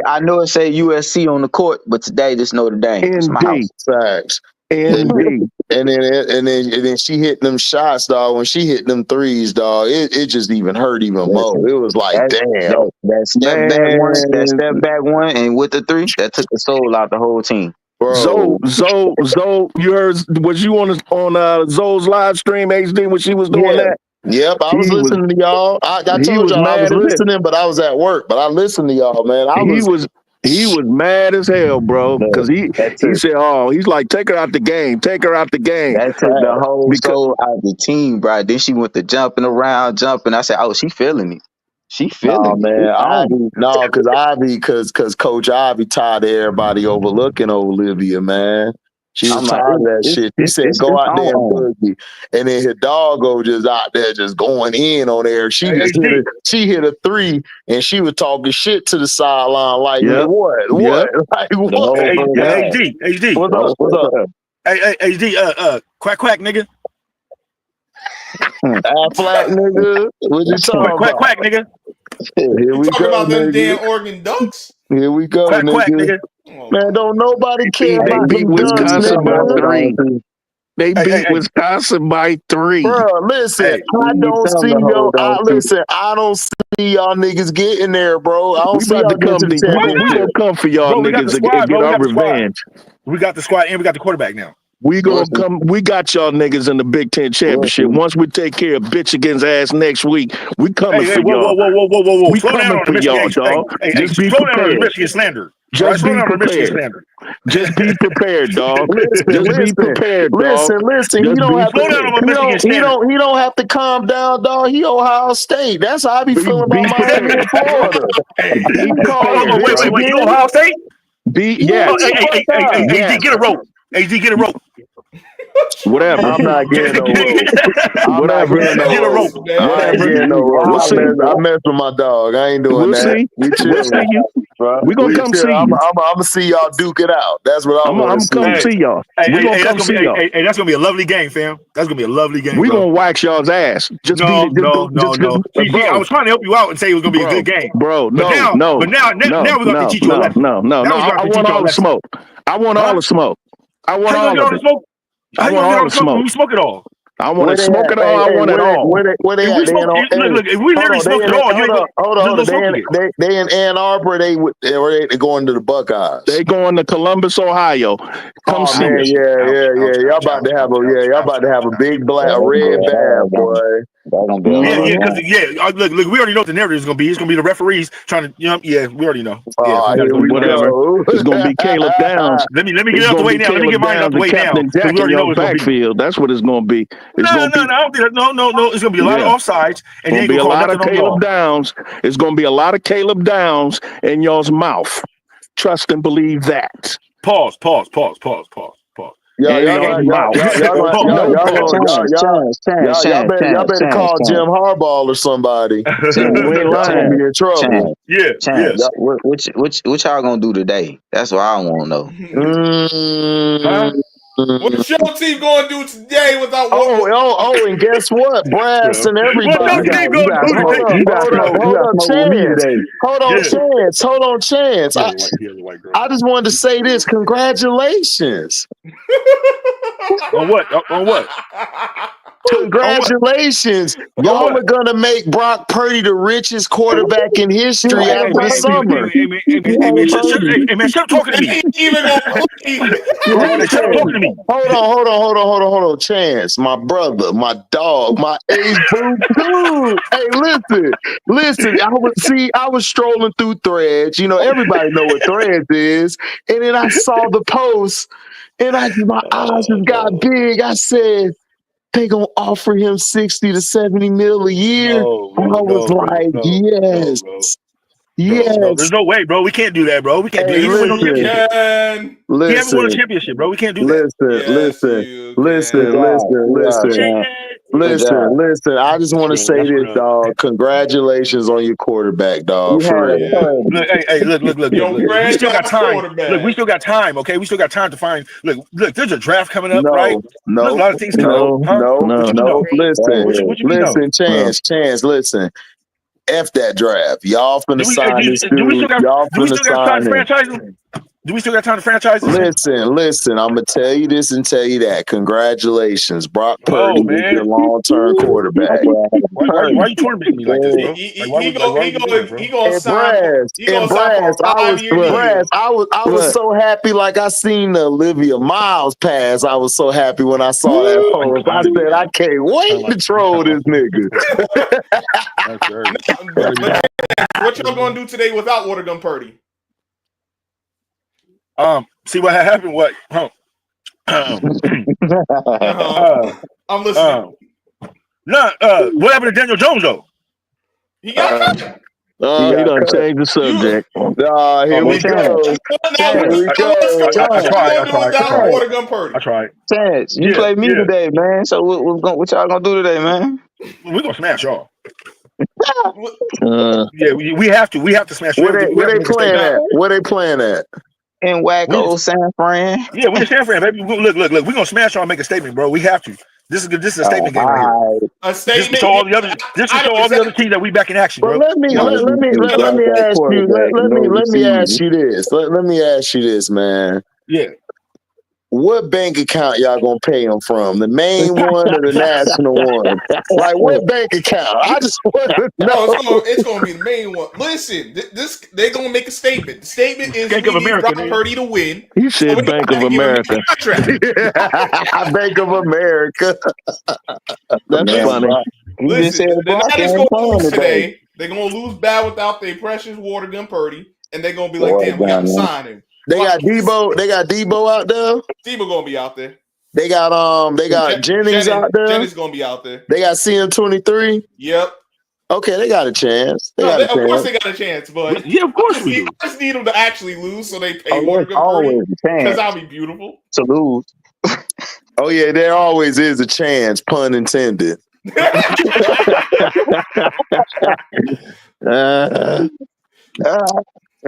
I know it said USC on the court, but today this Notre Dame. It's my house. Indeed, Facts. indeed. And then she hit them shots, dog. When she hit them threes, dog, it just even hurt even more. It was like, damn, that step back one, and with the 3, that took the soul out the whole team. bro. Zoe, you heard? Was you on Zoe's live stream HD when she was doing that? Yep, I was listening to y'all. I told y'all I was listening, but I was at work. But I listened to y'all, man. He was mad as hell, bro, because he said, "Oh, he's like, take her out the game, take her out the game." That took the whole soul out of the team, bro. Then she went to jumping around. I said, "Oh, she feeling it. She feeling it." Man, because Coach Ivy tired of everybody overlooking Olivia, man. She was tired of that shit. She said, "Go out there and boogie," and then Hil-DAWG-GO just out there just going in on there. She hit a 3, and she was talking shit to the sideline like, what? Like what? HD. What's up? Hey, HD. Quack, nigga. Flat nigga. What you talking about? Quack, nigga. Here we Talking go, about them nigga. damn Oregon Ducks? Here we go, Quack, nigga. Oh, Man, don't nobody care They about beat them Ducks, Wisconsin by nigga. 3. They beat Wisconsin by 3. Bro, listen, I don't see y'all niggas getting there, bro. I don't see y'all getting to the We gonna come for y'all bro, we got niggas the squad, and get bro. our revenge. We got the squad and we got the quarterback now. We gonna come. We got y'all niggas in the Big Ten championship. Once we take care of bitch against ass next week, we coming for y'all. Whoa. We Slow down coming on for the y'all, Michigan. dog. Just be Slow down on the prepared. Michigan slander. Just be prepared. Just be prepared, dog. Just be prepared, dog. Listen. He don't have to. He don't have to calm down, dog. He Ohio State. That's how I be feeling about Miami and Florida. Be prepared. Wait. You Ohio State? Hey, AD, get a rope. AD, get a rope. Whatever. I'm not getting no rope. Whatever. Get a rope. I ain't getting no rope. We'll see. I mess with my dog. I ain't doing We'll that. see. We chill. We'll see you. We gonna come see I'm you. gonna see y'all duke it out. That's what I'm gonna come see y'all. We gonna come see y'all. Hey, that's gonna be a lovely game, fam. That's gonna be a lovely game. We gonna wax y'all's ass. No. See, I was trying to help you out and say it was gonna be a good game, bro. But now we're gonna have to teach you a lesson. No. I want all the smoke. I want all the smoke. I want all of it. I want all the smoke. We smoke it all. I want to smoke it all. I want it all. Where they at? Look, if we literally smoke it all, hold on. They in Ann Arbor. They going to the Buckeyes. They going to Columbus, Ohio. Come see us. Yeah. Y'all about to have a big red bad boy. Look, we already know what the narrative is gonna be. It's gonna be the referees trying to, we already know. Whatever. It's gonna be Caleb Downs. Let me get it out the way now. Let me get mine out the way now. We already know it's backfield. That's what it's gonna be. No. It's gonna be a lot of offsides, and it's gonna be a lot of Caleb Downs. It's gonna be a lot of Caleb Downs in y'all's mouth. Trust and believe that. Pause. Y'all better call Jim Harbaugh or somebody. We ain't lying. Be in trouble. Yeah. What y'all gonna do today? That's what I want to know. What's your team going to do today without? And guess what? Brass and everybody. Hold on, Chance. I just wanted to say this. Congratulations. On what? Congratulations. Y'all are going to make Brock Purdy the richest quarterback in history after the summer. Hey, man, stop talking to me. Stop talking to me. Hold on. Chance, my brother, my dog, my age dude. Hey, listen. I was strolling through Threads. Everybody know what Threads is. And then I saw the post, and my eyes just got big. I said, they gonna offer him 60 to 70 mil a year. Yes. No, there's no way, bro. We can't do that, bro. We can't do that. He haven't won a championship, bro. We can't do that. Listen. I just want to say this, dog. Congratulations on your quarterback, dog. For real. Look. We still got time. Look, we still got time. Okay, we still got time to find. Look. There's a draft coming up, right? There's a lot of things coming up. No. Listen, Chance. Listen. F that draft. Y'all finna sign this dude. Do we still got time to franchise him? Do we still got time to franchise him? Listen. I'm gonna tell you this and tell you that. Congratulations, Brock Purdy is your long-term quarterback. Why are you tormenting me like this, bro? He gonna sign. I was so happy. Like I seen the Olivia Miles pass. I was so happy when I saw that post. I said, I can't wait to troll this nigga. What y'all gonna do today without Water Gun Purdy? See what happened? What? I'm listening. What happened to Daniel Jones though? He got cut. He done changed the subject. Here we go. I tried. Chance, you played me today, man. So what y'all gonna do today, man? We're gonna smash y'all. We have to. We have to smash. Where they playing at? Where they playing at? In Wacko, San Fran. Yeah, we're in San Fran, baby. Look. We're gonna smash y'all and make a statement, bro. We have to. This is a statement game right here. A statement. This is all the other teams that we back in action, bro. Let me ask you this, man. Yeah. what bank account y'all gonna pay him from? The main one or the national one? Like what bank account? I just want to know. No, it's gonna be the main one. Listen, they're gonna make a statement. The statement is Bank we of need America, Brock Purdy to win. He said we Bank gotta of give him a America. contract. Bank of America. That's Man, funny. Brock, he just Listen, said the Brock Niners ain't gonna playing lose today. today. They're gonna lose bad without their precious water gun Purdy, and they're gonna be like, Water damn, we gotta gun, man. sign him. They got Debo. They got Debo out there. Debo gonna be out there. They got Jennings out there. Jennings gonna be out there. They got CM23. Yep. Okay, they got a chance. Of course they got a chance, but yeah, of course we do. I just need them to actually lose so they pay There's water gun always Purdy, a because chance that'll be beautiful. to lose. Oh yeah, there always is a chance, pun intended.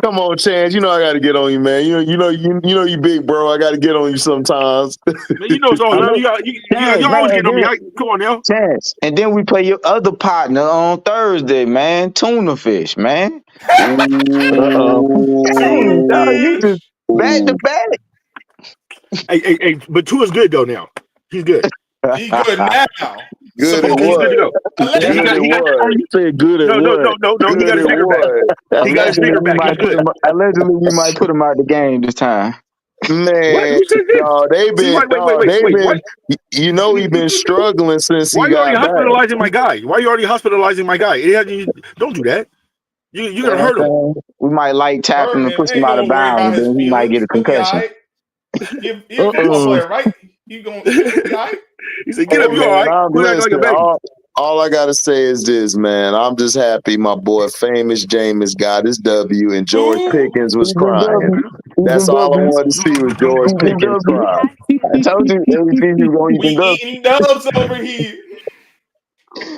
Come on, Chance. You know I got to get on you, man. You know you big bro. I got to get on you sometimes. Man, you know it's all love. You always get on me. Come on now. Chance. And then we play your other partner on Thursday, man. Tuna fish, man. You just back to back. Hey, but Tua's good though now. He's good. He's good now. Good at He's good to go. what? Good at what? You said good at what? No. He got his finger back. He got his finger back. He's good. Allegedly, we might put him out the game this time. Man, dog, they've been. Wait. You know he been struggling since he got Why are you back. hospitalizing my guy? Why are you already hospitalizing my guy? Don't do that. You're gonna hurt him. We might light tap him and push him out of bounds, and then he might get a concussion. You're a football player, right? You gonna be all right? He said, "Get up, you all right?" Listen, all I gotta say is this, man. I'm just happy my boy Famous Jameis got his W and George Pickens was crying. That's all I wanted to see was George Pickens cry. I told you everything you going to eating dubs over here.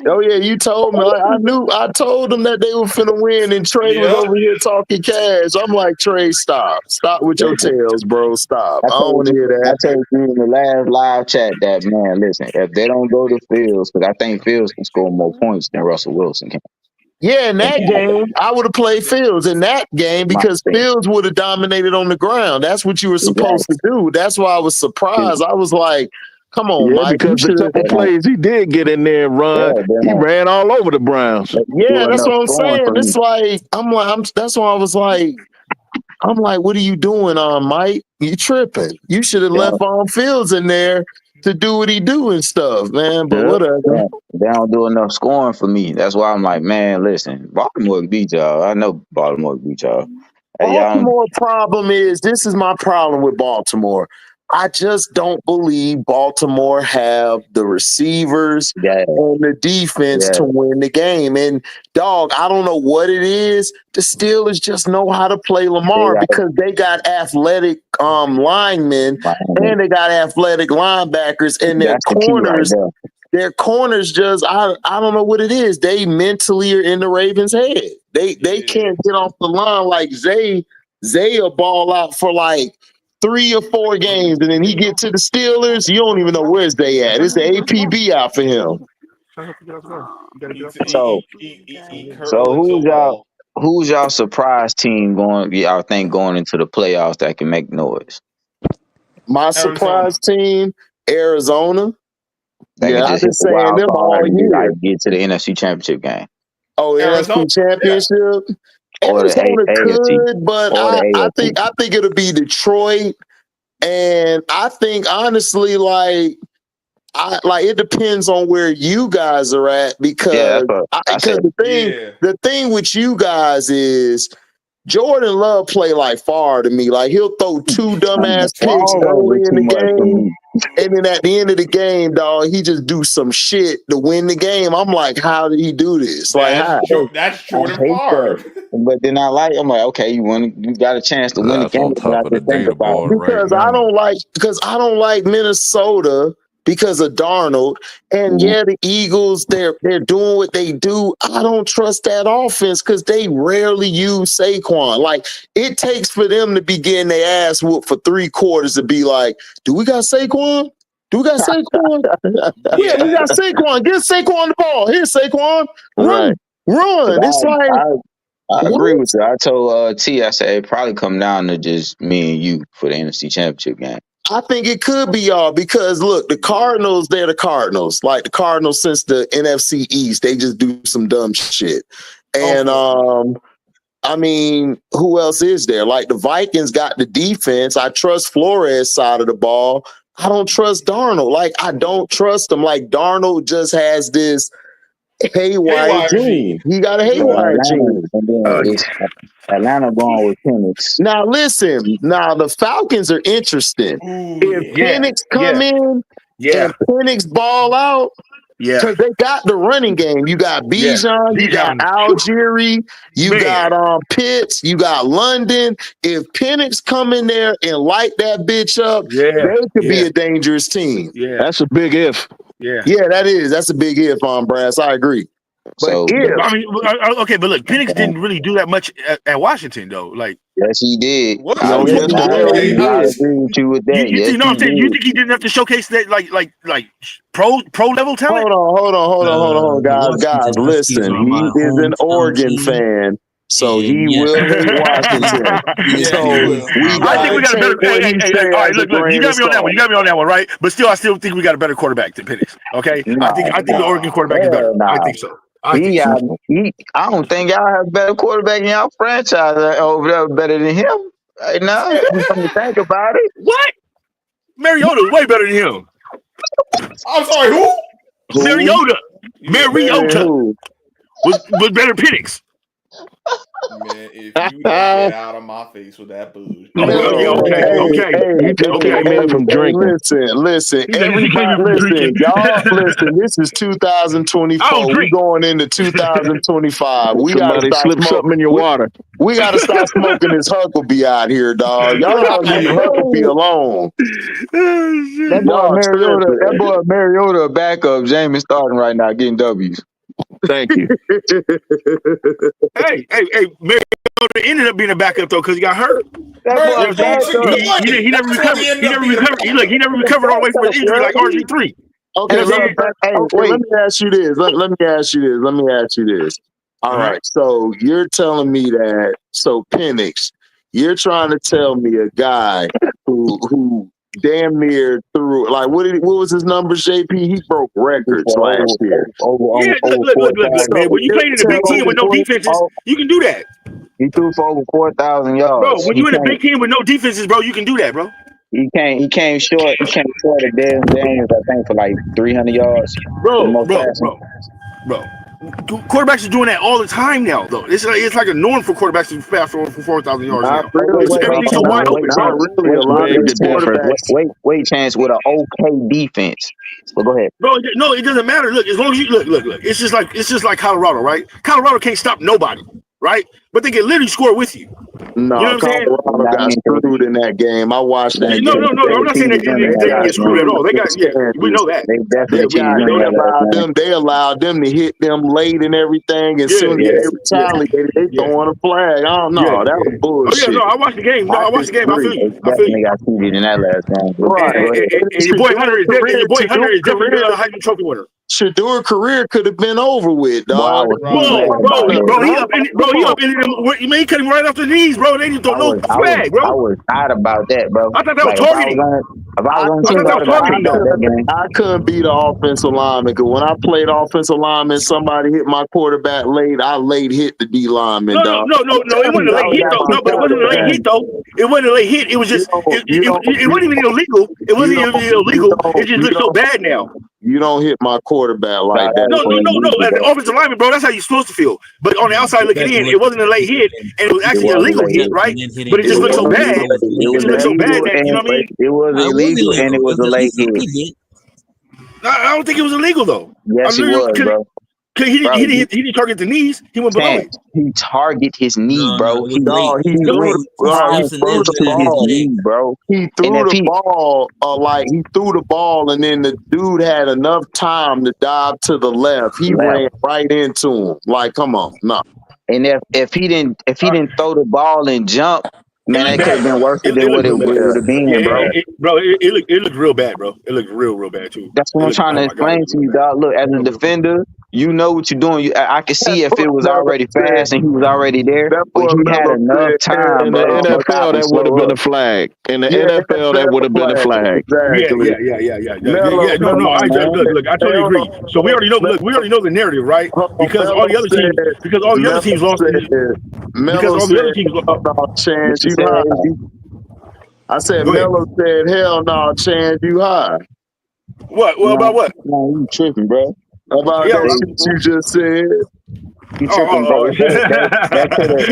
Oh yeah, you told me. I told them that they were finna win, and Trey was over here talking cash. I'm like, Trey, stop with your tails, bro. Stop. I don't want to hear that. I told you in the last live chat that, man, listen, if they don't go to Fields, because I think Fields can score more points than Russell Wilson can. Yeah, in that game, I would have played Fields in that game because Fields would have dominated on the ground. That's what you were supposed to do. That's why I was surprised. I was like, come on, Mike. Because the couple plays he did get in there and run, he ran all over the Browns. Yeah, that's what I'm saying. It's like, that's why I was like, what are you doing, Mike? You tripping. You should have left Fields in there to do what he do and stuff, man. But whatever. Yeah. They don't do enough scoring for me. That's why I'm like, man, listen, Baltimore can beat y'all. I know Baltimore can beat y'all. Baltimore problem is, this is my problem with Baltimore. I just don't believe Baltimore have the receivers and the defense to win the game. And, dog, I don't know what it is. The Steelers just know how to play Lamar because they got athletic linemen and they got athletic linebackers, and their corners. Their corners just, I don't know what it is. They mentally are in the Ravens' head. They can't get off the line like Zay will ball out for like 3 or 4 games, and then he get to the Steelers, you don't even know where's they at. It's the APB out for him. So who's y'all surprise team going into the playoffs that can make noise? My surprise team, Arizona. I've been saying them all year. Get to the NFC Championship game. Oh, NFC Championship. Arizona could, but I think it'll be Detroit, and I think honestly, it depends on where you guys are at because the thing with you guys is Jordan Love play like far to me. Like he'll throw 2 dumbass picks early in the game, and then at the end of the game, dog, he just do some shit to win the game. I'm like, how did he do this? That's Jordan Favre. But then I'm like, okay, you got a chance to win the game. Because I don't like Minnesota because of Darnold. And the Eagles, they're doing what they do. I don't trust that offense because they rarely use Saquon. Like, it takes for them to be getting their ass whooped for 3 quarters to be like, do we got Saquon? Do we got Saquon? Yeah, we got Saquon. Get Saquon the ball. Here's Saquon. Run. It's like... I agree with you. I told T, I said, it probably come down to just me and you for the NFC Championship game. I think it could be y'all because look, the Cardinals, they're the Cardinals. Like the Cardinals since the NFC East, they just do some dumb shit. And I mean, who else is there? Like the Vikings got the defense. I trust Flores side of the ball. I don't trust Darnold. Like I don't trust him. Like Darnold just has this haywire gene. He got a haywire gene. And then it's Atlanta going with Penix. Now listen, the Falcons are interesting. If Penix come in and Penix ball out, because they got the running game. You got Bijan, you got Algieri, you got Pitts, you got London. If Penix come in there and light that bitch up, they could be a dangerous team. Yeah, that's a big if. Yeah, that is. That's a big if on Brass. I agree. But I mean, okay, but look, Penix didn't really do that much at Washington, though. Like, yes, he did. I agree with you with that. You know what I'm saying? You think he didn't have to showcase that, like pro level talent? Hold on, guys. Listen, he is an Oregon fan. So he will hate Washington. I think we got a better. All right, look, you got me on that one. You got me on that one, right? But still, I still think we got a better quarterback than Penix. Okay, I think the Oregon quarterback is better. I think so. I don't think y'all have a better quarterback in y'all franchise over there better than him right now. Come to think about it. What? Mariota's way better than him. I'm sorry, who? Mariota was better than Penix. Man, if you don't get out of my face with that booze. Okay, from drinking. Listen, y'all listen, this is 2024. We're going into 2025. We gotta slip something in your water. We gotta stop smoking this Huckabee out here, dog. Y'all gotta leave Huckabee alone. That boy Mariota a backup. James starting right now, getting W's. Thank you. Hey, Mariota ended up being a backup though because he got hurt. He never recovered. He never recovered all the way from his injury like RG3. Okay, let me ask you this. Let me ask you this. All right. So you're telling me that Penix, you're trying to tell me a guy who damn near threw what was his numbers, JP? He broke records last year. Look, man. When you play in the Big Ten with no defenses, you can do that. He threw for over 4,000 yards. Bro, when you in the Big Ten with no defenses, bro, you can do that, bro. He came short of Devin Daniels, I think, for like 300 yards. Bro. Quarterbacks are doing that all the time now, though. It's like a norm for quarterbacks to pass for 4,000 yards. Everything's so wide open. Wait, Chance, with an okay defense. But go ahead, bro. No, it doesn't matter. Look, as long as you look. It's just like Colorado, right? Colorado can't stop nobody, right? But they can literally score with you. No, you know Colorado got screwed in that game. I watched that. No. I'm not saying they get screwed at all. They got we know that. They allowed them to hit them late and everything. As soon as they retaliated, they throwing a flag. I don't know. That was bullshit. I watched the game. I feel you. Definitely got cheated in that last game. Right. And your boy Hunter is definitely a Heisman Trophy winner. Shador's career could have been over with, dog. Bro, he up in it. Man, he cut him right off the knees, bro. They didn't throw no flag, bro. I was tired about that, bro. I thought that was targeting. I couldn't beat the offensive lineman because when I played offensive lineman, somebody hit my quarterback late. I late hit the D lineman, dog. No. It wasn't a late hit though. No, but it wasn't a late hit though. It wasn't a late hit. It was just it wasn't even illegal. It wasn't even illegal. It just looks so bad now. You don't hit my quarterback like that. No. As an offensive lineman, bro, that's how you're supposed to feel. But on the outside looking in, it wasn't a late hit, and it was actually a legal hit, right? But it just looked so bad. It just looked so bad that, you know what I mean? It was illegal, and it was a late hit. I don't think it was illegal, though. Yes, it was, bro. He didn't target the knees. He went below it. He targeted his knee, bro. He threw the ball, and then the dude had enough time to dive to the left. He ran right into him. Like, come on, no. And if he didn't throw the ball and jump, man, that could have been worse than what it would have been, bro. It looked real bad, bro. It looked real bad too. That's what I'm trying to explain to you, dog. Look, as a defender, You know what you're doing. I could see if That's it was what Melo already said. fast and he was already there, That's but what he had Melo enough said. time, In bro, the to NFL, stop and that would have slow been up. a flag. In the Yeah, NFL, that would have been a flag. exactly. Yeah. Mello, No, Come on, I man. look. I totally hold agree. So we on, already know. Look, we already know the narrative, right? Because all Mello the other said, teams lost. Because Mello all the other said, teams. hell no, What chance you you said, high. HD? I said, Go ahead. Mello said, hell no, chance you high. What? Well, about what? No, you tripping, bro. About Yeah. that shit you just said. You tripping, bro. That could have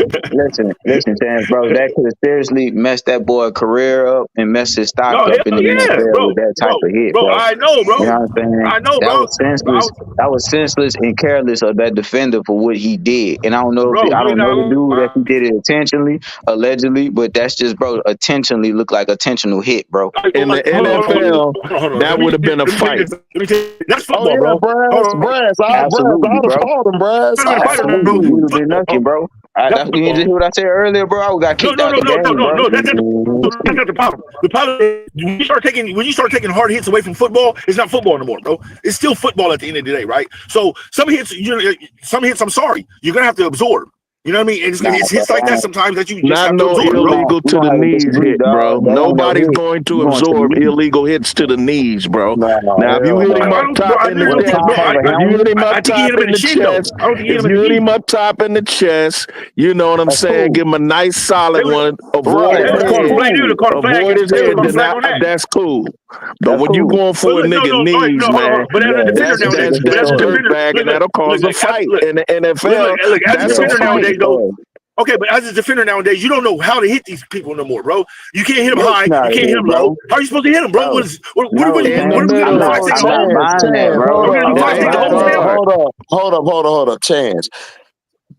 listen, Chance, bro. That could have seriously messed that boy's career up and messed his stock No, up in the hell yeah, NFL with that type of hit, bro. I know, bro. You know what I'm saying? I know, That bro. was senseless. That was senseless and careless of that defender for what he did. And I don't know Bro, I you don't know the know, dude if he did it intentionally, allegedly, but that's just, bro, intentionally look like intentional hit, bro. In the NFL, that would have been a fight. That's Oh football, yeah, bro. Brass, I'd Absolutely, have bro. fought him, Brass. Absolutely. You would have been lucky, bro. That's you just hear what I said earlier, bro. I got kicked out the game, bro. No. That's not the problem. The problem is when you start taking hard hits away from football, it's not football anymore, bro. It's still football at the end of the day, right? So some hits, I'm sorry, you're gonna have to absorb. You know what I mean? And it's hits like that sometimes that you just Not have to no absorb. illegal to the knees hit, bro. That ain't no Nobody's hit. going to You going to the absorb knee. illegal hits to the knees, bro. No, Now, if you hit him I up don't- top bro, in the I chest, think- bro, I- if you hit him I up think he top hit him in the the shin, though. chest, I don't think he hit if him in you the hit knee. him up top in the chest, you know what I'm That's saying? cool. Give him a nice solid one. Avoid They his would have called a flag. They would head. have called a flag. Avoid his They would head. have called a Then flag on that. that's cool. But That's when you cool. going for a But look, nigga all right, knees, hold man, on. But as a defender nowadays, that's dirtbag, and that'll cause a fight in the NFL. Look, as a That's a defender fight. nowadays, though. Okay, but as a defender nowadays, you don't know how to hit these people no more, bro. You can't hit them high. You can't hit them low. How are you supposed to hit them, bro? What are we In the doing? middle. 5 second hold? I'm not buying that, bro. We're gonna do 5 second hold still? Hold up, Chance.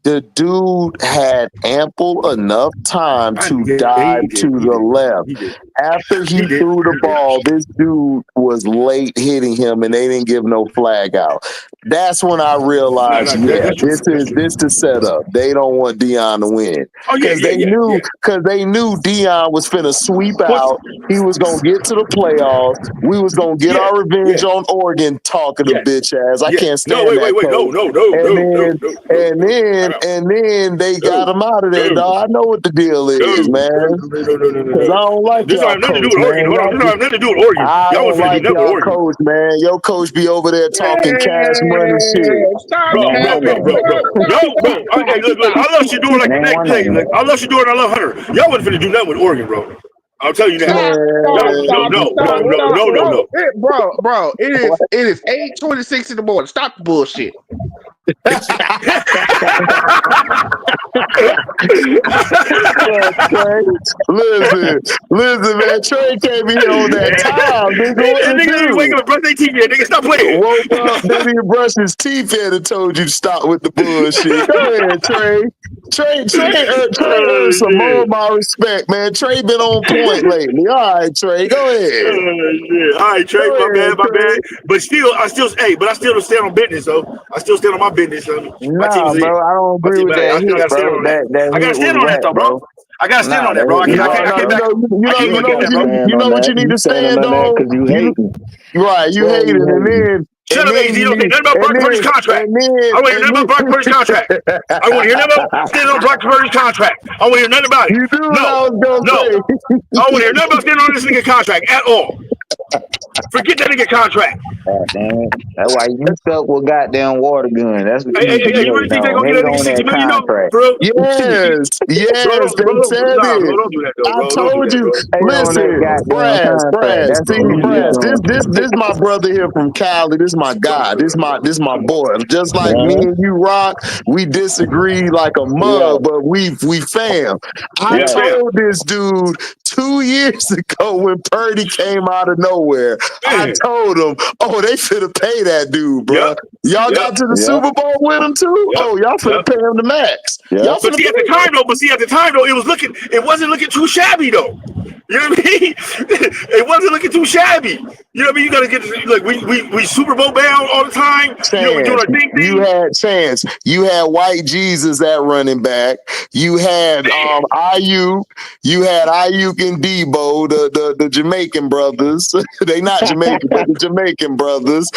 The dude had ample enough time to dive to the left. After he threw the ball, this dude was late hitting him, and they didn't give no flag out. That's when I realized, this is the setup. They don't want Deion to win because they knew Deion was finna sweep out. He was gonna get to the playoffs. We was gonna get our revenge on Oregon. Talking to bitch ass. I can't stand that. And then they got him out of there, dog. I know what the deal is, man. Because I don't like this y'all have nothing to coach, do with Oregon. man. Hold on, this have nothing to do with Oregon. I Y'all don't wasn't like finna do nothing with y'all Oregon. coach, man. Your coach be over there talking cash money shit. Bro. Okay, look. I love Shador like the next day. Look, I love Shador and I love Hunter. Y'all wasn't finna do nothing with Oregon, bro. I'll tell you that. No. Bro, it is 8:26 in the morning. Stop the bullshit. Listen, man. Trey can't be on that time. Nigga, wake up and brush their teeth yet. Nigga, stop playing. Woke up, didn't even brush his teeth yet and told you to stop with the bullshit. Go ahead, Trey. Trey earned some more of my respect, man. Trey been on point lately. All right, Trey, go ahead. All right, Trey, my bad. But I still stand on business, though. I still stand on my business. Nah, bro, I don't agree with that hit, bro. I gotta stand on that, though, bro. I gotta stand on that, bro. You know what you need to stand on? Because you hate me. Right, you hate it, and then shut up, AZ. You don't think nothing about Brock Purdy's contract. I want to hear nothing about Brock Purdy's contract. I want to hear nothing about standing on Brock Purdy's contract. I want to hear nothing about it. You do what I was gonna say. I want to hear nothing about standing on this nigga contract at all. Forget that nigga contract. That's why you stuck with goddamn water gun. That's what you you really think they're gonna get that nigga $60 million, bro? Yes, they said it. Don't do that, though, I told you. Listen, Brass, this my brother here from Cali. This my guy. This my boy. Just like me and you, Rock, we disagree like a mug, but we fam. I told this dude 2 years ago when Purdy came out of nowhere. I told him, they finna pay that dude, bro. Y'all got to the Super Bowl with him too? Y'all finna pay him the max. Y'all But see, at the time though, it wasn't looking too shabby though. You know what I mean? It wasn't looking too shabby. You know what I mean? You gotta get like we Super Bowl bound all the time. You know, we doing our thing. You had White Jesus at running back. You had Ayuk. You had Ayuk and Debo, the Jamaican brothers. They not Jamaican, but the Jamaican brothers.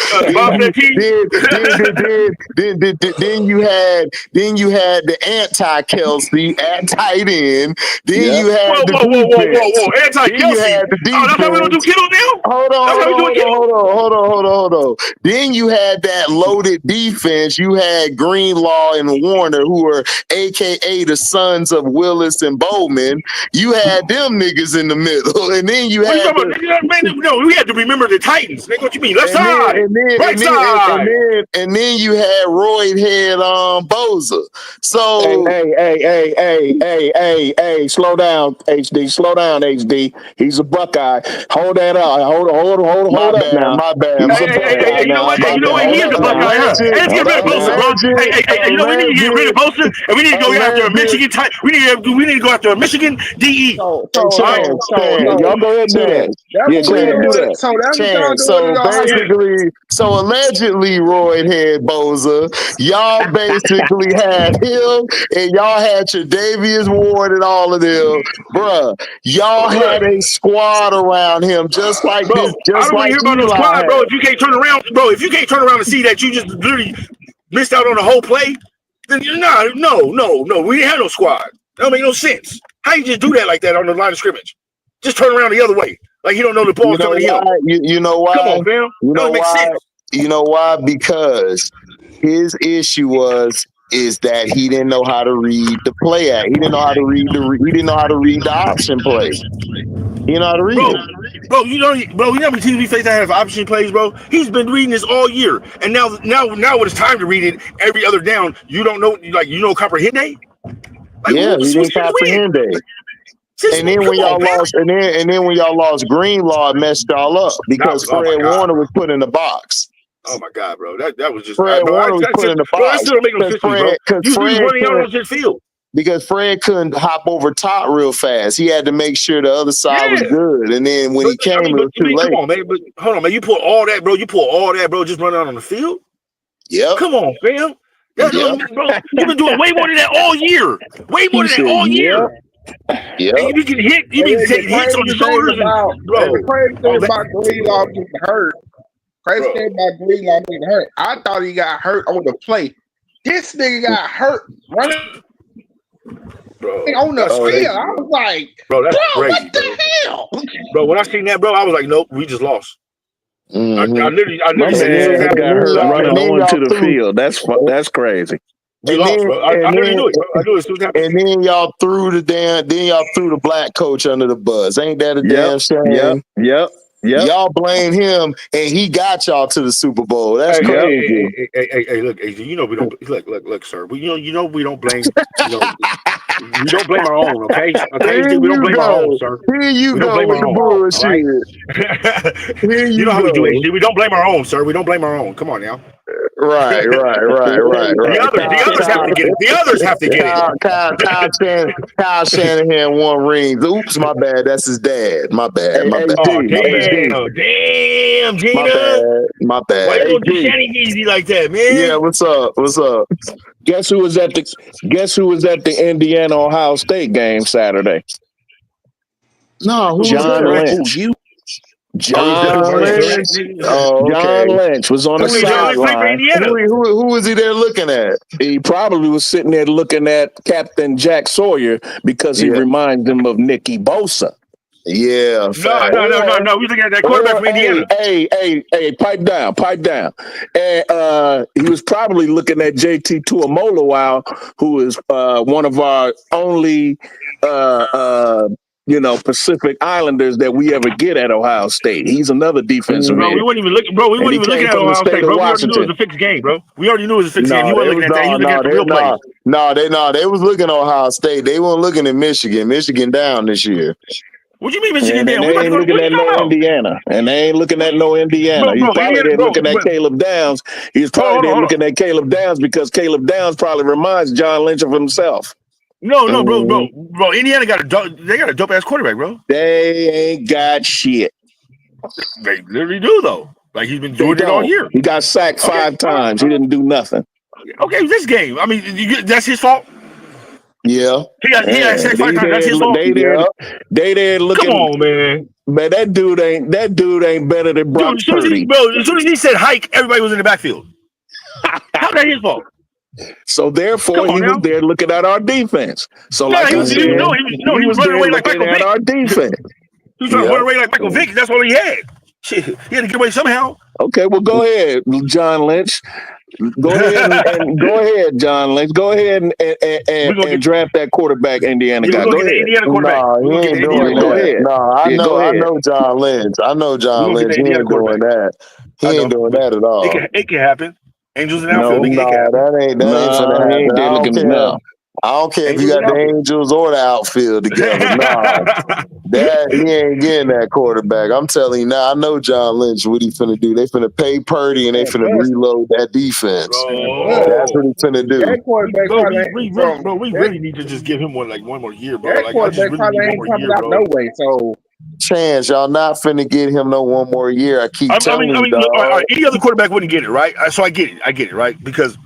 Then you had the anti-Kelsey at tight end. Then you had whoa, anti-Kelsey. That's how we don't do Kittle now? Hold on. Then you had that loaded defense. You had Greenlaw and Warner, who were AKA the sons of Willis and Bowman. You had them niggas in the middle. And then you had no, we had to remember the Titans. What you mean? Left side, right side. And then you had Royd Head Boza. So hey, slow down, HD. Slow down, HD. He's a Buckeye. Hold that up. Hold up now. My bad. Hey, you know what? He is a Buckeye. Let's get rid of Bosa, bro. Hey, you know we need to get rid of Bosa, and we need to go after a Michigan type. We need to go after a Michigan DE. Y'all go ahead and do that. Yeah, go ahead and do that. So allegedly, Royd Head Boza, y'all basically had him, and y'all had Tre'Davious Ward and all of them, bruh. Y'all had a squad around him, just like bro, this. Just I don't want to hear about no squad, bro. If you can't turn around, and see that you just literally missed out on the whole play, then no. We didn't have no squad. That don't make no sense. How you just do that like that on the line of scrimmage? Just turn around the other way, like you don't know the ball's coming to him. You know why? Come on, fam. You know why? Because his issue is that he didn't know how to read the play act. He didn't know how to read the option play. He didn't know how to read it. Bro, you know how many teams we face that have option plays, bro? He's been reading this all year, and now when it's time to read it every other down, you don't know, comprehend day. He didn't comprehend day. And then when y'all lost, and then when y'all lost Greenlaw, it messed y'all up because Fred Warner was put in the box. Oh my God, bro! That was just Fred Warner was put in the box. That still don't make no sense, bro. You was running out on the field because Fred couldn't hop over top real fast. He had to make sure the other side was good. And then when he came, it was too late. Come on, man! But hold on, man! You pull all that, bro. Just run out on the field. Yep. Come on, fam. Bro, you've been doing way more than that all year. Way more than that all year. Yeah. And you can hit. You can take hits on the shoulders, bro. The crazy thing about Greenlaw getting hurt. I thought he got hurt on the play. This nigga got hurt running on the field. I was like, bro, that's crazy. What the hell? Bro, when I seen that, bro, I was like, nope, we just lost. Mm-hmm. I literally said, got hurt running onto the field. That's crazy. We lost, bro. I literally knew it, bro. I knew it. And then y'all threw the black coach under the bus. Ain't that a damn shame? Yep. Y'all blame him, and he got y'all to the Super Bowl. That's crazy. Hey, look, we don't look, sir. We we don't blame. We don't blame our own, okay? We don't blame our own, sir. Here you go with the bullshit. You know how we do it. We don't blame our own, sir. We don't blame our own. Come on now. Right. The others have to get it. The others have to get it. Kyle Shanahan won rings. Oops, my bad. That's his dad. My bad. Damn, Gina. My bad. Why you gonna do Shanahan easy like that, man? Yeah, what's up? Guess who was at the Indiana Ohio State game Saturday? No, John Lynch. John Lynch was on the sideline. Who was he there looking at? He probably was sitting there looking at Captain Jack Sawyer because he reminds him of Nicky Bosa. Yeah. No. We looking at that quarterback from Indiana. Hey, pipe down. And he was probably looking at JT Tuimoloau, who is one of our only Pacific Islanders that we ever get at Ohio State. He's another defensive end. We weren't even looking, bro. We weren't even looking at Ohio State, bro. We already knew it was a fixed game, bro. We already knew it was a fixed game. You weren't looking at that. You were looking at the real play. They was looking at Ohio State. They weren't looking at Michigan. Michigan down this year. What do you mean Michigan down? They ain't looking at no Indiana. And they ain't looking at no Indiana. He's probably there looking at Caleb Downs. He's probably there looking at Caleb Downs because Caleb Downs probably reminds John Lynch of himself. No, bro. Indiana got a dope ass quarterback, bro. They ain't got shit. They literally do though. Like he's been doing it all year. He got sacked 5 times. He didn't do nothing. Okay, this game. I mean, that's his fault. Yeah. He got sacked 5 times. That's his fault. They there looking. Come on, man. Man, that dude ain't better than Brock Purdy. As soon as he said hike, everybody was in the backfield. How's that his fault? So therefore, he was there looking at our defense. So like he was running away like Michael Vick. Our defense. He was trying to run away like Michael Vick. That's all he had. Shit, he had to get away somehow. Okay, well, go ahead, John Lynch. Go ahead, John Lynch. Go ahead and draft that quarterback, Indiana guy. Go ahead. Indiana quarterback. No, he ain't doing that. No, I know John Lynch. I know John Lynch. He ain't doing that. He ain't doing that at all. It can happen. Angels and outfield. That ain't finna happen. I don't care if you got the Angels or the outfield together. He ain't getting that quarterback. I'm telling you now. I know John Lynch. What he finna do? They finna pay Purdy and they finna reload that defense. That's what he finna do. That quarterback we really need to just give him one more year, bro. That quarterback probably ain't coming out no way. So chance y'all not finna get him no one more year. I keep telling you. Look, any other quarterback wouldn't get it, right? So I get it, right? Because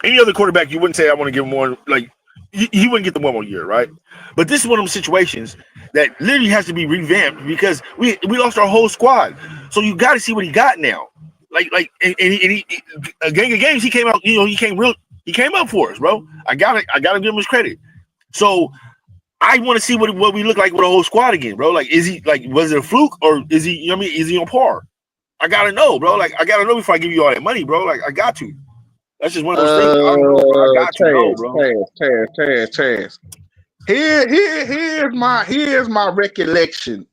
any other quarterback, you wouldn't say I want to give him more. Like he wouldn't get the one more year, right? But this is one of those situations that literally has to be revamped because we lost our whole squad. So you got to see what he got now. And he a gang of games he came out. He came up for us, bro. I gotta give him his credit. So I want to see what we look like with a whole squad again, bro. Like, is he was it a fluke or is he? Is he on par? I gotta know, bro. Like, I gotta know before I give you all that money, bro. Like, I got to. That's just one of those things. I got to know, bro. Taz. Here's my recollection.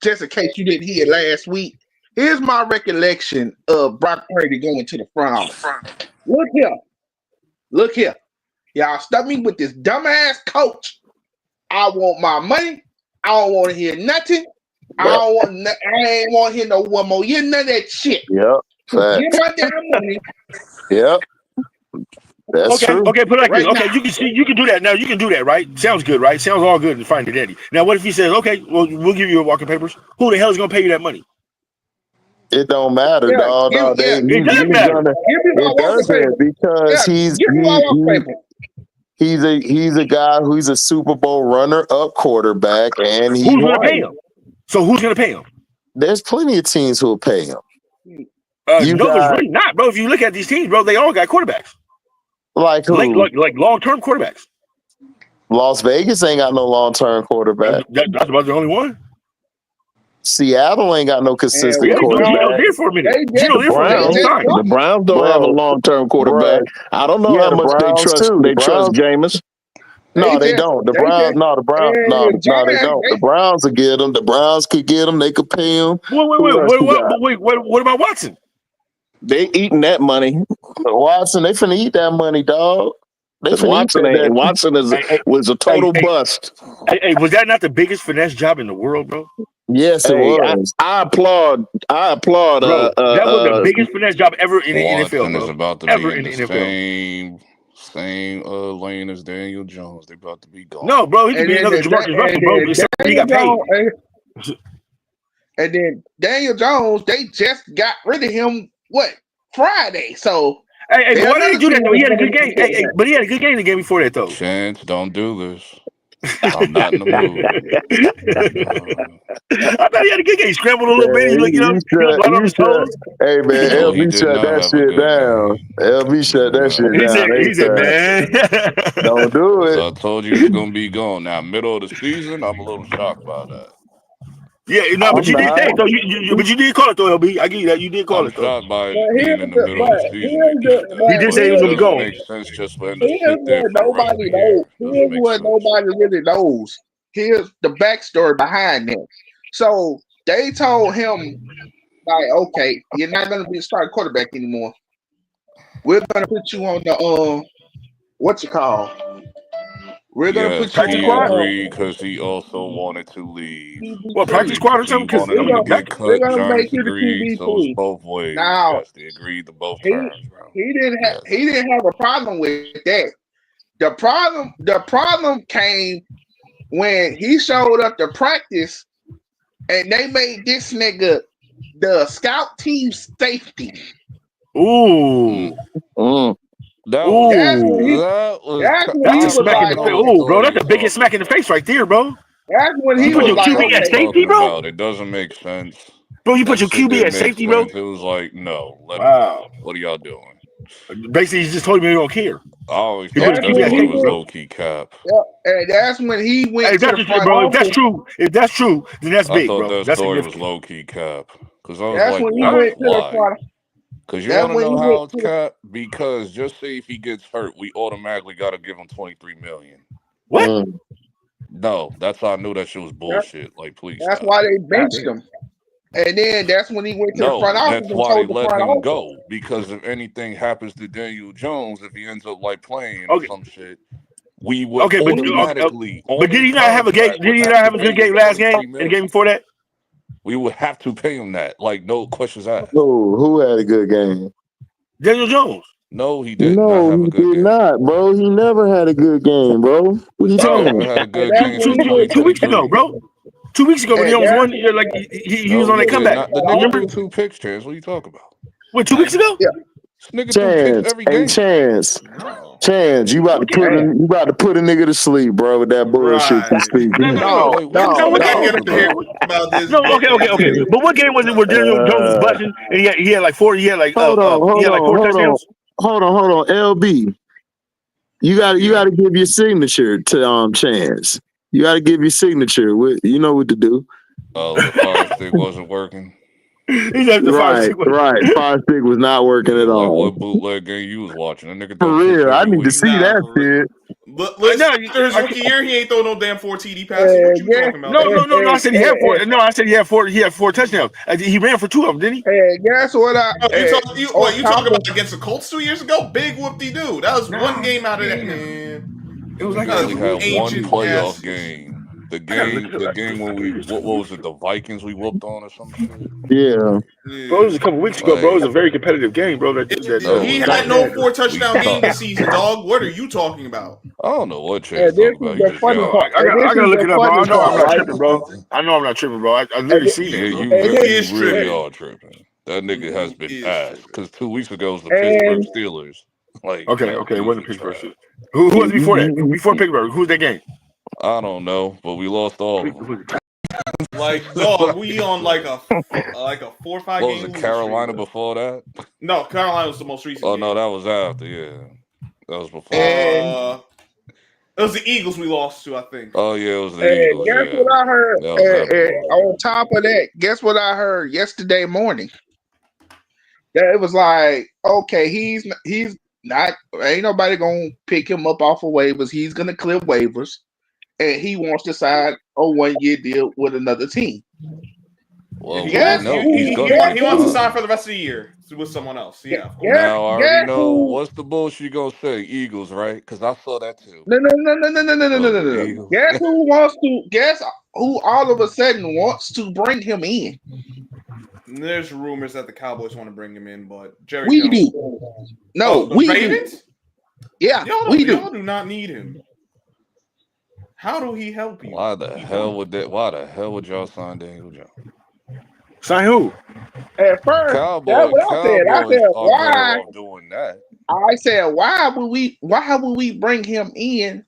Just in case you didn't hear last week, here's my recollection of Brock Purdy going to the front office. Look here. Y'all stop me with this dumbass coach. I want my money. I don't want to hear nothing. I ain't want to hear no one more year. None of that shit. Yep. Give my damn money. Yep. That's true. Okay, put it like this. Okay, you can do that. Now you can do that, right? Sounds good, right? Sounds all good and fine to daddy. Now what if he says, okay, well, we'll give you your walking papers? Who the hell is gonna pay you that money? It don't matter, dog. It doesn't matter. It doesn't because he's a guy who's a Super Bowl runner-up quarterback, and who's gonna pay him? So who's gonna pay him? There's plenty of teams who will pay him. There's really not, bro. If you look at these teams, bro, they all got quarterbacks. Like who? Like long-term quarterbacks. Las Vegas ain't got no long-term quarterback. That's about the only one. Seattle ain't got no consistent quarterback. The Browns don't have a long-term quarterback. I don't know how much they trust Jameis. No, they don't. The Browns they don't. The Browns will get them. The Browns could get them. They could pay them. Wait. What about Watson? They eating that money. Watson, they finna eat that money, dog. Watson was a total bust. Hey, was that not the biggest finesse job in the world, bro? Yes, it was. I applaud. Bro, that was the biggest finesse job ever in the NFL. Watson is about to be in the same lane as Daniel Jones. They about to be gone. No, bro, he could be another Jamarcus Russell, bro. He got paid. And then Daniel Jones, they just got rid of him. What, Friday? So why did he do that though? He had a good game. But he had a good game the game before that though. Chance, don't do this. I'm not in the mood. I thought he had a good game. He scrambled a little bit. He looked, on his toes. Hey man, LB shut that shit down. LB shut that shit down. He said, man, don't do it. So I told you he's gonna be gone. Now, middle of the season, I'm a little shocked by that. Yeah, but you did say it, though. But you did call it though, LB. I give you that. You did call it though. I'm shocked by it being in the middle of the season. He did say he was gonna go. Makes sense just for him to sit there. Nobody knows. Here's what nobody really knows. Here's the backstory behind him. So they told him, like, okay, you're not gonna be a starting quarterback anymore. We're gonna put you on the what's it called? We're gonna put you on the because he also wanted to leave. What, practice squad or something? Because they're gonna make you the QB. So it's both ways. Now they agreed to both terms, bro. He didn't have a problem with that. The problem came when he showed up to practice and they made this nigga the scout team safety. Ooh. That Ooh. was That's when he That's a was smack in the like, face. Ooh, bro, that's the biggest smack in the face right there, bro. that's when You he put was your like, QB at okay, safety, bro. About. It doesn't make sense. Bro, you put your That shit QB didn't at make safety, bro. sense. It was like, no, let him Wow. go. What are y'all doing? Basically, he just told me he don't care. I always He thought put his that's QB at why it safety, was bro. low key cap. and that's when he Hey, went if to that's the the shit, front bro. office. If that's true, then that's I big, thought bro. that That's story was significant. low key cap. Because I was That's like, when he All why? right. went to the Why? front. Because you That's want to when know he how went it's to cap? Because just say if he gets hurt, we automatically got to give him $23 million. What? No, that's how I knew that shit was bullshit. Like, please That's stop. why they benched him. And then that's when he went to the front No, office that's and why they told the let front him office. go. Because if anything happens to Daniel Jones, if he ends up like playing or some shit, we would automatically but did he not have a game? Did he not have a good game last game? And the game before that? We would have to pay him that. Like, no questions asked. Who had a good game? Daniel Jones. No, he did not No, have a he good did game. not, bro. He never had a good game, bro. What are you He talking never about? had a good game since 2 weeks ago, 2023. bro. 2 weeks ago when he almost won, like he was on that comeback. The nigga Remember? threw 2 picks, Chance. What are you talking about? What, 2 weeks ago? Yeah. This nigga threw picks Chance, every hey game. Chance, Chance, you about to put a nigga to sleep, bro, with that bullshit you speaking. No. What game was it? About this. No, okay. But what game was it where Daniel Jones was busting and he had like 4 Hold on, touchdowns? hold on, LB. You gotta give your signature to Chance. You gotta give your signature. You know what to do. Oh, the fire stick wasn't working. He said the Fire stick was not working at Like, all. what bootleg game you was watching? That nigga For throw picks real, I every need week. to see that shit. But listen, after his rookie year, he ain't throw no damn 4 TD passes. What you talking about? No. I said he had 4. No, I said he had 4. He had 4 touchdowns. He ran for 2 of them, didn't he? Hey, guess what? You talking about against the Colts 2 years ago? Big whoop-de-doo. That was one game out of that, man. It was like We only had one ancient playoff passes. game. The game when we what was it? The Vikings we whooped on or some shit. Yeah. Bro, it was a couple weeks ago, bro. It was a very competitive game, bro. He had no 4 touchdown game this season, dog. What are you talking about? I don't know what Chance talking about. He just I gotta look it up, bro. I know I'm not tripping, bro. I literally seen it. You really are tripping. That nigga has been ass. Because 2 weeks ago was the Pittsburgh Steelers. Like, okay, it wasn't Pittsburgh. Who was it before that? Before Pittsburgh, who's that game? I don't know, but we lost all of them. Like, dog, we on like a 4 or 5 What game. was it, Carolina before that? No, Carolina was the most recent. Oh no, that was after. Yeah, that was before. It was the Eagles we lost to, I think. Oh yeah, it was the Eagles. Guess Yeah. what I heard? That On top of that, guess what I heard yesterday morning? That it was like, okay, he's not. Ain't nobody gonna pick him up off of waivers. He's gonna clear waivers, and he wants to sign a 1-year deal with another team. Well, he wants to sign for the rest of the year with someone else. Yeah. Now I already know what's the bullshit you gonna say. Eagles, right? Because I saw that too. No. Guess who wants to? Guess who all of a sudden wants to bring him in? There's rumors that the Cowboys want to bring him in, but Jerry We Jones. do. No, we Ravens? do. Yeah, we do. Y'all do not need him. How do he help you? Why the hell would y'all sign Daniel Jones? Sign who? At first, Cowboys I said, are why? better off doing that. I said, why would we bring him in?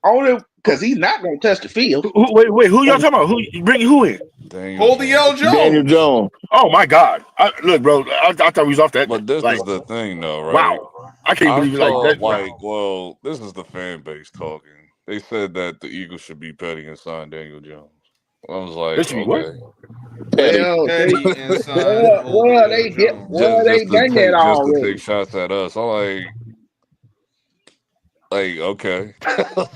Only because he's not going to touch the field. Wait, who y'all talking about? Who you bringing who in? Daniel Jones. Daniel Jones. Oh my God! Look, bro, I thought we was off that. But this is the thing, though, right? Wow, I can't believe it like that. Well, this is the fan base talking. They said that the Eagles should be petty and sign Daniel Jones. I was like, okay. They done that already. Just to take shots at us. I'm like, okay.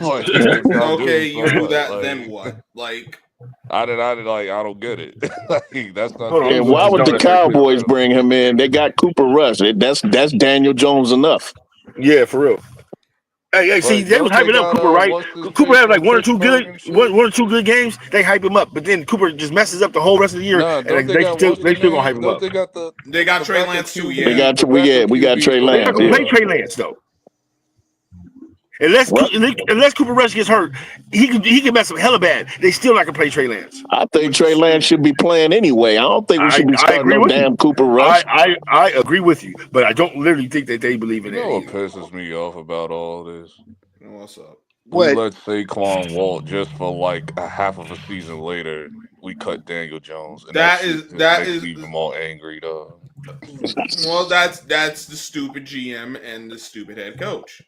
Okay, you do that, then what? Like, I don't get it. That's not. And why would the Cowboys bring him in? They got Cooper Rush. That's Daniel Jones enough. Yeah, for real. Hey, see, they was hyping up Cooper, right? Cooper had like one or two good games. They hype him up, but then Cooper just messes up the whole rest of the year. And they still gonna hype him up. They got Trey Lance too. Yeah, we got Trey Lance. They're not gonna play Trey Lance though. Unless Cooper Rush gets hurt, he can mess up hella bad. They still not gonna play Trey Lance. I think Trey Lance should be playing anyway. I don't think we should be starting no damn Cooper Rush. I agree with you, but I don't literally think that they believe in that. You know what pisses me off about all this? What's up? We let Saquon walk just for like a half of a season later. We cut Daniel Jones, and that makes me even more angry, though. Well, that's the stupid GM and the stupid head coach.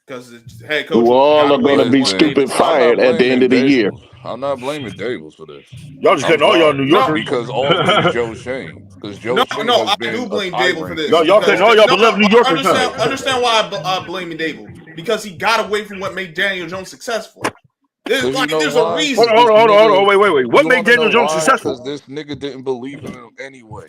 Because the head coach who all are going to be stupid fired at the end of the year. I'm not blaming Davis for this. Y'all just cutting all y'all New Yorkers because all blame Joe Shane. Because Joe Shane has been do blame Dable for this. Y'all cutting all y'all beloved New Yorkers. Understand why I'm blaming Dable? Because he got away from what made Daniel Jones successful. There's a reason. Hold on. Wait. What made Daniel Jones successful? Because this nigga didn't believe in him anyway.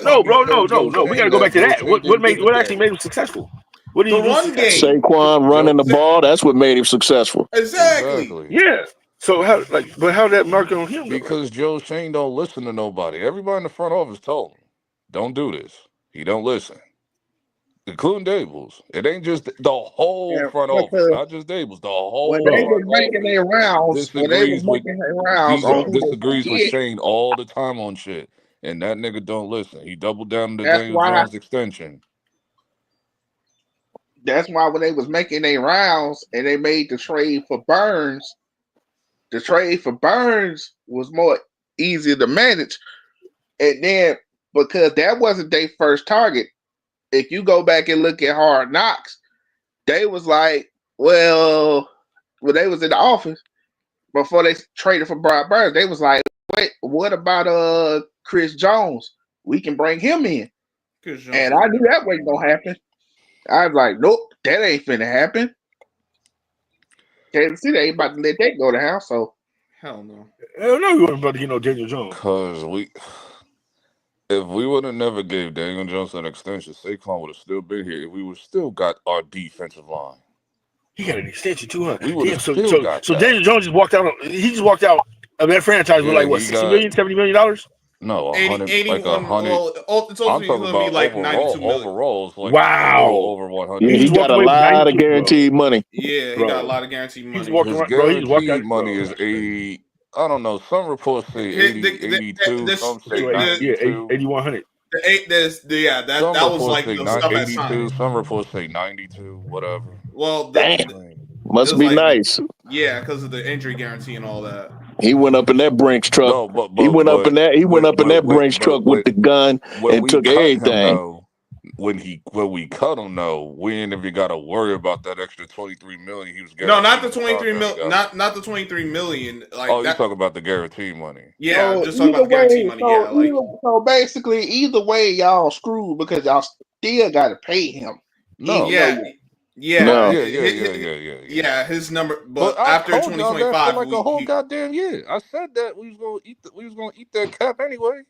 No. We gotta go back to that. What actually made him successful? What do you do? Run game. Saquon running the ball. That's what made him successful. Exactly. Yeah. So how that mark on him? Because Joe Shane don't listen to nobody. Everybody in the front office told him, "Don't do this." He don't listen. Including Dables. It ain't just the whole front office, not just Dables. The whole when they were making their rounds, disagrees with Shane all the time on shit, and that nigga don't listen. He doubled down on the Daniel Jones extension. That's why when they was making their rounds and they made the trade for Burns, the trade for Burns was more easier to manage, and then because that wasn't their first target. If you go back and look at Hard Knocks, they was like, well, when they was in the office before they traded for Brock Burns, they was like, wait, what about Chris Jones? We can bring him in. And I knew that wasn't gonna happen. I was like, nope, that ain't finna happen. Kansas City ain't about to let that go to house. So hell no. Hell no, you weren't about to get no Daniel Jones. Because if we would have never gave Daniel Jones an extension, Saquon would have still been here. We would still got our defensive line. He got an extension, 200. We would have so got Daniel Jones just walked out. He just walked out of that franchise with like what, $60 million, $70 million? No, 100, 80, like 100. Well, it's I'm talking about like overalls, like wow, over 100. Yeah, he got a lot of guaranteed money. Yeah, he got a lot of guaranteed money. He's walking His guaranteed money is 80. I don't know. Some reports say 82. Some say 92. 8,100. That was like not 82. Some reports say 92. Whatever. Well, must be nice. Yeah, because of the injury guarantee and all that. He went up in that Brinks truck. He went up in that Brinks truck with the gun and took everything. When we cut him, though, we ain't even got to worry about that extra $23 million he was getting. No, not the 23 million. Not the 23 million. Like you talking about the guaranteed money? Yeah, just talking about the guaranteed money. So basically, either way, y'all screwed because y'all still got to pay him. No. Yeah. His number, but after 2025, for like a whole goddamn year. I said that we was gonna eat that cap anyway.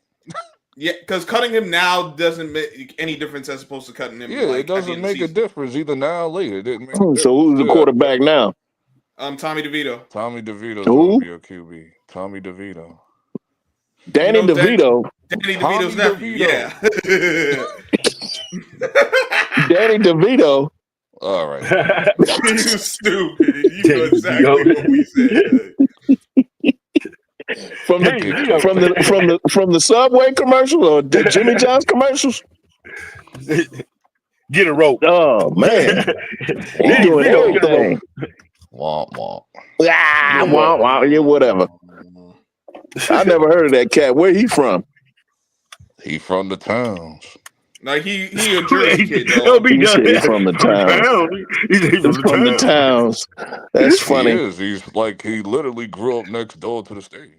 Yeah, because cutting him now doesn't make any difference as opposed to cutting him. Yeah, it doesn't make a difference either now or later. It didn't make so who's the quarterback now? Tommy DeVito. Tommy DeVito's gonna be your QB. Tommy DeVito. Danny DeVito. Danny DeVito's nephew. Yeah. Danny DeVito. All right. You stupid. You know exactly what we said. From the Subway commercials or the Jimmy John's commercials? Get a rope. Oh man. He's doing everything. Womp womp. Womp womp. Yeah, whatever. I never heard of that cat. Where he from? He from the towns. Like he a Jersey kid. He's from the towns. He's from the towns. That's funny. He's like he literally grew up next door to the stadium.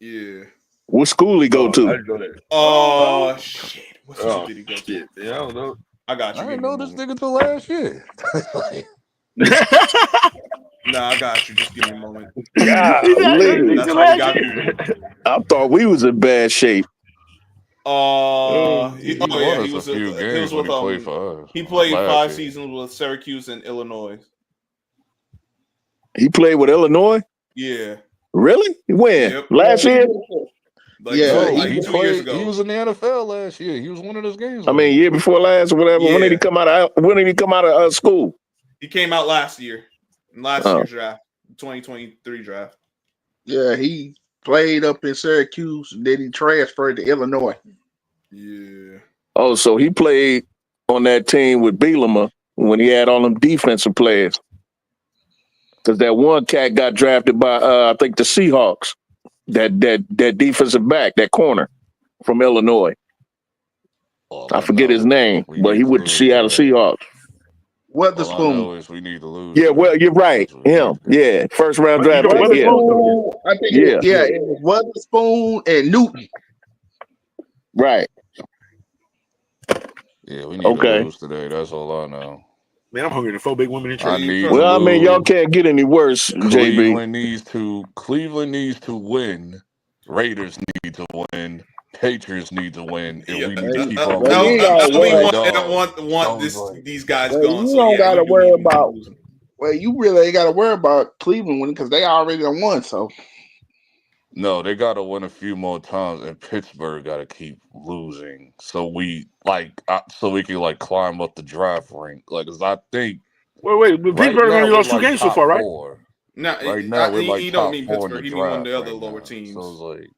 Yeah. What school he go to? Oh shit! What school did he go to? Yeah, I don't know. I got you. I didn't know this nigga till last year. Nah, I got you. Just give me a moment. I thought we was in bad shape. He played 5 seasons with Syracuse and Illinois. He played with Illinois? Yeah. Really? When? Yep. Last year? He 2 years ago. He was in the NFL last year. He was one of those games. I mean, year before last or whatever. Yeah. When did he come out of school? He came out last year, in last year's draft, 2023 draft. Yeah, he played up in Syracuse, and then he transferred to Illinois. Yeah. Oh, so he played on that team with Bielema when he had all them defensive players. Because that one cat got drafted by, I think, the Seahawks. That defensive back, that corner from Illinois. I forget his name, but he went to Seattle Seahawks. All I know is we need to lose. Yeah, well, you're right. Him. Yeah, first round draft pick. Yeah. I think it was Witherspoon and Newton. Right. Yeah, we need to lose today. That's all I know. Man, I'm hungry to 4 big women in church. Well, I mean, y'all can't get any worse, Cleveland JB. Cleveland needs to win. Raiders need to win. Patriots need to win, and we need to keep on want these guys going. You don't got to worry about. Well, you really ain't got to worry about Cleveland winning because they already done won. So no, they got to win a few more times, and Pittsburgh got to keep losing, so we can climb up the draft rank. Cause I think. Wait, Pittsburgh only lost 2 games so far, right? No, right now we're like you top don't mean 4 in Pittsburgh. the You mean one of draft the other right lower now. teams. So it's like.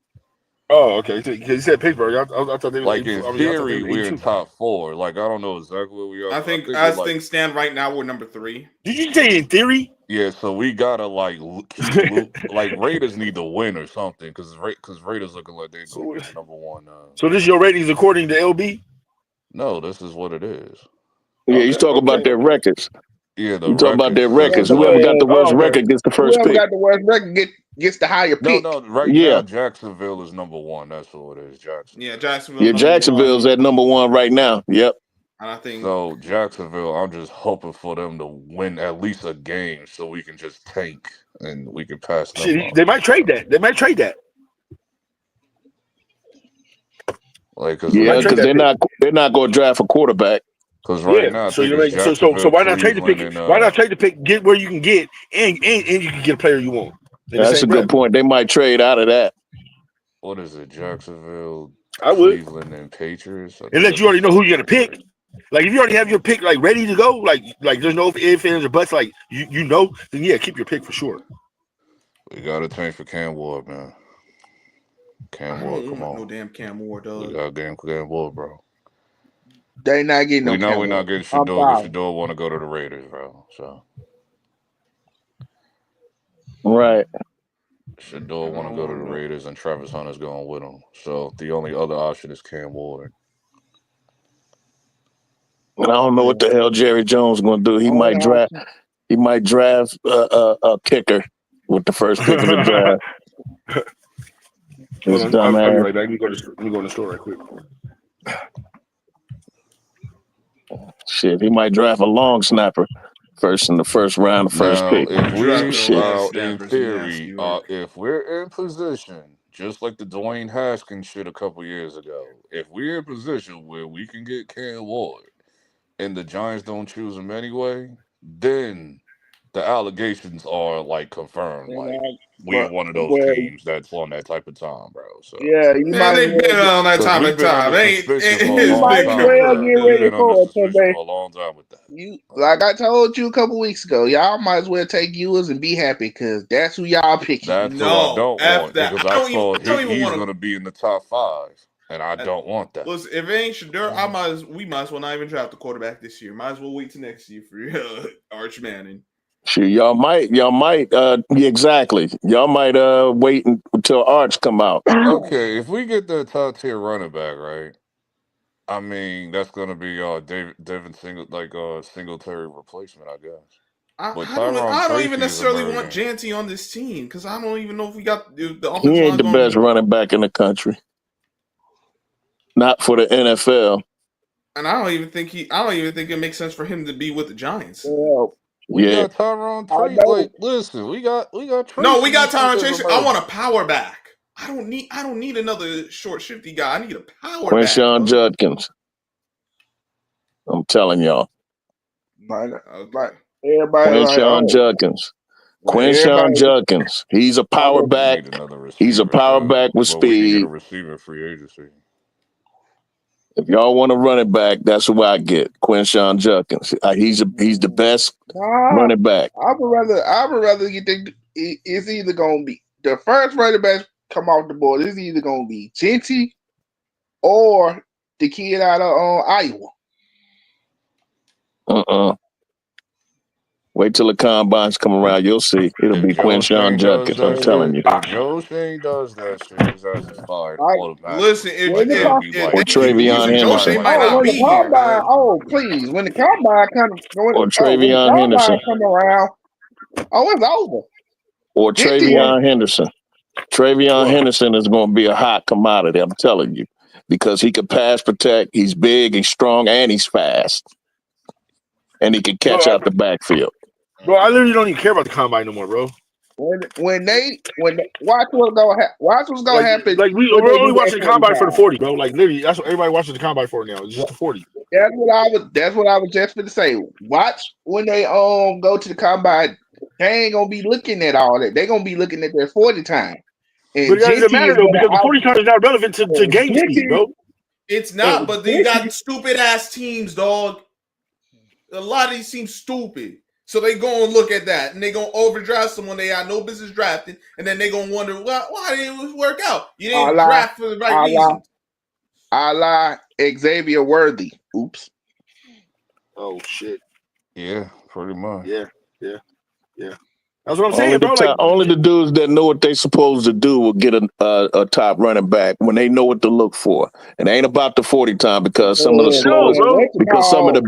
Oh, okay. Because you said Pittsburgh. I thought they were in theory we're in top 4. I don't know exactly where we are. I think as things stand right now, we're number 3. Did you say in theory? Yeah, so we gotta keep Raiders need to win or something because Raiders looking like they're gonna be number 1. So this is your ratings according to LB? No, this is what it is. Yeah, he's talking about their records. Yeah, you talking about their records. Whoever got the worst record gets the first whoever pick. got the worst record gets the higher pick. No, now Jacksonville is number 1. That's what it is. Jacksonville. Yeah, Jacksonville. Yeah, Jacksonville's at number 1 right now. Yep. And I think so. Jacksonville, I'm just hoping for them to win at least a game so we can just tank and we can pass them. Shit, they might trade that. Because they're not going to draft a quarterback. Because now, so why not trade the pick? Why not trade the pick? Get where you can get, and you can get a player you want. That's a good point. They might trade out of that. What is it? Jacksonville, Cleveland, and Patriots. Unless you already know who you're gonna pick. Like if you already have your pick ready to go, like there's no ifs, ands, or buts. Like you know, then yeah, keep your pick for sure. We got to tank for Cam Ward, man. Cam Ward, come on. No damn Cam Ward, dog. We got Cam Ward, bro. They not getting no. We know we're not getting Shador. Shador want to go to the Raiders, bro. So. Right. Shador want to go to the Raiders, and Travis Hunter's going with him. So the only other option is Cam Ward. I don't know what the hell Jerry Jones is going to do. He might draft. He might draft a kicker with the first pick of the draft. I'll be right back. Let me go in the store right quick. Shit, he might draft a long snapper first in the first round, the first pick. In theory, if we're in position, just like the Dwayne Haskins shit a couple years ago, if we're in position where we can get Cam Ward and the Giants don't choose him anyway, then the allegations are confirmed. We're one of those teams that's on that type of time, bro. So yeah, you might they've been on that type of time. You might well get ready for it a long time with that. Like I told you a couple weeks ago, y'all might as well take yours and be happy because that's who y'all picking. That's who I don't want because I thought he's going to be in the top 5. And I don't want that. Listen, if it ain't Shador, we might as well not even draft the quarterback this year. Might as well wait till next year for Arch Manning. Sure, y'all might, exactly. Y'all might wait until Arch come out. Okay, if we get the top tier running back, right? I mean, that's gonna be Devin Singletary replacement, I guess. I don't even necessarily want Janty on this team because I don't even know if we got the offensive line. He ain't the best running back in the country. Not for the NFL. And I don't even think it makes sense for him to be with the Giants. We got Tyron Tracy. Listen, we got Tracy. No, we got Tyron Tracy. I want a power back. I don't need another short, shifty guy. I need a power back. Quinshawn Judkins. I'm telling y'all. Quinshawn Judkins. Quinshawn Judkins. He's a power back. He's a power back with speed. We need a receiver free agency. If y'all want to run it back, that's who I get. Quinshon Judkins. He's the best running back. I would rather get it's either gonna be the first running back come off the board. It's either gonna be Genty or the kid out of Iowa. Wait till the combines come around. You'll see. It'll be Quinshon Judkins. I'm telling you. If Joe Shane does that shit, his ass is fired automatically. Listen, or Travion Henderson. When the combine, please. When the combine Travion Henderson. Come around, it's over. Or Travion Henderson. Travion Henderson is going to be a hot commodity, I'm telling you, because he can pass protect. He's big, he's strong, and he's fast. And he can catch out the backfield. Bro, I literally don't even care about the combine no more, bro. When watch what's gonna happen. Like we're only watching the combine for the 40, bro. Like literally, that's what everybody watches the combine for now. It's just the 40. That's what I was just gonna say. Watch when they go to the combine. They ain't gonna be looking at all that. They gonna be looking at their 40 time. And but it doesn't matter though, because the 40 time is not relevant to game speed, bro. It's not, but you got stupid ass teams, dog. A lot of these seem stupid. So they go and look at that, and they gonna overdraft someone they had no business drafting, and then they gonna wonder why didn't it work out? You didn't draft for the right reason. I lie, Xavier Worthy. Oops. Oh shit. Yeah, pretty much. Yeah. That's what I'm saying, bro. Only the dudes that know what they supposed to do will get a top running back when they know what to look for. It ain't about the 40 time because some of the slowest, because some of the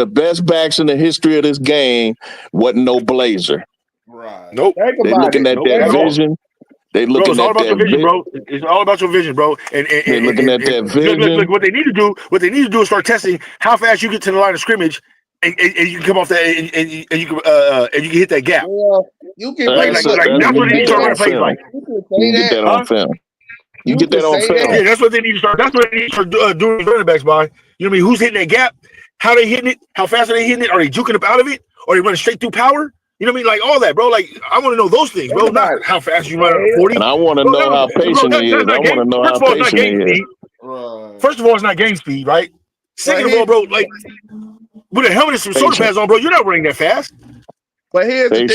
best backs in the history of this game wasn't no blazer. Right. Nope. They looking at that vision. They looking at that vision, bro. It's all about your vision, bro. And they're looking at that vision. Look, what they need to do is start testing how fast you get to the line of scrimmage. And you can come off that and you can hit that gap. Well, you can that's what they need to start running plays like. You get that on film. You get that on film. Yeah, that's what they need to start. That's what they need to start doing running backs by. You know what I mean? Who's hitting that gap? How they hitting it? How fast are they hitting it? Are they juking up out of it? Or are they running straight through power? You know what I mean? Like all that, bro. Like I want to know those things, bro. Not how fast you run on 40. And I want to know how patient he is. I want to know how patient he is. First of all, it's not game speed, right? Second of all, bro, like with a helmet and some shoulder pads on, bro, you're not running that fast. But here's the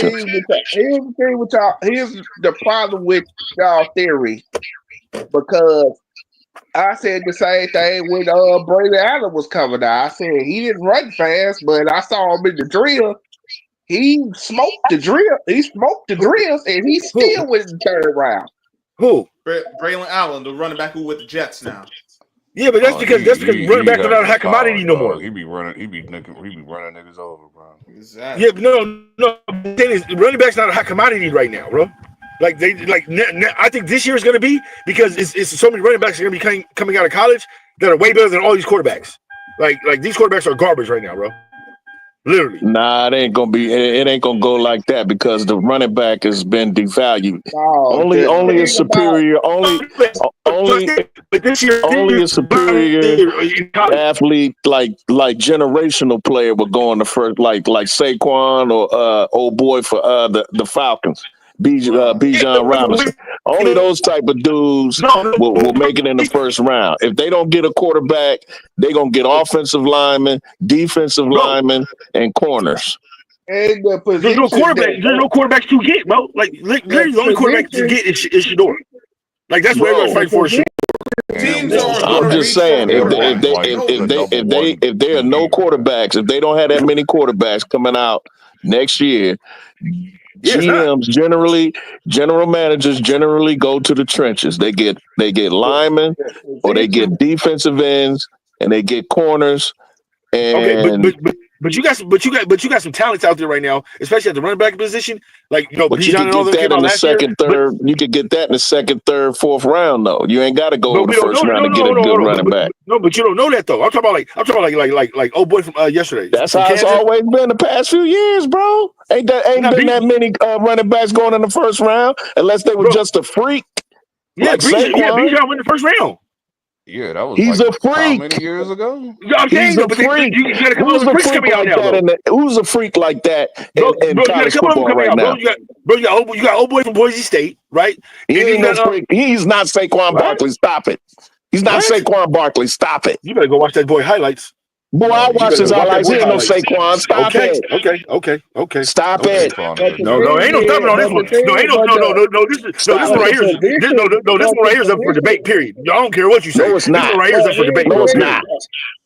thing with y'all. Here's the problem with y'all theory, because I said the same thing when Brady Allen was coming out. I said he didn't run fast, but I saw him in the drill. He smoked the drill. He smoked the drills, and he still went in the third round. Who? Braylon Allen, the running back who with the Jets now. Yeah, but that's because running back are not a hot commodity no more. He be running niggas over, bro. Exactly. Yeah, no. The thing is, running back's not a hot commodity right now, bro. Like I think this year is going to be, because it's so many running backs are going to be coming out of college that are way better than all these quarterbacks. Like these quarterbacks are garbage right now, bro. Literally. Nah, it ain't gonna go like that, because the running back has been devalued. Only a superior athlete, like generational player would go on the first, like Saquon or old boy for the Falcons. Bijan Robinson. Only those type of dudes will make it in the first round. If they don't get a quarterback, they're going to get offensive linemen, defensive linemen, and corners. And there's no quarterbacks to get, bro. Like, literally, the only quarterback to get is Shador. Like, that's what everyone's fighting for. I'm just saying, if there are no quarterbacks, if they don't have that many quarterbacks coming out next year, GMs general managers generally go to the trenches. They get linemen, or they get defensive ends, and they get corners. And but you got some talents out there right now, especially at the running back position. Like, you know, but you can get that in the second, third. You could get that in the second, third, fourth round, though. You ain't got to go in the first round to get a good running back. No, but you don't know that though. I'm talking about like old boy from yesterday. That's how it's always been the past few years, bro. Ain't been that many running backs going in the first round, unless they were just a freak. Yeah, Bijan went the first round. Yeah, that was he's a freak. How many years ago? I'm saying, but you got a couple of freaks coming out now. Who's a freak like that in college football right now? You got old boy from Boise State, right? He ain't no freak. He's not Saquon Barkley. Stop it. He's not What? Saquon Barkley. Stop it. You better go watch that boy highlights. Boy, I watched his highlights. He ain't no Saquon. Stop it. Okay. Stop okay. it. No, ain't no stopping on this one. No, ain't no. This one right here is this one right here is up for debate. Period. I don't care what you say. No, it's not. This one right here is up for debate. No, it's not.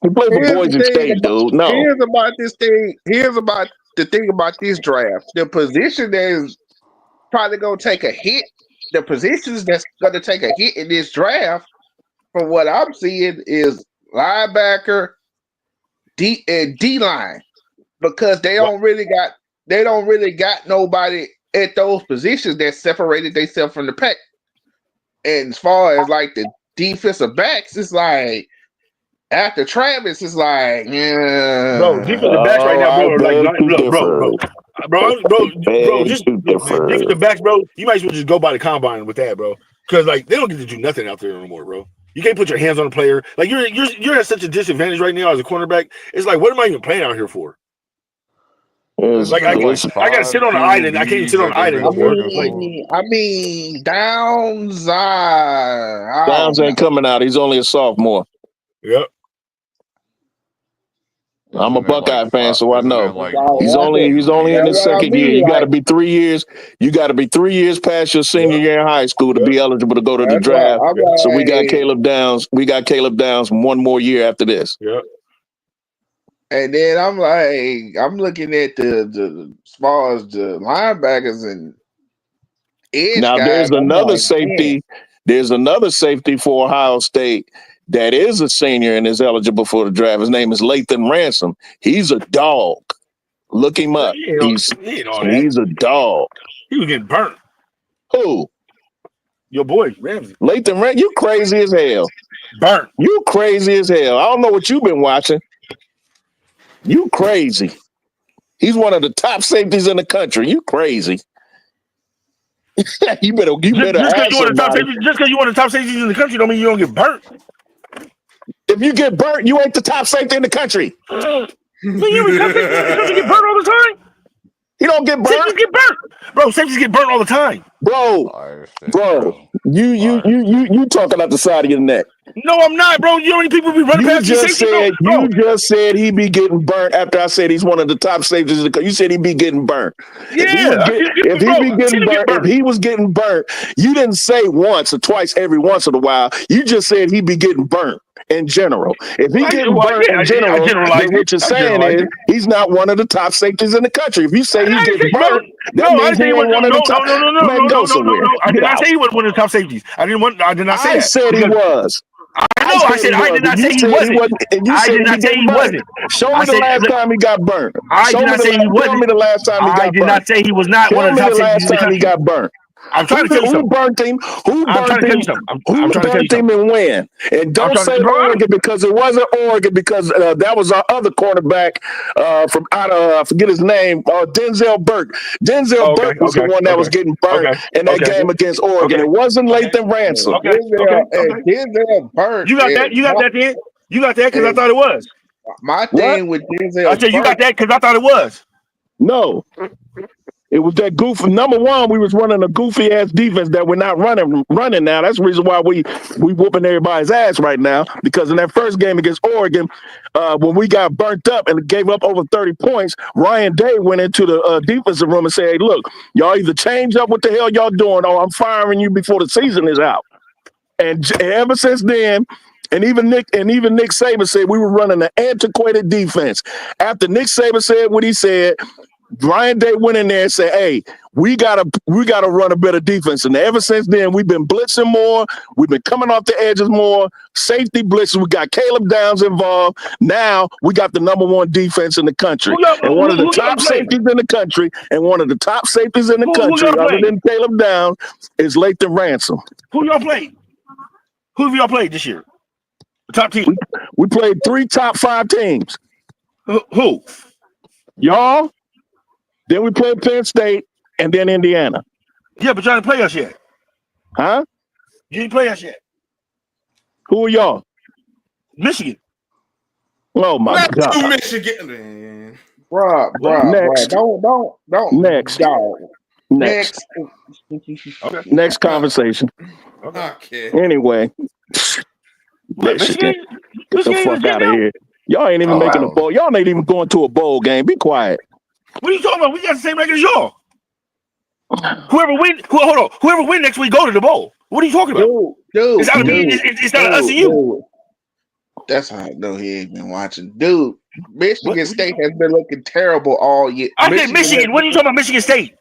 He played for Boise State, dude. No. Here's about this thing. Here's about the thing about this draft. The position that is probably gonna take a hit. The positions that's gonna take a hit in this draft, from what I'm seeing, is linebacker, D line, because they don't really got nobody at those positions that separated themselves from the pack. And as far as like the defensive backs, it's like after Travis, it's like bro, defensive backs right now, bro, are like bro, just defensive backs, bro. You might as well just go by the combine with that, bro, because like they don't get to do nothing out there anymore, bro. You can't put your hands on a player. Like you're at such a disadvantage right now as a cornerback. It's like, what am I even playing out here for? Like I gotta sit on an island. I can't even sit on an island. I mean, Downs. Downs ain't coming out. He's only a sophomore. Yep. I'm a Buckeye fan, so I know he's only in his second year. You got to be 3 years. You got to be 3 years past your senior year in high school to be eligible to go to the draft. So we got Caleb Downs. We got Caleb Downs 1 more year after this. Yep. And then I'm looking at the as far as the linebackers and edge now guys, there's another safety. Man. There's another safety for Ohio State that is a senior and is eligible for the draft. His name is Lathan Ransom. He's a dog. Look him up. He's a dog. He was getting burnt. Who? Your boy, Ramsey. Lathan Ransom, you crazy as hell. Burnt. You crazy as hell. I don't know what you've been watching. You crazy. He's one of the top safeties in the country. You crazy. you better just because you want the top safeties in the country don't mean you don't get burnt. If you get burnt, you ain't the top safety in the country. So you top safety in the country get burnt all the time? You don't get burnt. Safeties get burnt. Bro, safeties get burnt all the time. Bro, you talking out the side of your neck. No, I'm not, bro. You know how many people be running past these safeties? You just said he be getting burnt after I said he's one of the top safeties. You said he be getting burnt. Yeah. If he was getting burnt, you didn't say once or twice every once in a while. You just said he be getting burnt in general. If he getting burnt in general, then what you're saying is he's not one of the top safeties in the country. If you say he getting burnt, that means he ain't one of the top. No. I did not say he was one of the top safeties. I did not say that. I said he was. I did not say he wasn't. I did not say he wasn't. Show me the last time he got burnt. I did not say he wasn't. Show me the last time he got burnt. I did not say he was not one of the top safeties in the country. He got burnt. I'm trying to tell you something. Who burnt him? Who burnt him and when? And don't say Oregon because it wasn't Oregon because that was our other cornerback from out of I forget his name, Denzel Burke. Denzel Burke was the one that was getting burnt in that game against Oregon. It wasn't Lathan Ransom. Denzel Burke. You got that? You got that then? You got that because I thought it was. My thing with Denzel. I said you got that because I thought it was. No. It was that goofy. Number one, we was running a goofy ass defense that we're not running now. That's the reason why we whooping everybody's ass right now. Because in that first game against Oregon, when we got burnt up and gave up over 30 points, Ryan Day went into the defensive room and said, "Hey, look, y'all either change up what the hell y'all doing, or I'm firing you before the season is out." And ever since then. And even Nick Saban said we were running an antiquated defense. After Nick Saban said what he said, Ryan Day went in there and said, "Hey, we gotta run a better defense." And ever since then, we've been blitzing more. We've been coming off the edges more. Safety blitzes. We got Caleb Downs involved. Now we got the number one defense in the country, and one of the top safeties in the country, and one of the top safeties in the country, other than Caleb Downs, is Lathan Ransom. Who y'all played? Who have y'all played this year? The top team. We played 3 top 5 teams. Who? Y'all. Then we played Penn State, and then Indiana. Yeah, but y'all didn't play us yet. Huh? You didn't play us yet. Who are y'all? Michigan. Oh my God. Michigan. Bro. Next. Don't. Next. Dog. Next. Okay. Next conversation. Okay. Anyway. Michigan. Get the fuck out of here. Y'all ain't even making a bowl. Y'all ain't even going to a bowl game. Be quiet. What are you talking about? We got the same record as y'all. Whoever win next week, go to the bowl. What are you talking about? Dude, it's not us and you. That's how I know he ain't been watching. Dude, Michigan State has been looking terrible all year. I said Michigan. What are you talking about, Michigan State?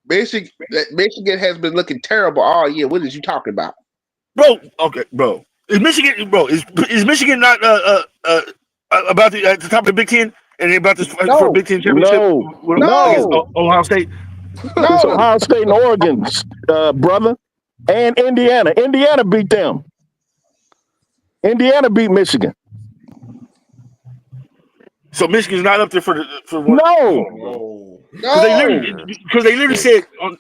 Michigan has been looking terrible all year. What is you talking about? Bro, okay, bro. Is Michigan not about at the top of the Big Ten and about this for Big Ten championship? No. Ohio State. No. It's Ohio State and Oregon, brother, and Indiana. Indiana beat them. Indiana beat Michigan. So Michigan's not up there for what? No. Because they literally said on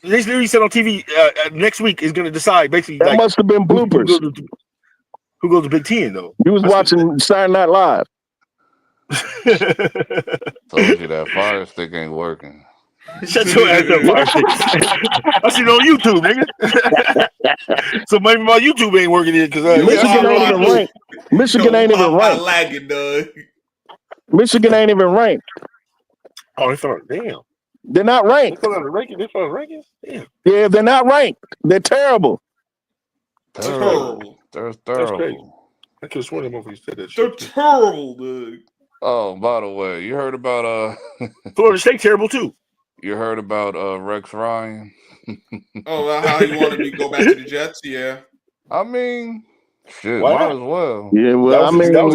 TV next week is going to decide basically. That must have been bloopers. Who goes to Big Ten though? You was watching Saturday Night Live. Told you that fire stick ain't working. Shut your ass up, fire stick. I seen it on YouTube, nigga. So maybe my YouTube ain't working here because Michigan ain't even ranked. Michigan ain't even ranked. Lagging, dog. Michigan ain't even ranked. Oh, they thought, damn. They're not ranked. They thought rankings? Damn. Yeah, they're not ranked. They're terrible. Terrible. They're terrible. I could have sworn them over said that shit. They're terrible, dude. Oh, by the way, you heard about Florida State terrible too. You heard about Rex Ryan? How he wanted me to go back to the Jets? Yeah. I mean, shit, Why might not? as well. Yeah, well, that was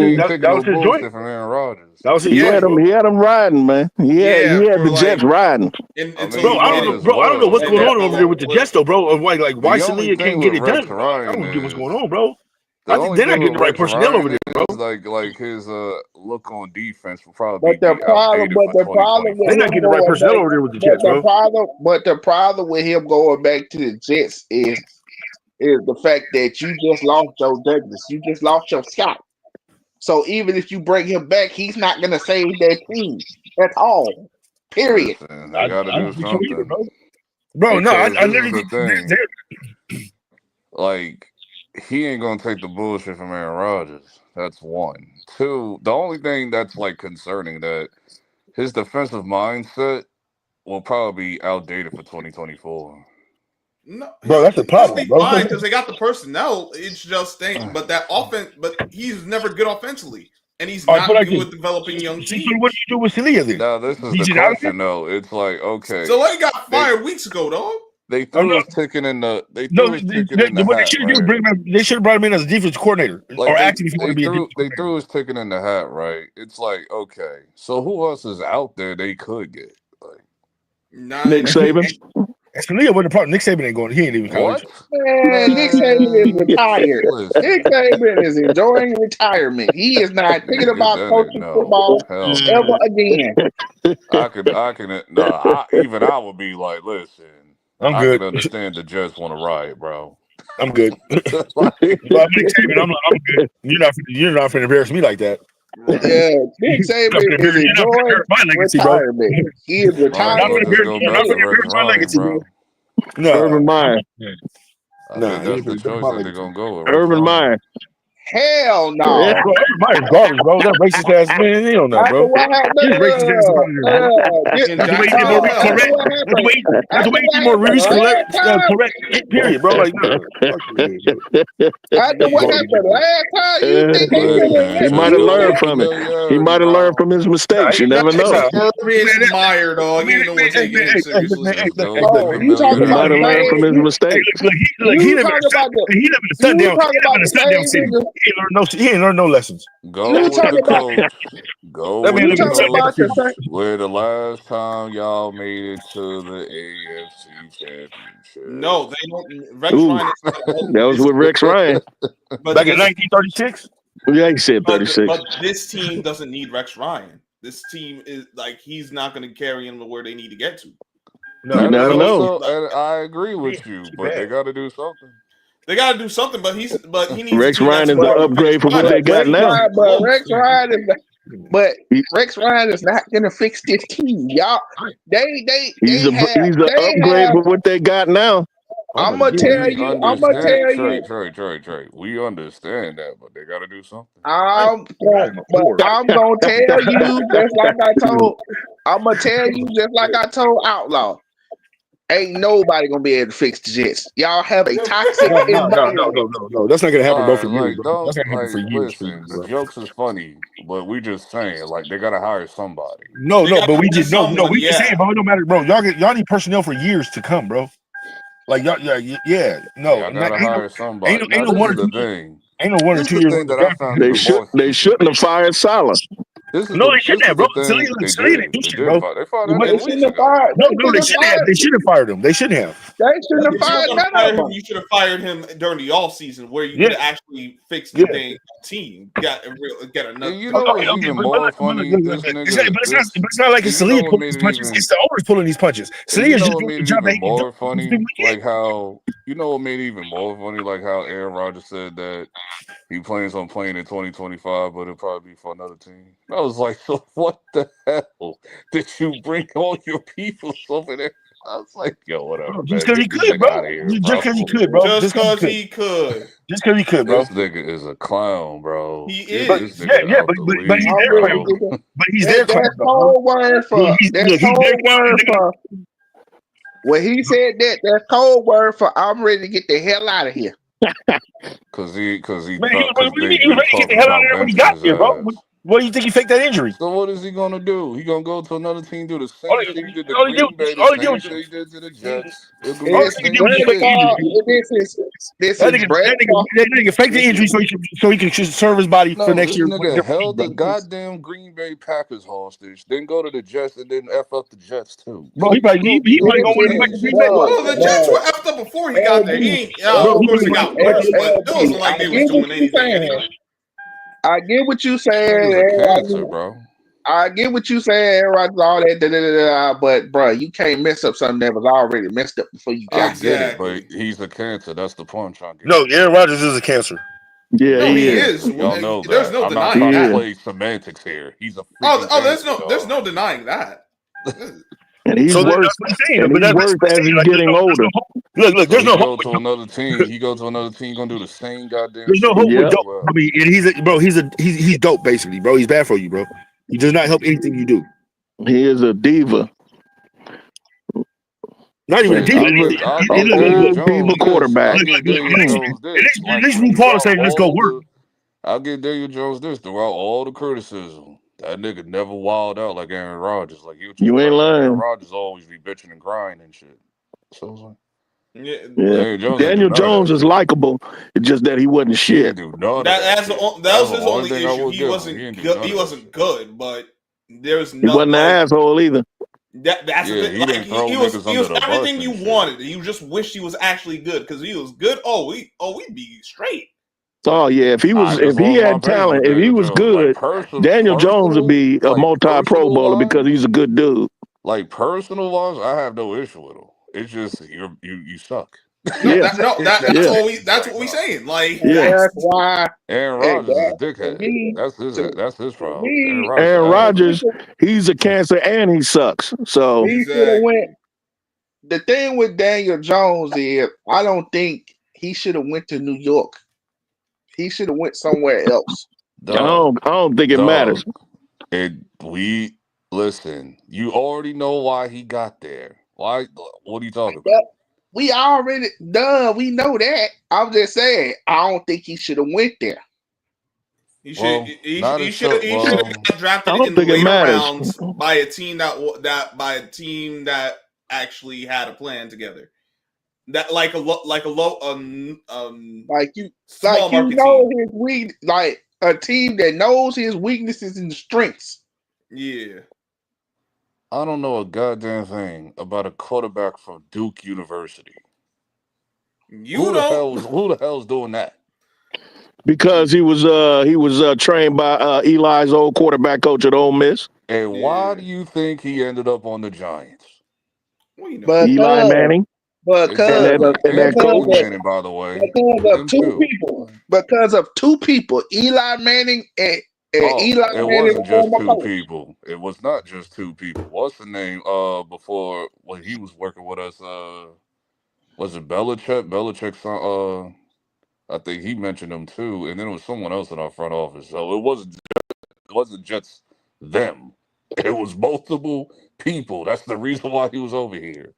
his joint. from Aaron Rodgers. That was his He had him riding, man. He had the Jets riding. I don't know what's going on over there with the Jets, though, bro. Why Salia can't get it done? I don't get what's going on, bro. I think they're not getting the right personnel over there, bro. Like his look on defense will probably But the problem they're not getting the right personnel over there with the Jets, bro. The problem with him going back to the Jets is the fact that you just lost Joe Douglas. You just lost your scout. So even if you bring him back, he's not going to save that team at all. Period. I got to do something. Bro, no, I literally like, he ain't going to take the bullshit from Aaron Rodgers. That's one. Two, the only thing that's, like, concerning that his defensive mindset will probably be outdated for 2024. No, bro, that's the problem, bro. Fine, because they got the personnel. It's just but that offense. But he's never good offensively, and he's not good with developing young teams. So what do you do with Salia then? Now this is the question, though. It's like, okay, so they got fired weeks ago, dog. They threw his ticket in the. They threw his ticket in the hat. They should have brought him in as a defense coordinator, like or acting if you want to be a defense coordinator. They threw his ticket in the hat, right? It's like, okay, so who else is out there they could get? Like Nick Saban. Salia wasn't a problem. Nick Saban ain't going. He ain't even college. Man, Nick Saban is retired. Nick Saban is enjoying retirement. He is not thinking about coaching football ever again. Even I would be like, listen, I'm good. I can understand the Jets want to riot, bro. I'm good. Nick Saban, I'm good. You're not finna embarrass me like that. Yeah, Nick Saban is enjoying retirement. He is retired. I'm not finna embarrass my legacy, bro. No, Urban Meyer. I think that's the choice that they're gonna go with. Urban Meyer. Hell no. Yeah, bro, everybody's garbage, bro. That racist ass man, he don't know, bro. He's racist ass that's the way you more reviews correct. Period, bro. Like, after what happened last time, you think he might have learned from it. He might have learned from his mistakes. You never know. Urban Meyer, dog. Ain't no one taking him seriously. You talking He might have learned from his mistakes. He live in a sundown city. He ain't learned no lessons. Go with the coach. Go with the coach. Where the last time y'all made it to the AFC Championship? No, they don't. Rex Ryan. That was with Rex Ryan. Back in 1936. Yeah, he said 36. But this team doesn't need Rex Ryan. This team is like he's not going to carry them to where they need to get to. No, you never know. And I agree with you, but they got to do something. They got to do something, but he needs. Rex Ryan is the upgrade for what they got now. But Rex Ryan is not gonna fix this team, y'all. He's the upgrade for what they got now. I'm gonna tell We you. I'm gonna understand, tell you. Trey. We understand that, but they got to do something. But I'm gonna tell you just like I told. I'm gonna tell you just like I told Outlaw. Ain't nobody gonna be able to fix the Jets. Y'all have a toxic environment. No. That's not gonna happen, All bro. right, For years, like bro. That's don't not gonna happen for years. listen. The Bro. jokes is funny, but we just saying like they got to hire somebody. No, but we just someone, we just saying, bro. It don't matter, bro. Y'all need personnel for years to come, bro. Like y'all, no. Y'all got to hire somebody. Ain't Now no this 1 or is the 2 years. thing. Ain't no 1 or This 2 is the years. thing that I found They even more stupid. They shouldn't have fired Salah. This is No, the they shouldn't have, bro. the thing they Salih did. do They shit, did bro. fire. They fired that They nigga shouldn't weeks have ago. fired. No, they shouldn't have. They should have fired him. They shouldn't have. They shouldn't have If you were fired going to none fire of him, them. you should have fired him during the off season where you could actually fix the dang team. Get another. You know what's even more funny? This nigga. It's not like it's Salih pulling these punches. It's the owners pulling these punches. Salih You is know just what doing made the it job that even he more funny? Like how what made it even more funny? Like how Aaron Rodgers said that he plans on playing in 2025, but it'll probably be for another team. I was like, so what the hell did you bring all your people over there? I was like, yo, whatever, just man. because he Get this could, nigga bro. out of here, Just bro. because he could, bro. Just because he could. Just because he could, bro. This nigga is a clown, bro. He Get is. this nigga out but the he's league, their clown. bro. But he's their clown. That's cold word for. That's cold word for. When he said that, that's cold word for. I'm ready to get the hell out of here. Cause he Man, he was they ready to get the talking hell out of about there when he benching got his here, bro. ass. What do you think he faked that injury? So what is he gonna do? He gonna go to another team, do the same shit he did to all he Green did- Bay, the all he did same was- shit he did to the Jets. It's All he did was Brett fake the Favre. injury. This That is nigga, Brett that nigga faked the injury so he can serve his body for No, next this year. nigga held the goddamn Green Bay Packers hostage, then go to the Jets and then F up the Jets too. Bro, he probably gonna win back to Green Bay. Well, the Jets were effed up before he got there. He ain't. Of course, they got worse, but it wasn't like they was doing anything anyway. I get what you saying. Nigga's a cancer, bro. I get what you saying, Rodgers, all that, but bro, you can't mess up something that was already messed up before you got I get it, but he's a cancer. That's the point I'm trying to get. No, Aaron Rodgers is a cancer. Yeah, no, he is. is. Y'all know that. There's no I'm not denying trying that. to play semantics here. He's a there's no denying that. And he's So worse. that's what he's saying. And But he's that's worse what as he's he's saying. getting older. Look, there's no he hope. go to another team. He goes to another team, gonna do the same goddamn. There's no hope Yep. with dope. I mean, and he's dope basically, bro. He's bad for you, bro. He does not help anything you do. He is a diva. Not even a diva. I'll give Daniel Jones this. quarterback. I'll give Daniel Jones this. At least RuPaul is saying, let's go work. I'll give Daniel Jones this throughout all the criticism. That nigga never wild out like Aaron Rodgers. Like you ain't lying. Aaron Rodgers always be bitching and crying and shit. So it's like, yeah. Daniel Jones is likable. It's just that he wasn't shit. That was his only issue. He wasn't good. He wasn't good, but there's no. He wasn't an asshole either. That's the thing. Like, he was everything you wanted. You just wish he was actually good because he was good. We'd be straight. Oh yeah, if he had talent, if he was good, Daniel Jones would be a multi-Pro bowler because he's a good dude. Like personal wise, I have no issue with him. It's just you suck. That's what we saying. Like that's why Aaron Rodgers is a dickhead. That's his problem. Aaron Rodgers, he's a cancer and he sucks. So he should have went. The thing with Daniel Jones is, I don't think he should have went to New York. He should have went somewhere else. I don't think it matters. Listen. You already know why he got there. Why? What are you talking about? We already done. We know that. I'm just saying. I don't think he should have went there. He should have got drafted in the later rounds by a team that actually had a plan together. That like you know his weak, like a team that knows his weaknesses and strengths. Yeah. I don't know a goddamn thing about a quarterback from Duke University. Who the hell's doing that? Because he was trained by Eli's old quarterback coach at Ole Miss. And why do you think he ended up on the Giants? Eli Manning. Because of two people, Eli Manning and Eli Manning. It wasn't just two people. It was not just two people. What's the name? Before when he was working with us, Was it Belichick? Belichick, I think he mentioned them too, and then it was someone else in our front office. So it wasn't just them. It was multiple people. That's the reason why he was over here.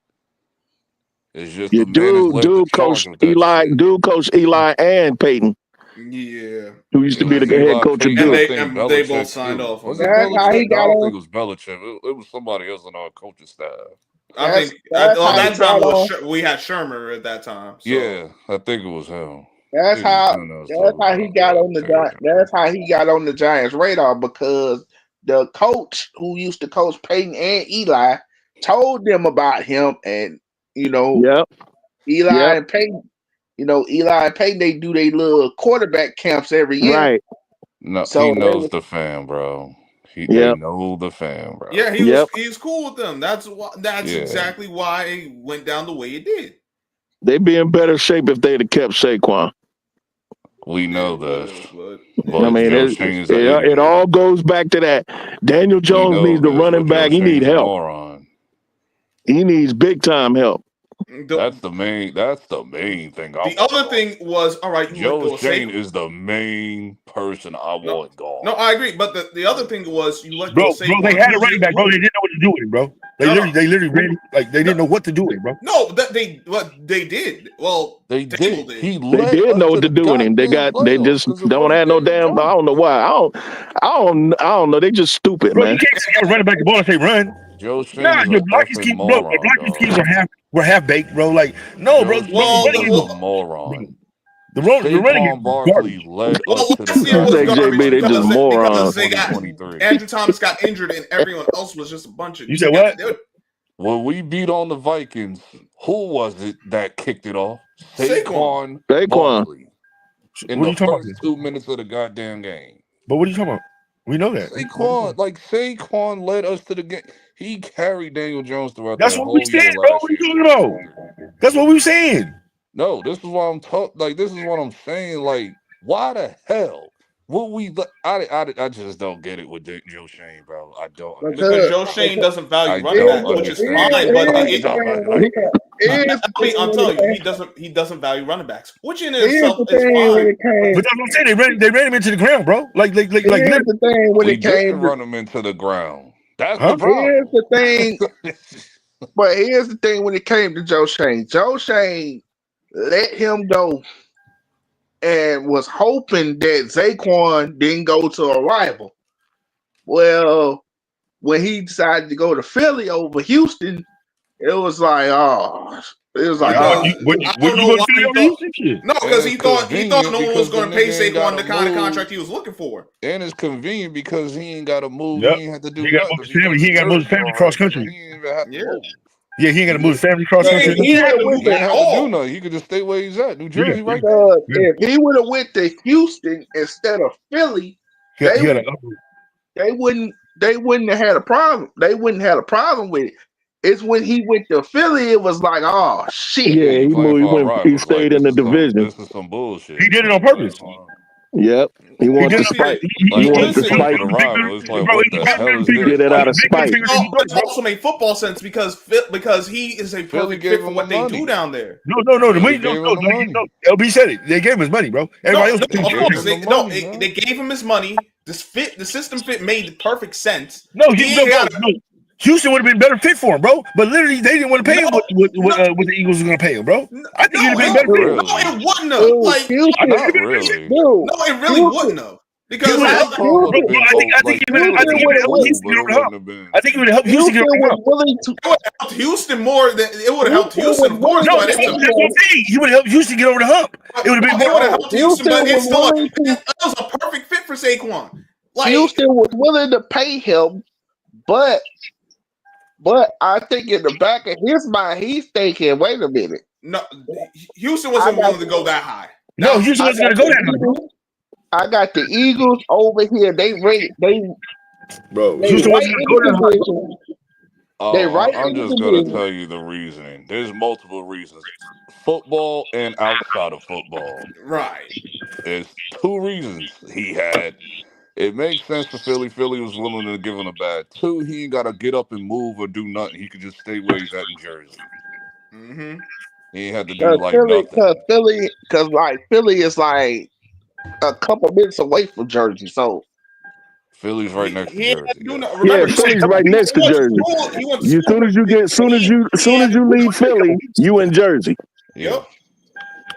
It's just Your the man is led to dude charge coach of that shit. coach Eli and Peyton, Yeah. who used to be the head Eli coach of Payton, And I Duke. they think and they both Belichick signed too. off on Was it that. That's how he Belichick? No, got I don't on. think it was Belichick. It was somebody else on our coaching staff. I That's think that's how he that time got was on. we had Shermer at that time. So Yeah, I think it was him. I That's think it was how him that I was that's talking how he about. got on the Daniel Gi- that's Jones. how he got on the Giants radar because the coach who used to coach Peyton and Eli told them about him, and you know Yep. Eli Yep. and Peyton, Eli and Peyton, they do their little quarterback camps every year. Right. No, he So they knows was the fan, bro. They Yep. know the fan, bro. yeah, Yep. he's cool with them. That's Yeah, exactly why it went down the way it did. They'd be in better shape if they'd have kept Saquon. we Yeah, know this, but I but mean, Joe Shane is an it idiot. all goes back to that. Daniel We Jones know needs the this, but running Joe back. He needs Shane's a help. moron. He needs big time help. That's the main thing I The want other gone. thing was, all right, you let Joe go of Shane Saquon. is the main person I want gone. No, I agree. But the other thing was you let go Bro, of Saquon. they had a running back, bro. They didn't know what to do with it, bro. They literally ran like they didn't know what to do with it, bro. No, they did. Well, They Dable did. did. He They led did us know to what the to do with him. They goddamn just playoffs because it don't wasn't have no Daniel damn. I Jones. don't know why. I don't know. They just stupid, Bro, you man. can't see a running back the ball and say run. Joe Shane Nah, is your an blocking effing scheme, bro. Your moron, blocking schemes dog. were half baked, bro. Like, no, bro. Joe Bro, Well, Shane running is a is moron. the running is Saquon Barkley garbage. led well, us to the last year was Say goddamn garbage JB, they just playoffs morons. because in they got 2023. Andrew Thomas got injured and everyone else was just a bunch of. You said what? When we beat on the Vikings, who was it that kicked it off? Saquon. Saquon Barkley in What are the you talking about? first 2 minutes of the goddamn game. But what are you talking about? We know that. Saquon led us to the game. He carried Daniel Jones throughout That's that what we whole year said, bro. last What are year. you talking about? That's what we were saying. No, this is what I'm talking. Like, this is what I'm saying. Like, why the hell would we? I just don't get it with Joe Shane, bro. I don't understand. Because Joe Shane doesn't value I running don't backs, which is understand fine. it. But I don't. I'm telling you, he doesn't value running backs, which in here's itself the is thing when fine. it came. But that's what I'm saying. They ran him into the ground, bro. Like Here's literally. the thing when We it came. didn't run him into the ground. That's Huh? the problem. Here's the thing. But here's the thing when it came to Joe Shane. Joe Shane let him go and was hoping that Zaquan didn't go to a rival. Well, when he decided to go to Philly over Houston, it was like, oh, Because oh. I don't know why he thought. No, because And he it's thought convenient no one was because the going to pay nigga ain't Saquon gotta the kind of move. contract he was looking for. And it's convenient because he ain't got to move. Yep. He ain't had to do He got to nothing. move his If he family. got He ain't got to move his jersey family cross already, so country. he ain't even have to move. Yeah, he ain't got to move his family cross country. He had to move He ain't at have to do all. nothing. He could just stay where he's at. New Jersey, right Because there. if he would have went to Houston instead of Philly, they wouldn't have had a problem. They wouldn't have had a problem with it. It's when he went to Philly, it was like, oh shit. Yeah, Yeah, you he playing moved. for our rivals. He stayed in the division. This is some bullshit. He did it on purpose. Yep. He wanted to spite. He wanted to He playing spite. for the rival. It's like, what the hell is He this? did it out of spite. No, but it also made football sense because he is a perfect fit for what they do down there. No. The money, no. LB said it. They gave him his money, bro. Everybody else, Of course, they gave him his money. The system fit made perfect sense. No. Houston would have been better fit for him, bro. But literally, they didn't want to pay him what the Eagles was going to pay him, bro. I think he'd have been better fit. No, it wouldn't have. Like, not really. No, it really wouldn't have. Because I think he would have helped Houston get over the hump. I think he would have helped Houston get over the hump. It would have helped Houston more than it would have helped Houston, of course. No, But that's what I'm saying. He would have helped Houston get over the hump. It would have been it would have helped Houston, but it's still Houston that was a perfect fit for Saquon. Like, Houston was willing to pay him, but I think in the back of his mind, he's thinking, wait a minute. No, Houston wasn't willing to go that high. No, Houston wasn't going to go that high. I got the Eagles over here. Houston wasn't going to go that high. I'm just going to tell you the reasoning. There's multiple reasons. Football and outside of football. Right. There's 2 reasons he had. It makes sense for Philly. Philly was willing to give him a bad. 2, he ain't got to get up and move or do nothing. He could just stay where he's at in Jersey. Mm-hmm. He ain't had to do like Philly, nothing. because like Philly is like a couple minutes away from Jersey, so Philly's right next to He ain't had to Jersey. do Yeah. nothing. Yeah, Remember, you say Philly's couple right weeks. next to Jersey. He went to As school. soon as you get, soon as you leave Philly, you in Jersey. Yeah. Yep.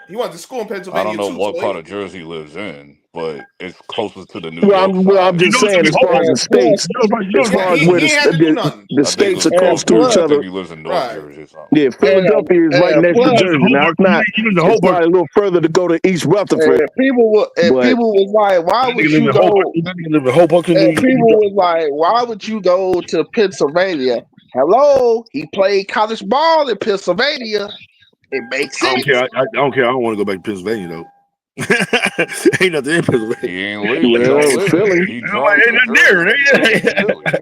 He went to school in I don't Pennsylvania know too. what So part of Jersey lives in, but it's closest to the New Well, York I'm side. You just know it's saying, gonna as be far as Hoboken. the states, as yeah, far as where he ain't had to do nothing. the I think states are I close to each other. think he lives in North Right. Jersey or something. Yeah, Philadelphia is right next to You live in Jersey. Now Hoboken. it's not. You live in It's Hoboken. probably a little further to go to East Rutherford. people But was like, why That would nigga live you in go? Hoboken. That nigga live in Hoboken. And people was like, why would you go to Pennsylvania? Hello, he played college ball in Pennsylvania. It makes I don't sense. care. I don't care. I don't want to go back to Pennsylvania though. Ain't nothing in Pennsylvania. He ain't live. He don't live Philly. there. He drives Ain't from nothing Jersey there. to Philly.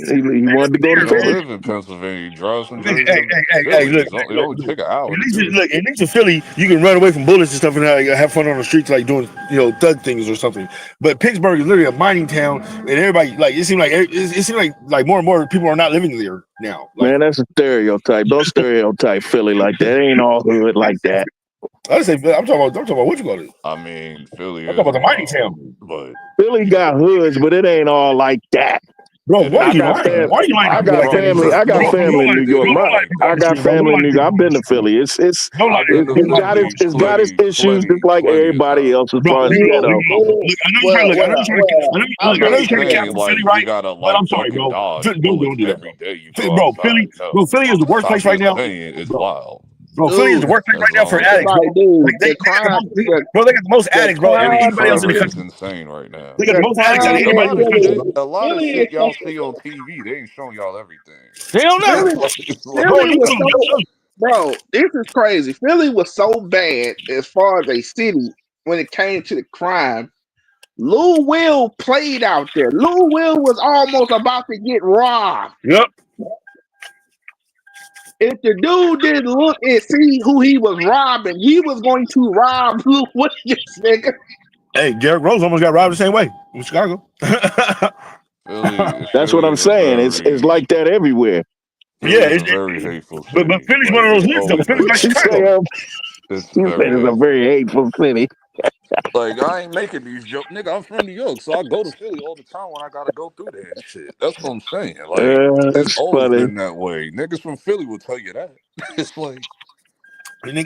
He wanted to go He to don't Philly. live in Pennsylvania. He drives from Hey, Jersey to Philly. look, It only take an hour At to least, do it. at least in Philly, you can run away from bullets and stuff and have fun on the streets, like doing, thug things or something. But Pittsburgh is literally a mining town, and everybody it seems like more and more people are not living there now. Like, Man, that's a stereotype. Don't stereotype Philly like that. It ain't all hood like that. I say, I'm talking about what you call it. I mean, Philly I'm talking is about the mining wild, town. but Philly got hoods, but it ain't all like that. Bro, why are you lying? Why are you lying? I got Like that? family. I got family in New York. I got family in New York. I've been to Philly. It's I've been to it's got its issues just like everybody else as far as Look, I know you're trying to cap saying, for Philly, like, right? you gotta But I'm like sorry, duck and bro. dodge Don't bullets do that, every day you go bro. outside. Philly is the worst I'm place right just now. saying it's wild. Bro, Philly is the worst place right now for addicts, bro. Like, dude, Like they got the most addicts, bro. crime, Anybody else in the Crime is country? insane right now. They got the most addicts out of crime in anybody in the country, Philly. bro. A lot of Philly is shit y'all see on TV, they ain't showing y'all everything. Hell no. Bro, Philly was so, bro, this is crazy. Philly was so bad as far as a city when it came to the crime. Lou Will played out there. Lou Will was almost about to get robbed. Yep. If the dude didn't look and see who he was robbing, he was going to rob Lou Williams, nigga. Hey, Derrick Rose almost got robbed the same way in Chicago. That's what I'm saying. It's like that everywhere. Philly is a very hateful city. But Philly's one of those hoods, though. Philly's like Chicago. It's a very hateful city. Like, I ain't making these jokes. Nigga, I'm from New York, so I go to Philly all the time when I gotta go through there and shit. That's what I'm saying. Like, it's That's always funny. been that way. Niggas from Philly will tell you that. It's like,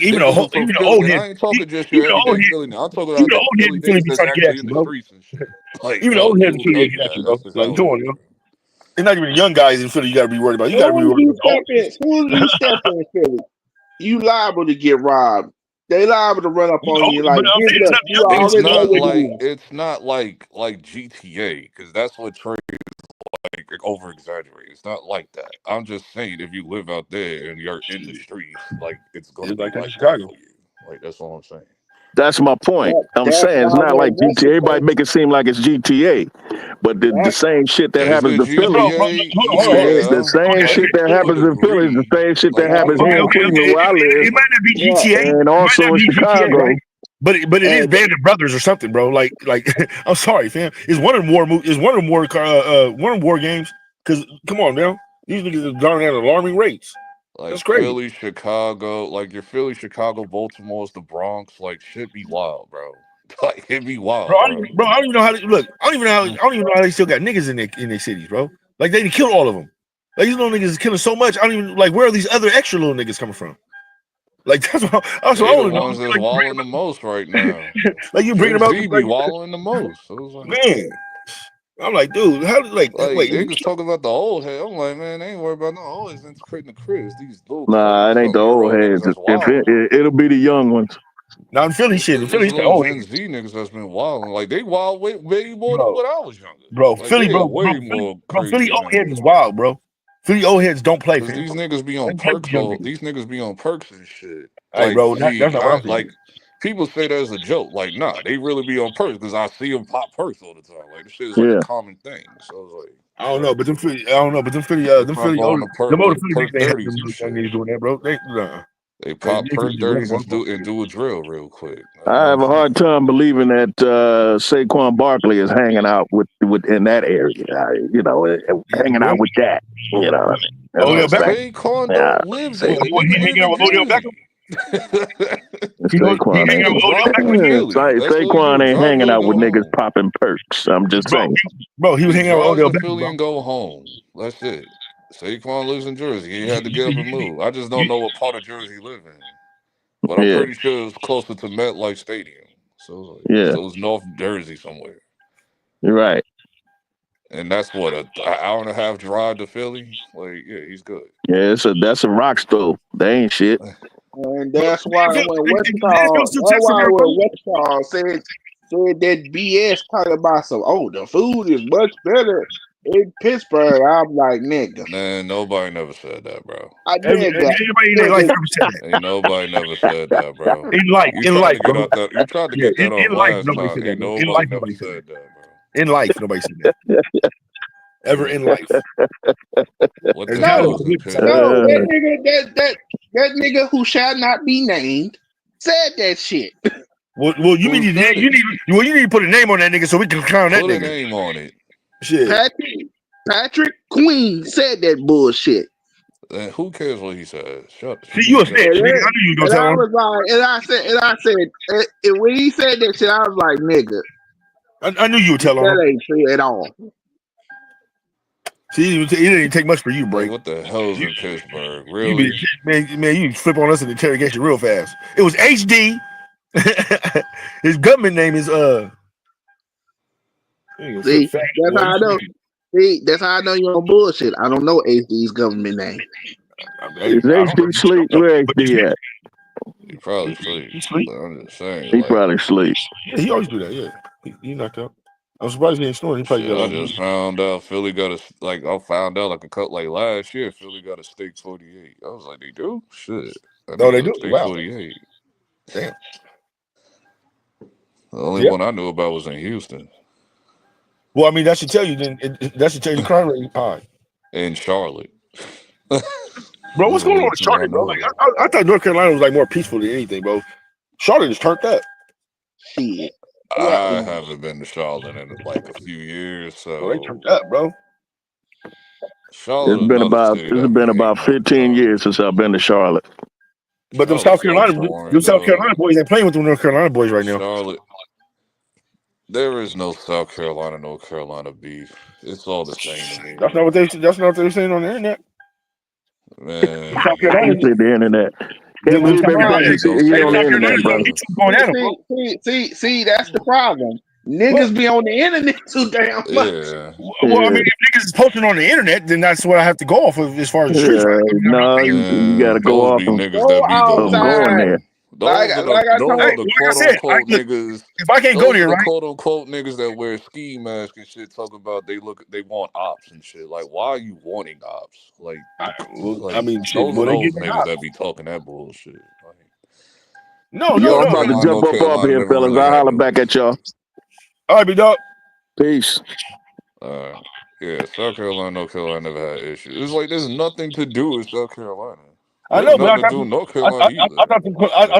Even niggas from the Philly, old and head, I ain't talking just even your the old everyday head, Philly now. I'm talking even about the the old head Philly in Philly niggas be that's trying to get actually at in you, the bro. streets and shit. Like, Even the old they heads in will Philly tell get you at you, that. bro. That's just Like, how come it on, is. yo. It's not even the young guys in Philly you got to be worried about. You got to be Soon as worried you about the step in Philly, you liable to get robbed. They liable to run up on you like, give it up. You It's already know not what it like is. GTA, because that's what Trey is like over exaggerated. It's not like that. I'm just saying, if you live out there and you're in the streets, like, it's gonna be like that in like that Chicago. for you. Like, that's all I'm saying. That's my point. I'm That's saying it's why not like that's GTA. Everybody make it seem like it's GTA, but the same shit that Is happens it to Philly, GTA? the same shit that To a happens in Philly is the degree. same shit that Like, happens here in Cleveland where I live, It might not be GTA. and It might also not in be GTA, Chicago. right? But it is Band of Brothers or something, bro. Like I'm sorry, fam. It's one of the war games. Because come on, now these niggas are darn at alarming rates. Like That's crazy. Philly, Chicago, like your Philly, Chicago, Baltimore's the Bronx. Like, shit be wild, bro. Like, it be wild, Bro, I bro. don't even know how to look. I don't even know how they still got niggas in their cities, bro. Like they killed all of them. Like these little niggas is killing so much. I don't even like where are these other extra little niggas coming from? Like that's what I They the want to know. ones that's wilding the most right now. Like you bringing Gen them out, Z be like wilding the most. So it's like, man. I'm like, dude, how wait? niggas talking about the old head. I'm like, man, they ain't worried about no old heads integrating the cribs. These little Nah, 20 it ain't the something year old old niggas heads. that's wilding. It'll be the young ones. Now in Philly shit, in It's Philly it's the little old Gen heads. Z niggas that's been wilding. Like, they wild way more than when I was younger. Bro, Like, Philly, they are bro, way more Philly crazy old than. heads is wild, bro. Philly old heads don't play, Cause fam. these niggas be on They play with perks young all. niggas. These niggas be on perks and shit. Hey, Like, bro, that's not what I'm saying. like people say that as a joke. Like, nah, they really be on perks because I see them pop perks all the time. Like, this shit is like a Yeah. common thing. So I was like, I don't know, but them Philly, they older, pop on the perk them older with Philly perk niggas ain't have 30s them and young shit. niggas doing that, bro. They pop They perk finna get 30s run, and do a drill real quick. I have a hard time believing that Saquon Barkley is hanging out with in that area. Hanging out with that. You know what I mean? That's what I'm saying. Saquon Yeah, don't live say, there. The nigga He live hanging out in with Odell Beckham. Jersey. Saquon ain't hanging out with niggas popping perks. I'm just saying. Bro, he was hanging out with Drive Odell to Beckham, Philly bro. and go home. That's it. Saquon lives in Jersey. He had to get up and move. I just don't know what part of Jersey he live in. But I'm pretty sure it's closer to MetLife Stadium. So it's North Jersey somewhere. You're right. And that's what, an hour and a half drive to Philly? Like, yeah, he's good. Yeah, that's a rock stove. They ain't shit. And that's why when Westall said that BS talking about the food is much better in Pittsburgh. I'm like, nigga. Man, nobody never said that, bro. Everybody in their life never said that. Ain't nobody never said that, bro. In life, You tried to get that off last time. Ain't nobody never said that, bro. In life, nobody said that. Ever in life. What the hell is that nigga who shall not be named said that shit. Well, you need to put a name on that nigga so we can clown that nigga. Put a name on it. Shit. Patrick Queen said that bullshit. Who cares what he said? Shut. See, you a snitch. I knew you were gonna tell him. And I said, when he said that shit, I was like, nigga. I knew you would tell him. That ain't true at all. See, it didn't take much for you, Break. What the hell's in Pittsburgh? Really? Man, you flip on us in interrogation real fast. It was HD. His government name is See, that's how I know. See, that's how I know you're on bullshit. I don't know HD's government name. Is HD sleep? Where HD at? He probably sleep. I'm just saying. He probably sleep. Yeah, he always do that. Yeah, he knocked out. I'm surprised he ain't snoring. He probably got. I just found out Philly got I found out last year Philly got a steak 48. I was like, they do? Shit. No, they do. Steak Wow. 48. Damn. The only one I knew about was in Houston. Well, I mean, that should tell you the crime rate is high. In Charlotte. Bro, what's going on with Charlotte, bro? Like, I thought North Carolina was like more peaceful than anything, bro. Charlotte is turned up. Shit. I haven't been to Charlotte in like a few years, so they turned up, bro. Charlotte. It's been about 15 years since I've been to Charlotte. But them South Carolina boys ain't playing with them North Carolina boys right now. Charlotte. There is no South Carolina, North Carolina beef. It's all the same to me. That's not what they were saying on the internet. Man, South Carolina, the internet. See, that's the problem. Niggas be on the internet too damn much. Yeah. Well, I mean, if niggas is posting on the internet, then that's what I have to go off of as far as the streets. Right? No, you gotta go off of niggas that be going there. Niggas. If I can't go there, right? Quote unquote niggas that wear ski masks and shit, talking about they want ops and shit. Like, why are you wanting ops? Like, I mean, shit, those niggas that be talking that bullshit. Like, No. I'm about to jump up off here, fellas. I'll holler back at y'all. All right, B-Dog. Peace. Yeah, South Carolina, North Carolina never had issues. It's like there's nothing to do with South Carolina. I know, but I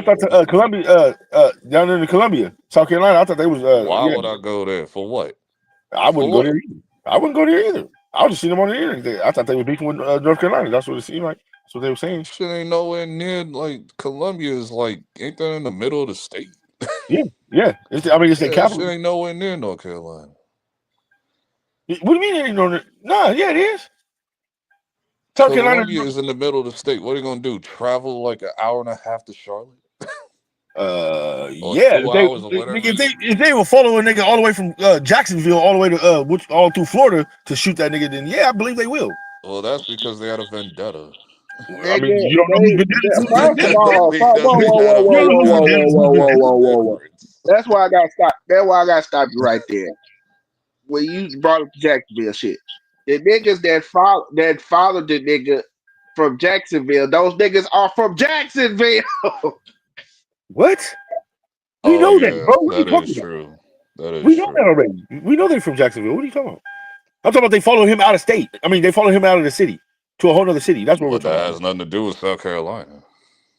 thought Columbia, down in Columbia, South Carolina. I thought they was. Why would I go there for what? I wouldn't go there either. I wouldn't go there either. I was just seeing them on the internet. I thought they were beefing with North Carolina. That's what it seemed like. That's what they were saying. Shit ain't nowhere near. Like, Columbia is like, ain't that in the middle of the state? Yeah. It's the capital. Shit ain't nowhere near North Carolina. What do you mean it ain't no? Nah, yeah, it is. South Carolina is in the middle of the state. What are you gonna do? Travel like an hour and a half to Charlotte? Yeah. If they were following a nigga all the way from Jacksonville all the way to all through Florida to shoot that nigga, then yeah, I believe they will. Well, that's because they had a vendetta. I mean, you don't know who vendetta. Whoa. That's why I got to stop. That's why I got to stop you right there. When you brought up Jacksonville shit, the niggas that followed the nigga from Jacksonville, those niggas are from Jacksonville. What? We know that, bro. What that is true. That is we know that already. We know they're from Jacksonville. What are you talking about? I'm talking about they follow him out of state. I mean, they follow him out of the city to a whole other city. That's what we're talking about. That has nothing to do with South Carolina.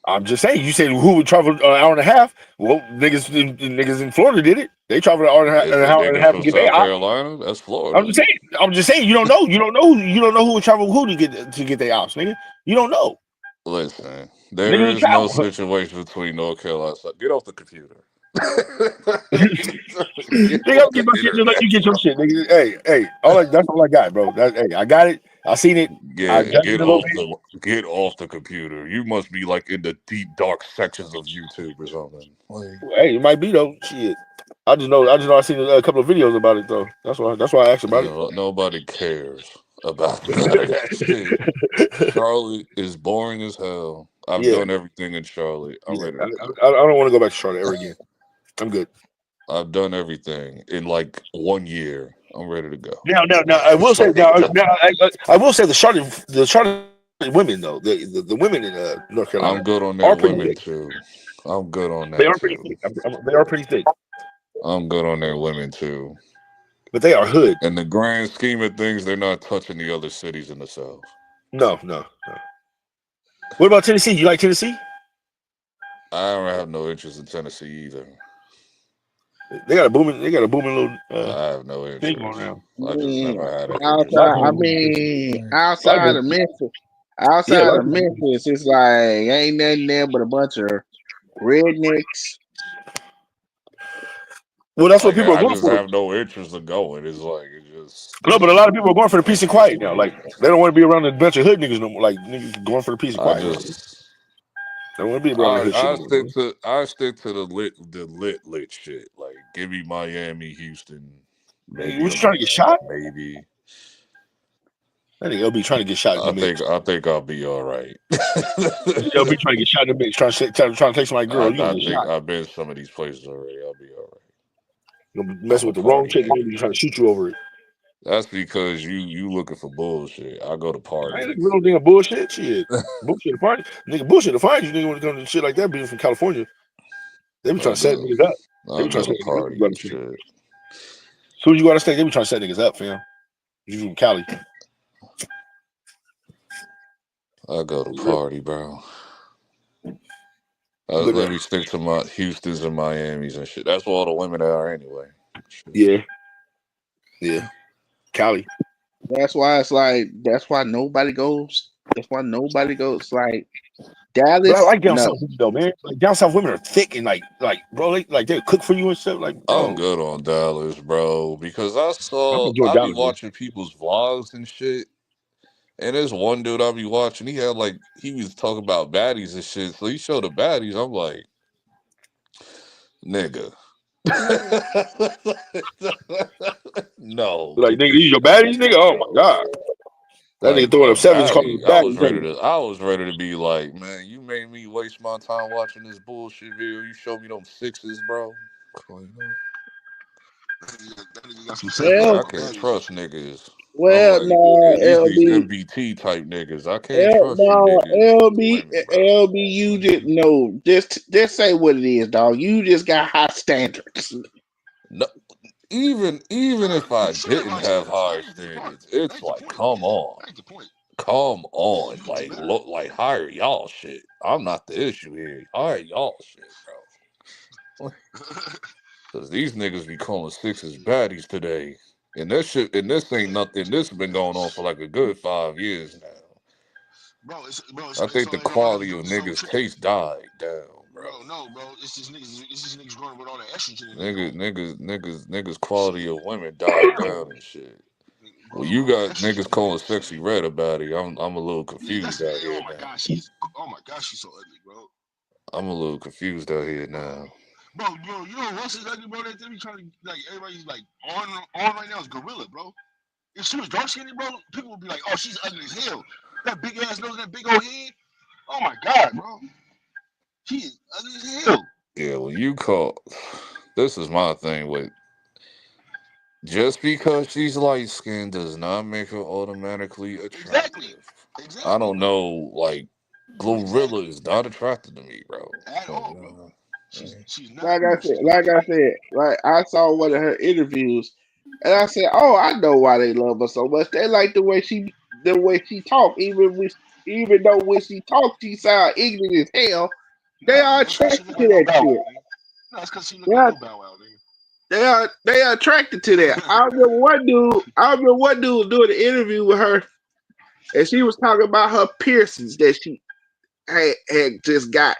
I'm just saying. You said who would travel an hour and a half? Well, niggas in Florida did it. They traveled an hour and a half to get their South Carolina. That's Florida. I'm just saying. You don't know who would travel who to get their ops, nigga. You don't know. Listen, There Niggas is no travel. situation between North Carolina. So get off the computer. Nigga, I'll get my shit just like you get your shit, nigga. Hey, that's all I got, bro. Hey, I got it. I seen it. I judged it a little bit. Get off the computer. You must be like in the deep dark sections of YouTube or something. Hey, it might be though. Shit. I just know I seen a couple of videos about it though. That's why I asked about it. Nobody cares about that shit. Charlotte is boring as hell. I've done everything in Charlotte. I'm ready to go. I don't want to go back to Charlotte ever again. I'm good. I've done everything in like 1 year. I'm ready to go. Now, I will say I will say the Charlotte women though, the women in North Carolina. I'm good on their women too. I'm good on that. They are pretty thick. They are pretty thick. I'm good on their women too. But they are hood. In the grand scheme of things, they're not touching the other cities in the South. No. What about Tennessee? You like Tennessee? I don't have no interest in Tennessee either. They got a booming little. I have no interest. I just never had it. Outside of Memphis, it's like ain't nothing there but a bunch of rednecks. Well, that's what people are going for. I just have no interest in going. It's like no, but a lot of people are going for the peace and quiet now. Like they don't want to be around a bunch of hood niggas no more. Like niggas going for the peace and quiet. They want to be around the hood shit. I stick to the lit shit. Like give me Miami, Houston. Maybe you trying to get shot? Maybe. I think LB trying to get shot. I think I'll be all right. LB trying to get shot in the mix, trying to take somebody's girl. I think I've been some of these places already. I'll be all right. You're messing with the wrong chick, maybe trying to shoot you over it. That's because you looking for bullshit. I go to parties. I ain't looking for no damn bullshit. Shit. Bullshit to party. Nigga, bullshit to find you. Nigga, when it comes to shit like that, being from California, they be trying to set niggas up. They be trying to party and shit. As soon as you go out of state, they be trying to set niggas up, fam. You from Cali. I go to party, bro. Let me stick to my Houstons and Miamis and shit. That's where all the women are anyway. Shit. Yeah. Cali. That's why nobody goes. That's why nobody goes like Dallas. But I like down south though, man. Like down south women are thick and like bro, they cook for you and stuff. Like bro. I'm good on Dallas, bro, because I be watching people's vlogs and shit. And there's one dude I be watching. He was talking about baddies and shit. So he showed the baddies. I'm like, nigga. No. Like nigga, these your baddies, nigga. Oh my god. That nigga throwing up sevens. I was ready to be like, man, you made me waste my time watching this bullshit video. You showed me them sixes, bro. I can't trust niggas. Well, no, LB, these MBT type niggas. I can't trust you niggas. LB, you just know. Just say what it is, dog. You just got high standards. No, even if I didn't have high standards, it's like, come on, like look, like hire y'all shit. I'm not the issue here. Hire y'all shit, bro. Because these niggas be calling sixes baddies today. And this ain't nothing. This has been going on for like a good 5 years now. I think the quality of niggas' taste died down, bro. No, bro. It's just niggas growing with all that estrogen. Niggas' quality of women died down and shit. Well, you got niggas calling sexy red about it. I'm a little confused out here now. Oh my gosh, she's so ugly, bro. I'm a little confused out here now. Bro, you know what's is ugly, bro? They be trying to like everybody's like on right now is Gorilla, bro. If she was dark skinned, bro, people would be like, oh, she's ugly as hell. That big ass nose, that big old head. Oh my god, bro. She is ugly as hell. Yeah, well, this is my thing with just because she's light skinned does not make her automatically attractive. Exactly. I don't know, like Gorilla is not attracted to me, bro. At all, bro. She's not. Like I said, I saw one of her interviews, and I said, "Oh, I know why they love her so much. They like the way she talk. Even though when she talks, she sound ignorant as hell. They are attracted to that shit. No, it's because she look like Bow Wow, nigga. They are attracted to that. I remember one dude was doing an interview with her, and she was talking about her piercings that had just got.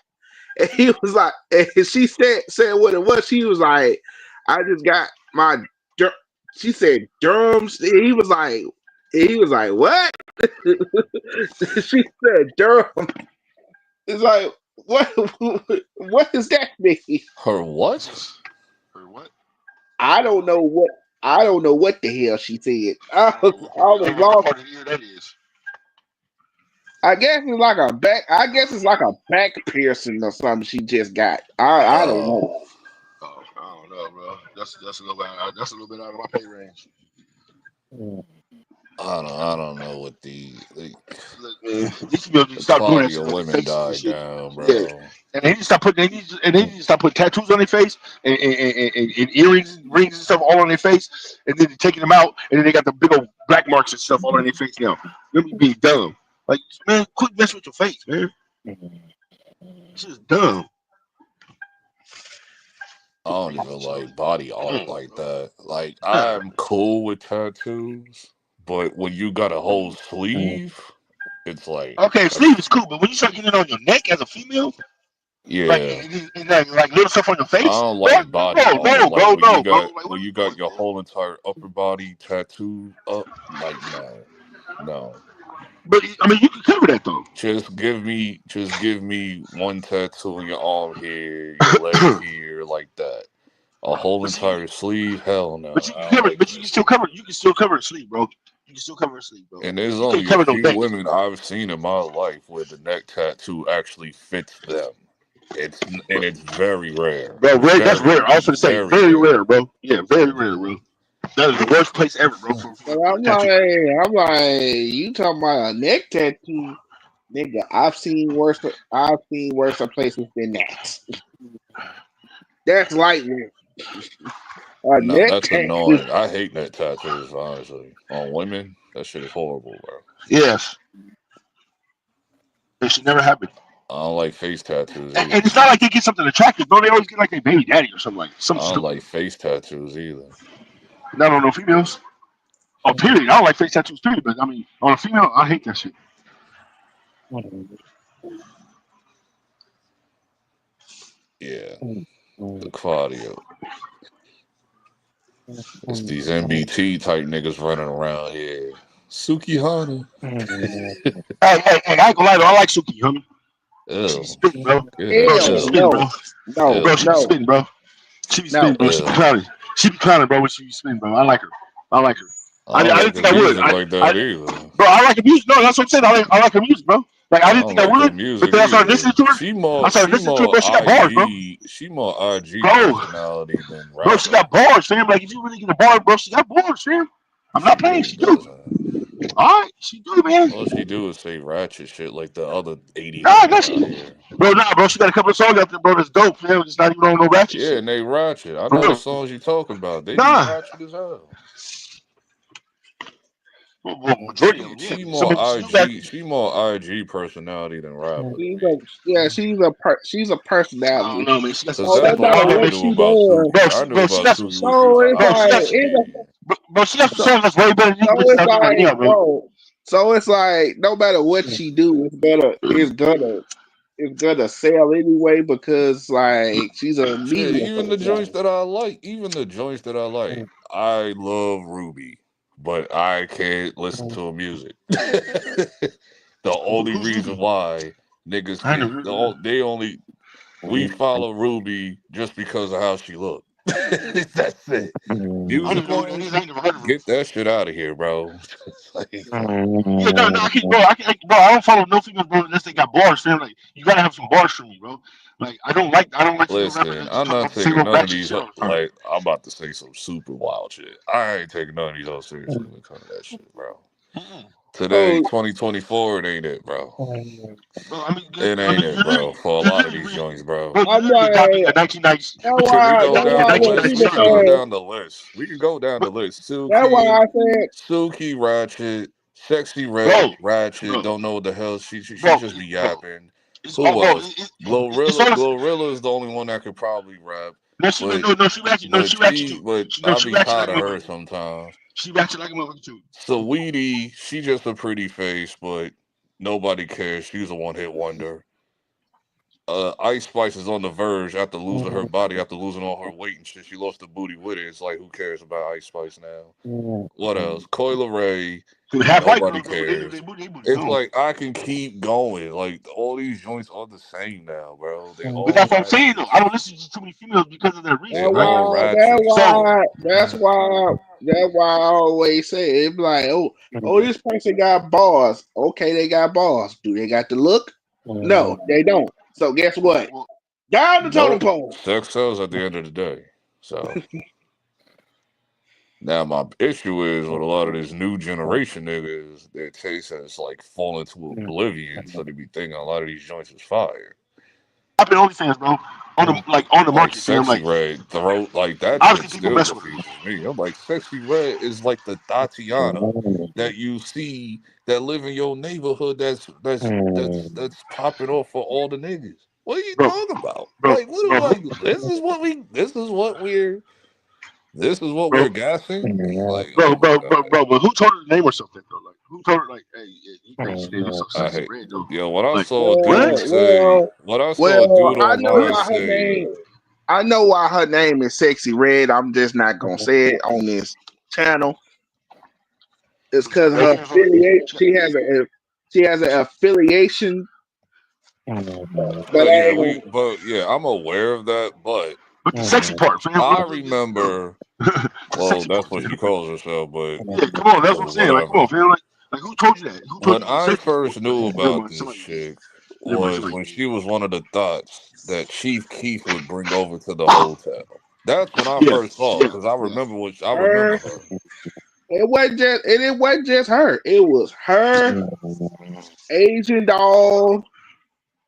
And he was like, and she said what it was. She was like, I just got my. She said Durham's. He was like, what? She said Durham. It's like, what does that mean? Her what? Her what? I don't know what the hell she said. I was What lost. part of the ear that is? I guess it's like a back piercing or something she just got. I don't know. Oh, I don't know, bro. That's a little bit out of my pay range. I don't know what the Look, man, these people need to stop doing that quality shit of on their women faces and died shit. down, bro. Yeah, and they need to stop putting. They need to stop putting tattoos on their face and earrings, rings and stuff all on their face, and then taking them out, and then they got the big old black marks and stuff all on their face now. Let me be dumb. Like, man, quit messing with your face, man. It's just dumb. I don't even like body art like that. Like, I'm cool with tattoos, but when you got a whole sleeve, it's like, Okay, sleeve is cool, but when you start getting it on your neck as a female, yeah, like little stuff on your I face, don't like body art. no, Like bro, when you no, bro. got Like, when you got your whole entire upper body tattooed up, like no. But I mean, you can cover that though. Just give me one tattoo on your arm here, your leg here, like that. A whole entire sleeve? Hell no. But you I can don't cover. like But you can still cover. You can still cover a sleeve, bro. You can still cover a sleeve, bro. And there's You can't only a cover no few neck. women I've seen in my life where the neck tattoo actually fits them. It's very rare. Bro, that's Very, rare. I was gonna say very very rare. rare, bro. Yeah, very rare, bro. That is the worst place ever, bro, for But a tattoo. I'm like, you talking about a neck tattoo, nigga? I've seen worse places than that. That's lightweight. A No, neck that's tattoo. annoying. I hate neck tattoos, honestly. On women, that shit is horrible, bro. Yes, it should never happen. I don't like face tattoos And either. it's not like they get something attractive, bro. They always get like their baby daddy or something I something don't stupid. like face tattoos either. Not on no females. Oh, period. I don't like face tattoos, period. But I mean, on a female, I hate that shit. Yeah, the quality of it's these MBT type niggas running around here. Suki Hana. Hey, I ain't gonna lie though. I like Suki, homie. She be Ew. spitting, bro. Bro, she be Hell spitting, bro. no, Bro, she be no, spitting, bro. She be spitting, no. bro. She be Ew. clowning. She be clowning, bro, when she be spitting, bro. I like her. I like her. I I don't didn't like think her I would. music like that either. Bro, I like her music. No, that's what I'm saying. I like her music, bro. Like, I I didn't don't think I like her would, but music then I started listening either. to her. She I started listening to her, bro. She got bars, bro. She more IG Bro, personality than bro, she rapper. got bars, fam. Like, if you really get a bar, bro, she got bars, fam. I'm She not playing. really She do. doesn't. All right, she do, man. All she do is say ratchet shit like the other 80 Nah, women no, out here. bro, she got a couple of songs out there, bro, that's dope, fam. It's not even on no ratchet Yeah, shit. and they ratchet. I For know the real. songs you talking about. They be Nah. ratchet as hell. Well, majority of them, yeah. She Some more people still got. IG. She more IG personality than rapper to me. She's a I personality. don't know, man. She got some Cause So that's no stuff. all matter I what knew she about doing, Suki. I knew She about got some. Suki when she was so an it's Bro, she like got. IG. Bro, she got some so, songs that's way better than these so bitches it's out there right now, like, bro. bro. So it's like no matter what she do, it's gonna sell anyway because like she's a Shit, media even the joints personality. that I like, I love Ruby, but I can't listen to her music. The only Who's reason Ruby? why niggas I can, never heard of her. we follow Ruby just because of how she look. That's it. I don't Music even know who that wise, is. I ain't never heard of her get before. that shit out of here, bro. Like, Yeah, no, I can't, bro. Bro, I don't follow no females, bro, unless they got bars, fam. Like, you gotta have some bars for me, bro. Like, I don't like female rappers listen, that just I'm talk not about the same taking old none of ratchet these. shit all the time. Like, I'm about to say some super wild shit. I ain't taking none of these all seriously when it comes to that shit, bro. Today, So 2024, it ain't it, bro. Bro, I mean, It ain't it, you're bro. literally, For a you're lot of literally, these re- joints, bro. bro, you're I'm literally adopting like a 1990s, that's Can we why go that's you're down why the when list? We people can persona, go bro. say down the list. We can go down the list. that's why I said Suki Ratchet, Sexy Red Bro, Ratchet. bro, Don't know what the hell she bro, just be yapping. it's all, Who bro. else? It's all. Glorilla is the only one that could probably rap, No, she, but no, she ratchet too. I She be ratchet like tired a of her motherfucker. sometimes. She ratchet like a motherfucker too. Saweetie, she just a pretty face, but nobody cares. She's a one hit wonder. Ice Spice is on the verge after losing her body, after losing all her weight and shit. She lost the booty with it. It's like, who cares about Ice Spice now? What else? Coil Ray. Half white Nobody girls, bro. They cares. booty It's gone. like I can keep going. Like all these joints are the same now, bro. They But all that's what I'm saying, ratchet. though. I don't listen to too many females because of that They reason, right? all ratchet. That's why I always say it. Be like, oh, this person got bars. Okay, they got bars. Do they got the look? No, they don't. So guess what? Well, Down the totem Nope. pole. Sex sells at the end of the day. So now my issue is with a lot of this new generation niggas, their taste has like fallen to oblivion. So they be thinking a lot of these joints is fire. I've been OnlyFans, bro. On the Like market, fam. Sexy Like Red throat, like that shit obviously people still mess with it. confuses me. I'm like, Sexy Red is like the Tatiana that you see that live in your neighborhood that's popping off for all the niggas. What are you Bro, talking about? bro, Like, what bro, are like this is what we're guessing? Like, oh my god. But who told her the name or something, though? Like, who told her, like, hey, you think she named herself I Sexy hate, Red, though? yo, what I Like, saw a what? dude say, what I saw a dude I know online why her say, name. I know why her name is Sexy Red. I'm just not gonna say it on this channel. It's because her affiliate. She has an affiliation. But I'm aware of that, but the sexy part, fam. I remember. Well, that's what she calls herself, but Yeah, come on, that's what I'm saying. Like, come on, fam. Like who told you that? Who told when you I sexy? first knew about this Somebody, chick never mind, was when she was one of the thoughts that Chief Keef would bring over to the hotel. That's when I first saw her, because I remember her. It wasn't just her. It was her, Asian doll.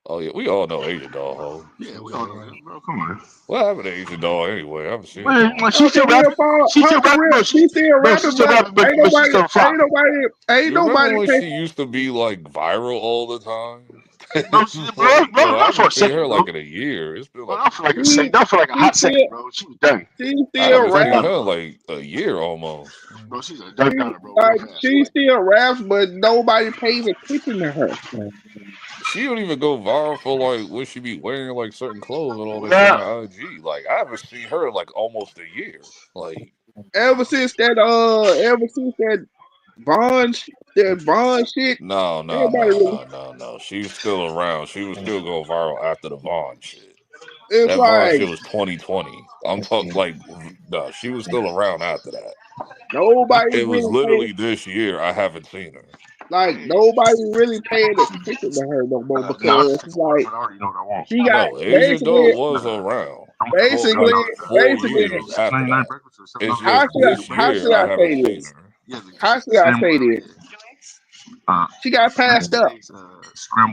Oh yeah, we all know Asian Doll, ho. Yeah, we all know that, bro. Come on. What happened to Asian Doll anyway? I haven't seen Man, her. like, she's still rapping. She's still rapping, bro. She's still rapping, but ain't You remember nobody when pay. she used to be like viral all the time? Bro, I for a haven't seen her second, bro. like in a year. It's been like That feel like a second. That feel like a hot second, bro. She was done. She I still haven't seen raps. her like a year almost. Bro, she's a done downer, bro. Like she still raps, but nobody pays attention to her. She don't even go viral for like what she be wearing like certain clothes and all that shit on IG. Like I haven't seen her like almost a year. Like ever since that Bond shit. No. She's still around. She was still going viral after the Vaughn shit. It's That Vaughn like shit was 2020. I'm talking like no, she was still around after that. nobody It was really literally this year I haven't seen her. like nobody really paying attention to her no more because it's like she got Asian Doll was around. basically Like 4 years after that. It's just this how year should I I say haven't seen this? her. How should I say this? She got passed up.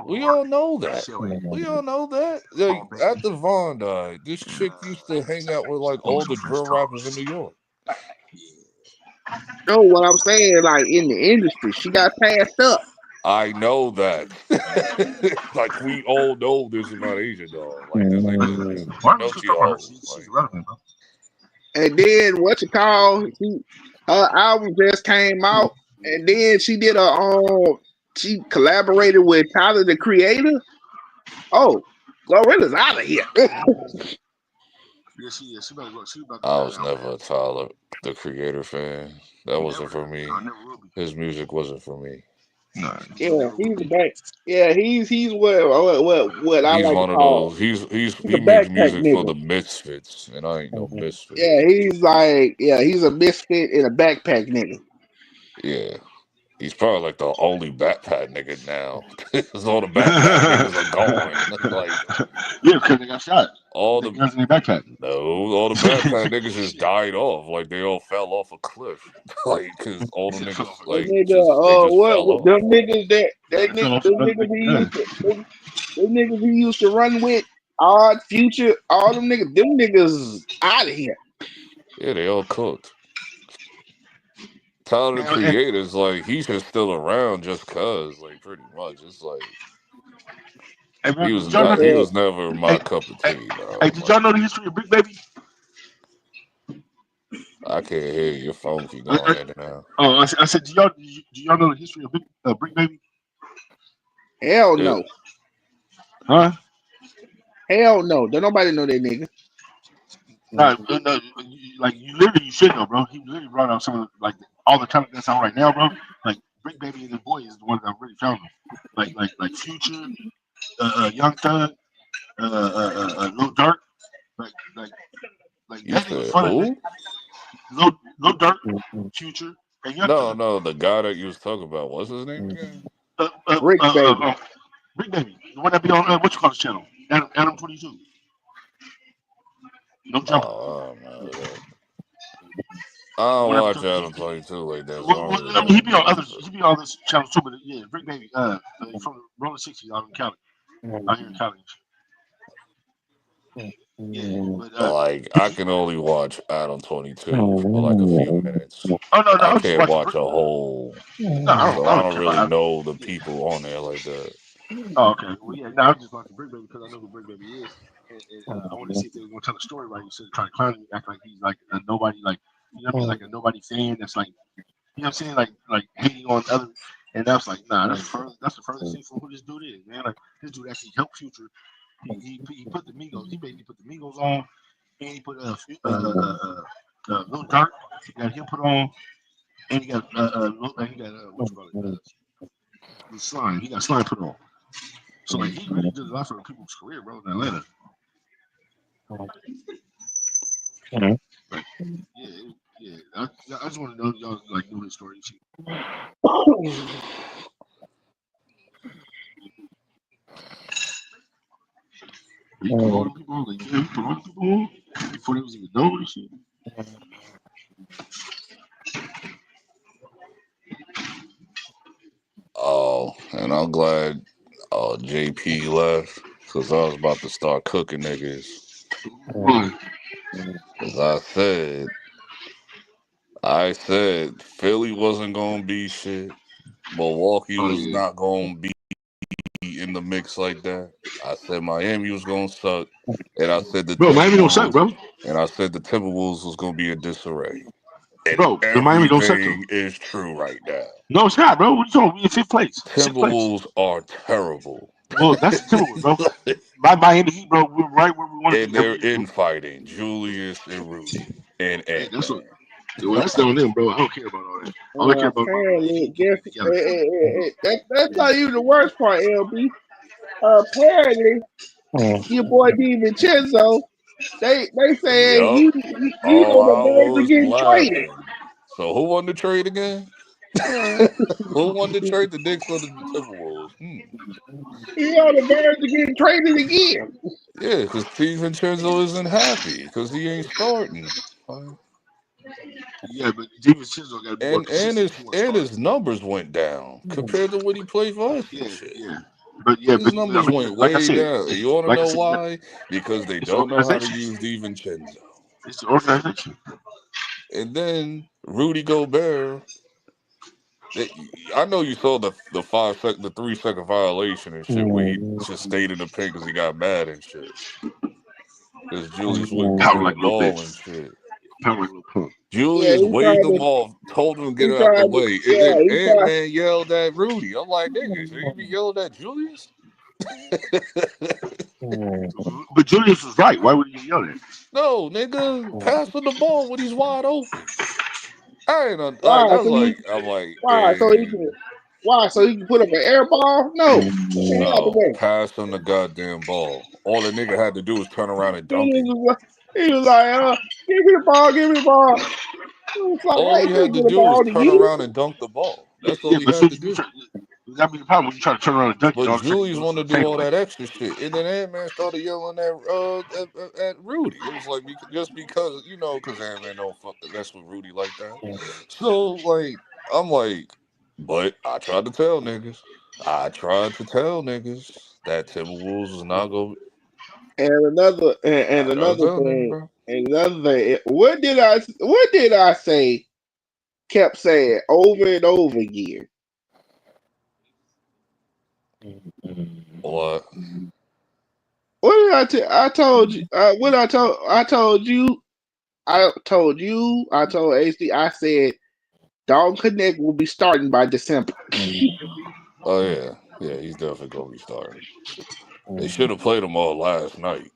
We all know that. We all know that. Like, after Vaughn died, this chick used to hang out with like all the drill rappers in New York. Know what I'm saying? Like in the industry, she got passed up. I know that. Like we all know this about Asian Doll. Like this ain't this. I know she old. Like, and then what you call? Her album just came out, and then she did she collaborated with Tyler the Creator. Oh, Glorilla's out of here. I was never a Tyler the Creator fan. That wasn't for me. His music wasn't for me. Yeah, he's a back. Yeah, he's what I He's like to one of call. those. He He's a makes backpack music for nigga. the misfits, and I ain't no misfit. Yeah, he's a misfit and a backpack nigga. Yeah. He's probably like the only backpack nigga now. Because all the backpack niggas are gone. Like, yeah, because they got shot. All the guns in their backpack. No, all the backpack niggas just died off. Like they all fell off a cliff. Like because all the niggas like they just fell off. Them niggas them niggas we used to run with, Odd Future, all them niggas out of here. Yeah, they all cooked. Tyler the Creator's like he's just still around just cause, like pretty much. It's like he was never my cup of tea, bro. Hey, did y'all know the history of Brick Baby? I can't hear you. Your phone keep going in and out. Oh, I said, do y'all know the history of Brick Baby? Hell no. Huh? Hell no. Don't nobody know that nigga. No, like you should know, bro. He literally brought out some of like all the talent that's out right now, bro. Like Brick Baby and the Boy is the one that really found him. Like Future, Young Thug, Lil Durk, like You that nigga said front of it. who? Lil Durk, Future, and Young Thug. No, the guy that you was talking about. What's his name again? Brick Baby. Brick Baby, the one that be on what you call his channel, Adam 22. No jumper. Oh man, I don't watch Adam 22 like that, so I don't really I mean, he be on know. others. He be on this channel too, but yeah, Brick Baby, from Rolling 60 out in Cali, out here in Cali. Yeah, but Like I can only watch Adam 22 for like a few minutes. oh no, I I was just can't watching watch Brick. a whole, No, so I I don't don't care really about Adam. know the people on there like that. Oh, okay. Well, yeah. No, I was just watching Brick Baby because I know who Brick Baby is, and I want to see if they were gonna tell a story right instead of trying to clown him, act like he's like a nobody, like you know what I mean, like a nobody fan that's like, you know what I'm saying, like hating on other. And I was like, nah, that's the furthest thing from who this dude is, man. Like this dude actually helped Future. He put the Migos. He basically put the Migos on, and he put Lil Durk. He got him put on, and he got what you call it, the Slime. He got Slime put on. So like he really did a lot for people's career, bro, in Atlanta. Like, yeah. I just want to know y'all like know his story. He put all the people on, like, yeah, he put all the people on before they was even known and shit. Oh, and I'm glad JP left because I was about to start cooking niggas. Because I said Philly wasn't gonna be shit. Milwaukee was not gonna be in the mix like that. I said Miami was gonna suck, and I said the Miami don't suck, bro. And I said the Timberwolves was gonna be a disarray. And bro, the Miami don't suck. Everything is true right now. No, it's not, bro. What you talking? We in fifth place. Timberwolves are terrible. Well, that's the Timberwolves, bro. My Miami Heat, bro. We're right where we want to be. And they're infighting Julius and Rudy and Ant. Well, that's on them, bro. I don't care about all that. All I care about Apparently, that's not even the worst part, LB. Apparently, your boy DiVincenzo, they saying he on the verge of getting traded. So who won the trade again? Who won the trade? The Knicks or the Timberwolves? He on the verge of getting traded again. Yeah, because DiVincenzo isn't happy because he ain't starting. Yeah, but DiVincenzo got to be more consistent. And his numbers went down compared to what he played for us. Yeah. But his numbers went way down. You want to know why? Because they don't know how to use DiVincenzo. It's the organization. And then Rudy Gobert. I know you saw the 3 second violation and shit where he just stayed in the paint because he got mad and shit. Because Julius wouldn't give him the ball and shit. Julius waved him off, told him to get out the way. And then Ant-Man yelled at Rudy. I'm like, nigga, so you be yelled at Julius? But Julius was right. Why would you yell at? No, nigga, pass him the ball when he's wide open. I'm like, why? So he can put up an air ball? No, pass him the goddamn ball. All the nigga had to do was turn around and dunk it. He was like, give me the ball, give me the ball. All he had to do was turn around and dunk the ball. That's all he had to do. That'd be the problem when you try to turn around and dunk it. But Julius wanted to do all that extra shit. And then Ant-Man started yelling at Rudy. It was like, just because, because Ant-Man don't that's with Rudy like that. So, like, I'm like, but I tried to tell niggas that Timberwolves was not going to. And another thing. What did I say? Kept saying over and over again. What? What did I tell? I told you. What I told you. I told HD. I said, Dog Connect will be starting by December. Oh yeah, he's definitely gonna be starting. They should have played them all last night.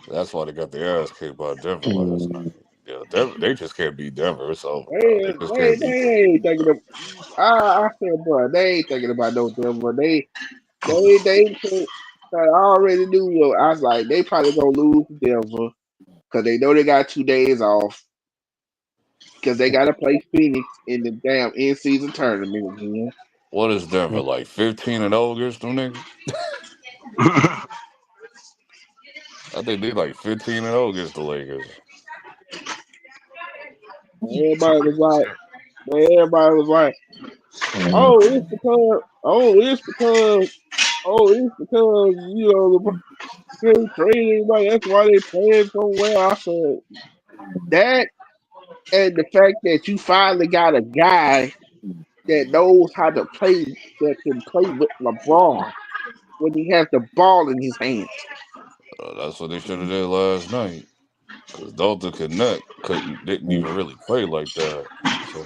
That's why they got their ass kicked by Denver last night. Yeah, Denver, they just can't beat Denver. It's over, bro. They just can't They beat ain't thinking of. I said, bro, they ain't thinking about no Denver. They I already knew. I was like, they probably gonna lose to Denver because they know they got 2 days off because they got to play Phoenix in the damn in-season tournament again. What is Denver, like 15-0 against them niggas? I think they like 15-0 against the Lakers. Everybody was like, it's because you know they traded anybody. That's why they playing so well. I said that, and the fact that you finally got a guy that knows how to play, that can play with LeBron when he has the ball in his hands. That's what they should have did last night. Because Dalton didn't even really play like that. So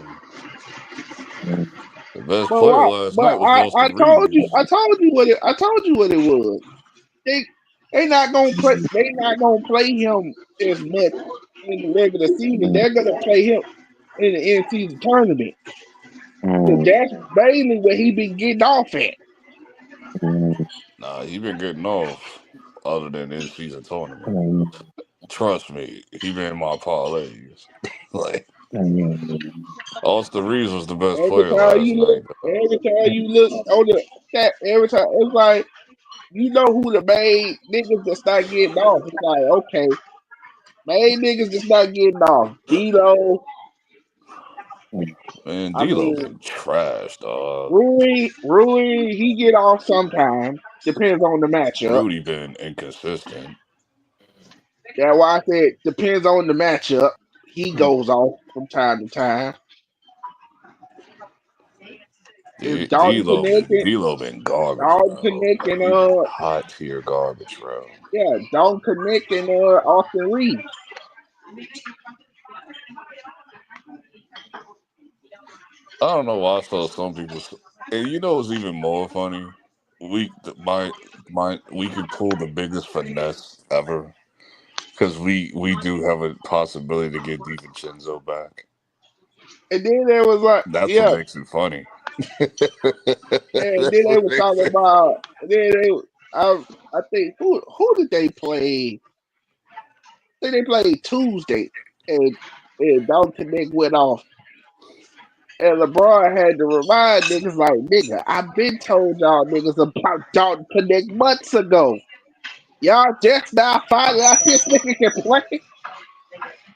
the best But player why? last But night was Austin Reeves. I told you what it was. They not gonna play. They not gonna play him as much in the regular season. They're gonna play him in the end season tournament. Cause that's mainly where he been getting off at. Nah, he been getting off other than in season tournament. Trust me, he been in my parlays. Like Austin Reeves was the best player last night. Every time you look on the stat, every time it's like you know who the main niggas that start getting off. It's like okay, main niggas just not getting off. D-Lo. Man, I D'Lo mean, been trash, dog. Rui, he get off sometimes. Depends on the matchup. Rudy been inconsistent. That's why I said depends on the matchup. He goes off from time to time. If Dalton D'Lo been garbage, bro. Like connecting, he been hot tier garbage, bro. yeah, Dalton connecting, Austin Reeves. I don't know why I saw some people, and you know what's even more funny? We can pull the biggest finesse ever because we do have a possibility to get DiVincenzo back. And then there was like, That's what yeah, makes it funny. and then That's they what was makes talking it. about. I think who did they play? I think they played Tuesday, and Dalton Connect went off. And LeBron had to remind niggas like, nigga, I've been told y'all niggas about Dalton Connect months ago. Y'all just now finding out this nigga can play.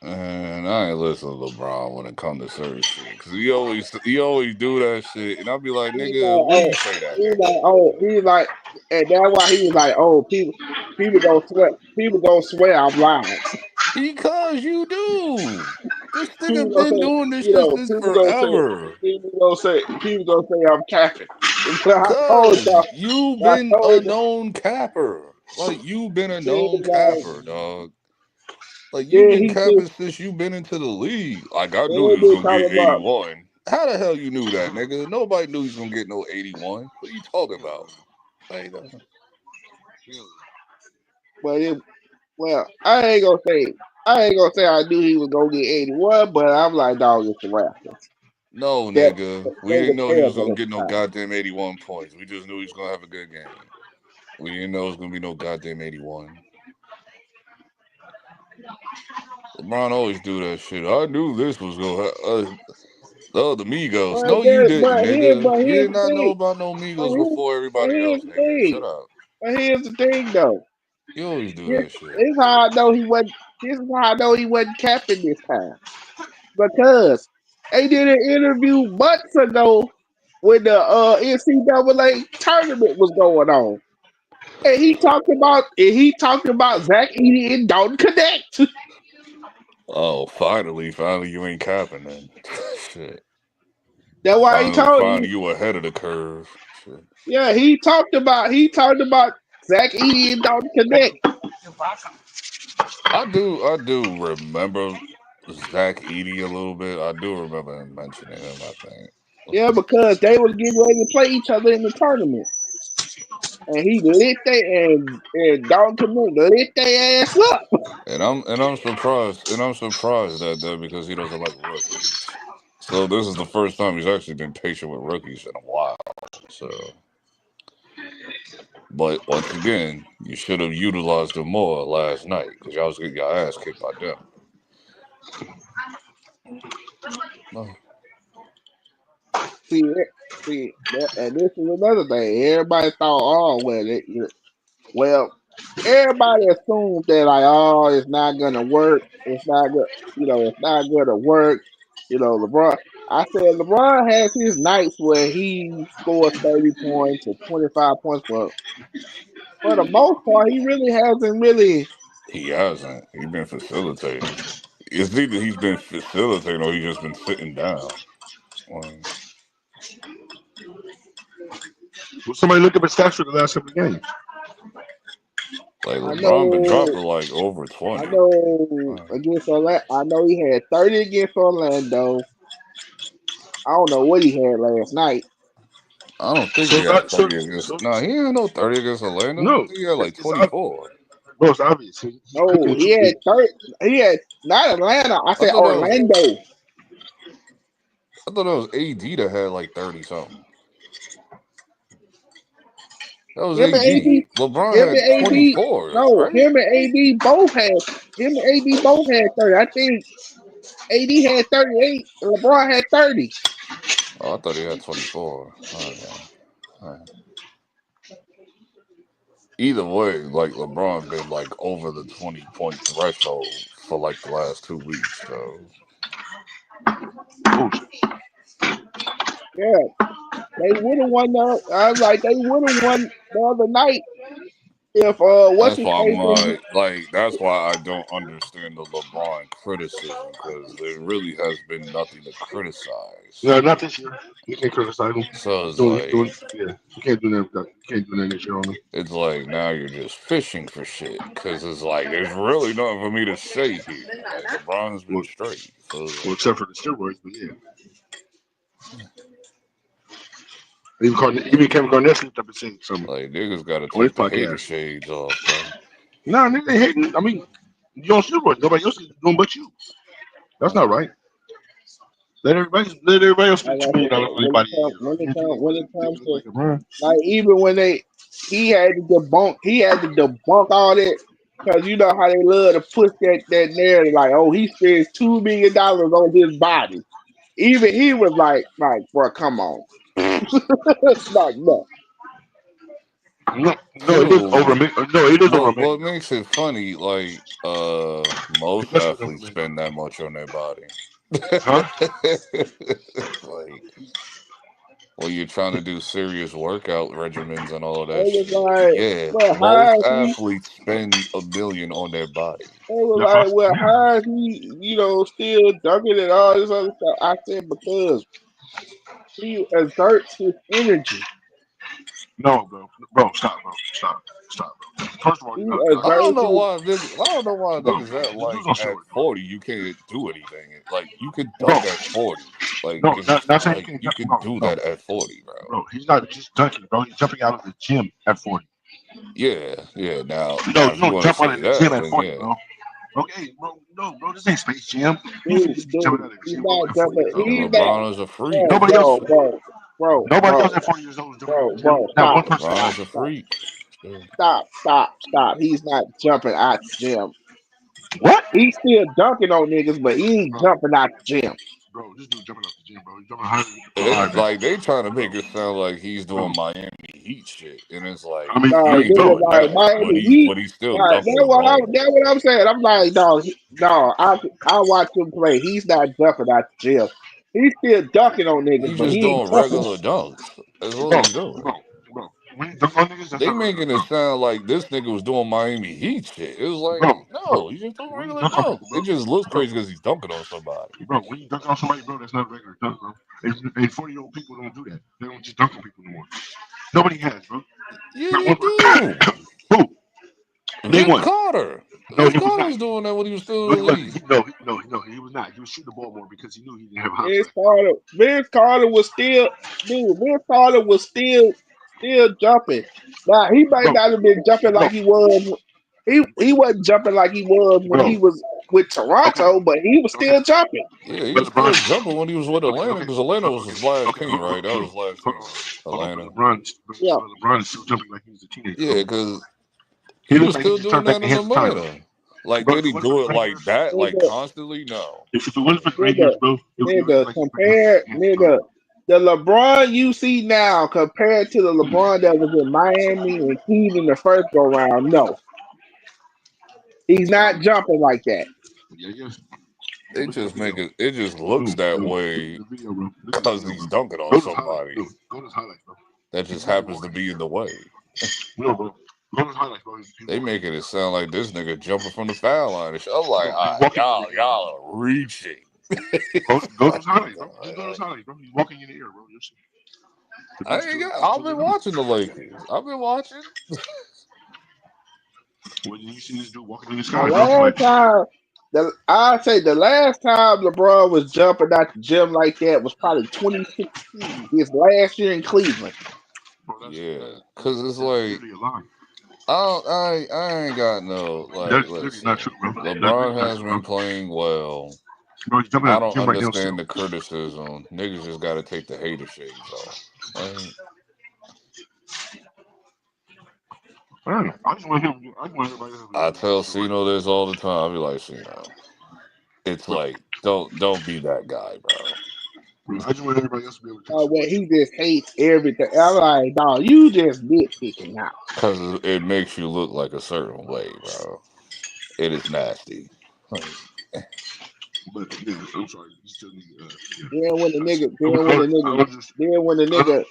And I ain't listen to LeBron when it comes to certain shit because he always do that shit, and I'll be like, He's nigga, when you say that, nigga? he's like, and that's why he was like, oh, people gonna swear I'm lying. Because you do. This People nigga gonna been say, doing this shit since forever. people gonna say I'm capping. I told Cause y'all, you I been a told y'all, known capper. Like you been a then known capper, dog. Like you then been he just capping since you been into the league. Like I knew then he was they gonna talking get about, 81. How the hell you knew that, nigga? Nobody knew he was gonna get no 81. What are you talking about? Like, but it, well, I ain't gonna say I knew he was gonna get 81, but I'm like, dog, it's the Raptors. no, That nigga. We they didn't were know he was terrible gonna at get no the time. goddamn 81 points. We just knew he was gonna have a good game. We didn't know it was gonna be no goddamn 81. LeBron always do that shit. I knew this was gonna the Migos. No, you didn't, nigga. You Here's did the not know thing. about no But Migos before everybody here's else, the nigga. thing. Shut up. But here's the thing, though. You always do This, that shit. this how I know he wasn't. This is how I know he wasn't capping this time because they did an interview months ago when the NCAA tournament was going on, and he talked about Zach Edey and Dalton Connect. Oh, finally you ain't capping then. Shit. That's why he told Finally you. you ahead of the curve. Shit. Yeah, he talked about Zach Edey and Dalton Connect. I do remember Zach Edey a little bit. I do remember him mentioning him, I think. Yeah, because they was getting ready to play each other in the tournament, and he lit they and Dawg-GO lit their ass up. And I'm surprised at that because he doesn't like rookies. So this is the first time he's actually been patient with rookies in a while. So, but once again, you should have utilized him more last night because y'all was getting your ass kicked by them. No. See, and this is another thing. Everybody thought, oh, well, everybody assumed that like, oh, it's not gonna work. It's not good. It's not gonna work. LeBron. I said LeBron has his nights where he scores 30 points or 25 points, but for the most part, he really hasn't really. He hasn't. He's been facilitating. It's either he's been facilitating or he's just been sitting down. Well, somebody look up his stats for the last couple of games. Like I LeBron been dropping know. like over I 20. know against Orlando. I know he had 30 against Orlando. I don't know what he had last night. I don't think So he it's had not, 30 against. Nah, he ain't no 30 against Orlando. I no, think he had like it's obvious. 24. Bro, it's obvious. He picked No, and he had choosing. 30. He had not Atlanta. I I said thought Orlando. it was AD that had like 30 something. That was Him and AD. AD. LeBron Him had and AD. 24, No, right? him and AD both had. Him and AD both had 30. I think AD had 38. LeBron had 30. Oh, I thought he had 24. All right. Either way, like LeBron been like over the 20-point threshold for like the last 2 weeks. So Yeah, they would have won. I was like, they would have won the other night if what's that's his why face? that's why I don't understand the LeBron criticism because there really has been nothing to criticize. Yeah, not this year. You can't criticize him. So it's Doing, like yeah, you can't do that. You can't do that this year on him. it's like now you're just fishing for shit because it's like there's really nothing for me to say here. Like LeBron's been straight, so it's like, except for the steroids, but yeah. Even Kevin Garnett slipped up and said something. Like niggas got to On his take the hater podcast. shades off, bro. Nah, nigga, they hating. I mean, you on steroids. Nobody else is doing but you. That's not right. Let everybody else Like spend I $2 million said, on anybody. when it comes to like even when he had to debunk all that because you know how they love to push that narrative like, oh, he spends $2 million on his body. Even he was like, bro, come on. Like, no. No, it is over. No, it is over a What million. makes it funny, like most That's what athletes spend that much on their body. Huh? Like when you're trying to do serious workout regimens and all of They that was shit. like, Yeah, well, how most is he? athletes spend $1 million on their body. They was like, well, how is he, still dunking and all this other stuff? I said, because he exerts his energy. No, bro, stop, bro. First of all, He you I don't exerts know his, why niggas at the dude's like on at steroids, bro. 40 you can't do anything. Like you could Bro, dunk at 40. Like no, it's not saying he like can't you jump. could do that at 40, bro. Bro, he's not just dunking, bro. He's jumping out of the gym at 40. Yeah. Now No, you if you don't want to jump out say of the gym that, at then 40, yeah. bro. Okay, bro, no, bro, this ain't Space Jam. You dude, should just be jumping out of the he's gym, bro, not at 40 jumping. years old. He's not, LeBron is a freak. Nobody else, bro, nobody else at 40 years old is jumping out of the gym. Not one person. LeBron is a freak. stop. He's not jumping out the gym. What? He's still dunking on niggas, but he ain't jumping out the gym. Bro, this dude jumping out the gym, bro. He's jumping higher than you can higher, It's man. like they trying to make it sound like he's doing Miami Heat shit, and it's like I mean, he ain't Nigga, doing like that, Miami Heat. but he's still That's dunking the ball. what I'm saying. I'm like, no, I watch him play. He's not jumping out the gym. He's still dunking on niggas, He's but just he ain't doing jumping. regular dunks. That's all bro, he's doing. bro. When you dunk on niggas, that's They not regular making it dunk. sound like this nigga was doing Miami Heat shit. It was like, Bro, no, he's just doing when you regular dunk on people, dunks. It just looks bro, crazy because he's dunking on somebody. bro, when you dunk on somebody, bro, that's not a regular dunk, bro. And 40-year-old people don't do that. They don't just dunk on people anymore. Nobody has, bro. Yeah, Not they one. do. Who? Name Vince one. Carter. No, he was Carter not. was doing that when he was still No, in he the wasn't. league. No, he was not. He was shooting the ball more because he knew he didn't have a Vince contract. Carter was still, dude. Vince Carter was still jumping. Now he might Bro, not have been jumping bro, like he was. He wasn't jumping like he was when he bro. was with Okay, Toronto, but he was okay. still jumping. Yeah, he But was still LeBron, jumping when he was with okay, Atlanta okay, because Atlanta was okay, his last okay. team, Hold right? on, That was his last hold team, on, hold on. Atlanta. Yeah, But LeBron is still jumping like he was a teenager, Yeah, bro. because He he looks was like he still just doing turned back that the in hands of time, bro. Atlanta. Like, Bro, did if it he wasn't for do the it rain like years, that, like nigga, constantly? No. if it wasn't for the rain nigga, years, bro, it would look nigga, like he's back compare, the hands of time. nigga, the LeBron you see now compared to the LeBron that was in Miami and Cleveland the first go round. No, he's not jumping like that. Yeah, yes. It Look at the just make video. it. It just looks that Look way at the video, bro. Look at the because video, he's bro. dunking on Go to his highlights. somebody Go to his highlights, bro. that He's just literally happens to walking. be in the way. No, bro. Go to his highlights, bro. He's They walking in making the it air. sound like this nigga jumping from the foul line. And shit. I'm like, No, he's ah, walking in the y'all, air, bro. y'all are reaching. Go to his highlights, bro. Just go to his highlights, bro. He's walking in the air, bro. You'll see. I ain't got. I've been watching the Lakers. I've been watching. When you see this dude walking in the The sky, bro, last like, time, I'd say the last time LeBron was jumping out the gym like that was probably 2016, his last year in Cleveland. bro, Yeah, because it's that's like literally a lie. I ain't got no like. That's literally not Listen, true, bro. That's LeBron literally not has true, been bro. playing well. Bro, he's jumping I out the don't gym right now, understand still. the criticism. Niggas just got to take the hater shades off. Like, I just want him. I just want everybody else to be I able to tell just do it. Cino this all the time. I be like, Cino, it's Bro, like don't be that guy, bro. I just want everybody else to be able to take Where sports. he just hates everything. I'm like, dog, you just nitpicking now. Because it makes you look like a certain way, bro. It is nasty. Like, But yeah, I'm sorry. You still need. Then when the That's, nigga, I was just. then when the I, nigga,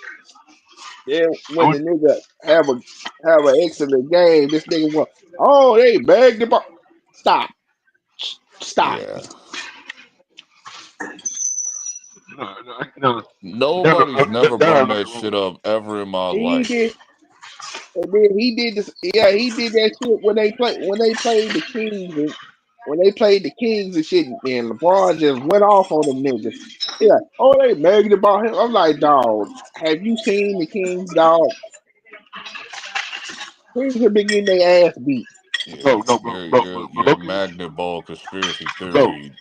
then I when the was, nigga have an excellent game, this nigga was, oh, they bagged the ball. Stop, stop. yeah. no, Nobody's never that brung has that nothing wrong shit with it. up ever in my He life. did, and then he did this. Yeah, he did that shit when they played the Kings and when they played the Kings and shit. And LeBron just went off on them niggas. Yeah, oh, they bagged about him. I'm like, dog, have you seen the Kings, dog? Kings have been getting their ass beat. Yeah, No, but your Loki, magnet ball conspiracy bro, theory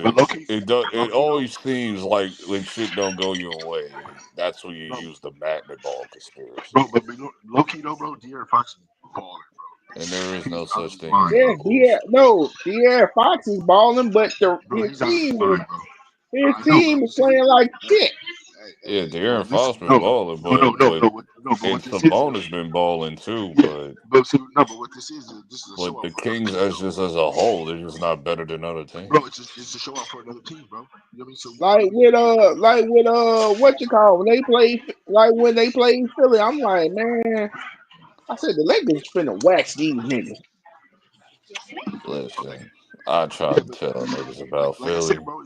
but doesn't. Loki, It Loki though, always seems like when shit don't go your way, that's when you no, use the magnet ball conspiracy. but Loki though, bro, De'Aaron Fox is balling, And there is bro. no He's out of such his thing as mind, Yeah, bro. equals. De'Aaron Fox is balling, but Bro, he's out of his mind, bro. his I know, team bro. is See, playing like shit. Yeah, bro, De'Aaron listen, Fox been balling, but and what this is though, Sabonis been balling too. yeah, but see, no, but what this is a show But out the for another Kings, team, as though. just as a whole, they're just not better than other Bro, teams. it's a show out for another team, bro. You know what I mean? So Like with what you call when they play when they play Philly, I'm like, man, I said the Lakers finna wax these niggas. Listen, I try yeah, to but tell niggas about like I said, Philly. bro,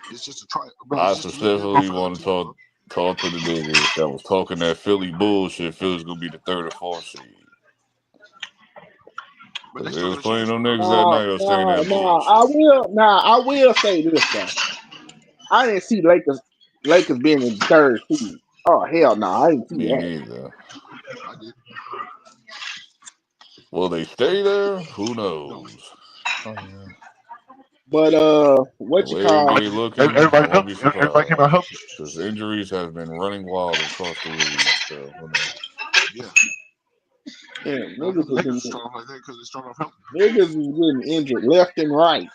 it's just a try, bro. I It's just to let you know specifically for other want to teams, bro. talk to the niggas that was talking that Philly bullshit. Philly's gonna be the third or fourth seed. But they Cause they still was got a chance, playing them bro. niggas that night that was saying that bullshit. I will say this though. I didn't see Lakers being in the third seed. Oh hell no, I didn't see Me that. neither. I did. Will they stay there? Who No, knows? Oh, yeah. But The what you way call? NBA looking, I everybody won't be healthy. Everybody came out healthy. surprised. Because injuries have been running wild across the league. So who knows? Yeah, Yeah, I know the Lakers are starting off like that because they started off healthy. niggas is getting injured left and right.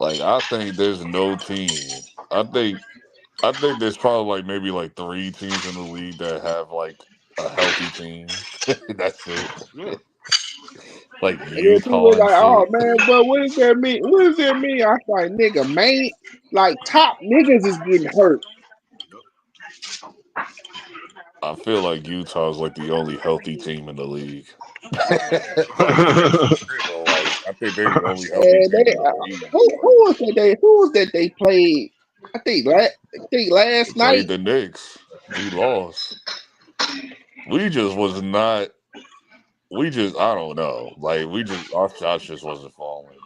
Like I think there's no team. I think there's probably like maybe like three teams in the league that have like a healthy team. That's it. Yeah, And Like then people Utah are and like, oh shit. man, but what does that mean? What does that mean? I was like, nigga, man, like top niggas is getting hurt. I feel like Utah's like the only healthy team in the league. Like for real, like I think they're the only healthy And team they in the league. who was that they played? I think They last played night. the Knicks. We lost. We just was not I don't know. Like our shots just wasn't falling.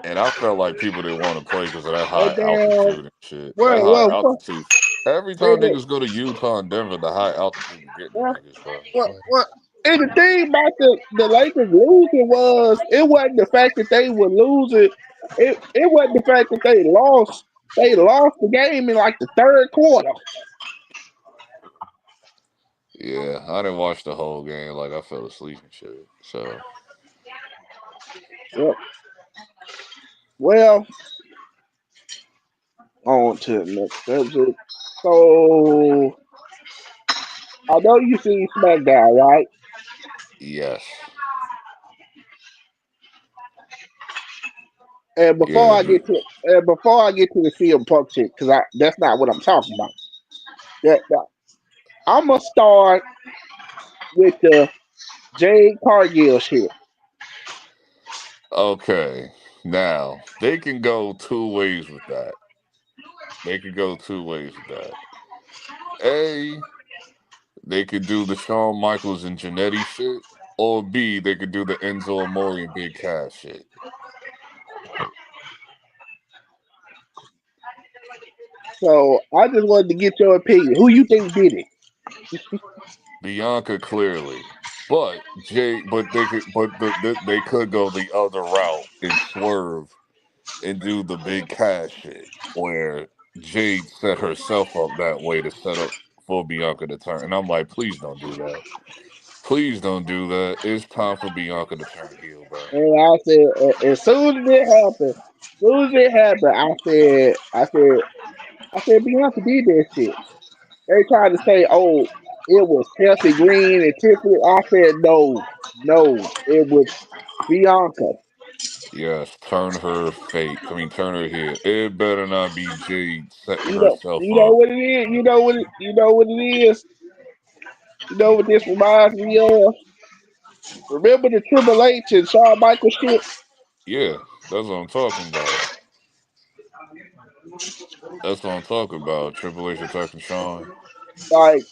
And I felt like people didn't want to play because of that high And then, altitude and shit. That high well, altitude. Every and time then, niggas go to Utah and Denver, the high altitude be getting them well, niggas, bro. well, and the thing about the Lakers losing was it wasn't the fact that they were losing. It wasn't the fact that they lost. They lost the game in like the third quarter. Yeah, I didn't watch the whole game. Like I fell asleep and shit. So Yep. Well, on to the next subject. So I know you seen SmackDown, right? yes, And before yeah, I get to the CM Punk shit, because that's not what I'm talking about. I'm gonna start with the Jade Cargill shit. okay. Now they can go two ways with that. A, they could do the Shawn Michaels and Chennedy shit, or B, they could do the Enzo Amore and Big Cass shit. So I just wanted to get your opinion. Who you think did it? Bianca clearly, but they could go the other route and swerve and do the Big Cass shit, where Jade set herself up that way to set up for Bianca to turn. And I'm like, please don't do that. Please don't do that. It's time for Bianca to turn heel, bro. And I said, as soon as it happened, I said, Bianca did that shit. They tried to say, oh, it was Chelsea Green and Tiffany. I said, no, it was Bianca. Yes, turn her fate. I mean, turn her heel. It better not be Jade setting herself You know up. what it is. You know what it is. You know what this reminds me of. Remember the Triple H and Shawn Michaels shit? Yeah, that's what I'm talking about. That's what I'm talking about. Triple H attacking Shawn. Like,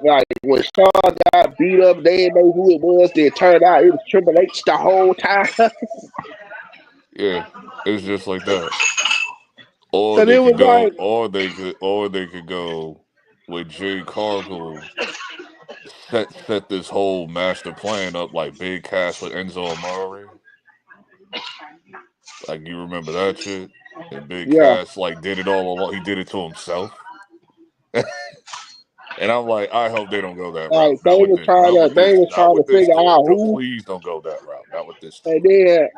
like when Shawn got beat up, they didn't know who it was. Then it turned out it was Triple H the whole time. Yeah, it's just like that. Or Cause they it could was go, like, or they could go with Jade Cargill. Set this whole master plan up like Big Cass with Enzo Amore. Like you remember that shit? And Big yeah, Cass like did it all along. He did it to himself. And I'm like, I hope they don't go that like route. Not with this. Not with they this. was Not trying to with this figure story. out Don't who, please don't go that route. Not with this and story. then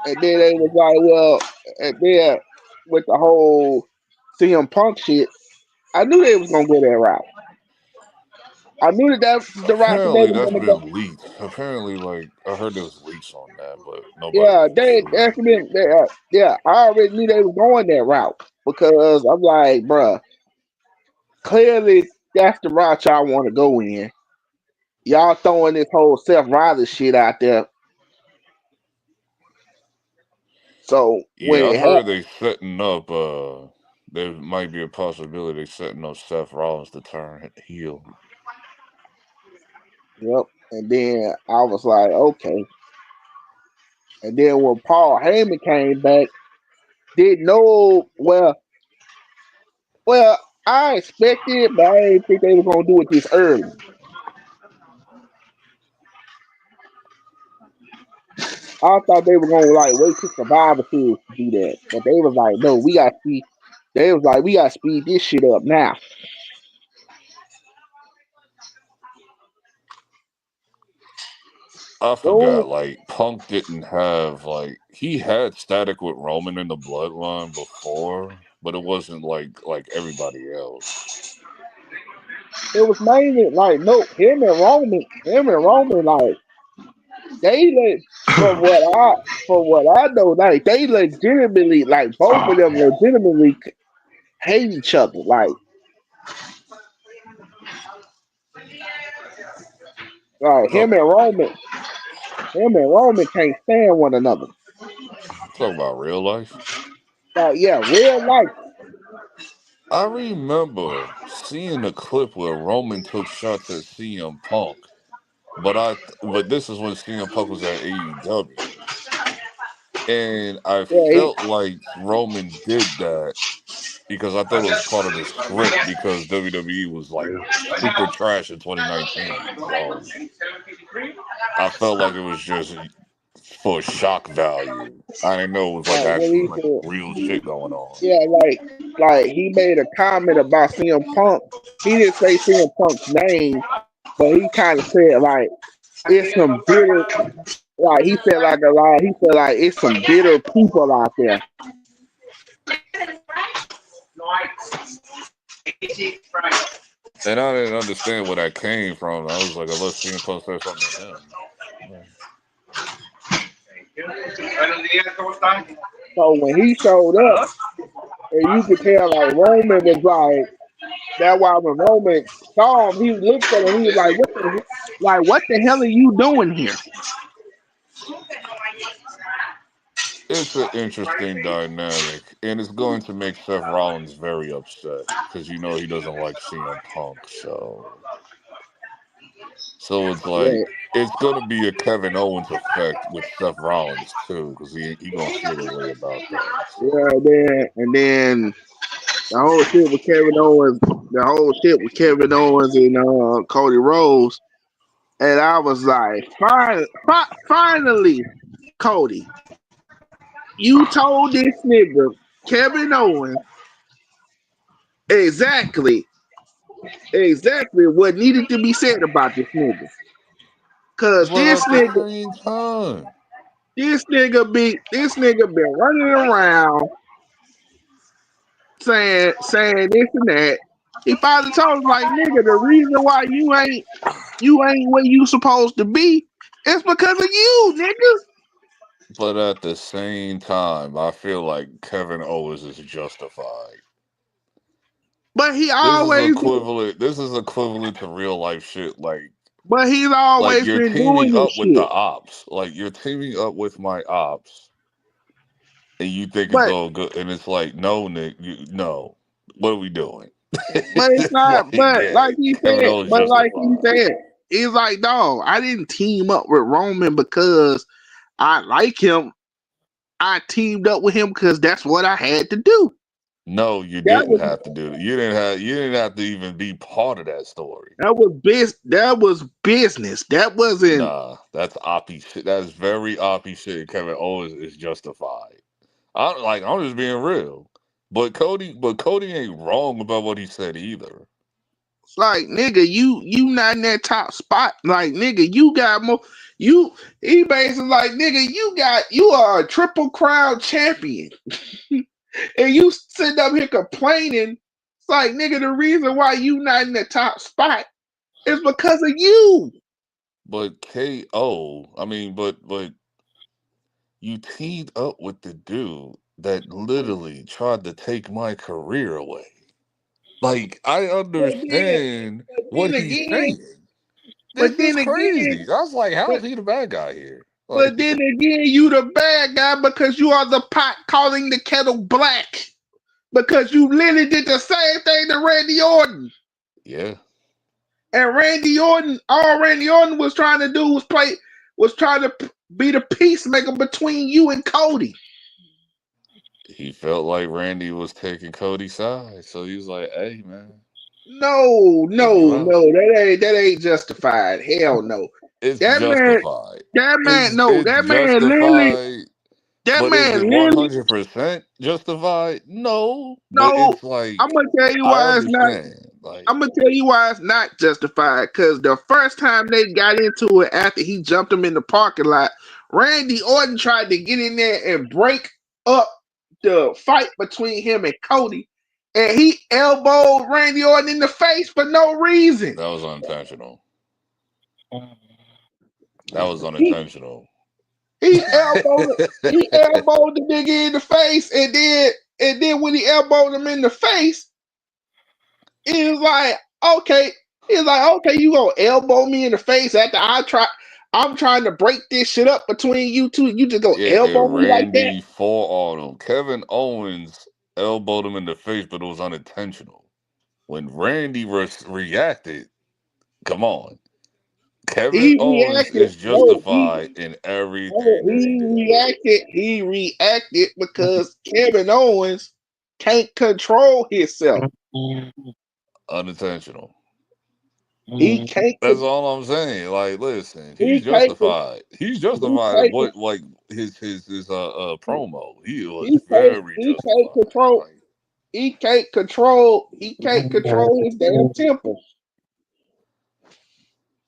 they was like, well, and then with the whole CM Punk shit, I knew they was gonna go that route. I knew that the route that they Apparently was that's gonna go. been leaked. Apparently, like I heard there was leaks on that, but nobody Yeah, can prove it. yeah, I already knew they was going that route because I'm like, bruh, clearly that's the route y'all want to go in. Y'all throwing this whole Seth Rollins shit out there. So when Yeah, I it heard happened, they setting up. There might be a possibility they setting up Seth Rollins to turn heel. yep. And then I was like, okay. And then when Paul Heyman came back, didn't know well, I expected it, but I didn't think they were gonna do it this early. I thought they were gonna like wait till Survivor Series to do that, but they was like, no, we got to speed. They was like, we got to speed this shit up now. I So forgot. Like Punk didn't have like he had static with Roman in the bloodline before, but it wasn't like everybody else. it was mainly like no him and Roman, like they let from what I know, like they legitimately like both of them legitimately hate each other. Like Talk him and Roman can't stand one another. talk about real life. Like yeah, real life. I remember seeing a clip where Roman took shots at CM Punk, but this is when CM Punk was at AEW, and I Yeah, felt like Roman did that because I thought it was part of the script because WWE was like super trash in 2019. So I felt like it was just for shock value. I didn't know it was like like what actually he like real said. shit going on. Yeah, like he made a comment about CM Punk. He didn't say CM Punk's name, but he kind of said like it's some bitter. Like he said like a lot. He said like it's some bitter people out there. And I didn't understand where that came from. I was like, unless CM Punk said something to him. So when he showed up, and you could tell like Roman was like that. Why when Roman saw him, he looked at him. He was what the hell are you doing here? It's an interesting dynamic, and it's going to make Seth Rollins very upset because you know he doesn't like CM Punk. So it's like Yeah, it's going to be a Kevin Owens effect with Seth Rollins too because he gonna feel the way about that. yeah. So And then the whole shit with Kevin Owens and Cody Rhodes. And I was like, finally, Cody, you told this nigga, Kevin Owens, exactly what needed to be said about this nigga. Cause but at the same time, this nigga been running around saying this and that. He finally told him like, nigga, the reason why you ain't where you supposed to be is because of you, nigga. but at the same time, I feel like Kevin Owens is justified. But he This is always equivalent. This is equivalent to real life shit. But he's Like always you're been doing teaming this up with the shit. ops. Like you're teaming up with my ops, and you think it's But all good, and it's like, no, Nick, no. What are we doing? it's It's not. like, yeah, Kevin Owens Like he justified. said, he's like, dog. I didn't team up with Roman because I like him. I teamed up with him because that's what I had to do. No, you That didn't was have to do it. You didn't have to even be part of that story. That was business. That wasn't Nah, that's oppie shit. That's very oppie shit. Kevin Owens is justified. I'm just being real. But Cody ain't wrong about what he said either. like nigga. You not in that top spot. Like nigga, you got more. You he basically like nigga. You are a triple crown champion. And you sitting up here complaining. It's like, nigga, the reason why you not in the top spot is because of you. But KO, I mean, but you teamed up with the dude that literally tried to take my career away. Like I But then, understand but what then he's again, saying. This but is then again, crazy. I was like, how but, is he the bad guy here? but Like, then again, you the bad guy because you are the pot calling the kettle black. Because you literally did the same thing to Randy Orton. yeah, And all Randy Orton was trying to do was trying to be the peacemaker between you and Cody. he felt like Randy was taking Cody's side, so he was like, "Hey, man, help you out." No, that ain't justified. Hell no. It's That man, justified. that man, no, It's justified. that But is man it literally, 100% justified? No, but no. it's I'm like gonna tell you I why it's not. understand. Like, I'm gonna tell you why it's not justified. Cause the first time they got into it after he jumped him in the parking lot, Randy Orton tried to get in there and break up the fight between him and Cody, and he elbowed Randy Orton in the face for no reason. that was unintentional. That was He unintentional. He elbowed the nigga in the face, and then when he elbowed him in the face, he was like, okay, you gonna elbow me in the face after I'm trying to break this shit up between you two. You just gonna Yeah, elbow and me like that? Randy forearmed him. Kevin Owens elbowed him in the face, but it was unintentional. When Randy reacted, come on. Kevin He Owens reacted. is No, justified in everything that he did. he reacted because Kevin Owens can't control himself. Unintentional. He can't. That's all I'm saying. Like, listen, he's He can't. justified. He's justified in what, like, his promo. He was very He can't justified. control. Like, He can't control. He can't control his damn temper.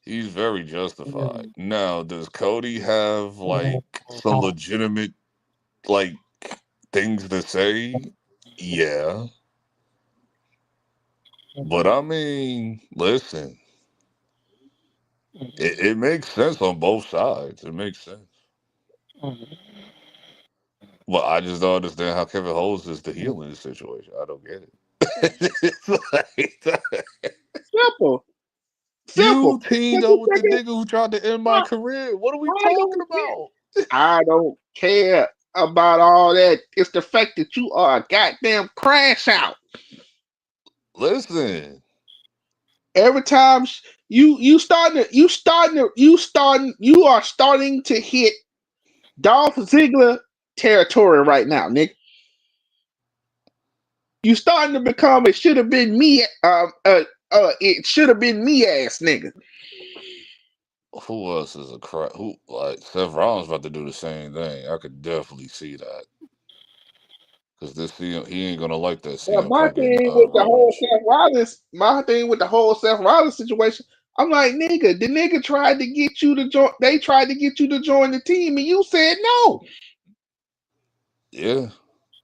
he's very justified. Now, does Cody have like some legitimate like things to say? Yeah. But I mean, listen, it makes sense on both sides. It makes sense. But I just don't understand how Kevin Owens is the heel in this situation. I don't get it. It's like, Simple. you teamed up with the nigga who tried to end my career. What are we talking about? I don't care about all that. It's the fact that you are a goddamn crash out. Listen, every time you are starting to hit Dolph Ziggler territory right now, Nick. You starting to become it should have been me. It should have been me ass nigga. who else is a crap? Who like Seth Rollins about to do the same thing? I could definitely see that because he ain't gonna like that But CM Punk and rematch. My thing with the whole Seth Rollins situation, I'm like, nigga, the nigga tried to get you to join. They tried to get you to join the team, and you said no. Yeah,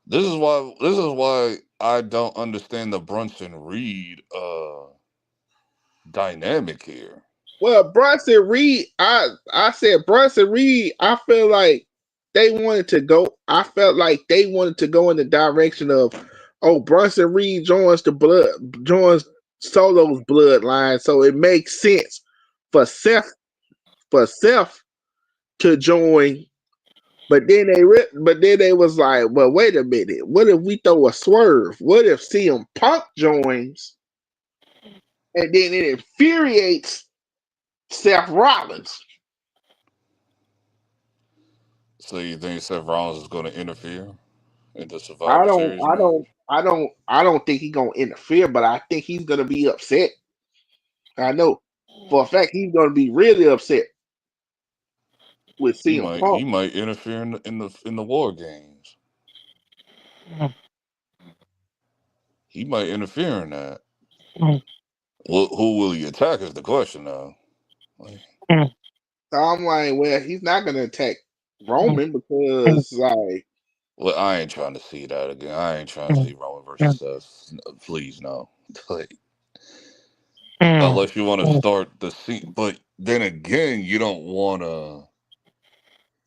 this is why I don't understand the Brunson Reed dynamic here. Well, Bronson Reed, I said Bronson Reed. I feel like they wanted to go. I felt like they wanted to go in the direction of, oh, Bronson Reed joins Solo's bloodline, so it makes sense for Seth to join. But then they was like, well, wait a minute. What if we throw a swerve? What if CM Punk joins, and then it infuriates Seth Rollins? So you think Seth Rollins is going to interfere in the I Survivor don't, Series I match? don't, I don't, I don't think he's gonna interfere, but I think he's gonna be upset. I know for a fact he's gonna be really upset with He CM might Punk. interfere in the War Games. He might interfere in that. Well, who will he attack is the question now. Like, So I'm like, well, he's not gonna attack Roman because, like, well, I ain't trying to see that again. I ain't trying to see Roman versus Seth. No, please, no. Like, unless you want to start the scene, but then again, you don't want to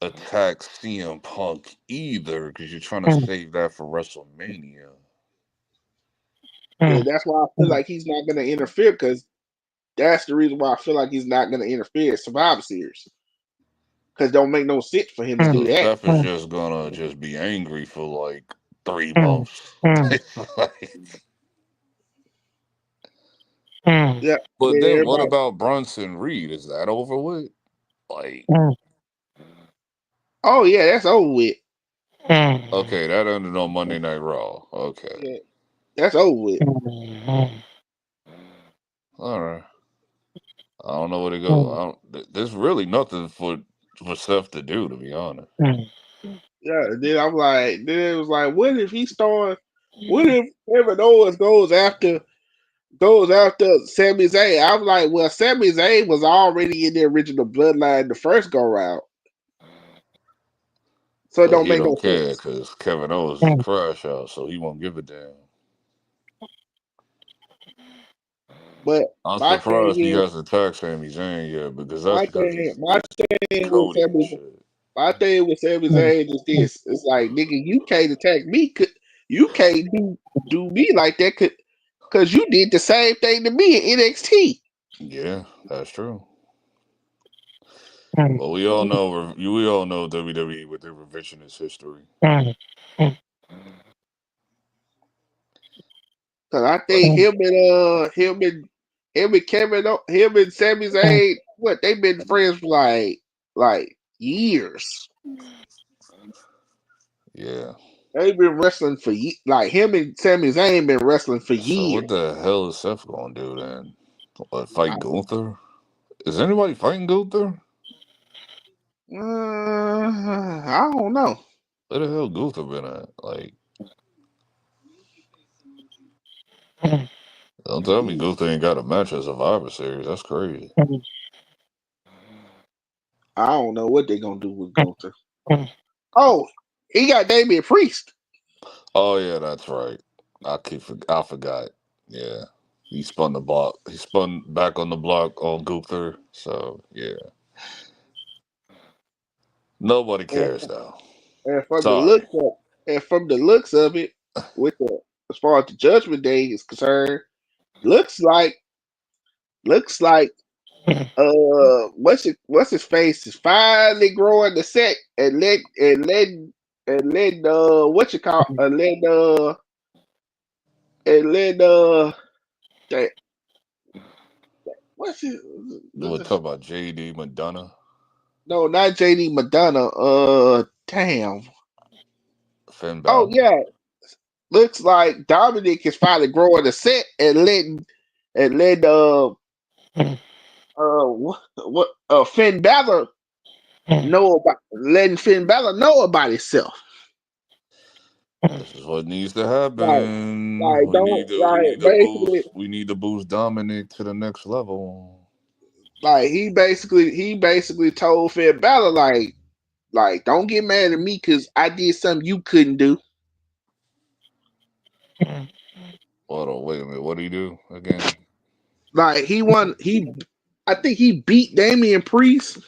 attack CM Punk either because you're trying to save that for WrestleMania. yeah, that's why I feel like he's not gonna interfere because that's the reason why I feel like he's not gonna interfere in Survivor Series because don't make no sense for him to do So that. Seth is just gonna just be angry for like 3 months. It's like, Yeah, but then what everybody. about Brunson Reed? Is that over with? Like, Oh yeah, that's over with. okay, that ended on Monday Night Raw. Okay, Yeah, that's over with. all right. I don't know where to go. There's really nothing for Seth to do, to be honest. Yeah, then then it was like, what if he starts? What if Kevin Owens goes after Sami Zayn? I was like, well, Sami Zayn was already in the original bloodline the first go round, so it But don't he make no don't care sense. because Kevin Owens is a crash out, so he won't give a damn. But I'm my surprised he thing hasn't attacked Sami Zayn yet because my that's because thing, he's my thing with Cody and Sami, shit. my thing with Sami Zayn is this: it's like, nigga, you can't attack me. You can't do me like that, cause you did the same thing to me in NXT. Yeah, that's true. But we all know WWE with their revisionist history. Cause I think him and Sami Zayn, what they've been friends for like years. Yeah. They've been wrestling for like him and Sami Zayn been wrestling for So years. what the hell is Seth gonna do then? What, fight Gunther? Is anybody fighting Gunther? I don't know. Where the hell Gunther been at? Like, don't tell me Gunther ain't got a match at Survivor Series. That's crazy. I don't know what they're gonna do with Gunther. Oh, he got Damian Priest. Oh yeah, that's right. I forgot. Yeah. He spun the block. He spun back on the block on Gunther. So yeah. Nobody cares though. And from Sorry. the looks of it, as far as the Judgment Day is concerned, looks like what's his face is finally growing the set and let what you call that, what's it? We'll talk about JD Madonna. No, not JD Madonna. Damn. Finn Oh Balor. yeah, looks like Dominic is finally growing the set and letting Finn Balor letting Finn Balor know about himself. This is what needs to happen. Like We don't need to basically boost Dominic to the next level. like he basically told Finn Balor like don't get mad at me because I did something you couldn't do. Hold on, wait a minute. What did he do again? Like I think he beat Damian Priest.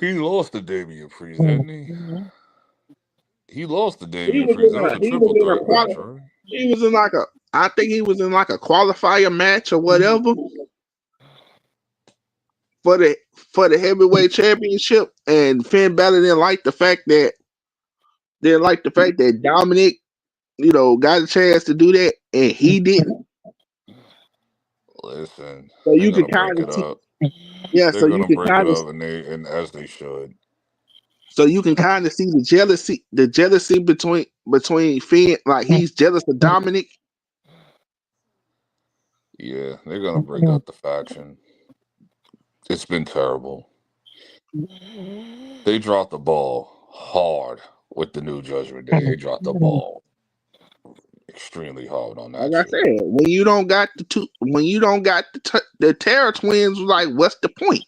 He lost to Damian Priest, didn't he? He lost to He Damian was Priest. That was a triple in a threat match, right? he was in like a I think he was in like a qualifier match or whatever for the heavyweight championship, and Finn Balor didn't like the fact that Dominic, got a chance to do that and he didn't. Listen, So they're you gonna could break kind of it see, up. yeah. They're gonna break it up, and as they should. So you can kind of see the jealousy between Finn, like he's jealous of Dominic. Yeah, they're gonna break up the faction. It's been terrible. They dropped the ball hard with the new Judgment Day. They dropped the ball extremely hard on that Like I shit. said, when you don't got the Terror Twins, like what's the point?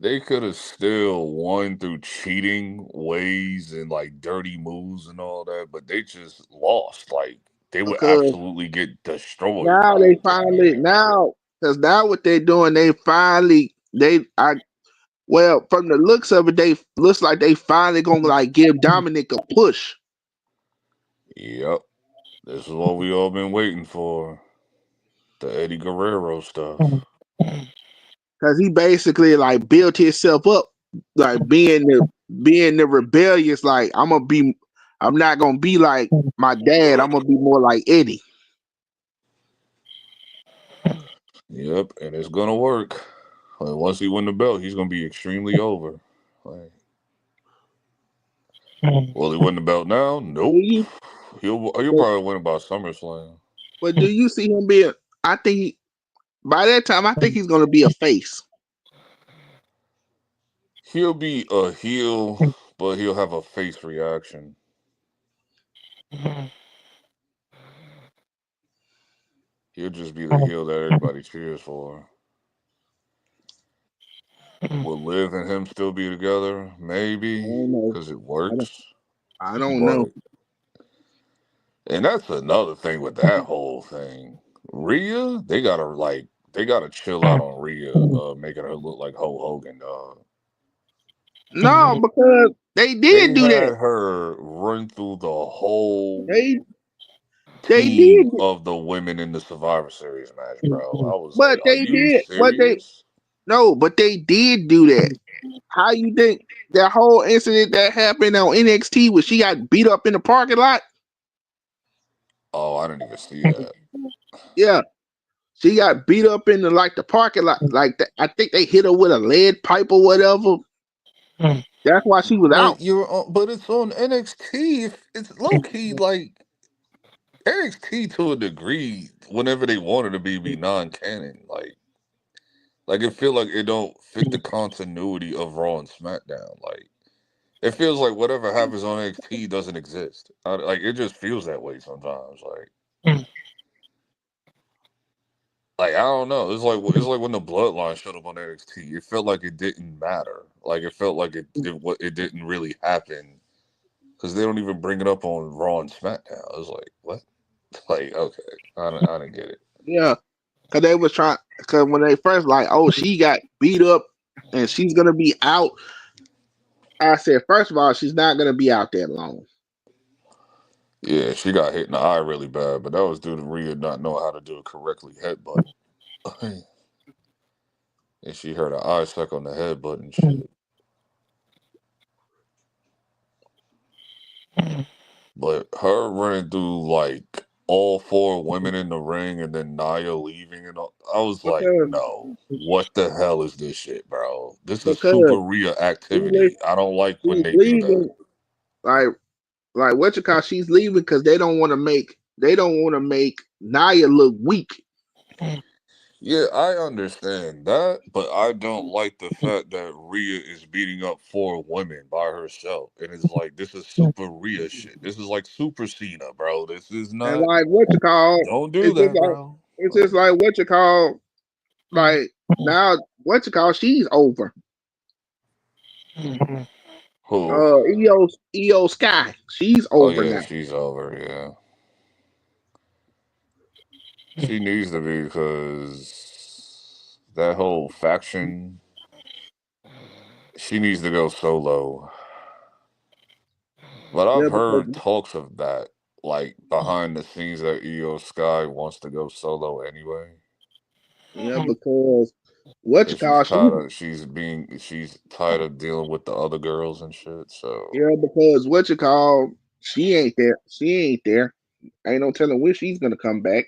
They could have still won through cheating ways and like dirty moves and all that, but they just lost. Like they would Because absolutely get destroyed now by they the finally Damian Priest. because now what they're doing, well, from the looks of it, they looks like they finally gonna like give Dominic a push. Yep, this is what we all been waiting for. The Eddie Guerrero stuff. Because he basically like built himself up, like being the rebellious. Like I'm not gonna be like my dad. I'm gonna be more like Eddie. Yep, and it's gonna work. Once he win the belt, he's gonna be extremely over. Like, will he win the belt now? Nope. He'll probably win by SummerSlam. But do you see him being? I think by that time, I think he's gonna be a face. He'll be a heel, but he'll have a face reaction. He'll just be the heel that everybody cheers for. Will Liv and him still be together? Maybe, because it works. I don't know. And that's another thing with that whole thing. Rhea, they gotta chill out on Rhea, making her look like Hulk Hogan, dog. No, because they They did do had that. her run through the whole They team did, of the women in the Survivor Series match, bro. I was but like, are they you did. serious? But they did do that. How you think that whole incident that happened on NXT where she got beat up in the parking lot? Oh, I didn't even see that. Yeah. She got beat up in the parking lot. Like I think they hit her with a lead pipe or whatever. That's why she was out. But it's on NXT. It's low key like NXT to a degree. Whenever they wanted to be non-canon, like it feel like it don't fit the continuity of Raw and SmackDown. Like it feels like whatever happens on NXT doesn't exist. Like it just feels that way sometimes. Like I don't know. It's like when the Bloodline showed up on NXT. It felt like it didn't matter. Like it felt like it didn't really happen because they don't even bring it up on Raw and SmackDown. I was like, what? Like okay, I didn't get it. Yeah, because they was trying. Because when they first like, oh, she got beat up and she's gonna be out. I said, first of all, she's not gonna be out that long. Yeah, she got hit in the eye really bad, but that was due to Rhea not knowing how to do it correctly headbutt. And she hurt her eye stuck on the headbutt and shit. But her running through like all four women in the ring and then Nia leaving and all, I was like, no, what the hell is this shit, bro? This is super Rhea activity. I don't like when they do that. Like what you call? She's leaving because they don't want to make Nia look weak. Yeah, I understand that, but I don't like the fact that Rhea is beating up four women by herself. And it's like, this is super Rhea shit. This is like Super Cena, bro. This is And not. like what you call? Don't do that, bro. It's just like what you call. Like now, what you call? She's over. Who? EO Sky. She's Oh over yeah, now. she's over. Yeah, she needs to be because that whole faction. She needs to go solo. But I've heard talks of that, like behind the scenes, that EO Sky wants to go solo anyway. Yeah, because what you call? She's tired of dealing with the other girls and shit. So Yeah, because what you call? She ain't there. She ain't there. Ain't no telling when she's gonna come back.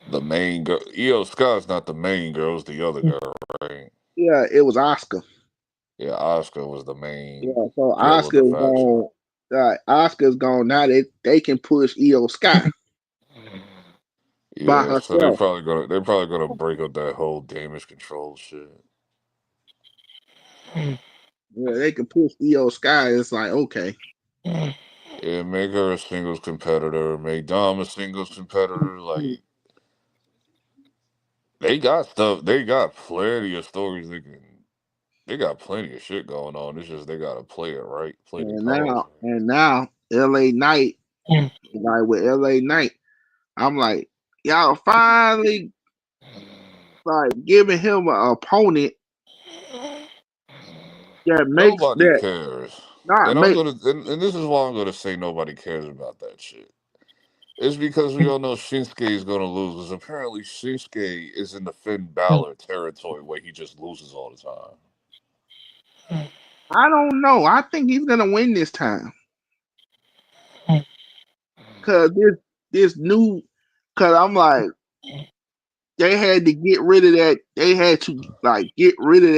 the main girl, EO Sky's not the main girl, it's the other girl, right? Yeah, it was Oscar. Yeah, Oscar was the Yeah, main so girl of the faction. Oscar's gone now. They can push EO Sky by Yeah, so herself. they're probably gonna break up that whole damage control shit. Yeah, they can push EO Sky. It's like okay. Yeah, make her a singles competitor, make Dom a singles competitor. Like they got stuff, they got plenty of stories they got plenty of shit going on. It's just they gotta play it right, play the cards right. And now LA Knight, like with LA Knight, I'm like, y'all finally like giving him an opponent that makes Nobody that cares. not make. And this is why I'm gonna say nobody cares about that shit. It's because we all know Shinsuke is gonna lose, because apparently Shinsuke is in the Finn Balor territory where he just loses all the time. I don't know. I think he's gonna win this time. Cause this new, cause I'm like, they had to get rid of that. They had to like get rid of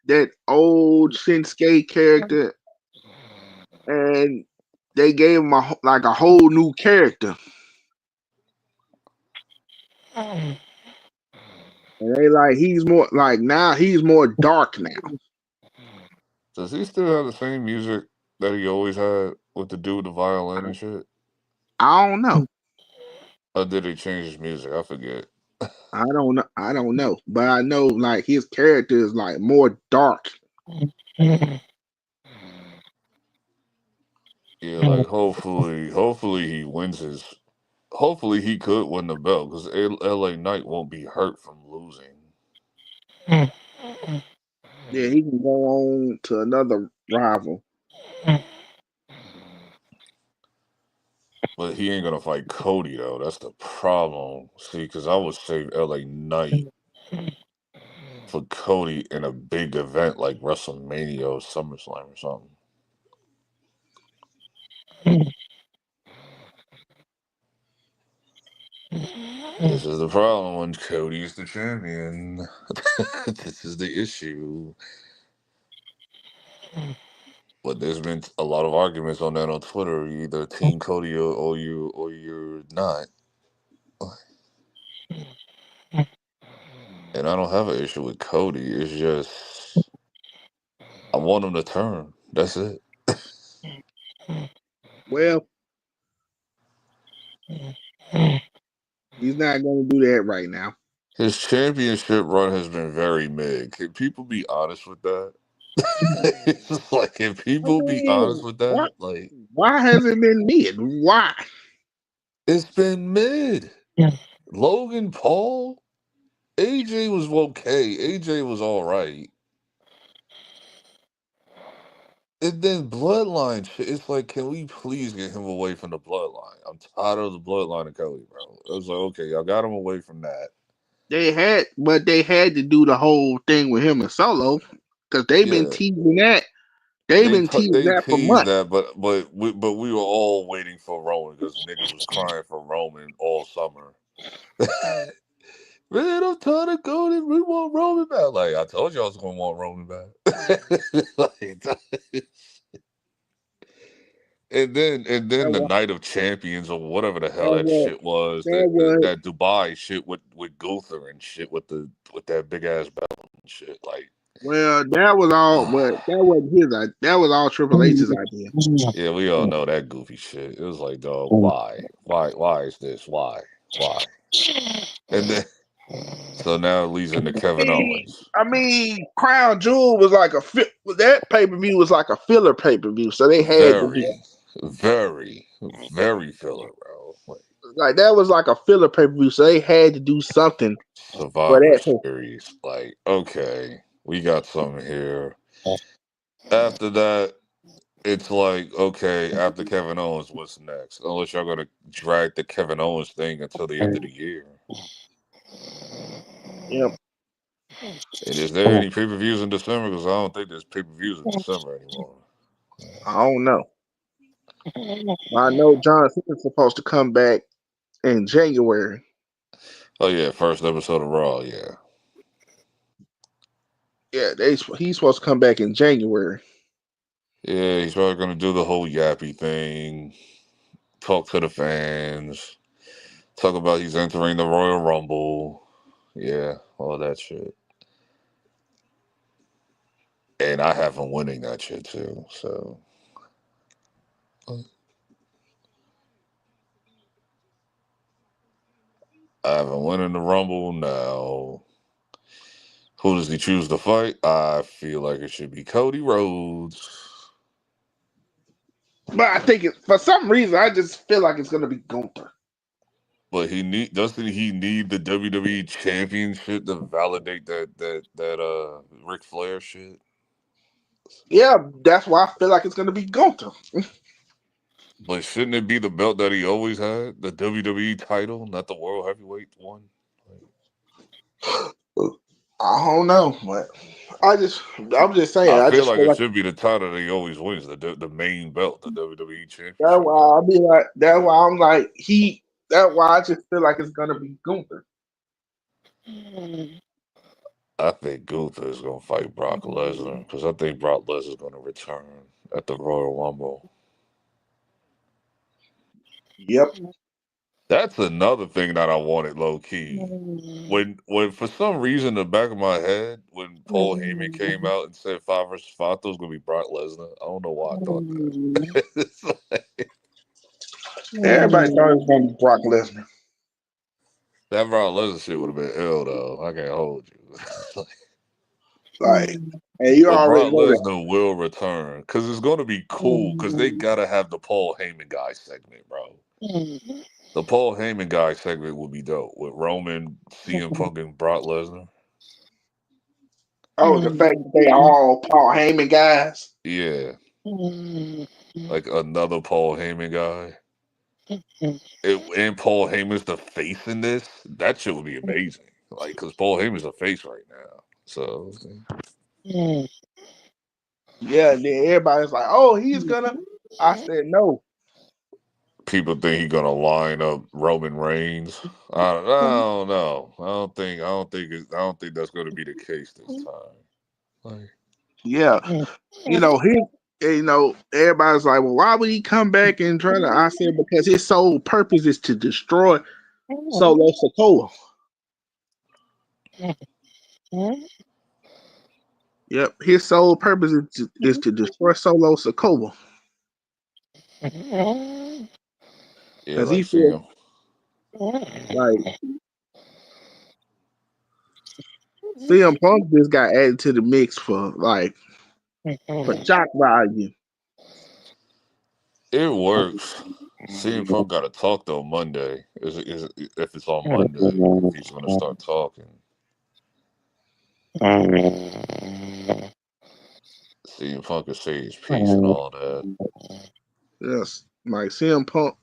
that old Shinsuke character, and they gave him a whole new character. And they like he's more like now he's more dark now. Does he still have the same music that he always had with the dude with the violin and shit? I don't know. Or did he change his music? I forget. I don't know. I don't know. But I know like his character is like more dark. Yeah, like hopefully he wins his. Hopefully he could win the belt because LA Knight won't be hurt from losing. Yeah, he can go on to another rival. But he ain't gonna fight Cody though. That's the problem. See, because I would save LA Knight for Cody in a big event like WrestleMania or SummerSlam or something. This is the problem when Cody's the champion. This is the issue. But there's been a lot of arguments on that on Twitter. You're either Team Cody or you're not. And I don't have an issue with Cody. It's just I want him to turn. That's it. Well, he's not going to do that right now. His championship run has been very mid. Can people be honest with that? It's like, can people be honest with that? Like, why has it been mid? Why? It's been mid. Logan Paul, AJ was okay. AJ was all right. And then bloodline shit. It's like, can we please get him away from the bloodline? I'm tired of the bloodline of Cody, bro. It was like, okay, y'all got him away from that. They had to do the whole thing with him and Solo because they've been teasing that. They've been teasing that for teased months. that, but we were all waiting for Roman because niggas was crying for Roman all summer. Man, I'm tired of going. We want Roman back. Like, I told you I was gonna want Roman back. and then the Night of Champions or whatever the hell that shit was. That Dubai shit with Gunther and shit with that big ass belt and shit. Like, well, that was all, but that wasn't his. That was all Triple H's idea. Yeah, we all know that goofy shit. It was like, dog, why is this? Why? And then, so now it leads into Kevin Owens. I mean, Crown Jewel was like that pay-per-view was like a filler pay-per-view, so they had to do very filler, bro. Like that was like a filler pay-per-view, so they had to do something. Survivor Series, like, okay, we got something here. After that, it's like, okay, after Kevin Owens, what's next? Unless y'all gonna drag the Kevin Owens thing until the end of the year. Yep. And is there any pay-per-views in December? Because I don't think there's pay-per-views in December anymore. I don't know. I know John Cena's supposed to come back in January. Oh yeah, first episode of Raw, yeah. Yeah, he's supposed to come back in January. Yeah, he's probably gonna do the whole yappy thing, talk to the fans, talk about he's entering the Royal Rumble. Yeah, all that shit. And I have him winning that shit too, so. I have him winning the Rumble now. Who does he choose to fight? I feel like it should be Cody Rhodes. But I think for some reason, I just feel like it's going to be Gunther. But doesn't he need the WWE Championship to validate that Ric Flair shit? Yeah, that's why I feel like it's going to be Gunther. But shouldn't it be the belt that he always had, the WWE title, not the World Heavyweight one? I don't know, but I'm just saying. I feel like it should be the title that he always wins, the main belt, the WWE Championship. That's why I'll be like. That's why I'm like he. That's why I just feel like it's gonna be Gunther. I think Gunther is gonna fight Brock Lesnar because I think Brock Lesnar is gonna return at the Royal Rumble. Yep. That's another thing that I wanted low key. When for some reason in the back of my head, when Paul Heyman came out and said 5 versus 5, I thought it was gonna be Brock Lesnar. I don't know why I thought that. Everybody thought it was gonna be Brock Lesnar. That Brock Lesnar shit would have been ill though. I can't hold you. Like, and you already Brock know Lesnar will return because it's gonna be cool because they gotta have the Paul Heyman guy segment, bro. The Paul Heyman guy segment would be dope with Roman, CM Punk, and Brock Lesnar. Oh, the fact that they are all Paul Heyman guys. Yeah. Like another Paul Heyman guy. And Paul Heyman's the face in this. That shit would be amazing. Like, because Paul Heyman's a face right now. So. Yeah, and then everybody's like, oh, he's gonna. I said no. people think he's gonna line up Roman Reigns. I don't know. I don't think that's gonna be the case this time. Like, Yeah, everybody's like, well, why would he come back and try to? I said because his sole purpose is to destroy Solo Sikoa. Yep, his sole purpose is to destroy Solo Sikoa. yeah, Because like he see feels him. like CM Punk just got added to the mix for shock value. It works. CM Punk got to talk though Monday. If it's on Monday, if he's gonna start talking. CM Punk can say his piece and all that. Yes, like CM Punk,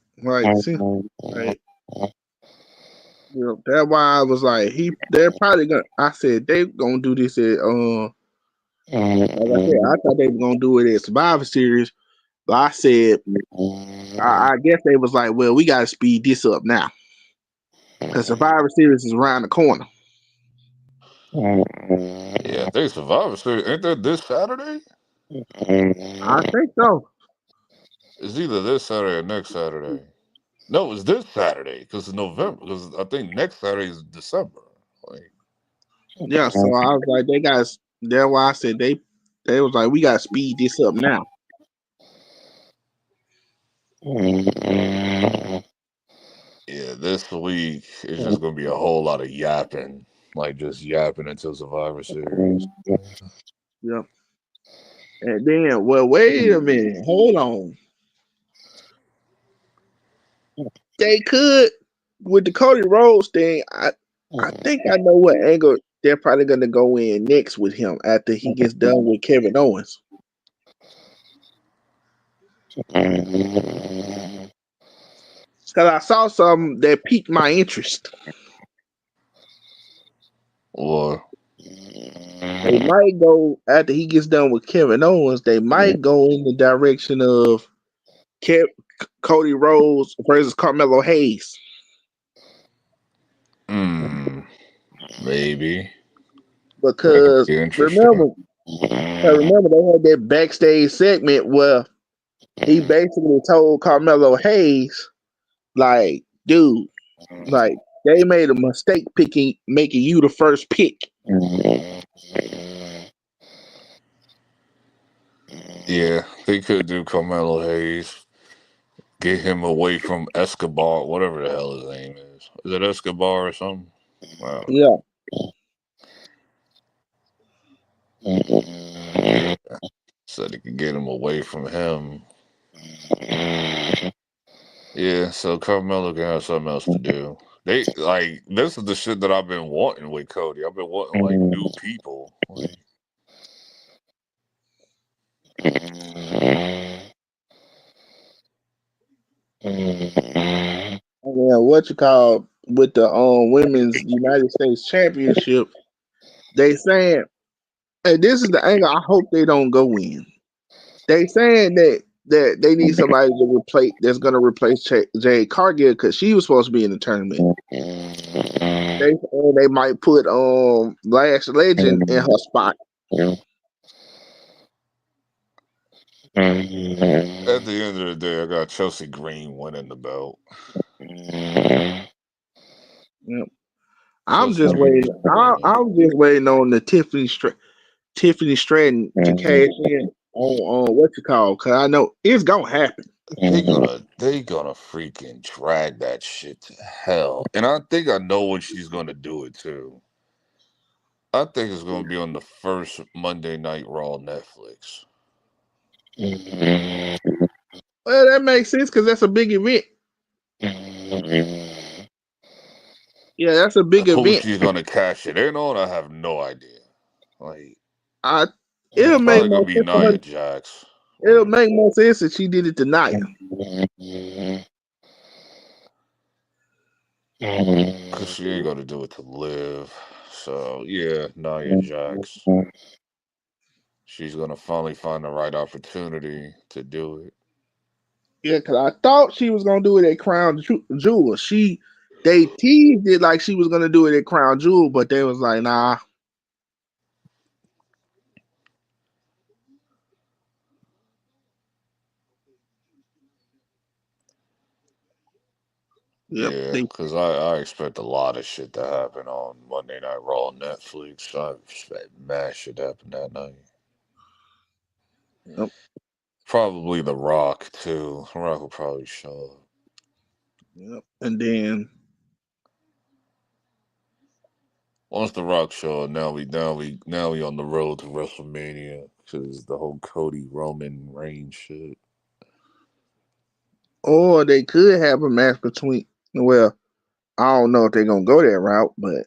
that's why I was like, they're probably gonna. I said they gonna do this at like I said, I thought they were gonna do it at Survivor Series, but I said I guess they was like, well, we gotta speed this up now because Survivor Series is around the corner. Yeah, I think Survivor Series ain't that this Saturday? I think so. It's either this Saturday or next Saturday. No, it's this Saturday because it's November. Because I think next Saturday is December. Like, Yeah, so I was like, they guys. That's why I said they was like, we gotta speed this up now. yeah, this week is just gonna be a whole lot of yapping, like just yapping until Survivor Series. Yep. And then, well, wait a minute, hold on. They could with the Cody Rhodes thing. I think I know what angle they're probably gonna go in next with him after he gets done with Kevin Owens. Cause I saw something that piqued my interest. Or They might go after he gets done with Kevin Owens. They might go in the direction of Cody Rhodes versus Carmelo Hayes. maybe that could Because be interesting. remember they had that backstage segment where he basically told Carmelo Hayes, like, dude, like they made a mistake making you the first pick. Yeah, they could do Carmelo Hayes, get him away from Escobar, whatever the hell his name is. Is it Escobar or something? Wow. Yeah. Yeah. So they could get him away from him. Yeah, so Carmelo can have something else to do. They like this is the shit that I've been wanting with Cody. I've been wanting like new people. Like, Yeah, what you call with the women's United States Championship, they saying, and this is the angle I hope they don't go in. They saying that they need somebody to replace that's gonna replace Jade Cargill because she was supposed to be in the tournament. They might put Lash Legend in her spot. at the end of the day, I got Chelsea Green winning the belt. Yep. I'm just waiting. I'm just waiting on the Tiffany Stratton to cash in on what you call, because I know it's gonna happen. They gonna freaking drag that shit to hell. And I think I know when she's gonna do it too. I think it's gonna be on the first Monday Night Raw Netflix. Well, that makes sense because that's a big event. Yeah, that's a big Who event. she's gonna cash it in on, I have no idea. Like It'll it's make probably gonna more be sense for her. Nia Jax. It'll make more sense if she did it tonight. Cause she ain't gonna do it to Liv. So yeah, Nia Jax. She's gonna finally find the right opportunity to do it. Yeah, because I thought she was gonna do it at Crown Jewel. They teased it like she was gonna do it at Crown Jewel, but they was like, nah. Yep. Yeah, because I expect a lot of shit to happen on Monday Night Raw on Netflix. I expect mad shit to happen that night. Yep. Probably The Rock too. The Rock will probably show up. Yep. And then Once The Rock show up, now we on the road to WrestleMania because the whole Cody Roman Reigns shit. or they could have a match between. Well, I don't know if they're gonna go that route, but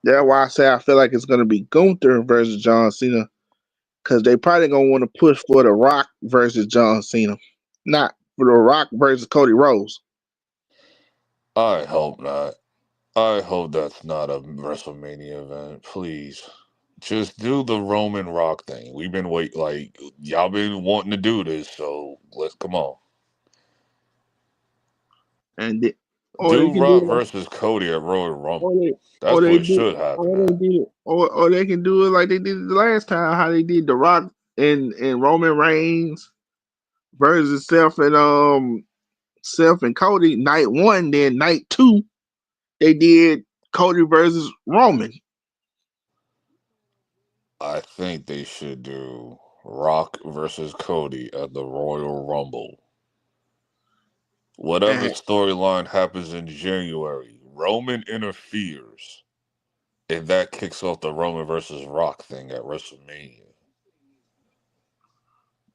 that's why I say I feel like it's gonna be Gunther versus John Cena, because they probably gonna want to push for The Rock versus John Cena, not for The Rock versus Cody Rhodes. I hope not. I hope that's not a WrestleMania event. Please. Just do the Roman Rock thing. We've been y'all been wanting to do this, so let's come on. And they, or they Do can do Rock it like, versus Cody at Royal or Rumble. they or That's they what do should happen. or they did or they can do it like they did the last time, how they did The Rock and Roman Reigns versus Self and Cody night one, then night two they did Cody versus Roman. I think they should do Rock versus Cody at the Royal Rumble. Whatever And storyline happens in January, Roman interferes, and that kicks off the Roman versus Rock thing at WrestleMania.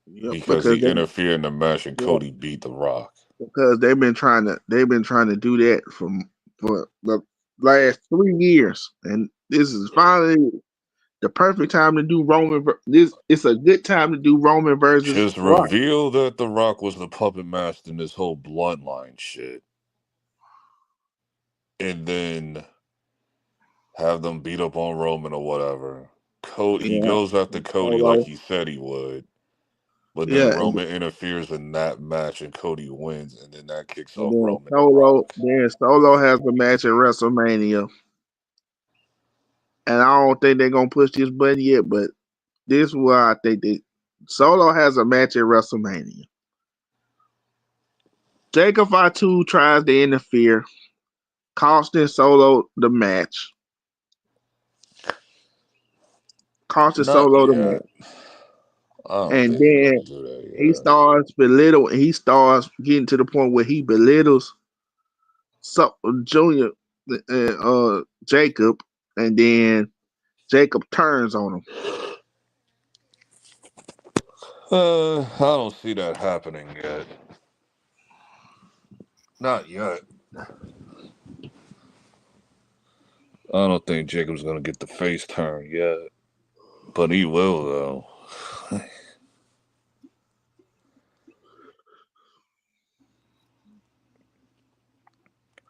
yep, Because he interfered in the match and yeah, Cody beat The Rock. because they've been trying to do that for the last 3 years, and this is finally the perfect time to do Roman. It's a good time to do Roman versus Just Rock. reveal that The Rock was the puppet master in this whole bloodline shit. And then have them beat up on Roman or whatever. He Yeah, goes after Cody like Solo. he said he would. But then Yeah, Roman interferes in that match and Cody wins, and then that kicks and off then Roman and Rock. Solo has the match at WrestleMania, and I don't think they're gonna push this button yet, but this is where I think Solo has a match at WrestleMania. Jacob Fatu tries to interfere, costing Solo the match. Costing Not Solo the yet. match. I don't And think he's then gonna do that he yet. starts getting to the point where he belittles Junior Jacob, and then Jacob turns on him. I don't see that happening yet. Not yet. I don't think Jacob's gonna get the face turn yet. But he will though.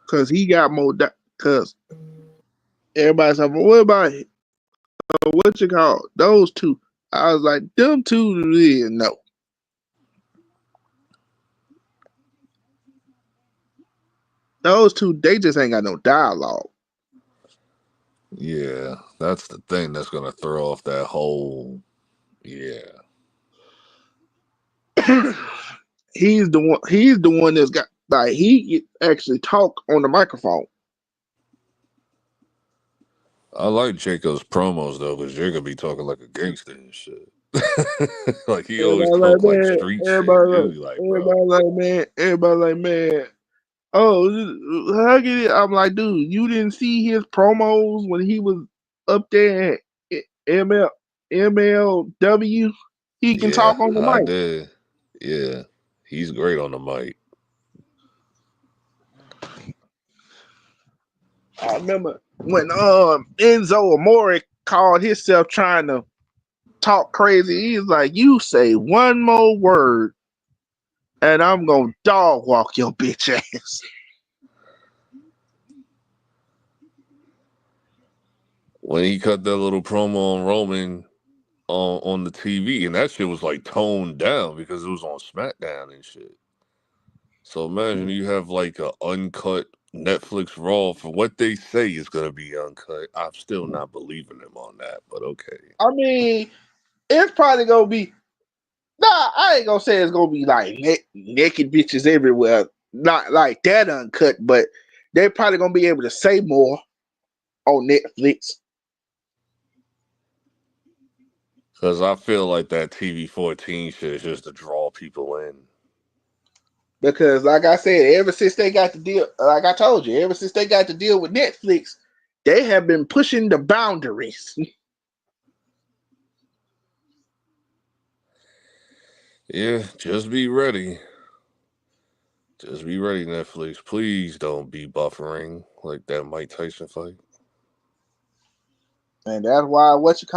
Cause he got more. Cause everybody's like, well, what about what you call those two? I was like, them two, no. Those two, they just ain't got no dialogue. Yeah, that's the thing that's gonna throw off that whole. Yeah. He's the one. He's the one that's got he actually talk on the microphone. I like Jacob's promos though, because Jacob be talking like a gangster and shit. Like he always Everybody like, talk like man. street shit. You be like, bro. Everybody like, man. Oh, how can it? I'm like, dude, you didn't see his promos when he was up there at MLW? He can Yeah, talk on the I mic. did. Yeah, he's great on the mic. I remember when Enzo Amore called himself trying to talk crazy. He's like, you say one more word and I'm gonna dog walk your bitch ass. When he cut that little promo on Roman on the TV, and that shit was like toned down because it was on SmackDown and shit. So imagine you have like a uncut Netflix Raw for what they say is gonna be uncut. I'm still not believing them on that, but okay. I mean, it's probably gonna be. Nah, I ain't gonna say it's gonna be like naked bitches everywhere. Not like that uncut, but they're probably gonna be able to say more on Netflix. Because I feel like that TV 14 shit is just to draw people in. Because, like I said, ever since they got to deal, like I told you, ever since they got to deal with Netflix, they have been pushing the boundaries. Yeah, just be ready. Just be ready, Netflix. Please don't be buffering like that Mike Tyson fight. And that's why that's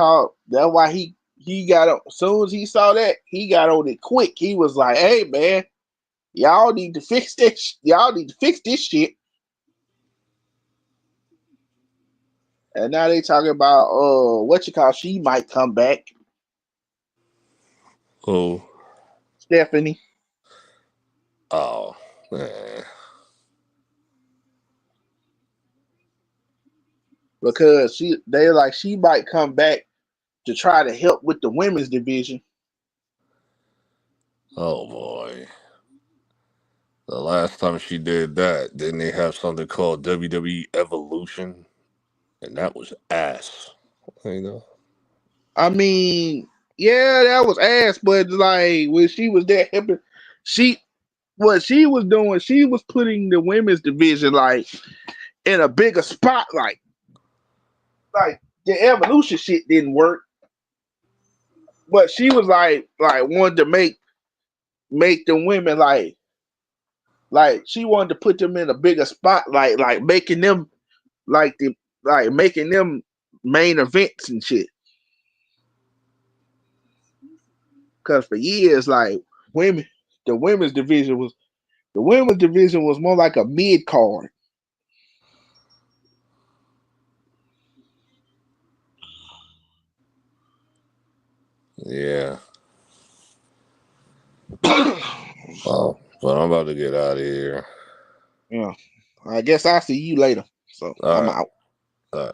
why he got on, as soon as he saw that, he got on it quick. He was like, hey man, y'all need to fix this. Y'all need to fix this shit. And now they talking about she might come back. Oh. Stephanie. Oh, man. Because she might come back to try to help with the women's division. Oh boy. The last time she did that, didn't they have something called WWE Evolution? And that was ass. You know? I mean, yeah, that was ass, but like when she was there helping, what she was doing, she was putting the women's division like in a bigger spotlight. Like the evolution shit didn't work. But she was like wanted to make the women like she wanted to put them in a bigger spotlight, like making them making them main events and shit. Cause for years, like the women's division was more like a mid card. Yeah. Oh, but I'm about to get out of here. Yeah. I guess I'll see you later. So I'm out. All right.